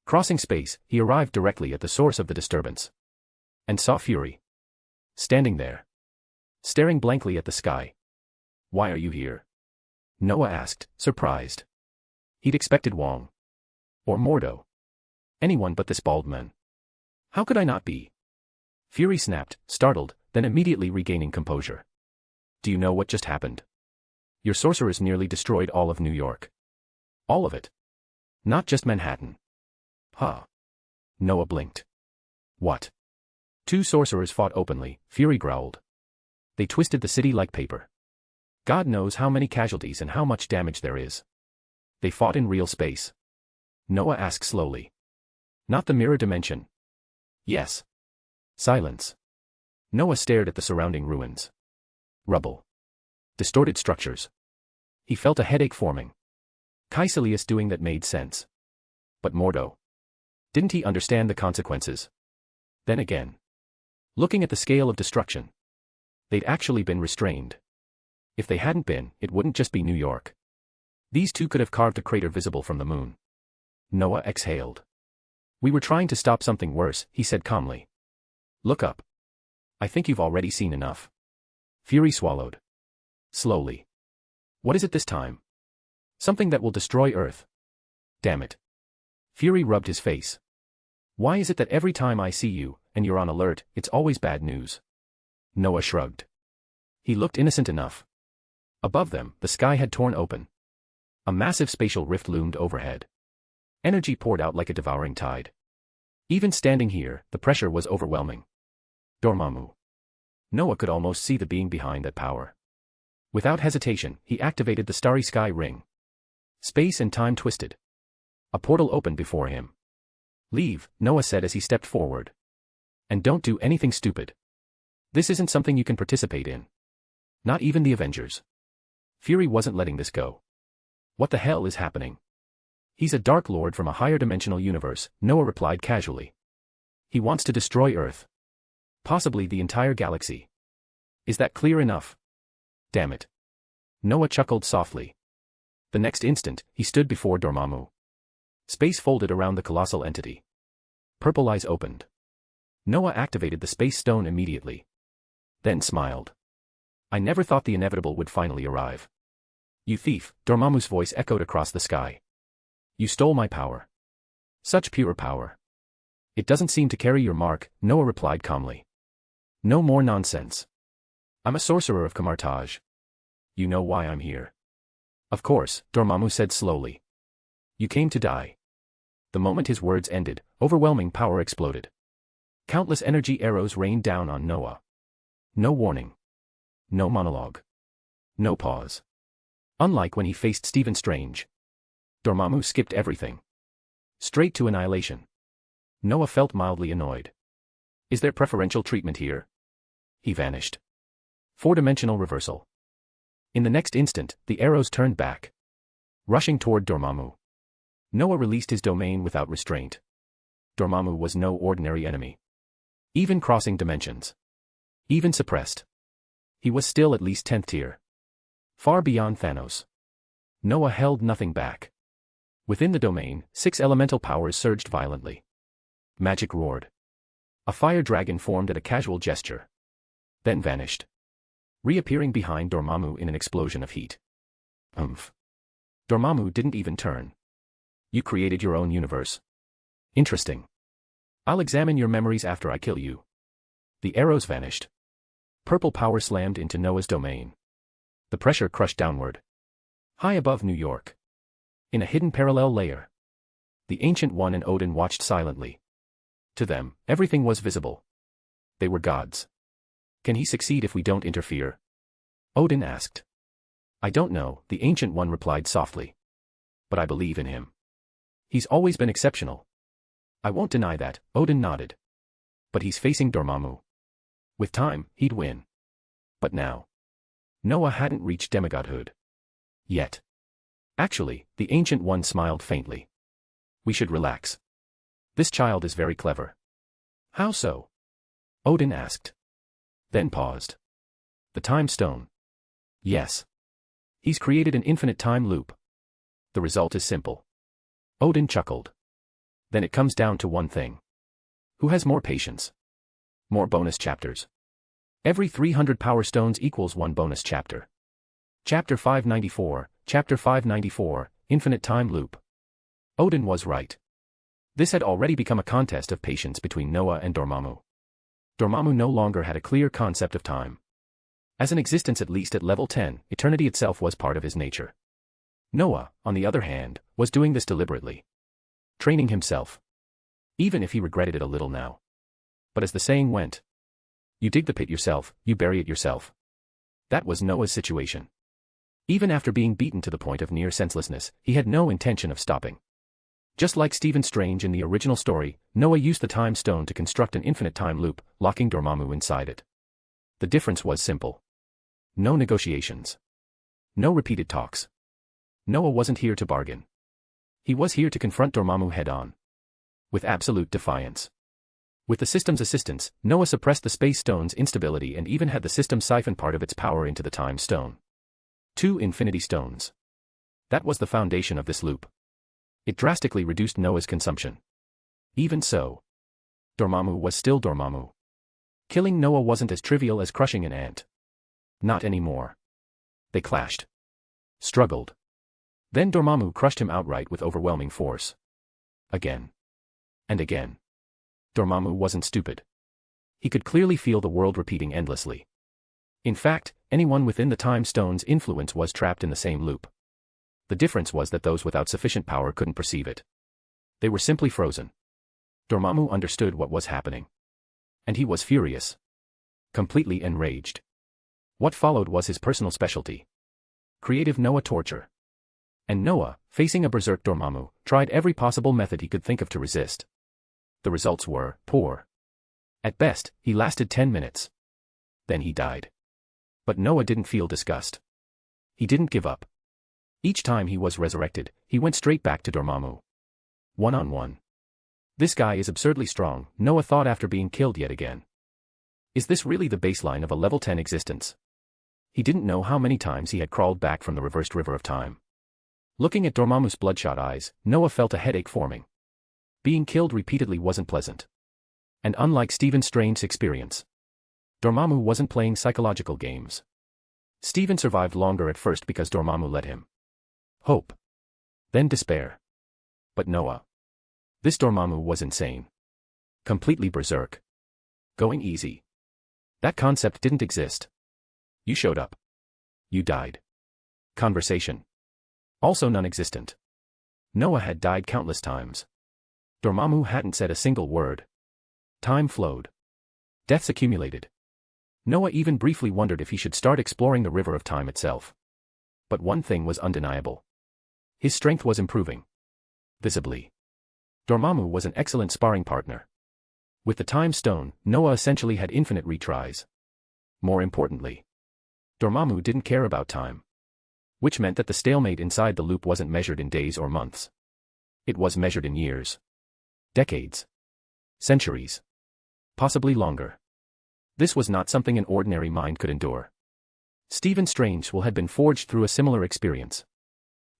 Speaker 3: Crossing space, he arrived directly at the source of the disturbance. And saw Fury. Standing there. Staring blankly at the sky. Why are you here? Noah asked, surprised. He'd expected Wong. Or Mordo. Anyone but this bald man. How could I not be? Fury snapped, startled, then immediately regaining composure. Do you know what just happened? Your sorcerers nearly destroyed all of New York. All of it. Not just Manhattan. Huh. Noah blinked. What? Two sorcerers fought openly, Fury growled. They twisted the city like paper. God knows how many casualties and how much damage there is. They fought in real space. Noah asked slowly. Not the mirror dimension. Yes. Silence. Noah stared at the surrounding ruins. Rubble. Distorted structures. He felt a headache forming. Caecilius doing that made sense. But Mordo. Didn't he understand the consequences? Then again. Looking at the scale of destruction. They'd actually been restrained. If they hadn't been, it wouldn't just be New York. These two could have carved a crater visible from the moon. Noah exhaled. We were trying to stop something worse, he said calmly. Look up. I think you've already seen enough. Fury swallowed. Slowly. What is it this time? Something that will destroy Earth. Damn it. Fury rubbed his face. Why is it that every time I see you, and you're on alert, it's always bad news? Noah shrugged. He looked innocent enough. Above them, the sky had torn open. A massive spatial rift loomed overhead. Energy poured out like a devouring tide. Even standing here, the pressure was overwhelming. Dormammu. Noah could almost see the being behind that power. Without hesitation, he activated the starry sky ring. Space and time twisted. A portal opened before him. Leave, Noah said as he stepped forward. And don't do anything stupid. This isn't something you can participate in. Not even the Avengers. Fury wasn't letting this go. What the hell is happening? He's a Dark Lord from a higher dimensional universe, Noah replied casually. He wants to destroy Earth. Possibly the entire galaxy. Is that clear enough? Damn it. Noah chuckled softly. The next instant, he stood before Dormammu. Space folded around the colossal entity. Purple eyes opened. Noah activated the space stone immediately. Then smiled. I never thought the inevitable would finally arrive. You thief, Dormammu's voice echoed across the sky. You stole my power. Such pure power. It doesn't seem to carry your mark, Noah replied calmly. No more nonsense. I'm a sorcerer of Camartage. You know why I'm here. Of course, Dormammu said slowly. You came to die. The moment his words ended, overwhelming power exploded. Countless energy arrows rained down on Noah. No warning. No monologue. No pause. Unlike when he faced Stephen Strange. Dormammu skipped everything. Straight to annihilation. Noah felt mildly annoyed. Is there preferential treatment here? He vanished. Four-dimensional reversal. In the next instant, the arrows turned back. Rushing toward Dormammu. Noah released his domain without restraint. Dormammu was no ordinary enemy. Even crossing dimensions. Even suppressed. He was still at least 10th tier. Far beyond Thanos. Noah held nothing back. Within the domain, 6 elemental powers surged violently. Magic roared. A fire dragon formed at a casual gesture. Then vanished. Reappearing behind Dormammu in an explosion of heat. Dormammu didn't even turn. You created your own universe. Interesting. I'll examine your memories after I kill you. The arrows vanished. Purple power slammed into Noah's domain. The pressure crushed downward. High above New York. In a hidden parallel layer. The Ancient One and Odin watched silently. To them, everything was visible. They were gods. Can he succeed if we don't interfere? Odin asked. I don't know, the Ancient One replied softly. But I believe in him. He's always been exceptional. I won't deny that, Odin nodded. But he's facing Dormammu. With time, he'd win. But now. Noah hadn't reached demigodhood. Yet. Actually, the Ancient One smiled faintly. We should relax. This child is very clever. How so? Odin asked. Then paused. The time stone. Yes. He's created an infinite time loop. The result is simple. Odin chuckled. Then it comes down to one thing. Who has more patience? More bonus chapters. Every 300 power stones equals 1 bonus chapter. Chapter 594, Infinite Time Loop. Odin was right. This had already become a contest of patience between Noah and Dormammu. Dormammu no longer had a clear concept of time. As an existence at least at level 10, eternity itself was part of his nature. Noah, on the other hand, was doing this deliberately. Training himself. Even if he regretted it a little now. But as the saying went, you dig the pit yourself, you bury it yourself. That was Noah's situation. Even after being beaten to the point of near senselessness, he had no intention of stopping. Just like Stephen Strange in the original story, Noah used the time stone to construct an infinite time loop, locking Dormammu inside it. The difference was simple. No negotiations. No repeated talks. Noah wasn't here to bargain. He was here to confront Dormammu head-on. With absolute defiance. With the system's assistance, Noah suppressed the space stone's instability and even had the system siphon part of its power into the time stone. 2 infinity stones. That was the foundation of this loop. It drastically reduced Noah's consumption. Even so, Dormammu was still Dormammu. Killing Noah wasn't as trivial as crushing an ant. Not anymore. They clashed. Struggled. Then Dormammu crushed him outright with overwhelming force. Again. And again. Dormammu wasn't stupid. He could clearly feel the world repeating endlessly. In fact, anyone within the time stone's influence was trapped in the same loop. The difference was that those without sufficient power couldn't perceive it. They were simply frozen. Dormammu understood what was happening. And he was furious. Completely enraged. What followed was his personal specialty. Creative Noah torture. And Noah, facing a berserk Dormammu, tried every possible method he could think of to resist. The results were poor. At best, he lasted 10 minutes. Then he died. But Noah didn't feel disgust. He didn't give up. Each time he was resurrected, he went straight back to Dormammu. One-on-one. This guy is absurdly strong, Noah thought after being killed yet again. Is this really the baseline of a level 10 existence? He didn't know how many times he had crawled back from the reversed river of time. Looking at Dormammu's bloodshot eyes, Noah felt a headache forming. Being killed repeatedly wasn't pleasant. And unlike Stephen Strange's experience, Dormammu wasn't playing psychological games. Stephen survived longer at first because Dormammu let him. Hope. Then despair. But Noah. This Dormammu was insane. Completely berserk. Going easy. That concept didn't exist. You showed up. You died. Conversation. Also non-existent. Noah had died countless times. Dormammu hadn't said a single word. Time flowed. Deaths accumulated. Noah even briefly wondered if he should start exploring the river of time itself. But one thing was undeniable. His strength was improving. Visibly. Dormammu was an excellent sparring partner. With the time stone, Noah essentially had infinite retries. More importantly, Dormammu didn't care about time. Which meant that the stalemate inside the loop wasn't measured in days or months. It was measured in years. Decades. Centuries. Possibly longer. This was not something an ordinary mind could endure. Stephen Strange had been forged through a similar experience.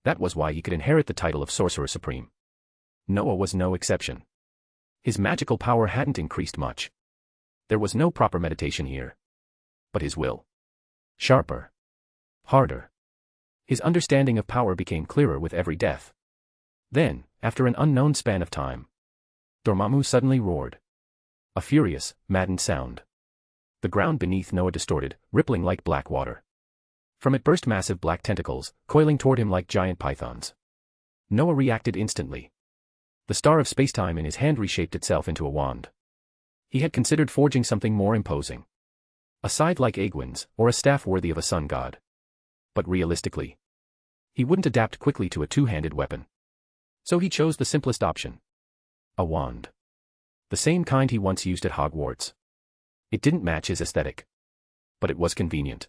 Speaker 3: That was why he could inherit the title of Sorcerer Supreme. Noah was no exception. His magical power hadn't increased much. There was no proper meditation here. But his will. Sharper. Harder. His understanding of power became clearer with every death. Then, after an unknown span of time, Dormammu suddenly roared. A furious, maddened sound. The ground beneath Noah distorted, rippling like black water. From it burst massive black tentacles, coiling toward him like giant pythons. Noah reacted instantly. The star of spacetime in his hand reshaped itself into a wand. He had considered forging something more imposing. A scythe like Egwin's, or a staff worthy of a sun god. But realistically, he wouldn't adapt quickly to a two-handed weapon. So he chose the simplest option. A wand. The same kind he once used at Hogwarts. It didn't match his aesthetic. But it was convenient.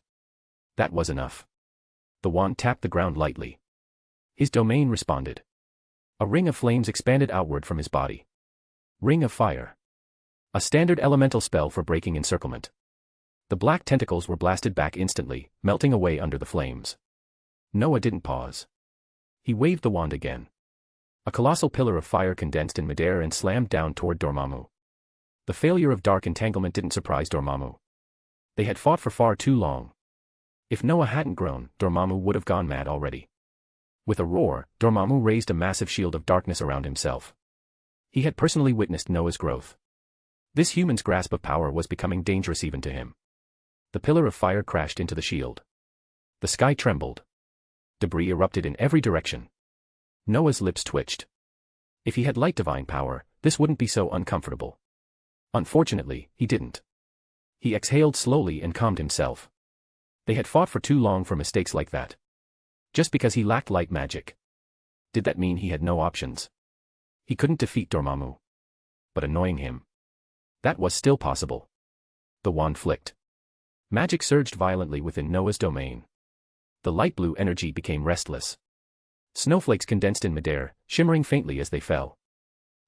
Speaker 3: That was enough. The wand tapped the ground lightly. His domain responded. A ring of flames expanded outward from his body. Ring of Fire. A standard elemental spell for breaking encirclement. The black tentacles were blasted back instantly, melting away under the flames. Noah didn't pause. He waved the wand again. A colossal pillar of fire condensed in midair and slammed down toward Dormammu. The failure of dark entanglement didn't surprise Dormammu. They had fought for far too long. If Noah hadn't grown, Dormammu would have gone mad already. With a roar, Dormammu raised a massive shield of darkness around himself. He had personally witnessed Noah's growth. This human's grasp of power was becoming dangerous even to him. The pillar of fire crashed into the shield. The sky trembled. Debris erupted in every direction. Noah's lips twitched. If he had light divine power, this wouldn't be so uncomfortable. Unfortunately, he didn't. He exhaled slowly and calmed himself. They had fought for too long for mistakes like that. Just because he lacked light magic. Did that mean he had no options? He couldn't defeat Dormammu. But annoying him. That was still possible. The wand flicked. Magic surged violently within Noah's domain. The light blue energy became restless. Snowflakes condensed in midair, shimmering faintly as they fell.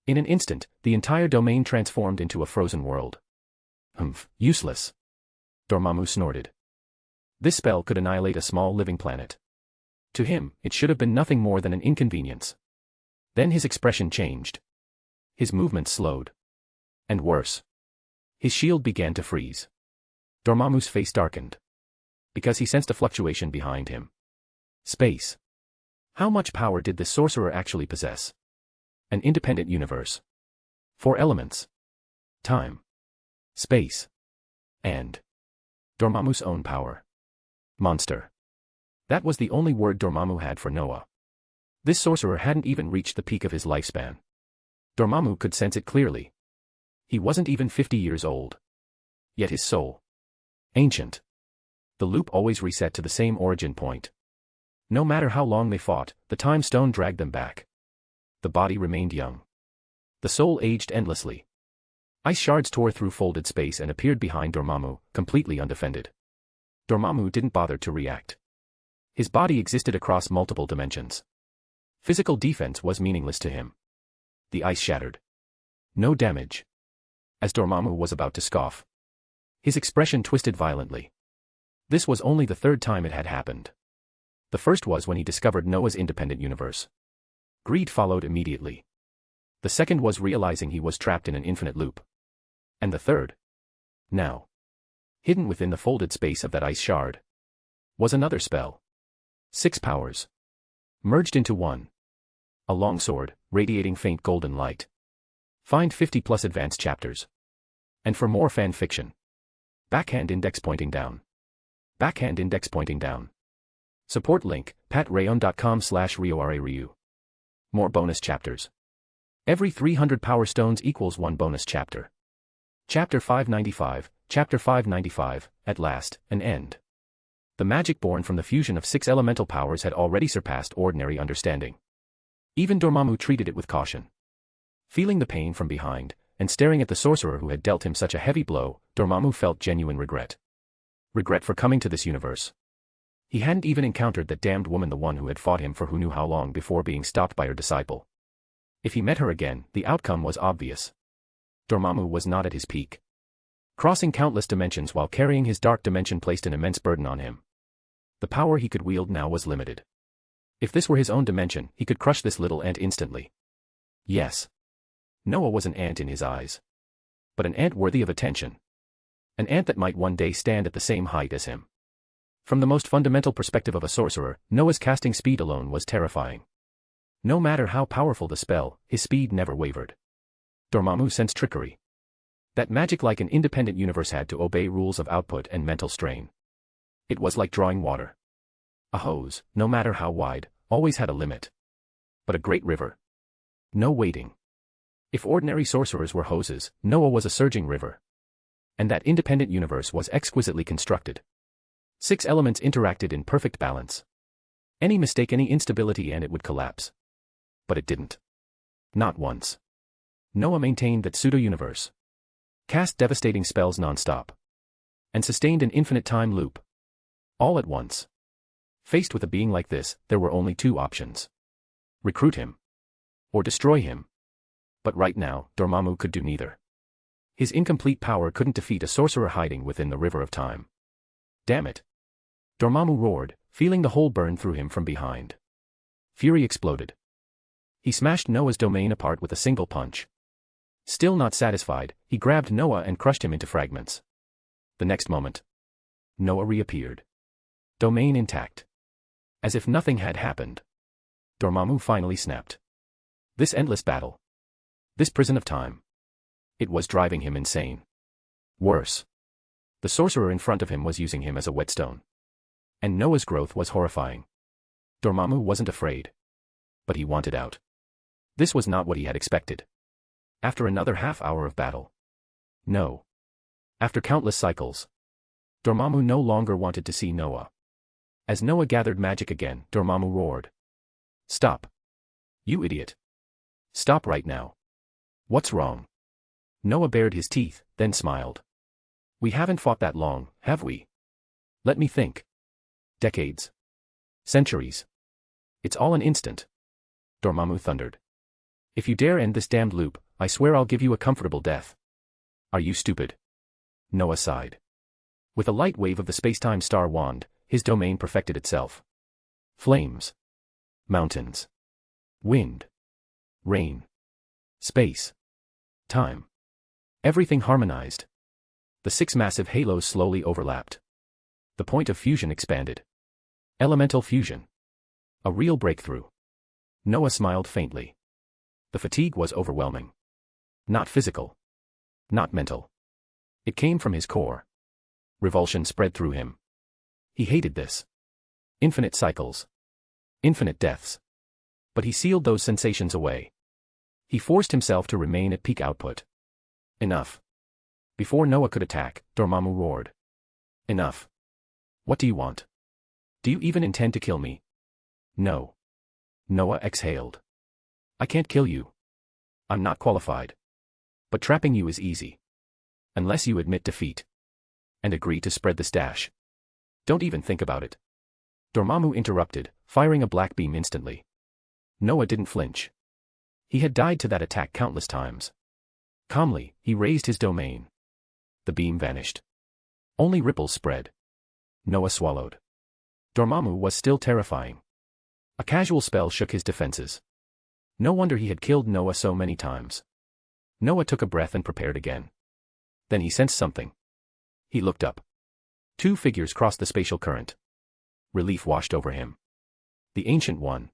Speaker 3: In an instant, the entire domain transformed into a frozen world. Useless. Dormammu snorted. This spell could annihilate a small living planet. To him, it should have been nothing more than an inconvenience. Then his expression changed. His movements slowed. And worse. His shield began to freeze. Dormammu's face darkened. Because he sensed a fluctuation behind him. Space. How much power did this sorcerer actually possess? An independent universe. 4 elements. Time. Space. And Dormammu's own power. Monster. That was the only word Dormammu had for Noah. This sorcerer hadn't even reached the peak of his lifespan. Dormammu could sense it clearly. He wasn't even 50 years old. Yet his soul. Ancient. The loop always reset to the same origin point. No matter how long they fought, the time stone dragged them back. The body remained young. The soul aged endlessly. Ice shards tore through folded space and appeared behind Dormammu, completely undefended. Dormammu didn't bother to react. His body existed across multiple dimensions. Physical defense was meaningless to him. The ice shattered. No damage. As Dormammu was about to scoff. His expression twisted violently. This was only the third time it had happened. The first was when he discovered Noah's independent universe. Greed followed immediately. The second was realizing he was trapped in an infinite loop. And the third, now, hidden within the folded space of that ice shard, was another spell. 6 powers. Merged into one. A longsword, radiating faint golden light. Find 50+ advanced chapters. And for more fan fiction. Backhand index pointing down. Backhand index pointing down. Support link, patreon.com/RioRaRyu. More bonus chapters. Every 300 power stones equals 1 bonus chapter. Chapter 595, Chapter 595, at last, an end. The magic born from the fusion of 6 elemental powers had already surpassed ordinary understanding. Even Dormammu treated it with caution. Feeling the pain from behind, and staring at the sorcerer who had dealt him such a heavy blow, Dormammu felt genuine regret. Regret for coming to this universe. He hadn't even encountered that damned woman, the one who had fought him for who knew how long before being stopped by her disciple. If he met her again, the outcome was obvious. Dormammu was not at his peak. Crossing countless dimensions while carrying his dark dimension placed an immense burden on him. The power he could wield now was limited. If this were his own dimension, he could crush this little ant instantly. Yes. Noah was an ant in his eyes. But an ant worthy of attention. An ant that might one day stand at the same height as him. From the most fundamental perspective of a sorcerer, Noah's casting speed alone was terrifying. No matter how powerful the spell, his speed never wavered. Dormammu sensed trickery. That magic like an independent universe had to obey rules of output and mental strain. It was like drawing water. A hose, no matter how wide, always had a limit. But a great river. No waiting. If ordinary sorcerers were hoses, Noah was a surging river. And that independent universe was exquisitely constructed. 6 elements interacted in perfect balance. Any mistake, any instability, and it would collapse. But it didn't. Not once. Noah maintained that pseudo-universe. Cast devastating spells non-stop. And sustained an infinite time loop. All at once. Faced with a being like this, there were only 2 options. Recruit him. Or destroy him. But right now, Dormammu could do neither. His incomplete power couldn't defeat a sorcerer hiding within the river of time. Damn it. Dormammu roared, feeling the hole burn through him from behind. Fury exploded. He smashed Noah's domain apart with a single punch. Still not satisfied, he grabbed Noah and crushed him into fragments. The next moment, Noah reappeared. Domain intact. As if nothing had happened. Dormammu finally snapped. This endless battle. This prison of time. It was driving him insane. Worse. The sorcerer in front of him was using him as a whetstone. And Noah's growth was horrifying. Dormammu wasn't afraid. But he wanted out. This was not what he had expected. After another half-hour of battle. No. After countless cycles. Dormammu no longer wanted to see Noah. As Noah gathered magic again, Dormammu roared. Stop. You idiot. Stop right now. What's wrong? Noah bared his teeth, then smiled. We haven't fought that long, have we? Let me think. Decades. Centuries. It's all an instant. Dormammu thundered. If you dare end this damned loop, I swear I'll give you a comfortable death. Are you stupid? Noah sighed. With a light wave of the space-time star wand, his domain perfected itself. Flames. Mountains. Wind. Rain. Space. Time. Everything harmonized. The 6 massive halos slowly overlapped. The point of fusion expanded. Elemental fusion. A real breakthrough. Noah smiled faintly. The fatigue was overwhelming. Not physical. Not mental. It came from his core. Revulsion spread through him. He hated this. Infinite cycles. Infinite deaths. But he sealed those sensations away. He forced himself to remain at peak output. Enough. Before Noah could attack, Dormammu roared. Enough. What do you want? Do you even intend to kill me? No. Noah exhaled. I can't kill you. I'm not qualified. But trapping you is easy. Unless you admit defeat. And agree to spread the stash. Don't even think about it. Dormammu interrupted, firing a black beam instantly. Noah didn't flinch. He had died to that attack countless times. Calmly, he raised his domain. The beam vanished. Only ripples spread. Noah swallowed. Dormammu was still terrifying. A casual spell shook his defenses. No wonder he had killed Noah so many times. Noah took a breath and prepared again. Then he sensed something. He looked up. 2 figures crossed the spatial current. Relief washed over him. The Ancient One.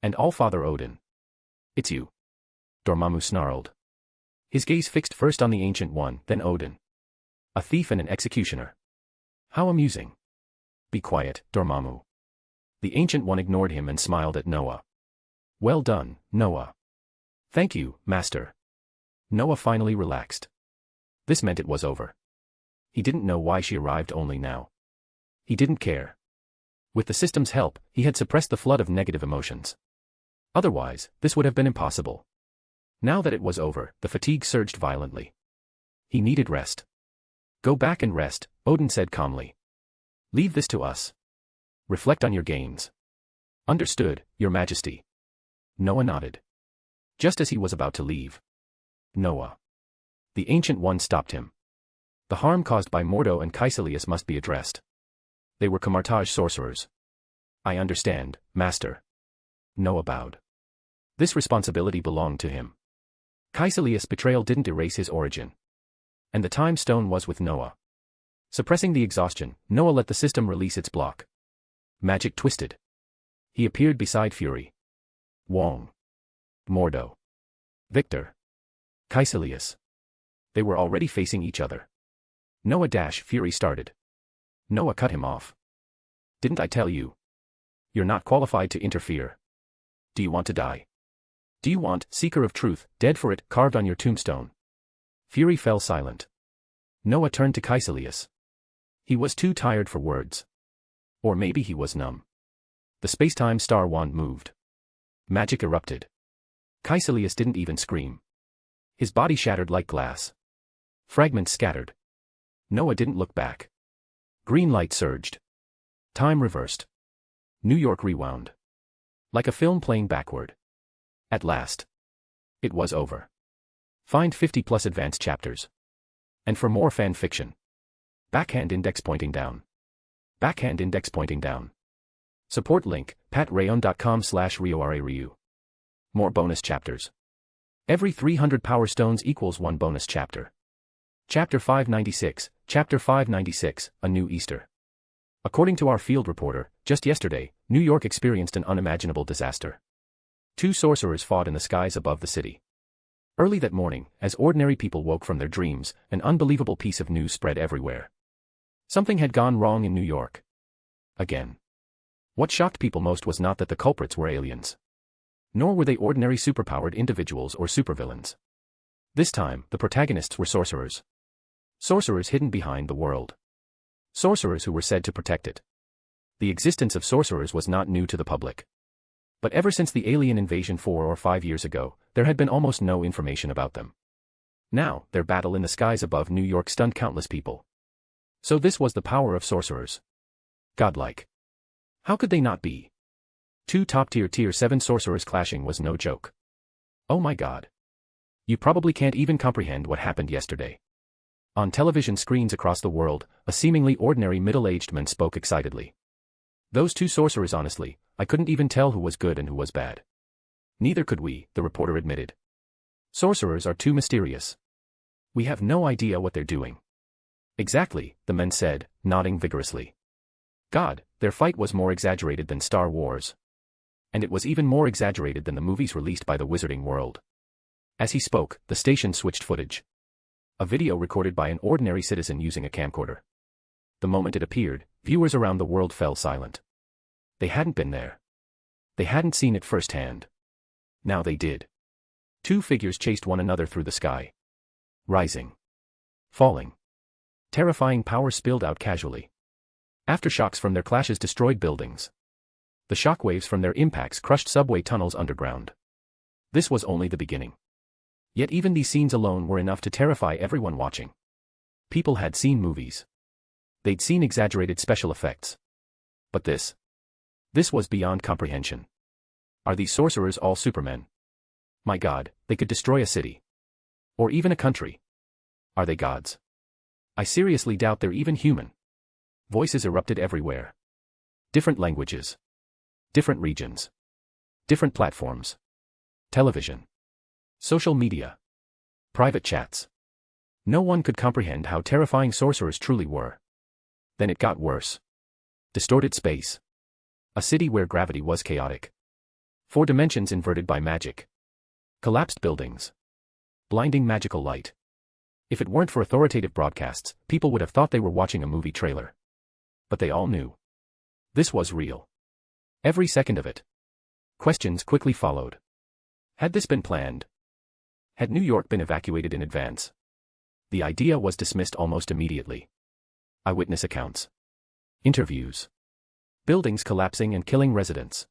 Speaker 3: And All-Father Odin. It's you. Dormammu snarled. His gaze fixed first on the Ancient One, then Odin. A thief and an executioner. How amusing. Be quiet, Dormammu. The Ancient One ignored him and smiled at Noah. Well done, Noah. Thank you, Master. Noah finally relaxed. This meant it was over. He didn't know why she arrived only now. He didn't care. With the system's help, he had suppressed the flood of negative emotions. Otherwise, this would have been impossible. Now that it was over, the fatigue surged violently. He needed rest. Go back and rest, Odin said calmly. Leave this to us. Reflect on your gains. Understood, Your Majesty. Noah nodded. Just as he was about to leave. Noah. The Ancient One stopped him. The harm caused by Mordo and Caecilius must be addressed. They were Camartage sorcerers. I understand, Master. Noah bowed. This responsibility belonged to him. Caecilius' betrayal didn't erase his origin. And the time stone was with Noah. Suppressing the exhaustion, Noah let the system release its block. Magic twisted. He appeared beside Fury. Wong. Mordo. Victor. Caecilius. They were already facing each other. Noah Fury started. Noah cut him off. Didn't I tell you? You're not qualified to interfere. Do you want to die? Do you want, seeker of truth, dead for it, carved on your tombstone? Fury fell silent. Noah turned to Caecilius. He was too tired for words. Or maybe he was numb. The space-time star wand moved. Magic erupted. Caecilius didn't even scream. His body shattered like glass. Fragments scattered. Noah didn't look back. Green light surged. Time reversed. New York rewound. Like a film playing backward. At last. It was over. Find 50+ advanced chapters. And for more fan fiction. Backhand index pointing down. Backhand index pointing down. Support link, patreon.com/RioRaRyu. More bonus chapters. Every 300 power stones equals 1 bonus chapter. Chapter 596, Chapter 596, A New Easter. According to our field reporter, just yesterday, New York experienced an unimaginable disaster. 2 sorcerers fought in the skies above the city. Early that morning, as ordinary people woke from their dreams, an unbelievable piece of news spread everywhere. Something had gone wrong in New York. Again. What shocked people most was not that the culprits were aliens. Nor were they ordinary superpowered individuals or supervillains. This time, the protagonists were sorcerers. Sorcerers hidden behind the world. Sorcerers who were said to protect it. The existence of sorcerers was not new to the public. But ever since the alien invasion 4 or 5 years ago, there had been almost no information about them. Now, their battle in the skies above New York stunned countless people. So this was the power of sorcerers. Godlike. How could they not be? 2 top-tier Tier 7 sorcerers clashing was no joke. Oh my god. You probably can't even comprehend what happened yesterday. On television screens across the world, a seemingly ordinary middle-aged man spoke excitedly. Those 2 sorcerers, honestly, I couldn't even tell who was good and who was bad. Neither could we, the reporter admitted. Sorcerers are too mysterious. We have no idea what they're doing. Exactly, the men said, nodding vigorously. God, their fight was more exaggerated than Star Wars. And it was even more exaggerated than the movies released by the Wizarding World. As he spoke, the station switched footage. A video recorded by an ordinary citizen using a camcorder. The moment it appeared, viewers around the world fell silent. They hadn't been there. They hadn't seen it firsthand. Now they did. 2 figures chased one another through the sky. Rising. Falling. Terrifying power spilled out casually. Aftershocks from their clashes destroyed buildings. The shockwaves from their impacts crushed subway tunnels underground. This was only the beginning. Yet even these scenes alone were enough to terrify everyone watching. People had seen movies. They'd seen exaggerated special effects. But this was beyond comprehension. Are these sorcerers all supermen? My god, they could destroy a city. Or even a country. Are they gods? I seriously doubt they're even human. Voices erupted everywhere. Different languages. Different regions. Different platforms. Television. Social media. Private chats. No one could comprehend how terrifying sorcerers truly were. Then it got worse. Distorted space. A city where gravity was chaotic. 4 dimensions inverted by magic. Collapsed buildings. Blinding magical light. If it weren't for authoritative broadcasts, people would have thought they were watching a movie trailer. But they all knew. This was real. Every second of it. Questions quickly followed. Had this been planned? Had New York been evacuated in advance? The idea was dismissed almost immediately. Eyewitness accounts. Interviews. Buildings collapsing and killing residents.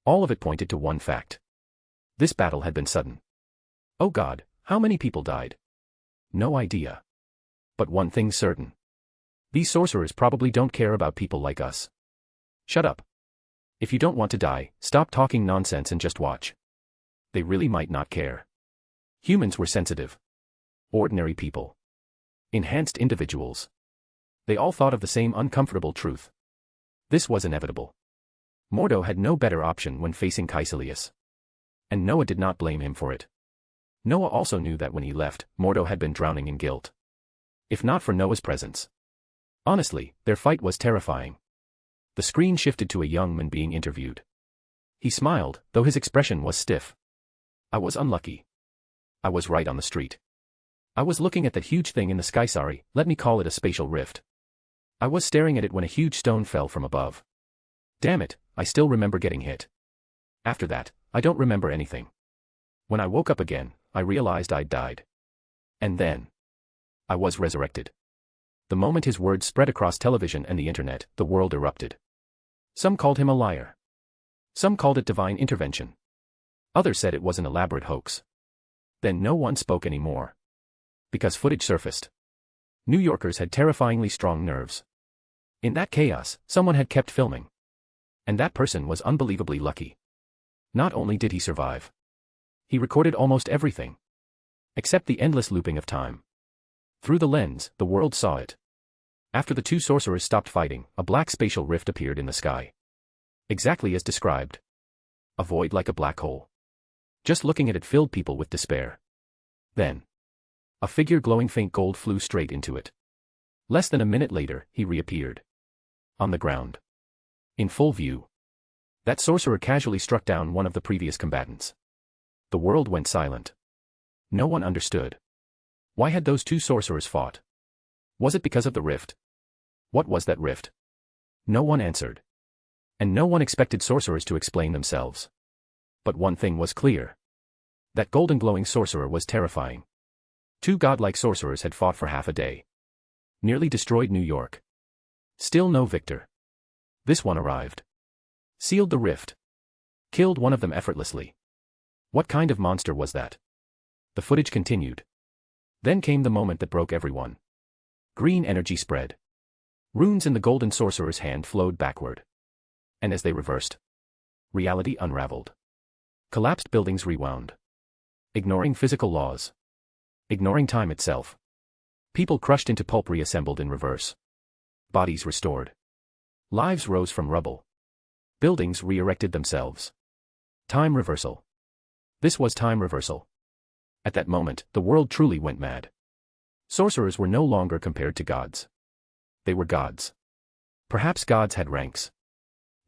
Speaker 3: All of it pointed to one fact. This battle had been sudden. Oh God, how many people died? No idea. But one thing's certain. These sorcerers probably don't care about people like us. Shut up. If you don't want to die, stop talking nonsense and just watch. They really might not care. Humans were sensitive. Ordinary people. Enhanced individuals. They all thought of the same uncomfortable truth. This was inevitable. Mordo had no better option when facing Caecilius. And Noah did not blame him for it. Noah also knew that when he left, Mordo had been drowning in guilt. If not for Noah's presence. Honestly, their fight was terrifying. The screen shifted to a young man being interviewed. He smiled, though his expression was stiff. I was unlucky. I was right on the street. I was looking at that huge thing in the sky. Sorry, let me call it a spatial rift. I was staring at it when a huge stone fell from above. Damn it, I still remember getting hit. After that, I don't remember anything. When I woke up again, I realized I'd died. And then I was resurrected. The moment his words spread across television and the internet, the world erupted. Some called him a liar. Some called it divine intervention. Others said it was an elaborate hoax. Then no one spoke anymore. Because footage surfaced. New Yorkers had terrifyingly strong nerves. In that chaos, someone had kept filming. And that person was unbelievably lucky. Not only did he survive. He recorded almost everything. Except the endless looping of time. Through the lens, the world saw it. After the two sorcerers stopped fighting, a black spatial rift appeared in the sky. Exactly as described. A void like a black hole. Just looking at it filled people with despair. Then a figure glowing faint gold flew straight into it. Less than a minute later, he reappeared. On the ground. In full view. That sorcerer casually struck down one of the previous combatants. The world went silent. No one understood. Why had those two sorcerers fought? Was it because of the rift? What was that rift? No one answered. And no one expected sorcerers to explain themselves. But one thing was clear. That golden glowing sorcerer was terrifying. Two godlike sorcerers had fought for half a day. Nearly destroyed New York. Still no victor. This one arrived. Sealed the rift. Killed one of them effortlessly. What kind of monster was that? The footage continued. Then came the moment that broke everyone. Green energy spread. Runes in the golden sorcerer's hand flowed backward. And as they reversed, reality unraveled. Collapsed buildings rewound. Ignoring physical laws. Ignoring time itself. People crushed into pulp reassembled in reverse. Bodies restored. Lives rose from rubble. Buildings re-erected themselves. Time reversal. This was time reversal. At that moment, the world truly went mad. Sorcerers were no longer compared to gods. They were gods. Perhaps gods had ranks.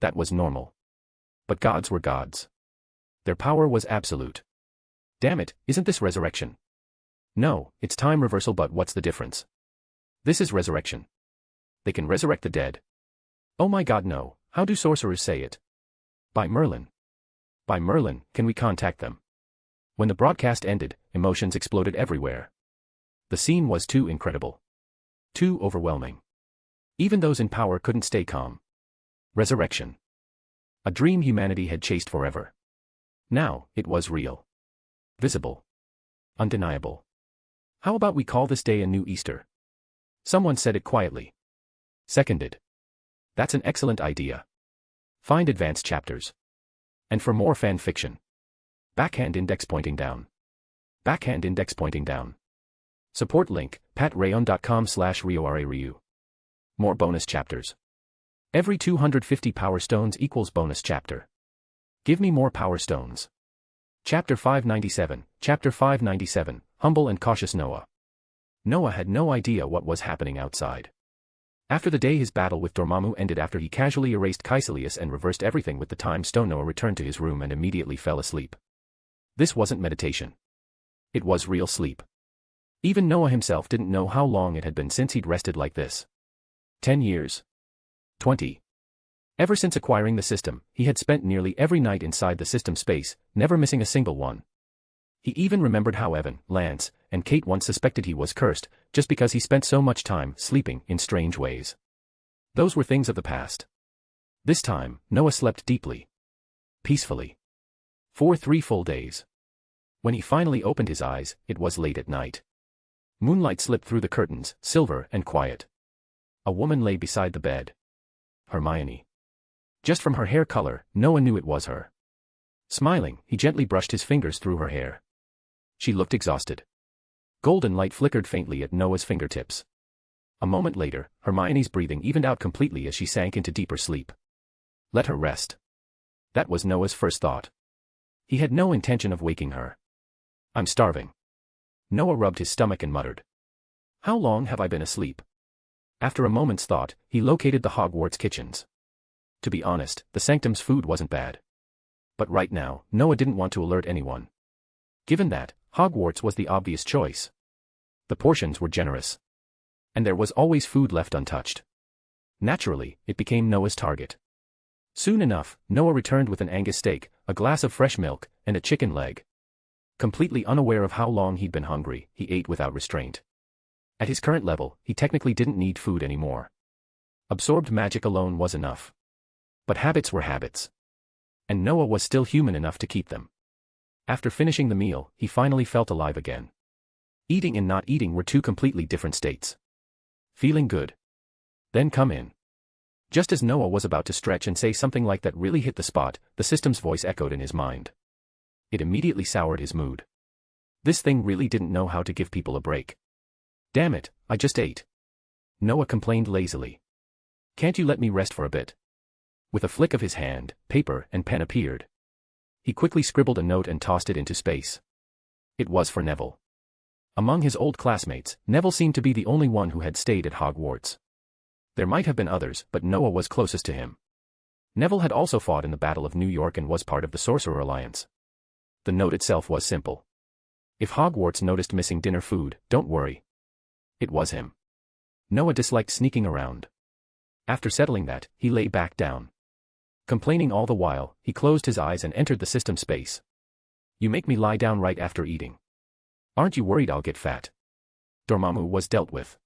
Speaker 3: That was normal. But gods were gods. Their power was absolute. Damn it, isn't this resurrection? No, it's time reversal, but what's the difference? This is resurrection. They can resurrect the dead. Oh my god, no, how do sorcerers say it? By Merlin. By Merlin, can we contact them? When the broadcast ended, emotions exploded everywhere. The scene was too incredible. Too overwhelming. Even those in power couldn't stay calm. Resurrection. A dream humanity had chased forever. Now, it was real. Visible. Undeniable. How about we call this day a new Easter? Someone said it quietly. Seconded. That's an excellent idea. Find advanced chapters. And for more fan fiction. Backhand index pointing down. Backhand index pointing down. Support link, patreon.com/RioRaRyu. More bonus chapters. Every 250 power stones equals bonus chapter. Give me more power stones. Chapter 597, Chapter 597, Humble and Cautious Noah. Noah had no idea what was happening outside. After the day his battle with Dormammu ended, after he casually erased Caecilius and reversed everything with the time stone, Noah returned to his room and immediately fell asleep. This wasn't meditation. It was real sleep. Even Noah himself didn't know how long it had been since he'd rested like this. 10 years. 20. Ever since acquiring the system, he had spent nearly every night inside the system space, never missing a single one. He even remembered how Evan, Lance, and Kate once suspected he was cursed, just because he spent so much time sleeping in strange ways. Those were things of the past. This time, Noah slept deeply. Peacefully. For 3 full days. When he finally opened his eyes, it was late at night. Moonlight slipped through the curtains, silver and quiet. A woman lay beside the bed. Hermione. Just from her hair color, Noah knew it was her. Smiling, he gently brushed his fingers through her hair. She looked exhausted. Golden light flickered faintly at Noah's fingertips. A moment later, Hermione's breathing evened out completely as she sank into deeper sleep. Let her rest. That was Noah's first thought. He had no intention of waking her. I'm starving. Noah rubbed his stomach and muttered. How long have I been asleep? After a moment's thought, he located the Hogwarts kitchens. To be honest, the Sanctum's food wasn't bad. But right now, Noah didn't want to alert anyone. Given that, Hogwarts was the obvious choice. The portions were generous. And there was always food left untouched. Naturally, it became Noah's target. Soon enough, Noah returned with an Angus steak, a glass of fresh milk, and a chicken leg. Completely unaware of how long he'd been hungry, he ate without restraint. At his current level, he technically didn't need food anymore. Absorbed magic alone was enough. But habits were habits. And Noah was still human enough to keep them. After finishing the meal, he finally felt alive again. Eating and not eating were two completely different states. Feeling good? Then come in. Just as Noah was about to stretch and say something like that really hit the spot, the system's voice echoed in his mind. It immediately soured his mood. This thing really didn't know how to give people a break. Damn it, I just ate. Noah complained lazily. Can't you let me rest for a bit? With a flick of his hand, paper and pen appeared. He quickly scribbled a note and tossed it into space. It was for Neville. Among his old classmates, Neville seemed to be the only one who had stayed at Hogwarts. There might have been others, but Noah was closest to him. Neville had also fought in the Battle of New York and was part of the Sorcerer Alliance. The note itself was simple. If Hogwarts noticed missing dinner food, don't worry. It was him. Noah disliked sneaking around. After settling that, he lay back down. Complaining all the while, he closed his eyes and entered the system space. You make me lie down right after eating. Aren't you worried I'll get fat? Dormammu was dealt with.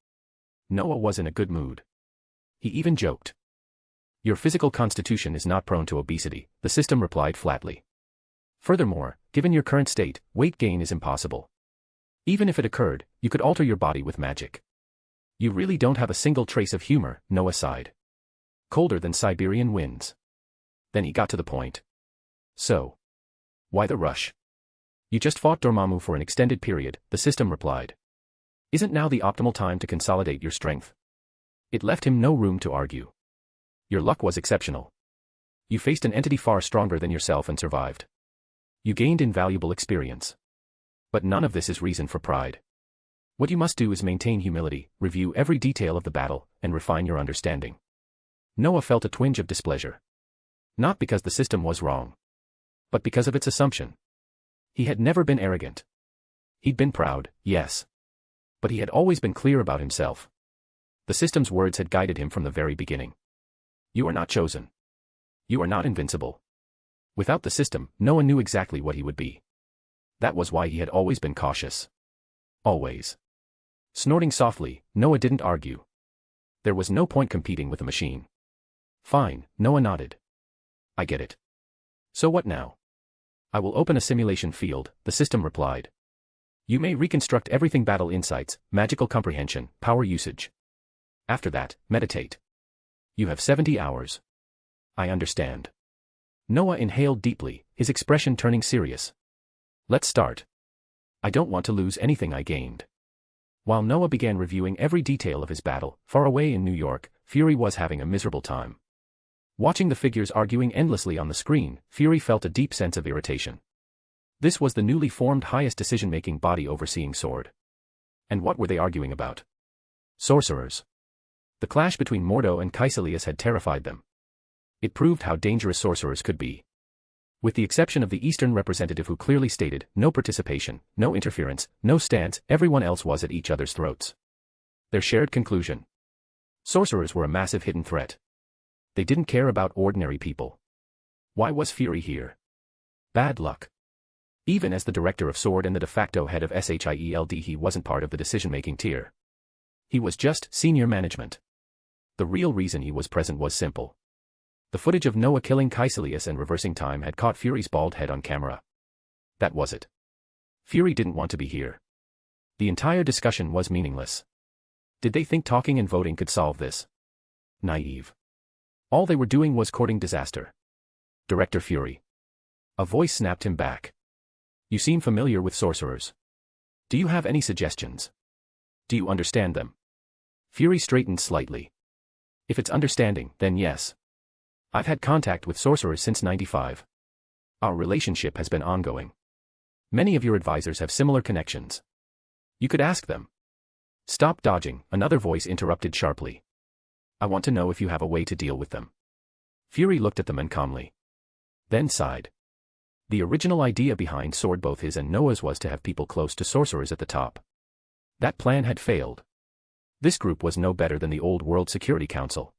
Speaker 3: Noah was in a good mood. He even joked. Your physical constitution is not prone to obesity, the system replied flatly. Furthermore, given your current state, weight gain is impossible. Even if it occurred, you could alter your body with magic. You really don't have a single trace of humor, Noah sighed. Colder than Siberian winds. Then he got to the point. So. Why the rush? You just fought Dormammu for an extended period, the system replied. Isn't now the optimal time to consolidate your strength? It left him no room to argue. Your luck was exceptional. You faced an entity far stronger than yourself and survived. You gained invaluable experience. But none of this is reason for pride. What you must do is maintain humility, review every detail of the battle, and refine your understanding. Noah felt a twinge of displeasure. Not because the system was wrong. But because of its assumption. He had never been arrogant. He'd been proud, yes. But he had always been clear about himself. The system's words had guided him from the very beginning. You are not chosen. You are not invincible. Without the system, Noah knew exactly what he would be. That was why he had always been cautious. Always. Snorting softly, Noah didn't argue. There was no point competing with a machine. Fine, Noah nodded. I get it. So what now? I will open a simulation field, the system replied. You may reconstruct everything: battle insights, magical comprehension, power usage. After that, meditate. You have 70 hours. I understand. Noah inhaled deeply, his expression turning serious. Let's start. I don't want to lose anything I gained. While Noah began reviewing every detail of his battle, far away in New York, Fury was having a miserable time. Watching the figures arguing endlessly on the screen, Fury felt a deep sense of irritation. This was the newly formed highest decision-making body overseeing Sword. And what were they arguing about? Sorcerers. The clash between Mordo and Caecilius had terrified them. It proved how dangerous sorcerers could be. With the exception of the Eastern representative who clearly stated, no participation, no interference, no stance, everyone else was at each other's throats. Their shared conclusion. Sorcerers were a massive hidden threat. They didn't care about ordinary people. Why was Fury here? Bad luck. Even as the director of Sword and the de facto head of SHIELD, he wasn't part of the decision-making tier. He was just senior management. The real reason he was present was simple. The footage of Noah killing Caecilius and reversing time had caught Fury's bald head on camera. That was it. Fury didn't want to be here. The entire discussion was meaningless. Did they think talking and voting could solve this? Naive. All they were doing was courting disaster. Director Fury. A voice snapped him back. You seem familiar with sorcerers. Do you have any suggestions? Do you understand them? Fury straightened slightly. If it's understanding, then yes. I've had contact with sorcerers since '95. Our relationship has been ongoing. Many of your advisors have similar connections. You could ask them. Stop dodging, another voice interrupted sharply. I want to know if you have a way to deal with them. Fury looked at the men calmly. Then sighed. The original idea behind Sword, both his and Noah's, was to have people close to sorcerers at the top. That plan had failed. This group was no better than the old World Security Council.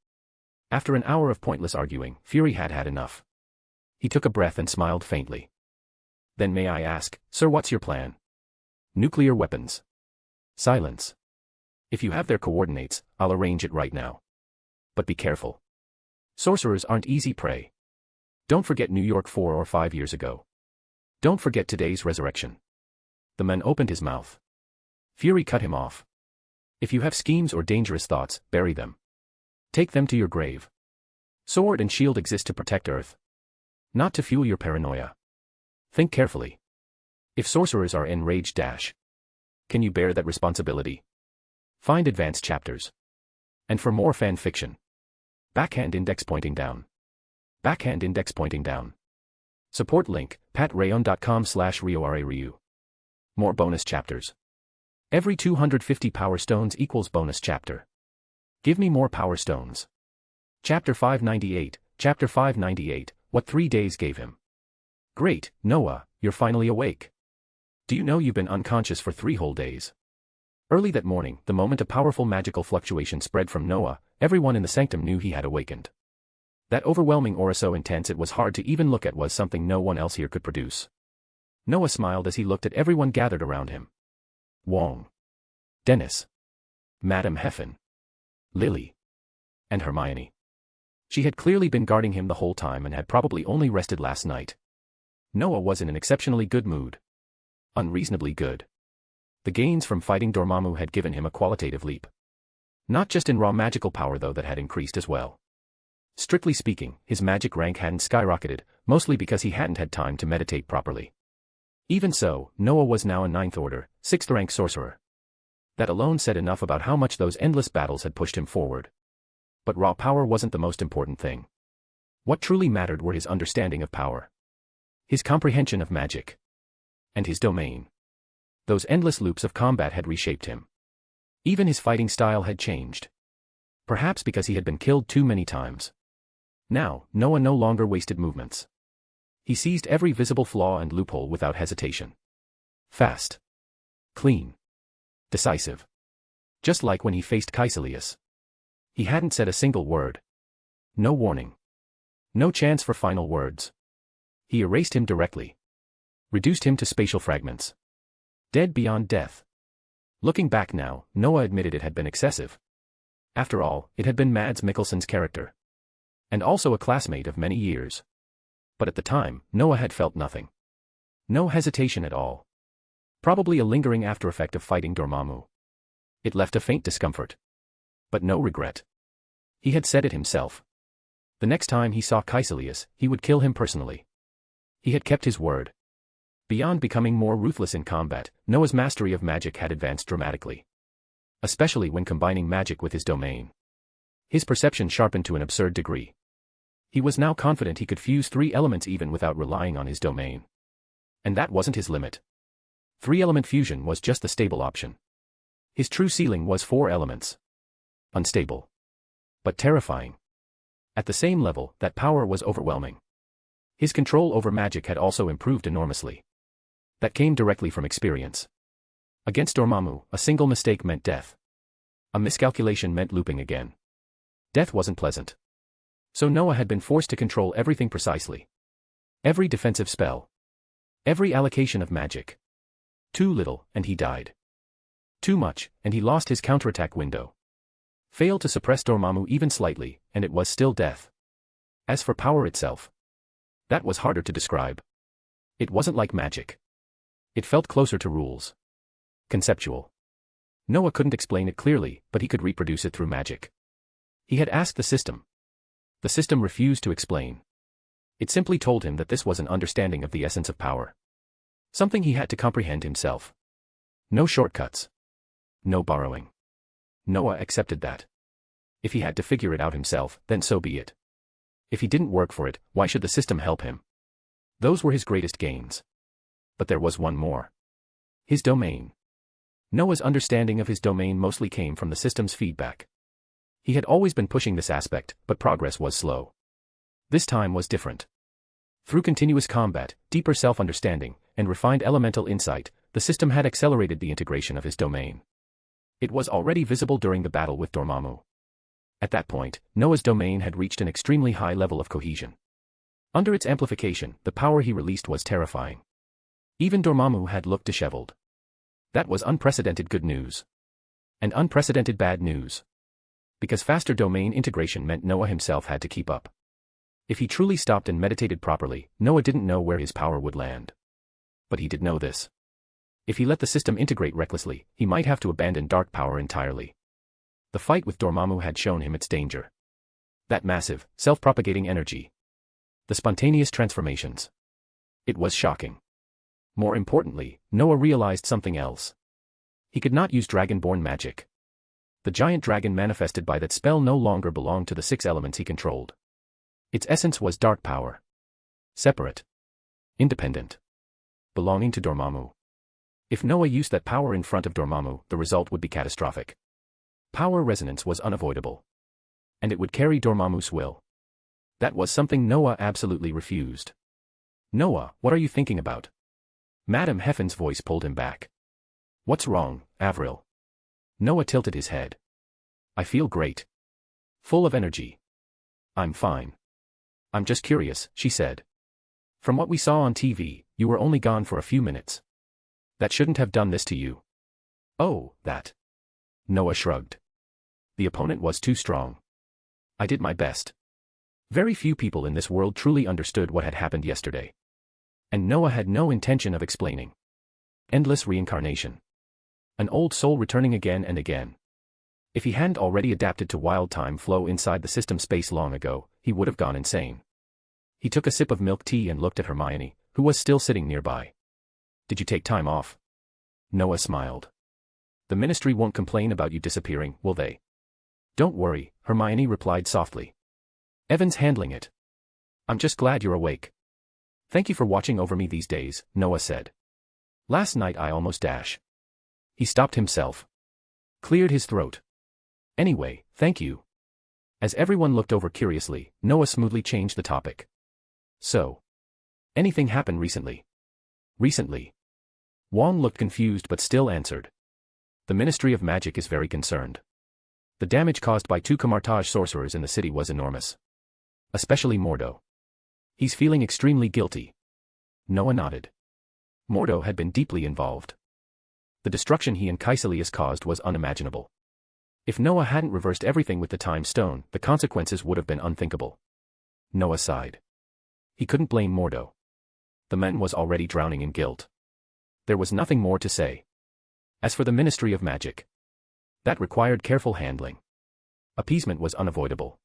Speaker 3: After an hour of pointless arguing, Fury had had enough. He took a breath and smiled faintly. Then may I ask, sir, what's your plan? Nuclear weapons. Silence. If you have their coordinates, I'll arrange it right now. But be careful. Sorcerers aren't easy prey. Don't forget New York 4 or 5 years ago. Don't forget today's resurrection. The man opened his mouth. Fury cut him off. If you have schemes or dangerous thoughts, bury them. Take them to your grave. Sword and shield exist to protect Earth. Not to fuel your paranoia. Think carefully. If sorcerers are enraged, can you bear that responsibility? Find advanced chapters. And for more fan fiction. Backhand index pointing down. Backhand index pointing down. Support link, patreon.com/RioRaRyu. More bonus chapters. Every 250 power stones equals bonus chapter. Give me more power stones. Chapter 598, Chapter 598, what 3 days gave him. Great, Noah, you're finally awake. Do you know you've been unconscious for 3 whole days? Early that morning, the moment a powerful magical fluctuation spread from Noah, everyone in the sanctum knew he had awakened. That overwhelming aura so intense it was hard to even look at was something no one else here could produce. Noah smiled as he looked at everyone gathered around him. Wong. Dennis. Madame Heffen. Lily. And Hermione. She had clearly been guarding him the whole time and had probably only rested last night. Noah was in an exceptionally good mood. Unreasonably good. The gains from fighting Dormammu had given him a qualitative leap. Not just in raw magical power though, that had increased as well. Strictly speaking, his magic rank hadn't skyrocketed, mostly because he hadn't had time to meditate properly. Even so, Noah was now a 9th order, 6th rank sorcerer. That alone said enough about how much those endless battles had pushed him forward. But raw power wasn't the most important thing. What truly mattered were his understanding of power. His comprehension of magic. And his domain. Those endless loops of combat had reshaped him. Even his fighting style had changed. Perhaps because he had been killed too many times. Now, Noah no longer wasted movements. He seized every visible flaw and loophole without hesitation. Fast. Clean. Decisive. Just like when he faced Caecilius. He hadn't said a single word. No warning. No chance for final words. He erased him directly. Reduced him to spatial fragments. Dead beyond death. Looking back now, Noah admitted it had been excessive. After all, it had been Mads Mikkelsen's character. And also a classmate of many years. But at the time, Noah had felt nothing. No hesitation at all. Probably a lingering after-effect of fighting Dormammu. It left a faint discomfort. But no regret. He had said it himself. The next time he saw Caecilius, he would kill him personally. He had kept his word. Beyond becoming more ruthless in combat, Noah's mastery of magic had advanced dramatically. Especially when combining magic with his domain. His perception sharpened to an absurd degree. He was now confident he could fuse 3 elements even without relying on his domain. And that wasn't his limit. 3-element fusion was just the stable option. His true ceiling was 4 elements. Unstable. But terrifying. At the same level, that power was overwhelming. His control over magic had also improved enormously. That came directly from experience. Against Dormammu, a single mistake meant death. A miscalculation meant looping again. Death wasn't pleasant. So Noah had been forced to control everything precisely. Every defensive spell. Every allocation of magic. Too little, and he died. Too much, and he lost his counterattack window. Failed to suppress Dormammu even slightly, and it was still death. As for power itself, that was harder to describe. It wasn't like magic. It felt closer to rules. Conceptual. Noah couldn't explain it clearly, but he could reproduce it through magic. He had asked the system. The system refused to explain. It simply told him that this was an understanding of the essence of power. Something he had to comprehend himself. No shortcuts. No borrowing. Noah accepted that. If he had to figure it out himself, then so be it. If he didn't work for it, why should the system help him? Those were his greatest gains. But there was one more. His domain. Noah's understanding of his domain mostly came from the system's feedback. He had always been pushing this aspect, but progress was slow. This time was different. Through continuous combat, deeper self-understanding, and refined elemental insight, the system had accelerated the integration of his domain. It was already visible during the battle with Dormammu. At that point, Noah's domain had reached an extremely high level of cohesion. Under its amplification, the power he released was terrifying. Even Dormammu had looked disheveled. That was unprecedented good news. And unprecedented bad news. Because faster domain integration meant Noah himself had to keep up. If he truly stopped and meditated properly, Noah didn't know where his power would land. But he did know this. If he let the system integrate recklessly, he might have to abandon dark power entirely. The fight with Dormammu had shown him its danger. That massive, self-propagating energy. The spontaneous transformations. It was shocking. More importantly, Noah realized something else. He could not use dragonborn magic. The giant dragon manifested by that spell no longer belonged to the 6 elements he controlled. Its essence was dark power. Separate. Independent. Belonging to Dormammu. If Noah used that power in front of Dormammu, the result would be catastrophic. Power resonance was unavoidable. And it would carry Dormammu's will. That was something Noah absolutely refused. Noah, what are you thinking about? Madame Heffen's voice pulled him back. What's wrong, Avril? Noah tilted his head. I feel great. Full of energy. I'm fine. I'm just curious, she said. From what we saw on TV, you were only gone for a few minutes. That shouldn't have done this to you. Oh, that. Noah shrugged. The opponent was too strong. I did my best. Very few people in this world truly understood what had happened yesterday. And Noah had no intention of explaining. Endless reincarnation. An old soul returning again and again. If he hadn't already adapted to wild time flow inside the system space long ago, he would have gone insane. He took a sip of milk tea and looked at Hermione, who was still sitting nearby. Did you take time off? Noah smiled. The ministry won't complain about you disappearing, will they? Don't worry, Hermione replied softly. Evan's handling it. I'm just glad you're awake. Thank you for watching over me these days, Noah said. Last night I almost dash. He stopped himself. Cleared his throat. Anyway, thank you. As everyone looked over curiously, Noah smoothly changed the topic. So. Anything happened recently? Recently. Wong looked confused but still answered. The Ministry of Magic is very concerned. The damage caused by 2 Camartage sorcerers in the city was enormous. Especially Mordo. He's feeling extremely guilty. Noah nodded. Mordo had been deeply involved. The destruction he and Caecilius caused was unimaginable. If Noah hadn't reversed everything with the time stone, the consequences would have been unthinkable. Noah sighed. He couldn't blame Mordo. The man was already drowning in guilt. There was nothing more to say. As for the Ministry of Magic, that required careful handling. Appeasement was unavoidable.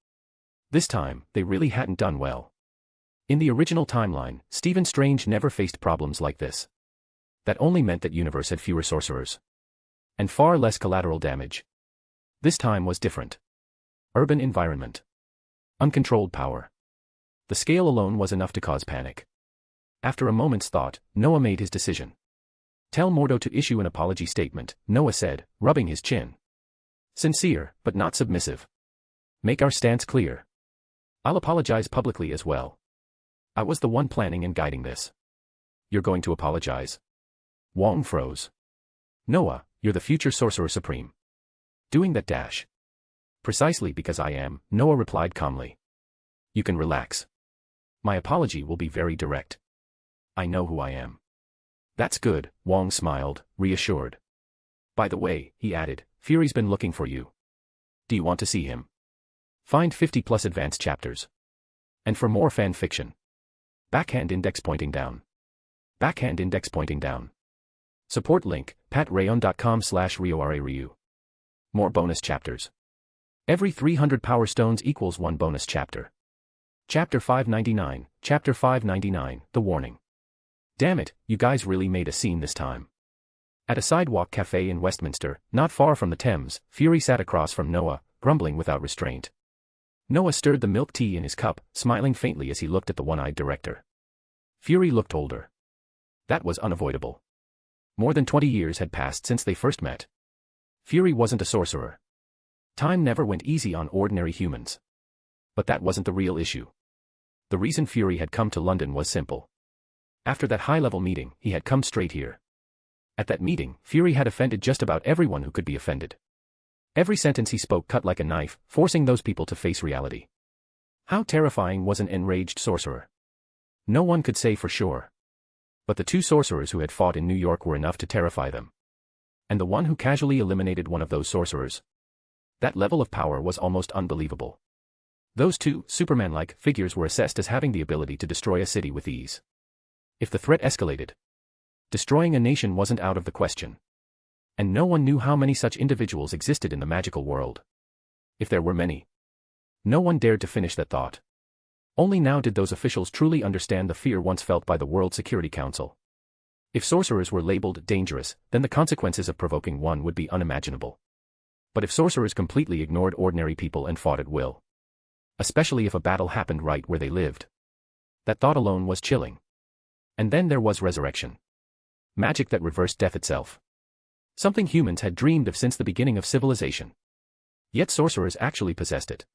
Speaker 3: This time, they really hadn't done well. In the original timeline, Stephen Strange never faced problems like this. That only meant that universe had fewer sorcerers. And far less collateral damage. This time was different. Urban environment. Uncontrolled power. The scale alone was enough to cause panic. After a moment's thought, Noah made his decision. Tell Mordo to issue an apology statement, Noah said, rubbing his chin. Sincere, but not submissive. Make our stance clear. I'll apologize publicly as well. I was the one planning and guiding this. You're going to apologize? Wong froze. Noah, you're the future Sorcerer Supreme. Doing that dash. Precisely because I am, Noah replied calmly. You can relax. My apology will be very direct. I know who I am. That's good, Wong smiled, reassured. By the way, he added, Fury's been looking for you. Do you want to see him? Find 50+ advanced chapters. And for more fan fiction. Backhand index pointing down. Backhand index pointing down. Support link, patreon.com/RioRaRyu. More bonus chapters. Every 300 power stones equals 1 bonus chapter. Chapter 599, Chapter 599, The Warning. Damn it, you guys really made a scene this time. At a sidewalk cafe in Westminster, not far from the Thames, Fury sat across from Noah, grumbling without restraint. Noah stirred the milk tea in his cup, smiling faintly as he looked at the one-eyed director. Fury looked older. That was unavoidable. More than 20 years had passed since they first met. Fury wasn't a sorcerer. Time never went easy on ordinary humans. But that wasn't the real issue. The reason Fury had come to London was simple. After that high-level meeting, he had come straight here. At that meeting, Fury had offended just about everyone who could be offended. Every sentence he spoke cut like a knife, forcing those people to face reality. How terrifying was an enraged sorcerer? No one could say for sure. But the two sorcerers who had fought in New York were enough to terrify them. And the one who casually eliminated one of those sorcerers. That level of power was almost unbelievable. Those two, Superman-like, figures were assessed as having the ability to destroy a city with ease. If the threat escalated, destroying a nation wasn't out of the question. And no one knew how many such individuals existed in the magical world. If there were many, no one dared to finish that thought. Only now did those officials truly understand the fear once felt by the World Security Council. If sorcerers were labeled dangerous, then the consequences of provoking one would be unimaginable. But if sorcerers completely ignored ordinary people and fought at will, especially if a battle happened right where they lived, that thought alone was chilling. And then there was resurrection. Magic that reversed death itself. Something humans had dreamed of since the beginning of civilization. Yet sorcerers actually possessed it.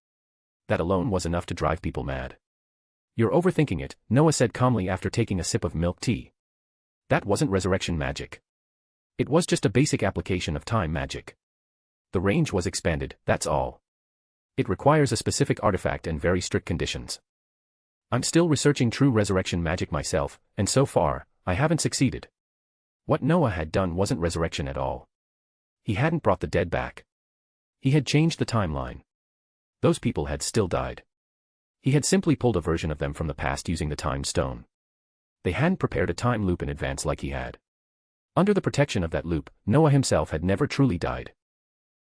Speaker 3: That alone was enough to drive people mad. "You're overthinking it," Noah said calmly after taking a sip of milk tea. That wasn't resurrection magic. It was just a basic application of time magic. The range was expanded, that's all. It requires a specific artifact and very strict conditions. I'm still researching true resurrection magic myself, and so far, I haven't succeeded. What Noah had done wasn't resurrection at all. He hadn't brought the dead back. He had changed the timeline. Those people had still died. He had simply pulled a version of them from the past using the time stone. They hadn't prepared a time loop in advance like he had. Under the protection of that loop, Noah himself had never truly died.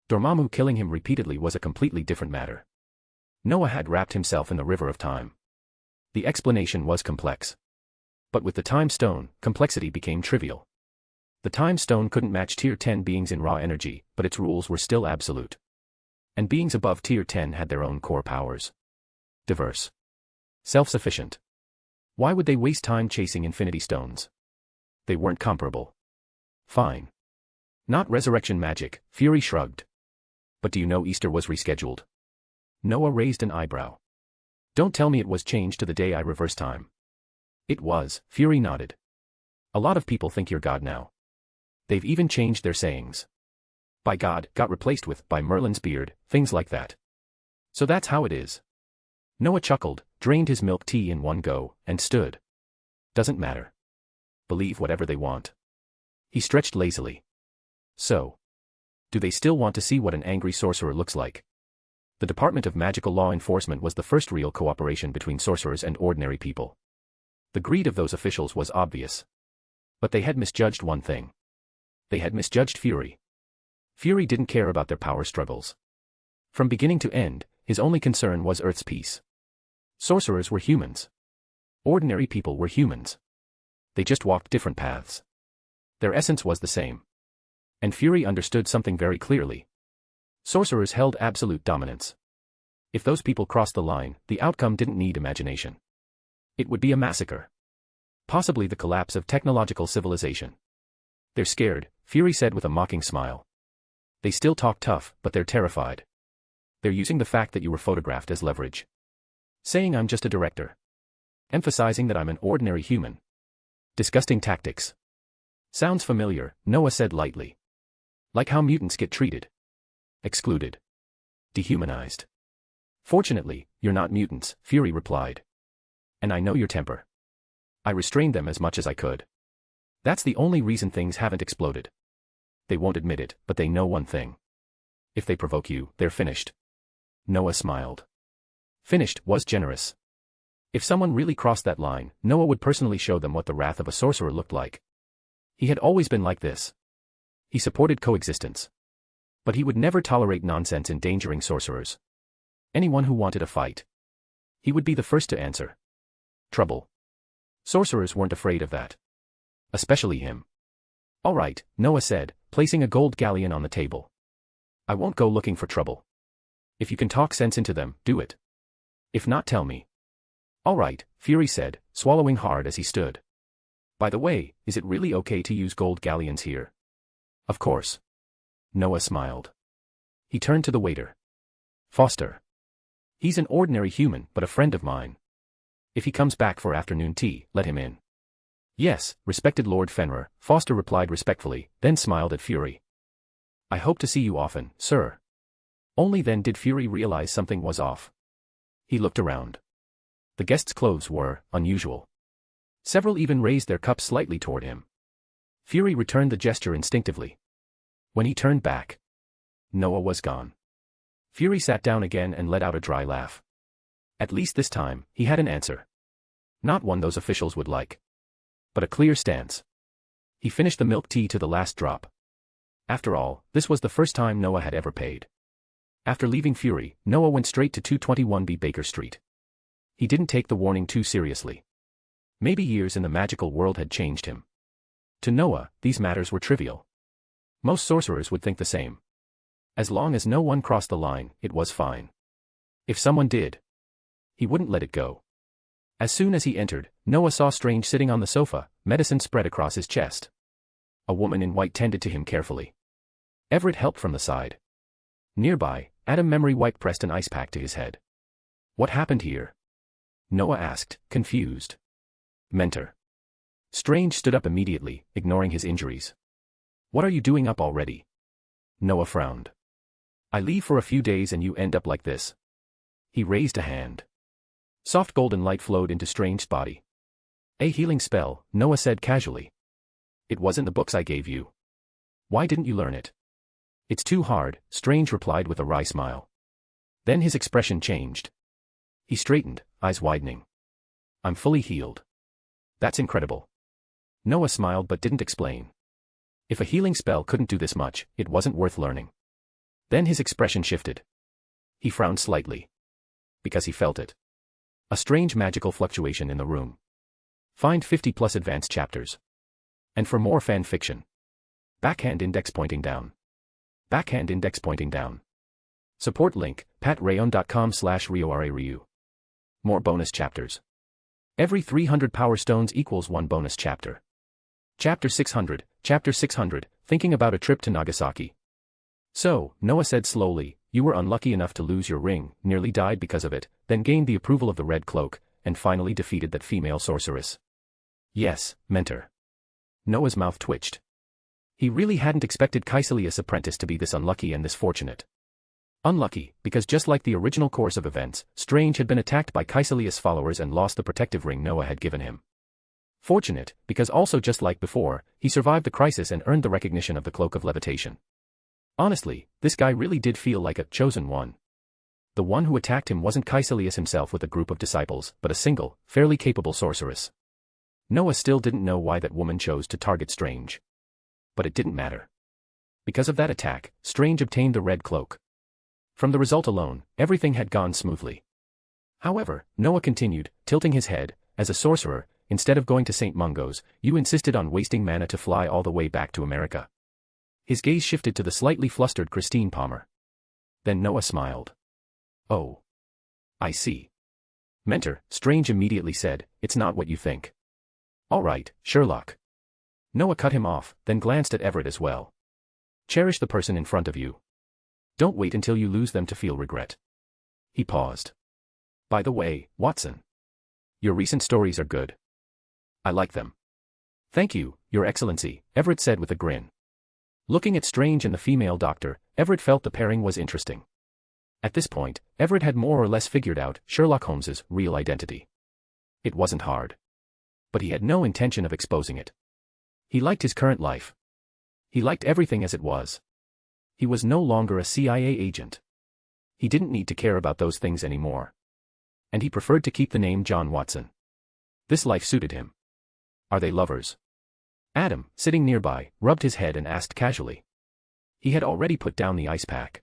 Speaker 3: Dormammu killing him repeatedly was a completely different matter. Noah had wrapped himself in the river of time. The explanation was complex. But with the time stone, complexity became trivial. The time stone couldn't match tier 10 beings in raw energy, but its rules were still absolute. And beings above tier 10 had their own core powers. Diverse. Self-sufficient. Why would they waste time chasing infinity stones? They weren't comparable. Fine. Not resurrection magic, Fury shrugged. But do you know Easter was rescheduled? Noah raised an eyebrow. Don't tell me it was changed to the day I reverse time. It was, Fury nodded. A lot of people think you're God now. They've even changed their sayings. By God got replaced with by Merlin's beard, things like that. So that's how it is. Noah chuckled, drained his milk tea in one go, and stood. Doesn't matter. Believe whatever they want. He stretched lazily. So, do they still want to see what an angry sorcerer looks like? The Department of Magical Law Enforcement was the first real cooperation between sorcerers and ordinary people. The greed of those officials was obvious. But they had misjudged one thing. They had misjudged Fury. Fury didn't care about their power struggles. From beginning to end, his only concern was Earth's peace. Sorcerers were humans. Ordinary people were humans. They just walked different paths. Their essence was the same. And Fury understood something very clearly. Sorcerers held absolute dominance. If those people crossed the line, the outcome didn't need imagination. It would be a massacre. Possibly the collapse of technological civilization. They're scared, Fury said with a mocking smile. They still talk tough, but they're terrified. They're using the fact that you were photographed as leverage. Saying I'm just a director. Emphasizing that I'm an ordinary human. Disgusting tactics. Sounds familiar, Noah said lightly. Like how mutants get treated. Excluded. Dehumanized. Fortunately, you're not mutants, Fury replied. And I know your temper. I restrained them as much as I could. That's the only reason things haven't exploded. They won't admit it, but they know one thing. If they provoke you, they're finished. Noah smiled. Finished was generous. If someone really crossed that line, Noah would personally show them what the wrath of a sorcerer looked like. He had always been like this. He supported coexistence. But he would never tolerate nonsense endangering sorcerers. Anyone who wanted a fight, he would be the first to answer. Trouble. Sorcerers weren't afraid of that. Especially him. All right, Noah said, placing a gold galleon on the table. I won't go looking for trouble. If you can talk sense into them, do it. If not, tell me. All right, Fury said, swallowing hard as he stood. By the way, is it really okay to use gold galleons here? Of course. Noah smiled. He turned to the waiter. Foster. He's an ordinary human, but a friend of mine. If he comes back for afternoon tea, let him in. Yes, respected Lord Fenrir, Foster replied respectfully, then smiled at Fury. I hope to see you often, sir. Only then did Fury realize something was off. He looked around. The guests' clothes were unusual. Several even raised their cups slightly toward him. Fury returned the gesture instinctively. When he turned back, Noah was gone. Fury sat down again and let out a dry laugh. At least this time, he had an answer. Not one those officials would like. But a clear stance. He finished the milk tea to the last drop. After all, this was the first time Noah had ever paid. After leaving Fury, Noah went straight to 221B Baker Street. He didn't take the warning too seriously. Maybe years in the magical world had changed him. To Noah, these matters were trivial. Most sorcerers would think the same. As long as no one crossed the line, it was fine. If someone did, he wouldn't let it go. As soon as he entered, Noah saw Strange sitting on the sofa, medicine spread across his chest. A woman in white tended to him carefully. Everett helped from the side. Nearby, Adam Memory White pressed an ice pack to his head. What happened here? Noah asked, confused. Mentor. Strange stood up immediately, ignoring his injuries. What are you doing up already? Noah frowned. I leave for a few days and you end up like this. He raised a hand. Soft golden light flowed into Strange's body. A healing spell, Noah said casually. It wasn't the books I gave you. Why didn't you learn it? It's too hard, Strange replied with a wry smile. Then his expression changed. He straightened, eyes widening. I'm fully healed. That's incredible. Noah smiled but didn't explain. If a healing spell couldn't do this much, it wasn't worth learning. Then his expression shifted. He frowned slightly. Because he felt it. A strange magical fluctuation in the room. Find 50+ advanced chapters. And for more fan fiction. Backhand index pointing down. Backhand index pointing down. Support link, patrayon.com/RioRaRyu. More bonus chapters. Every 300 power stones equals 1 bonus chapter. Chapter 600, thinking about a trip to Nagasaki. So, Noah said slowly, you were unlucky enough to lose your ring, nearly died because of it, then gained the approval of the Red Cloak, and finally defeated that female sorceress. Yes, mentor. Noah's mouth twitched. He really hadn't expected Caecilius' apprentice to be this unlucky and this fortunate. Unlucky, because just like the original course of events, Strange had been attacked by Caecilius' followers and lost the protective ring Noah had given him. Fortunate, because also just like before, he survived the crisis and earned the recognition of the Cloak of Levitation. Honestly, this guy really did feel like a chosen one. The one who attacked him wasn't Caecilius himself with a group of disciples, but a single, fairly capable sorceress. Noah still didn't know why that woman chose to target Strange. But it didn't matter. Because of that attack, Strange obtained the Red Cloak. From the result alone, everything had gone smoothly. However, Noah continued, tilting his head, as a sorcerer, instead of going to St. Mungo's, you insisted on wasting mana to fly all the way back to America. His gaze shifted to the slightly flustered Christine Palmer. Then Noah smiled. Oh. I see. Mentor, Strange immediately said, it's not what you think. All right, Sherlock. Noah cut him off, then glanced at Everett as well. Cherish the person in front of you. Don't wait until you lose them to feel regret. He paused. By the way, Watson. Your recent stories are good. I like them. Thank you, Your Excellency, Everett said with a grin. Looking at Strange and the female doctor, Everett felt the pairing was interesting. At this point, Everett had more or less figured out Sherlock Holmes's real identity. It wasn't hard. But he had no intention of exposing it. He liked his current life. He liked everything as it was. He was no longer a CIA agent. He didn't need to care about those things anymore. And he preferred to keep the name John Watson. This life suited him. Are they lovers? Adam, sitting nearby, rubbed his head and asked casually. He had already put down the ice pack.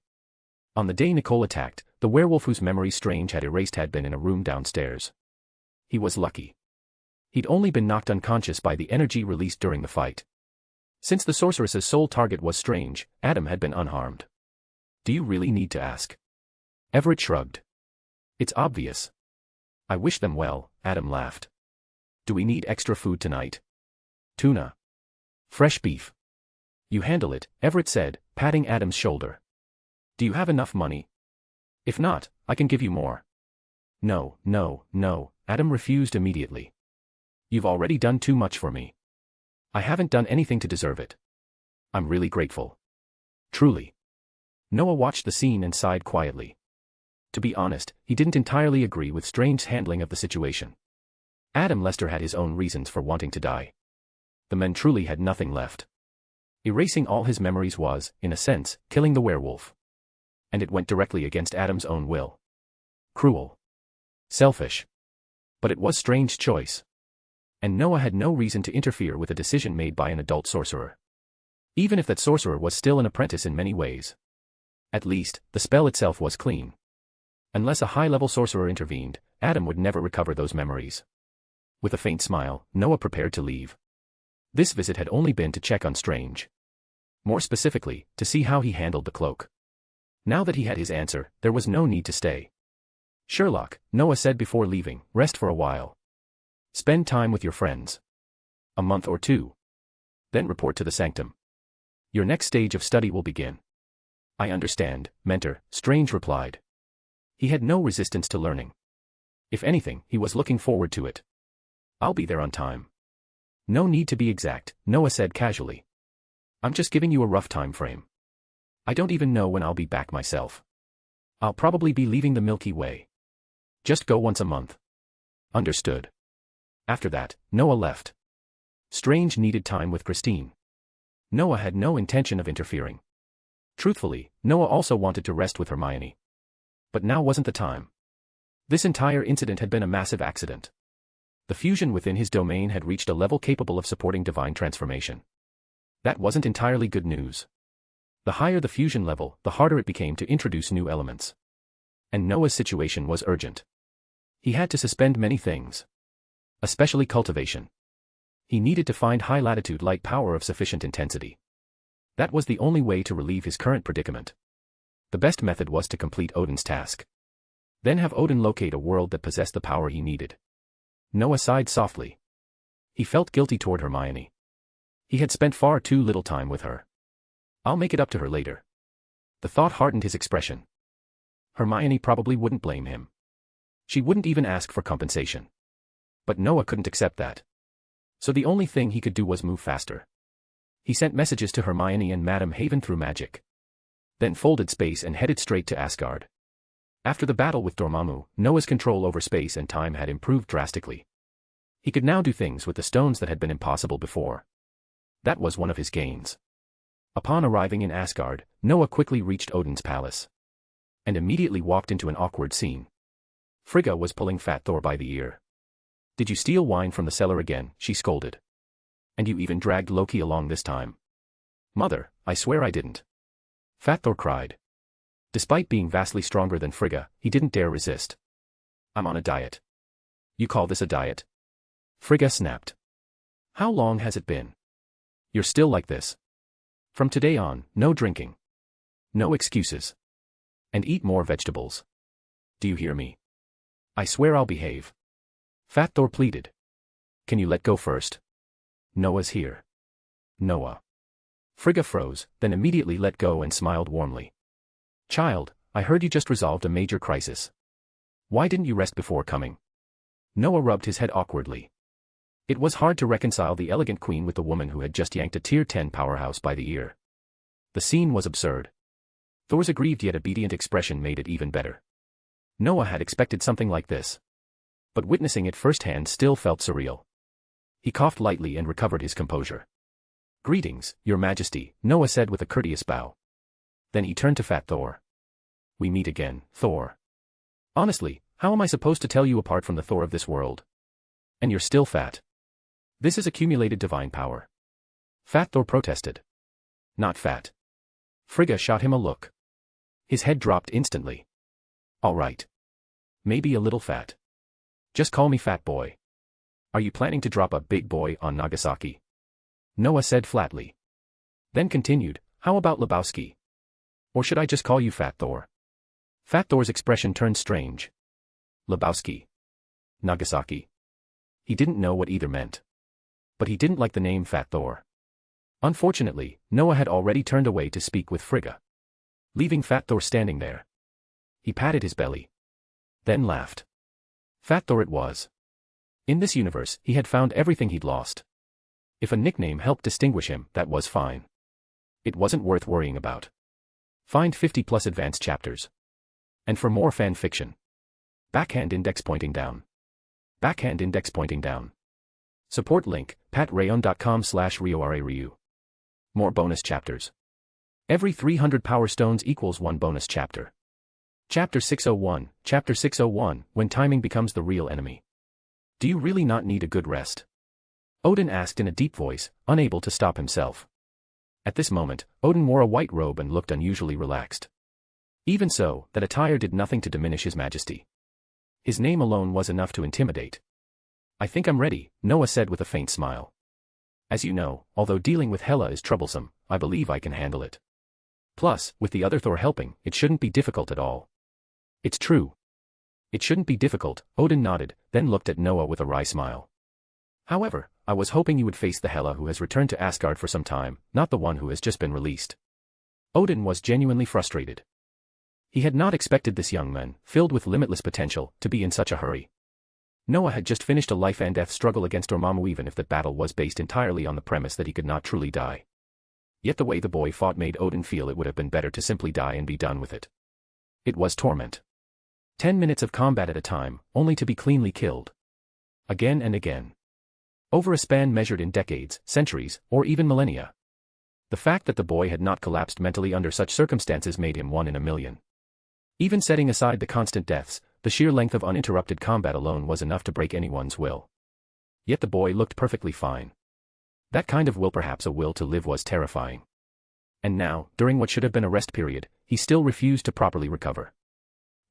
Speaker 3: On the day Nicole attacked, the werewolf whose memory Strange had erased had been in a room downstairs. He was lucky. He'd only been knocked unconscious by the energy released during the fight. Since the sorceress's sole target was Strange, Adam had been unharmed. Do you really need to ask? Everett shrugged. It's obvious. I wish them well, Adam laughed. Do we need extra food tonight? Tuna. Fresh beef. You handle it, Everett said, patting Adam's shoulder. Do you have enough money? If not, I can give you more. No, no, no, Adam refused immediately. You've already done too much for me. I haven't done anything to deserve it. I'm really grateful. Truly. Noah watched the scene and sighed quietly. To be honest, he didn't entirely agree with Strange's handling of the situation. Adam Lester had his own reasons for wanting to die. The men truly had nothing left. Erasing all his memories was, in a sense, killing the werewolf. And it went directly against Adam's own will. Cruel. Selfish. But it was Strange's choice. And Noah had no reason to interfere with a decision made by an adult sorcerer. Even if that sorcerer was still an apprentice in many ways. At least, the spell itself was clean. Unless a high-level sorcerer intervened, Adam would never recover those memories. With a faint smile, Noah prepared to leave. This visit had only been to check on Strange. More specifically, to see how he handled the cloak. Now that he had his answer, there was no need to stay. Sherlock, Noah said before leaving, rest for a while. Spend time with your friends. A month or two. Then report to the sanctum. Your next stage of study will begin. I understand, Mentor, Strange replied. He had no resistance to learning. If anything, he was looking forward to it. I'll be there on time. No need to be exact, Noah said casually. I'm just giving you a rough time frame. I don't even know when I'll be back myself. I'll probably be leaving the Milky Way. Just go once a month. Understood. After that, Noah left. Strange needed time with Christine. Noah had no intention of interfering. Truthfully, Noah also wanted to rest with Hermione. But now wasn't the time. This entire incident had been a massive accident. The fusion within his domain had reached a level capable of supporting divine transformation. That wasn't entirely good news. The higher the fusion level, the harder it became to introduce new elements. And Noah's situation was urgent. He had to suspend many things. Especially cultivation. He needed to find high-latitude light power of sufficient intensity. That was the only way to relieve his current predicament. The best method was to complete Odin's task. Then have Odin locate a world that possessed the power he needed. Noah sighed softly. He felt guilty toward Hermione. He had spent far too little time with her. I'll make it up to her later. The thought hardened his expression. Hermione probably wouldn't blame him. She wouldn't even ask for compensation. But Noah couldn't accept that. So the only thing he could do was move faster. He sent messages to Hermione and Madame Haven through magic. Then folded space and headed straight to Asgard. After the battle with Dormammu, Noah's control over space and time had improved drastically. He could now do things with the stones that had been impossible before. That was one of his gains. Upon arriving in Asgard, Noah quickly reached Odin's palace. And immediately walked into an awkward scene. Frigga was pulling Fat Thor by the ear. Did you steal wine from the cellar again? She scolded. And you even dragged Loki along this time. Mother, I swear I didn't. Fat Thor cried. Despite being vastly stronger than Frigga, he didn't dare resist. I'm on a diet. You call this a diet? Frigga snapped. How long has it been? You're still like this. From today on, no drinking. No excuses. And eat more vegetables. Do you hear me? I swear I'll behave. Fat Thor pleaded. Can you let go first? Noah's here. Noah. Frigga froze, then immediately let go and smiled warmly. Child, I heard you just resolved a major crisis. Why didn't you rest before coming? Noah rubbed his head awkwardly. It was hard to reconcile the elegant queen with the woman who had just yanked a Tier 10 powerhouse by the ear. The scene was absurd. Thor's aggrieved yet obedient expression made it even better. Noah had expected something like this. But witnessing it firsthand still felt surreal. He coughed lightly and recovered his composure. Greetings, Your Majesty, Noah said with a courteous bow. Then he turned to Fat Thor. We meet again, Thor. Honestly, how am I supposed to tell you apart from the Thor of this world? And you're still fat. This is accumulated divine power. Fat Thor protested. Not fat. Frigga shot him a look. His head dropped instantly. All right. Maybe a little fat. Just call me Fat Boy. Are you planning to drop a big boy on Nagasaki? Noah said flatly. Then continued, how about Lebowski? Or should I just call you Fat Thor? Fat Thor's expression turned strange. Lebowski. Nagasaki. He didn't know what either meant. But he didn't like the name Fat Thor. Unfortunately, Noah had already turned away to speak with Frigga, leaving Fat Thor standing there. He patted his belly. Then laughed. Fat Thor it was. In this universe, he had found everything he'd lost. If a nickname helped distinguish him, that was fine. It wasn't worth worrying about. Find 50+ advanced chapters. And for more fan fiction. Backhand index pointing down. Backhand index pointing down. Support link, patreon.com/RioRaRyu. More bonus chapters. Every 300 power stones equals 1 bonus chapter. Chapter 601, Chapter 601, when timing becomes the real enemy. Do you really not need a good rest? Odin asked in a deep voice, unable to stop himself. At this moment, Odin wore a white robe and looked unusually relaxed. Even so, that attire did nothing to diminish his majesty. His name alone was enough to intimidate. I think I'm ready, Noah said with a faint smile. As you know, although dealing with Hela is troublesome, I believe I can handle it. Plus, with the other Thor helping, it shouldn't be difficult at all. It's true. It shouldn't be difficult, Odin nodded, then looked at Noah with a wry smile. However, I was hoping you would face the Hela who has returned to Asgard for some time, not the one who has just been released. Odin was genuinely frustrated. He had not expected this young man, filled with limitless potential, to be in such a hurry. Noah had just finished a life-and-death struggle against Dormammu, even if that battle was based entirely on the premise that he could not truly die. Yet the way the boy fought made Odin feel it would have been better to simply die and be done with it. It was torment. 10 minutes of combat at a time, only to be cleanly killed. Again and again. Over a span measured in decades, centuries, or even millennia. The fact that the boy had not collapsed mentally under such circumstances made him 1 in a million. Even setting aside the constant deaths, the sheer length of uninterrupted combat alone was enough to break anyone's will. Yet the boy looked perfectly fine. That kind of will, perhaps a will to live, was terrifying. And now, during what should have been a rest period, he still refused to properly recover.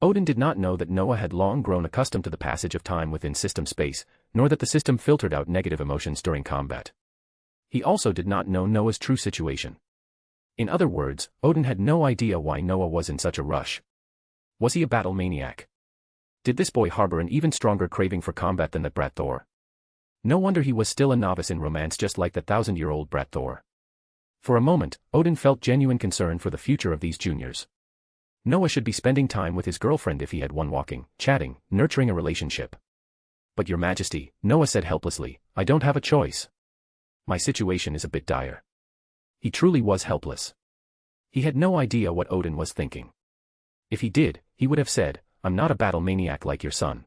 Speaker 3: Odin did not know that Noah had long grown accustomed to the passage of time within system space, nor that the system filtered out negative emotions during combat. He also did not know Noah's true situation. In other words, Odin had no idea why Noah was in such a rush. Was he a battle maniac? Did this boy harbor an even stronger craving for combat than that brat Thor? No wonder he was still a novice in romance, just like that 1,000-year-old brat Thor. For a moment, Odin felt genuine concern for the future of these juniors. Noah should be spending time with his girlfriend if he had one, walking, chatting, nurturing a relationship. But your majesty, Noah said helplessly, I don't have a choice. My situation is a bit dire. He truly was helpless. He had no idea what Odin was thinking. If he did, he would have said, I'm not a battle maniac like your son.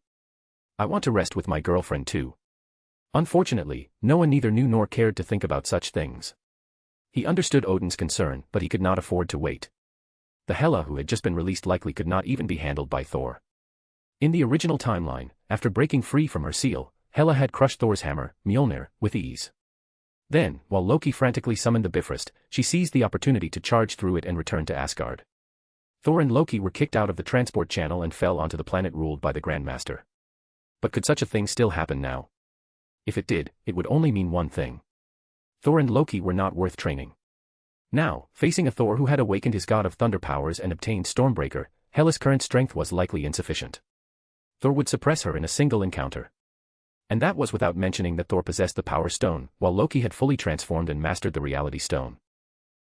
Speaker 3: I want to rest with my girlfriend too. Unfortunately, Noah neither knew nor cared to think about such things. He understood Odin's concern, but he could not afford to wait. The Hela who had just been released likely could not even be handled by Thor. In the original timeline, after breaking free from her seal, Hela had crushed Thor's hammer, Mjolnir, with ease. Then, while Loki frantically summoned the Bifrost, she seized the opportunity to charge through it and return to Asgard. Thor and Loki were kicked out of the transport channel and fell onto the planet ruled by the Grandmaster. But could such a thing still happen now? If it did, it would only mean one thing. Thor and Loki were not worth training. Now, facing a Thor who had awakened his god of thunder powers and obtained Stormbreaker, Hela's current strength was likely insufficient. Thor would suppress her in a single encounter. And that was without mentioning that Thor possessed the Power Stone, while Loki had fully transformed and mastered the Reality Stone.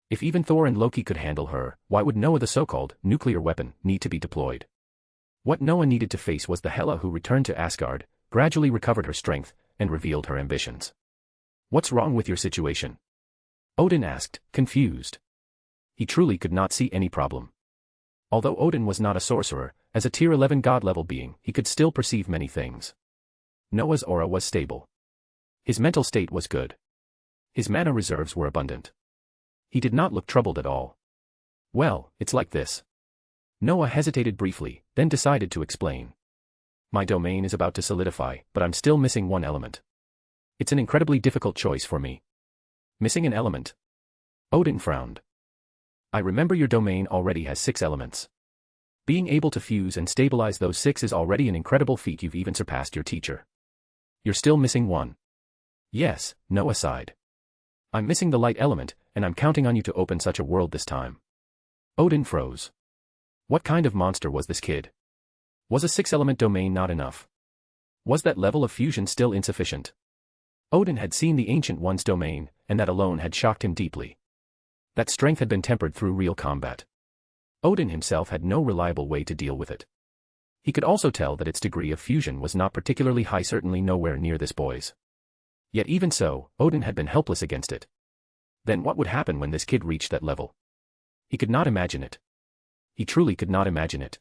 Speaker 3: If even Thor and Loki could handle her, why would Noah, the so-called nuclear weapon, need to be deployed? What Noah needed to face was the Hela who returned to Asgard, gradually recovered her strength, and revealed her ambitions. What's wrong with your situation? Odin asked, confused. He truly could not see any problem. Although Odin was not a sorcerer, as a tier 11 god-level being, he could still perceive many things. Noah's aura was stable. His mental state was good. His mana reserves were abundant. He did not look troubled at all. Well, it's like this. Noah hesitated briefly, then decided to explain. My domain is about to solidify, but I'm still missing one element. It's an incredibly difficult choice for me. Missing an element? Odin frowned. I remember your domain already has 6 elements. Being able to fuse and stabilize those 6 is already an incredible feat. You've even surpassed your teacher. You're still missing one. Yes, Noah sighed. I'm missing the light element, and I'm counting on you to open such a world this time. Odin froze. What kind of monster was this kid? Was a 6-element domain not enough? Was that level of fusion still insufficient? Odin had seen the Ancient One's domain, and that alone had shocked him deeply. That strength had been tempered through real combat. Odin himself had no reliable way to deal with it. He could also tell that its degree of fusion was not particularly high, certainly nowhere near this boy's. Yet even so, Odin had been helpless against it. Then what would happen when this kid reached that level? He could not imagine it. He truly could not imagine it.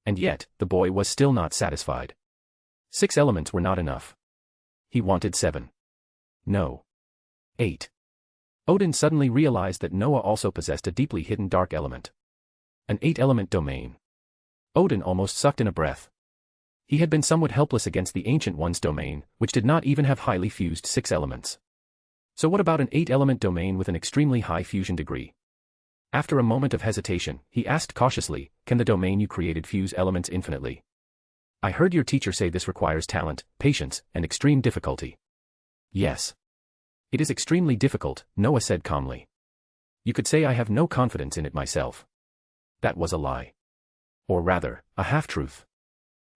Speaker 3: And yet, the boy was still not satisfied. 6 elements were not enough. He wanted 7. No. 8. Odin suddenly realized that Noah also possessed a deeply hidden dark element. An 8-element domain. Odin almost sucked in a breath. He had been somewhat helpless against the Ancient One's domain, which did not even have highly fused 6 elements. So what about an 8-element domain with an extremely high fusion degree? After a moment of hesitation, he asked cautiously, can the domain you created fuse elements infinitely? I heard your teacher say this requires talent, patience, and extreme difficulty. Yes. It is extremely difficult, Noah said calmly. You could say I have no confidence in it myself. That was a lie. Or rather, a half-truth.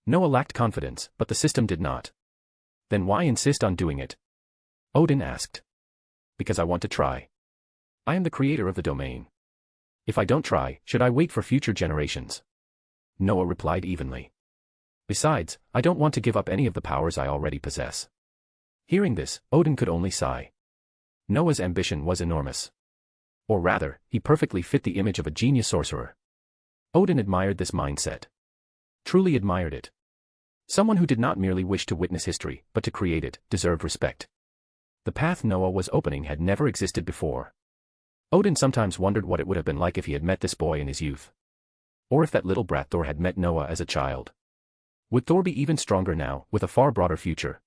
Speaker 3: Noah lacked confidence, but the system did not. Then why insist on doing it? Odin asked. Because I want to try. I am the creator of the domain. If I don't try, should I wait for future generations? Noah replied evenly. Besides, I don't want to give up any of the powers I already possess. Hearing this, Odin could only sigh. Noah's ambition was enormous. Or rather, he perfectly fit the image of a genius sorcerer. Odin admired this mindset. Truly admired it. Someone who did not merely wish to witness history, but to create it, deserved respect. The path Noah was opening had never existed before. Odin sometimes wondered what it would have been like if he had met this boy in his youth. Or if that little brat Thor had met Noah as a child. Would Thor be even stronger now, with a far broader future?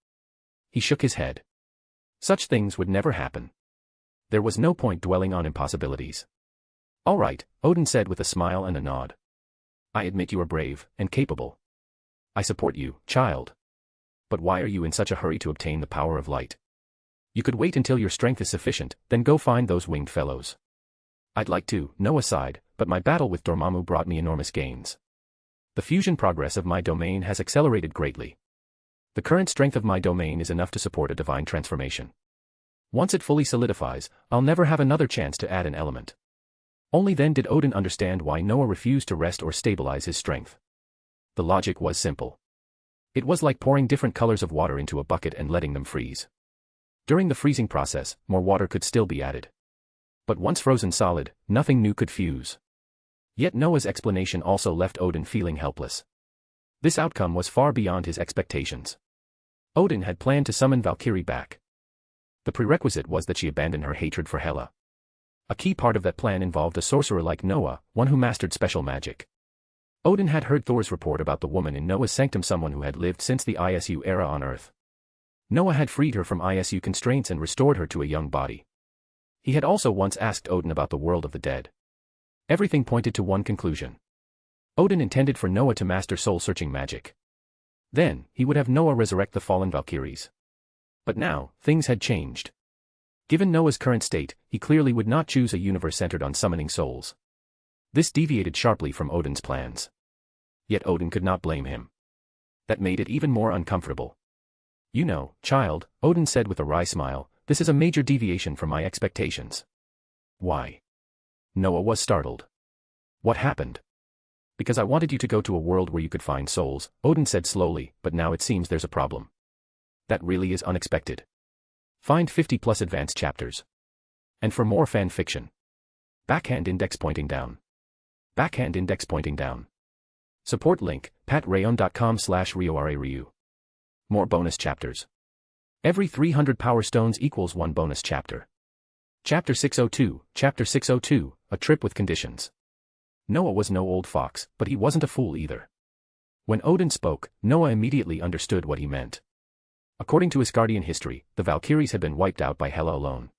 Speaker 3: He shook his head. Such things would never happen. There was no point dwelling on impossibilities. All right, Odin said with a smile and a nod. I admit you are brave and capable. I support you, child. But why are you in such a hurry to obtain the power of light? You could wait until your strength is sufficient, then go find those winged fellows. I'd like to, Noah sighed, but my battle with Dormammu brought me enormous gains. The fusion progress of my domain has accelerated greatly. The current strength of my domain is enough to support a divine transformation. Once it fully solidifies, I'll never have another chance to add an element. Only then did Odin understand why Noah refused to rest or stabilize his strength. The logic was simple. It was like pouring different colors of water into a bucket and letting them freeze. During the freezing process, more water could still be added. But once frozen solid, nothing new could fuse. Yet Noah's explanation also left Odin feeling helpless. This outcome was far beyond his expectations. Odin had planned to summon Valkyrie back. The prerequisite was that she abandon her hatred for Hela. A key part of that plan involved a sorcerer like Noah, one who mastered special magic. Odin had heard Thor's report about the woman in Noah's sanctum, someone who had lived since the ISU era on Earth. Noah had freed her from ISU constraints and restored her to a young body. He had also once asked Odin about the world of the dead. Everything pointed to one conclusion. Odin intended for Noah to master soul-searching magic. Then, he would have Noah resurrect the fallen Valkyries. But now, things had changed. Given Noah's current state, he clearly would not choose a universe centered on summoning souls. This deviated sharply from Odin's plans. Yet Odin could not blame him. That made it even more uncomfortable. You know, child, Odin said with a wry smile, this is a major deviation from my expectations. Why? Noah was startled. What happened? Because I wanted you to go to a world where you could find souls, Odin said slowly, but now it seems there's a problem. That really is unexpected. Find 50+ advanced chapters. And for more fan fiction. Backhand index pointing down. Backhand index pointing down. Support link, patreon.com/RioRaRyu. More bonus chapters. Every 300 power stones equals 1 bonus chapter. Chapter 602, A Trip with Conditions. Noah was no old fox, but he wasn't a fool either. When Odin spoke, Noah immediately understood what he meant. According to Asgardian history, the Valkyries had been wiped out by Hela alone.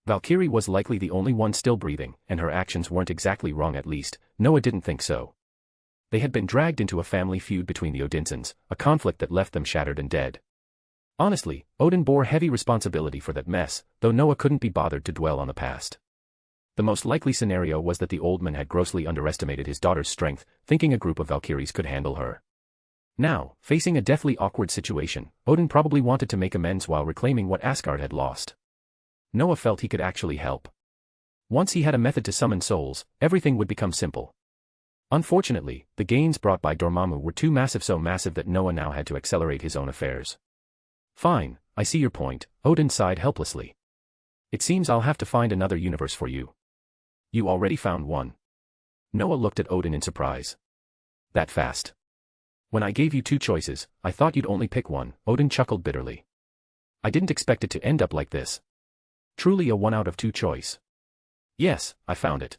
Speaker 3: Valkyrie was likely the only one still breathing, and her actions weren't exactly wrong, at least, Noah didn't think so. They had been dragged into a family feud between the Odinsons, a conflict that left them shattered and dead. Honestly, Odin bore heavy responsibility for that mess, though Noah couldn't be bothered to dwell on the past. The most likely scenario was that the old man had grossly underestimated his daughter's strength, thinking a group of Valkyries could handle her. Now, facing a deathly awkward situation, Odin probably wanted to make amends while reclaiming what Asgard had lost. Noah felt he could actually help. Once he had a method to summon souls, everything would become simple. Unfortunately, the gains brought by Dormammu were too massive, so massive that Noah now had to accelerate his own affairs. Fine, I see your point, Odin sighed helplessly. It seems I'll have to find another universe for you. You already found one. Noah looked at Odin in surprise. That fast? When I gave you two choices, I thought you'd only pick one, Odin chuckled bitterly. I didn't expect it to end up like this. Truly a 1 out of 2 choice. Yes, I found it.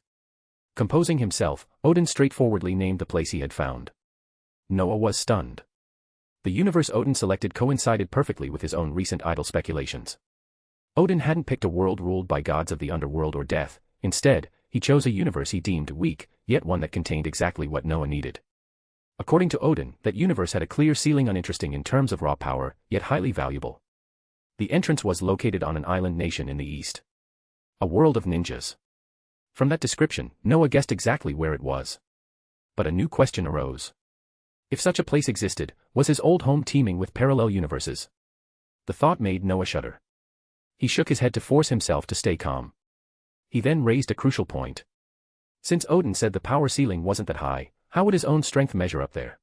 Speaker 3: Composing himself, Odin straightforwardly named the place he had found. Noah was stunned. The universe Odin selected coincided perfectly with his own recent idle speculations. Odin hadn't picked a world ruled by gods of the underworld or death. Instead, he chose a universe he deemed weak, yet one that contained exactly what Noah needed. According to Odin, that universe had a clear ceiling, uninteresting in terms of raw power, yet highly valuable. The entrance was located on an island nation in the east. A world of ninjas. From that description, Noah guessed exactly where it was. But a new question arose. If such a place existed, was his old home teeming with parallel universes? The thought made Noah shudder. He shook his head to force himself to stay calm. He then raised a crucial point. Since Odin said the power ceiling wasn't that high, how would his own strength measure up there?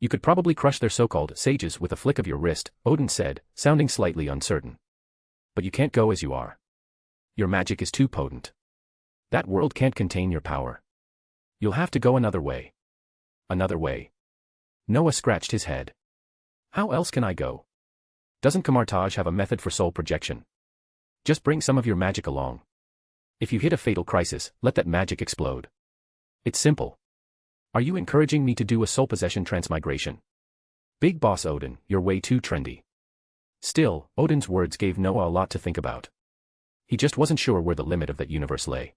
Speaker 3: You could probably crush their so-called sages with a flick of your wrist, Odin said, sounding slightly uncertain. But you can't go as you are. Your magic is too potent. That world can't contain your power. You'll have to go another way. Another way. Noah scratched his head. How else can I go? Doesn't Kamartaj have a method for soul projection? Just bring some of your magic along. If you hit a fatal crisis, let that magic explode. It's simple. Are you encouraging me to do a soul possession transmigration? Big boss Odin, you're way too trendy. Still, Odin's words gave Noah a lot to think about. He just wasn't sure where the limit of that universe lay.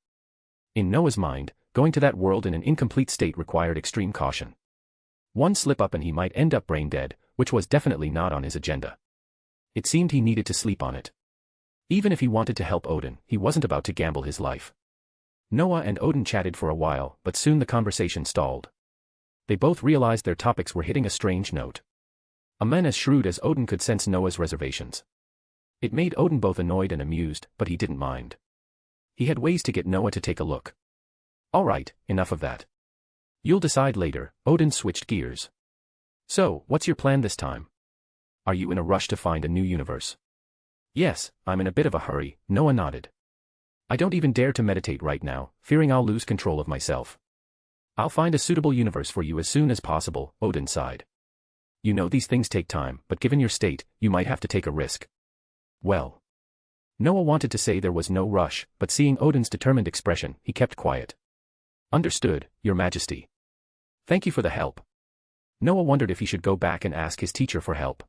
Speaker 3: In Noah's mind, going to that world in an incomplete state required extreme caution. One slip up and he might end up brain dead, which was definitely not on his agenda. It seemed he needed to sleep on it. Even if he wanted to help Odin, he wasn't about to gamble his life. Noah and Odin chatted for a while, but soon the conversation stalled. They both realized their topics were hitting a strange note. A man as shrewd as Odin could sense Noah's reservations. It made Odin both annoyed and amused, but he didn't mind. He had ways to get Noah to take a look. All right, enough of that. You'll decide later, Odin switched gears. So, what's your plan this time? Are you in a rush to find a new universe? Yes, I'm in a bit of a hurry, Noah nodded. I don't even dare to meditate right now, fearing I'll lose control of myself. I'll find a suitable universe for you as soon as possible, Odin sighed. You know these things take time, but given your state, you might have to take a risk. Well. Noah wanted to say there was no rush, but seeing Odin's determined expression, he kept quiet. Understood, Your Majesty. Thank you for the help. Noah wondered if he should go back and ask his teacher for help.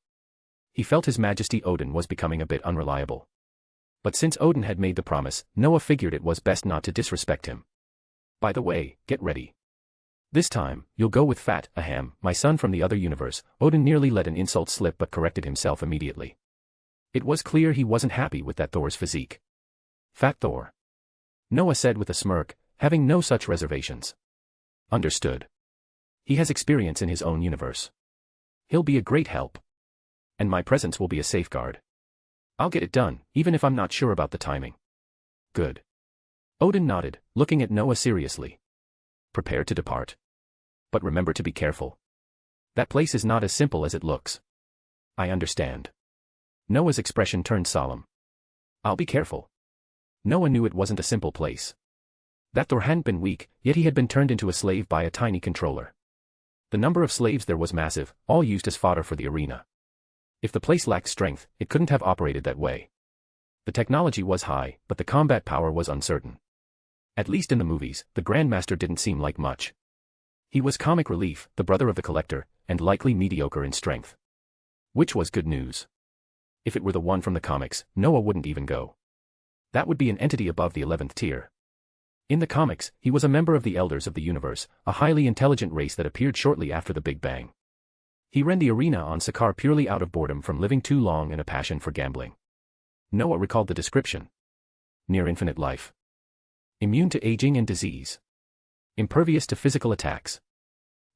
Speaker 3: He felt His Majesty Odin was becoming a bit unreliable. But since Odin had made the promise, Noah figured it was best not to disrespect him. By the way, get ready. This time, you'll go with Fat, Aham, my son from the other universe. Odin nearly let an insult slip but corrected himself immediately. It was clear he wasn't happy with that Thor's physique. Fat Thor. Noah said with a smirk, having no such reservations. Understood. He has experience in his own universe. He'll be a great help. And my presence will be a safeguard. I'll get it done, even if I'm not sure about the timing. Good. Odin nodded, looking at Noah seriously. Prepare to depart. But remember to be careful. That place is not as simple as it looks. I understand. Noah's expression turned solemn. I'll be careful. Noah knew it wasn't a simple place. That Thor hadn't been weak, yet he had been turned into a slave by a tiny controller. The number of slaves there was massive, all used as fodder for the arena. If the place lacked strength, it couldn't have operated that way. The technology was high, but the combat power was uncertain. At least in the movies, the Grandmaster didn't seem like much. He was comic relief, the brother of the Collector, and likely mediocre in strength. Which was good news. If it were the one from the comics, Noah wouldn't even go. That would be an entity above the 11th tier. In the comics, he was a member of the Elders of the Universe, a highly intelligent race that appeared shortly after the Big Bang. He ran the arena on Sakaar purely out of boredom from living too long and a passion for gambling. Noah recalled the description. Near infinite life. Immune to aging and disease. Impervious to physical attacks.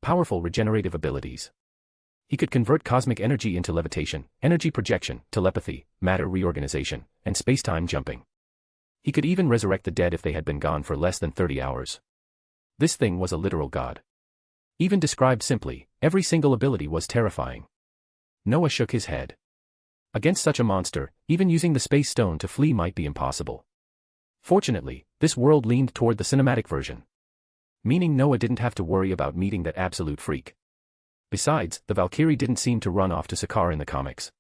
Speaker 3: Powerful regenerative abilities. He could convert cosmic energy into levitation, energy projection, telepathy, matter reorganization, and space-time jumping. He could even resurrect the dead if they had been gone for less than 30 hours. This thing was a literal god. Even described simply, every single ability was terrifying. Noah shook his head. Against such a monster, even using the space stone to flee might be impossible. Fortunately, this world leaned toward the cinematic version. Meaning Noah didn't have to worry about meeting that absolute freak. Besides, the Valkyrie didn't seem to run off to Sakaar in the comics.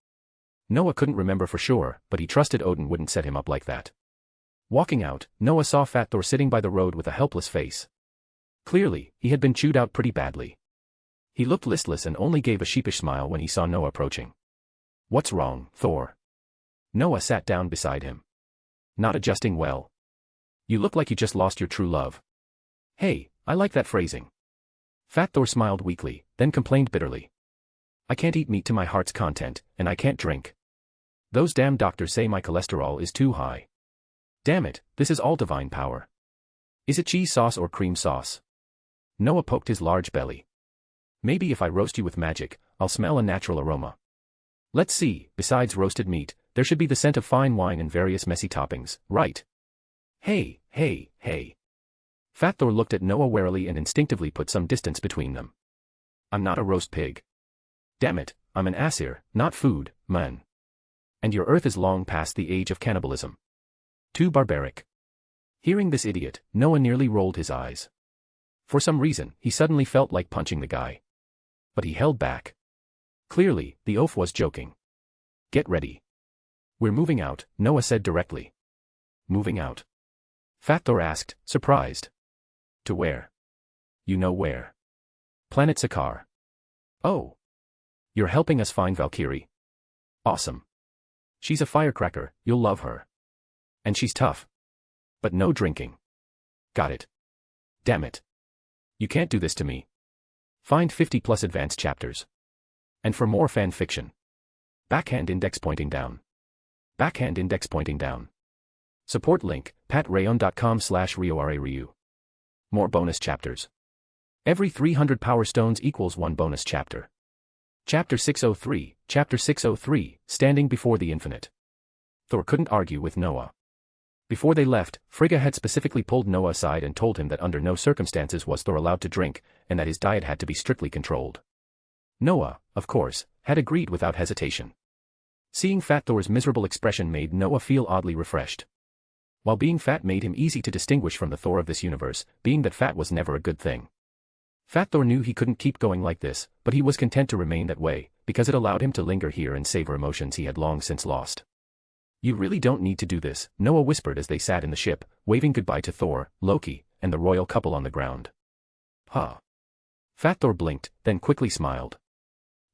Speaker 3: Noah couldn't remember for sure, but he trusted Odin wouldn't set him up like that. Walking out, Noah saw Fat Thor sitting by the road with a helpless face. Clearly, he had been chewed out pretty badly. He looked listless and only gave a sheepish smile when he saw Noah approaching. "What's wrong, Thor?" Noah sat down beside him. "Not adjusting well. You look like you just lost your true love." "Hey, I like that phrasing." Fat Thor smiled weakly, then complained bitterly. "I can't eat meat to my heart's content, and I can't drink. Those damn doctors say my cholesterol is too high. Damn it, this is all divine power. Is it cheese sauce or cream sauce?" Noah poked his large belly. "Maybe if I roast you with magic, I'll smell a natural aroma. Let's see, besides roasted meat, there should be the scent of fine wine and various messy toppings, right?" "Hey, hey, hey." Fat Thor looked at Noah warily and instinctively put some distance between them. "I'm not a roast pig. Damn it, I'm an Asir, not food, man. And your earth is long past the age of cannibalism. Too barbaric." Hearing this idiot, Noah nearly rolled his eyes. For some reason, he suddenly felt like punching the guy. But he held back. Clearly, the oaf was joking. "Get ready. We're moving out," Noah said directly. "Moving out?" Fat Thor asked, surprised. "To where?" "You know where. Planet Sakaar." "Oh. You're helping us find Valkyrie. Awesome. She's a firecracker, you'll love her. And she's tough. But no drinking. Got it. Damn it. You can't do this to me. Find 50+ advanced chapters. And for more fan fiction. Backhand index pointing down. Backhand index pointing down. Support link, patrayon.com/RioRaRyu. More bonus chapters. Every 300 power stones equals 1 bonus chapter. Chapter 603, Standing Before the Infinite. Thor couldn't argue with Noah. Before they left, Frigga had specifically pulled Noah aside and told him that under no circumstances was Thor allowed to drink, and that his diet had to be strictly controlled. Noah, of course, had agreed without hesitation. Seeing Fat Thor's miserable expression made Noah feel oddly refreshed. While being fat made him easy to distinguish from the Thor of this universe, being that fat was never a good thing. Fat Thor knew he couldn't keep going like this, but he was content to remain that way, because it allowed him to linger here and savor emotions he had long since lost. "You really don't need to do this," Noah whispered as they sat in the ship, waving goodbye to Thor, Loki, and the royal couple on the ground. "Huh." Fat Thor blinked, then quickly smiled.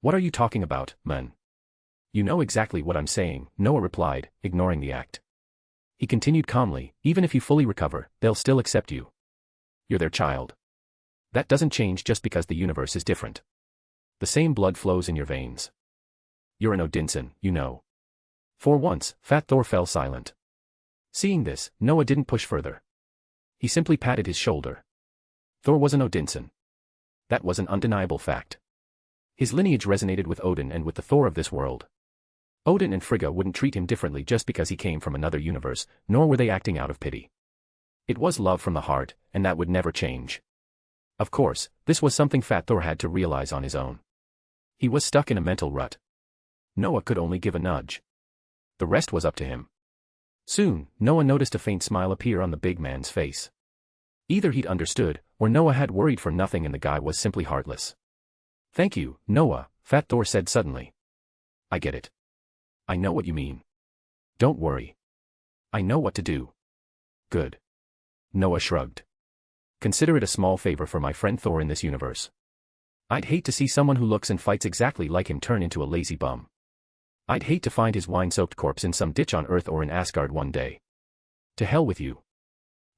Speaker 3: "What are you talking about, man?" "You know exactly what I'm saying," Noah replied, ignoring the act. He continued calmly, "Even if you fully recover, they'll still accept you. You're their child. That doesn't change just because the universe is different. The same blood flows in your veins. You're an Odinson, you know." For once, Fat Thor fell silent. Seeing this, Noah didn't push further. He simply patted his shoulder. Thor was an Odinson. That was an undeniable fact. His lineage resonated with Odin and with the Thor of this world. Odin and Frigga wouldn't treat him differently just because he came from another universe, nor were they acting out of pity. It was love from the heart, and that would never change. Of course, this was something Fat Thor had to realize on his own. He was stuck in a mental rut. Noah could only give a nudge. The rest was up to him. Soon, Noah noticed a faint smile appear on the big man's face. Either he'd understood, or Noah had worried for nothing and the guy was simply heartless. "Thank you, Noah," Fat Thor said suddenly. "I get it. I know what you mean. Don't worry. I know what to do." "Good." Noah shrugged. "Consider it a small favor for my friend Thor in this universe. I'd hate to see someone who looks and fights exactly like him turn into a lazy bum. I'd hate to find his wine-soaked corpse in some ditch on Earth or in Asgard one day. To hell with you.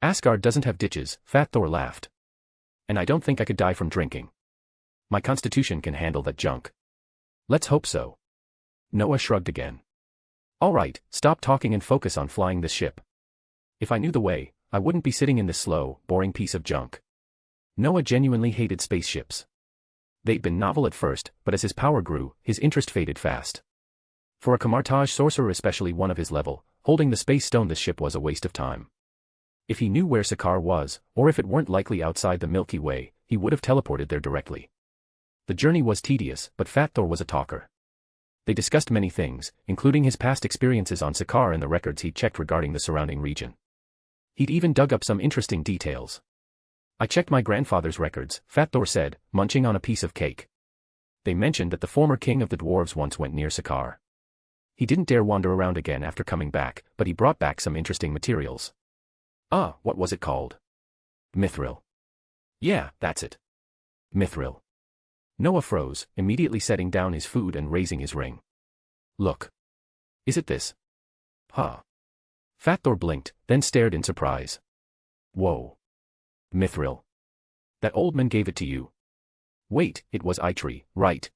Speaker 3: Asgard doesn't have ditches," Fat Thor laughed. "And I don't think I could die from drinking. My constitution can handle that junk." Let's hope so. Noah shrugged again. All right, stop talking and focus on flying this ship. If I knew the way, I wouldn't be sitting in this slow, boring piece of junk. Noah genuinely hated spaceships. They'd been novel at first, but as his power grew, his interest faded fast. For a Camartage sorcerer, especially one of his level, holding the space stone this ship was a waste of time. If he knew where Sakaar was, or if it weren't likely outside the Milky Way, he would have teleported there directly. The journey was tedious, but Fat Thor was a talker. They discussed many things, including his past experiences on Sakaar and the records he'd checked regarding the surrounding region. He'd even dug up some interesting details. I checked my grandfather's records, Fat Thor said, munching on a piece of cake. They mentioned that the former king of the dwarves once went near Sakaar. He didn't dare wander around again after coming back, but he brought back some interesting materials. What was it called? Mithril. Yeah, that's it. Mithril. Noah froze, immediately setting down his food and raising his ring. Look. Is it this? Huh. Fat Thor blinked, then stared in surprise. Whoa. Mithril. That old man gave it to you. Wait, it was Eitri, right?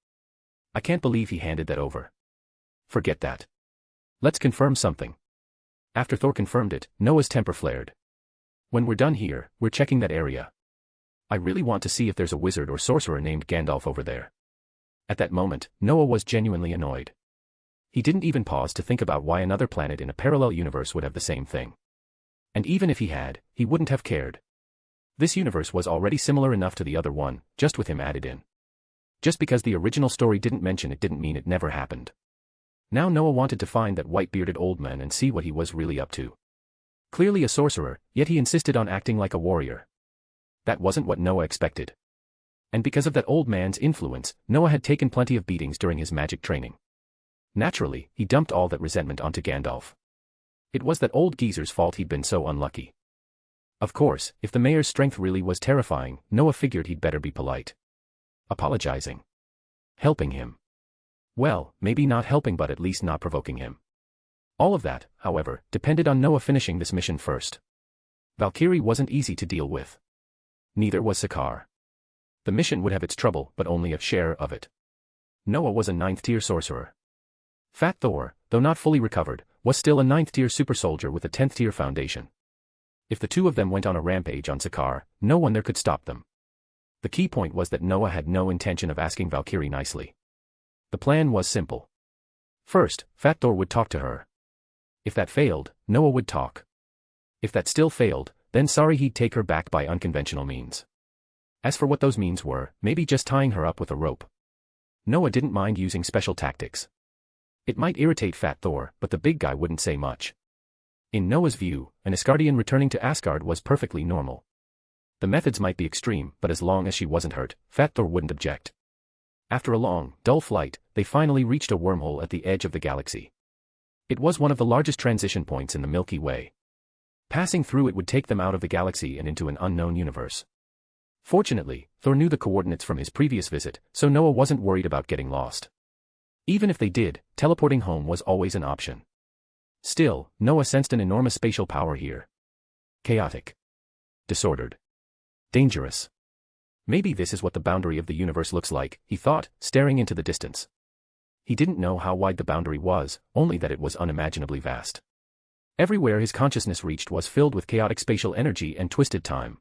Speaker 3: I can't believe he handed that over. Forget that. Let's confirm something. After Thor confirmed it, Noah's temper flared. When we're done here, we're checking that area. I really want to see if there's a wizard or sorcerer named Gandalf over there. At that moment, Noah was genuinely annoyed. He didn't even pause to think about why another planet in a parallel universe would have the same thing. And even if he had, he wouldn't have cared. This universe was already similar enough to the other one, just with him added in. Just because the original story didn't mention it didn't mean it never happened. Now Noah wanted to find that white-bearded old man and see what he was really up to. Clearly a sorcerer, yet he insisted on acting like a warrior. That wasn't what Noah expected. And because of that old man's influence, Noah had taken plenty of beatings during his magic training. Naturally, he dumped all that resentment onto Gandalf. It was that old geezer's fault he'd been so unlucky. Of course, if the mayor's strength really was terrifying, Noah figured he'd better be polite. Apologizing. Helping him. Well, maybe not helping but at least not provoking him. All of that, however, depended on Noah finishing this mission first. Valkyrie wasn't easy to deal with. Neither was Sakaar. The mission would have its trouble, but only a share of it. Noah was a 9th-tier sorcerer. Fat Thor, though not fully recovered, was still a 9th-tier super soldier with a 10th-tier foundation. If the two of them went on a rampage on Sakaar, no one there could stop them. The key point was that Noah had no intention of asking Valkyrie nicely. The plan was simple. First, Fat Thor would talk to her. If that failed, Noah would talk. If that still failed, then sorry he'd take her back by unconventional means. As for what those means were, maybe just tying her up with a rope. Noah didn't mind using special tactics. It might irritate Fat Thor, but the big guy wouldn't say much. In Noah's view, an Asgardian returning to Asgard was perfectly normal. The methods might be extreme, but as long as she wasn't hurt, Fat Thor wouldn't object. After a long, dull flight, they finally reached a wormhole at the edge of the galaxy. It was one of the largest transition points in the Milky Way. Passing through it would take them out of the galaxy and into an unknown universe. Fortunately, Thor knew the coordinates from his previous visit, so Noah wasn't worried about getting lost. Even if they did, teleporting home was always an option. Still, Noah sensed an enormous spatial power here. Chaotic. Disordered. Dangerous. Maybe this is what the boundary of the universe looks like, he thought, staring into the distance. He didn't know how wide the boundary was, only that it was unimaginably vast. Everywhere his consciousness reached was filled with chaotic spatial energy and twisted time.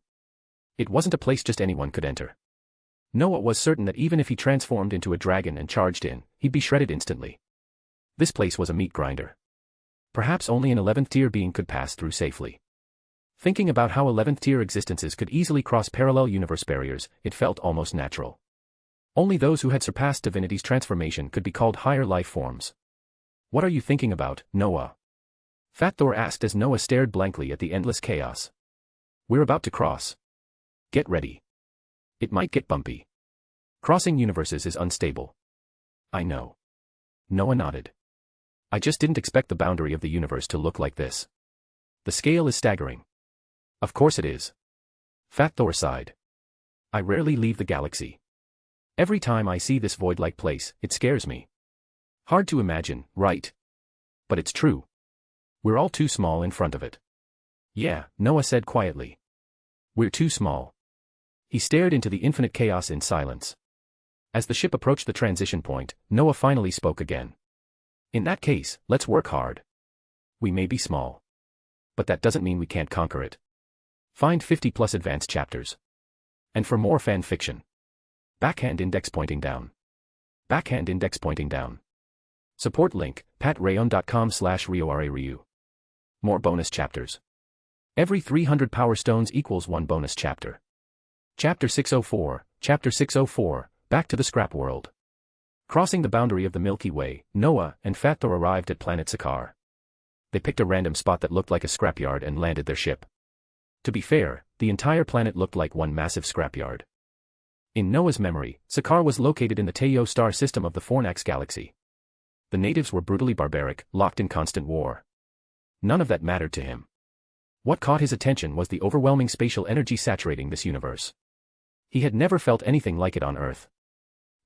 Speaker 3: It wasn't a place just anyone could enter. Noah was certain that even if he transformed into a dragon and charged in, he'd be shredded instantly. This place was a meat grinder. Perhaps only an 11th-tier being could pass through safely. Thinking about how 11th-tier existences could easily cross parallel universe barriers, it felt almost natural. Only those who had surpassed divinity's transformation could be called higher life forms. What are you thinking about, Noah? Fat Thor asked as Noah stared blankly at the endless chaos. We're about to cross. Get ready. It might get bumpy. Crossing universes is unstable. I know. Noah nodded. I just didn't expect the boundary of the universe to look like this. The scale is staggering. Of course it is. Fat Thor sighed. I rarely leave the galaxy. Every time I see this void-like place, it scares me. Hard to imagine, right? But it's true. We're all too small in front of it. Yeah, Noah said quietly. We're too small. He stared into the infinite chaos in silence. As the ship approached the transition point, Noah finally spoke again. In that case, let's work hard. We may be small, but that doesn't mean we can't conquer it. Find 50+ advanced chapters. And for more fan fiction. Backhand index pointing down. Backhand index pointing down. Support link, patreon.com/RioRaRyu. More bonus chapters. Every 300 power stones equals 1 bonus chapter. Chapter 604, Chapter 604, Back to the Scrap World. Crossing the boundary of the Milky Way, Noah and Fat Thor arrived at planet Sakaar. They picked a random spot that looked like a scrapyard and landed their ship. To be fair, the entire planet looked like one massive scrapyard. In Noah's memory, Sakaar was located in the Teo star system of the Fornax galaxy. The natives were brutally barbaric, locked in constant war. None of that mattered to him. What caught his attention was the overwhelming spatial energy saturating this universe. He had never felt anything like it on Earth.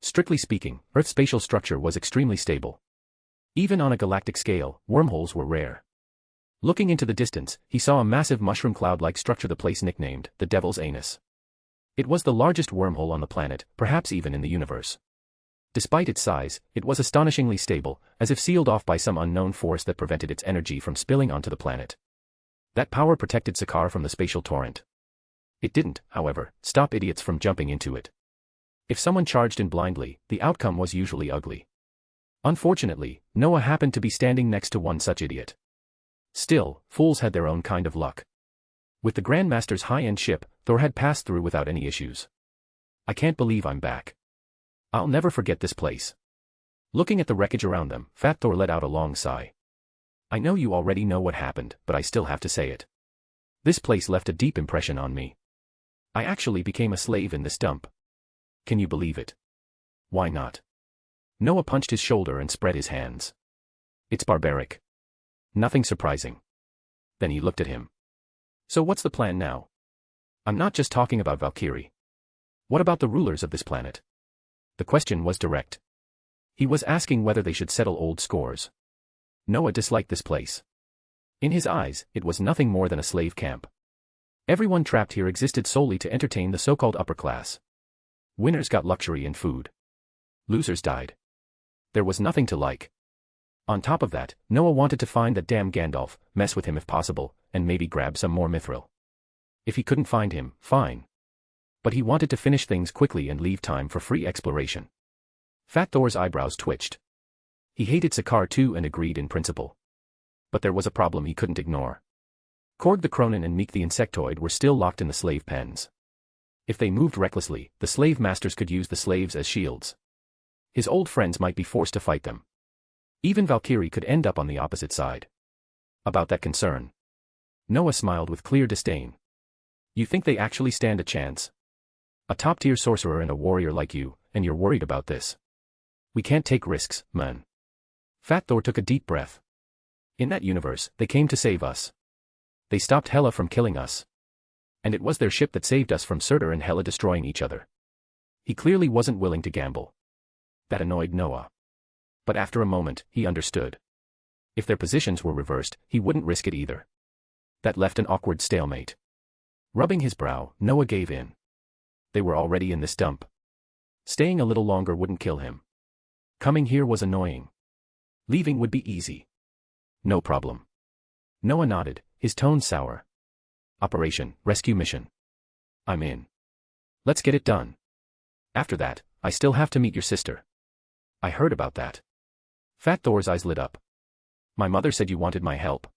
Speaker 3: Strictly speaking, Earth's spatial structure was extremely stable. Even on a galactic scale, wormholes were rare. Looking into the distance, he saw a massive mushroom cloud-like structure the place nicknamed the Devil's Anus. It was the largest wormhole on the planet, perhaps even in the universe. Despite its size, it was astonishingly stable, as if sealed off by some unknown force that prevented its energy from spilling onto the planet. That power protected Sakaar from the spatial torrent. It didn't, however, stop idiots from jumping into it. If someone charged in blindly, the outcome was usually ugly. Unfortunately, Noah happened to be standing next to one such idiot. Still, fools had their own kind of luck. With the Grandmaster's high-end ship, Thor had passed through without any issues. I can't believe I'm back. I'll never forget this place. Looking at the wreckage around them, Fat Thor let out a long sigh. I know you already know what happened, but I still have to say it. This place left a deep impression on me. I actually became a slave in this dump. Can you believe it? Why not? Noah punched his shoulder and spread his hands. It's barbaric. Nothing surprising. Then he looked at him. So what's the plan now? I'm not just talking about Valkyrie. What about the rulers of this planet? The question was direct. He was asking whether they should settle old scores. Noah disliked this place. In his eyes, it was nothing more than a slave camp. Everyone trapped here existed solely to entertain the so-called upper class. Winners got luxury and food. Losers died. There was nothing to like. On top of that, Noah wanted to find that damn Gandalf, mess with him if possible, and maybe grab some more mithril. If he couldn't find him, fine. But he wanted to finish things quickly and leave time for free exploration. Fat Thor's eyebrows twitched. He hated Sakaar too and agreed in principle. But there was a problem he couldn't ignore. Korg the Cronin and Meek the Insectoid were still locked in the slave pens. If they moved recklessly, the slave masters could use the slaves as shields. His old friends might be forced to fight them. Even Valkyrie could end up on the opposite side. About that concern, Noah smiled with clear disdain. You think they actually stand a chance? A top-tier sorcerer and a warrior like you, and you're worried about this. We can't take risks, man. Fat Thor took a deep breath. In that universe, they came to save us. They stopped Hela from killing us. And it was their ship that saved us from Surtur and Hela destroying each other. He clearly wasn't willing to gamble. That annoyed Noah. But after a moment, he understood. If their positions were reversed, he wouldn't risk it either. That left an awkward stalemate. Rubbing his brow, Noah gave in. They were already in this dump. Staying a little longer wouldn't kill him. Coming here was annoying. Leaving would be easy. No problem. Noah nodded, his tone sour. Operation, rescue mission. I'm in. Let's get it done. After that, I still have to meet your sister. I heard about that. Fat Thor's eyes lit up. My mother said you wanted my help.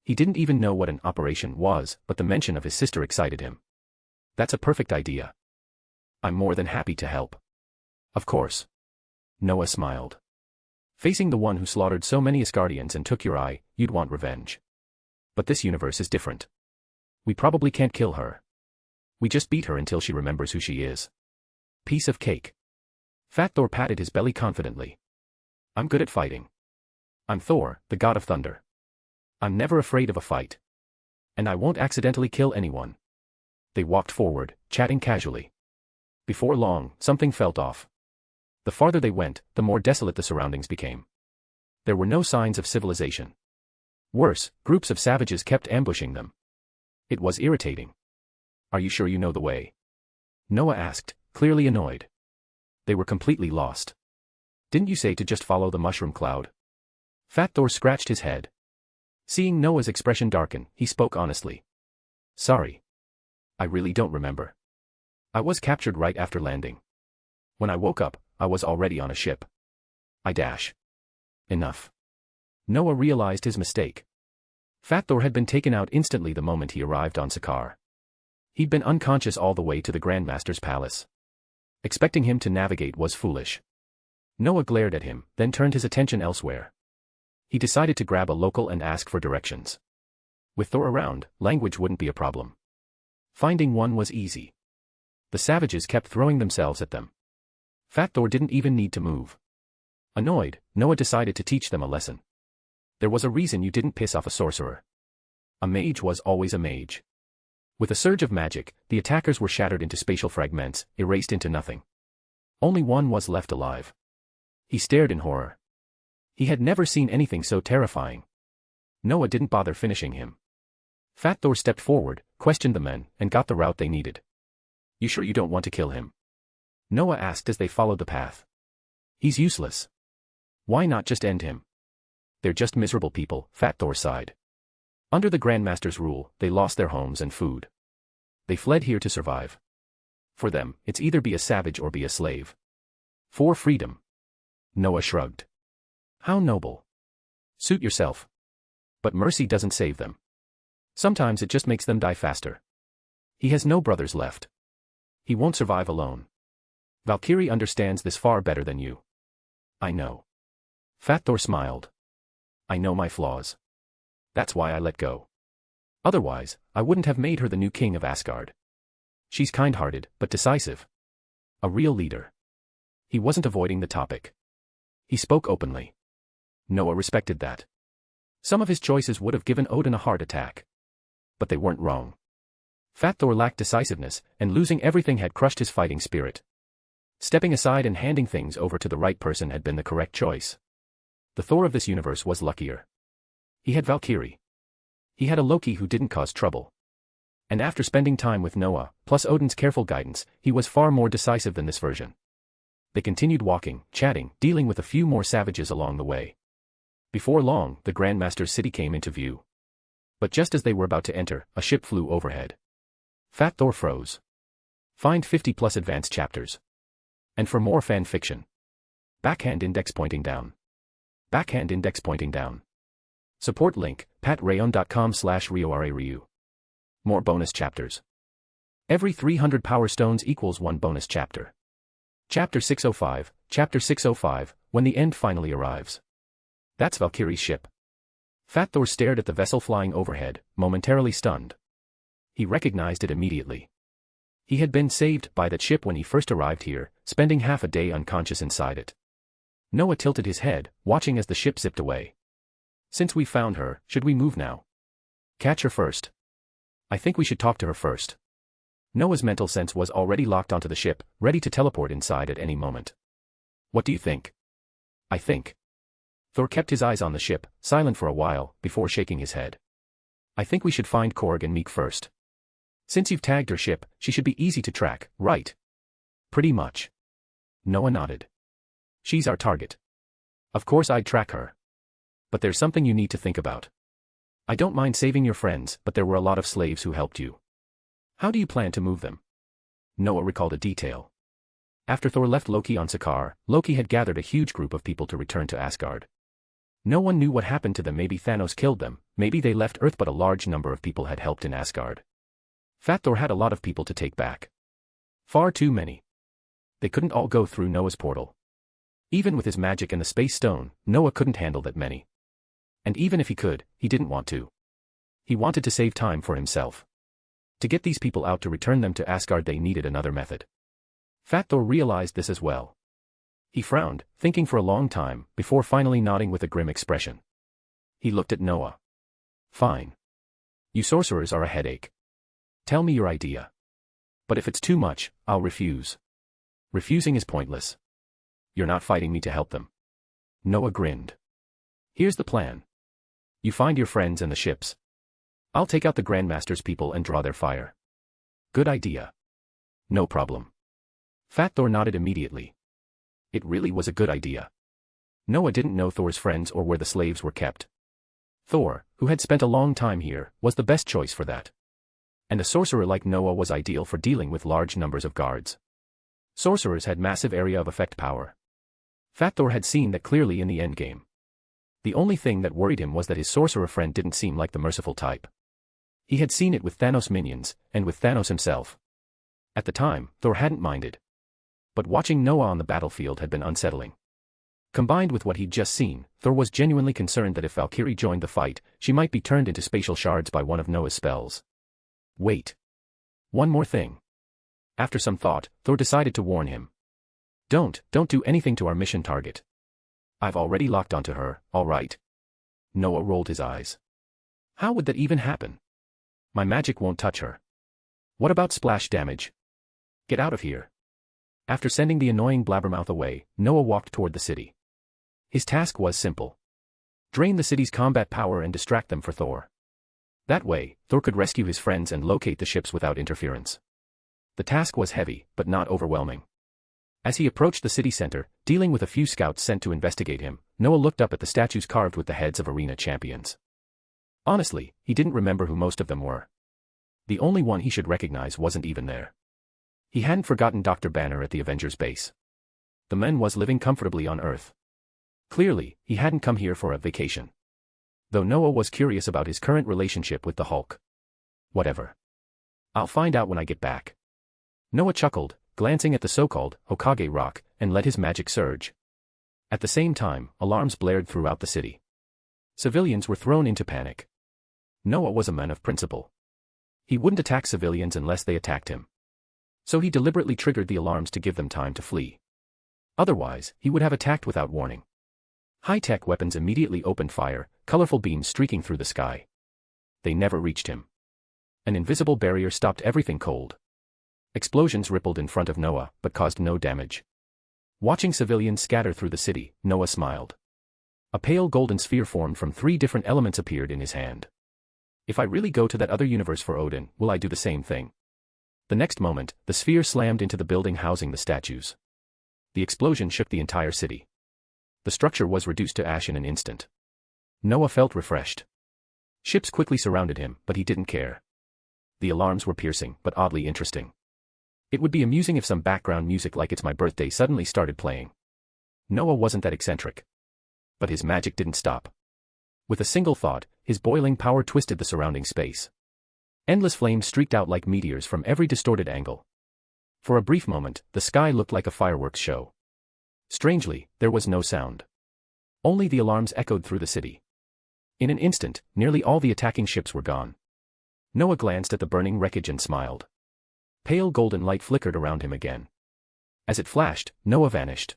Speaker 3: He didn't even know what an operation was, but the mention of his sister excited him. That's a perfect idea. I'm more than happy to help. Of course. Noah smiled. Facing the one who slaughtered so many Asgardians and took your eye, you'd want revenge. But this universe is different. We probably can't kill her. We just beat her until she remembers who she is. Piece of cake. Fat Thor patted his belly confidently. I'm good at fighting. I'm Thor, the god of thunder. I'm never afraid of a fight. And I won't accidentally kill anyone. They walked forward, chatting casually. Before long, something felt off. The farther they went, the more desolate the surroundings became. There were no signs of civilization. Worse, groups of savages kept ambushing them. It was irritating. Are you sure you know the way? Noah asked, clearly annoyed. They were completely lost. Didn't you say to just follow the mushroom cloud? Fat Thor scratched his head. Seeing Noah's expression darken, he spoke honestly. Sorry. I really don't remember. I was captured right after landing. When I woke up, I was already on a ship. Enough. Noah realized his mistake. Fat Thor had been taken out instantly the moment he arrived on Sakaar. He'd been unconscious all the way to the Grandmaster's palace. Expecting him to navigate was foolish. Noah glared at him, then turned his attention elsewhere. He decided to grab a local and ask for directions. With Thor around, language wouldn't be a problem. Finding one was easy. The savages kept throwing themselves at them. Fat Thor didn't even need to move. Annoyed, Noah decided to teach them a lesson. There was a reason you didn't piss off a sorcerer. A mage was always a mage. With a surge of magic, the attackers were shattered into spatial fragments, erased into nothing. Only one was left alive. He stared in horror. He had never seen anything so terrifying. Noah didn't bother finishing him. Fat Thor stepped forward, questioned the men, and got the route they needed. You sure you don't want to kill him? Noah asked as they followed the path. He's useless. Why not just end him? They're just miserable people, Fat Thor sighed. Under the Grandmaster's rule, they lost their homes and food. They fled here to survive. For them, it's either be a savage or be a slave. For freedom. Noah shrugged. How noble. Suit yourself. But mercy doesn't save them. Sometimes it just makes them die faster. He has no brothers left. He won't survive alone. Valkyrie understands this far better than you. I know. Fat Thor smiled. I know my flaws. That's why I let go. Otherwise, I wouldn't have made her the new king of Asgard. She's kind-hearted, but decisive. A real leader. He wasn't avoiding the topic. He spoke openly. Noah respected that. Some of his choices would have given Odin a heart attack. But they weren't wrong. Fat Thor lacked decisiveness, and losing everything had crushed his fighting spirit. Stepping aside and handing things over to the right person had been the correct choice. The Thor of this universe was luckier. He had Valkyrie. He had a Loki who didn't cause trouble. And after spending time with Noah, plus Odin's careful guidance, he was far more decisive than this version. They continued walking, chatting, dealing with a few more savages along the way. Before long, the Grandmaster's city came into view. But just as they were about to enter, a ship flew overhead. Fat Thor froze. Find 50+ advanced chapters. And for more fan fiction. Backhand index pointing down. Backhand index pointing down. Support link, patreon.com/RioRaRyu. More bonus chapters. Every 300 power stones equals 1 bonus chapter. Chapter 605, when the end finally arrives. That's Valkyrie's ship. Fat Thor stared at the vessel flying overhead, momentarily stunned. He recognized it immediately. He had been saved by that ship when he first arrived here, spending half a day unconscious inside it. Noah tilted his head, watching as the ship zipped away. Since we found her, should we move now? Catch her first. I think we should talk to her first. Noah's mental sense was already locked onto the ship, ready to teleport inside at any moment. What do you think? I think. Thor kept his eyes on the ship, silent for a while, before shaking his head. I think we should find Korg and Meek first. Since you've tagged her ship, she should be easy to track, right? Pretty much. Noah nodded. She's our target. Of course I'd track her. But there's something you need to think about. I don't mind saving your friends, but there were a lot of slaves who helped you. How do you plan to move them? Noah recalled a detail. After Thor left Loki on Sakaar, Loki had gathered a huge group of people to return to Asgard. No one knew what happened to them. Maybe Thanos killed them, maybe they left Earth, but a large number of people had helped in Asgard. Fat Thor had a lot of people to take back. Far too many. They couldn't all go through Noah's portal. Even with his magic and the space stone, Noah couldn't handle that many. And even if he could, he didn't want to. He wanted to save time for himself. To get these people out to return them to Asgard, they needed another method. Fat Thor realized this as well. He frowned, thinking for a long time, before finally nodding with a grim expression. He looked at Noah. Fine. You sorcerers are a headache. Tell me your idea. But if it's too much, I'll refuse. Refusing is pointless. You're not fighting me to help them. Noah grinned. Here's the plan. You find your friends and the ships. I'll take out the Grandmaster's people and draw their fire. Good idea. No problem. Fat Thor nodded immediately. It really was a good idea. Noah didn't know Thor's friends or where the slaves were kept. Thor, who had spent a long time here, was the best choice for that. And a sorcerer like Noah was ideal for dealing with large numbers of guards. Sorcerers had massive area of effect power. Fat Thor had seen that clearly in the endgame. The only thing that worried him was that his sorcerer friend didn't seem like the merciful type. He had seen it with Thanos' minions, and with Thanos himself. At the time, Thor hadn't minded. But watching Noah on the battlefield had been unsettling. Combined with what he'd just seen, Thor was genuinely concerned that if Valkyrie joined the fight, she might be turned into spatial shards by one of Noah's spells. Wait. One more thing. After some thought, Thor decided to warn him. Don't do anything to our mission target. I've already locked onto her, all right. Noah rolled his eyes. How would that even happen? My magic won't touch her. What about splash damage? Get out of here. After sending the annoying blabbermouth away, Noah walked toward the city. His task was simple. Drain the city's combat power and distract them for Thor. That way, Thor could rescue his friends and locate the ships without interference. The task was heavy, but not overwhelming. As he approached the city center, dealing with a few scouts sent to investigate him, Noah looked up at the statues carved with the heads of arena champions. Honestly, he didn't remember who most of them were. The only one he should recognize wasn't even there. He hadn't forgotten Dr. Banner at the Avengers base. The man was living comfortably on Earth. Clearly, he hadn't come here for a vacation. Though Noah was curious about his current relationship with the Hulk. Whatever. I'll find out when I get back. Noah chuckled, glancing at the so-called Hokage rock, and let his magic surge. At the same time, alarms blared throughout the city. Civilians were thrown into panic. Noah was a man of principle. He wouldn't attack civilians unless they attacked him. So he deliberately triggered the alarms to give them time to flee. Otherwise, he would have attacked without warning. High-tech weapons immediately opened fire, colorful beams streaking through the sky. They never reached him. An invisible barrier stopped everything cold. Explosions rippled in front of Noah, but caused no damage. Watching civilians scatter through the city, Noah smiled. A pale golden sphere formed from 3 different elements appeared in his hand. If I really go to that other universe for Odin, will I do the same thing? The next moment, the sphere slammed into the building housing the statues. The explosion shook the entire city. The structure was reduced to ash in an instant. Noah felt refreshed. Ships quickly surrounded him, but he didn't care. The alarms were piercing, but oddly interesting. It would be amusing if some background music like It's My Birthday suddenly started playing. Noah wasn't that eccentric. But his magic didn't stop. With a single thought, his boiling power twisted the surrounding space. Endless flames streaked out like meteors from every distorted angle. For a brief moment, the sky looked like a fireworks show. Strangely, there was no sound. Only the alarms echoed through the city. In an instant, nearly all the attacking ships were gone. Noah glanced at the burning wreckage and smiled. Pale golden light flickered around him again. As it flashed, Noah vanished.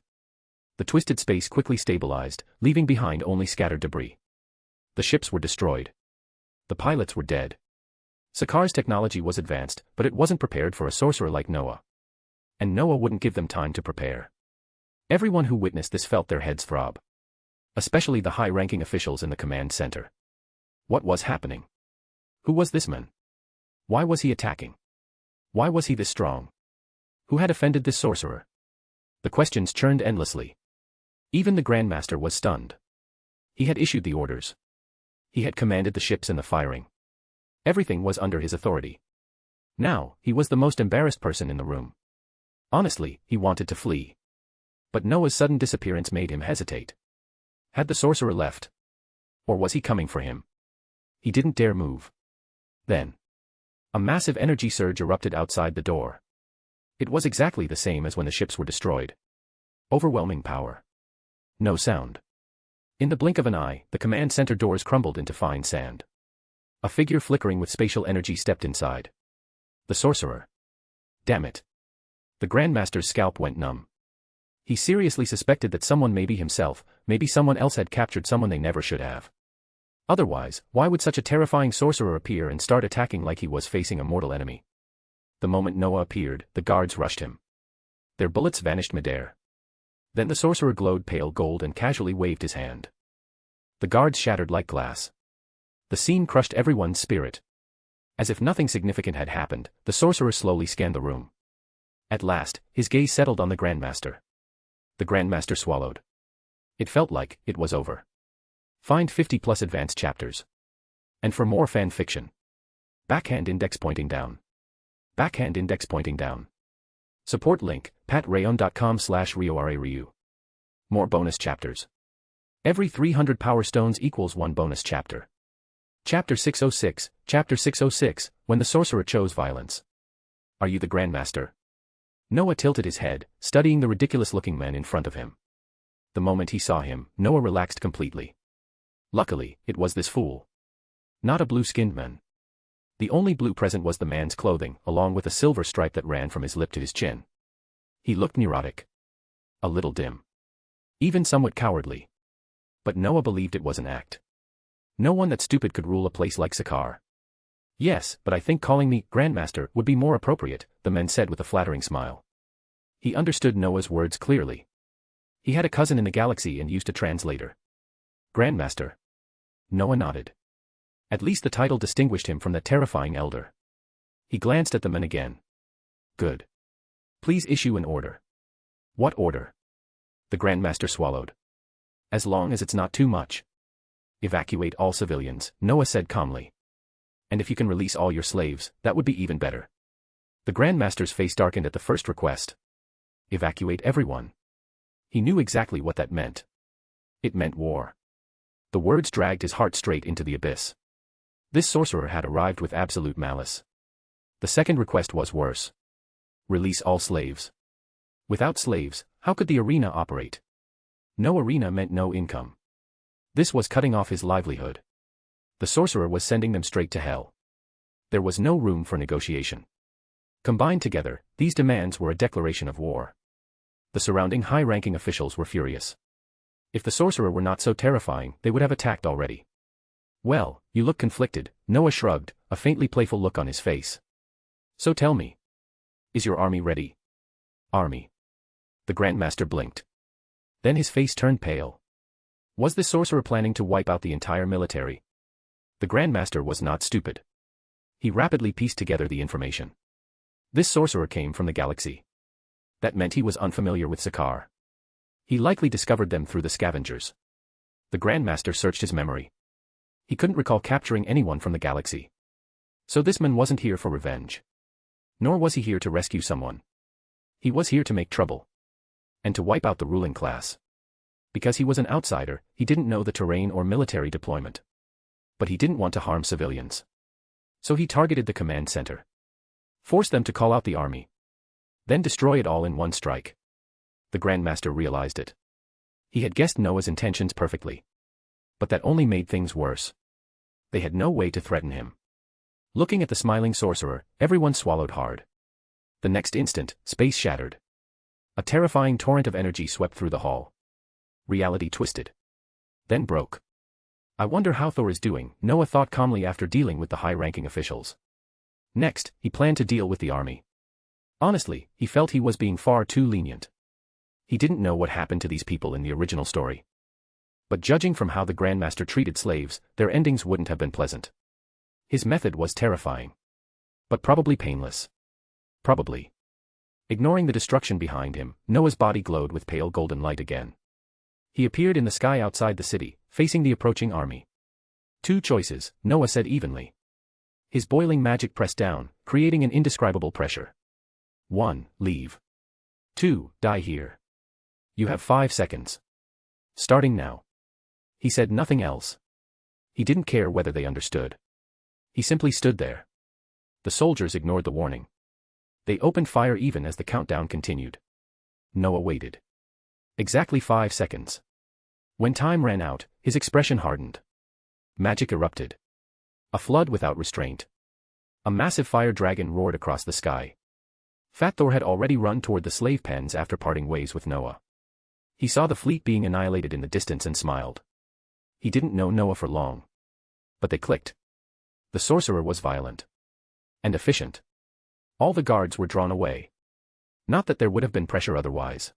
Speaker 3: The twisted space quickly stabilized, leaving behind only scattered debris. The ships were destroyed. The pilots were dead. Sakar's technology was advanced, but it wasn't prepared for a sorcerer like Noah. And Noah wouldn't give them time to prepare. Everyone who witnessed this felt their heads throb. Especially the high-ranking officials in the command center. What was happening? Who was this man? Why was he attacking? Why was he this strong? Who had offended this sorcerer? The questions churned endlessly. Even the Grandmaster was stunned. He had issued the orders. He had commanded the ships and the firing. Everything was under his authority. Now, he was the most embarrassed person in the room. Honestly, he wanted to flee. But Noah's sudden disappearance made him hesitate. Had the sorcerer left? Or was he coming for him? He didn't dare move. Then, a massive energy surge erupted outside the door. It was exactly the same as when the ships were destroyed. Overwhelming power. No sound. In the blink of an eye, the command center doors crumbled into fine sand. A figure flickering with spatial energy stepped inside. The sorcerer. Damn it. The Grandmaster's scalp went numb. He seriously suspected that someone, maybe himself, maybe someone else, had captured someone they never should have. Otherwise, why would such a terrifying sorcerer appear and start attacking like he was facing a mortal enemy? The moment Noah appeared, the guards rushed him. Their bullets vanished midair. Then the sorcerer glowed pale gold and casually waved his hand. The guards shattered like glass. The scene crushed everyone's spirit. As if nothing significant had happened, the sorcerer slowly scanned the room. At last, his gaze settled on the Grandmaster. The Grandmaster swallowed. It felt like it was over. Find 50+ advanced chapters. And for more fan fiction. Backhand index pointing down. Backhand index pointing down. Support link, patreon.com/RioRaRyu. More bonus chapters. Every 300 power stones equals 1 bonus chapter. Chapter 606, Chapter 606, When the Sorcerer Chose Violence. Are you the Grandmaster? Noah tilted his head, studying the ridiculous-looking man in front of him. The moment he saw him, Noah relaxed completely. Luckily, it was this fool. Not a blue-skinned man. The only blue present was the man's clothing, along with a silver stripe that ran from his lip to his chin. He looked neurotic. A little dim. Even somewhat cowardly. But Noah believed it was an act. No one that stupid could rule a place like Sakar. Yes, but I think calling me Grandmaster would be more appropriate, the man said with a flattering smile. He understood Noah's words clearly. He had a cousin in the galaxy and used a translator. Grandmaster. Noah nodded. At least the title distinguished him from that terrifying elder. He glanced at the men again. Good. Please issue an order. What order? The Grandmaster swallowed. As long as it's not too much. Evacuate all civilians, Noah said calmly. And if you can release all your slaves, that would be even better. The Grandmaster's face darkened at the first request. Evacuate everyone. He knew exactly what that meant. It meant war. The words dragged his heart straight into the abyss. This sorcerer had arrived with absolute malice. The second request was worse. Release all slaves. Without slaves, how could the arena operate? No arena meant no income. This was cutting off his livelihood. The sorcerer was sending them straight to hell. There was no room for negotiation. Combined together, these demands were a declaration of war. The surrounding high-ranking officials were furious. If the sorcerer were not so terrifying, they would have attacked already. Well, you look conflicted, Noah shrugged, a faintly playful look on his face. So tell me. Is your army ready? Army. The Grandmaster blinked. Then his face turned pale. Was this sorcerer planning to wipe out the entire military? The Grandmaster was not stupid. He rapidly pieced together the information. This sorcerer came from the galaxy. That meant he was unfamiliar with Sakar. He likely discovered them through the scavengers. The Grandmaster searched his memory. He couldn't recall capturing anyone from the galaxy. So this man wasn't here for revenge. Nor was he here to rescue someone. He was here to make trouble. And to wipe out the ruling class. Because he was an outsider, he didn't know the terrain or military deployment. But he didn't want to harm civilians. So he targeted the command center. Forced them to call out the army. Then destroy it all in one strike. The Grandmaster realized it. He had guessed Noah's intentions perfectly. But that only made things worse. They had no way to threaten him. Looking at the smiling sorcerer, everyone swallowed hard. The next instant, space shattered. A terrifying torrent of energy swept through the hall. Reality twisted. Then broke. I wonder how Thor is doing, Noah thought calmly after dealing with the high-ranking officials. Next, he planned to deal with the army. Honestly, he felt he was being far too lenient. He didn't know what happened to these people in the original story. But judging from how the Grandmaster treated slaves, their endings wouldn't have been pleasant. His method was terrifying. But probably painless. Probably. Ignoring the destruction behind him, Noah's body glowed with pale golden light again. He appeared in the sky outside the city, facing the approaching army. Two choices, Noah said evenly. His boiling magic pressed down, creating an indescribable pressure. 1. Leave. 2. Die here. You have 5 seconds. Starting now. He said nothing else. He didn't care whether they understood. He simply stood there. The soldiers ignored the warning. They opened fire even as the countdown continued. Noah waited. Exactly 5 seconds. When time ran out, his expression hardened. Magic erupted. A flood without restraint. A massive fire dragon roared across the sky. Fat Thor had already run toward the slave pens after parting ways with Noah. He saw the fleet being annihilated in the distance and smiled. He didn't know Noah for long. But they clicked. The sorcerer was violent. And efficient. All the guards were drawn away. Not that there would have been pressure otherwise.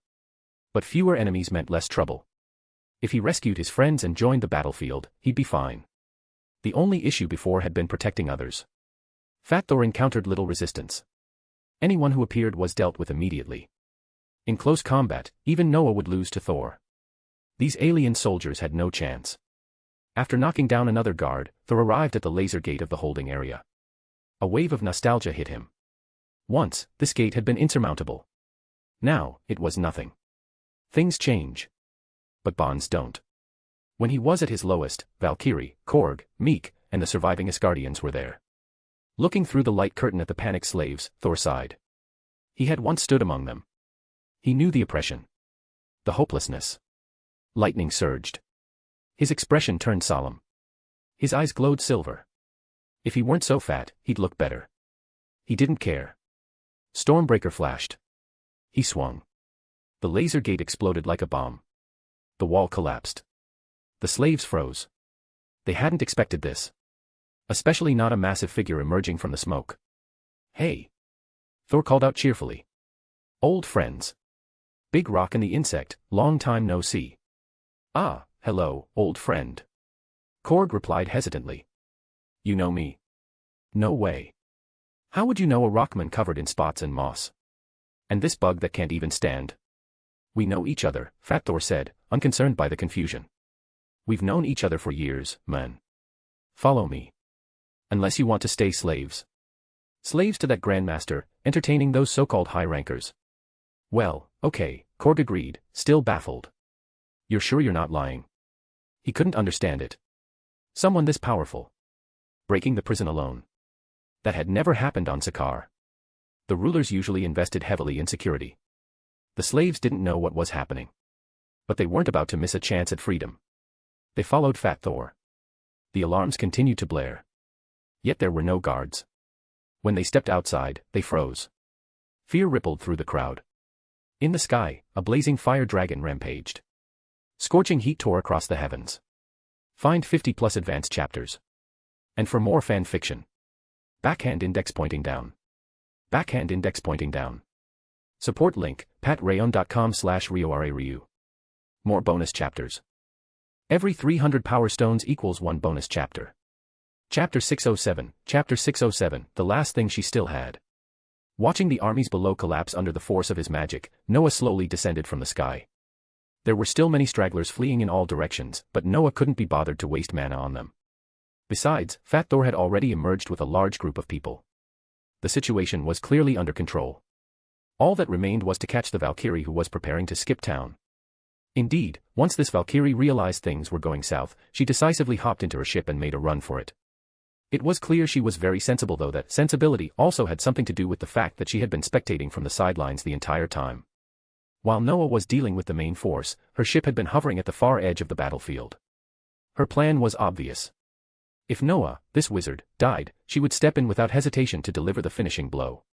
Speaker 3: But fewer enemies meant less trouble. If he rescued his friends and joined the battlefield, he'd be fine. The only issue before had been protecting others. Fat Thor encountered little resistance. Anyone who appeared was dealt with immediately. In close combat, even Noah would lose to Thor. These alien soldiers had no chance. After knocking down another guard, Thor arrived at the laser gate of the holding area. A wave of nostalgia hit him. Once, this gate had been insurmountable. Now, it was nothing. Things change. But bonds don't. When he was at his lowest, Valkyrie, Korg, Meek, and the surviving Asgardians were there. Looking through the light curtain at the panicked slaves, Thor sighed. He had once stood among them. He knew the oppression. The hopelessness. Lightning surged. His expression turned solemn. His eyes glowed silver. If he weren't so fat, he'd look better. He didn't care. Stormbreaker flashed. He swung. The laser gate exploded like a bomb. The wall collapsed. The slaves froze. They hadn't expected this. Especially not a massive figure emerging from the smoke. "Hey!" Thor called out cheerfully. "Old friends. Big Rock and the Insect, long time no see." "Ah, hello, old friend." Korg replied hesitantly. "You know me?" "No way. How would you know a rockman covered in spots and moss? And this bug that can't even stand?" "We know each other," Fat Thor said, unconcerned by the confusion. "We've known each other for years, man. Follow me. Unless you want to stay slaves." Slaves to that Grandmaster, entertaining those so-called high-rankers. "Well, okay," Korg agreed, still baffled. "You're sure you're not lying?" He couldn't understand it. Someone this powerful. Breaking the prison alone. That had never happened on Sakaar. The rulers usually invested heavily in security. The slaves didn't know what was happening. But they weren't about to miss a chance at freedom. They followed Fat Thor. The alarms continued to blare. Yet there were no guards. When they stepped outside, they froze. Fear rippled through the crowd. In the sky, a blazing fire dragon rampaged. Scorching heat tore across the heavens. Find 50+ advanced chapters. And for more fan fiction. Backhand index pointing down. Backhand index pointing down. Support link, patreon.com/RioRaRyu. More bonus chapters. Every 300 power stones equals 1 bonus chapter. Chapter 607, Chapter 607, the last thing she still had. Watching the armies below collapse under the force of his magic, Noah slowly descended from the sky. There were still many stragglers fleeing in all directions, but Noah couldn't be bothered to waste mana on them. Besides, Fat Thor had already emerged with a large group of people. The situation was clearly under control. All that remained was to catch the Valkyrie who was preparing to skip town. Indeed, once this Valkyrie realized things were going south, she decisively hopped into her ship and made a run for it. It was clear she was very sensible, though that sensibility also had something to do with the fact that she had been spectating from the sidelines the entire time. While Noah was dealing with the main force, her ship had been hovering at the far edge of the battlefield. Her plan was obvious. If Noah, this wizard, died, she would step in without hesitation to deliver the finishing blow.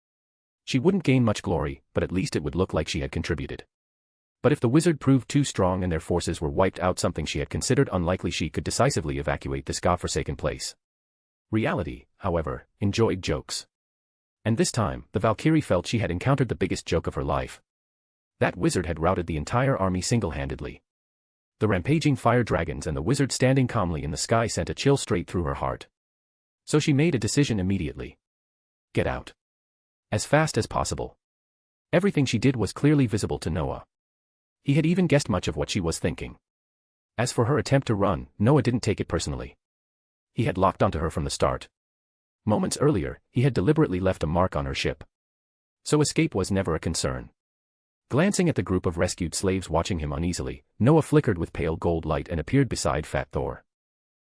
Speaker 3: She wouldn't gain much glory, but at least it would look like she had contributed. But if the wizard proved too strong and their forces were wiped out, something she had considered unlikely, she could decisively evacuate this godforsaken place. Reality, however, enjoyed jokes. And this time, the Valkyrie felt she had encountered the biggest joke of her life. That wizard had routed the entire army single-handedly. The rampaging fire dragons and the wizard standing calmly in the sky sent a chill straight through her heart. So she made a decision immediately. Get out. As fast as possible. Everything she did was clearly visible to Noah. He had even guessed much of what she was thinking. As for her attempt to run, Noah didn't take it personally. He had locked onto her from the start. Moments earlier, he had deliberately left a mark on her ship. So escape was never a concern. Glancing at the group of rescued slaves watching him uneasily, Noah flickered with pale gold light and appeared beside Fat Thor.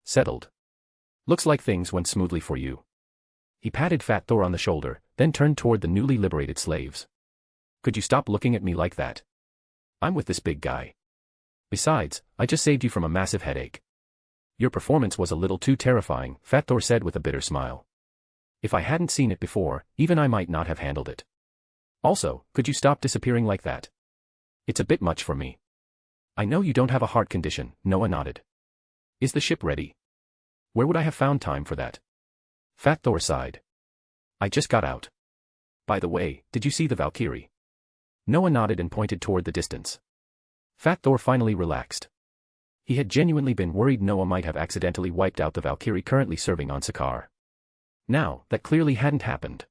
Speaker 3: Settled. Looks like things went smoothly for you. He patted Fat Thor on the shoulder, then turned toward the newly liberated slaves. Could you stop looking at me like that? I'm with this big guy. Besides, I just saved you from a massive headache. Your performance was a little too terrifying, Fat Thor said with a bitter smile. If I hadn't seen it before, even I might not have handled it. Also, could you stop disappearing like that? It's a bit much for me. I know you don't have a heart condition, Noah nodded. Is the ship ready? Where would I have found time for that? Fat Thor sighed. I just got out. By the way, did you see the Valkyrie? Noah nodded and pointed toward the distance. Fat Thor finally relaxed. He had genuinely been worried Noah might have accidentally wiped out the Valkyrie currently serving on Sakaar. Now, that clearly hadn't happened.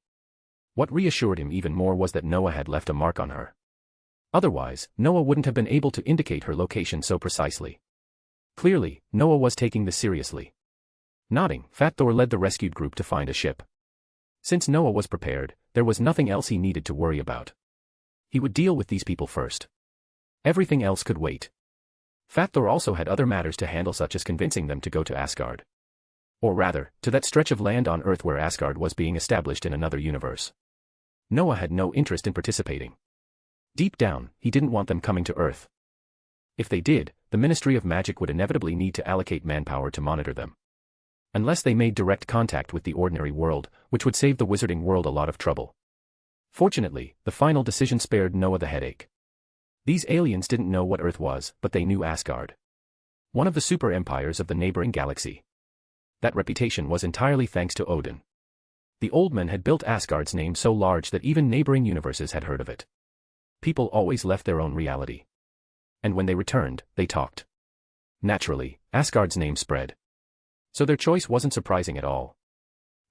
Speaker 3: What reassured him even more was that Noah had left a mark on her. Otherwise, Noah wouldn't have been able to indicate her location so precisely. Clearly, Noah was taking this seriously. Nodding, Fat Thor led the rescued group to find a ship. Since Noah was prepared, there was nothing else he needed to worry about. He would deal with these people first. Everything else could wait. Fat Thor also had other matters to handle, such as convincing them to go to Asgard. Or rather, to that stretch of land on Earth where Asgard was being established in another universe. Noah had no interest in participating. Deep down, he didn't want them coming to Earth. If they did, the Ministry of Magic would inevitably need to allocate manpower to monitor them. Unless they made direct contact with the ordinary world, which would save the wizarding world a lot of trouble. Fortunately, the final decision spared Noah the headache. These aliens didn't know what Earth was, but they knew Asgard. One of the super empires of the neighboring galaxy. That reputation was entirely thanks to Odin. The old man had built Asgard's name so large that even neighboring universes had heard of it. People always left their own reality. And when they returned, they talked. Naturally, Asgard's name spread. So their choice wasn't surprising at all.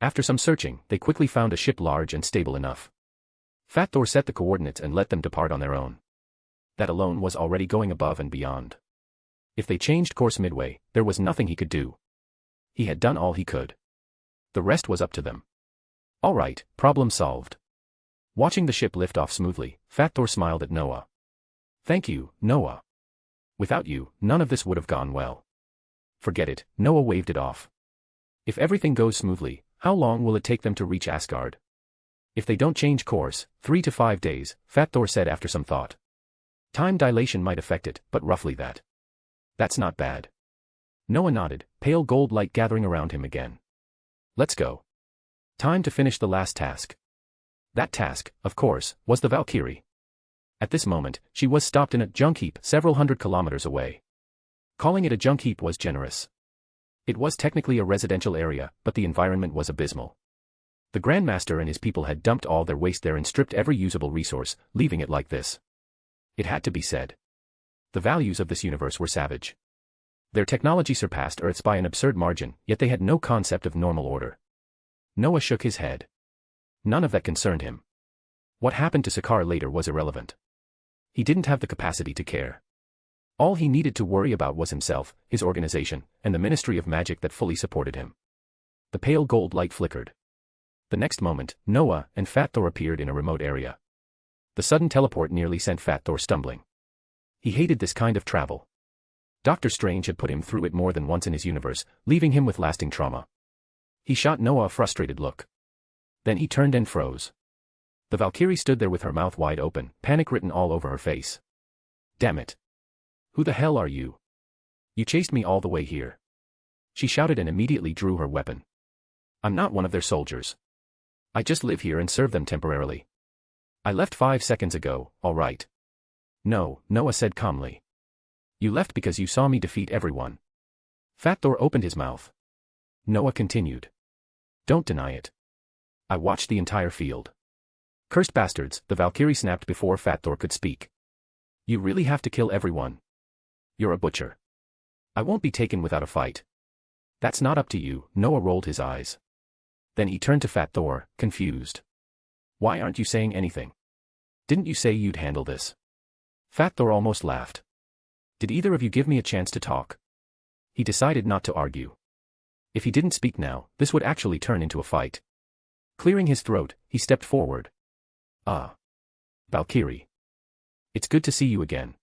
Speaker 3: After some searching, they quickly found a ship large and stable enough. Fat Thor set the coordinates and let them depart on their own. That alone was already going above and beyond. If they changed course midway, there was nothing he could do. He had done all he could. The rest was up to them. All right, problem solved. Watching the ship lift off smoothly, Fat Thor smiled at Noah. Thank you, Noah. Without you, none of this would have gone well. Forget it, Noah waved it off. If everything goes smoothly, how long will it take them to reach Asgard? If they don't change course, 3 to 5 days, Fat Thor said after some thought. Time dilation might affect it, but roughly that. That's not bad. Noah nodded, pale gold light gathering around him again. Let's go. Time to finish the last task. That task, of course, was the Valkyrie. At this moment, she was stopped in a junk heap several hundred kilometers away. Calling it a junk heap was generous. It was technically a residential area, but the environment was abysmal. The Grandmaster and his people had dumped all their waste there and stripped every usable resource, leaving it like this. It had to be said. The values of this universe were savage. Their technology surpassed Earth's by an absurd margin, yet they had no concept of normal order. Noah shook his head. None of that concerned him. What happened to Sakaar later was irrelevant. He didn't have the capacity to care. All he needed to worry about was himself, his organization, and the Ministry of Magic that fully supported him. The pale gold light flickered. The next moment, Noah and Fat Thor appeared in a remote area. The sudden teleport nearly sent Fat Thor stumbling. He hated this kind of travel. Doctor Strange had put him through it more than once in his universe, leaving him with lasting trauma. He shot Noah a frustrated look. Then he turned and froze. The Valkyrie stood there with her mouth wide open, panic written all over her face. Damn it. Who the hell are you? You chased me all the way here. She shouted and immediately drew her weapon. I'm not one of their soldiers. I just live here and serve them temporarily. I left 5 seconds ago, all right. No, Noah said calmly. You left because you saw me defeat everyone. Fat Thor opened his mouth. Noah continued. Don't deny it. I watched the entire field. Cursed bastards, the Valkyrie snapped before Fat Thor could speak. You really have to kill everyone. You're a butcher. I won't be taken without a fight. That's not up to you, Noah rolled his eyes. Then he turned to Fat Thor, confused. Why aren't you saying anything? Didn't you say you'd handle this? Fat Thor almost laughed. Did either of you give me a chance to talk? He decided not to argue. If he didn't speak now, this would actually turn into a fight. Clearing his throat, he stepped forward. Ah. Valkyrie. It's good to see you again.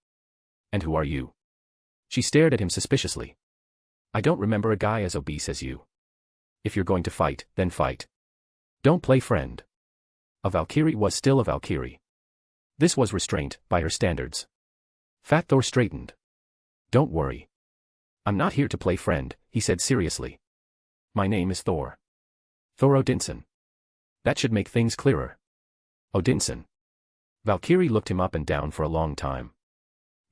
Speaker 3: And who are you? She stared at him suspiciously. I don't remember a guy as obese as you. If you're going to fight, then fight. Don't play friend. A Valkyrie was still a Valkyrie. This was restraint, by her standards. Fat Thor straightened. Don't worry. I'm not here to play friend, he said seriously. My name is Thor. Thor Odinson. That should make things clearer. Odinson. Valkyrie looked him up and down for a long time.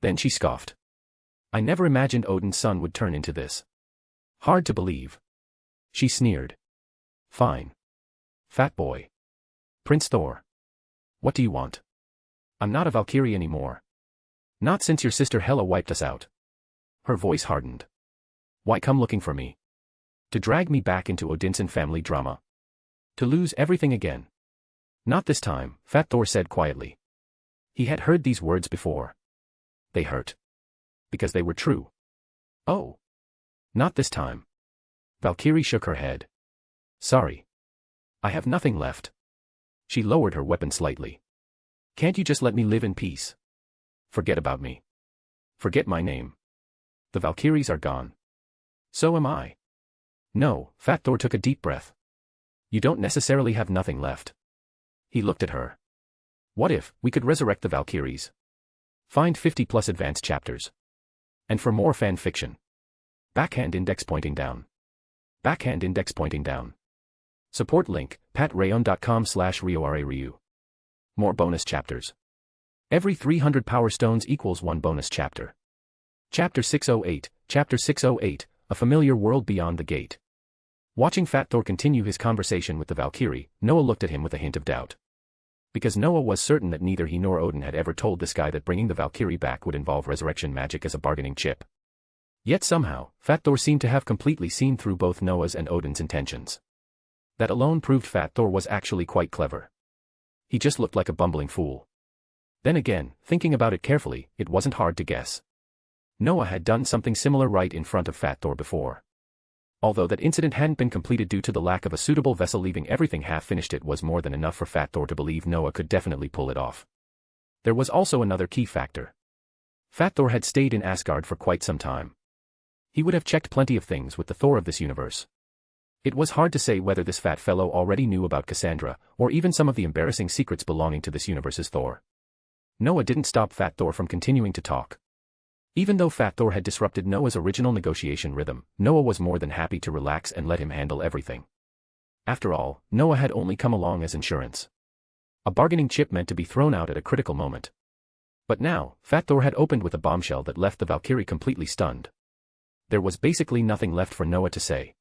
Speaker 3: Then she scoffed. I never imagined Odin's son would turn into this. Hard to believe. She sneered. Fine. Fat boy. Prince Thor. What do you want? I'm not a Valkyrie anymore. Not since your sister Hela wiped us out. Her voice hardened. Why come looking for me? To drag me back into Odinson family drama. To lose everything again. Not this time, Fat Thor said quietly. He had heard these words before. They hurt. Because they were true. Oh. Not this time. Valkyrie shook her head. Sorry. I have nothing left. She lowered her weapon slightly. Can't you just let me live in peace? Forget about me. Forget my name. The Valkyries are gone. So am I. No, Fat Thor took a deep breath. You don't necessarily have nothing left. He looked at her. What if we could resurrect the Valkyries? Find 50+ advanced chapters. And for more fan fiction. Backhand index pointing down. Backhand index pointing down. Support link, patreon.com/RioRaRyu. More bonus chapters. Every 300 power stones equals 1 bonus chapter. Chapter 608, Chapter 608, A Familiar World Beyond the Gate. Watching Fat Thor continue his conversation with the Valkyrie, Noah looked at him with a hint of doubt. Because Noah was certain that neither he nor Odin had ever told this guy that bringing the Valkyrie back would involve resurrection magic as a bargaining chip. Yet somehow, Fat Thor seemed to have completely seen through both Noah's and Odin's intentions. That alone proved Fat Thor was actually quite clever. He just looked like a bumbling fool. Then again, thinking about it carefully, it wasn't hard to guess. Noah had done something similar right in front of Fat Thor before. Although that incident hadn't been completed due to the lack of a suitable vessel, leaving everything half-finished, it was more than enough for Fat Thor to believe Noah could definitely pull it off. There was also another key factor. Fat Thor had stayed in Asgard for quite some time. He would have checked plenty of things with the Thor of this universe. It was hard to say whether this fat fellow already knew about Cassandra, or even some of the embarrassing secrets belonging to this universe's Thor. Noah didn't stop Fat Thor from continuing to talk. Even though Fat Thor had disrupted Noah's original negotiation rhythm, Noah was more than happy to relax and let him handle everything. After all, Noah had only come along as insurance. A bargaining chip meant to be thrown out at a critical moment. But now, Fat Thor had opened with a bombshell that left the Valkyrie completely stunned. There was basically nothing left for Noah to say.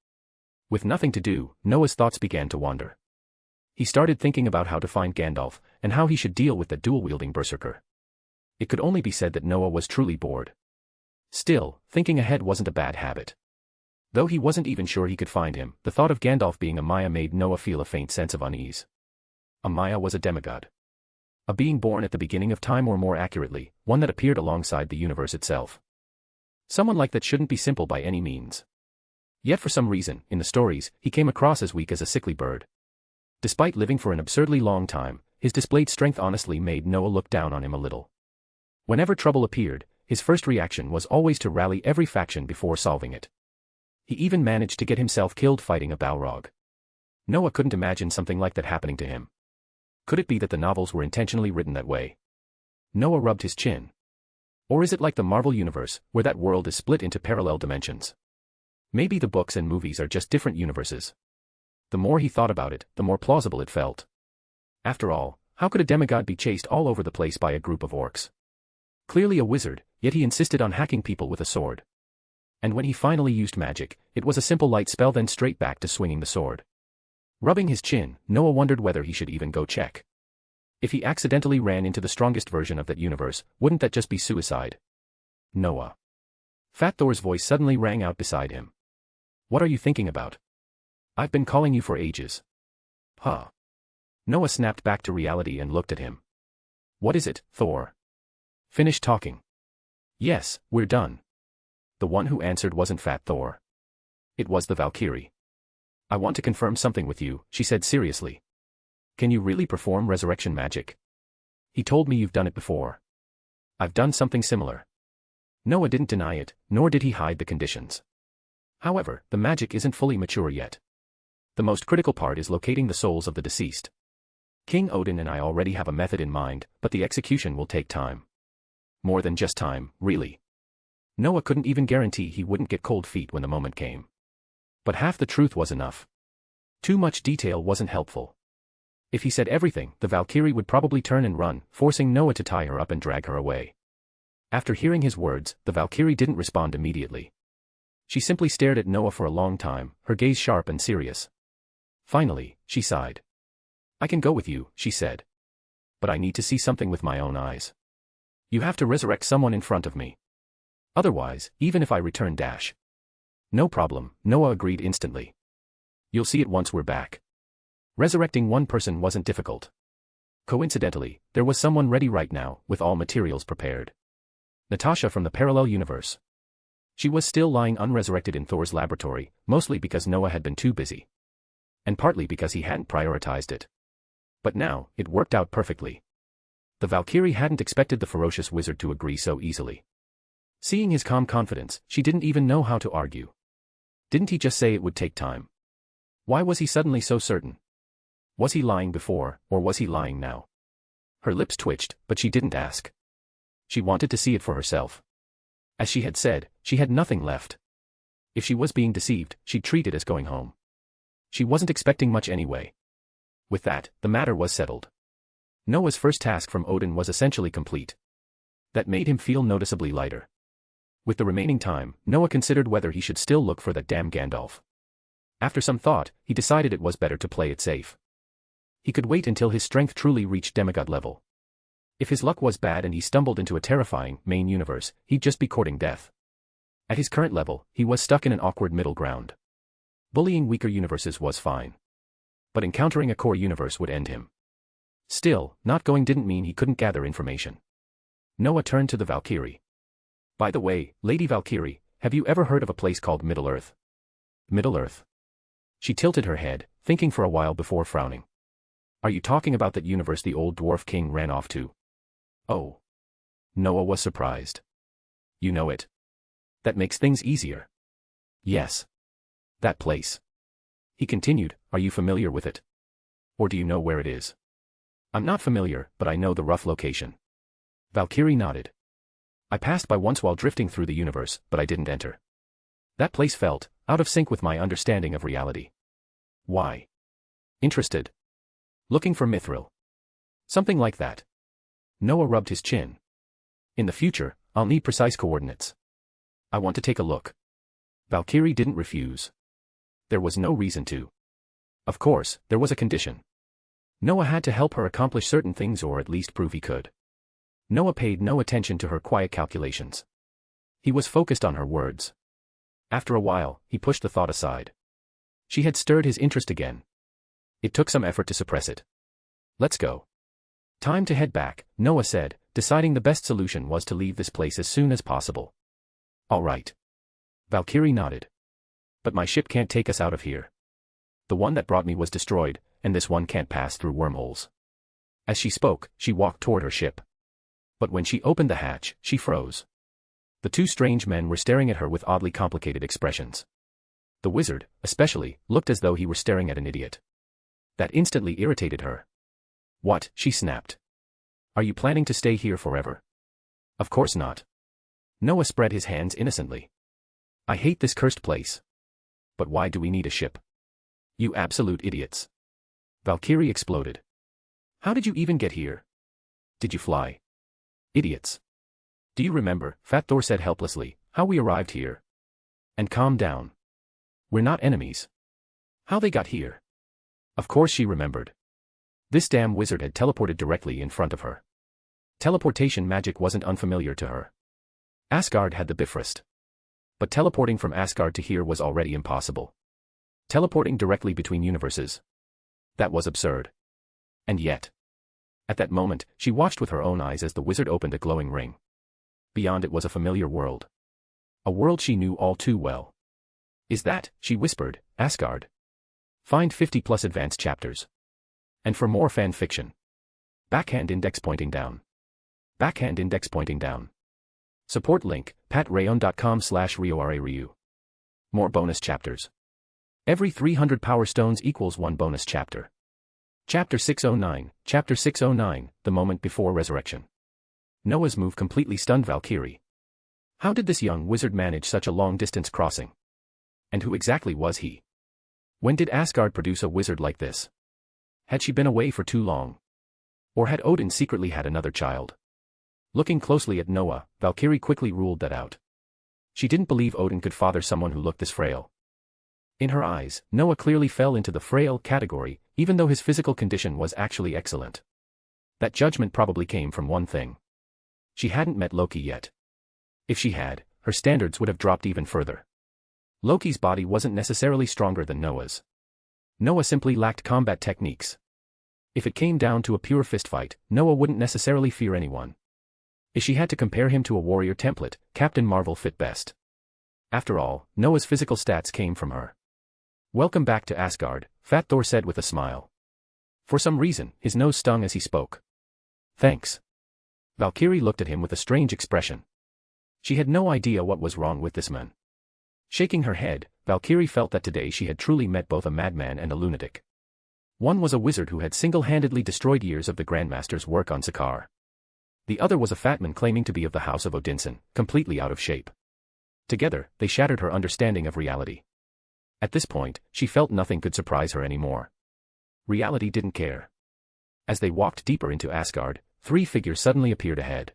Speaker 3: With nothing to do, Noah's thoughts began to wander. He started thinking about how to find Gandalf, and how he should deal with the dual-wielding berserker. It could only be said that Noah was truly bored. Still, thinking ahead wasn't a bad habit. Though he wasn't even sure he could find him, the thought of Gandalf being a Maya made Noah feel a faint sense of unease. A Maya was a demigod. A being born at the beginning of time, or more accurately, one that appeared alongside the universe itself. Someone like that shouldn't be simple by any means. Yet for some reason, in the stories, he came across as weak as a sickly bird. Despite living for an absurdly long time, his displayed strength honestly made Noah look down on him a little. Whenever trouble appeared, his first reaction was always to rally every faction before solving it. He even managed to get himself killed fighting a Balrog. Noah couldn't imagine something like that happening to him. Could it be that the novels were intentionally written that way? Noah rubbed his chin. Or is it like the Marvel Universe, where that world is split into parallel dimensions? Maybe the books and movies are just different universes. The more he thought about it, the more plausible it felt. After all, how could a demigod be chased all over the place by a group of orcs? Clearly a wizard, yet he insisted on hacking people with a sword. And when he finally used magic, it was a simple light spell, then straight back to swinging the sword. Rubbing his chin, Noah wondered whether he should even go check. If he accidentally ran into the strongest version of that universe, wouldn't that just be suicide? Noah. Fat Thor's voice suddenly rang out beside him. What are you thinking about? I've been calling you for ages. Huh? Noah snapped back to reality and looked at him. What is it, Thor? Finish talking. Yes, we're done. The one who answered wasn't Fat Thor. It was the Valkyrie. I want to confirm something with you, she said seriously. Can you really perform resurrection magic? He told me you've done it before. I've done something similar. Noah didn't deny it, nor did he hide the conditions. However, the magic isn't fully mature yet. The most critical part is locating the souls of the deceased. King Odin and I already have a method in mind, but the execution will take time. More than just time, really. Noah couldn't even guarantee he wouldn't get cold feet when the moment came. But half the truth was enough. Too much detail wasn't helpful. If he said everything, the Valkyrie would probably turn and run, forcing Noah to tie her up and drag her away. After hearing his words, the Valkyrie didn't respond immediately. She simply stared at Noah for a long time, her gaze sharp and serious. Finally, she sighed. I can go with you, she said. But I need to see something with my own eyes. You have to resurrect someone in front of me. Otherwise, even if I return dash. No problem, Noah agreed instantly. You'll see it once we're back. Resurrecting one person wasn't difficult. Coincidentally, there was someone ready right now, with all materials prepared. Natasha from the parallel universe. She was still lying unresurrected in Thor's laboratory, mostly because Noah had been too busy. And partly because he hadn't prioritized it. But now, it worked out perfectly. The Valkyrie hadn't expected the ferocious wizard to agree so easily. Seeing his calm confidence, she didn't even know how to argue. Didn't he just say it would take time? Why was he suddenly so certain? Was he lying before, or was he lying now? Her lips twitched, but she didn't ask. She wanted to see it for herself. As she had said, she had nothing left. If she was being deceived, she'd treat it as going home. She wasn't expecting much anyway. With that, the matter was settled. Noah's first task from Odin was essentially complete. That made him feel noticeably lighter. With the remaining time, Noah considered whether he should still look for that damn Gandalf. After some thought, he decided it was better to play it safe. He could wait until his strength truly reached demigod level. If his luck was bad and he stumbled into a terrifying, main universe, he'd just be courting death. At his current level, he was stuck in an awkward middle ground. Bullying weaker universes was fine. But encountering a core universe would end him. Still, not going didn't mean he couldn't gather information. Noah turned to the Valkyrie. By the way, Lady Valkyrie, have you ever heard of a place called Middle-earth? Middle-earth? She tilted her head, thinking for a while before frowning. Are you talking about that universe the old dwarf king ran off to? Oh. Noah was surprised. You know it. That makes things easier. Yes. That place. He continued, are you familiar with it? Or do you know where it is? I'm not familiar, but I know the rough location. Valkyrie nodded. I passed by once while drifting through the universe, but I didn't enter. That place felt out of sync with my understanding of reality. Why? Interested? Looking for mithril. Something like that. Noah rubbed his chin. In the future, I'll need precise coordinates. I want to take a look. Valkyrie didn't refuse. There was no reason to. Of course, there was a condition. Noah had to help her accomplish certain things or at least prove he could. Noah paid no attention to her quiet calculations. He was focused on her words. After a while, he pushed the thought aside. She had stirred his interest again. It took some effort to suppress it. Let's go. Time to head back, Noah said, deciding the best solution was to leave this place as soon as possible. All right. Valkyrie nodded. But my ship can't take us out of here. The one that brought me was destroyed, and this one can't pass through wormholes. As she spoke, she walked toward her ship. But when she opened the hatch, she froze. The two strange men were staring at her with oddly complicated expressions. The wizard, especially, looked as though he were staring at an idiot. That instantly irritated her. What? She snapped. Are you planning to stay here forever? Of course not. Noah spread his hands innocently. I hate this cursed place. But why do we need a ship? You absolute idiots. Valkyrie exploded. How did you even get here? Did you fly? Idiots. Do you remember, Fat Thor said helplessly, how we arrived here? And calm down. We're not enemies. How they got here? Of course she remembered. This damn wizard had teleported directly in front of her. Teleportation magic wasn't unfamiliar to her. Asgard had the Bifrost. But teleporting from Asgard to here was already impossible. Teleporting directly between universes. That was absurd. And yet. At that moment, she watched with her own eyes as the wizard opened a glowing ring. Beyond it was a familiar world. A world she knew all too well. Is that, she whispered, Asgard? Find 50+ advanced chapters. And for more fan fiction. Backhand index pointing down. Backhand index pointing down. Support link, patreon.com/RioRaRyu. More bonus chapters. Every 300 power stones equals 1 bonus chapter. Chapter 609, Chapter 609, The Moment Before Resurrection. Noah's move completely stunned Valkyrie. How did this young wizard manage such a long-distance crossing? And who exactly was he? When did Asgard produce a wizard like this? Had she been away for too long? Or had Odin secretly had another child? Looking closely at Noah, Valkyrie quickly ruled that out. She didn't believe Odin could father someone who looked this frail. In her eyes, Noah clearly fell into the frail category, even though his physical condition was actually excellent. That judgment probably came from one thing. She hadn't met Loki yet. If she had, her standards would have dropped even further. Loki's body wasn't necessarily stronger than Noah's. Noah simply lacked combat techniques. If it came down to a pure fistfight, Noah wouldn't necessarily fear anyone. If she had to compare him to a warrior template, Captain Marvel fit best. After all, Noah's physical stats came from her. "Welcome back to Asgard," Fat Thor said with a smile. For some reason, his nose stung as he spoke. "Thanks." Valkyrie looked at him with a strange expression. She had no idea what was wrong with this man. Shaking her head, Valkyrie felt that today she had truly met both a madman and a lunatic. One was a wizard who had single-handedly destroyed years of the Grandmaster's work on Sakaar. The other was a fat man claiming to be of the House of Odinson, completely out of shape. Together, they shattered her understanding of reality. At this point, she felt nothing could surprise her anymore. Reality didn't care. As they walked deeper into Asgard, 3 figures suddenly appeared ahead.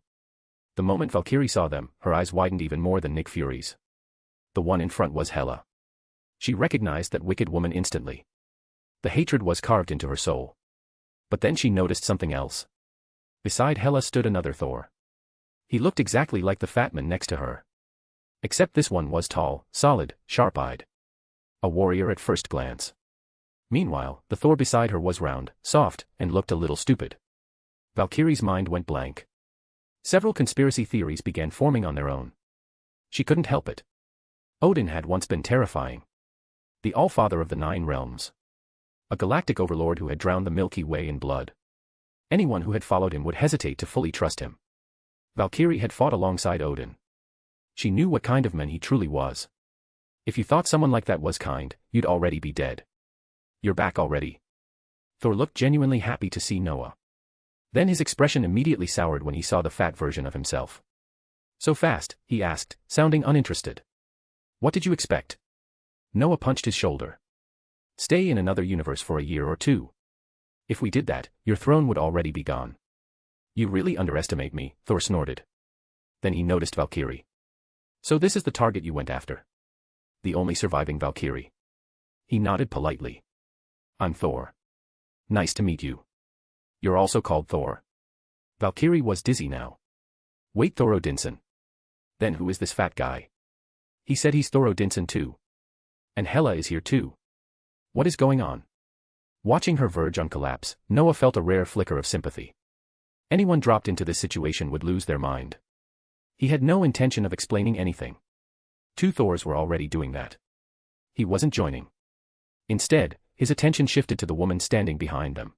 Speaker 3: The moment Valkyrie saw them, her eyes widened even more than Nick Fury's. The one in front was Hela. She recognized that wicked woman instantly. The hatred was carved into her soul. But then she noticed something else. Beside Hela stood another Thor. He looked exactly like the fat man next to her. Except this one was tall, solid, sharp-eyed. A warrior at first glance. Meanwhile, the Thor beside her was round, soft, and looked a little stupid. Valkyrie's mind went blank. Several conspiracy theories began forming on their own. She couldn't help it. Odin had once been terrifying. The All-Father of the 9 realms. A galactic overlord who had drowned the Milky Way in blood. Anyone who had followed him would hesitate to fully trust him. Valkyrie had fought alongside Odin. She knew what kind of man he truly was. If you thought someone like that was kind, you'd already be dead. "You're back already." Thor looked genuinely happy to see Noah. Then his expression immediately soured when he saw the fat version of himself. "So fast?" he asked, sounding uninterested. "What did you expect?" Noah punched his shoulder. "Stay in another universe for a year or 2. If we did that, your throne would already be gone." "You really underestimate me," Thor snorted. Then he noticed Valkyrie. "So this is the target you went after?" "The only surviving Valkyrie." He nodded politely. "I'm Thor. Nice to meet you. You're also called Thor." Valkyrie was dizzy now. "Wait, Thor Odinson. Then who is this fat guy?" "He said he's Thor Odinson too. And Hela is here too. What is going on?" Watching her verge on collapse, Noah felt a rare flicker of sympathy. Anyone dropped into this situation would lose their mind. He had no intention of explaining anything. 2 Thors were already doing that. He wasn't joining. Instead, his attention shifted to the woman standing behind them.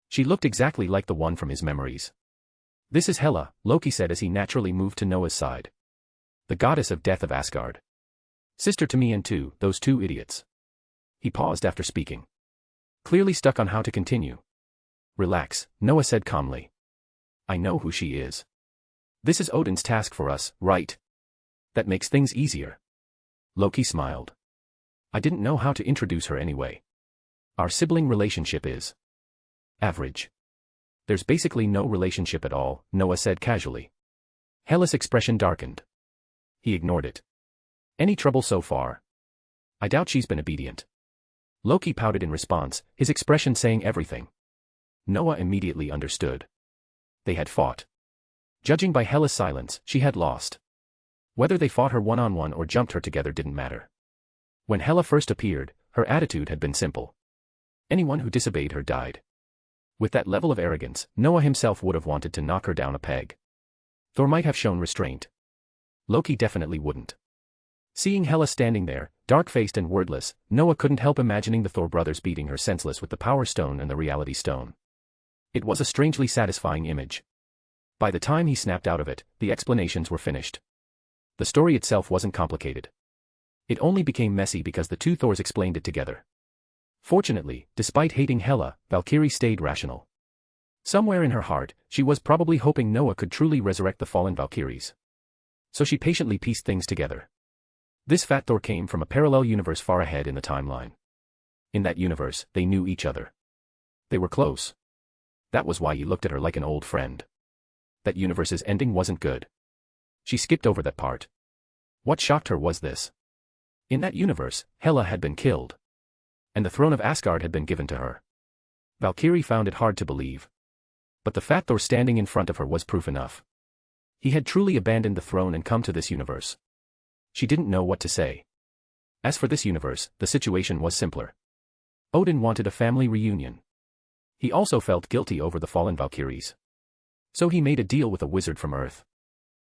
Speaker 3: She looked exactly like the one from his memories. "This is Hela," Loki said as he naturally moved to Noah's side. "The goddess of death of Asgard. Sister to me and to those 2 idiots." He paused after speaking. Clearly stuck on how to continue. "Relax," Noah said calmly. "I know who she is. This is Odin's task for us, right? That makes things easier." Loki smiled. "I didn't know how to introduce her anyway. Our sibling relationship is average. There's basically no relationship at all," Noah said casually. Hela's expression darkened. He ignored it. "Any trouble so far?" "I doubt she's been obedient." Loki pouted in response, his expression saying everything. Noah immediately understood. They had fought. Judging by Hela's silence, she had lost. Whether they fought her one-on-one or jumped her together didn't matter. When Hela first appeared, her attitude had been simple. Anyone who disobeyed her died. With that level of arrogance, Noah himself would have wanted to knock her down a peg. Thor might have shown restraint. Loki definitely wouldn't. Seeing Hela standing there, dark-faced and wordless, Noah couldn't help imagining the Thor brothers beating her senseless with the Power Stone and the Reality Stone. It was a strangely satisfying image. By the time he snapped out of it, the explanations were finished. The story itself wasn't complicated. It only became messy because the 2 Thors explained it together. Fortunately, despite hating Hela, Valkyrie stayed rational. Somewhere in her heart, she was probably hoping Noah could truly resurrect the fallen Valkyries. So she patiently pieced things together. This fat Thor came from a parallel universe far ahead in the timeline. In that universe, they knew each other. They were close. That was why he looked at her like an old friend. That universe's ending wasn't good. She skipped over that part. What shocked her was this. In that universe, Hela had been killed. And the throne of Asgard had been given to her. Valkyrie found it hard to believe. But the fat Thor standing in front of her was proof enough. He had truly abandoned the throne and come to this universe. She didn't know what to say. As for this universe, the situation was simpler. Odin wanted a family reunion. He also felt guilty over the fallen Valkyries. So he made a deal with a wizard from Earth.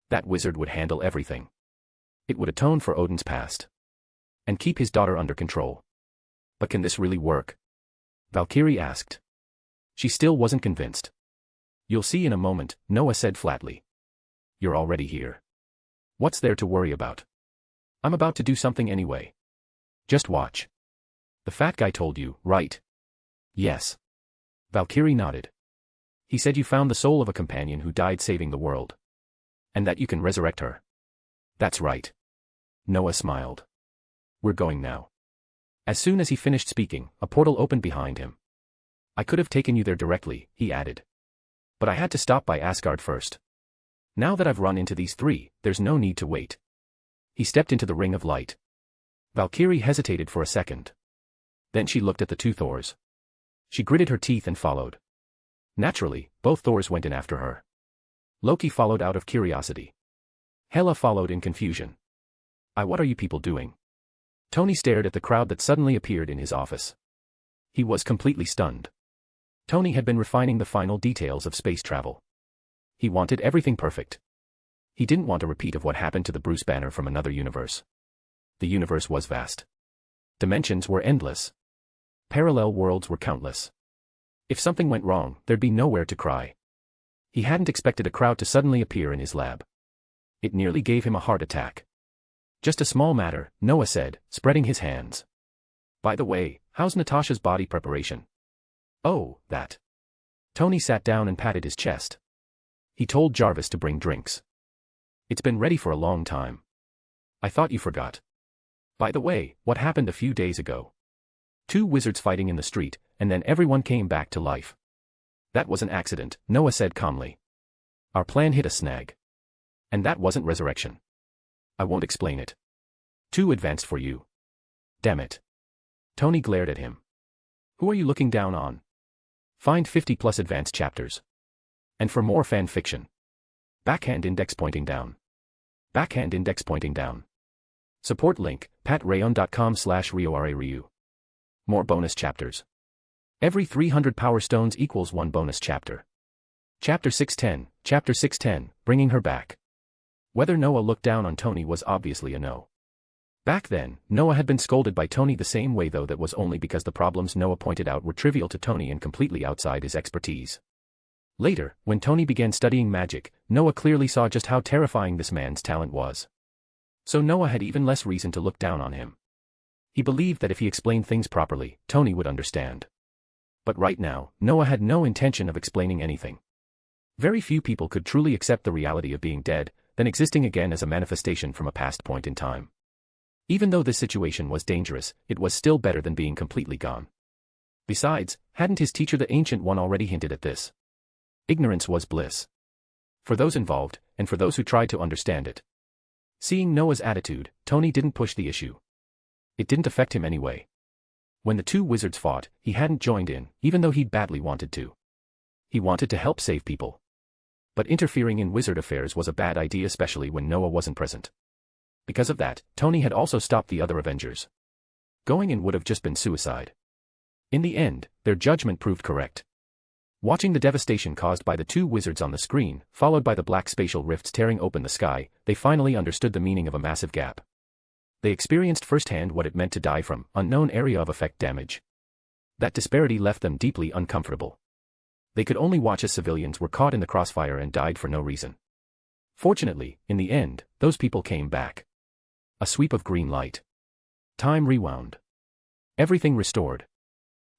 Speaker 3: That wizard would handle everything. It would atone for Odin's past. And keep his daughter under control. But can this really work? Valkyrie asked. She still wasn't convinced. You'll see in a moment, Noah said flatly. You're already here. What's there to worry about? I'm about to do something anyway. Just watch. The fat guy told you, right? Yes. Valkyrie nodded. He said you found the soul of a companion who died saving the world. And that you can resurrect her. That's right. Noah smiled. We're going now. As soon as he finished speaking, a portal opened behind him. I could have taken you there directly, he added. But I had to stop by Asgard first. Now that I've run into these three, there's no need to wait. He stepped into the ring of light. Valkyrie hesitated for a second. Then she looked at the two Thors. She gritted her teeth and followed. Naturally, both Thors went in after her. Loki followed out of curiosity. Hela followed in confusion. What are you people doing? Tony stared at the crowd that suddenly appeared in his office. He was completely stunned. Tony had been refining the final details of space travel. He wanted everything perfect. He didn't want a repeat of what happened to the Bruce Banner from another universe. The universe was vast. Dimensions were endless. Parallel worlds were countless. If something went wrong, there'd be nowhere to cry. He hadn't expected a crowd to suddenly appear in his lab. It nearly gave him a heart attack. Just a small matter, Noah said, spreading his hands. By the way, how's Natasha's body preparation? Oh, that. Tony sat down and patted his chest. He told Jarvis to bring drinks. It's been ready for a long time. I thought you forgot. By the way, what happened a few days ago? Two wizards fighting in the street, and then everyone came back to life. That was an accident, Noah said calmly. Our plan hit a snag. And that wasn't resurrection. I won't explain it. Too advanced for you. Damn it. Tony glared at him. Who are you looking down on? Find 50+ advanced chapters. And for more fan fiction. Backhand index pointing down. Backhand index pointing down. Support link, patreon.com/RioRaRyu. More bonus chapters. Every 300 power stones equals one bonus chapter. Chapter 610, bringing her back. Whether Noah looked down on Tony was obviously a no. Back then, Noah had been scolded by Tony the same way, though that was only because the problems Noah pointed out were trivial to Tony and completely outside his expertise. Later, when Tony began studying magic, Noah clearly saw just how terrifying this man's talent was. So Noah had even less reason to look down on him. He believed that if he explained things properly, Tony would understand. But right now, Noah had no intention of explaining anything. Very few people could truly accept the reality of being dead, then existing again as a manifestation from a past point in time. Even though this situation was dangerous, it was still better than being completely gone. Besides, hadn't his teacher the Ancient One already hinted at this? Ignorance was bliss. For those involved, and for those who tried to understand it. Seeing Noah's attitude, Tony didn't push the issue. It didn't affect him anyway. When the two wizards fought, he hadn't joined in, even though he'd badly wanted to. He wanted to help save people. But interfering in wizard affairs was a bad idea, especially when Noah wasn't present. Because of that, Tony had also stopped the other Avengers. Going in would have just been suicide. In the end, their judgment proved correct. Watching the devastation caused by the two wizards on the screen, followed by the black spatial rifts tearing open the sky, they finally understood the meaning of a massive gap. They experienced firsthand what it meant to die from unknown area of effect damage. That disparity left them deeply uncomfortable. They could only watch as civilians were caught in the crossfire and died for no reason. Fortunately, in the end, those people came back. A sweep of green light. Time rewound. Everything restored.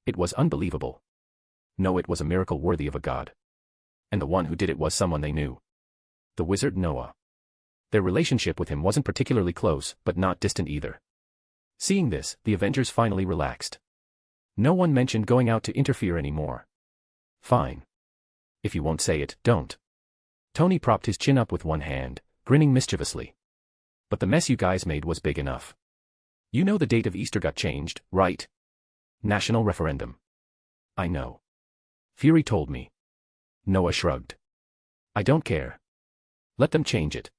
Speaker 3: It was unbelievable. No, it was a miracle worthy of a god. And the one who did it was someone they knew. The wizard Noah. Their relationship with him wasn't particularly close, but not distant either. Seeing this, the Avengers finally relaxed. No one mentioned going out to interfere anymore. Fine. If you won't say it, don't. Tony propped his chin up with one hand, grinning mischievously. But the mess you guys made was big enough. You know the date of Easter got changed, right? National referendum. I know. Fury told me. Noah shrugged. I don't care. Let them change it.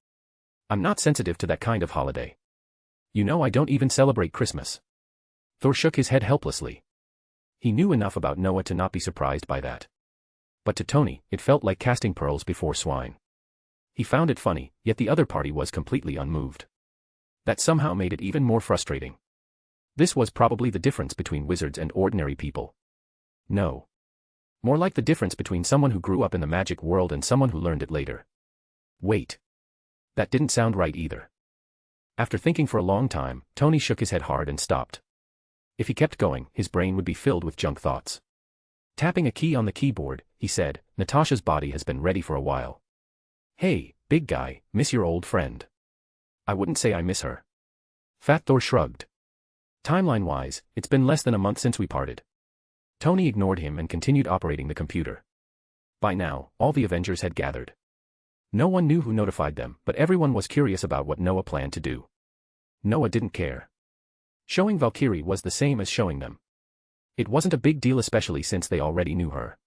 Speaker 3: I'm not sensitive to that kind of holiday. You know I don't even celebrate Christmas. Thor shook his head helplessly. He knew enough about Noah to not be surprised by that. But to Tony, it felt like casting pearls before swine. He found it funny, yet the other party was completely unmoved. That somehow made it even more frustrating. This was probably the difference between wizards and ordinary people. No. More like the difference between someone who grew up in the magic world and someone who learned it later. Wait. That didn't sound right either. After thinking for a long time, Tony shook his head hard and stopped. If he kept going, his brain would be filled with junk thoughts. Tapping a key on the keyboard, he said, Natasha's body has been ready for a while. Hey, big guy, miss your old friend. I wouldn't say I miss her. Fat Thor shrugged. Timeline-wise, it's been less than a month since we parted. Tony ignored him and continued operating the computer. By now, all the Avengers had gathered. No one knew who notified them, but everyone was curious about what Noah planned to do. Noah didn't care. Showing Valkyrie was the same as showing them. It wasn't a big deal, especially since they already knew her.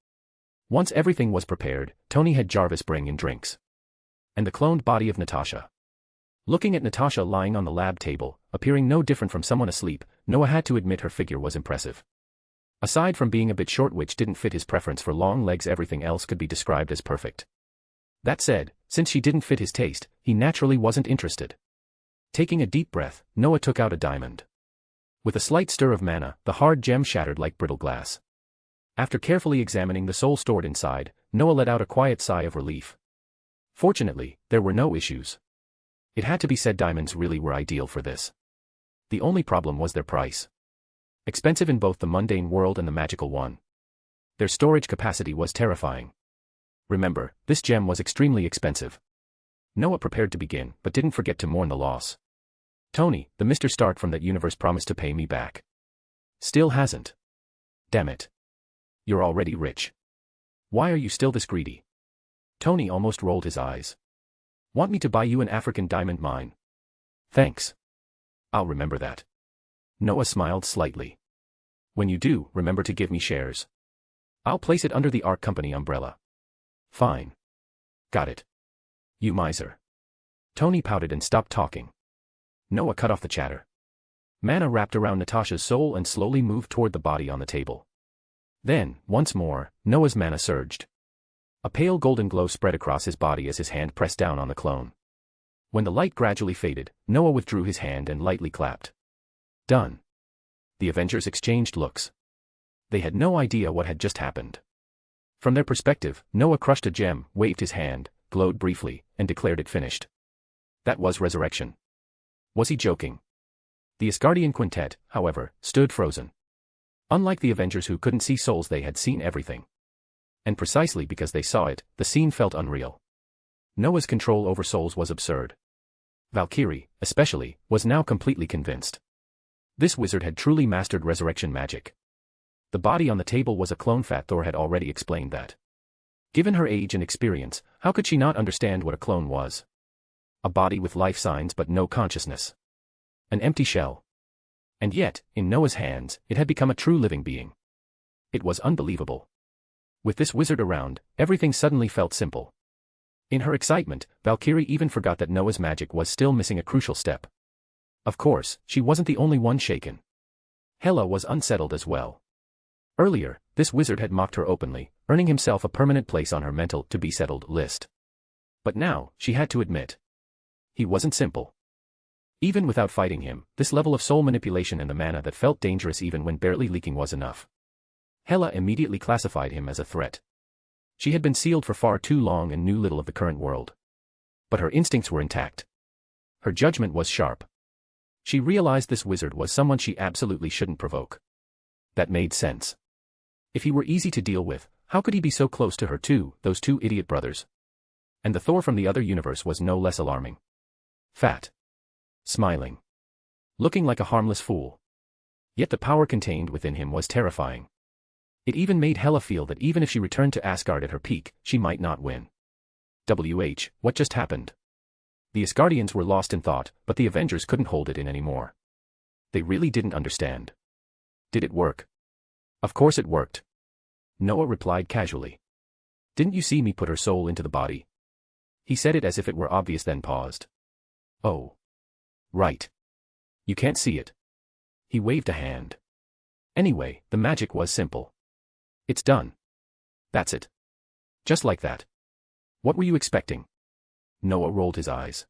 Speaker 3: Once everything was prepared, Tony had Jarvis bring in drinks. And the cloned body of Natasha. Looking at Natasha lying on the lab table, appearing no different from someone asleep, Noah had to admit her figure was impressive. Aside from being a bit short, which didn't fit his preference for long legs, everything else could be described as perfect. That said, since she didn't fit his taste, he naturally wasn't interested. Taking a deep breath, Noah took out a diamond. With a slight stir of mana, the hard gem shattered like brittle glass. After carefully examining the soul stored inside, Noah let out a quiet sigh of relief. Fortunately, there were no issues. It had to be said, diamonds really were ideal for this. The only problem was their price. Expensive in both the mundane world and the magical one. Their storage capacity was terrifying. Remember, this gem was extremely expensive. Noah prepared to begin, but didn't forget to mourn the loss. Tony, the Mr. Stark from that universe, promised to pay me back. Still hasn't. Damn it. You're already rich. Why are you still this greedy? Tony almost rolled his eyes. Want me to buy you an African diamond mine? Thanks. I'll remember that. Noah smiled slightly. When you do, remember to give me shares. I'll place it under the Ark Company umbrella. Fine. Got it. You miser. Tony pouted and stopped talking. Noah cut off the chatter. Mana wrapped around Natasha's soul and slowly moved toward the body on the table. Then, once more, Noah's mana surged. A pale golden glow spread across his body as his hand pressed down on the clone. When the light gradually faded, Noah withdrew his hand and lightly clapped. Done. The Avengers exchanged looks. They had no idea what had just happened. From their perspective, Noah crushed a gem, waved his hand, glowed briefly, and declared it finished. That was resurrection. Was he joking? The Asgardian quintet, however, stood frozen. Unlike the Avengers who couldn't see souls, they had seen everything. And precisely because they saw it, the scene felt unreal. Noah's control over souls was absurd. Valkyrie, especially, was now completely convinced. This wizard had truly mastered resurrection magic. The body on the table was a clone. Fat Thor had already explained that. Given her age and experience, how could she not understand what a clone was? A body with life signs but no consciousness. An empty shell. And yet, in Noah's hands, it had become a true living being. It was unbelievable. With this wizard around, everything suddenly felt simple. In her excitement, Valkyrie even forgot that Noah's magic was still missing a crucial step. Of course, she wasn't the only one shaken. Hela was unsettled as well. Earlier, this wizard had mocked her openly, earning himself a permanent place on her mental to-be-settled list. But now, she had to admit. He wasn't simple. Even without fighting him, this level of soul manipulation and the mana that felt dangerous even when barely leaking was enough. Hela immediately classified him as a threat. She had been sealed for far too long and knew little of the current world. But her instincts were intact. Her judgment was sharp. She realized this wizard was someone she absolutely shouldn't provoke. That made sense. If he were easy to deal with, how could he be so close to her too, those two idiot brothers? And the Thor from the other universe was no less alarming. Fat. Smiling. Looking like a harmless fool. Yet the power contained within him was terrifying. It even made Hela feel that even if she returned to Asgard at her peak, she might not win. What just happened? The Asgardians were lost in thought, but the Avengers couldn't hold it in anymore. They really didn't understand. Did it work? Of course it worked. Noah replied casually. Didn't you see me put her soul into the body? He said it as if it were obvious, then paused. Oh. Right. You can't see it. He waved a hand. Anyway, the magic was simple. It's done. That's it. Just like that. What were you expecting? Noah rolled his eyes.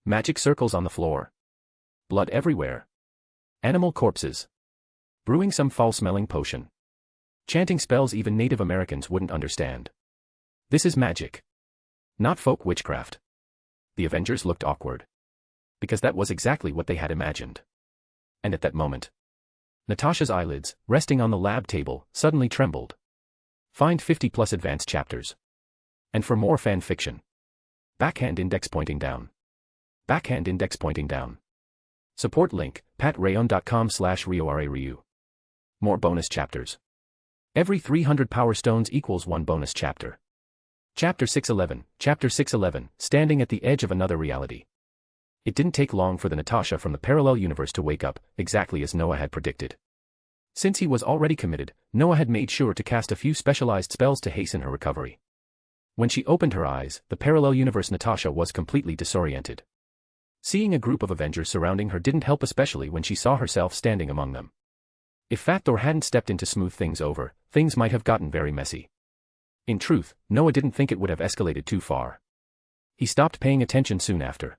Speaker 3: Magic circles on the floor. Blood everywhere. Animal corpses. Brewing some foul-smelling potion. Chanting spells even Native Americans wouldn't understand. This is magic. Not folk witchcraft. The Avengers looked awkward. Because that was exactly what they had imagined. And at that moment, Natasha's eyelids, resting on the lab table, suddenly trembled. Find 50+ advanced chapters. And for more fan fiction. Backhand index pointing down. Backhand index pointing down. Support link, patreon.com/RioRaRyu. More bonus chapters. Every 300 power stones equals 1 bonus chapter. Chapter 611, standing at the edge of another reality. It didn't take long for the Natasha from the parallel universe to wake up, exactly as Noah had predicted. Since he was already committed, Noah had made sure to cast a few specialized spells to hasten her recovery. When she opened her eyes, the parallel universe Natasha was completely disoriented. Seeing a group of Avengers surrounding her didn't help, especially when she saw herself standing among them. If Fat Thor hadn't stepped in to smooth things over, things might have gotten very messy. In truth, Noah didn't think it would have escalated too far. He stopped paying attention soon after.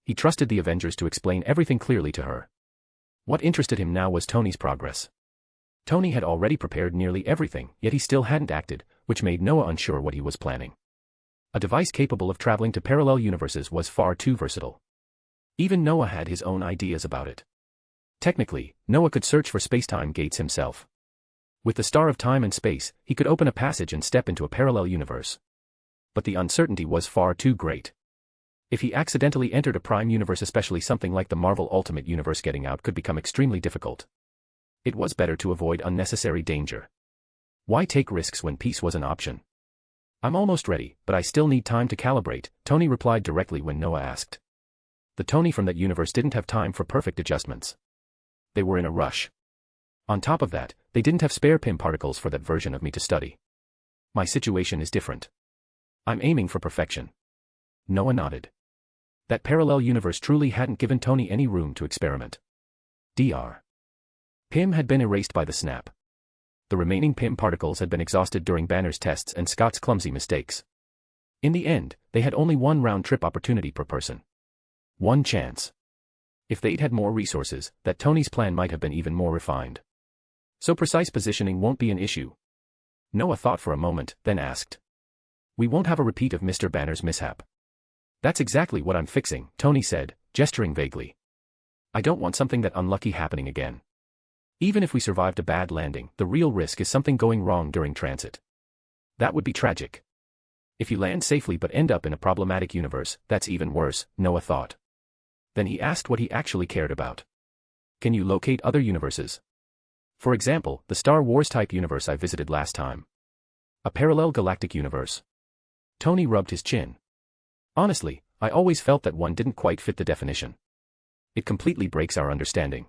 Speaker 3: He trusted the Avengers to explain everything clearly to her. What interested him now was Tony's progress. Tony had already prepared nearly everything, yet he still hadn't acted, which made Noah unsure what he was planning. A device capable of traveling to parallel universes was far too versatile. Even Noah had his own ideas about it. Technically, Noah could search for space-time gates himself. With the star of time and space, he could open a passage and step into a parallel universe. But the uncertainty was far too great. If he accidentally entered a prime universe, especially something like the Marvel Ultimate Universe, getting out could become extremely difficult. It was better to avoid unnecessary danger. Why take risks when peace was an option? I'm almost ready, but I still need time to calibrate, Tony replied directly when Noah asked. The Tony from that universe didn't have time for perfect adjustments. They were in a rush. On top of that, they didn't have spare PIM particles for that version of me to study. My situation is different. I'm aiming for perfection. Noah nodded. That parallel universe truly hadn't given Tony any room to experiment. Dr. PIM had been erased by the snap. The remaining PIM particles had been exhausted during Banner's tests and Scott's clumsy mistakes. In the end, they had only one round-trip opportunity per person. One chance. If they'd had more resources, that Tony's plan might have been even more refined. So precise positioning won't be an issue. Noah thought for a moment, then asked. We won't have a repeat of Mr. Banner's mishap. That's exactly what I'm fixing, Tony said, gesturing vaguely. I don't want something that unlucky happening again. Even if we survived a bad landing, the real risk is something going wrong during transit. That would be tragic. If you land safely but end up in a problematic universe, that's even worse, Noah thought. Then he asked what he actually cared about. Can you locate other universes? For example, the Star Wars-type universe I visited last time. A parallel galactic universe. Tony rubbed his chin. Honestly, I always felt that one didn't quite fit the definition. It completely breaks our understanding.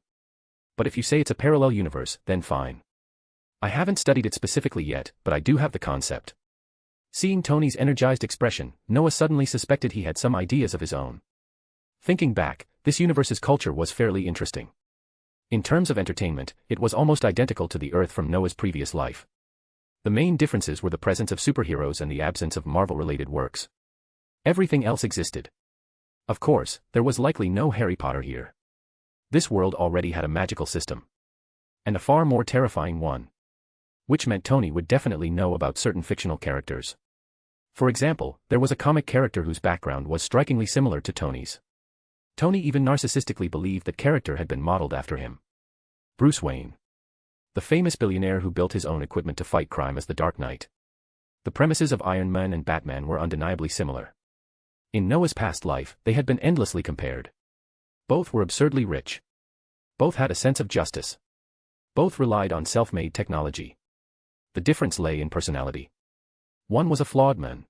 Speaker 3: But if you say it's a parallel universe, then fine. I haven't studied it specifically yet, but I do have the concept. Seeing Tony's energized expression, Noah suddenly suspected he had some ideas of his own. Thinking back, this universe's culture was fairly interesting. In terms of entertainment, it was almost identical to the Earth from Noah's previous life. The main differences were the presence of superheroes and the absence of Marvel-related works. Everything else existed. Of course, there was likely no Harry Potter here. This world already had a magical system. And a far more terrifying one. Which meant Tony would definitely know about certain fictional characters. For example, there was a comic character whose background was strikingly similar to Tony's. Tony even narcissistically believed that character had been modeled after him. Bruce Wayne. The famous billionaire who built his own equipment to fight crime as the Dark Knight. The premises of Iron Man and Batman were undeniably similar. In Noah's past life, they had been endlessly compared. Both were absurdly rich. Both had a sense of justice. Both relied on self-made technology. The difference lay in personality. One was a flawed man.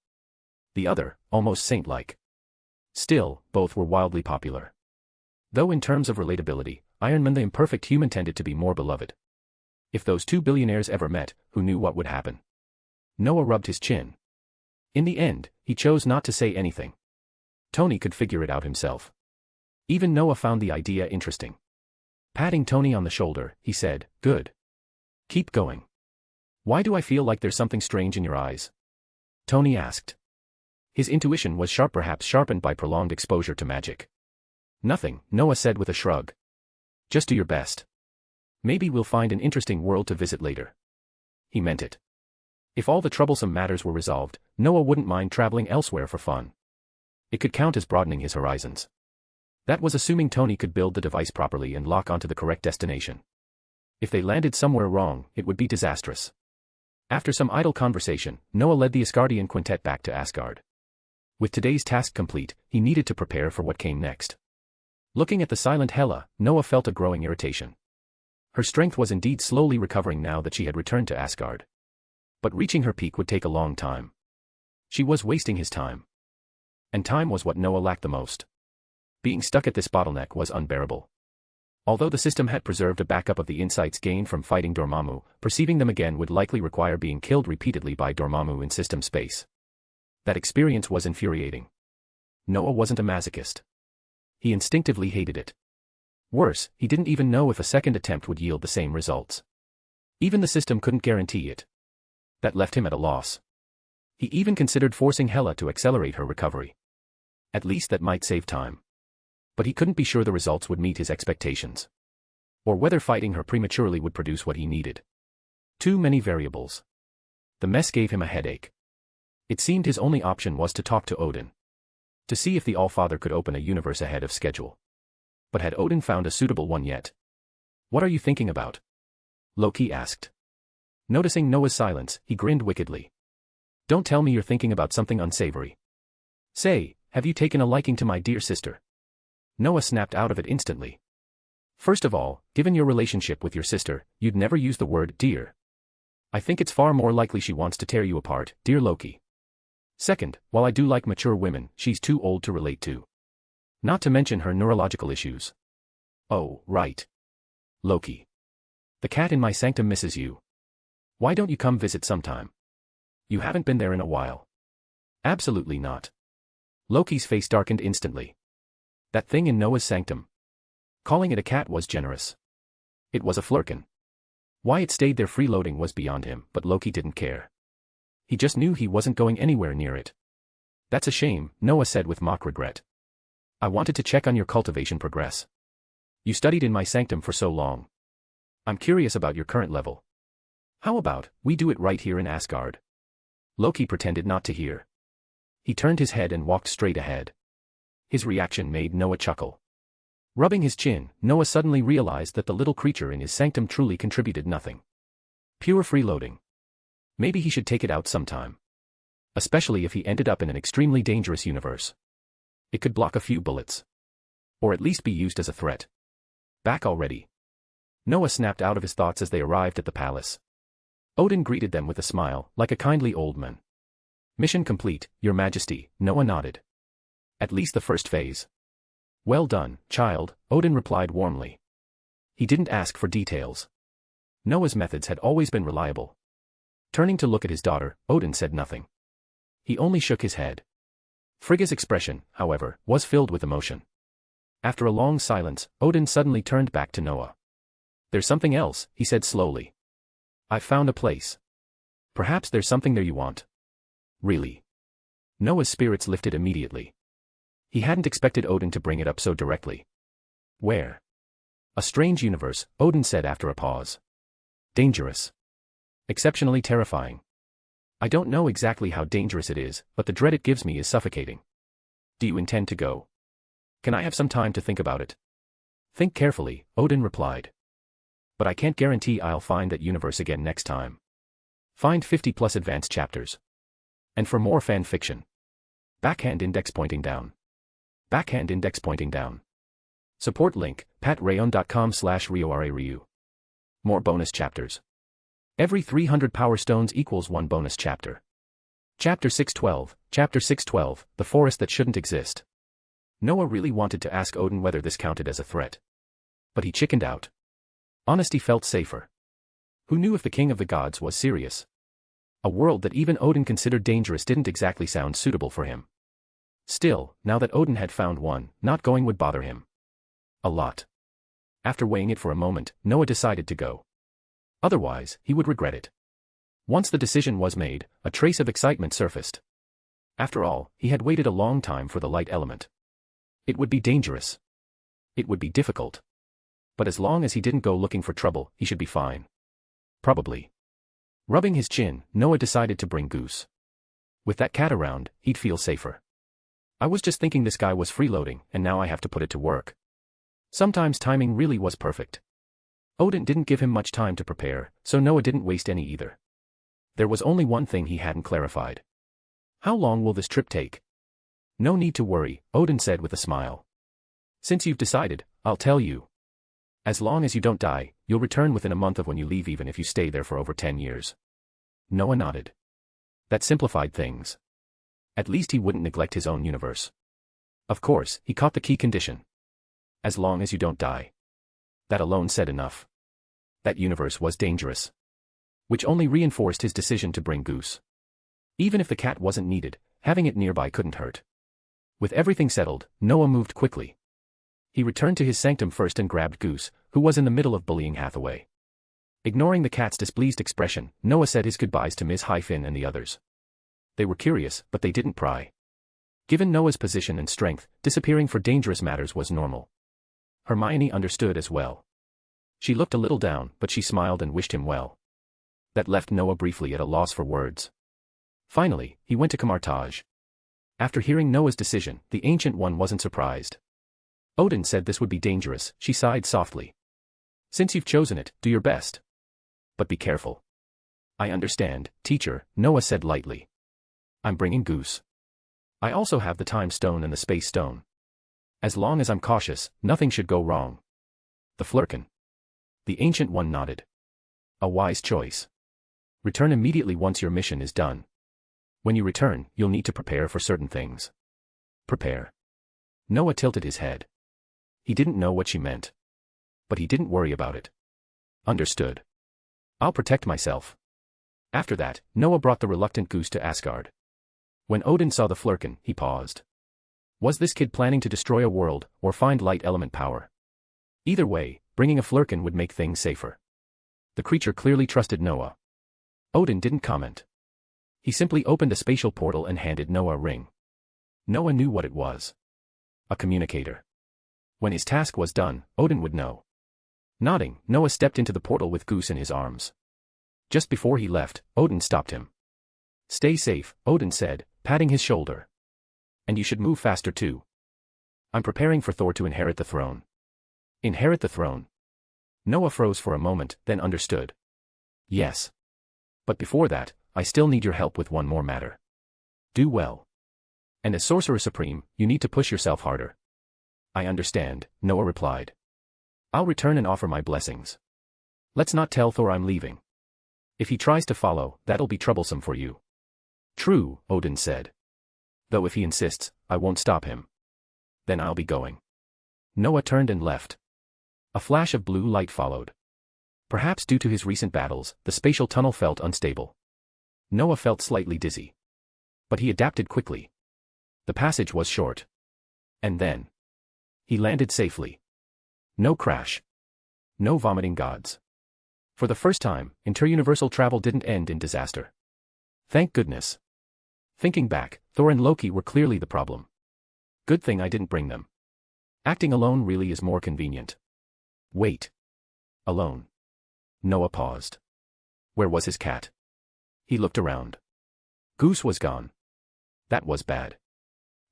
Speaker 3: The other, almost saint-like. Still, both were wildly popular. Though in terms of relatability, Iron Man the imperfect human tended to be more beloved. If those two billionaires ever met, who knew what would happen? Noah rubbed his chin. In the end, he chose not to say anything. Tony could figure it out himself. Even Noah found the idea interesting. Patting Tony on the shoulder, he said, "Good. Keep going." "Why do I feel like there's something strange in your eyes?" Tony asked. His intuition was sharp, perhaps sharpened by prolonged exposure to magic. "Nothing," Noah said with a shrug. "Just do your best. Maybe we'll find an interesting world to visit later." He meant it. If all the troublesome matters were resolved, Noah wouldn't mind traveling elsewhere for fun. It could count as broadening his horizons. That was assuming Tony could build the device properly and lock onto the correct destination. If they landed somewhere wrong, it would be disastrous. After some idle conversation, Noah led the Asgardian quintet back to Asgard. With today's task complete, he needed to prepare for what came next. Looking at the silent Hela, Noah felt a growing irritation. Her strength was indeed slowly recovering now that she had returned to Asgard. But reaching her peak would take a long time. She was wasting his time. And time was what Noah lacked the most. Being stuck at this bottleneck was unbearable. Although the system had preserved a backup of the insights gained from fighting Dormammu, perceiving them again would likely require being killed repeatedly by Dormammu in system space. That experience was infuriating. Noah wasn't a masochist. He instinctively hated it. Worse, he didn't even know if a second attempt would yield the same results. Even the system couldn't guarantee it. That left him at a loss. He even considered forcing Hela to accelerate her recovery. At least that might save time. But he couldn't be sure the results would meet his expectations. Or whether fighting her prematurely would produce what he needed. Too many variables. The mess gave him a headache. It seemed his only option was to talk to Odin. To see if the Allfather could open a universe ahead of schedule. But had Odin found a suitable one yet? "What are you thinking about?" Loki asked. Noticing Noah's silence, he grinned wickedly. "Don't tell me you're thinking about something unsavory. Say, have you taken a liking to my dear sister?" Noah snapped out of it instantly. "First of all, given your relationship with your sister, you'd never use the word dear. I think it's far more likely she wants to tear you apart, dear Loki. Second, while I do like mature women, she's too old to relate to. Not to mention her neurological issues." "Oh, right. Loki. The cat in my sanctum misses you. Why don't you come visit sometime? You haven't been there in a while." "Absolutely not." Loki's face darkened instantly. That thing in Noah's sanctum. Calling it a cat was generous. It was a flurkin. Why it stayed there freeloading was beyond him, but Loki didn't care. He just knew he wasn't going anywhere near it. "That's a shame," Noah said with mock regret. "I wanted to check on your cultivation progress. You studied in my sanctum for so long. I'm curious about your current level. How about, we do it right here in Asgard?" Loki pretended not to hear. He turned his head and walked straight ahead. His reaction made Noah chuckle. Rubbing his chin, Noah suddenly realized that the little creature in his sanctum truly contributed nothing. Pure freeloading. Maybe he should take it out sometime. Especially if he ended up in an extremely dangerous universe. It could block a few bullets. Or at least be used as a threat. Back already? Noah snapped out of his thoughts as they arrived at the palace. Odin greeted them with a smile, like a kindly old man. "Mission complete, Your Majesty," Noah nodded. "At least the first phase." "Well done, child," Odin replied warmly. He didn't ask for details. Noah's methods had always been reliable. Turning to look at his daughter, Odin said nothing. He only shook his head. Frigga's expression, however, was filled with emotion. After a long silence, Odin suddenly turned back to Noah. "There's something else," he said slowly. "I've found a place. Perhaps there's something there you want." "Really?" Noah's spirits lifted immediately. He hadn't expected Odin to bring it up so directly. "Where?" "A strange universe," Odin said after a pause. "Dangerous. Exceptionally terrifying. I don't know exactly how dangerous it is, but the dread it gives me is suffocating. Do you intend to go? Can I have some time to think about it?" "Think carefully," Odin replied. "But I can't guarantee I'll find that universe again next time. Find 50+ advanced chapters. And for more fan fiction. Backhand index pointing down. Backhand index pointing down. Support link, patreon.com/RioRaRyu. More bonus chapters. Every 300 power stones equals 1 bonus chapter. Chapter 612, The Forest That Shouldn't Exist. Noah really wanted to ask Odin whether this counted as a threat. But he chickened out. Honesty felt safer. Who knew if the King of the Gods was serious? A world that even Odin considered dangerous didn't exactly sound suitable for him. Still, now that Odin had found one, not going would bother him. A lot. After weighing it for a moment, Noah decided to go. Otherwise, he would regret it. Once the decision was made, a trace of excitement surfaced. After all, he had waited a long time for the light element. It would be dangerous. It would be difficult. But as long as he didn't go looking for trouble, he should be fine. Probably. Rubbing his chin, Noah decided to bring Goose. With that cat around, he'd feel safer. I was just thinking this guy was freeloading, and now I have to put it to work. Sometimes timing really was perfect. Odin didn't give him much time to prepare, so Noah didn't waste any either. There was only one thing he hadn't clarified. How long will this trip take? No need to worry, Odin said with a smile. Since you've decided, I'll tell you. As long as you don't die, you'll return within a month of when you leave even if you stay there for over 10 years. Noah nodded. That simplified things. At least he wouldn't neglect his own universe. Of course, he caught the key condition. As long as you don't die. That alone said enough. That universe was dangerous. Which only reinforced his decision to bring Goose. Even if the cat wasn't needed, having it nearby couldn't hurt. With everything settled, Noah moved quickly. He returned to his sanctum first and grabbed Goose, who was in the middle of bullying Hathaway. Ignoring the cat's displeased expression, Noah said his goodbyes to Ms. Hyphen and the others. They were curious, but they didn't pry. Given Noah's position and strength, disappearing for dangerous matters was normal. Hermione understood as well. She looked a little down, but she smiled and wished him well. That left Noah briefly at a loss for words. Finally, he went to Camartage. After hearing Noah's decision, the Ancient One wasn't surprised. Odin said this would be dangerous, she sighed softly. Since you've chosen it, do your best. But be careful. I understand, teacher, Noah said lightly. I'm bringing Goose. I also have the Time Stone and the Space Stone. As long as I'm cautious, nothing should go wrong. The Flurkin. The Ancient One nodded. A wise choice. Return immediately once your mission is done. When you return, you'll need to prepare for certain things. Prepare. Noah tilted his head. He didn't know what she meant. But he didn't worry about it. Understood. I'll protect myself. After that, Noah brought the reluctant Goose to Asgard. When Odin saw the Flurkin, he paused. Was this kid planning to destroy a world, or find light element power? Either way, bringing a Flurkin would make things safer. The creature clearly trusted Noah. Odin didn't comment. He simply opened a spatial portal and handed Noah a ring. Noah knew what it was. A communicator. When his task was done, Odin would know. Nodding, Noah stepped into the portal with Goose in his arms. Just before he left, Odin stopped him. Stay safe, Odin said, patting his shoulder. And you should move faster too. I'm preparing for Thor to inherit the throne. Inherit the throne? Noah froze for a moment, then understood. Yes. But before that, I still need your help with one more matter. Do well. And as Sorcerer Supreme, you need to push yourself harder. I understand, Noah replied. I'll return and offer my blessings. Let's not tell Thor I'm leaving. If he tries to follow, that'll be troublesome for you. True, Odin said. Though if he insists, I won't stop him. Then I'll be going. Noah turned and left. A flash of blue light followed. Perhaps due to his recent battles, the spatial tunnel felt unstable. Noah felt slightly dizzy. But he adapted quickly. The passage was short. And then he landed safely. No crash. No vomiting gods. For the first time, interuniversal travel didn't end in disaster. Thank goodness. Thinking back, Thor and Loki were clearly the problem. Good thing I didn't bring them. Acting alone really is more convenient. Wait. Alone. Noah paused. Where was his cat? He looked around. Goose was gone. That was bad.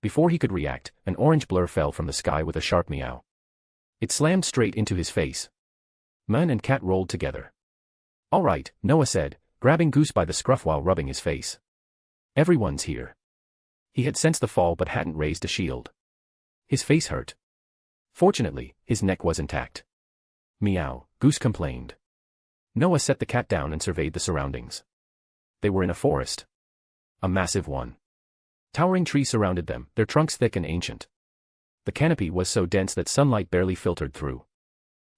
Speaker 3: Before he could react, an orange blur fell from the sky with a sharp meow. It slammed straight into his face. Man and cat rolled together. All right, Noah said, grabbing Goose by the scruff while rubbing his face. Everyone's here. He had sensed the fall but hadn't raised a shield. His face hurt. Fortunately, his neck was intact. Meow, Goose complained. Noah set the cat down and surveyed the surroundings. They were in a forest. A massive one. Towering trees surrounded them, their trunks thick and ancient. The canopy was so dense that sunlight barely filtered through.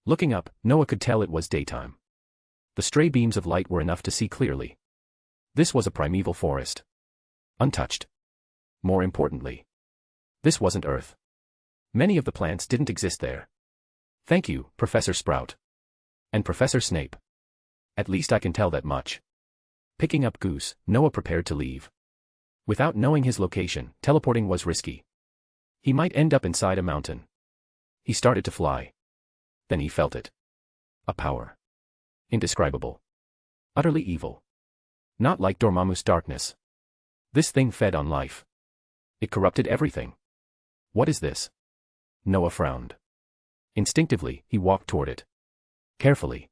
Speaker 3: Looking up, Noah could tell it was daytime. The stray beams of light were enough to see clearly. This was a primeval forest. Untouched. More importantly, this wasn't Earth. Many of the plants didn't exist there. Thank you, Professor Sprout. And Professor Snape. At least I can tell that much. Picking up Goose, Noah prepared to leave. Without knowing his location, teleporting was risky. He might end up inside a mountain. He started to fly. Then he felt it. A power. Indescribable. Utterly evil. Not like Dormammu's darkness. This thing fed on life. It corrupted everything. What is this? Noah frowned. Instinctively, he walked toward it. Carefully.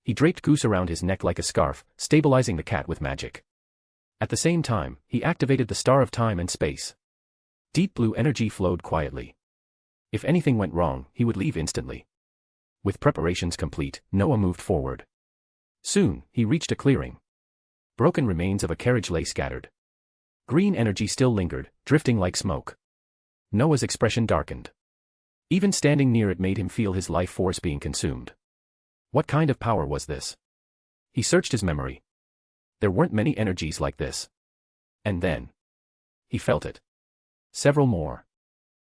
Speaker 3: He draped Goose around his neck like a scarf, stabilizing the cat with magic. At the same time, he activated the Star of Time and Space. Deep blue energy flowed quietly. If anything went wrong, he would leave instantly. With preparations complete, Noah moved forward. Soon, he reached a clearing. Broken remains of a carriage lay scattered. Green energy still lingered, drifting like smoke. Noah's expression darkened. Even standing near it made him feel his life force being consumed. What kind of power was this? He searched his memory. There weren't many energies like this. And then he felt it. Several more.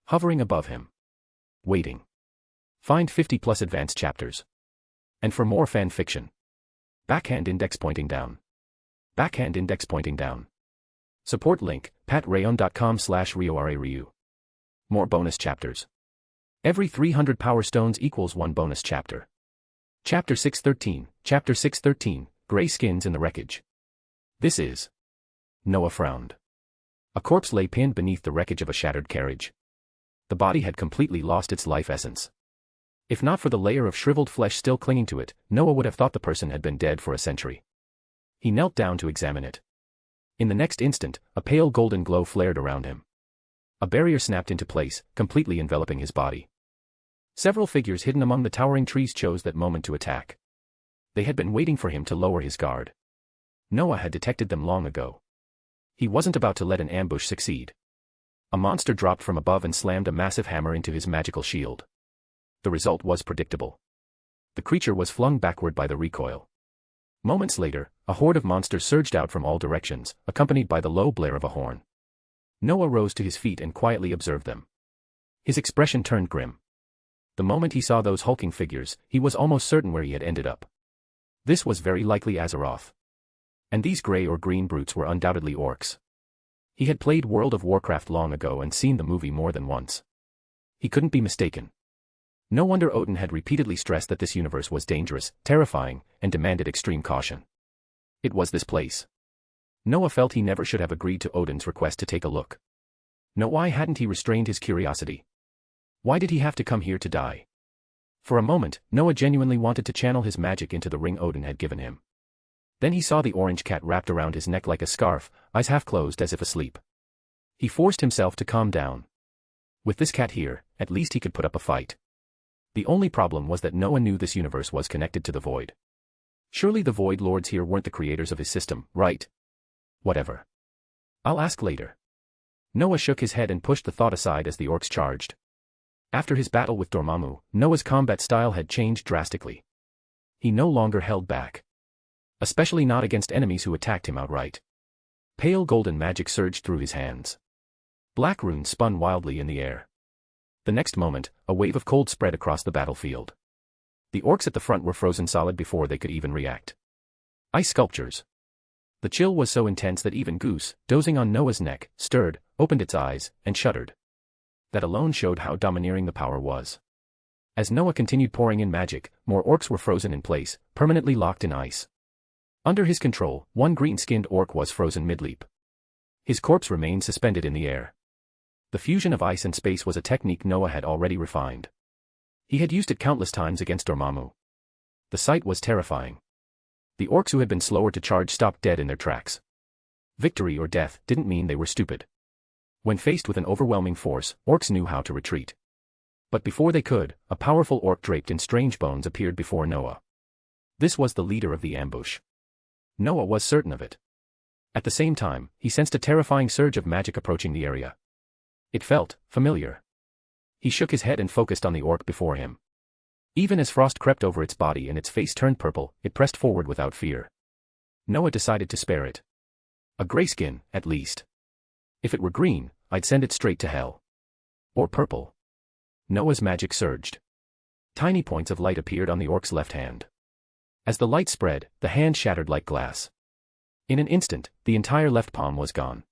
Speaker 3: Hovering above him. Waiting. Find 50+ advanced chapters. And for more fan fiction. Backhand index pointing down. Backhand index pointing down. Support link, patreon.com/RioRaRyu. More bonus chapters. Every 300 power stones equals 1 bonus chapter. Chapter 613, Chapter 613, Gray Skins in the Wreckage. This is. Noah frowned. A corpse lay pinned beneath the wreckage of a shattered carriage. The body had completely lost its life essence. If not for the layer of shriveled flesh still clinging to it, Noah would have thought the person had been dead for a century. He knelt down to examine it. In the next instant, a pale golden glow flared around him. A barrier snapped into place, completely enveloping his body. Several figures hidden among the towering trees chose that moment to attack. They had been waiting for him to lower his guard. Noah had detected them long ago. He wasn't about to let an ambush succeed. A monster dropped from above and slammed a massive hammer into his magical shield. The result was predictable. The creature was flung backward by the recoil. Moments later, a horde of monsters surged out from all directions, accompanied by the low blare of a horn. Noah rose to his feet and quietly observed them. His expression turned grim. The moment he saw those hulking figures, he was almost certain where he had ended up. This was very likely Azeroth. And these gray or green brutes were undoubtedly orcs. He had played World of Warcraft long ago and seen the movie more than once. He couldn't be mistaken. No wonder Odin had repeatedly stressed that this universe was dangerous, terrifying, and demanded extreme caution. It was this place. Noah felt he never should have agreed to Odin's request to take a look. No, why hadn't he restrained his curiosity? Why did he have to come here to die? For a moment, Noah genuinely wanted to channel his magic into the ring Odin had given him. Then he saw the orange cat wrapped around his neck like a scarf, eyes half closed as if asleep. He forced himself to calm down. With this cat here, at least he could put up a fight. The only problem was that Noah knew this universe was connected to the Void. Surely the Void Lords here weren't the creators of his system, right? Whatever. I'll ask later. Noah shook his head and pushed the thought aside as the orcs charged. After his battle with Dormammu, Noah's combat style had changed drastically. He no longer held back. Especially not against enemies who attacked him outright. Pale golden magic surged through his hands. Black runes spun wildly in the air. The next moment, a wave of cold spread across the battlefield. The orcs at the front were frozen solid before they could even react. Ice sculptures. The chill was so intense that even Goose, dozing on Noah's neck, stirred, opened its eyes, and shuddered. That alone showed how domineering the power was. As Noah continued pouring in magic, more orcs were frozen in place, permanently locked in ice. Under his control, one green-skinned orc was frozen mid-leap. His corpse remained suspended in the air. The fusion of ice and space was a technique Noah had already refined. He had used it countless times against Dormammu. The sight was terrifying. The orcs who had been slower to charge stopped dead in their tracks. Victory or death didn't mean they were stupid. When faced with an overwhelming force, orcs knew how to retreat. But before they could, a powerful orc draped in strange bones appeared before Noah. This was the leader of the ambush. Noah was certain of it. At the same time, he sensed a terrifying surge of magic approaching the area. It felt familiar. He shook his head and focused on the orc before him. Even as frost crept over its body and its face turned purple, it pressed forward without fear. Noah decided to spare it. A grayskin, at least. If it were green, I'd send it straight to hell. Or purple. Noah's magic surged. Tiny points of light appeared on the orc's left hand. As the light spread, the hand shattered like glass. In an instant, the entire left palm was gone.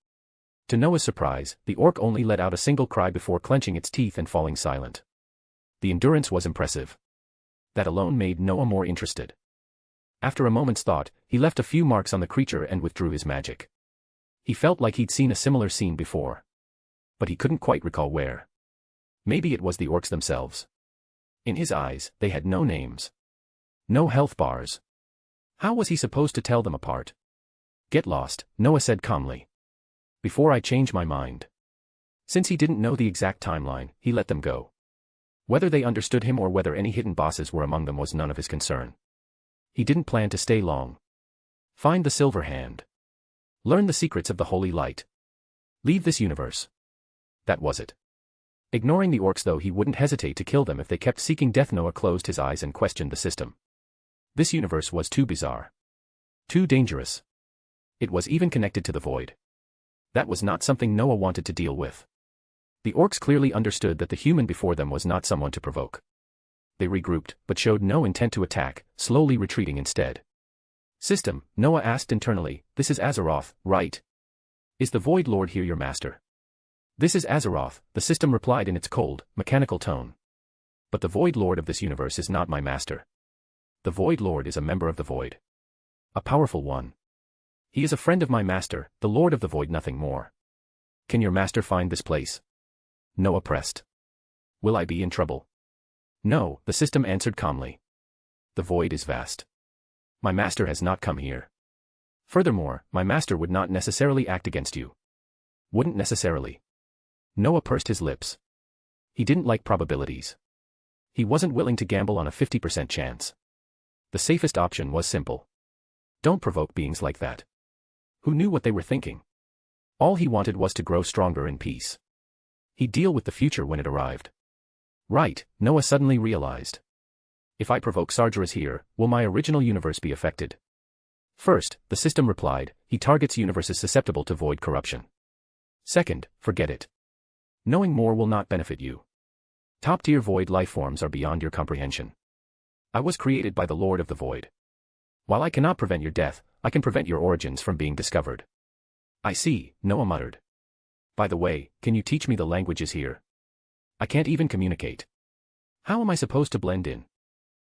Speaker 3: To Noah's surprise, the orc only let out a single cry before clenching its teeth and falling silent. The endurance was impressive. That alone made Noah more interested. After a moment's thought, he left a few marks on the creature and withdrew his magic. He felt like he'd seen a similar scene before. But he couldn't quite recall where. Maybe it was the orcs themselves. In his eyes, they had no names. No health bars. How was he supposed to tell them apart? Get lost, Noah said calmly. Before I change my mind. Since he didn't know the exact timeline, he let them go. Whether they understood him or whether any hidden bosses were among them was none of his concern. He didn't plan to stay long. Find the silver hand. Learn the secrets of the holy light. Leave this universe. That was it. Ignoring the orcs though he wouldn't hesitate to kill them if they kept seeking death. Noah closed his eyes and questioned the system. This universe was too bizarre. Too dangerous. It was even connected to the void. That was not something Noah wanted to deal with. The orcs clearly understood that the human before them was not someone to provoke. They regrouped, but showed no intent to attack, slowly retreating instead. System, Noah asked internally, this is Azeroth, right? Is the Void Lord here your master? This is Azeroth, the system replied in its cold, mechanical tone. But the Void Lord of this universe is not my master. The Void Lord is a member of the Void. A powerful one. He is a friend of my master, the Lord of the Void, nothing more. Can your master find this place? Noah pressed. Will I be in trouble? No, the system answered calmly. The Void is vast. My master has not come here. Furthermore, my master would not necessarily act against you. Wouldn't necessarily. Noah pursed his lips. He didn't like probabilities. He wasn't willing to gamble on a 50% chance. The safest option was simple. Don't provoke beings like that. Who knew what they were thinking? All he wanted was to grow stronger in peace. He'd deal with the future when it arrived. Right, Noah suddenly realized. If I provoke Sargeras here, will my original universe be affected? First, the system replied, he targets universes susceptible to void corruption. Second, forget it. Knowing more will not benefit you. Top-tier void lifeforms are beyond your comprehension. I was created by the Lord of the Void. While I cannot prevent your death, I can prevent your origins from being discovered. I see, Noah muttered. By the way, can you teach me the languages here? I can't even communicate. How am I supposed to blend in?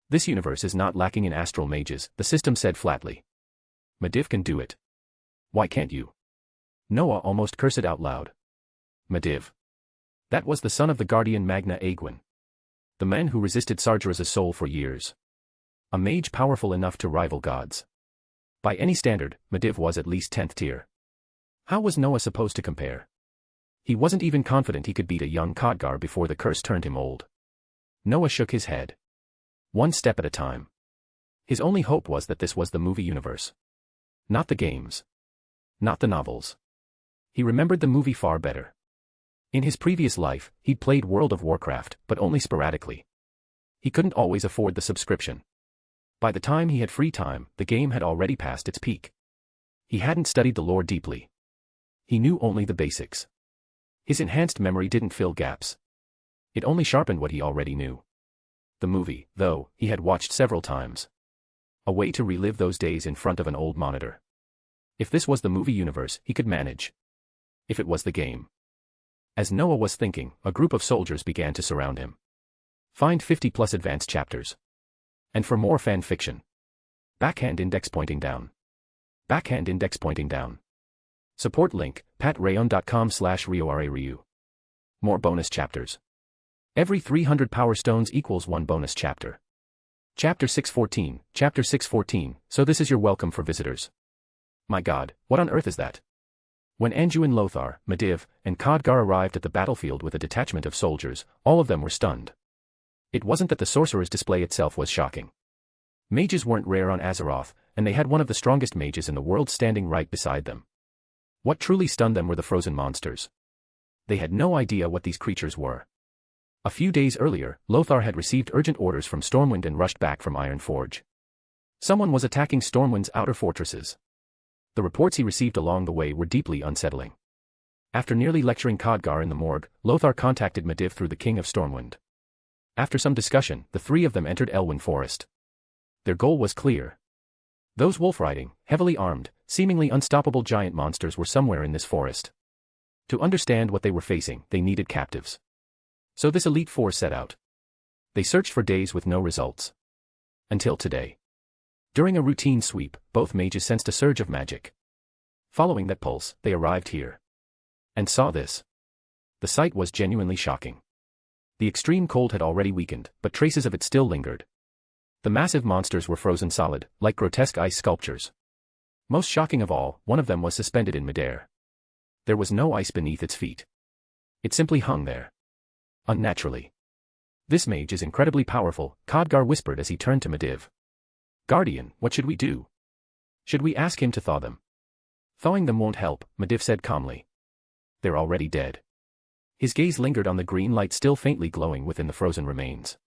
Speaker 3: This universe is not lacking in astral mages, the system said flatly. Medivh can do it. Why can't you? Noah almost cursed out loud. Medivh. That was the son of the guardian Magna Aegwin. The man who resisted Sargeras' soul for years. A mage powerful enough to rival gods. By any standard, Medivh was at least 10th tier. How was Noah supposed to compare? He wasn't even confident he could beat a young Khadgar before the curse turned him old. Noah shook his head. One step at a time. His only hope was that this was the movie universe. Not the games. Not the novels. He remembered the movie far better. In his previous life, he'd played World of Warcraft, but only sporadically. He couldn't always afford the subscription. By the time he had free time, the game had already passed its peak. He hadn't studied the lore deeply. He knew only the basics. His enhanced memory didn't fill gaps. It only sharpened what he already knew. The movie, though, he had watched several times. A way to relive those days in front of an old monitor. If this was the movie universe, he could manage. If it was the game. As Noah was thinking, a group of soldiers began to surround him. Find 50+ advanced chapters. And for more fan fiction. Backhand index pointing down. Backhand index pointing down. Support link, patreon.com/RioRaRyu. More bonus chapters. Every 300 power stones equals 1 bonus chapter. Chapter 614, Chapter 614, so this is your welcome for visitors. My god, what on earth is that? When Anduin Lothar, Medivh, and Khadgar arrived at the battlefield with a detachment of soldiers, all of them were stunned. It wasn't that the sorcerer's display itself was shocking. Mages weren't rare on Azeroth, and they had one of the strongest mages in the world standing right beside them. What truly stunned them were the frozen monsters. They had no idea what these creatures were. A few days earlier, Lothar had received urgent orders from Stormwind and rushed back from Ironforge. Someone was attacking Stormwind's outer fortresses. The reports he received along the way were deeply unsettling. After nearly lecturing Khadgar in the morgue, Lothar contacted Medivh through the King of Stormwind. After some discussion, the three of them entered Elwyn Forest. Their goal was clear. Those wolf-riding, heavily armed, seemingly unstoppable giant monsters were somewhere in this forest. To understand what they were facing, they needed captives. So this elite four set out. They searched for days with no results. Until today. During a routine sweep, both mages sensed a surge of magic. Following that pulse, they arrived here. And saw this. The sight was genuinely shocking. The extreme cold had already weakened, but traces of it still lingered. The massive monsters were frozen solid, like grotesque ice sculptures. Most shocking of all, one of them was suspended in midair. There was no ice beneath its feet. It simply hung there. Unnaturally. This mage is incredibly powerful, Khadgar whispered as he turned to Medivh. Guardian, what should we do? Should we ask him to thaw them? Thawing them won't help, Medivh said calmly. They're already dead. His gaze lingered on the green light still faintly glowing within the frozen remains.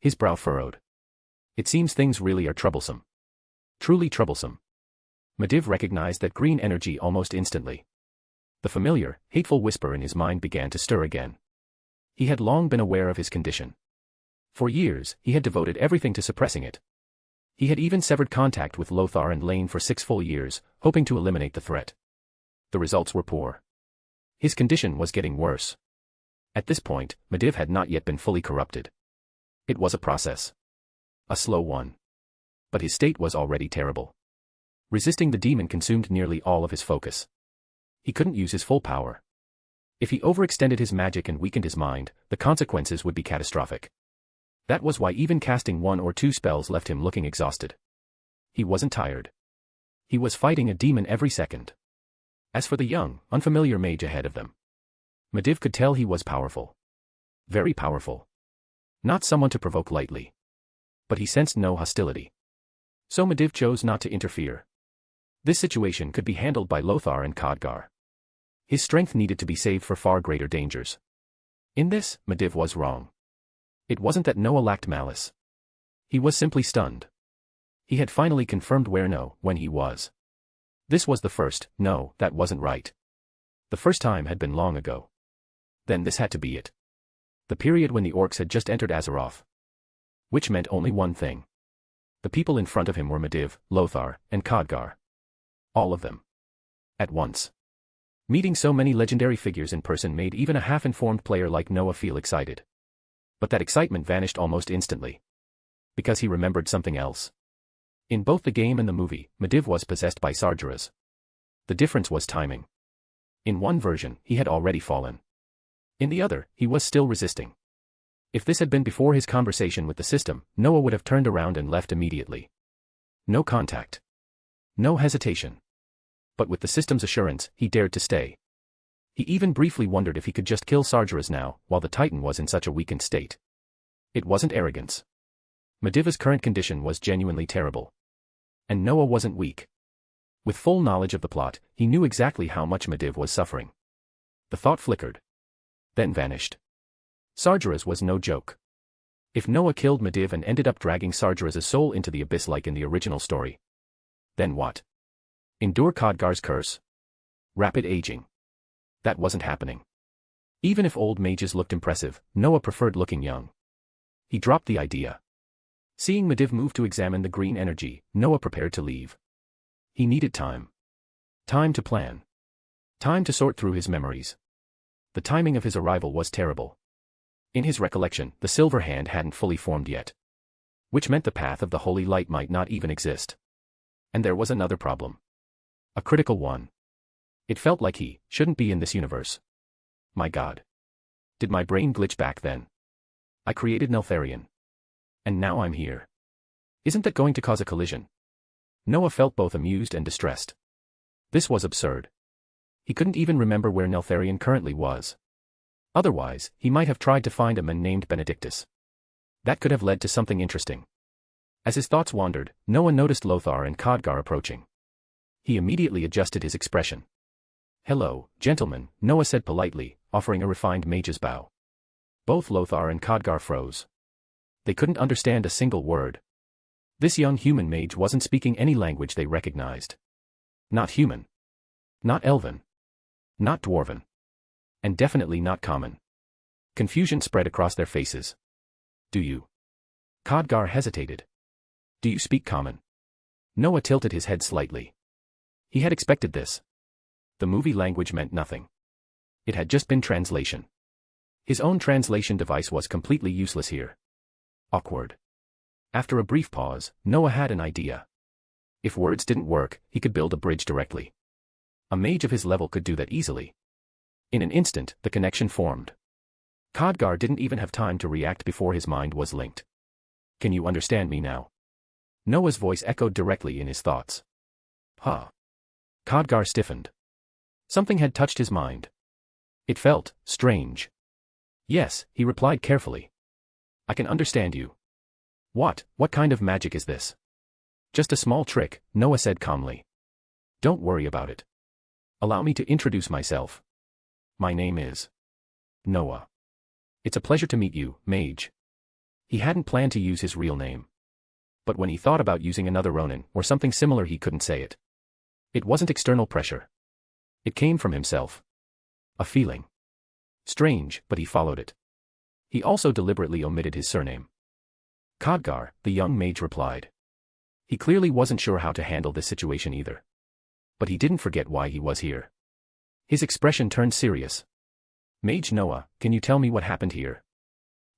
Speaker 3: His brow furrowed. It seems things really are troublesome. Truly troublesome. Medivh recognized that green energy almost instantly. The familiar, hateful whisper in his mind began to stir again. He had long been aware of his condition. For years, he had devoted everything to suppressing it. He had even severed contact with Lothar and Lane for 6 full years, hoping to eliminate the threat. The results were poor. His condition was getting worse. At this point, Medivh had not yet been fully corrupted. It was a process. A slow one. But his state was already terrible. Resisting the demon consumed nearly all of his focus. He couldn't use his full power. If he overextended his magic and weakened his mind, the consequences would be catastrophic. That was why even casting 1 or 2 spells left him looking exhausted. He wasn't tired. He was fighting a demon every second. As for the young, unfamiliar mage ahead of them, Medivh could tell he was powerful. Very powerful. Not someone to provoke lightly. But he sensed no hostility. So Medivh chose not to interfere. This situation could be handled by Lothar and Khadgar. His strength needed to be saved for far greater dangers. In this, Medivh was wrong. It wasn't that Noah lacked malice. He was simply stunned. He had finally confirmed when he was. This was the first, no, that wasn't right. The first time had been long ago. Then this had to be it. The period when the orcs had just entered Azeroth. Which meant only one thing. The people in front of him were Medivh, Lothar, and Khadgar. All of them. At once. Meeting so many legendary figures in person made even a half-informed player like Noah feel excited. But that excitement vanished almost instantly. Because he remembered something else. In both the game and the movie, Medivh was possessed by Sargeras. The difference was timing. In one version, he had already fallen. In the other, he was still resisting. If this had been before his conversation with the system, Noah would have turned around and left immediately. No contact. No hesitation. But with the system's assurance, he dared to stay. He even briefly wondered if he could just kill Sargeras now, while the Titan was in such a weakened state. It wasn't arrogance. Medivh's current condition was genuinely terrible. And Noah wasn't weak. With full knowledge of the plot, he knew exactly how much Medivh was suffering. The thought flickered. Then vanished. Sargeras was no joke. If Noah killed Medivh and ended up dragging Sargeras' soul into the abyss like in the original story, then what? Endure Khadgar's curse? Rapid aging. That wasn't happening. Even if old mages looked impressive, Noah preferred looking young. He dropped the idea. Seeing Medivh move to examine the green energy, Noah prepared to leave. He needed time. Time to plan. Time to sort through his memories. The timing of his arrival was terrible. In his recollection, the silver hand hadn't fully formed yet. Which meant the path of the holy light might not even exist. And there was another problem. A critical one. It felt like he shouldn't be in this universe. My God. Did my brain glitch back then? I created Neltharion. And now I'm here. Isn't that going to cause a collision? Noah felt both amused and distressed. This was absurd. He couldn't even remember where Neltharion currently was. Otherwise, he might have tried to find a man named Benedictus. That could have led to something interesting. As his thoughts wandered, Noah noticed Lothar and Khadgar approaching. He immediately adjusted his expression. Hello, gentlemen, Noah said politely, offering a refined mage's bow. Both Lothar and Khadgar froze. They couldn't understand a single word. This young human mage wasn't speaking any language they recognized. Not human. Not elven. Not dwarven. And definitely not common. Confusion spread across their faces. Do you? Khadgar hesitated. Do you speak common? Noah tilted his head slightly. He had expected this. The movie language meant nothing. It had just been translation. His own translation device was completely useless here. Awkward. After a brief pause, Noah had an idea. If words didn't work, he could build a bridge directly. A mage of his level could do that easily. In an instant, the connection formed. Khadgar didn't even have time to react before his mind was linked. Can you understand me now? Noah's voice echoed directly in his thoughts. Huh. Khadgar stiffened. Something had touched his mind. It felt strange. Yes, he replied carefully. I can understand you. What kind of magic is this? Just a small trick, Noah said calmly. Don't worry about it. Allow me to introduce myself. My name is Noah. It's a pleasure to meet you, mage. He hadn't planned to use his real name. But when he thought about using another Ronin or something similar, he couldn't say it. It wasn't external pressure. It came from himself. A feeling. Strange, but he followed it. He also deliberately omitted his surname. Khadgar, the young mage replied. He clearly wasn't sure how to handle this situation either. But he didn't forget why he was here. His expression turned serious. Mage Noah, can you tell me what happened here?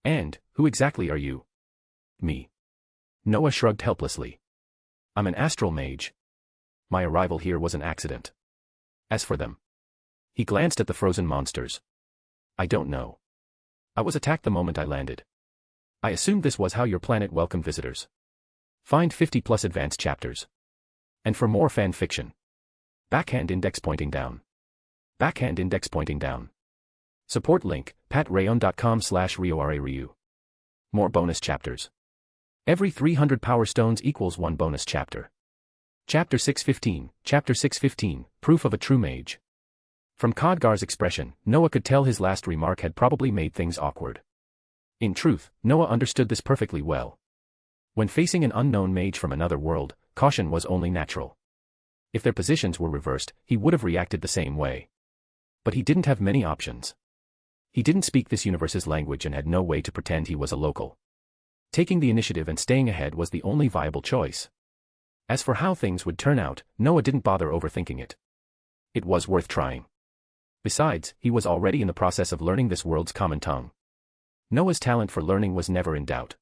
Speaker 3: And, who exactly are you? Me. Noah shrugged helplessly. I'm an astral mage. My arrival here was an accident. As for them. He glanced at the frozen monsters. I don't know. I was attacked the moment I landed. I assumed this was how your planet welcomed visitors. Find 50+ advanced chapters. And for more fan fiction. Backhand index pointing down. Backhand index pointing down. Support link, patreon.com/RioRaRyu. More bonus chapters. Every 300 power stones equals 1 bonus chapter. Chapter 615, Proof of a True Mage. From Khadgar's expression, Noah could tell his last remark had probably made things awkward. In truth, Noah understood this perfectly well. When facing an unknown mage from another world, caution was only natural. If their positions were reversed, he would have reacted the same way. But he didn't have many options. He didn't speak this universe's language and had no way to pretend he was a local. Taking the initiative and staying ahead was the only viable choice. As for how things would turn out, Noah didn't bother overthinking it. It was worth trying. Besides, he was already in the process of learning this world's common tongue. Noah's talent for learning was never in doubt.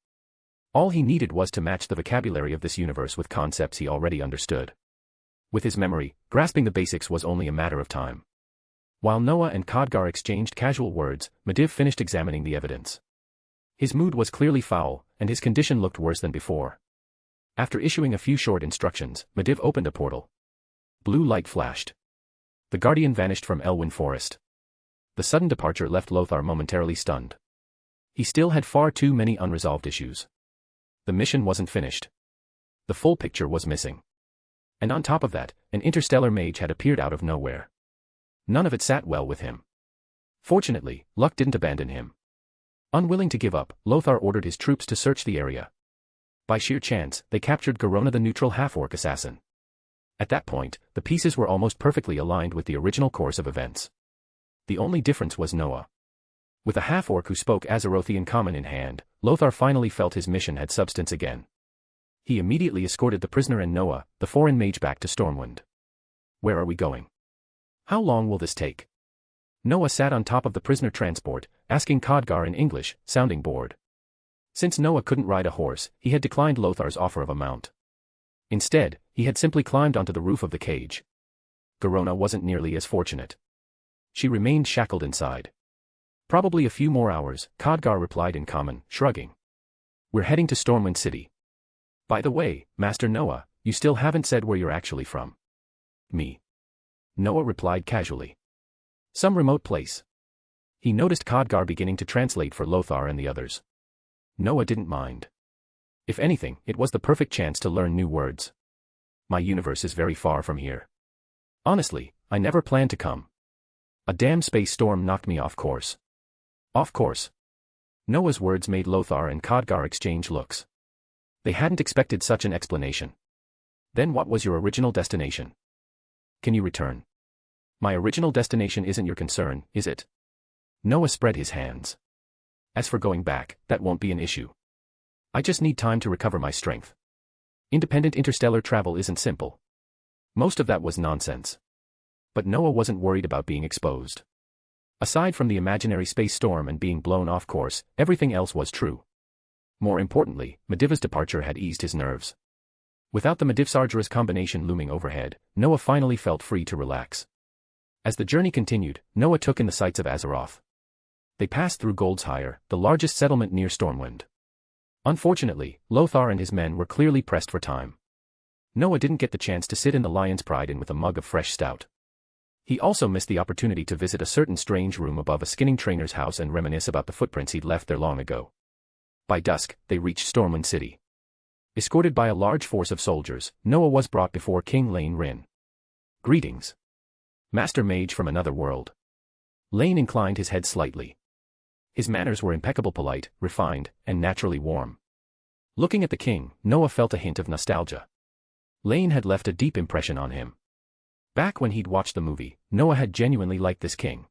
Speaker 3: All he needed was to match the vocabulary of this universe with concepts he already understood. With his memory, grasping the basics was only a matter of time. While Noah and Khadgar exchanged casual words, Medivh finished examining the evidence. His mood was clearly foul, and his condition looked worse than before. After issuing a few short instructions, Medivh opened a portal. Blue light flashed. The Guardian vanished from Elwyn Forest. The sudden departure left Lothar momentarily stunned. He still had far too many unresolved issues. The mission wasn't finished. The full picture was missing. And on top of that, an interstellar mage had appeared out of nowhere. None of it sat well with him. Fortunately, luck didn't abandon him. Unwilling to give up, Lothar ordered his troops to search the area. By sheer chance, they captured Garona, the neutral half-orc assassin. At that point, the pieces were almost perfectly aligned with the original course of events. The only difference was Noah. With a half-orc who spoke Azerothian common in hand, Lothar finally felt his mission had substance again. He immediately escorted the prisoner and Noah, the foreign mage, back to Stormwind. Where are we going? How long will this take? Noah sat on top of the prisoner transport, asking Khadgar in English, sounding bored. Since Noah couldn't ride a horse, he had declined Lothar's offer of a mount. Instead, he had simply climbed onto the roof of the cage. Garona wasn't nearly as fortunate. She remained shackled inside. Probably a few more hours, Khadgar replied in common, shrugging. We're heading to Stormwind City. By the way, Master Noah, you still haven't said where you're actually from. Me. Noah replied casually. Some remote place. He noticed Khadgar beginning to translate for Lothar and the others. Noah didn't mind. If anything, it was the perfect chance to learn new words. My universe is very far from here. Honestly, I never planned to come. A damn space storm knocked me off course. Off course. Noah's words made Lothar and Khadgar exchange looks. They hadn't expected such an explanation. Then what was your original destination? Can you return? My original destination isn't your concern, is it? Noah spread his hands. As for going back, that won't be an issue. I just need time to recover my strength. Independent interstellar travel isn't simple. Most of that was nonsense. But Noah wasn't worried about being exposed. Aside from the imaginary space storm and being blown off course, everything else was true. More importantly, Medivh's departure had eased his nerves. Without the Mediv-Sargeras combination looming overhead, Noah finally felt free to relax. As the journey continued, Noah took in the sights of Azeroth. They passed through Goldshire, the largest settlement near Stormwind. Unfortunately, Lothar and his men were clearly pressed for time. Noah didn't get the chance to sit in the Lion's Pride Inn with a mug of fresh stout. He also missed the opportunity to visit a certain strange room above a skinning trainer's house and reminisce about the footprints he'd left there long ago. By dusk, they reached Stormwind City. Escorted by a large force of soldiers, Noah was brought before King Lane Rin. Greetings. Master Mage from another world. Lane inclined his head slightly. His manners were impeccable, polite, refined, and naturally warm. Looking at the king, Noah felt a hint of nostalgia. Lane had left a deep impression on him. Back when he'd watched the movie, Noah had genuinely liked this king.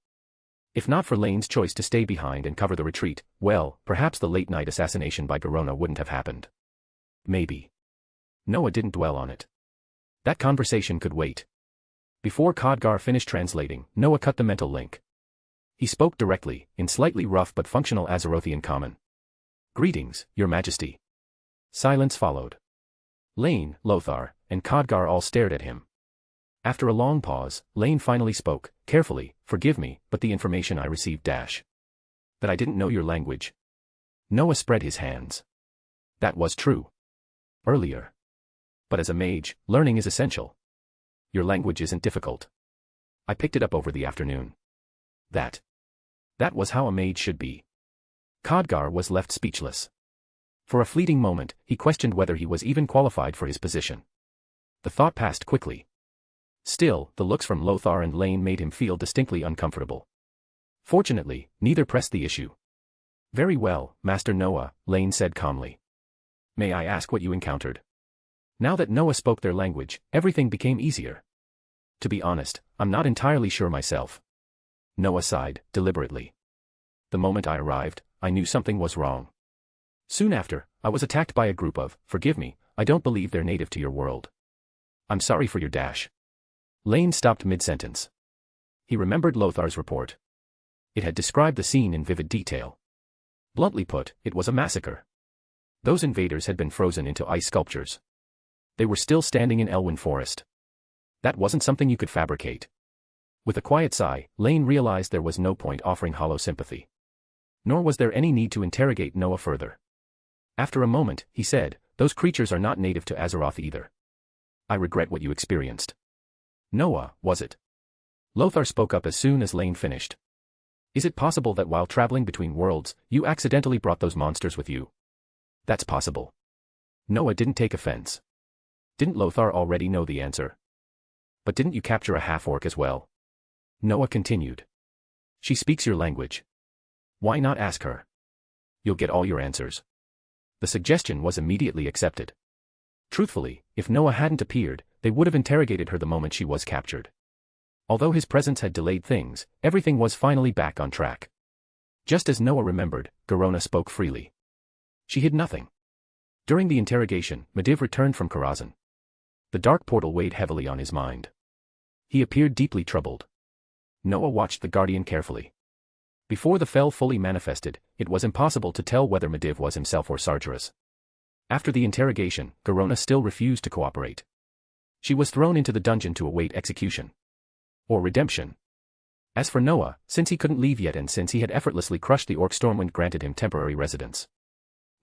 Speaker 3: If not for Lane's choice to stay behind and cover the retreat, well, perhaps the late-night assassination by Garona wouldn't have happened. Maybe. Noah didn't dwell on it. That conversation could wait. Before Khadgar finished translating, Noah cut the mental link. He spoke directly, in slightly rough but functional Azerothian common. Greetings, Your Majesty. Silence followed. Lane, Lothar, and Khadgar all stared at him. After a long pause, Lane finally spoke, carefully, forgive me, but the information I received That I didn't know your language. Noah spread his hands. That was true. Earlier. But as a mage, learning is essential. Your language isn't difficult. I picked it up over the afternoon. That was how a mage should be. Khadgar was left speechless. For a fleeting moment, he questioned whether he was even qualified for his position. The thought passed quickly. Still, the looks from Lothar and Lane made him feel distinctly uncomfortable. Fortunately, neither pressed the issue. Very well, Master Noah, Lane said calmly. May I ask what you encountered? Now that Noah spoke their language, everything became easier. To be honest, I'm not entirely sure myself. Noah sighed, deliberately. The moment I arrived, I knew something was wrong. Soon after, I was attacked by a group of, forgive me, I don't believe they're native to your world. I'm sorry for your dash. Lane stopped mid-sentence. He remembered Lothar's report. It had described the scene in vivid detail. Bluntly put, it was a massacre. Those invaders had been frozen into ice sculptures. They were still standing in Elwyn Forest. That wasn't something you could fabricate. With a quiet sigh, Lane realized there was no point offering hollow sympathy. Nor was there any need to interrogate Noah further. After a moment, he said, those creatures are not native to Azeroth either. I regret what you experienced. Noah, was it? Lothar spoke up as soon as Lane finished. Is it possible that while traveling between worlds, you accidentally brought those monsters with you? That's possible. Noah didn't take offense. Didn't Lothar already know the answer? But didn't you capture a half-orc as well? Noah continued. She speaks your language. Why not ask her? You'll get all your answers. The suggestion was immediately accepted. Truthfully, if Noah hadn't appeared, they would have interrogated her the moment she was captured. Although his presence had delayed things, everything was finally back on track. Just as Noah remembered, Garona spoke freely. She hid nothing. During the interrogation, Mediv returned from Karazhan. The dark portal weighed heavily on his mind. He appeared deeply troubled. Noah watched the Guardian carefully. Before the Fel fully manifested, it was impossible to tell whether Mediv was himself or Sargeras. After the interrogation, Garona still refused to cooperate. She was thrown into the dungeon to await execution. Or redemption. As for Noah, since he couldn't leave yet and since he had effortlessly crushed the Orc, Stormwind granted him temporary residence.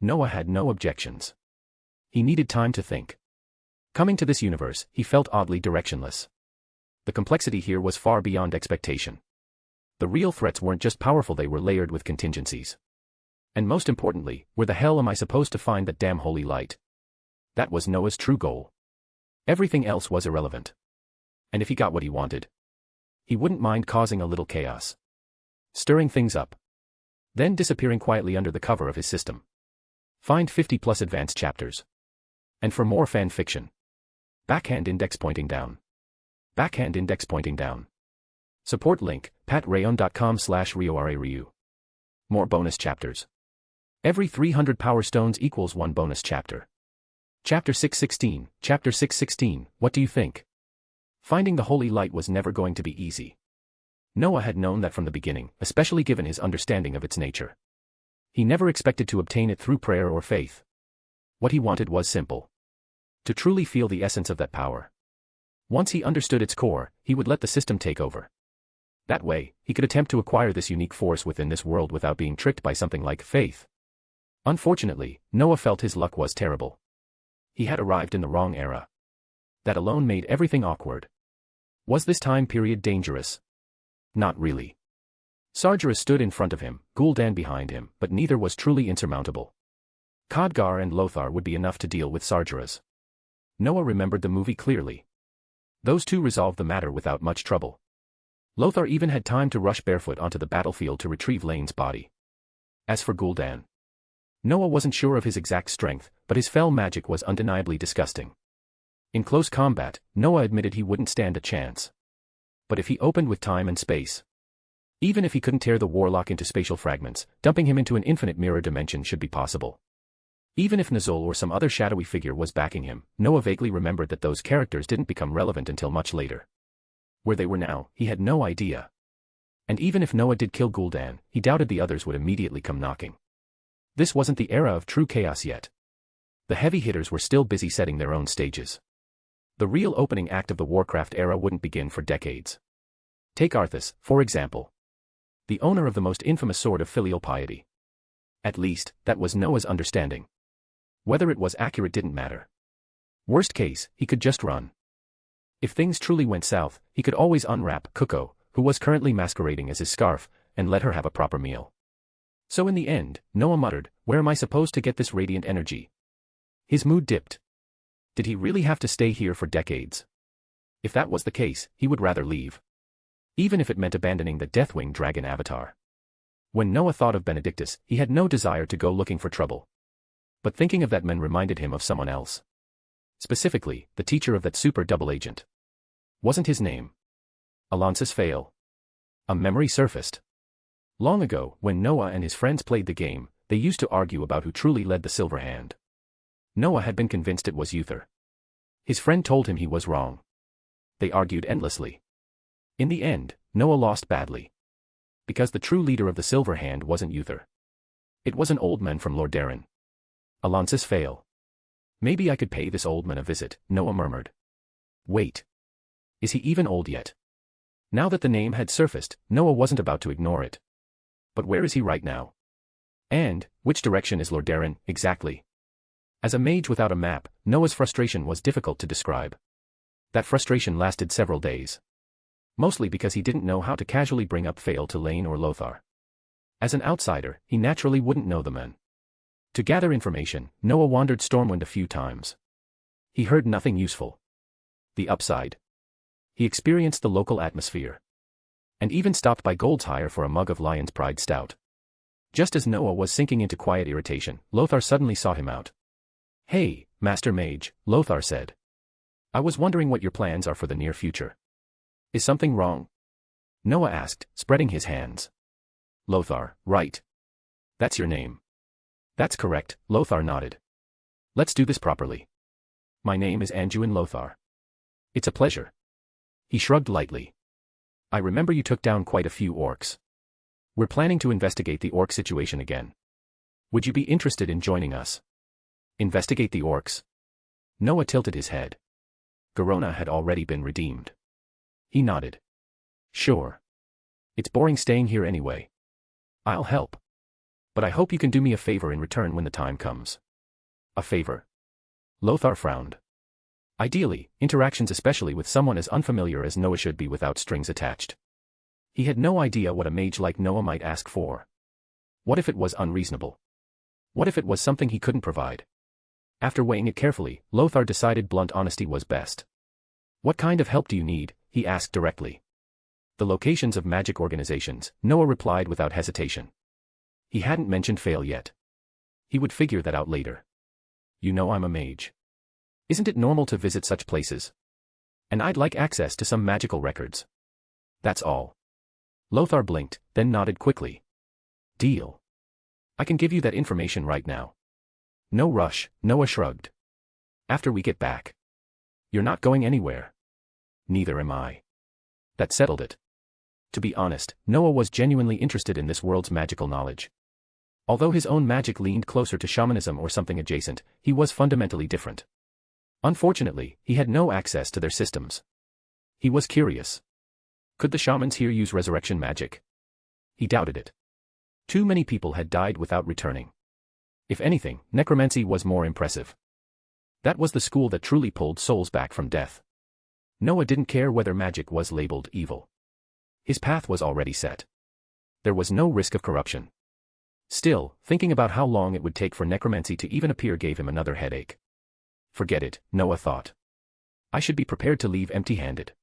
Speaker 3: Noah had no objections. He needed time to think. Coming to this universe, he felt oddly directionless. The complexity here was far beyond expectation. The real threats weren't just powerful, they were layered with contingencies. And most importantly, where the hell am I supposed to find that damn holy light? That was Noah's true goal. Everything else was irrelevant. And if he got what he wanted, he wouldn't mind causing a little chaos. Stirring things up. Then disappearing quietly under the cover of his system. Find 50+ advanced chapters. And for more fan fiction. Backhand index pointing down. Backhand index pointing down. Support link, patreon.com/RioRaRyu. More bonus chapters. Every 300 power stones equals 1 bonus chapter. Chapter 616, Chapter 616, what do you think? Finding the holy light was never going to be easy. Noah had known that from the beginning, especially given his understanding of its nature. He never expected to obtain it through prayer or faith. What he wanted was simple. To truly feel the essence of that power. Once he understood its core, he would let the system take over. That way, he could attempt to acquire this unique force within this world without being tricked by something like faith. Unfortunately, Noah felt his luck was terrible. He had arrived in the wrong era. That alone made everything awkward. Was this time period dangerous? Not really. Sargeras stood in front of him, Gul'dan behind him, but neither was truly insurmountable. Khadgar and Lothar would be enough to deal with Sargeras. Noah remembered the movie clearly. Those two resolved the matter without much trouble. Lothar even had time to rush barefoot onto the battlefield to retrieve Lane's body. As for Gul'dan, Noah wasn't sure of his exact strength, but his fell magic was undeniably disgusting. In close combat, Noah admitted he wouldn't stand a chance. But if he opened with time and space, even if he couldn't tear the warlock into spatial fragments, dumping him into an infinite mirror dimension should be possible. Even if Nazul or some other shadowy figure was backing him, Noah vaguely remembered that those characters didn't become relevant until much later. Where they were now, he had no idea. And even if Noah did kill Gul'dan, he doubted the others would immediately come knocking. This wasn't the era of true chaos yet. The heavy hitters were still busy setting their own stages. The real opening act of the Warcraft era wouldn't begin for decades. Take Arthas, for example. The owner of the most infamous sword of filial piety. At least, that was Noah's understanding. Whether it was accurate didn't matter. Worst case, he could just run. If things truly went south, he could always unwrap Kuko, who was currently masquerading as his scarf, and let her have a proper meal. So in the end, Noah muttered, "Where am I supposed to get this radiant energy?" His mood dipped. Did he really have to stay here for decades? If that was the case, he would rather leave. Even if it meant abandoning the Deathwing dragon avatar. When Noah thought of Benedictus, he had no desire to go looking for trouble. But thinking of that man reminded him of someone else. Specifically, the teacher of that super double agent. Wasn't his name Alonsis Fail? A memory surfaced. Long ago, when Noah and his friends played the game, they used to argue about who truly led the Silver Hand. Noah had been convinced it was Uther. His friend told him he was wrong. They argued endlessly. In the end, Noah lost badly. Because the true leader of the Silver Hand wasn't Uther. It was an old man from Lordaeron. Alonsis Fail. Maybe I could pay this old man a visit, Noah murmured. Wait. Is he even old yet? Now that the name had surfaced, Noah wasn't about to ignore it. But where is he right now? And, which direction is Lordaeron, exactly? As a mage without a map, Noah's frustration was difficult to describe. That frustration lasted several days. Mostly because he didn't know how to casually bring up Fail to Lane or Lothar. As an outsider, he naturally wouldn't know the men. To gather information, Noah wandered Stormwind a few times. He heard nothing useful. The upside. He experienced the local atmosphere. And even stopped by Gold's Hire for a mug of Lion's Pride stout. Just as Noah was sinking into quiet irritation, Lothar suddenly sought him out. "Hey, Master Mage," Lothar said. "I was wondering what your plans are for the near future." "Is something wrong?" Noah asked, spreading his hands. "Lothar, right? That's your name." "That's correct," Lothar nodded. "Let's do this properly. My name is Anduin Lothar." "It's a pleasure." He shrugged lightly. "I remember you took down quite a few orcs. We're planning to investigate the orc situation again. Would you be interested in joining us?" "Investigate the orcs?" Noah tilted his head. Garona had already been redeemed. He nodded. "Sure. It's boring staying here anyway. I'll help. But I hope you can do me a favor in return when the time comes." "A favor?" Lothar frowned. Ideally, interactions especially with someone as unfamiliar as Noah should be without strings attached. He had no idea what a mage like Noah might ask for. What if it was unreasonable? What if it was something he couldn't provide? After weighing it carefully, Lothar decided blunt honesty was best. "What kind of help do you need?" he asked directly. "The locations of magic organizations," Noah replied without hesitation. He hadn't mentioned Fail yet. He would figure that out later. "You know I'm a mage. Isn't it normal to visit such places? And I'd like access to some magical records. That's all." Lothar blinked, then nodded quickly. "Deal. I can give you that information right now. No rush, Noah shrugged. After we get back. You're not going anywhere. Neither am I. That settled it. To be honest, Noah was genuinely interested in this world's magical knowledge. Although his own magic leaned closer to shamanism or something adjacent, he was fundamentally different. Unfortunately, he had no access to their systems. He was curious. Could the shamans here use resurrection magic? He doubted it. Too many people had died without returning. If anything, necromancy was more impressive. That was the school that truly pulled souls back from death. Noah didn't care whether magic was labeled evil. His path was already set. There was no risk of corruption. Still, thinking about how long it would take for necromancy to even appear gave him another headache. Forget it, Noah thought. I should be prepared to leave empty-handed.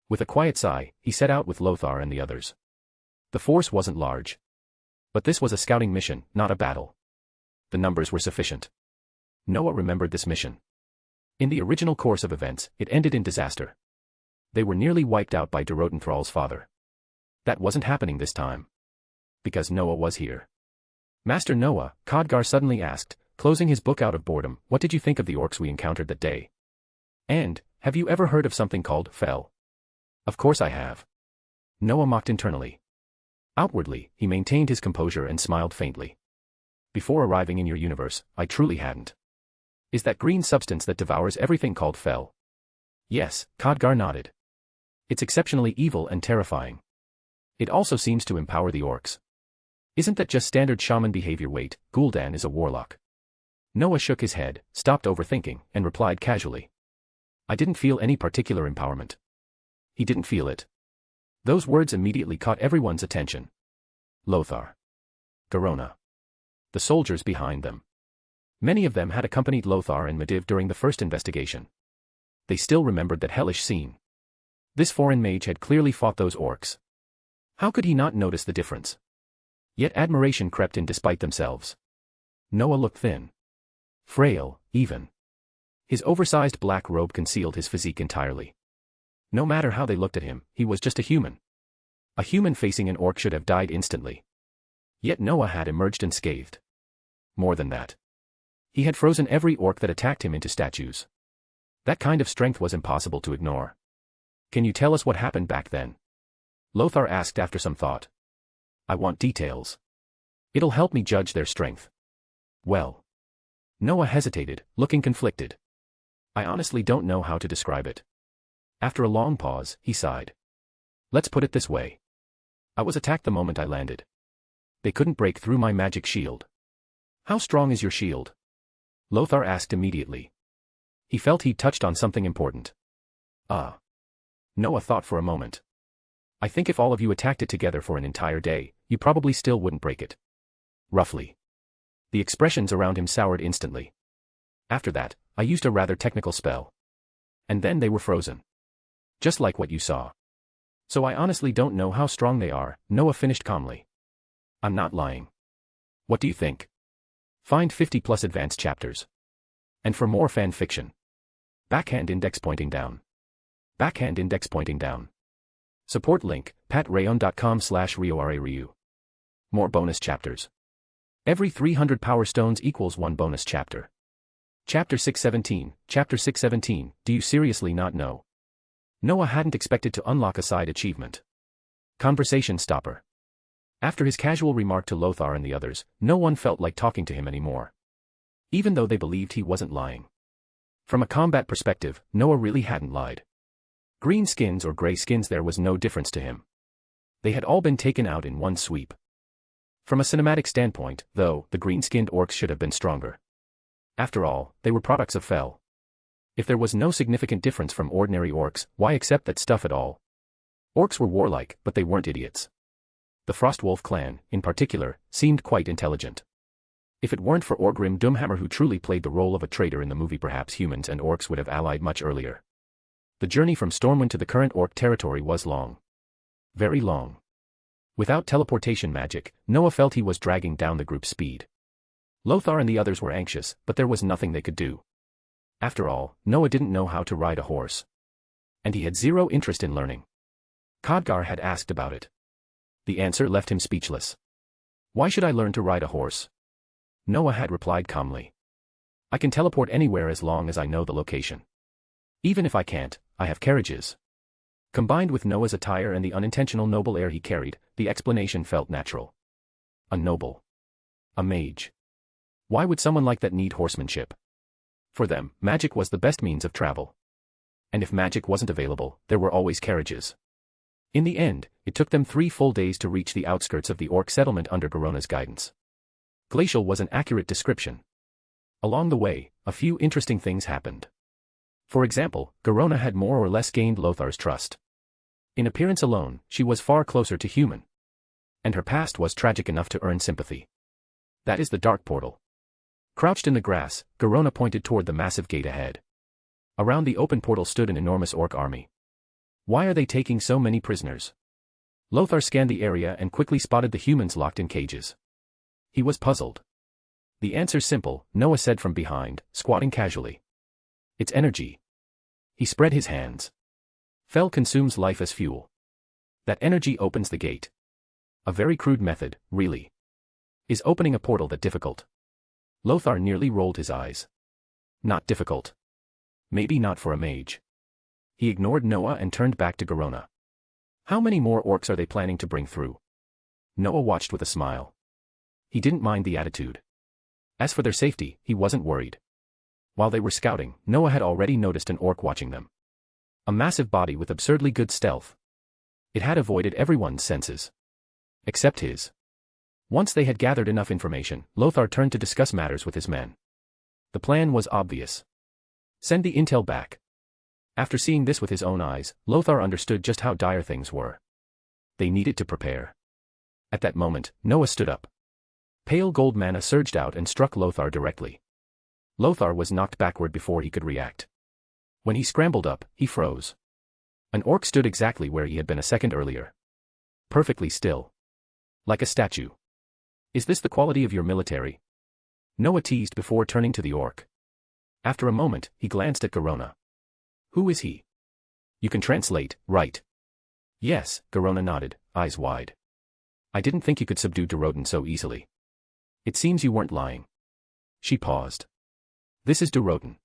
Speaker 3: With a quiet sigh, he set out with Lothar and the others. The force wasn't large. But this was a scouting mission, not a battle. The numbers were sufficient. Noah remembered this mission. In the original course of events, it ended in disaster. They were nearly wiped out by Derotenthral's father. That wasn't happening this time. Because Noah was here. Master Noah, Khadgar suddenly asked, closing his book out of boredom, what did you think of the orcs we encountered that day? And, have you ever heard of something called Fel? Of course I have. Noah mocked internally. Outwardly, he maintained his composure and smiled faintly. Before arriving in your universe, I truly hadn't. Is that green substance that devours everything called Fel? Yes, Khadgar nodded. It's exceptionally evil and terrifying. It also seems to empower the orcs. Isn't that just standard shaman behavior? Wait, Gul'dan is a warlock. Noah shook his head, stopped overthinking, and replied casually. I didn't feel any particular empowerment. He didn't feel it. Those words immediately caught everyone's attention. Lothar. Garona. The soldiers behind them. Many of them had accompanied Lothar and Medivh during the first investigation. They still remembered that hellish scene. This foreign mage had clearly fought those orcs. How could he not notice the difference? Yet admiration crept in despite themselves. Noah looked thin. Frail, even. His oversized black robe concealed his physique entirely. No matter how they looked at him, he was just a human. A human facing an orc should have died instantly. Yet Noah had emerged unscathed. More than that. He had frozen every orc that attacked him into statues. That kind of strength was impossible to ignore. Can you tell us what happened back then? Lothar asked after some thought. I want details. It'll help me judge their strength. Well. Noah hesitated, looking conflicted. I honestly don't know how to describe it. After a long pause, he sighed. Let's put it this way. I was attacked the moment I landed. They couldn't break through my magic shield. How strong is your shield? Lothar asked immediately. He felt he'd touched on something important. Ah. Noah thought for a moment. I think if all of you attacked it together for an entire day, you probably still wouldn't break it. Roughly. The expressions around him soured instantly. After that, I used a rather technical spell. And then they were frozen. Just like what you saw. So I honestly don't know how strong they are, Noah finished calmly. I'm not lying. What do you think? Find 50+ advanced chapters. And for more fan fiction. Backhand index pointing down. Backhand index pointing down. Support link, patreon.com/RioRaRyu. More bonus chapters. Every 300 power stones equals 1 bonus chapter. Chapter 617, Chapter 617, do you seriously not know? Noah hadn't expected to unlock a side achievement. Conversation stopper. After his casual remark to Lothar and the others, no one felt like talking to him anymore. Even though they believed he wasn't lying. From a combat perspective, Noah really hadn't lied. Green skins or gray skins, there was no difference to him. They had all been taken out in one sweep. From a cinematic standpoint, though, the green-skinned orcs should have been stronger. After all, they were products of Fel. If there was no significant difference from ordinary orcs, why accept that stuff at all? Orcs were warlike, but they weren't idiots. The Frostwolf clan, in particular, seemed quite intelligent. If it weren't for Orgrim Doomhammer, who truly played the role of a traitor in the movie, perhaps humans and orcs would have allied much earlier. The journey from Stormwind to the current orc territory was long. Very long. Without teleportation magic, Noah felt he was dragging down the group's speed. Lothar and the others were anxious, but there was nothing they could do. After all, Noah didn't know how to ride a horse. And he had zero interest in learning. Khadgar had asked about it. The answer left him speechless. Why should I learn to ride a horse? Noah had replied calmly. I can teleport anywhere as long as I know the location. Even if I can't, I have carriages. Combined with Noah's attire and the unintentional noble air he carried, the explanation felt natural. A noble. A mage. Why would someone like that need horsemanship? For them, magic was the best means of travel. And if magic wasn't available, there were always carriages. In the end, it took them 3 full days to reach the outskirts of the orc settlement under Garona's guidance. Glacial was an accurate description. Along the way, a few interesting things happened. For example, Garona had more or less gained Lothar's trust. In appearance alone, she was far closer to human. And her past was tragic enough to earn sympathy. That is the dark portal. Crouched in the grass, Garona pointed toward the massive gate ahead. Around the open portal stood an enormous orc army. Why are they taking so many prisoners? Lothar scanned the area and quickly spotted the humans locked in cages. He was puzzled. The answer's simple, Noah said from behind, squatting casually. It's energy. He spread his hands. Fel consumes life as fuel. That energy opens the gate. A very crude method, really. Is opening a portal that difficult? Lothar nearly rolled his eyes. Not difficult. Maybe not for a mage. He ignored Noah and turned back to Garona. How many more orcs are they planning to bring through? Noah watched with a smile. He didn't mind the attitude. As for their safety, he wasn't worried. While they were scouting, Noah had already noticed an orc watching them. A massive body with absurdly good stealth. It had avoided everyone's senses. Except his. Once they had gathered enough information, Lothar turned to discuss matters with his men. The plan was obvious. Send the intel back. After seeing this with his own eyes, Lothar understood just how dire things were. They needed to prepare. At that moment, Noah stood up. Pale gold mana surged out and struck Lothar directly. Lothar was knocked backward before he could react. When he scrambled up, he froze. An orc stood exactly where he had been a second earlier. Perfectly still. Like a statue. Is this the quality of your military? Noah teased before turning to the orc. After a moment, he glanced at Garona. Who is he? You can translate, right? Yes, Garona nodded, eyes wide. I didn't think you could subdue Durotan so easily. It seems you weren't lying. She paused. This is Durotan.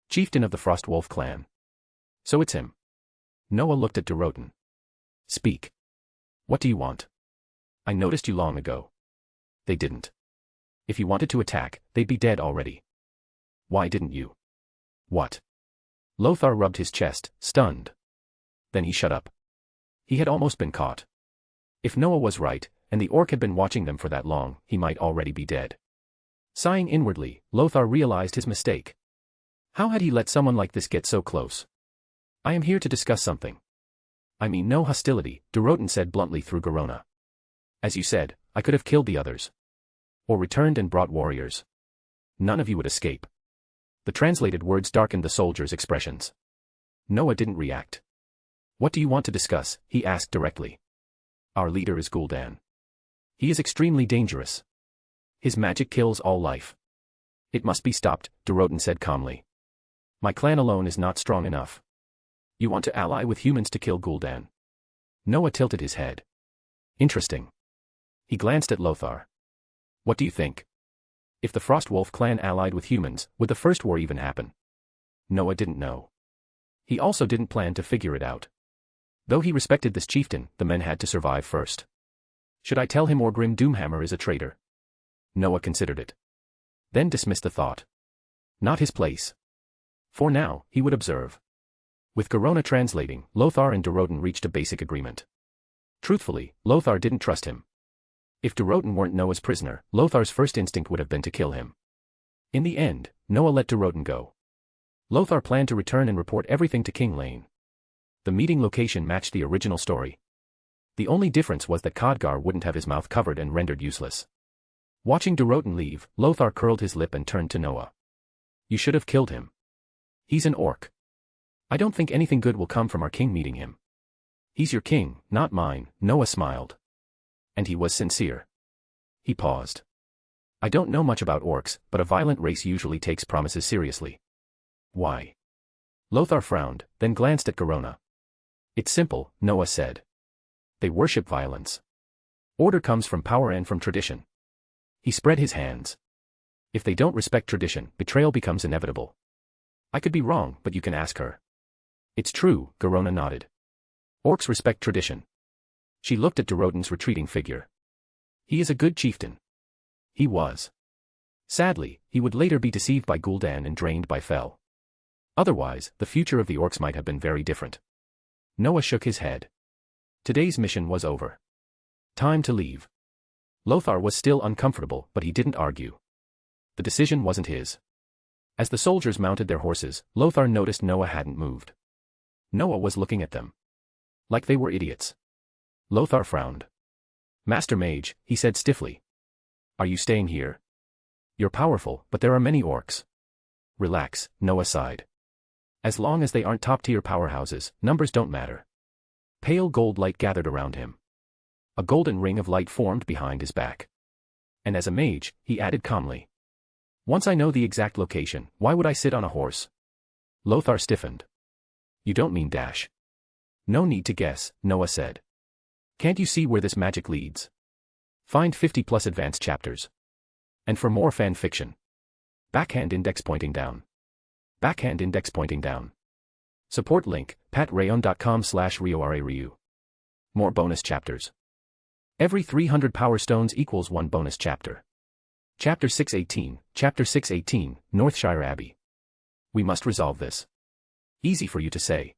Speaker 3: Chieftain of the Frostwolf clan. So it's him. Noah looked at Durotan. Speak. What do you want? I noticed you long ago. They didn't. If you wanted to attack, they'd be dead already. Why didn't you? What? Lothar rubbed his chest, stunned. Then he shut up. He had almost been caught. If Noah was right, and the orc had been watching them for that long, he might already be dead. Sighing inwardly, Lothar realized his mistake. How had he let someone like this get so close? I am here to discuss something. I mean no hostility, Durotan said bluntly through Garona. As you said, I could have killed the others. Or returned and brought warriors. None of you would escape. The translated words darkened the soldiers' expressions. Noah didn't react. What do you want to discuss? He asked directly. Our leader is Gul'dan. He is extremely dangerous. His magic kills all life. It must be stopped, Durotan said calmly. My clan alone is not strong enough. You want to ally with humans to kill Gul'dan? Noah tilted his head. Interesting. He glanced at Lothar. What do you think? If the Frostwolf clan allied with humans, would the first war even happen? Noah didn't know. He also didn't plan to figure it out. Though he respected this chieftain, the men had to survive first. Should I tell him Orgrim Doomhammer is a traitor? Noah considered it. Then dismissed the thought. Not his place. For now, he would observe. With Garona translating, Lothar and Durotan reached a basic agreement. Truthfully, Lothar didn't trust him. If Durotan weren't Noah's prisoner, Lothar's first instinct would have been to kill him. In the end, Noah let Durotan go. Lothar planned to return and report everything to King Lane. The meeting location matched the original story. The only difference was that Khadgar wouldn't have his mouth covered and rendered useless. Watching Durotan leave, Lothar curled his lip and turned to Noah. You should have killed him. He's an orc. I don't think anything good will come from our king meeting him. He's your king, not mine, Noah smiled. And he was sincere. He paused. I don't know much about orcs, but a violent race usually takes promises seriously. Why? Lothar frowned, then glanced at Garona. It's simple, Noah said. They worship violence. Order comes from power and from tradition. He spread his hands. If they don't respect tradition, betrayal becomes inevitable. I could be wrong, but you can ask her. It's true, Garona nodded. Orcs respect tradition. She looked at Durotan's retreating figure. He is a good chieftain. He was. Sadly, he would later be deceived by Gul'dan and drained by Fel. Otherwise, the future of the orcs might have been very different. Noah shook his head. Today's mission was over. Time to leave. Lothar was still uncomfortable, but he didn't argue. The decision wasn't his. As the soldiers mounted their horses, Lothar noticed Noah hadn't moved. Noah was looking at them. Like they were idiots. Lothar frowned. Master Mage, he said stiffly. Are you staying here? You're powerful, but there are many orcs. Relax, Noah sighed. As long as they aren't top-tier powerhouses, numbers don't matter. Pale gold light gathered around him. A golden ring of light formed behind his back. And as a mage, he added calmly. Once I know the exact location, why would I sit on a horse? Lothar stiffened. You don't mean dash. No need to guess, Noah said. Can't you see where this magic leads? Find 50+ advanced chapters. And for more fan fiction. Backhand index pointing down. Backhand index pointing down. Support link, patreon.com/RioRaRyu. More bonus chapters. Every 300 power stones equals 1 bonus chapter. Chapter 618, Northshire Abbey. We must resolve this. Easy for you to say.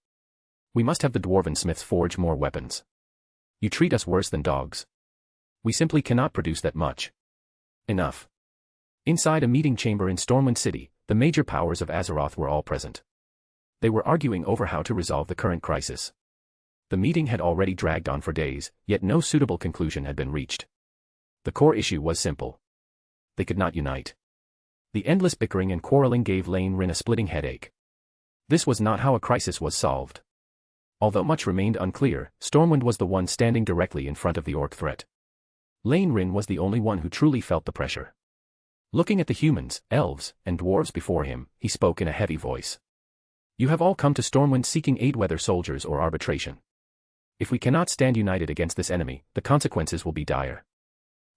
Speaker 3: We must have the dwarven smiths forge more weapons. You treat us worse than dogs. We simply cannot produce that much. Enough. Inside a meeting chamber in Stormwind City, the major powers of Azeroth were all present. They were arguing over how to resolve the current crisis. The meeting had already dragged on for days, yet no suitable conclusion had been reached. The core issue was simple. They could not unite. The endless bickering and quarreling gave Lane Rin a splitting headache. This was not how a crisis was solved. Although much remained unclear, Stormwind was the one standing directly in front of the orc threat. Lane Rin was the only one who truly felt the pressure. Looking at the humans, elves, and dwarves before him, he spoke in a heavy voice. You have all come to Stormwind seeking aid, whether soldiers or arbitration. If we cannot stand united against this enemy, the consequences will be dire.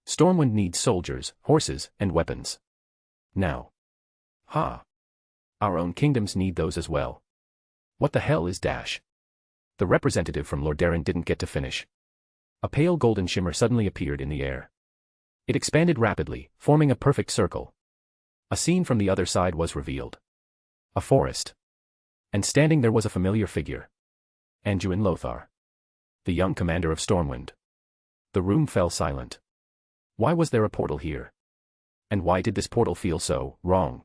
Speaker 3: Stormwind needs soldiers, horses, and weapons. Now. Ha! Our own kingdoms need those as well. What the hell is Dash? The representative from Lordaeron didn't get to finish. A pale golden shimmer suddenly appeared in the air. It expanded rapidly, forming a perfect circle. A scene from the other side was revealed. A forest. And standing there was a familiar figure. Anduin Lothar. The young commander of Stormwind. The room fell silent. Why was there a portal here? And why did this portal feel so wrong?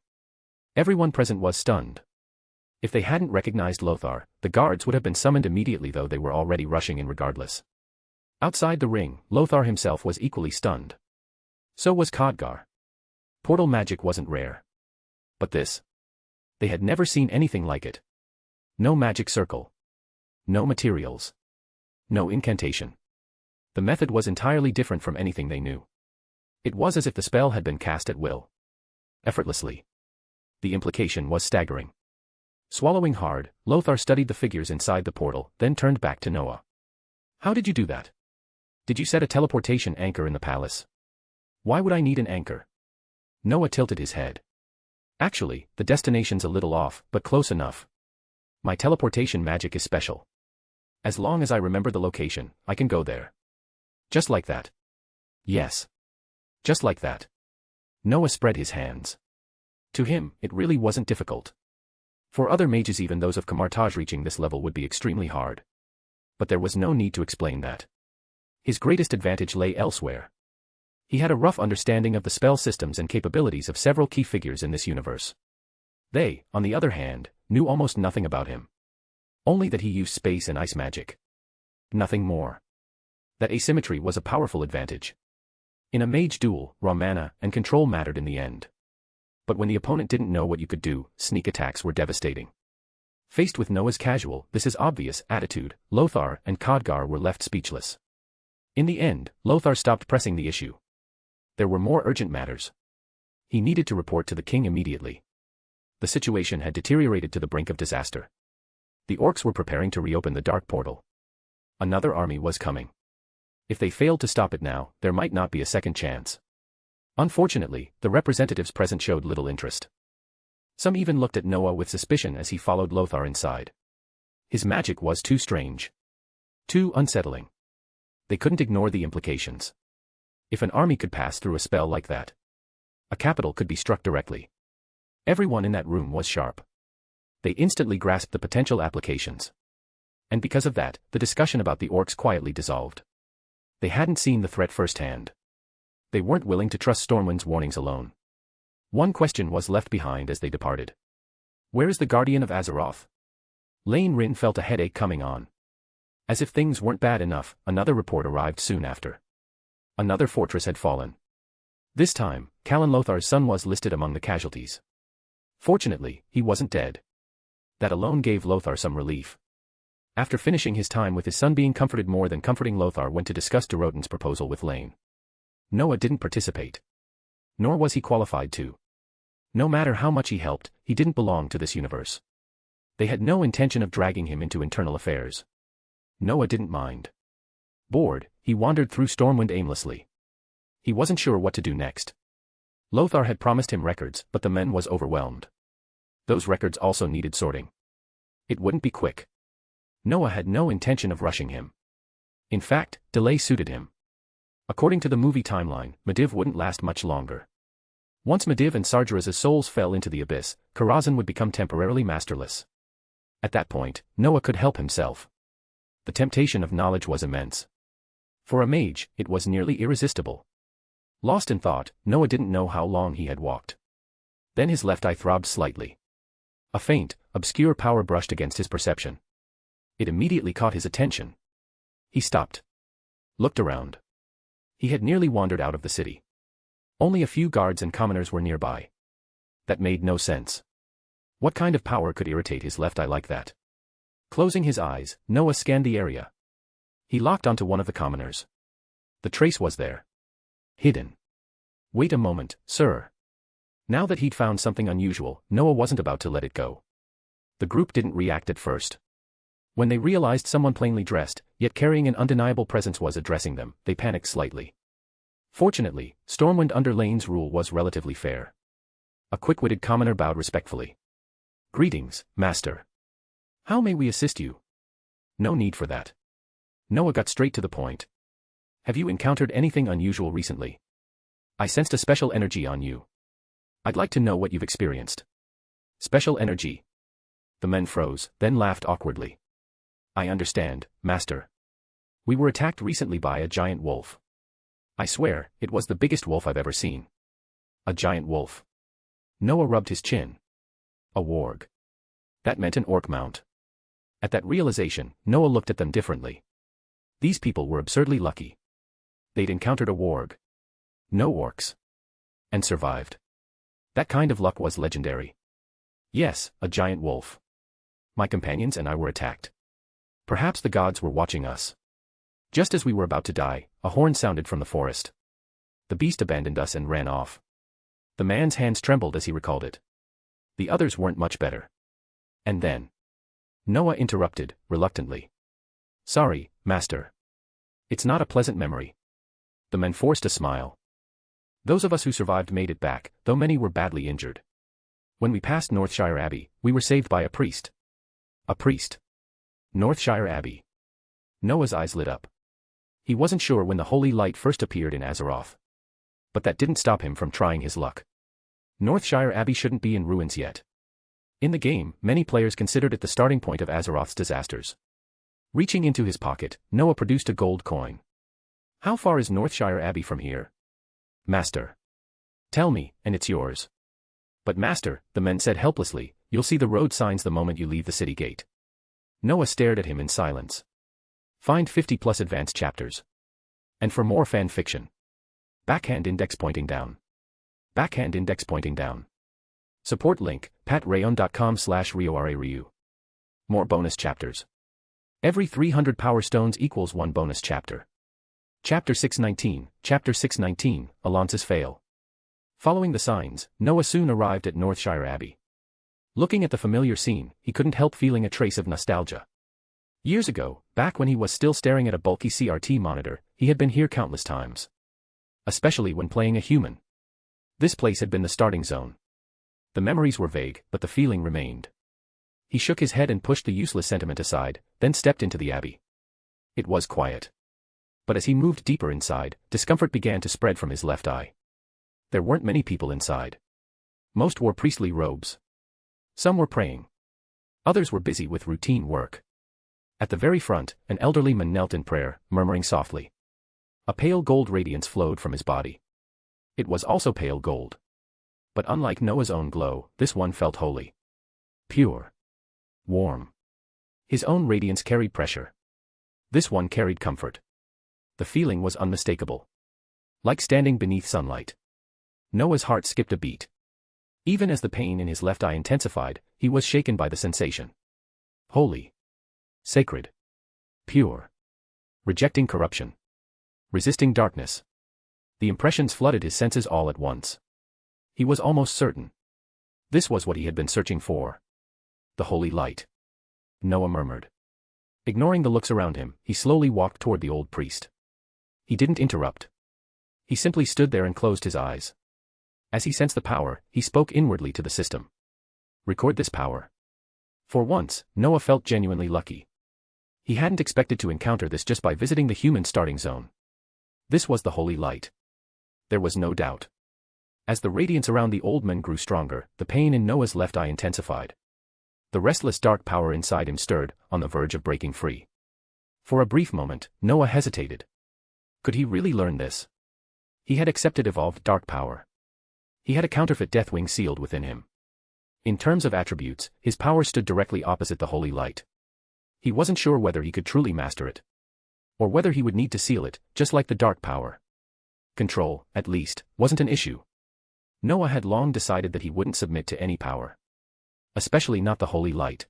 Speaker 3: Everyone present was stunned. If they hadn't recognized Lothar, the guards would have been summoned immediately, though they were already rushing in regardless. Outside the ring, Lothar himself was equally stunned. So was Khadgar. Portal magic wasn't rare. But this? They had never seen anything like it. No magic circle. No materials. No incantation. The method was entirely different from anything they knew. It was as if the spell had been cast at will. Effortlessly. The implication was staggering. Swallowing hard, Lothar studied the figures inside the portal, then turned back to Noah. How did you do that? Did you set a teleportation anchor in the palace? Why would I need an anchor? Noah tilted his head. Actually, the destination's a little off, but close enough. My teleportation magic is special. As long as I remember the location, I can go there. Just like that. Yes. Just like that. Noah spread his hands. To him, it really wasn't difficult. For other mages, even those of Kamartaj, reaching this level would be extremely hard. But there was no need to explain that. His greatest advantage lay elsewhere. He had a rough understanding of the spell systems and capabilities of several key figures in this universe. They, on the other hand, knew almost nothing about him. Only that he used space and ice magic. Nothing more. That asymmetry was a powerful advantage. In a mage duel, raw mana and control mattered in the end. But when the opponent didn't know what you could do, sneak attacks were devastating. Faced with Noah's casual, "this is obvious" attitude, Lothar and Khadgar were left speechless. In the end, Lothar stopped pressing the issue. There were more urgent matters. He needed to report to the king immediately. The situation had deteriorated to the brink of disaster. The orcs were preparing to reopen the dark portal. Another army was coming. If they failed to stop it now, there might not be a second chance. Unfortunately, the representatives present showed little interest. Some even looked at Noah with suspicion as he followed Lothar inside. His magic was too strange. Too unsettling. They couldn't ignore the implications. If an army could pass through a spell like that, a capital could be struck directly. Everyone in that room was sharp. They instantly grasped the potential applications. And because of that, the discussion about the orcs quietly dissolved. They hadn't seen the threat firsthand. They weren't willing to trust Stormwind's warnings alone. One question was left behind as they departed. Where is the Guardian of Azeroth? Lane Rin felt a headache coming on. As if things weren't bad enough, another report arrived soon after. Another fortress had fallen. This time, Callan Lothar's son was listed among the casualties. Fortunately, he wasn't dead. That alone gave Lothar some relief. After finishing his time with his son being comforted more than comforting, Lothar went to discuss Durotan's proposal with Lane. Noah didn't participate. Nor was he qualified to. No matter how much he helped, he didn't belong to this universe. They had no intention of dragging him into internal affairs. Noah didn't mind. Bored, he wandered through Stormwind aimlessly. He wasn't sure what to do next. Lothar had promised him records, but the man was overwhelmed. Those records also needed sorting. It wouldn't be quick. Noah had no intention of rushing him. In fact, delay suited him. According to the movie timeline, Medivh wouldn't last much longer. Once Medivh and Sargeras' souls fell into the abyss, Karazhan would become temporarily masterless. At that point, Noah could help himself. The temptation of knowledge was immense. For a mage, it was nearly irresistible. Lost in thought, Noah didn't know how long he had walked. Then his left eye throbbed slightly. A faint, obscure power brushed against his perception. It immediately caught his attention. He stopped. Looked around. He had nearly wandered out of the city. Only a few guards and commoners were nearby. That made no sense. What kind of power could irritate his left eye like that? Closing his eyes, Noah scanned the area. He locked onto one of the commoners. The trace was there. Hidden. Wait a moment, sir. Now that he'd found something unusual, Noah wasn't about to let it go. The group didn't react at first. When they realized someone plainly dressed, yet carrying an undeniable presence was addressing them, they panicked slightly. Fortunately, Stormwind under Lane's rule was relatively fair. A quick-witted commoner bowed respectfully. Greetings, Master. How may we assist you? No need for that. Noah got straight to the point. Have you encountered anything unusual recently? I sensed a special energy on you. I'd like to know what you've experienced. Special energy. The men froze, then laughed awkwardly. I understand, Master. We were attacked recently by a giant wolf. I swear, it was the biggest wolf I've ever seen. A giant wolf. Noah rubbed his chin. A warg. That meant an orc mount. At that realization, Noah looked at them differently. These people were absurdly lucky. They'd encountered a warg. No orcs. And survived. That kind of luck was legendary. Yes, a giant wolf. My companions and I were attacked. Perhaps the gods were watching us. Just as we were about to die, a horn sounded from the forest. The beast abandoned us and ran off. The man's hands trembled as he recalled it. The others weren't much better. And then. Noah interrupted, reluctantly. Sorry, Master. It's not a pleasant memory. The men forced a smile. Those of us who survived made it back, though many were badly injured. When we passed Northshire Abbey, we were saved by a priest. A priest. Northshire Abbey. Noah's eyes lit up. He wasn't sure when the holy light first appeared in Azeroth. But that didn't stop him from trying his luck. Northshire Abbey shouldn't be in ruins yet. In the game, many players considered it the starting point of Azeroth's disasters. Reaching into his pocket, Noah produced a gold coin. How far is Northshire Abbey from here? Master. Tell me, and it's yours. But Master, the men said helplessly, you'll see the road signs the moment you leave the city gate. Noah stared at him in silence. Find 50+ advanced chapters. And for more fan fiction. Backhand index pointing down. Backhand index pointing down. Support link, patreon.com/RioRaRyu. More bonus chapters. Every 300 power stones equals 1 bonus chapter. Chapter 619, Chapter 619, Alliances Fail. Following the signs, Noah soon arrived at Northshire Abbey. Looking at the familiar scene, he couldn't help feeling a trace of nostalgia. Years ago, back when he was still staring at a bulky CRT monitor, he had been here countless times. Especially when playing a human. This place had been the starting zone. The memories were vague, but the feeling remained. He shook his head and pushed the useless sentiment aside, then stepped into the abbey. It was quiet. But as he moved deeper inside, discomfort began to spread from his left eye. There weren't many people inside. Most wore priestly robes. Some were praying. Others were busy with routine work. At the very front, an elderly man knelt in prayer, murmuring softly. A pale gold radiance flowed from his body. It was also pale gold. But unlike Noah's own glow, this one felt holy. Pure. Warm. His own radiance carried pressure. This one carried comfort. The feeling was unmistakable. Like standing beneath sunlight. Noah's heart skipped a beat. Even as the pain in his left eye intensified, he was shaken by the sensation. Holy. Sacred. Pure. Rejecting corruption. Resisting darkness. The impressions flooded his senses all at once. He was almost certain. This was what he had been searching for. The holy light. Noah murmured. Ignoring the looks around him, he slowly walked toward the old priest. He didn't interrupt. He simply stood there and closed his eyes. As he sensed the power, he spoke inwardly to the system. Record this power. For once, Noah felt genuinely lucky. He hadn't expected to encounter this just by visiting the human starting zone. This was the holy light. There was no doubt. As the radiance around the old man grew stronger, the pain in Noah's left eye intensified. The restless dark power inside him stirred, on the verge of breaking free. For a brief moment, Noah hesitated. Could he really learn this? He had accepted evolved dark power. He had a counterfeit Deathwing sealed within him. In terms of attributes, his power stood directly opposite the holy light. He wasn't sure whether he could truly master it. Or whether he would need to seal it, just like the dark power. Control, at least, wasn't an issue. Noah had long decided that he wouldn't submit to any power. Especially not the holy light.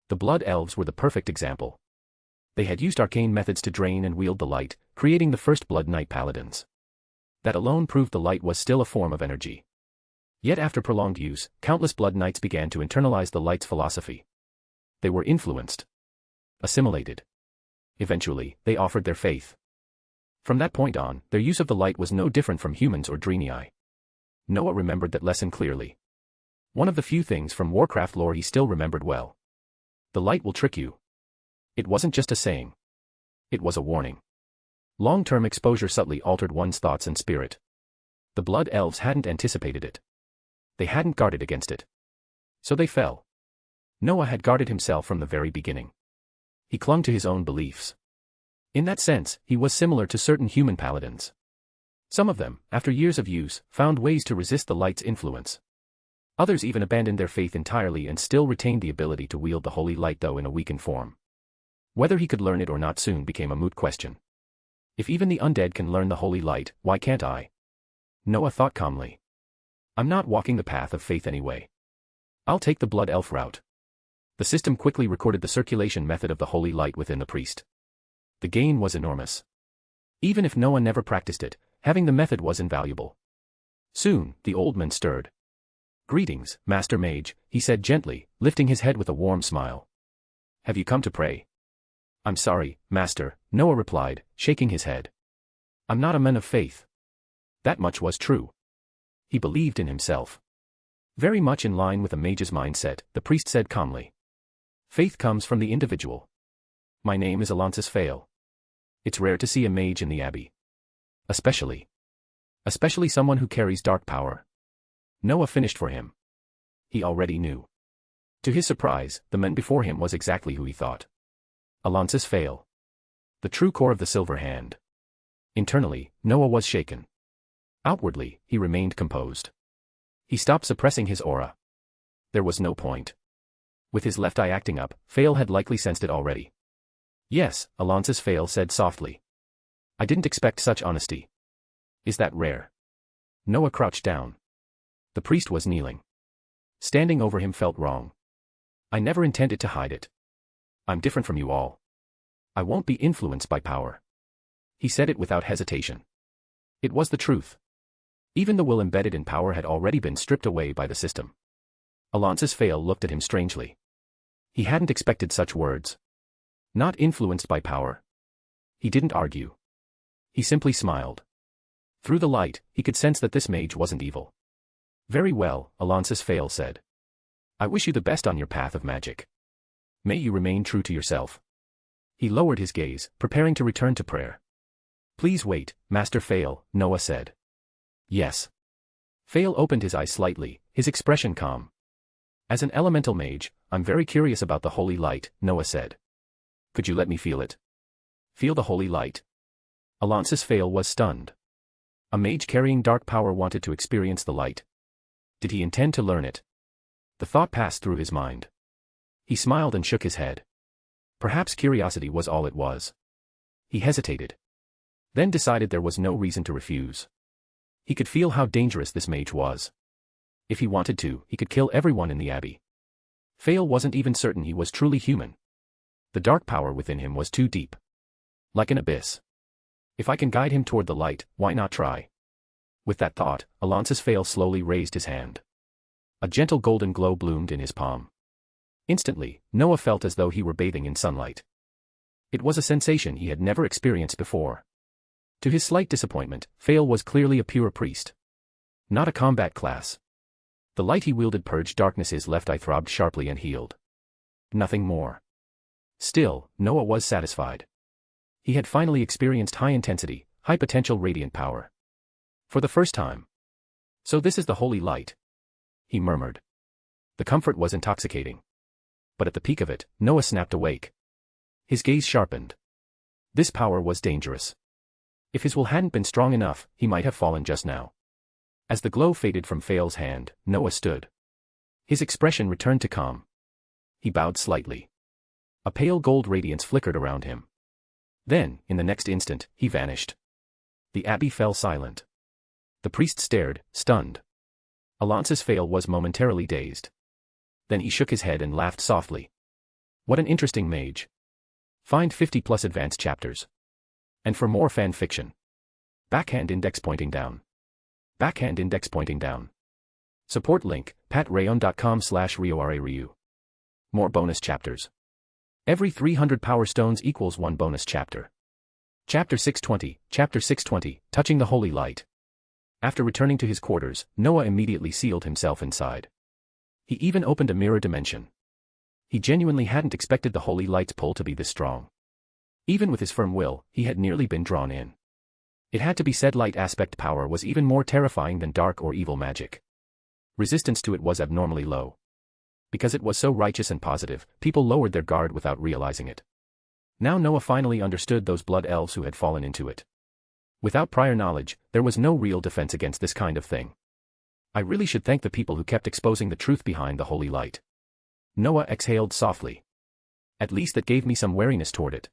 Speaker 3: The blood elves were the perfect example. They had used arcane methods to drain and wield the light, creating the first blood knight paladins. That alone proved the light was still a form of energy. Yet after prolonged use, countless blood knights began to internalize the light's philosophy. They were influenced. Assimilated. Eventually, they offered their faith. From that point on, their use of the light was no different from humans or Draenei. Noah remembered that lesson clearly. One of the few things from Warcraft lore he still remembered well. The light will trick you. It wasn't just a saying. It was a warning. Long-term exposure subtly altered one's thoughts and spirit. The blood elves hadn't anticipated it. They hadn't guarded against it. So they fell. Noah had guarded himself from the very beginning. He clung to his own beliefs. In that sense, he was similar to certain human paladins. Some of them, after years of use, found ways to resist the light's influence. Others even abandoned their faith entirely and still retained the ability to wield the holy light, though in a weakened form. Whether he could learn it or not soon became a moot question. If even the undead can learn the holy light, why can't I? Noah thought calmly. I'm not walking the path of faith anyway. I'll take the blood elf route. The system quickly recorded the circulation method of the holy light within the priest. The gain was enormous. Even if Noah never practiced it, having the method was invaluable. Soon, the old man stirred. Greetings, Master Mage, he said gently, lifting his head with a warm smile. Have you come to pray? I'm sorry, Master, Noah replied, shaking his head. I'm not a man of faith. That much was true. He believed in himself. Very much in line with a mage's mindset, the priest said calmly. Faith comes from the individual. My name is Alonsis Fail. It's rare to see a mage in the abbey. Especially someone who carries dark power. Noah finished for him. He already knew. To his surprise, the man before him was exactly who he thought. Alonsis Fail. The true core of the Silver Hand. Internally, Noah was shaken. Outwardly, he remained composed. He stopped suppressing his aura. There was no point. With his left eye acting up, Fail had likely sensed it already. Yes, Alonsis Fail said softly. I didn't expect such honesty. Is that rare? Noah crouched down. The priest was kneeling. Standing over him felt wrong. I never intended to hide it. I'm different from you all. I won't be influenced by power. He said it without hesitation. It was the truth. Even the will embedded in power had already been stripped away by the system. Alonsis Fail looked at him strangely. He hadn't expected such words. Not influenced by power. He didn't argue. He simply smiled. Through the light, he could sense that this mage wasn't evil. Very well, Alonsis Fail said. I wish you the best on your path of magic. May you remain true to yourself. He lowered his gaze, preparing to return to prayer. Please wait, Master Fail, Noah said. Yes. Fail opened his eyes slightly, his expression calm. As an elemental mage, I'm very curious about the holy light, Noah said. Could you let me feel it? Feel the holy light? Alonsis Fail was stunned. A mage carrying dark power wanted to experience the light. Did he intend to learn it? The thought passed through his mind. He smiled and shook his head. Perhaps curiosity was all it was. He hesitated. Then decided there was no reason to refuse. He could feel how dangerous this mage was. If he wanted to, he could kill everyone in the abbey. Fail wasn't even certain he was truly human. The dark power within him was too deep. Like an abyss. If I can guide him toward the light, why not try? With that thought, Alonsis Fail slowly raised his hand. A gentle golden glow bloomed in his palm. Instantly, Noah felt as though he were bathing in sunlight. It was a sensation he had never experienced before. To his slight disappointment, Fail was clearly a pure priest. Not a combat class. The light he wielded purged darkness. His left eye throbbed sharply and healed. Nothing more. Still, Noah was satisfied. He had finally experienced high-intensity, high-potential radiant power. For the first time. So this is the holy light. He murmured. The comfort was intoxicating. But at the peak of it, Noah snapped awake. His gaze sharpened. This power was dangerous. If his will hadn't been strong enough, he might have fallen just now. As the glow faded from Fail's hand, Noah stood. His expression returned to calm. He bowed slightly. A pale gold radiance flickered around him. Then, in the next instant, he vanished. The abbey fell silent. The priest stared, stunned. Alonsis Fail was momentarily dazed. Then he shook his head and laughed softly. What an interesting mage. Find 50+ advanced chapters. And for more fan fiction. Backhand index pointing down. Backhand index pointing down. Support link, patreon.com/RioRaRyu. More bonus chapters. Every 300 power stones equals 1 bonus chapter. Chapter 620, Touching the Holy Light. After returning to his quarters, Noah immediately sealed himself inside. He even opened a mirror dimension. He genuinely hadn't expected the holy light's pull to be this strong. Even with his firm will, he had nearly been drawn in. It had to be said, light aspect power was even more terrifying than dark or evil magic. Resistance to it was abnormally low. Because it was so righteous and positive, people lowered their guard without realizing it. Now Noah finally understood those blood elves who had fallen into it. Without prior knowledge, there was no real defense against this kind of thing. I really should thank the people who kept exposing the truth behind the holy light. Noah exhaled softly. At least that gave me some wariness toward it.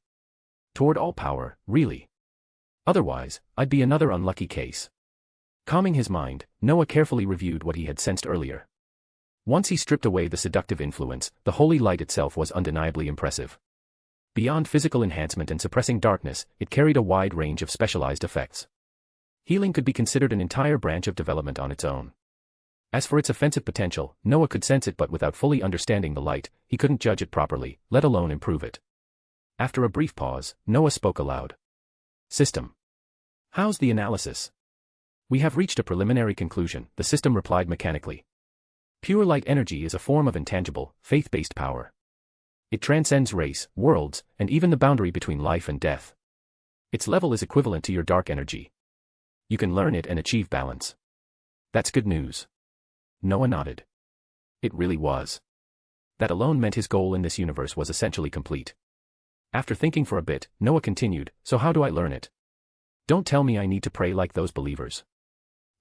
Speaker 3: Toward all power, really. Otherwise, I'd be another unlucky case. Calming his mind, Noah carefully reviewed what he had sensed earlier. Once he stripped away the seductive influence, the holy light itself was undeniably impressive. Beyond physical enhancement and suppressing darkness, it carried a wide range of specialized effects. Healing could be considered an entire branch of development on its own. As for its offensive potential, Noah could sense it, but without fully understanding the light, he couldn't judge it properly, let alone improve it. After a brief pause, Noah spoke aloud. System. How's the analysis? We have reached a preliminary conclusion, the system replied mechanically. Pure light energy is a form of intangible, faith-based power. It transcends race, worlds, and even the boundary between life and death. Its level is equivalent to your dark energy. You can learn it and achieve balance. That's good news. Noah nodded. It really was. That alone meant his goal in this universe was essentially complete. After thinking for a bit, Noah continued, so how do I learn it? Don't tell me I need to pray like those believers.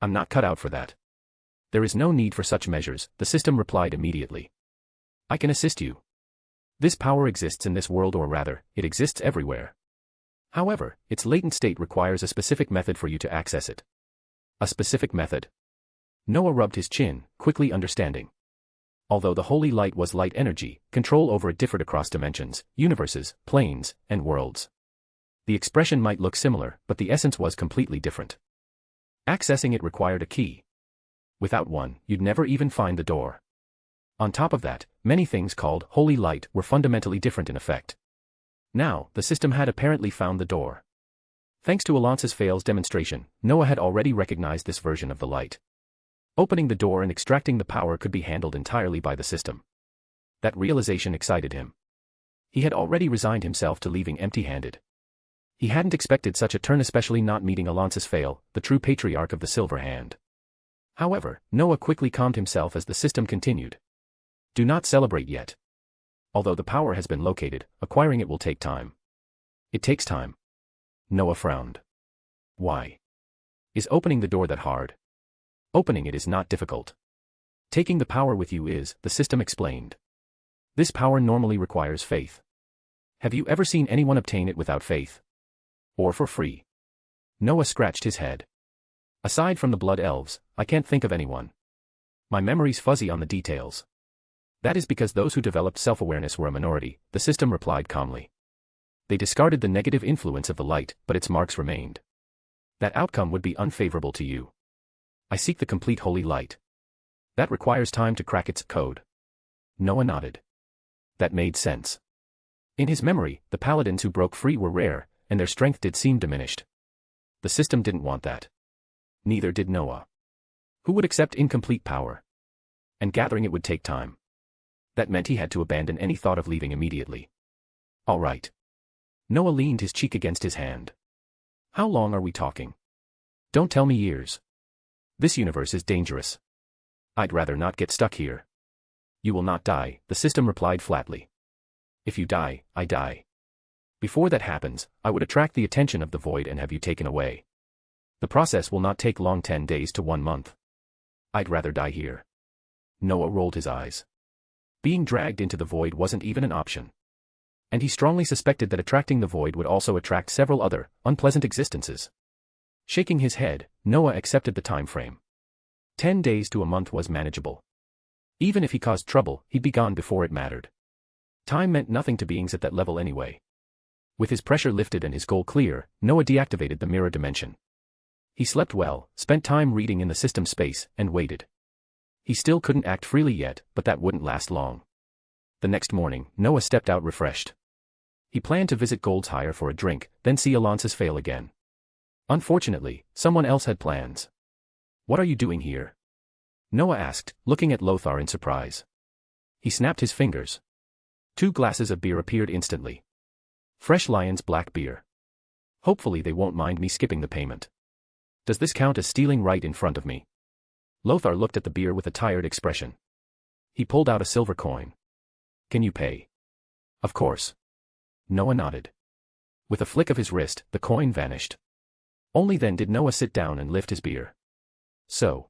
Speaker 3: I'm not cut out for that. There is no need for such measures, the system replied immediately. I can assist you. This power exists in this world, or rather, it exists everywhere. However, its latent state requires a specific method for you to access it. A specific method? Noah rubbed his chin, quickly understanding. Although the holy light was light energy, control over it differed across dimensions, universes, planes, and worlds. The expression might look similar, but the essence was completely different. Accessing it required a key. Without one, you'd never even find the door. On top of that, many things called holy light were fundamentally different in effect. Now, the system had apparently found the door. Thanks to Alonce's fails demonstration, Noah had already recognized this version of the light. Opening the door and extracting the power could be handled entirely by the system. That realization excited him. He had already resigned himself to leaving empty-handed. He hadn't expected such a turn, especially not meeting Alonce's fail, the true patriarch of the Silver Hand. However, Noah quickly calmed himself as the system continued. Do not celebrate yet. Although the power has been located, acquiring it will take time. It takes time. Noah frowned. Why? Is opening the door that hard? Opening it is not difficult. Taking the power with you is, the system explained. This power normally requires faith. Have you ever seen anyone obtain it without faith? Or for free? Noah scratched his head. Aside from the Blood Elves, I can't think of anyone. My memory's fuzzy on the details. That is because those who developed self-awareness were a minority, the system replied calmly. They discarded the negative influence of the light, but its marks remained. That outcome would be unfavorable to you. I seek the complete holy light. That requires time to crack its code. Noah nodded. That made sense. In his memory, the paladins who broke free were rare, and their strength did seem diminished. The system didn't want that. Neither did Noah. Who would accept incomplete power? And gathering it would take time. That meant he had to abandon any thought of leaving immediately. All right. Noah leaned his cheek against his hand. How long are we talking? Don't tell me years. This universe is dangerous. I'd rather not get stuck here. You will not die, the system replied flatly. If you die, I die. Before that happens, I would attract the attention of the void and have you taken away. The process will not take long, 10 days to 1 month. I'd rather die here. Noah rolled his eyes. Being dragged into the void wasn't even an option. And he strongly suspected that attracting the void would also attract several other, unpleasant existences. Shaking his head, Noah accepted the time frame. 10 days to a month was manageable. Even if he caused trouble, he'd be gone before it mattered. Time meant nothing to beings at that level anyway. With his pressure lifted and his goal clear, Noah deactivated the mirror dimension. He slept well, spent time reading in the system space, and waited. He still couldn't act freely yet, but that wouldn't last long. The next morning, Noah stepped out refreshed. He planned to visit Gold's Hire for a drink, then see Alonce's fail again. Unfortunately, someone else had plans. What are you doing here? Noah asked, looking at Lothar in surprise. He snapped his fingers. 2 glasses of beer appeared instantly. Fresh Lion's black beer. Hopefully they won't mind me skipping the payment. Does this count as stealing right in front of me? Lothar looked at the beer with a tired expression. He pulled out a silver coin. Can you pay? Of course. Noah nodded. With a flick of his wrist, the coin vanished. Only then did Noah sit down and lift his beer. So.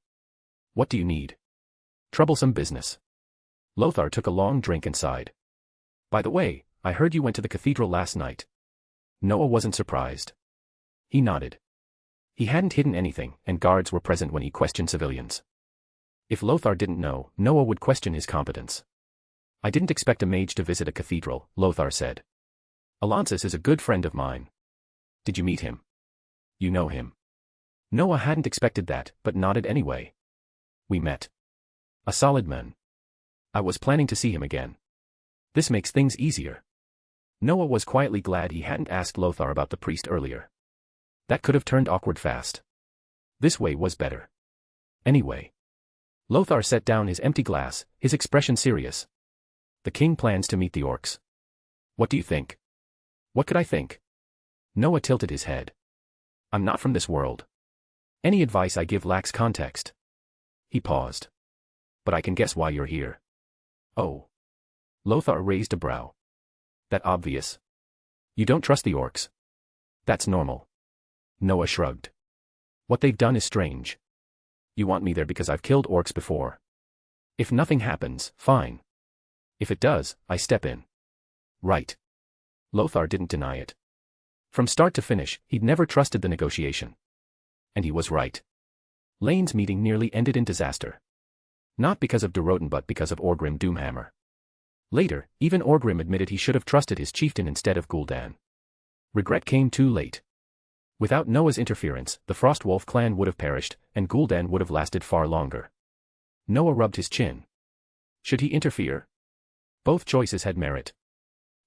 Speaker 3: What do you need? Troublesome business. Lothar took a long drink and sighed. By the way, I heard you went to the cathedral last night. Noah wasn't surprised. He nodded. He hadn't hidden anything, and guards were present when he questioned civilians. If Lothar didn't know, Noah would question his competence. I didn't expect a mage to visit a cathedral, Lothar said. Alonces is a good friend of mine. Did you meet him? You know him. Noah hadn't expected that, but nodded anyway. We met. A solid man. I was planning to see him again. This makes things easier. Noah was quietly glad he hadn't asked Lothar about the priest earlier. That could have turned awkward fast. This way was better. Anyway. Lothar set down his empty glass, his expression serious. The king plans to meet the orcs. What do you think? What could I think? Noah tilted his head. I'm not from this world. Any advice I give lacks context. He paused. But I can guess why you're here. Oh. Lothar raised a brow. That obvious. You don't trust the orcs. That's normal. Noah shrugged. What they've done is strange. You want me there because I've killed orcs before. If nothing happens, fine. If it does, I step in. Right. Lothar didn't deny it. From start to finish, he'd never trusted the negotiation. And he was right. Lane's meeting nearly ended in disaster. Not because of Doroten but because of Orgrim Doomhammer. Later, even Orgrim admitted he should have trusted his chieftain instead of Gul'dan. Regret came too late. Without Noah's interference, the Frostwolf clan would have perished, and Gul'dan would have lasted far longer. Noah rubbed his chin. Should he interfere? Both choices had merit.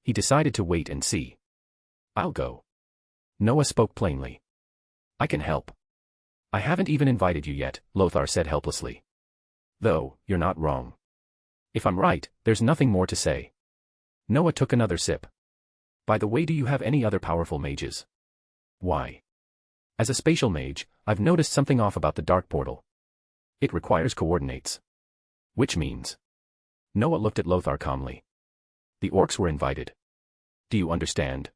Speaker 3: He decided to wait and see. I'll go. Noah spoke plainly. I can help. I haven't even invited you yet, Lothar said helplessly. Though, you're not wrong. If I'm right, there's nothing more to say. Noah took another sip. By the way, do you have any other powerful mages? Why? As a spatial mage, I've noticed something off about the dark portal. It requires coordinates. Which means? Noah looked at Lothar calmly. The orcs were invited. Do you understand?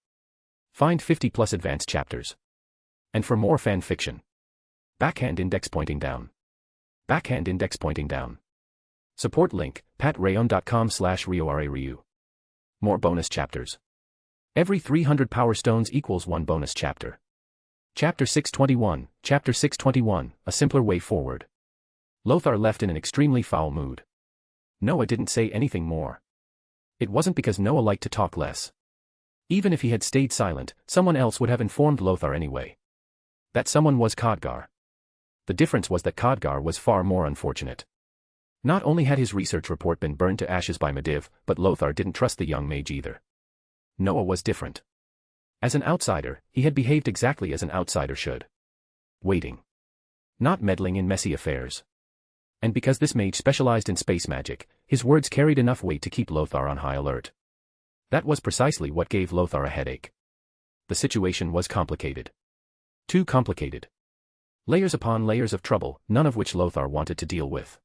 Speaker 3: Find 50+ advanced chapters. And for more fan fiction. Backhand index pointing down. Backhand index pointing down. Support link, patreon.com/RioRaRyu. More bonus chapters. Every 300 power stones equals 1 bonus chapter. Chapter 621, Chapter 621, A Simpler Way Forward. Lothar left in an extremely foul mood. Noah didn't say anything more. It wasn't because Noah liked to talk less. Even if he had stayed silent, someone else would have informed Lothar anyway. That someone was Khadgar. The difference was that Khadgar was far more unfortunate. Not only had his research report been burned to ashes by Medivh, but Lothar didn't trust the young mage either. Noah was different. As an outsider, he had behaved exactly as an outsider should. Waiting. Not meddling in messy affairs. And because this mage specialized in space magic, his words carried enough weight to keep Lothar on high alert. That was precisely what gave Lothar a headache. The situation was complicated. Too complicated. Layers upon layers of trouble, none of which Lothar wanted to deal with.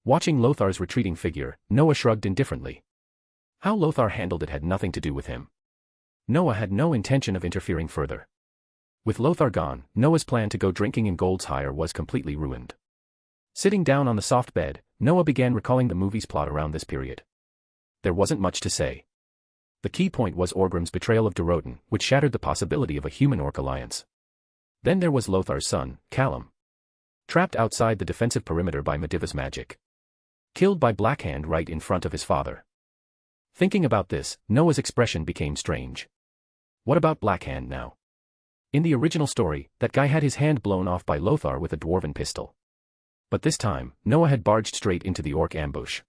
Speaker 3: Watching Lothar's retreating figure, Noah shrugged indifferently. How Lothar handled it had nothing to do with him. Noah had no intention of interfering further. With Lothar gone, Noah's plan to go drinking in Gold's Hire was completely ruined. Sitting down on the soft bed, Noah began recalling the movie's plot around this period. There wasn't much to say. The key point was Orgrim's betrayal of Doroten, which shattered the possibility of a human-orc alliance. Then there was Lothar's son, Callum. Trapped outside the defensive perimeter by Medivh's magic. Killed by Blackhand right in front of his father. Thinking about this, Noah's expression became strange. What about Blackhand now? In the original story, that guy had his hand blown off by Lothar with a dwarven pistol. But this time, Noah had barged straight into the orc ambush.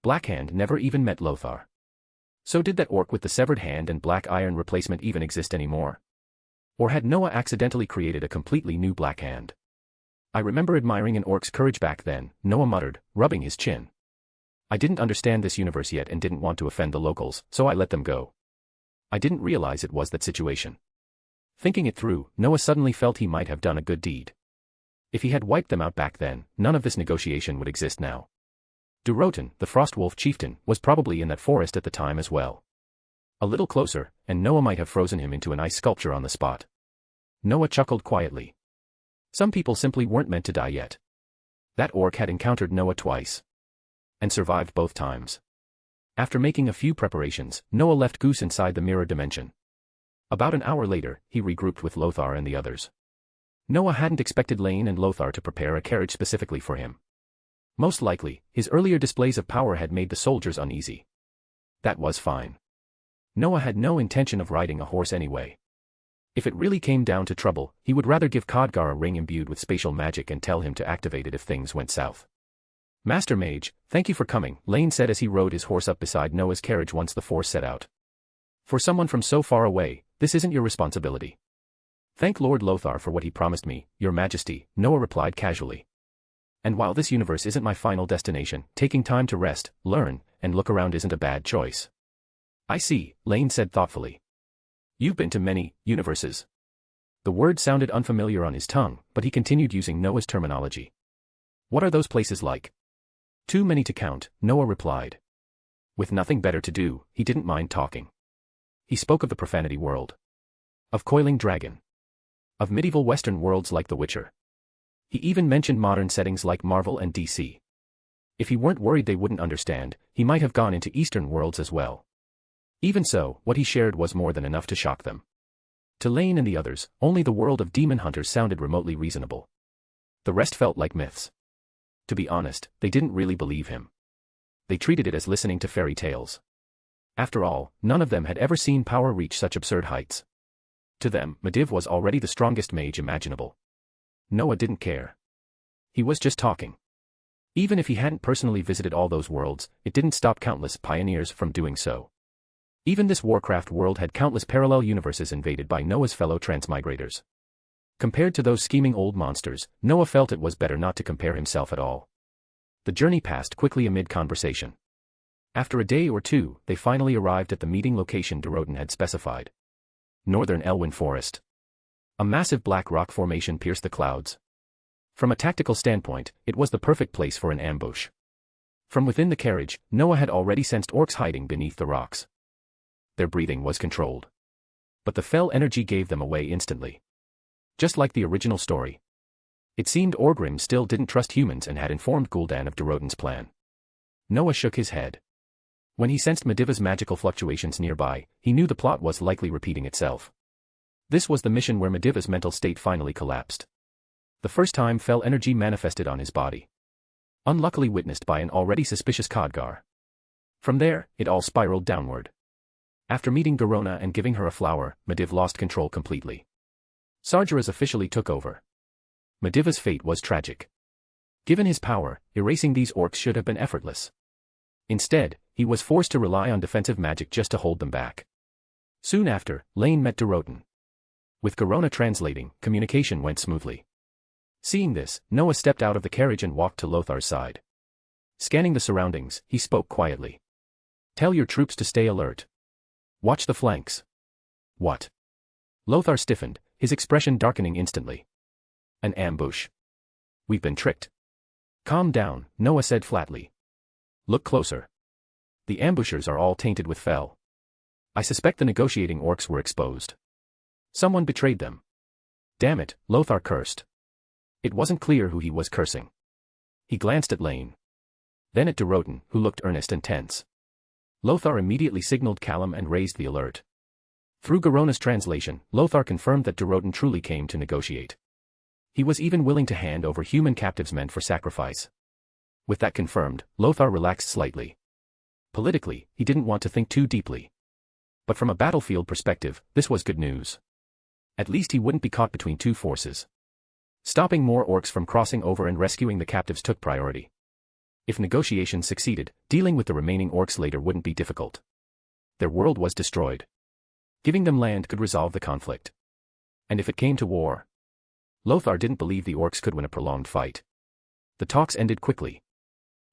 Speaker 3: Blackhand never even met Lothar. So did that orc with the severed hand and black iron replacement even exist anymore? Or had Noah accidentally created a completely new Blackhand? I remember admiring an orc's courage back then, Noah muttered, rubbing his chin. I didn't understand this universe yet and didn't want to offend the locals, so I let them go. I didn't realize it was that situation. Thinking it through, Noah suddenly felt he might have done a good deed. If he had wiped them out back then, none of this negotiation would exist now. Doroten, the Frostwolf chieftain, was probably in that forest at the time as well. A little closer, and Noah might have frozen him into an ice sculpture on the spot. Noah chuckled quietly. Some people simply weren't meant to die yet. That orc had encountered Noah twice. And survived both times. After making a few preparations, Noah left Goose inside the mirror dimension. About an hour later, he regrouped with Lothar and the others. Noah hadn't expected Lane and Lothar to prepare a carriage specifically for him. Most likely, his earlier displays of power had made the soldiers uneasy. That was fine. Noah had no intention of riding a horse anyway. If it really came down to trouble, he would rather give Khadgar a ring imbued with spatial magic and tell him to activate it if things went south. Master Mage, thank you for coming, Lane said as he rode his horse up beside Noah's carriage once the force set out. For someone from so far away, this isn't your responsibility. Thank Lord Lothar for what he promised me, Your Majesty, Noah replied casually. And while this universe isn't my final destination, taking time to rest, learn, and look around isn't a bad choice. I see, Lane said thoughtfully. You've been to many universes. The word sounded unfamiliar on his tongue, but he continued using Noah's terminology. What are those places like? Too many to count, Noah replied. With nothing better to do, he didn't mind talking. He spoke of the profanity world. Of Coiling Dragon. Of medieval Western worlds like The Witcher. He even mentioned modern settings like Marvel and DC. If he weren't worried they wouldn't understand, he might have gone into Eastern worlds as well. Even so, what he shared was more than enough to shock them. To Lane and the others, only the world of demon hunters sounded remotely reasonable. The rest felt like myths. To be honest, they didn't really believe him. They treated it as listening to fairy tales. After all, none of them had ever seen power reach such absurd heights. To them, Medivh was already the strongest mage imaginable. Noah didn't care. He was just talking. Even if he hadn't personally visited all those worlds, it didn't stop countless pioneers from doing so. Even this Warcraft world had countless parallel universes invaded by Noah's fellow transmigrators. Compared to those scheming old monsters, Noah felt it was better not to compare himself at all. The journey passed quickly amid conversation. After a day or two, they finally arrived at the meeting location Doroten had specified. Northern Elwyn Forest. A massive black rock formation pierced the clouds. From a tactical standpoint, it was the perfect place for an ambush. From within the carriage, Noah had already sensed orcs hiding beneath the rocks. Their breathing was controlled. But the fell energy gave them away instantly. Just like the original story. It seemed Orgrim still didn't trust humans and had informed Gul'dan of Doroten's plan. Noah shook his head. When he sensed Mediva's magical fluctuations nearby, he knew the plot was likely repeating itself. This was the mission where Mediva's mental state finally collapsed. The first time fell energy manifested on his body. Unluckily witnessed by an already suspicious Khadgar. From there, it all spiraled downward. After meeting Garona and giving her a flower, Mediv lost control completely. Sargeras officially took over. Mediva's fate was tragic. Given his power, erasing these orcs should have been effortless. Instead, he was forced to rely on defensive magic just to hold them back. Soon after, Lane met Doroten. With Garona translating, communication went smoothly. Seeing this, Noah stepped out of the carriage and walked to Lothar's side. Scanning the surroundings, he spoke quietly. "Tell your troops to stay alert. Watch the flanks." "What?" Lothar stiffened, his expression darkening instantly. "An ambush. We've been tricked." "Calm down," Noah said flatly. "Look closer. The ambushers are all tainted with fel. I suspect the negotiating orcs were exposed. Someone betrayed them." "Damn it," Lothar cursed. It wasn't clear who he was cursing. He glanced at Lane. Then at Doroten, who looked earnest and tense. Lothar immediately signaled Callum and raised the alert. Through Garona's translation, Lothar confirmed that Doroten truly came to negotiate. He was even willing to hand over human captives meant for sacrifice. With that confirmed, Lothar relaxed slightly. Politically, he didn't want to think too deeply. But from a battlefield perspective, this was good news. At least he wouldn't be caught between two forces. Stopping more orcs from crossing over and rescuing the captives took priority. If negotiations succeeded, dealing with the remaining orcs later wouldn't be difficult. Their world was destroyed. Giving them land could resolve the conflict. And if it came to war? Lothar didn't believe the orcs could win a prolonged fight. The talks ended quickly.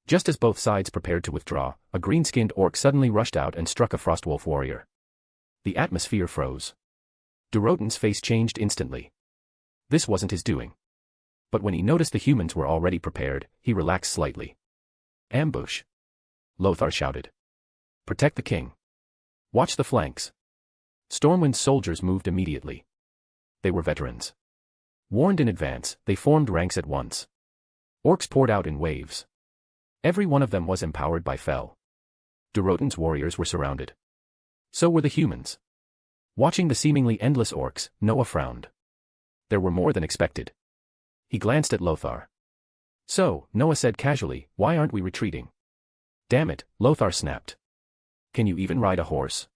Speaker 3: Just as both sides prepared to withdraw, a green-skinned orc suddenly rushed out and struck a Frostwolf warrior. The atmosphere froze. Doroten's face changed instantly. This wasn't his doing. But when he noticed the humans were already prepared, he relaxed slightly. "Ambush!" Lothar shouted. "Protect the king. Watch the flanks." Stormwind's soldiers moved immediately. They were veterans. Warned in advance, they formed ranks at once. Orcs poured out in waves. Every one of them was empowered by fel. Doroten's warriors were surrounded. So were the humans. Watching the seemingly endless orcs, Noah frowned. There were more than expected. He glanced at Lothar. "So," Noah said casually, "why aren't we retreating?" "Damn it," Lothar snapped. "Can you even ride a horse?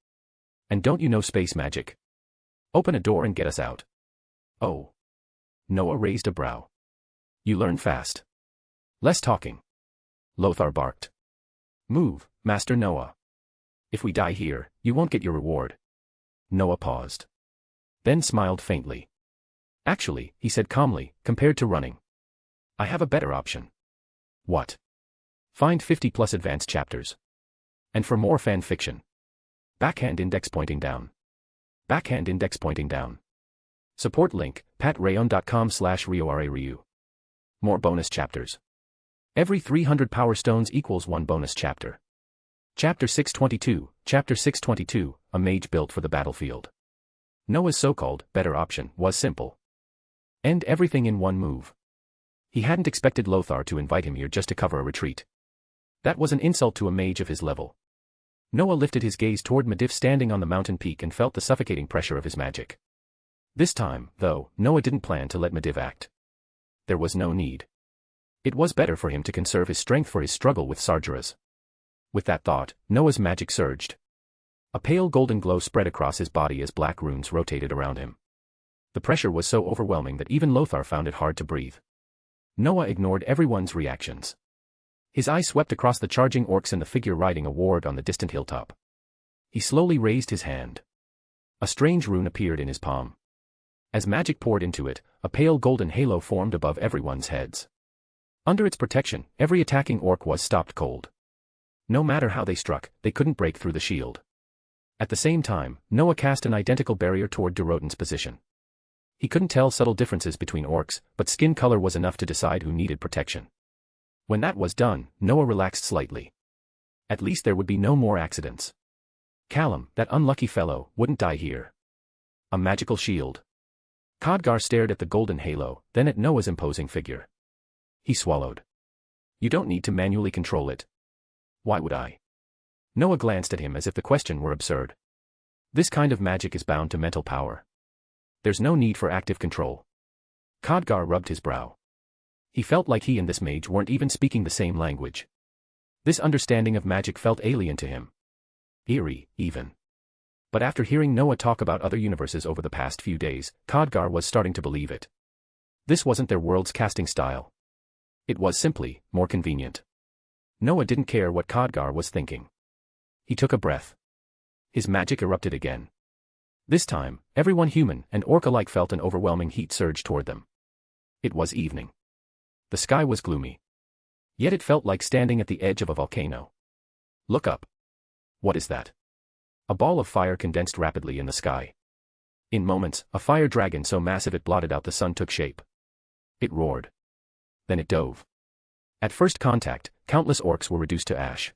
Speaker 3: And don't you know space magic? Open a door and get us out." "Oh." Noah raised a brow. "You learn fast. Less talking." Lothar barked. "Move, Master Noah. If we die here, you won't get your reward." Noah paused. Then smiled faintly. "Actually," he said calmly, "compared to running, I have a better option." "What?" "Find 50+ advanced chapters. And for more fan fiction. Backhand index pointing down. Backhand index pointing down. Support link, patreon.com/RioRaRyu. More bonus chapters. Every 300 power stones equals 1 bonus chapter. Chapter 622, a mage built for the battlefield. Noah's so-called better option was simple. End everything in one move. He hadn't expected Lothar to invite him here just to cover a retreat. That was an insult to a mage of his level. Noah lifted his gaze toward Mediv standing on the mountain peak and felt the suffocating pressure of his magic. This time, though, Noah didn't plan to let Mediv act. There was no need. It was better for him to conserve his strength for his struggle with Sargeras. With that thought, Noah's magic surged. A pale golden glow spread across his body as black runes rotated around him. The pressure was so overwhelming that even Lothar found it hard to breathe. Noah ignored everyone's reactions. His eye swept across the charging orcs and the figure riding a ward on the distant hilltop. He slowly raised his hand. A strange rune appeared in his palm. As magic poured into it, a pale golden halo formed above everyone's heads. Under its protection, every attacking orc was stopped cold. No matter how they struck, they couldn't break through the shield. At the same time, Noah cast an identical barrier toward Durotan's position. He couldn't tell subtle differences between orcs, but skin color was enough to decide who needed protection. When that was done, Noah relaxed slightly. At least there would be no more accidents. Callum, that unlucky fellow, wouldn't die here. A magical shield. Khadgar stared at the golden halo, then at Noah's imposing figure. He swallowed. You don't need to manually control it. Why would I? Noah glanced at him as if the question were absurd. This kind of magic is bound to mental power. There's no need for active control. Khadgar rubbed his brow. He felt like he and this mage weren't even speaking the same language. This understanding of magic felt alien to him. Eerie, even. But after hearing Noah talk about other universes over the past few days, Khadgar was starting to believe it. This wasn't their world's casting style. It was simply more convenient. Noah didn't care what Khadgar was thinking. He took a breath. His magic erupted again. This time, everyone human and orc alike felt an overwhelming heat surge toward them. It was evening. The sky was gloomy. Yet it felt like standing at the edge of a volcano. Look up. What is that? A ball of fire condensed rapidly in the sky. In moments, a fire dragon so massive it blotted out the sun took shape. It roared. Then it dove. At first contact, countless orcs were reduced to ash.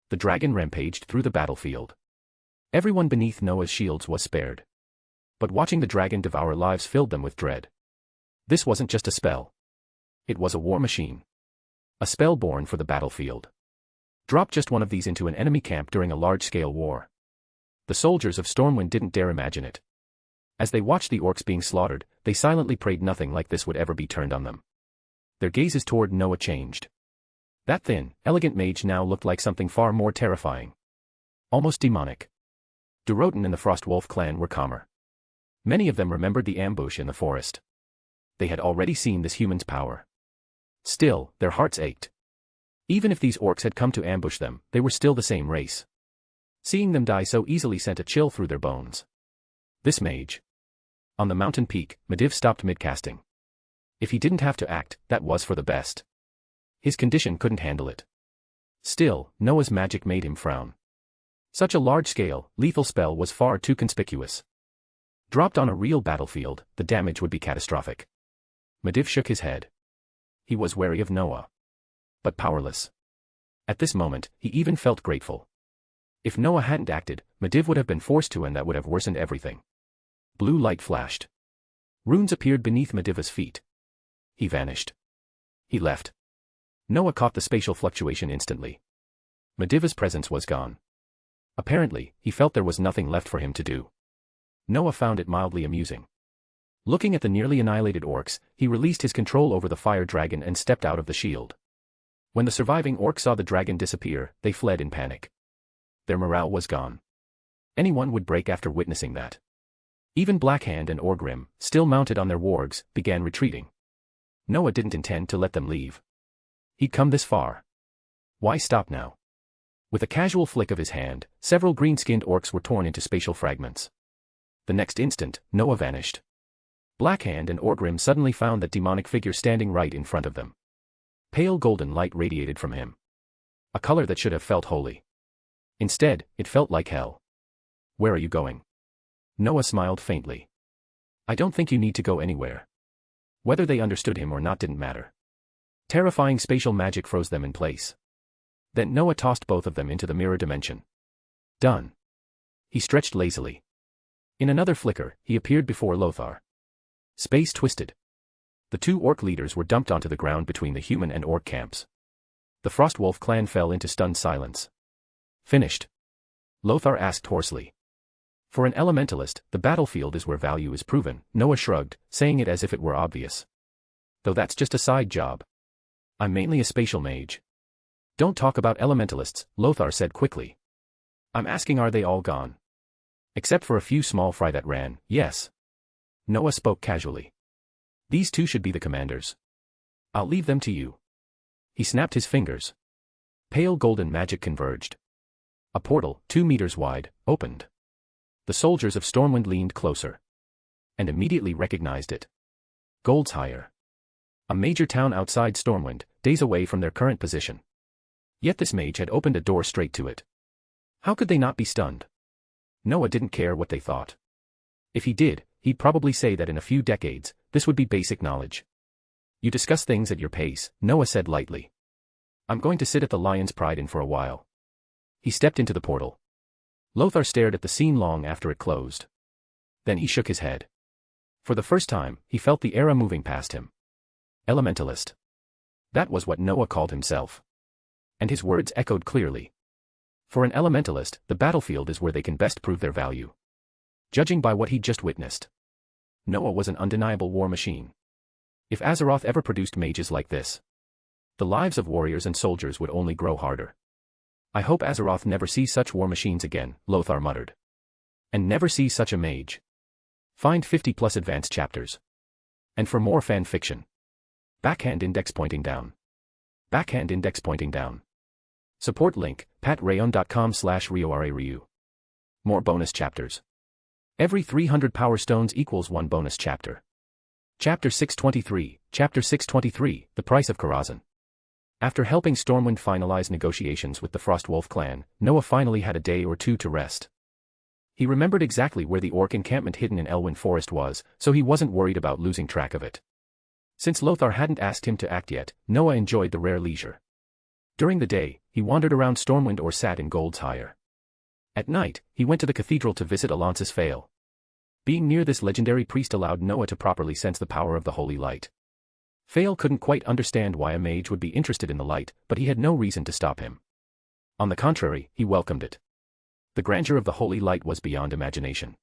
Speaker 3: The dragon rampaged through the battlefield. Everyone beneath Noah's shields was spared. But watching the dragon devour lives filled them with dread. This wasn't just a spell. It was a war machine. A spell born for the battlefield. Drop just one of these into an enemy camp during a large-scale war. The soldiers of Stormwind didn't dare imagine it. As they watched the orcs being slaughtered, they silently prayed nothing like this would ever be turned on them. Their gazes toward Noah changed. That thin, elegant mage now looked like something far more terrifying. Almost demonic. Durotan and the Frostwolf clan were calmer. Many of them remembered the ambush in the forest. They had already seen this human's power. Still, their hearts ached. Even if these orcs had come to ambush them, they were still the same race. Seeing them die so easily sent a chill through their bones. This mage. On the mountain peak, Mediv stopped mid-casting. If he didn't have to act, that was for the best. His condition couldn't handle it. Still, Noah's magic made him frown. Such a large-scale, lethal spell was far too conspicuous. Dropped on a real battlefield, the damage would be catastrophic. Mediv shook his head. He was wary of Noah. But powerless. At this moment, he even felt grateful. If Noah hadn't acted, Mediv would have been forced to, and that would have worsened everything. Blue light flashed. Runes appeared beneath Mediv's feet. He vanished. He left. Noah caught the spatial fluctuation instantly. Mediv's presence was gone. Apparently, he felt there was nothing left for him to do. Noah found it mildly amusing. Looking at the nearly annihilated orcs, he released his control over the fire dragon and stepped out of the shield. When the surviving orcs saw the dragon disappear, they fled in panic. Their morale was gone. Anyone would break after witnessing that. Even Blackhand and Orgrim, still mounted on their wargs, began retreating. Noah didn't intend to let them leave. He'd come this far. Why stop now? With a casual flick of his hand, several green-skinned orcs were torn into spatial fragments. The next instant, Noah vanished. Blackhand and Orgrim suddenly found that demonic figure standing right in front of them. Pale golden light radiated from him. A color that should have felt holy. Instead, it felt like hell. Where are you going? Noah smiled faintly. I don't think you need to go anywhere. Whether they understood him or not didn't matter. Terrifying spatial magic froze them in place. Then Noah tossed both of them into the mirror dimension. Done. He stretched lazily. In another flicker, he appeared before Lothar. Space twisted. The two orc leaders were dumped onto the ground between the human and orc camps. The Frostwolf clan fell into stunned silence. Finished? Lothar asked hoarsely. For an elementalist, the battlefield is where value is proven, Noah shrugged, saying it as if it were obvious. Though that's just a side job. I'm mainly a spatial mage. Don't talk about elementalists, Lothar said quickly. I'm asking, are they all gone? Except for a few small fry that ran, yes. Noah spoke casually. These two should be the commanders. I'll leave them to you. He snapped his fingers. Pale golden magic converged. A portal, 2 meters wide, opened. The soldiers of Stormwind leaned closer. and immediately recognized it. Goldshire. A major town outside Stormwind, days away from their current position. Yet this mage had opened a door straight to it. How could they not be stunned? Noah didn't care what they thought. If he did, he'd probably say that in a few decades, this would be basic knowledge. You discuss things at your pace, Noah said lightly. I'm going to sit at the Lion's Pride Inn for a while. He stepped into the portal. Lothar stared at the scene long after it closed. Then he shook his head. For the first time, he felt the era moving past him. Elementalist. That was what Noah called himself. And his words echoed clearly. For an elementalist, the battlefield is where they can best prove their value. Judging by what he'd just witnessed, Noah was an undeniable war machine. If Azeroth ever produced mages like this, the lives of warriors and soldiers would only grow harder. I hope Azeroth never sees such war machines again, Lothar muttered. And never sees such a mage. Find 50+ advanced chapters. And for more fan fiction. Backhand index pointing down. Backhand index pointing down. Support link, patreon.com/RioRaRyu. More bonus chapters. Every 300 power stones equals 1 bonus chapter. Chapter 623, The Price of Karazhan. After helping Stormwind finalize negotiations with the Frostwolf clan, Noah finally had a day or two to rest. He remembered exactly where the orc encampment hidden in Elwyn Forest was, so he wasn't worried about losing track of it. Since Lothar hadn't asked him to act yet, Noah enjoyed the rare leisure. During the day, he wandered around Stormwind or sat in Goldshire. At night, he went to the cathedral to visit Alonsis Fail. Being near this legendary priest allowed Noah to properly sense the power of the holy light. Fail couldn't quite understand why a mage would be interested in the light, but he had no reason to stop him. On the contrary, he welcomed it. The grandeur of the holy light was beyond imagination.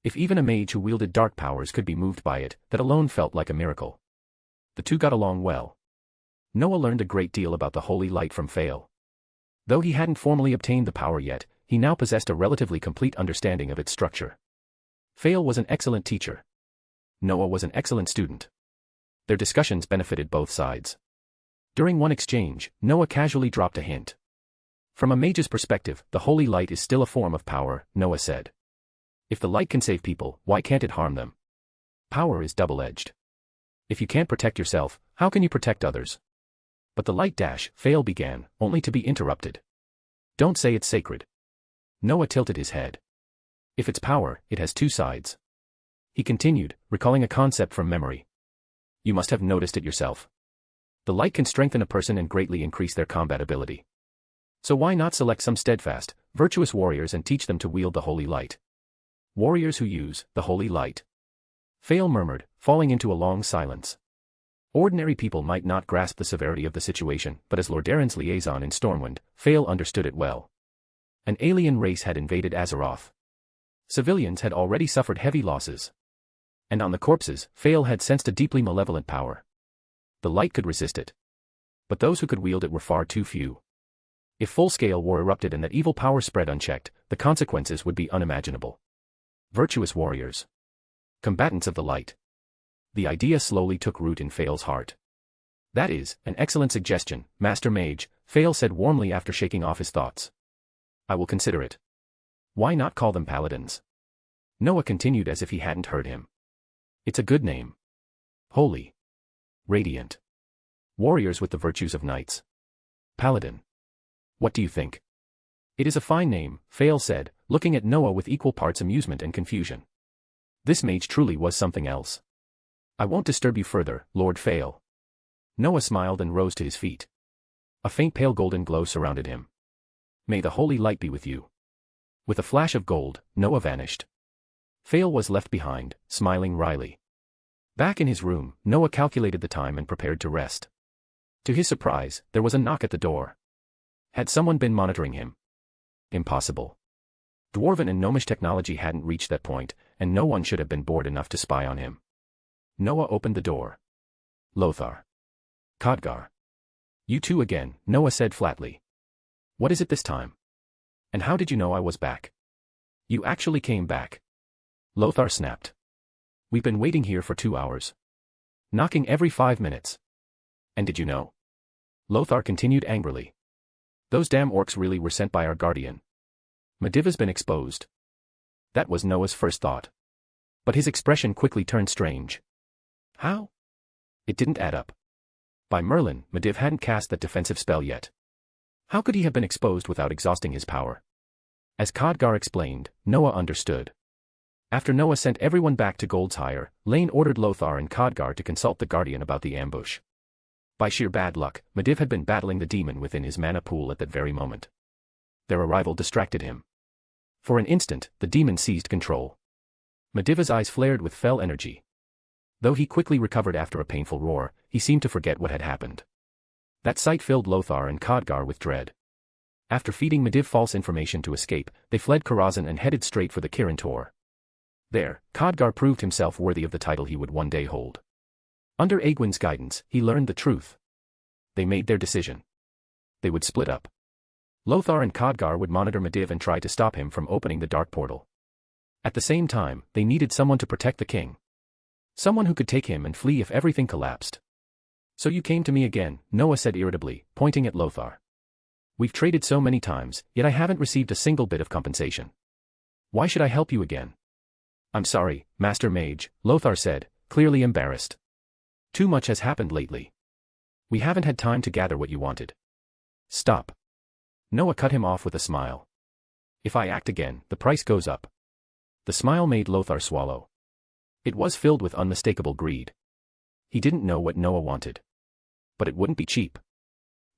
Speaker 3: If even a mage who wielded dark powers could be moved by it, that alone felt like a miracle. The two got along well. Noah learned a great deal about the holy light from Fail. Though he hadn't formally obtained the power yet, he now possessed a relatively complete understanding of its structure. Fail was an excellent teacher. Noah was an excellent student. Their discussions benefited both sides. During one exchange, Noah casually dropped a hint. From a mage's perspective, the holy light is still a form of power, Noah said. If the light can save people, why can't it harm them? Power is double-edged. If you can't protect yourself, how can you protect others? But the light Fail began, only to be interrupted. Don't say it's sacred. Noah tilted his head. If it's power, it has two sides. He continued, recalling a concept from memory. You must have noticed it yourself. The light can strengthen a person and greatly increase their combat ability. So why not select some steadfast, virtuous warriors and teach them to wield the holy light? Warriors who use the holy light. Fail murmured, falling into a long silence. Ordinary people might not grasp the severity of the situation, but as Lordairan's liaison in Stormwind, Fail understood it well. An alien race had invaded Azeroth. Civilians had already suffered heavy losses. And on the corpses, Fail had sensed a deeply malevolent power. The light could resist it. But those who could wield it were far too few. If full-scale war erupted and that evil power spread unchecked, the consequences would be unimaginable. Virtuous warriors. Combatants of the light. The idea slowly took root in Fail's heart. That is, an excellent suggestion, Master Mage, Fail said warmly after shaking off his thoughts. I will consider it. Why not call them paladins? Noah continued as if he hadn't heard him. It's a good name. Holy. Radiant. Warriors with the virtues of knights. Paladin. What do you think? It is a fine name, Fail said, looking at Noah with equal parts amusement and confusion. This mage truly was something else. I won't disturb you further, Lord Fail. Noah smiled and rose to his feet. A faint pale golden glow surrounded him. May the holy light be with you. With a flash of gold, Noah vanished. Fail was left behind, smiling wryly. Back in his room, Noah calculated the time and prepared to rest. To his surprise, there was a knock at the door. Had someone been monitoring him? Impossible. Dwarven and gnomish technology hadn't reached that point, and no one should have been bored enough to spy on him. Noah opened the door. Lothar. Khadgar. You two again, Noah said flatly. What is it this time? And how did you know I was back? You actually came back. Lothar snapped. We've been waiting here for 2 hours. Knocking every 5 minutes. And did you know? Lothar continued angrily. Those damn orcs really were sent by our guardian. Mediva's been exposed. That was Noah's first thought. But his expression quickly turned strange. How? It didn't add up. By Merlin, Medivh hadn't cast that defensive spell yet. How could he have been exposed without exhausting his power? As Khadgar explained, Noah understood. After Noah sent everyone back to Gold's Hire, Lane ordered Lothar and Khadgar to consult the Guardian about the ambush. By sheer bad luck, Medivh had been battling the demon within his mana pool at that very moment. Their arrival distracted him. For an instant, the demon seized control. Medivh's eyes flared with fell energy. Though he quickly recovered after a painful roar, he seemed to forget what had happened. That sight filled Lothar and Khadgar with dread. After feeding Medivh false information to escape, they fled Karazhan and headed straight for the Kirin Tor. There, Khadgar proved himself worthy of the title he would one day hold. Under Egwin's guidance, he learned the truth. They made their decision. They would split up. Lothar and Khadgar would monitor Medivh and try to stop him from opening the dark portal. At the same time, they needed someone to protect the king. Someone who could take him and flee if everything collapsed. So you came to me again, Noah said irritably, pointing at Lothar. We've traded so many times, yet I haven't received a single bit of compensation. Why should I help you again? I'm sorry, Master Mage, Lothar said, clearly embarrassed. Too much has happened lately. We haven't had time to gather what you wanted. Stop. Noah cut him off with a smile. If I act again, the price goes up. The smile made Lothar swallow. It was filled with unmistakable greed. He didn't know what Noah wanted. But it wouldn't be cheap.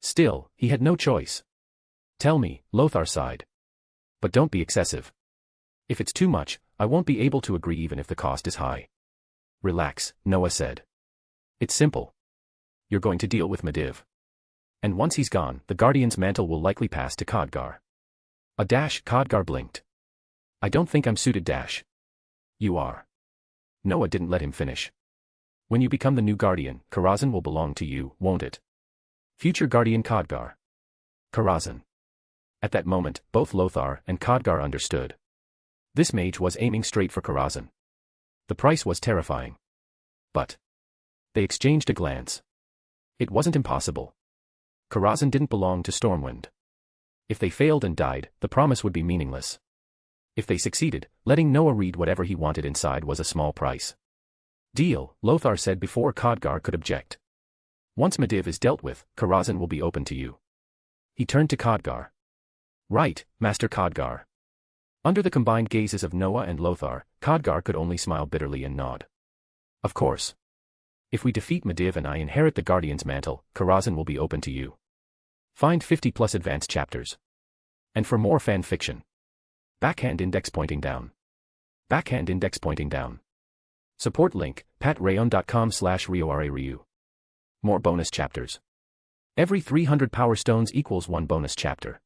Speaker 3: Still, he had no choice. Tell me, Lothar sighed. But don't be excessive. If it's too much, I won't be able to agree even if the cost is high. Relax, Noah said. It's simple. You're going to deal with Medivh. And once he's gone, the Guardian's mantle will likely pass to Khadgar. Khadgar blinked. I don't think I'm suited. You are. Noah didn't let him finish. When you become the new Guardian, Karazhan will belong to you, won't it? Future Guardian Khadgar. Karazhan. At that moment, both Lothar and Khadgar understood. This mage was aiming straight for Karazhan. The price was terrifying. But they exchanged a glance. It wasn't impossible. Karazhan didn't belong to Stormwind. If they failed and died, the promise would be meaningless. If they succeeded, letting Noah read whatever he wanted inside was a small price. Deal, Lothar said before Khadgar could object. Once Medivh is dealt with, Karazhan will be open to you. He turned to Khadgar. Right, Master Khadgar. Under the combined gazes of Noah and Lothar, Khadgar could only smile bitterly and nod. Of course. If we defeat Medivh and I inherit the Guardian's mantle, Karazhan will be open to you. Find 50+ advanced chapters. And for more fan fiction. Backhand index pointing down. Backhand index pointing down. Support link, patreon.com/RioRaRyu. More bonus chapters. Every 300 power stones equals 1 bonus chapter.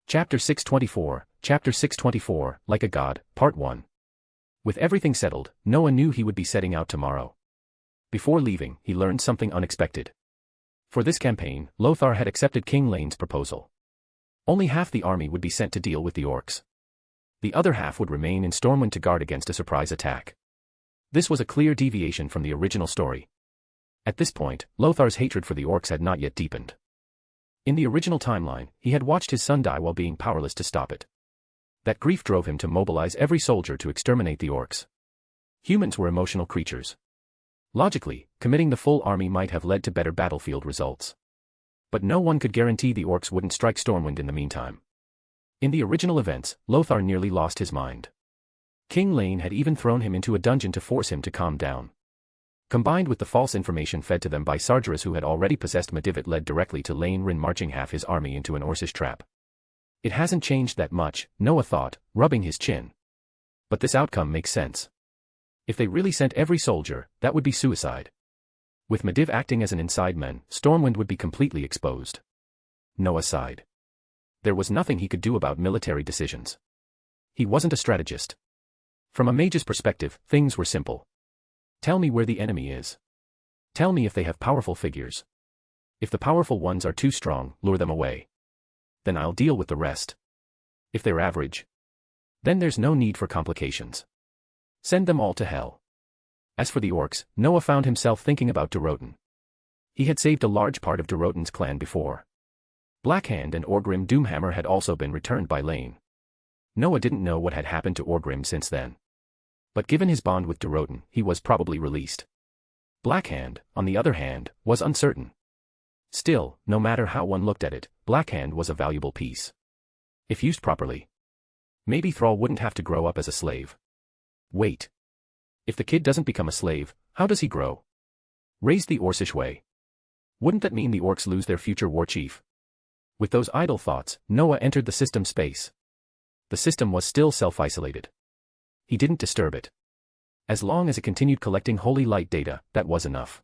Speaker 3: Chapter 624, Like a God, Part 1. With everything settled, Noah knew he would be setting out tomorrow. Before leaving, he learned something unexpected. For this campaign, Lothar had accepted King Lane's proposal. Only half the army would be sent to deal with the orcs. The other half would remain in Stormwind to guard against a surprise attack. This was a clear deviation from the original story. At this point, Lothar's hatred for the orcs had not yet deepened. In the original timeline, he had watched his son die while being powerless to stop it. That grief drove him to mobilize every soldier to exterminate the orcs. Humans were emotional creatures. Logically, committing the full army might have led to better battlefield results. But no one could guarantee the orcs wouldn't strike Stormwind in the meantime. In the original events, Lothar nearly lost his mind. King Lane had even thrown him into a dungeon to force him to calm down. Combined with the false information fed to them by Sargeras, who had already possessed Medivh, it led directly to Lane Rin marching half his army into an Orcish trap. It hasn't changed that much, Noah thought, rubbing his chin. But this outcome makes sense. If they really sent every soldier, that would be suicide. With Medivh acting as an inside man, Stormwind would be completely exposed. Noah sighed. There was nothing he could do about military decisions. He wasn't a strategist. From a mage's perspective, things were simple. Tell me where the enemy is. Tell me if they have powerful figures. If the powerful ones are too strong, lure them away. Then I'll deal with the rest. If they're average, then there's no need for complications. Send them all to hell. As for the orcs, Noah found himself thinking about Durotan. He had saved a large part of Durotan's clan before. Blackhand and Orgrim Doomhammer had also been returned by Lane. Noah didn't know what had happened to Orgrim since then. But given his bond with Doroten, he was probably released. Blackhand, on the other hand, was uncertain. Still, no matter how one looked at it, Blackhand was a valuable piece. If used properly. Maybe Thrall wouldn't have to grow up as a slave. Wait. If the kid doesn't become a slave, how does he grow? Raised the Orcish way. Wouldn't that mean the orcs lose their future war chief? With those idle thoughts, Noah entered the system space. The system was still self-isolated. He didn't disturb it. As long as it continued collecting holy light data, that was enough.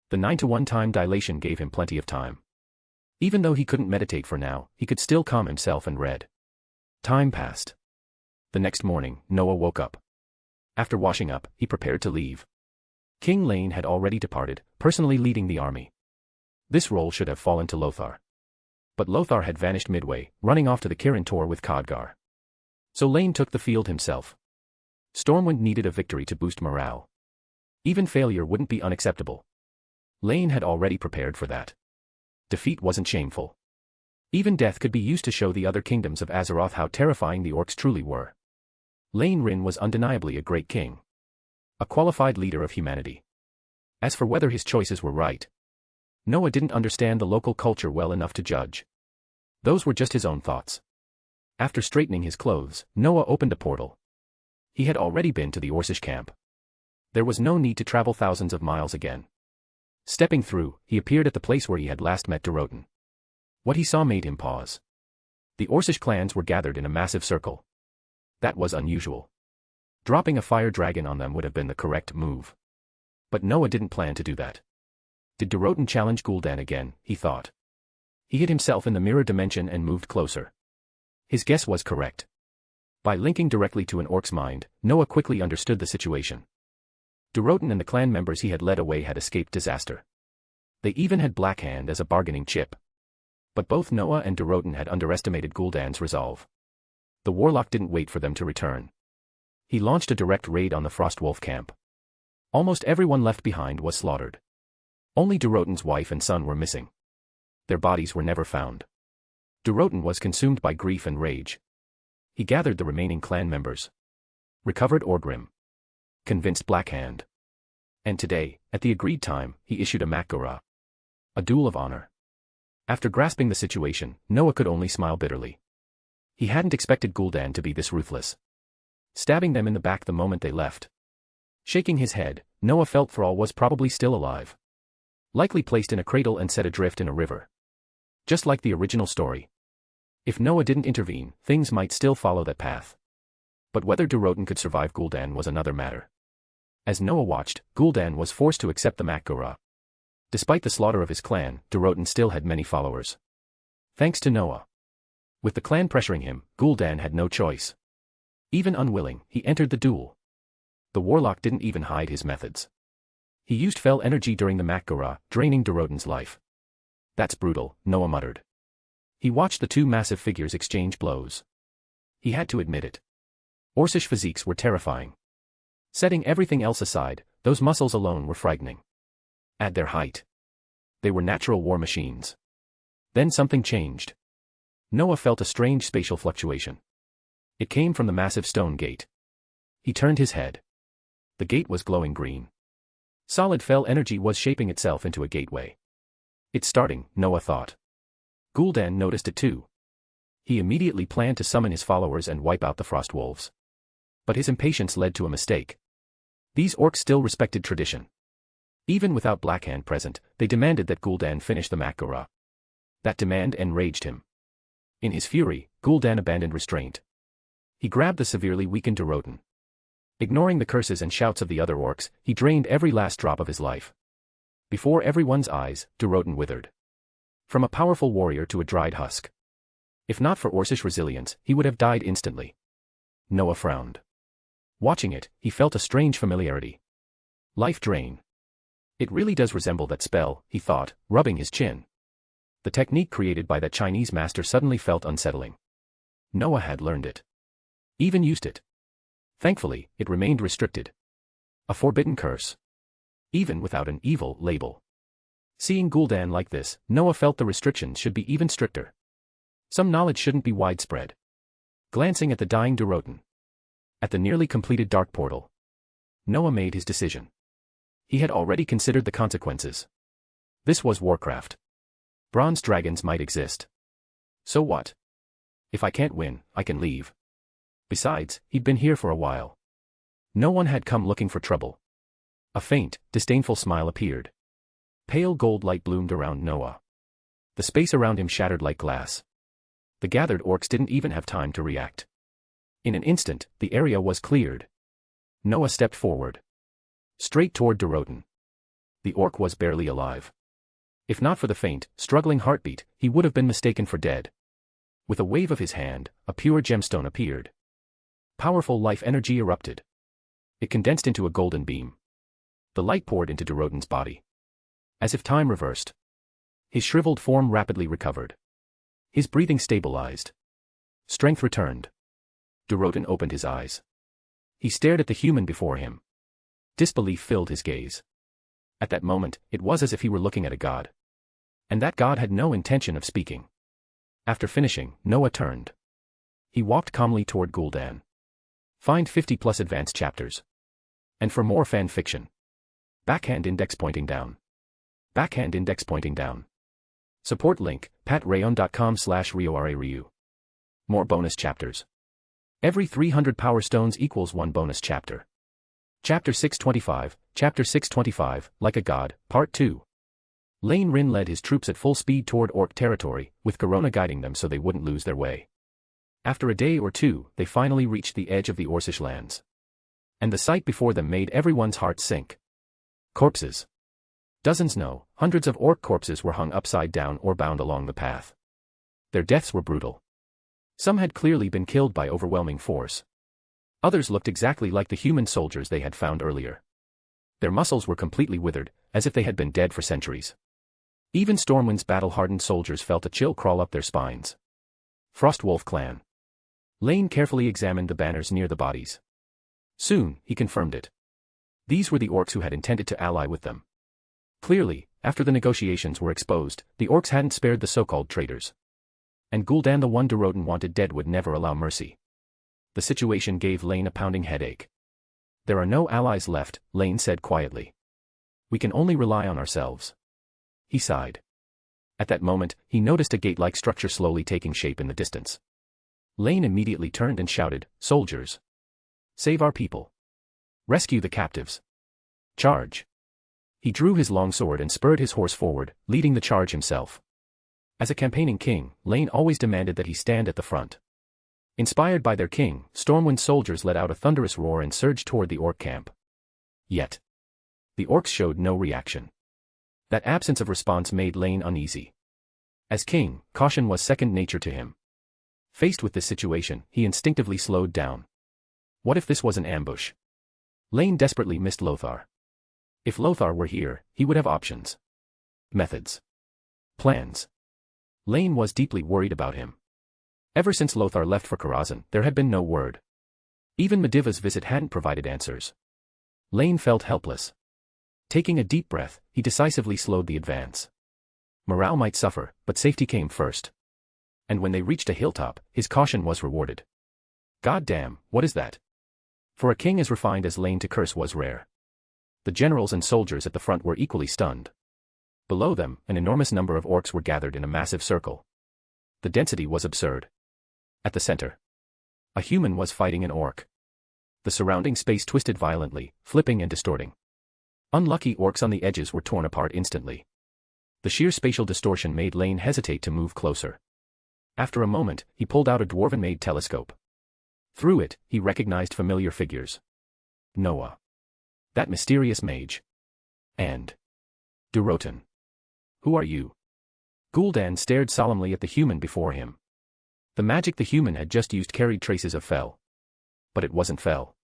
Speaker 3: The 9-to-1 time dilation gave him plenty of time. Even though he couldn't meditate for now, he could still calm himself and read. Time passed. The next morning, Noah woke up. After washing up, he prepared to leave. King Lane had already departed, personally leading the army. This role should have fallen to Lothar. But Lothar had vanished midway, running off to the Kirin Tor with Khadgar. So Lane took the field himself. Stormwind needed a victory to boost morale. Even failure wouldn't be unacceptable. Lane had already prepared for that. Defeat wasn't shameful. Even death could be used to show the other kingdoms of Azeroth how terrifying the orcs truly were. Lane Rin was undeniably a great king. A qualified leader of humanity. As for whether his choices were right, Noah didn't understand the local culture well enough to judge. Those were just his own thoughts. After straightening his clothes, Noah opened a portal. He had already been to the Orcish camp. There was no need to travel thousands of miles again. Stepping through, he appeared at the place where he had last met Doroten. What he saw made him pause. The Orcish clans were gathered in a massive circle. That was unusual. Dropping a fire dragon on them would have been the correct move. But Noah didn't plan to do that. Did Doroten challenge Gul'dan again, he thought. He hid himself in the mirror dimension and moved closer. His guess was correct. By linking directly to an orc's mind, Noah quickly understood the situation. Doroten and the clan members he had led away had escaped disaster. They even had Blackhand as a bargaining chip. But both Noah and Doroten had underestimated Gul'dan's resolve. The warlock didn't wait for them to return. He launched a direct raid on the Frostwolf camp. Almost everyone left behind was slaughtered. Only Doroten's wife and son were missing. Their bodies were never found. Doroten was consumed by grief and rage. He gathered the remaining clan members. Recovered Orgrim. Convinced Blackhand. And today, at the agreed time, he issued a Mak'gora. A duel of honor. After grasping the situation, Noah could only smile bitterly. He hadn't expected Gul'dan to be this ruthless. Stabbing them in the back the moment they left. Shaking his head, Noah felt Thrall was probably still alive. Likely placed in a cradle and set adrift in a river. Just like the original story. If Noah didn't intervene, things might still follow that path. But whether Doroten could survive Gul'dan was another matter. As Noah watched, Gul'dan was forced to accept the Mak'gora. Despite the slaughter of his clan, Doroten still had many followers. Thanks to Noah. With the clan pressuring him, Gul'dan had no choice. Even unwilling, he entered the duel. The warlock didn't even hide his methods. He used fell energy during the Mak'gora, draining Doroten's life. That's brutal, Noah muttered. He watched the two massive figures exchange blows. He had to admit it. Orcish physiques were terrifying. Setting everything else aside, those muscles alone were frightening. At their height, they were natural war machines. Then something changed. Noah felt a strange spatial fluctuation. It came from the massive stone gate. He turned his head. The gate was glowing green. Solid fell energy was shaping itself into a gateway. It's starting, Noah thought. Gul'dan noticed it too. He immediately planned to summon his followers and wipe out the Frostwolves. But his impatience led to a mistake. These orcs still respected tradition. Even without Blackhand present, they demanded that Gul'dan finish the Mak'gora. That demand enraged him. In his fury, Gul'dan abandoned restraint. He grabbed the severely weakened Doroten. Ignoring the curses and shouts of the other orcs, he drained every last drop of his life. Before everyone's eyes, Doroten withered. From a powerful warrior to a dried husk. If not for Orcish resilience, he would have died instantly. Noah frowned. Watching it, he felt a strange familiarity. Life drain. It really does resemble that spell, he thought, rubbing his chin. The technique created by that Chinese master suddenly felt unsettling. Noah had learned it. Even used it. Thankfully, it remained restricted. A forbidden curse. Even without an evil label. Seeing Gul'dan like this, Noah felt the restrictions should be even stricter. Some knowledge shouldn't be widespread. Glancing at the dying Doroten. At the nearly completed dark portal, Noah made his decision. He had already considered the consequences. This was Warcraft. Bronze dragons might exist. So what? If I can't win, I can leave. Besides, he'd been here for a while. No one had come looking for trouble. A faint, disdainful smile appeared. Pale gold light bloomed around Noah. The space around him shattered like glass. The gathered orcs didn't even have time to react. In an instant, the area was cleared. Noah stepped forward. Straight toward Doroten. The orc was barely alive. If not for the faint, struggling heartbeat, he would have been mistaken for dead. With a wave of his hand, a pure gemstone appeared. Powerful life energy erupted. It condensed into a golden beam. The light poured into Doroten's body. As if time reversed. His shriveled form rapidly recovered. His breathing stabilized. Strength returned. Doroten opened his eyes. He stared at the human before him. Disbelief filled his gaze. At that moment, it was as if he were looking at a god. And that god had no intention of speaking. After finishing, Noah turned. He walked calmly toward Gul'dan. Find 50+ advanced chapters. And for more fan fiction. Backhand index pointing down. Backhand index pointing down. Support link, patreon.com/RioRaRyu. More bonus chapters. Every 300 power stones equals 1 bonus chapter. Chapter 625, Like a God, Part 2. Lane Rin led his troops at full speed toward Orc territory, with Corona guiding them so they wouldn't lose their way. After a day or two, they finally reached the edge of the Orcish lands. And the sight before them made everyone's heart sink. Corpses. Dozens, no, hundreds of orc corpses were hung upside down or bound along the path. Their deaths were brutal. Some had clearly been killed by overwhelming force. Others looked exactly like the human soldiers they had found earlier. Their muscles were completely withered, as if they had been dead for centuries. Even Stormwind's battle-hardened soldiers felt a chill crawl up their spines. Frostwolf clan. Lane carefully examined the banners near the bodies. Soon, he confirmed it. These were the orcs who had intended to ally with them. Clearly, after the negotiations were exposed, the orcs hadn't spared the so-called traitors. And Gul'dan, the one Doroten wanted dead, would never allow mercy. The situation gave Lane a pounding headache. There are no allies left, Lane said quietly. We can only rely on ourselves. He sighed. At that moment, he noticed a gate-like structure slowly taking shape in the distance. Lane immediately turned and shouted, "Soldiers! Save our people! Rescue the captives! Charge!" He drew his long sword and spurred his horse forward, leading the charge himself. As a campaigning king, Lane always demanded that he stand at the front. Inspired by their king, Stormwind soldiers let out a thunderous roar and surged toward the orc camp. Yet, the orcs showed no reaction. That absence of response made Lane uneasy. As king, caution was second nature to him. Faced with this situation, he instinctively slowed down. What if this was an ambush? Lane desperately missed Lothar. If Lothar were here, he would have options. Methods. Plans. Lane was deeply worried about him. Ever since Lothar left for Karazhan, there had been no word. Even Mediva's visit hadn't provided answers. Lane felt helpless. Taking a deep breath, he decisively slowed the advance. Morale might suffer, but safety came first. And when they reached a hilltop, his caution was rewarded. God damn, what is that? For a king as refined as Lane to curse was rare. The generals and soldiers at the front were equally stunned. Below them, an enormous number of orcs were gathered in a massive circle. The density was absurd. At the center, a human was fighting an orc. The surrounding space twisted violently, flipping and distorting. Unlucky orcs on the edges were torn apart instantly. The sheer spatial distortion made Lane hesitate to move closer. After a moment, he pulled out a dwarven-made telescope. Through it, he recognized familiar figures. Noah. That mysterious mage. And Doroten. Who are you? Gul'dan stared solemnly at the human before him. The magic the human had just used carried traces of Fel. But it wasn't Fel.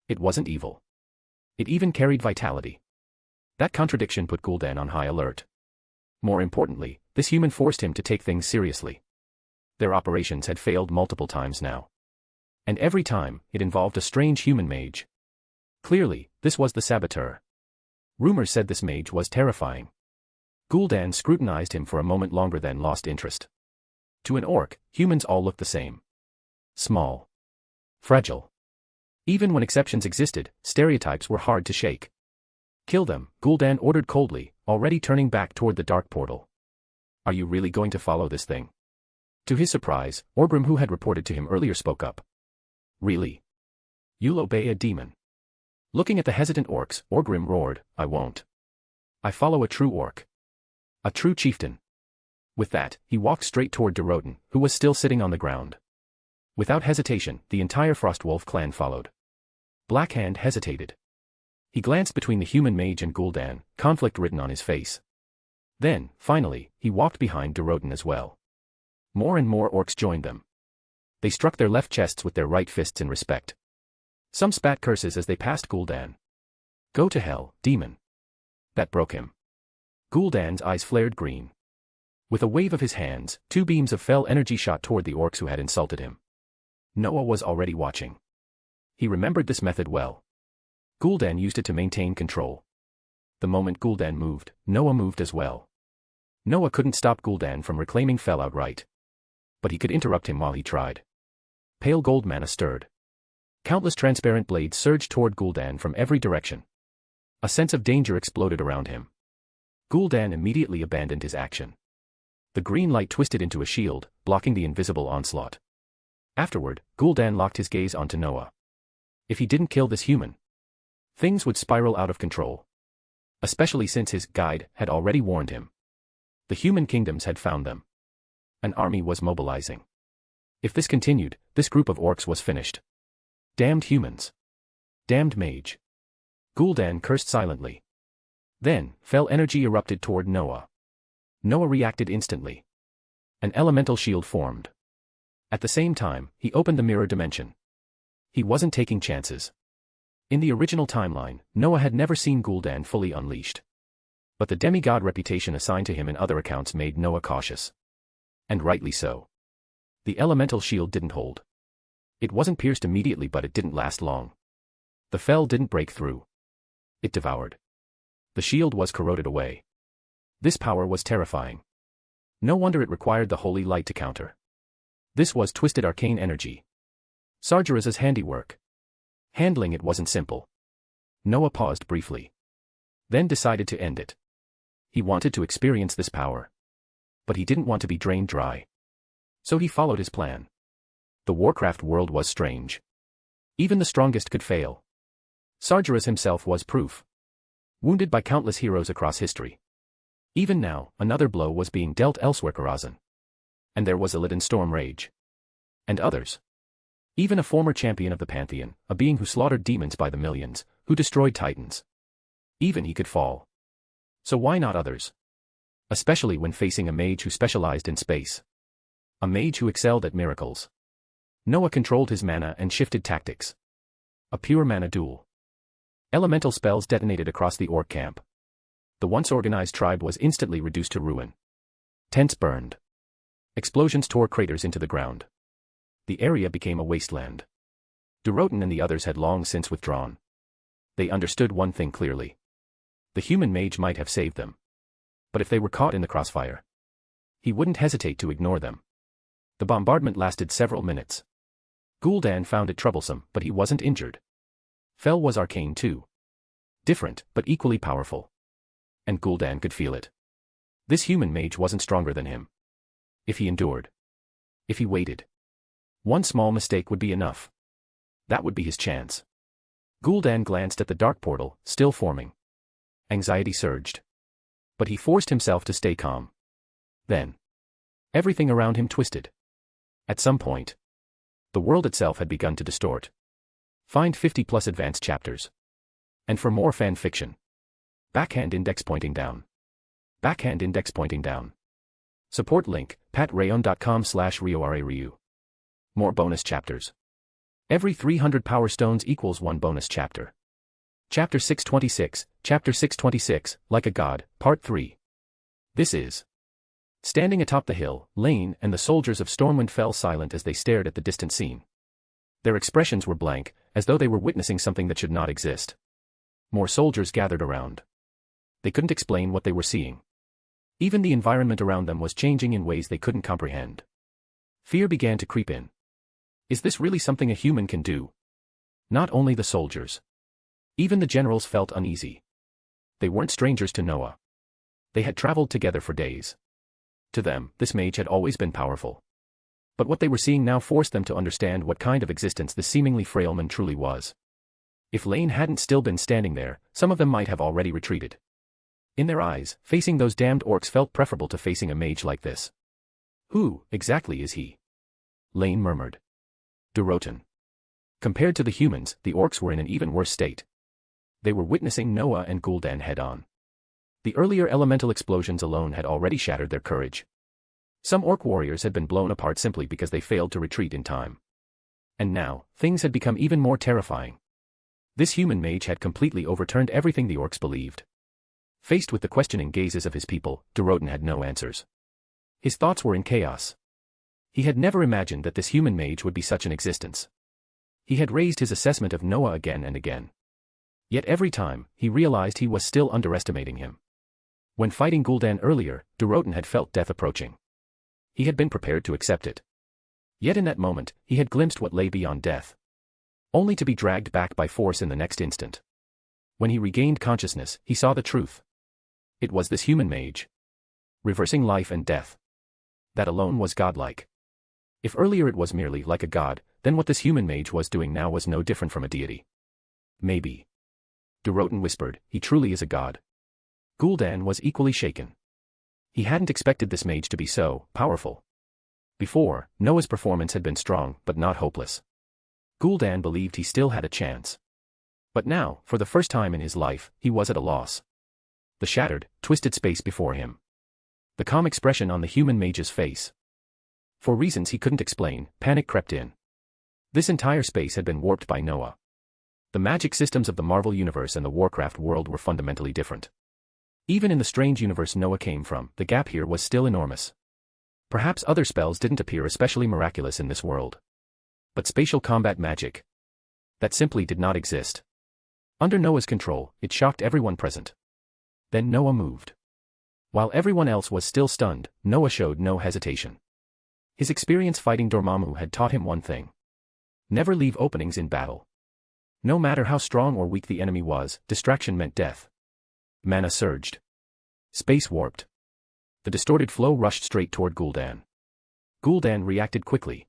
Speaker 3: It wasn't evil. It even carried vitality. That contradiction put Gul'dan on high alert. More importantly, this human forced him to take things seriously. Their operations had failed multiple times now. And every time, it involved a strange human mage. Clearly, this was the saboteur. Rumors said this mage was terrifying. Gul'dan scrutinized him for a moment longer, then lost interest. To an orc, humans all looked the same. Small. Fragile. Even when exceptions existed, stereotypes were hard to shake. Kill them, Gul'dan ordered coldly, already turning back toward the dark portal. Are you really going to follow this thing? To his surprise, Orgrim, who had reported to him earlier, spoke up. Really? You'll obey a demon? Looking at the hesitant orcs, Orgrim roared, I won't. I follow a true orc. A true chieftain. With that, he walked straight toward Durotan, who was still sitting on the ground. Without hesitation, the entire Frostwolf clan followed. Blackhand hesitated. He glanced between the human mage and Gul'dan, conflict written on his face. Then, finally, he walked behind Durotan as well. More and more orcs joined them. They struck their left chests with their right fists in respect. Some spat curses as they passed Gul'dan. Go to hell, demon. That broke him. Gul'dan's eyes flared green. With a wave of his hands, 2 beams of fell energy shot toward the orcs who had insulted him. Noah was already watching. He remembered this method well. Gul'dan used it to maintain control. The moment Gul'dan moved, Noah moved as well. Noah couldn't stop Gul'dan from reclaiming fell outright. But he could interrupt him while he tried. Pale gold mana stirred. Countless transparent blades surged toward Gul'dan from every direction. A sense of danger exploded around him. Gul'dan immediately abandoned his action. The green light twisted into a shield, blocking the invisible onslaught. Afterward, Gul'dan locked his gaze onto Noah. If he didn't kill this human, things would spiral out of control. Especially since his guide had already warned him. The human kingdoms had found them. An army was mobilizing. If this continued, this group of orcs was finished. Damned humans. Damned mage. Gul'dan cursed silently. Then, fell energy erupted toward Noah. Noah reacted instantly. An elemental shield formed. At the same time, he opened the mirror dimension. He wasn't taking chances. In the original timeline, Noah had never seen Gul'dan fully unleashed. But the demigod reputation assigned to him in other accounts made Noah cautious. And rightly so. The elemental shield didn't hold. It wasn't pierced immediately, but it didn't last long. The fell didn't break through. It devoured. The shield was corroded away. This power was terrifying. No wonder it required the holy light to counter. This was twisted arcane energy. Sargeras's handiwork. Handling it wasn't simple. Noah paused briefly. Then decided to end it. He wanted to experience this power. But he didn't want to be drained dry. So he followed his plan. The Warcraft world was strange. Even the strongest could fail. Sargeras himself was proof. Wounded by countless heroes across history. Even now, another blow was being dealt elsewhere. Karazhan. And there was Illidan Stormrage. And others. Even a former champion of the Pantheon, a being who slaughtered demons by the millions, who destroyed titans. Even he could fall. So why not others? Especially when facing a mage who specialized in space. A mage who excelled at miracles. Noah controlled his mana and shifted tactics. A pure mana duel. Elemental spells detonated across the orc camp. The once organized tribe was instantly reduced to ruin. Tents burned. Explosions tore craters into the ground. The area became a wasteland. Durotan and the others had long since withdrawn. They understood one thing clearly. The human mage might have saved them. But if they were caught in the crossfire, he wouldn't hesitate to ignore them. The bombardment lasted several minutes. Gul'dan found it troublesome, but he wasn't injured. Fel was arcane too. Different, but equally powerful. And Gul'dan could feel it. This human mage wasn't stronger than him. If he endured. If he waited. One small mistake would be enough. That would be his chance. Gul'dan glanced at the dark portal, still forming. Anxiety surged. But he forced himself to stay calm. Then. Everything around him twisted. At some point. The world itself had begun to distort. Find 50+ advanced chapters. And for more fan fiction. Backhand index pointing down. Backhand index pointing down. Support link, patreon.com/RioRaRyu. More bonus chapters. Every 300 power stones equals 1 bonus chapter. Chapter 626, Chapter 626, Like a God, Part 3. This is. Standing atop the hill, Lane and the soldiers of Stormwind fell silent as they stared at the distant scene. Their expressions were blank, as though they were witnessing something that should not exist. More soldiers gathered around. They couldn't explain what they were seeing. Even the environment around them was changing in ways they couldn't comprehend. Fear began to creep in. Is this really something a human can do? Not only the soldiers. Even the generals felt uneasy. They weren't strangers to Noah. They had traveled together for days. To them, this mage had always been powerful. But what they were seeing now forced them to understand what kind of existence this seemingly frail man truly was. If Lane hadn't still been standing there, some of them might have already retreated. In their eyes, facing those damned orcs felt preferable to facing a mage like this. Who, exactly is he? Lane murmured. Durotan. Compared to the humans, the orcs were in an even worse state. They were witnessing Noah and Gul'dan head-on. The earlier elemental explosions alone had already shattered their courage. Some orc warriors had been blown apart simply because they failed to retreat in time. And now, things had become even more terrifying. This human mage had completely overturned everything the orcs believed. Faced with the questioning gazes of his people, Durotan had no answers. His thoughts were in chaos. He had never imagined that this human mage would be such an existence. He had raised his assessment of Noah again and again. Yet every time, he realized he was still underestimating him. When fighting Gul'dan earlier, Durotan had felt death approaching. He had been prepared to accept it. Yet in that moment, he had glimpsed what lay beyond death. Only to be dragged back by force in the next instant. When he regained consciousness, he saw the truth. It was this human mage. Reversing life and death. That alone was godlike. If earlier it was merely like a god, then what this human mage was doing now was no different from a deity. Maybe. Durotan whispered, he truly is a god. Gul'dan was equally shaken. He hadn't expected this mage to be so powerful. Before, Noah's performance had been strong but not hopeless. Gul'dan believed he still had a chance. But now, for the first time in his life, he was at a loss. The shattered, twisted space before him. The calm expression on the human mage's face. For reasons he couldn't explain, panic crept in. This entire space had been warped by Noah. The magic systems of the Marvel Universe and the Warcraft world were fundamentally different. Even in the strange universe Noah came from, the gap here was still enormous. Perhaps other spells didn't appear especially miraculous in this world. But spatial combat magic. That simply did not exist. Under Noah's control, it shocked everyone present. Then Noah moved. While everyone else was still stunned, Noah showed no hesitation. His experience fighting Dormammu had taught him one thing. Never leave openings in battle. No matter how strong or weak the enemy was, distraction meant death. Mana surged. Space warped. The distorted flow rushed straight toward Gul'dan. Gul'dan reacted quickly.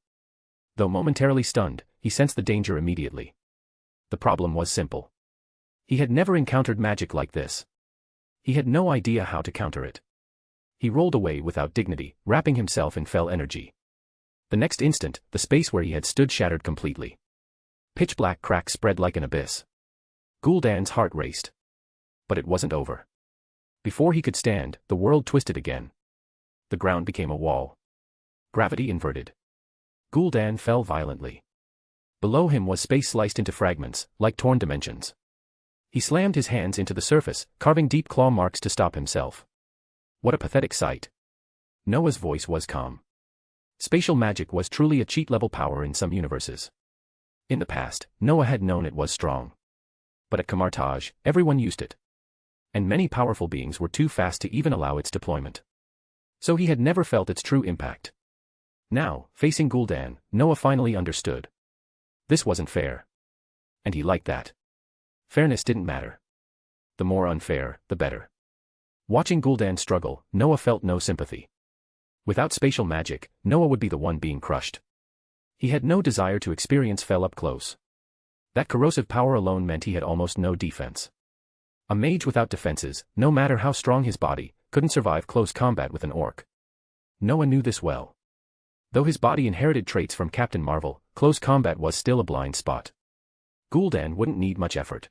Speaker 3: Though momentarily stunned, he sensed the danger immediately. The problem was simple. He had never encountered magic like this. He had no idea how to counter it. He rolled away without dignity, wrapping himself in fell energy. The next instant, the space where he had stood shattered completely. Pitch-black cracks spread like an abyss. Gul'dan's heart raced. But it wasn't over. Before he could stand, the world twisted again. The ground became a wall. Gravity inverted. Gul'dan fell violently. Below him was space sliced into fragments, like torn dimensions. He slammed his hands into the surface, carving deep claw marks to stop himself. What a pathetic sight. Noah's voice was calm. Spatial magic was truly a cheat-level power in some universes. In the past, Noah had known it was strong. But at Kamartaj, everyone used it. And many powerful beings were too fast to even allow its deployment. So he had never felt its true impact. Now, facing Gul'dan, Noah finally understood. This wasn't fair. And he liked that. Fairness didn't matter. The more unfair, the better. Watching Gul'dan struggle, Noah felt no sympathy. Without spatial magic, Noah would be the one being crushed. He had no desire to experience fell up close. That corrosive power alone meant he had almost no defense. A mage without defenses, no matter how strong his body, couldn't survive close combat with an orc. Noah knew this well. Though his body inherited traits from Captain Marvel, close combat was still a blind spot. Gul'dan wouldn't need much effort.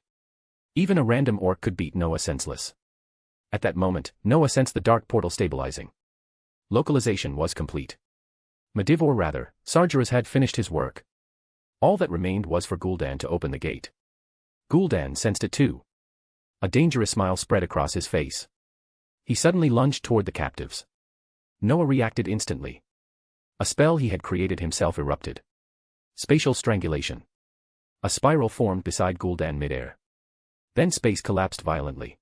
Speaker 3: Even a random orc could beat Noah senseless. At that moment, Noah sensed the dark portal stabilizing. Localization was complete. Medivh, or rather, Sargeras had finished his work. All that remained was for Gul'dan to open the gate. Gul'dan sensed it too. A dangerous smile spread across his face. He suddenly lunged toward the captives. Noah reacted instantly. A spell he had created himself erupted. Spatial strangulation. A spiral formed beside Gul'dan midair. Then space collapsed violently.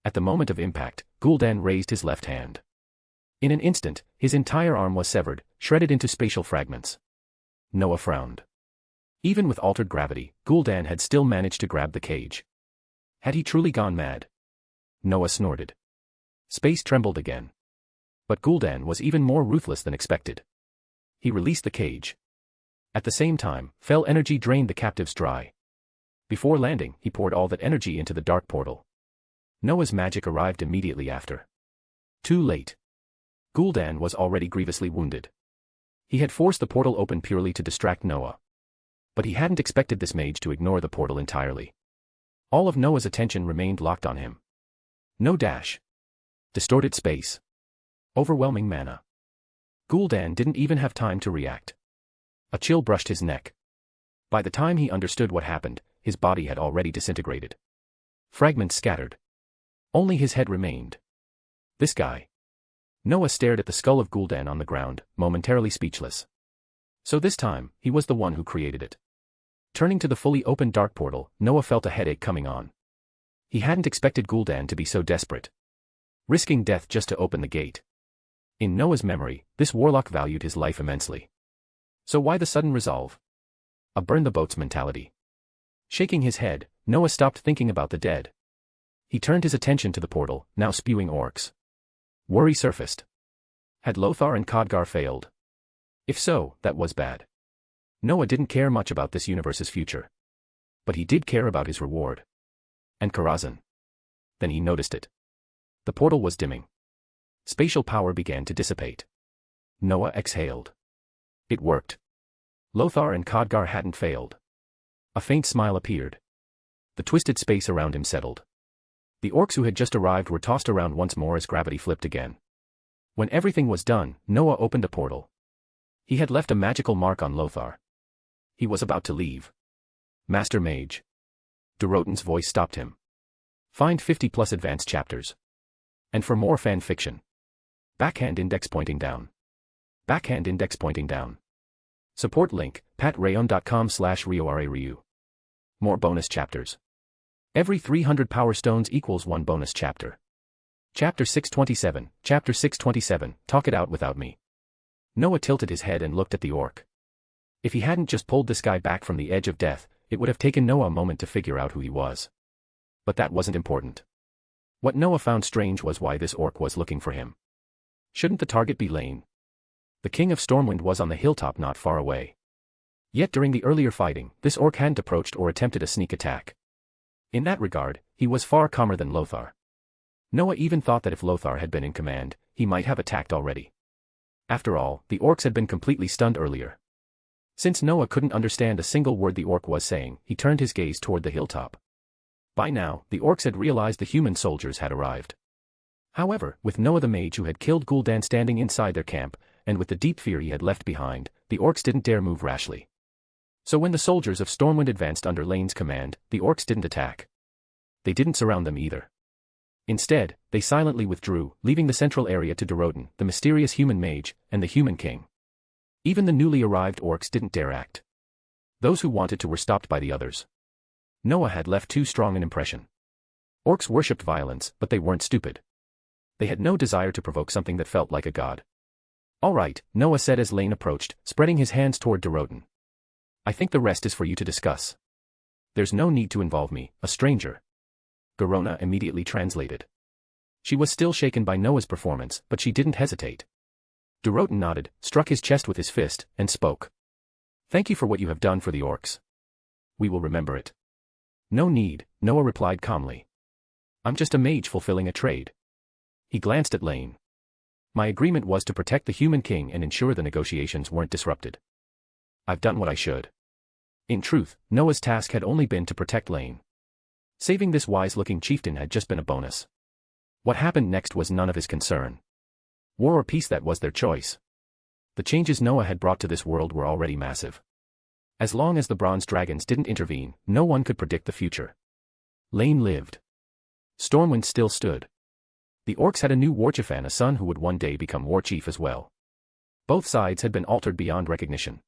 Speaker 3: At the moment of impact, Gul'dan raised his left hand. In an instant, his entire arm was severed, shredded into spatial fragments. Noah frowned. Even with altered gravity, Gul'dan had still managed to grab the cage. Had he truly gone mad? Noah snorted. Space trembled again. But Gul'dan was even more ruthless than expected. He released the cage. At the same time, fell energy drained the captives dry. Before landing, he poured all that energy into the dark portal. Noah's magic arrived immediately after. Too late. Gul'dan was already grievously wounded. He had forced the portal open purely to distract Noah. But he hadn't expected this mage to ignore the portal entirely. All of Noah's attention remained locked on him. No dash. Distorted space. Overwhelming mana. Gul'dan didn't even have time to react. A chill brushed his neck. By the time he understood what happened, his body had already disintegrated. Fragments scattered. Only his head remained. This guy. Noah stared at the skull of Gul'dan on the ground, momentarily speechless. So this time, he was the one who created it. Turning to the fully opened dark portal, Noah felt a headache coming on. He hadn't expected Gul'dan to be so desperate. Risking death just to open the gate. In Noah's memory, this warlock valued his life immensely. So why the sudden resolve? A burn the boats mentality. Shaking his head, Noah stopped thinking about the dead. He turned his attention to the portal, now spewing orcs. Worry surfaced. Had Lothar and Khadgar failed? If so, that was bad. Noah didn't care much about this universe's future. But he did care about his reward. And Karazhan. Then he noticed it. The portal was dimming. Spatial power began to dissipate. Noah exhaled. It worked. Lothar and Khadgar hadn't failed. A faint smile appeared. The twisted space around him settled. The orcs who had just arrived were tossed around once more as gravity flipped again. When everything was done, Noah opened a portal. He had left a magical mark on Lothar. He was about to leave. Master Mage. Durotan's voice stopped him. Find 50+ advanced chapters. And for more fan fiction. Backhand index pointing down. Backhand index pointing down. Support link, patreon.com/RioRaRyu. More bonus chapters. Every 300 power stones equals 1 bonus chapter. Chapter 627, Chapter 627, Talk It Out Without Me. Noah tilted his head and looked at the orc. If he hadn't just pulled this guy back from the edge of death, it would have taken Noah a moment to figure out who he was. But that wasn't important. What Noah found strange was why this orc was looking for him. Shouldn't the target be Lane? The King of Stormwind was on the hilltop not far away. Yet during the earlier fighting, this orc hadn't approached or attempted a sneak attack. In that regard, he was far calmer than Lothar. Noah even thought that if Lothar had been in command, he might have attacked already. After all, the orcs had been completely stunned earlier. Since Noah couldn't understand a single word the orc was saying, he turned his gaze toward the hilltop. By now, the orcs had realized the human soldiers had arrived. However, with Noah the mage who had killed Gul'dan standing inside their camp, and with the deep fear he had left behind, the orcs didn't dare move rashly. So when the soldiers of Stormwind advanced under Lane's command, the orcs didn't attack. They didn't surround them either. Instead, they silently withdrew, leaving the central area to Durotan, the mysterious human mage, and the human king. Even the newly arrived orcs didn't dare act. Those who wanted to were stopped by the others. Noah had left too strong an impression. Orcs worshipped violence, but they weren't stupid. They had no desire to provoke something that felt like a god. All right, Noah said as Lane approached, spreading his hands toward Durotan. I think the rest is for you to discuss. There's no need to involve me, a stranger. Garona immediately translated. She was still shaken by Noah's performance, but she didn't hesitate. Durotan nodded, struck his chest with his fist, and spoke. Thank you for what you have done for the orcs. We will remember it. No need, Noah replied calmly. I'm just a mage fulfilling a trade. He glanced at Lane. My agreement was to protect the human king and ensure the negotiations weren't disrupted. I've done what I should. In truth, Noah's task had only been to protect Lane. Saving this wise-looking chieftain had just been a bonus. What happened next was none of his concern. War or peace, that was their choice. The changes Noah had brought to this world were already massive. As long as the bronze dragons didn't intervene, no one could predict the future. Lane lived. Stormwind still stood. The orcs had a new warchiefan, a son who would one day become war chief as well. Both sides had been altered beyond recognition.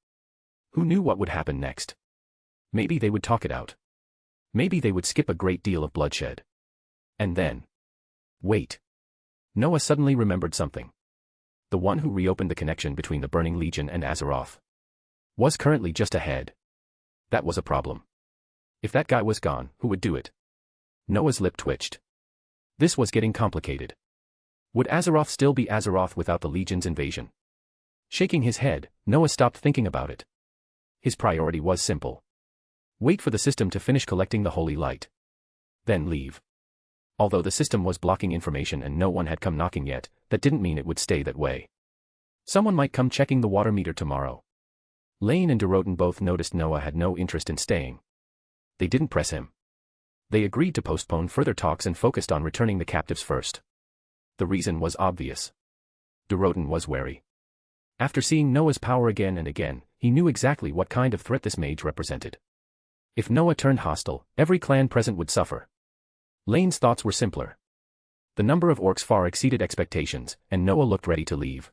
Speaker 3: Who knew what would happen next? Maybe they would talk it out. Maybe they would skip a great deal of bloodshed. And then... Wait. Noah suddenly remembered something. The one who reopened the connection between the Burning Legion and Azeroth was currently just ahead. That was a problem. If that guy was gone, who would do it? Noah's lip twitched. This was getting complicated. Would Azeroth still be Azeroth without the Legion's invasion? Shaking his head, Noah stopped thinking about it. His priority was simple. Wait for the system to finish collecting the holy light. Then leave. Although the system was blocking information and no one had come knocking yet, that didn't mean it would stay that way. Someone might come checking the water meter tomorrow. Lane and DeRoten both noticed Noah had no interest in staying. They didn't press him. They agreed to postpone further talks and focused on returning the captives first. The reason was obvious. DeRoten was wary. After seeing Noah's power again and again, he knew exactly what kind of threat this mage represented. If Noah turned hostile, every clan present would suffer. Lane's thoughts were simpler. The number of orcs far exceeded expectations, and Noah looked ready to leave.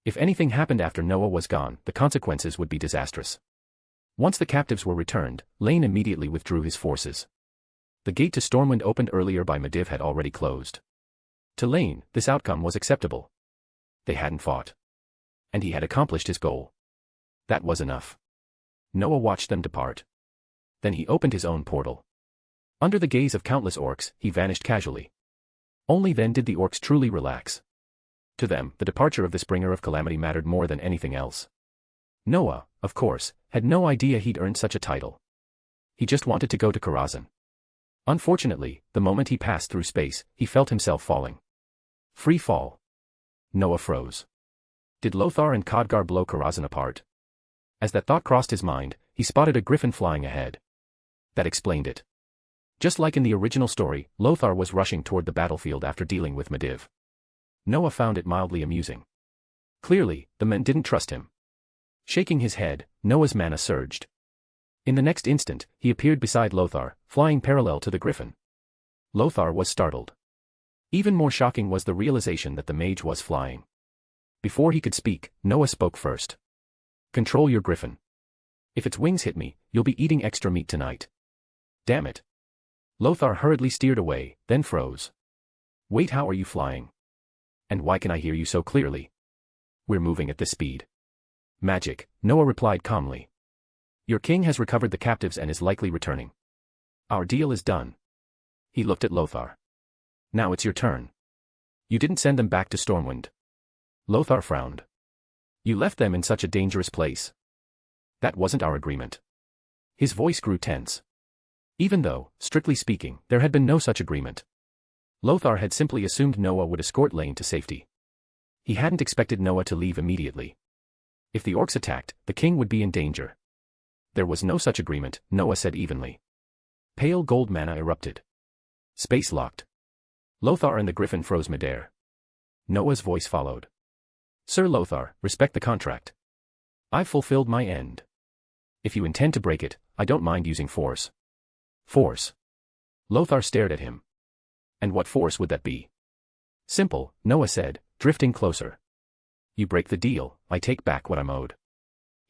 Speaker 3: If anything happened after Noah was gone, the consequences would be disastrous. Once the captives were returned, Lane immediately withdrew his forces. The gate to Stormwind opened earlier by Medivh had already closed. To Lane, this outcome was acceptable. They hadn't fought. And he had accomplished his goal. That was enough. Noah watched them depart. Then he opened his own portal. Under the gaze of countless orcs, he vanished casually. Only then did the orcs truly relax. To them, the departure of this bringer of calamity mattered more than anything else. Noah, of course, had no idea he'd earned such a title. He just wanted to go to Karazhan. Unfortunately, the moment he passed through space, he felt himself falling. Free fall. Noah froze. Did Lothar and Khadgar blow Karazhan apart? As that thought crossed his mind, he spotted a griffin flying ahead. That explained it. Just like in the original story, Lothar was rushing toward the battlefield after dealing with Medivh. Noah found it mildly amusing. Clearly, the men didn't trust him. Shaking his head, Noah's mana surged. In the next instant, he appeared beside Lothar, flying parallel to the griffin. Lothar was startled. Even more shocking was the realization that the mage was flying. Before he could speak, Noah spoke first. Control your griffin. If its wings hit me, you'll be eating extra meat tonight. Damn it. Lothar hurriedly steered away, then froze. Wait, how are you flying? And why can I hear you so clearly? We're moving at this speed. Magic, Noah replied calmly. Your king has recovered the captives and is likely returning. Our deal is done. He looked at Lothar. Now it's your turn. You didn't send them back to Stormwind. Lothar frowned. You left them in such a dangerous place. That wasn't our agreement. His voice grew tense. Even though, strictly speaking, there had been no such agreement. Lothar had simply assumed Noah would escort Lane to safety. He hadn't expected Noah to leave immediately. If the orcs attacked, the king would be in danger. There was no such agreement, Noah said evenly. Pale gold mana erupted. Space locked. Lothar and the griffin froze midair. Noah's voice followed. Sir Lothar, respect the contract. I've fulfilled my end. If you intend to break it, I don't mind using force. Force. Lothar stared at him. And what force would that be? Simple, Noah said, drifting closer. You break the deal, I take back what I'm owed.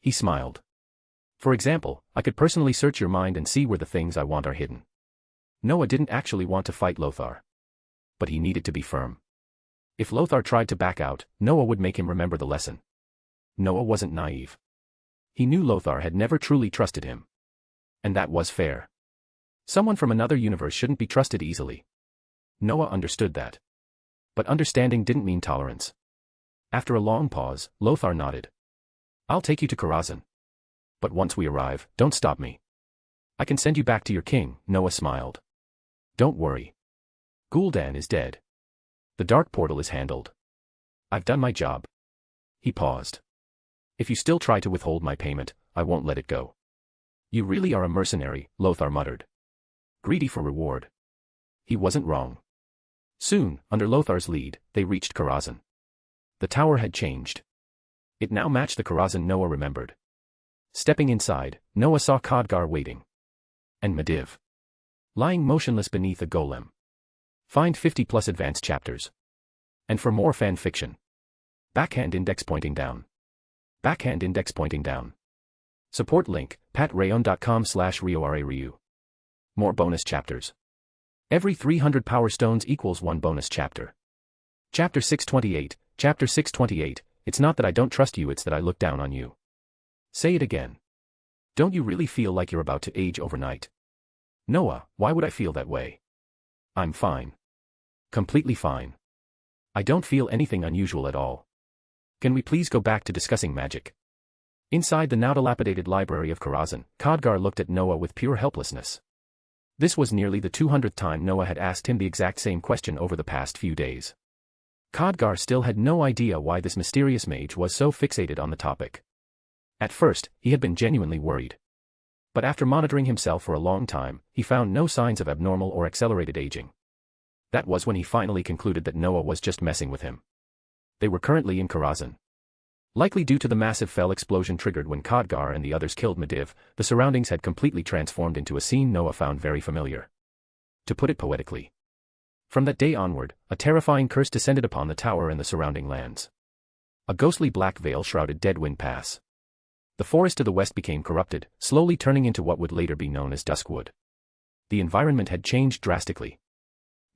Speaker 3: He smiled. For example, I could personally search your mind and see where the things I want are hidden. Noah didn't actually want to fight Lothar. But he needed to be firm. If Lothar tried to back out, Noah would make him remember the lesson. Noah wasn't naive. He knew Lothar had never truly trusted him. And that was fair. Someone from another universe shouldn't be trusted easily. Noah understood that. But understanding didn't mean tolerance. After a long pause, Lothar nodded. I'll take you to Karazhan. But once we arrive, don't stop me. I can send you back to your king, Noah smiled. Don't worry. Gul'dan is dead. The dark portal is handled. I've done my job. He paused. If you still try to withhold my payment, I won't let it go. You really are a mercenary, Lothar muttered. Greedy for reward. He wasn't wrong. Soon, under Lothar's lead, they reached Karazhan. The tower had changed. It now matched the Karazhan Noah remembered. Stepping inside, Noah saw Khadgar waiting. And Medivh. Lying motionless beneath a golem. Find 50+ advanced chapters. And for more fan fiction. Backhand index pointing down. Backhand index pointing down. Support link, patreon.com/RioRaRyu. More bonus chapters. Every 300 power stones equals 1 bonus chapter. Chapter 628, Chapter 628, it's not that I don't trust you, it's that I look down on you. Say it again. Don't you really feel like you're about to age overnight? Noah, why would I feel that way? I'm fine. Completely fine. I don't feel anything unusual at all. Can we please go back to discussing magic? Inside the now dilapidated library of Karazhan, Khadgar looked at Noah with pure helplessness. This was nearly the 200th time Noah had asked him the exact same question over the past few days. Khadgar still had no idea why this mysterious mage was so fixated on the topic. At first, he had been genuinely worried. But after monitoring himself for a long time, he found no signs of abnormal or accelerated aging. That was when he finally concluded that Noah was just messing with him. They were currently in Karazhan. Likely due to the massive fell explosion triggered when Khadgar and the others killed Medivh, the surroundings had completely transformed into a scene Noah found very familiar. To put it poetically. From that day onward, a terrifying curse descended upon the tower and the surrounding lands. A ghostly black veil shrouded Deadwind Pass. The forest to the west became corrupted, slowly turning into what would later be known as Duskwood. The environment had changed drastically.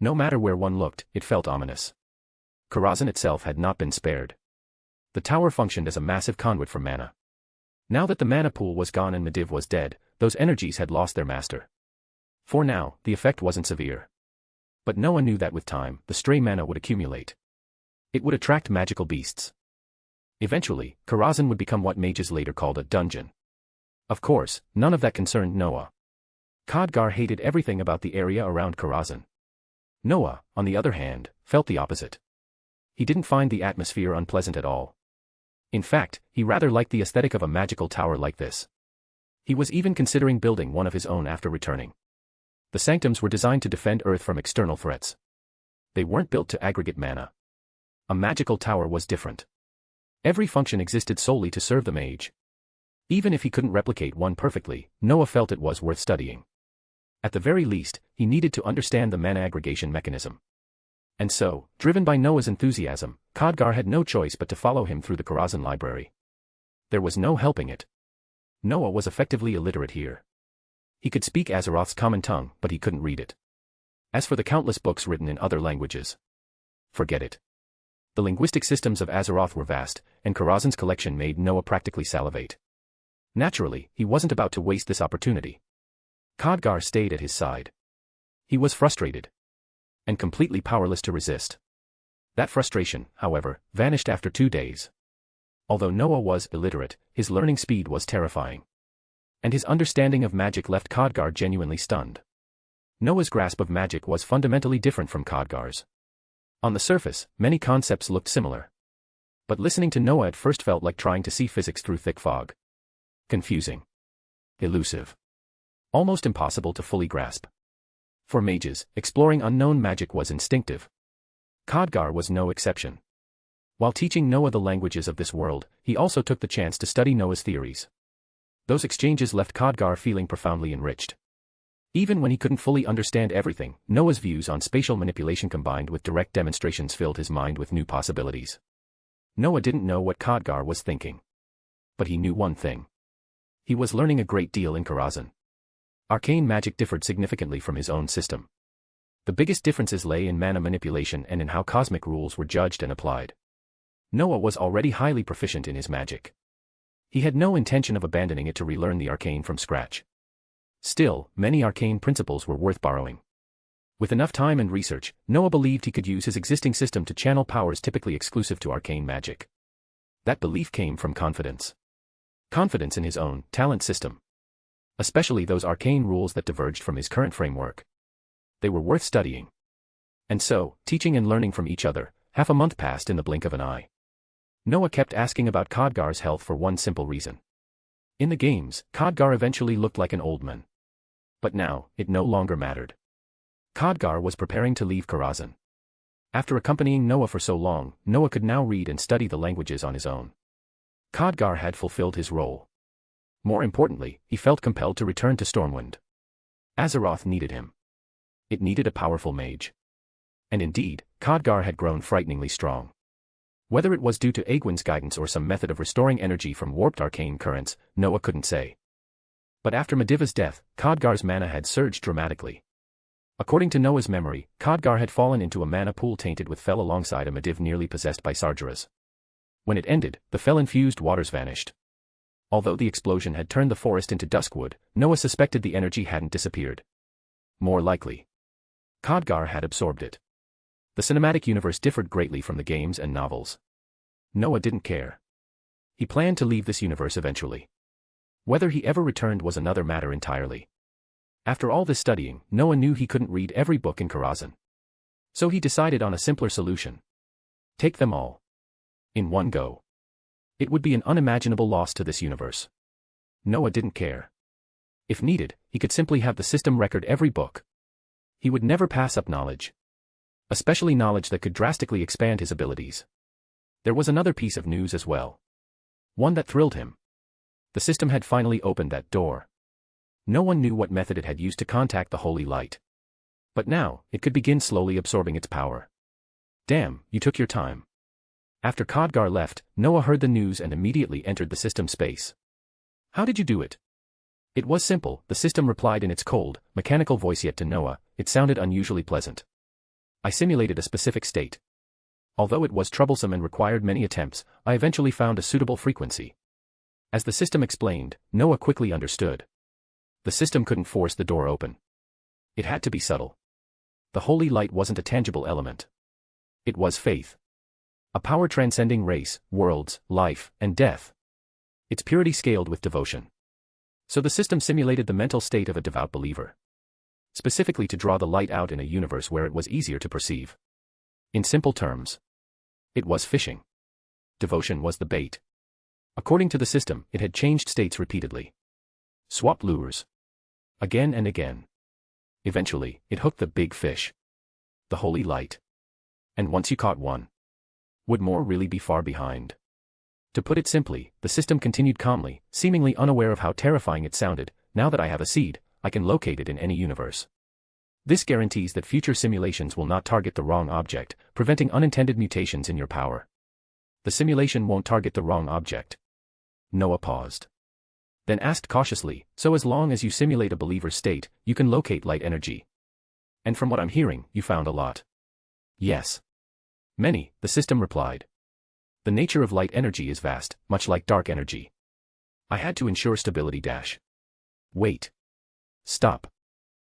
Speaker 3: No matter where one looked, it felt ominous. Karazhan itself had not been spared. The tower functioned as a massive conduit for mana. Now that the mana pool was gone and Medivh was dead, those energies had lost their master. For now, the effect wasn't severe. But Noah knew that with time, the stray mana would accumulate. It would attract magical beasts. Eventually, Karazhan would become what mages later called a dungeon. Of course, none of that concerned Noah. Khadgar hated everything about the area around Karazhan. Noah, on the other hand, felt the opposite. He didn't find the atmosphere unpleasant at all. In fact, he rather liked the aesthetic of a magical tower like this. He was even considering building one of his own after returning. The sanctums were designed to defend Earth from external threats. They weren't built to aggregate mana. A magical tower was different. Every function existed solely to serve the mage. Even if he couldn't replicate one perfectly, Noah felt it was worth studying. At the very least, he needed to understand the mana aggregation mechanism. And so, driven by Noah's enthusiasm, Khadgar had no choice but to follow him through the Karazhan library. There was no helping it. Noah was effectively illiterate here. He could speak Azeroth's common tongue, but he couldn't read it. As for the countless books written in other languages, forget it. The linguistic systems of Azeroth were vast, and Karazhan's collection made Noah practically salivate. Naturally, he wasn't about to waste this opportunity. Khadgar stayed at his side. He was frustrated. And completely powerless to resist. That frustration, however, vanished after 2 days. Although Noah was illiterate, his learning speed was terrifying. And his understanding of magic left Khadgar genuinely stunned. Noah's grasp of magic was fundamentally different from Khadgar's. On the surface, many concepts looked similar. But listening to Noah at first felt like trying to see physics through thick fog. Confusing. Elusive. Almost impossible to fully grasp. For mages, exploring unknown magic was instinctive. Khadgar was no exception. While teaching Noah the languages of this world, he also took the chance to study Noah's theories. Those exchanges left Khadgar feeling profoundly enriched. Even when he couldn't fully understand everything, Noah's views on spatial manipulation combined with direct demonstrations filled his mind with new possibilities. Noah didn't know what Khadgar was thinking. But he knew one thing. He was learning a great deal in Karazhan. Arcane magic differed significantly from his own system. The biggest differences lay in mana manipulation and in how cosmic rules were judged and applied. Noah was already highly proficient in his magic. He had no intention of abandoning it to relearn the arcane from scratch. Still, many arcane principles were worth borrowing. With enough time and research, Noah believed he could use his existing system to channel powers typically exclusive to arcane magic. That belief came from confidence. Confidence in his own talent system. Especially those arcane rules that diverged from his current framework. They were worth studying. And so, teaching and learning from each other, half a month passed in the blink of an eye. Noah kept asking about Khadgar's health for one simple reason. In the games, Khadgar eventually looked like an old man. But now, it no longer mattered. Khadgar was preparing to leave Karazhan. After accompanying Noah for so long, Noah could now read and study the languages on his own. Khadgar had fulfilled his role. More importantly, he felt compelled to return to Stormwind. Azeroth needed him. It needed a powerful mage. And indeed, Khadgar had grown frighteningly strong. Whether it was due to Egwin's guidance or some method of restoring energy from warped arcane currents, Noah couldn't say. But after Medivh's death, Khadgar's mana had surged dramatically. According to Noah's memory, Khadgar had fallen into a mana pool tainted with fel alongside a Medivh nearly possessed by Sargeras. When it ended, the fel-infused waters vanished. Although the explosion had turned the forest into duskwood, Noah suspected the energy hadn't disappeared. More likely, Khadgar had absorbed it. The cinematic universe differed greatly from the games and novels. Noah didn't care. He planned to leave this universe eventually. Whether he ever returned was another matter entirely. After all this studying, Noah knew he couldn't read every book in Karazhan. So he decided on a simpler solution. Take them all. In one go. It would be an unimaginable loss to this universe. Noah didn't care. If needed, he could simply have the system record every book. He would never pass up knowledge. Especially knowledge that could drastically expand his abilities. There was another piece of news as well. One that thrilled him. The system had finally opened that door. No one knew what method it had used to contact the holy light. But now, it could begin slowly absorbing its power. Damn, you took your time. After Khadgar left, Noah heard the news and immediately entered the system space. How did you do it? It was simple, the system replied in its cold, mechanical voice, yet to Noah, it sounded unusually pleasant. I simulated a specific state. Although it was troublesome and required many attempts, I eventually found a suitable frequency. As the system explained, Noah quickly understood. The system couldn't force the door open. It had to be subtle. The holy light wasn't a tangible element. It was faith. A power transcending race, worlds, life, and death. Its purity scaled with devotion. So the system simulated the mental state of a devout believer. Specifically to draw the light out in a universe where it was easier to perceive. In simple terms, it was fishing. Devotion was the bait. According to the system, it had changed states repeatedly. Swapped lures. Again and again. Eventually, it hooked the big fish. The holy light. And once you caught one, would more really be far behind? To put it simply, the system continued calmly, seemingly unaware of how terrifying it sounded. Now that I have a seed, I can locate it in any universe. This guarantees that future simulations will not target the wrong object, preventing unintended mutations in your power. The simulation won't target the wrong object. Noah paused. Then asked cautiously, so as long as you simulate a believer's state, you can locate light energy. And from what I'm hearing, you found a lot. Yes. Many, the system replied. The nature of light energy is vast, much like dark energy. I had to ensure stability. Wait. Stop.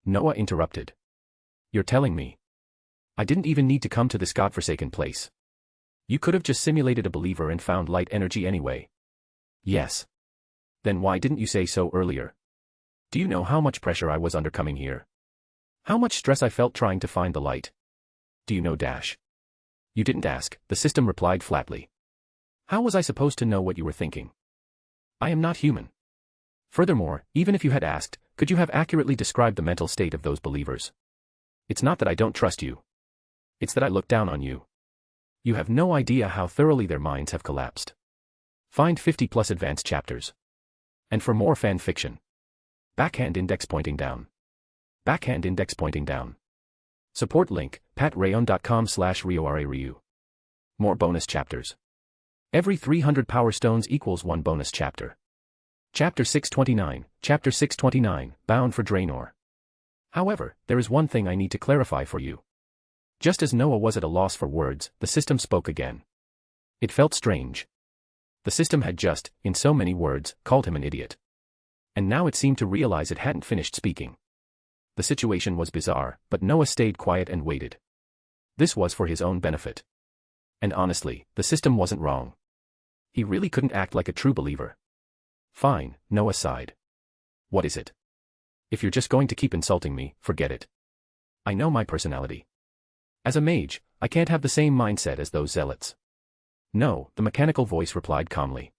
Speaker 3: Noah interrupted. You're telling me I didn't even need to come to this godforsaken place? You could have just simulated a believer and found light energy anyway. Yes. Then why didn't you say so earlier? Do you know how much pressure I was under coming here? How much stress I felt trying to find the light? Do you know? You didn't ask, the system replied flatly. How was I supposed to know what you were thinking? I am not human. Furthermore, even if you had asked, could you have accurately described the mental state of those believers? It's not that I don't trust you. It's that I look down on you. You have no idea how thoroughly their minds have collapsed. Find 50+ advanced chapters. And for more fan fiction. Backhand index pointing down. Backhand index pointing down. Support link, patreon.com/RioRaRyu. More bonus chapters. Every 300 power stones equals 1 bonus chapter. Chapter 629, Chapter 629, Bound for Draenor. However, there is one thing I need to clarify for you. Just as Noah was at a loss for words, the system spoke again. It felt strange. The system had just, in so many words, called him an idiot. And now it seemed to realize it hadn't finished speaking. The situation was bizarre, but Noah stayed quiet and waited. This was for his own benefit. And honestly, the system wasn't wrong. He really couldn't act like a true believer. Fine, Noah sighed. What is it? If you're just going to keep insulting me, forget it. I know my personality. As a mage, I can't have the same mindset as those zealots. No, the mechanical voice replied calmly.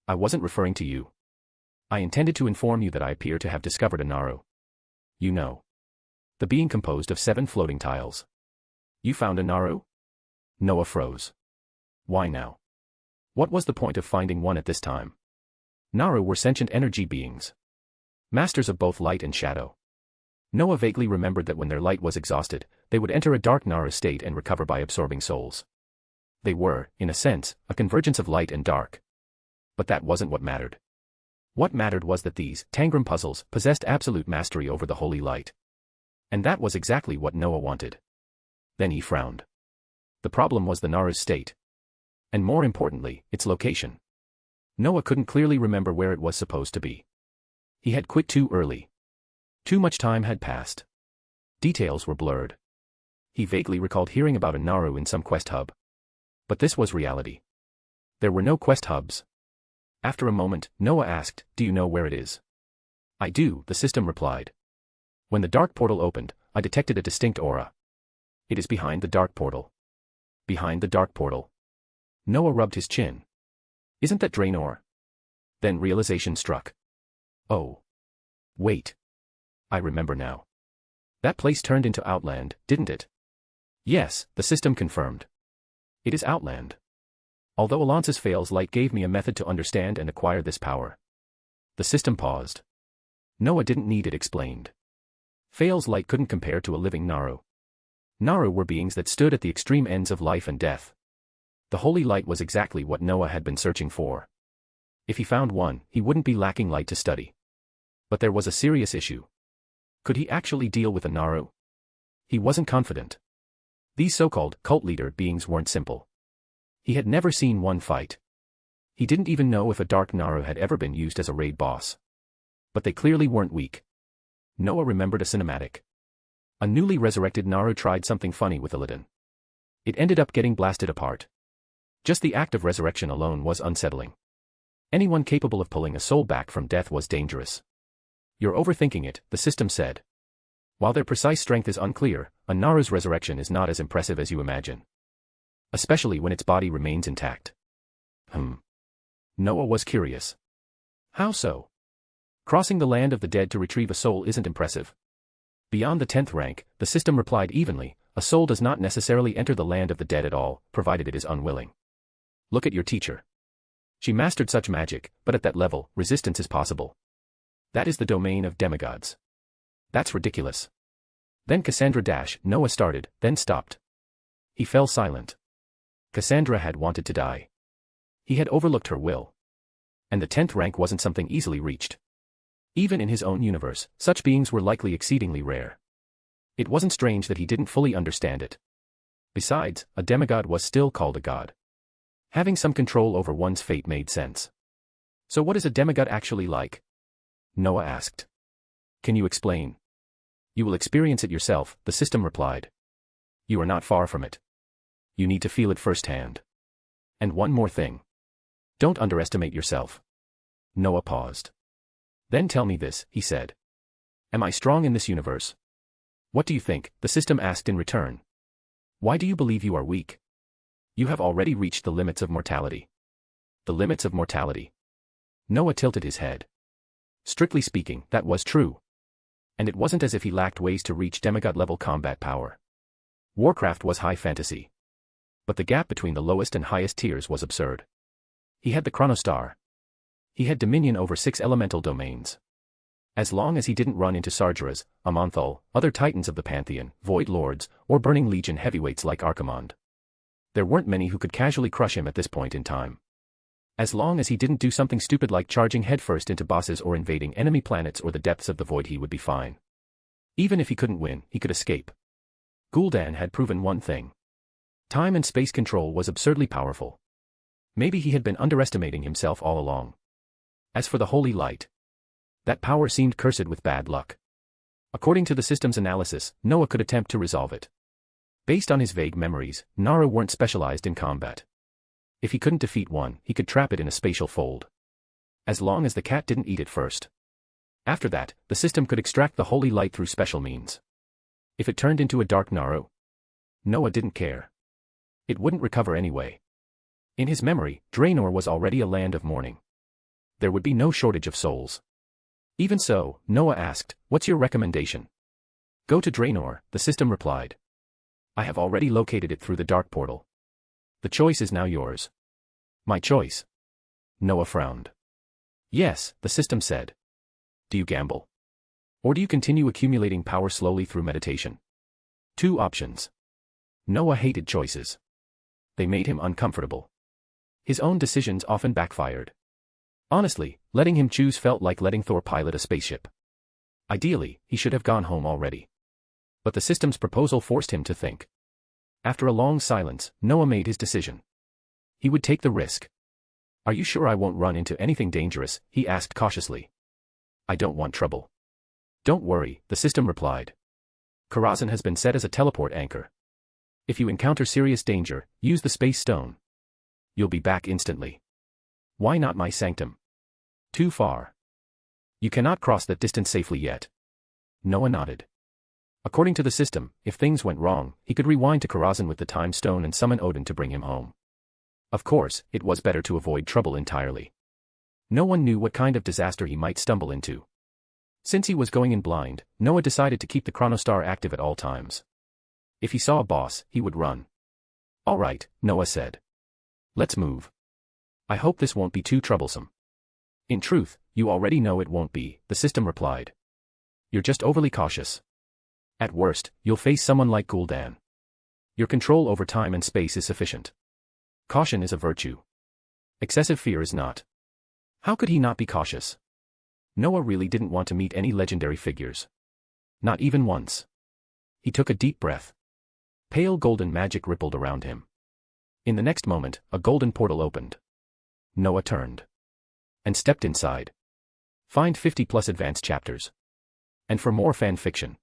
Speaker 3: I wasn't referring to you. I intended to inform you that I appear to have discovered a Naru. You know. The being composed of 7 floating tiles. You found a Naru? Noah froze. Why now? What was the point of finding one at this time? Naru were sentient energy beings. Masters of both light and shadow. Noah vaguely remembered that when their light was exhausted, they would enter a dark Naru state and recover by absorbing souls. They were, in a sense, a convergence of light and dark. But that wasn't what mattered. What mattered was that these Tangram puzzles possessed absolute mastery over the holy light. And that was exactly what Noah wanted. Then he frowned. The problem was the Naru's state. And more importantly, its location. Noah couldn't clearly remember where it was supposed to be. He had quit too early. Too much time had passed. Details were blurred. He vaguely recalled hearing about a Naru in some quest hub. But this was reality. There were no quest hubs. After a moment, Noah asked, "Do you know where it is?" "I do," the system replied. "When the dark portal opened, I detected a distinct aura. It is behind the dark portal." Behind the dark portal. Noah rubbed his chin. "Isn't that Draenor?" Then realization struck. "Oh. Wait. I remember now. That place turned into Outland, didn't it?" "Yes," the system confirmed. "It is Outland. Although Alonce's Fail's light gave me a method to understand and acquire this power." The system paused. Noah didn't need it explained. Fail's light couldn't compare to a living Naru. Naru were beings that stood at the extreme ends of life and death. The holy light was exactly what Noah had been searching for. If he found one, he wouldn't be lacking light to study. But there was a serious issue. Could he actually deal with a Naru? He wasn't confident. These so-called cult leader beings weren't simple. He had never seen one fight. He didn't even know if a dark Naru had ever been used as a raid boss. But they clearly weren't weak. Noah remembered a cinematic. A newly resurrected Naru tried something funny with Illidan. It ended up getting blasted apart. Just the act of resurrection alone was unsettling. Anyone capable of pulling a soul back from death was dangerous. "You're overthinking it," the system said. "While their precise strength is unclear, a Naru's resurrection is not as impressive as you imagine. Especially when its body remains intact." Noah was curious. "How so?" "Crossing the land of the dead to retrieve a soul isn't impressive. Beyond the 10th rank, the system replied evenly, a soul does not necessarily enter the land of the dead at all, provided it is unwilling. Look at your teacher. She mastered such magic, but at that level, resistance is possible. That is the domain of demigods. That's ridiculous." Then Noah started, then stopped. He fell silent. Cassandra had wanted to die. He had overlooked her will. And the 10th rank wasn't something easily reached. Even in his own universe, such beings were likely exceedingly rare. It wasn't strange that he didn't fully understand it. Besides, a demigod was still called a god. Having some control over one's fate made sense. "So what is a demigod actually like?" Noah asked. "Can you explain?" "You will experience it yourself," the system replied. "You are not far from it. You need to feel it firsthand. And one more thing. Don't underestimate yourself." Noah paused. "Then tell me this," he said. "Am I strong in this universe?" "What do you think?" the system asked in return. "Why do you believe you are weak? You have already reached the limits of mortality." "The limits of mortality?" Noah tilted his head. Strictly speaking, that was true. And it wasn't as if he lacked ways to reach demigod-level combat power. Warcraft was high fantasy. But the gap between the lowest and highest tiers was absurd. He had the Chronostar. He had dominion over 6 elemental domains. As long as he didn't run into Sargeras, Amonthul, other titans of the Pantheon, Void Lords, or Burning Legion heavyweights like Archimonde. There weren't many who could casually crush him at this point in time. As long as he didn't do something stupid like charging headfirst into bosses or invading enemy planets or the depths of the void, he would be fine. Even if he couldn't win, he could escape. Gul'dan had proven one thing. Time and space control was absurdly powerful. Maybe he had been underestimating himself all along. As for the holy light, that power seemed cursed with bad luck. According to the system's analysis, Noah could attempt to resolve it. Based on his vague memories, Naru weren't specialized in combat. If he couldn't defeat one, he could trap it in a spatial fold. As long as the cat didn't eat it first. After that, the system could extract the holy light through special means. If it turned into a dark Naru, Noah didn't care. It wouldn't recover anyway. In his memory, Draenor was already a land of mourning. There would be no shortage of souls. Even so, Noah asked, "What's your recommendation?" "Go to Draenor," the system replied. "I have already located it through the dark portal. The choice is now yours." "My choice?" Noah frowned. "Yes," the system said. "Do you gamble? Or do you continue accumulating power slowly through meditation?" 2 options. Noah hated choices. They made him uncomfortable. His own decisions often backfired. Honestly, letting him choose felt like letting Thor pilot a spaceship. Ideally, he should have gone home already. But the system's proposal forced him to think. After a long silence, Noah made his decision. He would take the risk. Are you sure I won't run into anything dangerous? He asked cautiously. I don't want trouble. Don't worry, the system replied. Karazhan has been set as a teleport anchor. If you encounter serious danger, use the space stone. You'll be back instantly. Why not my sanctum? Too far. You cannot cross that distance safely yet. Noah nodded. According to the system, if things went wrong, he could rewind to Karazhan with the time stone and summon Odin to bring him home. Of course, it was better to avoid trouble entirely. No one knew what kind of disaster he might stumble into. Since he was going in blind, Noah decided to keep the chronostar active at all times. If he saw a boss, he would run. All right, Noah said. Let's move. I hope this won't be too troublesome. In truth, you already know it won't be, the system replied. You're just overly cautious. At worst, you'll face someone like Gul'dan. Your control over time and space is sufficient. Caution is a virtue. Excessive fear is not. How could he not be cautious? Noah really didn't want to meet any legendary figures. Not even once. He took a deep breath. Pale golden magic rippled around him. In the next moment, a golden portal opened. Noah turned. And stepped inside. Find 50+ advanced chapters. And for more fan fiction.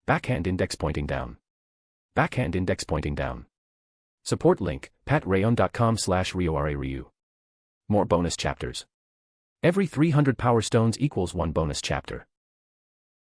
Speaker 3: Backhand index pointing down. Backhand index pointing down. Support link, patreon.com/RioRaRyu. More bonus chapters. Every 300 power stones equals 1 bonus chapter.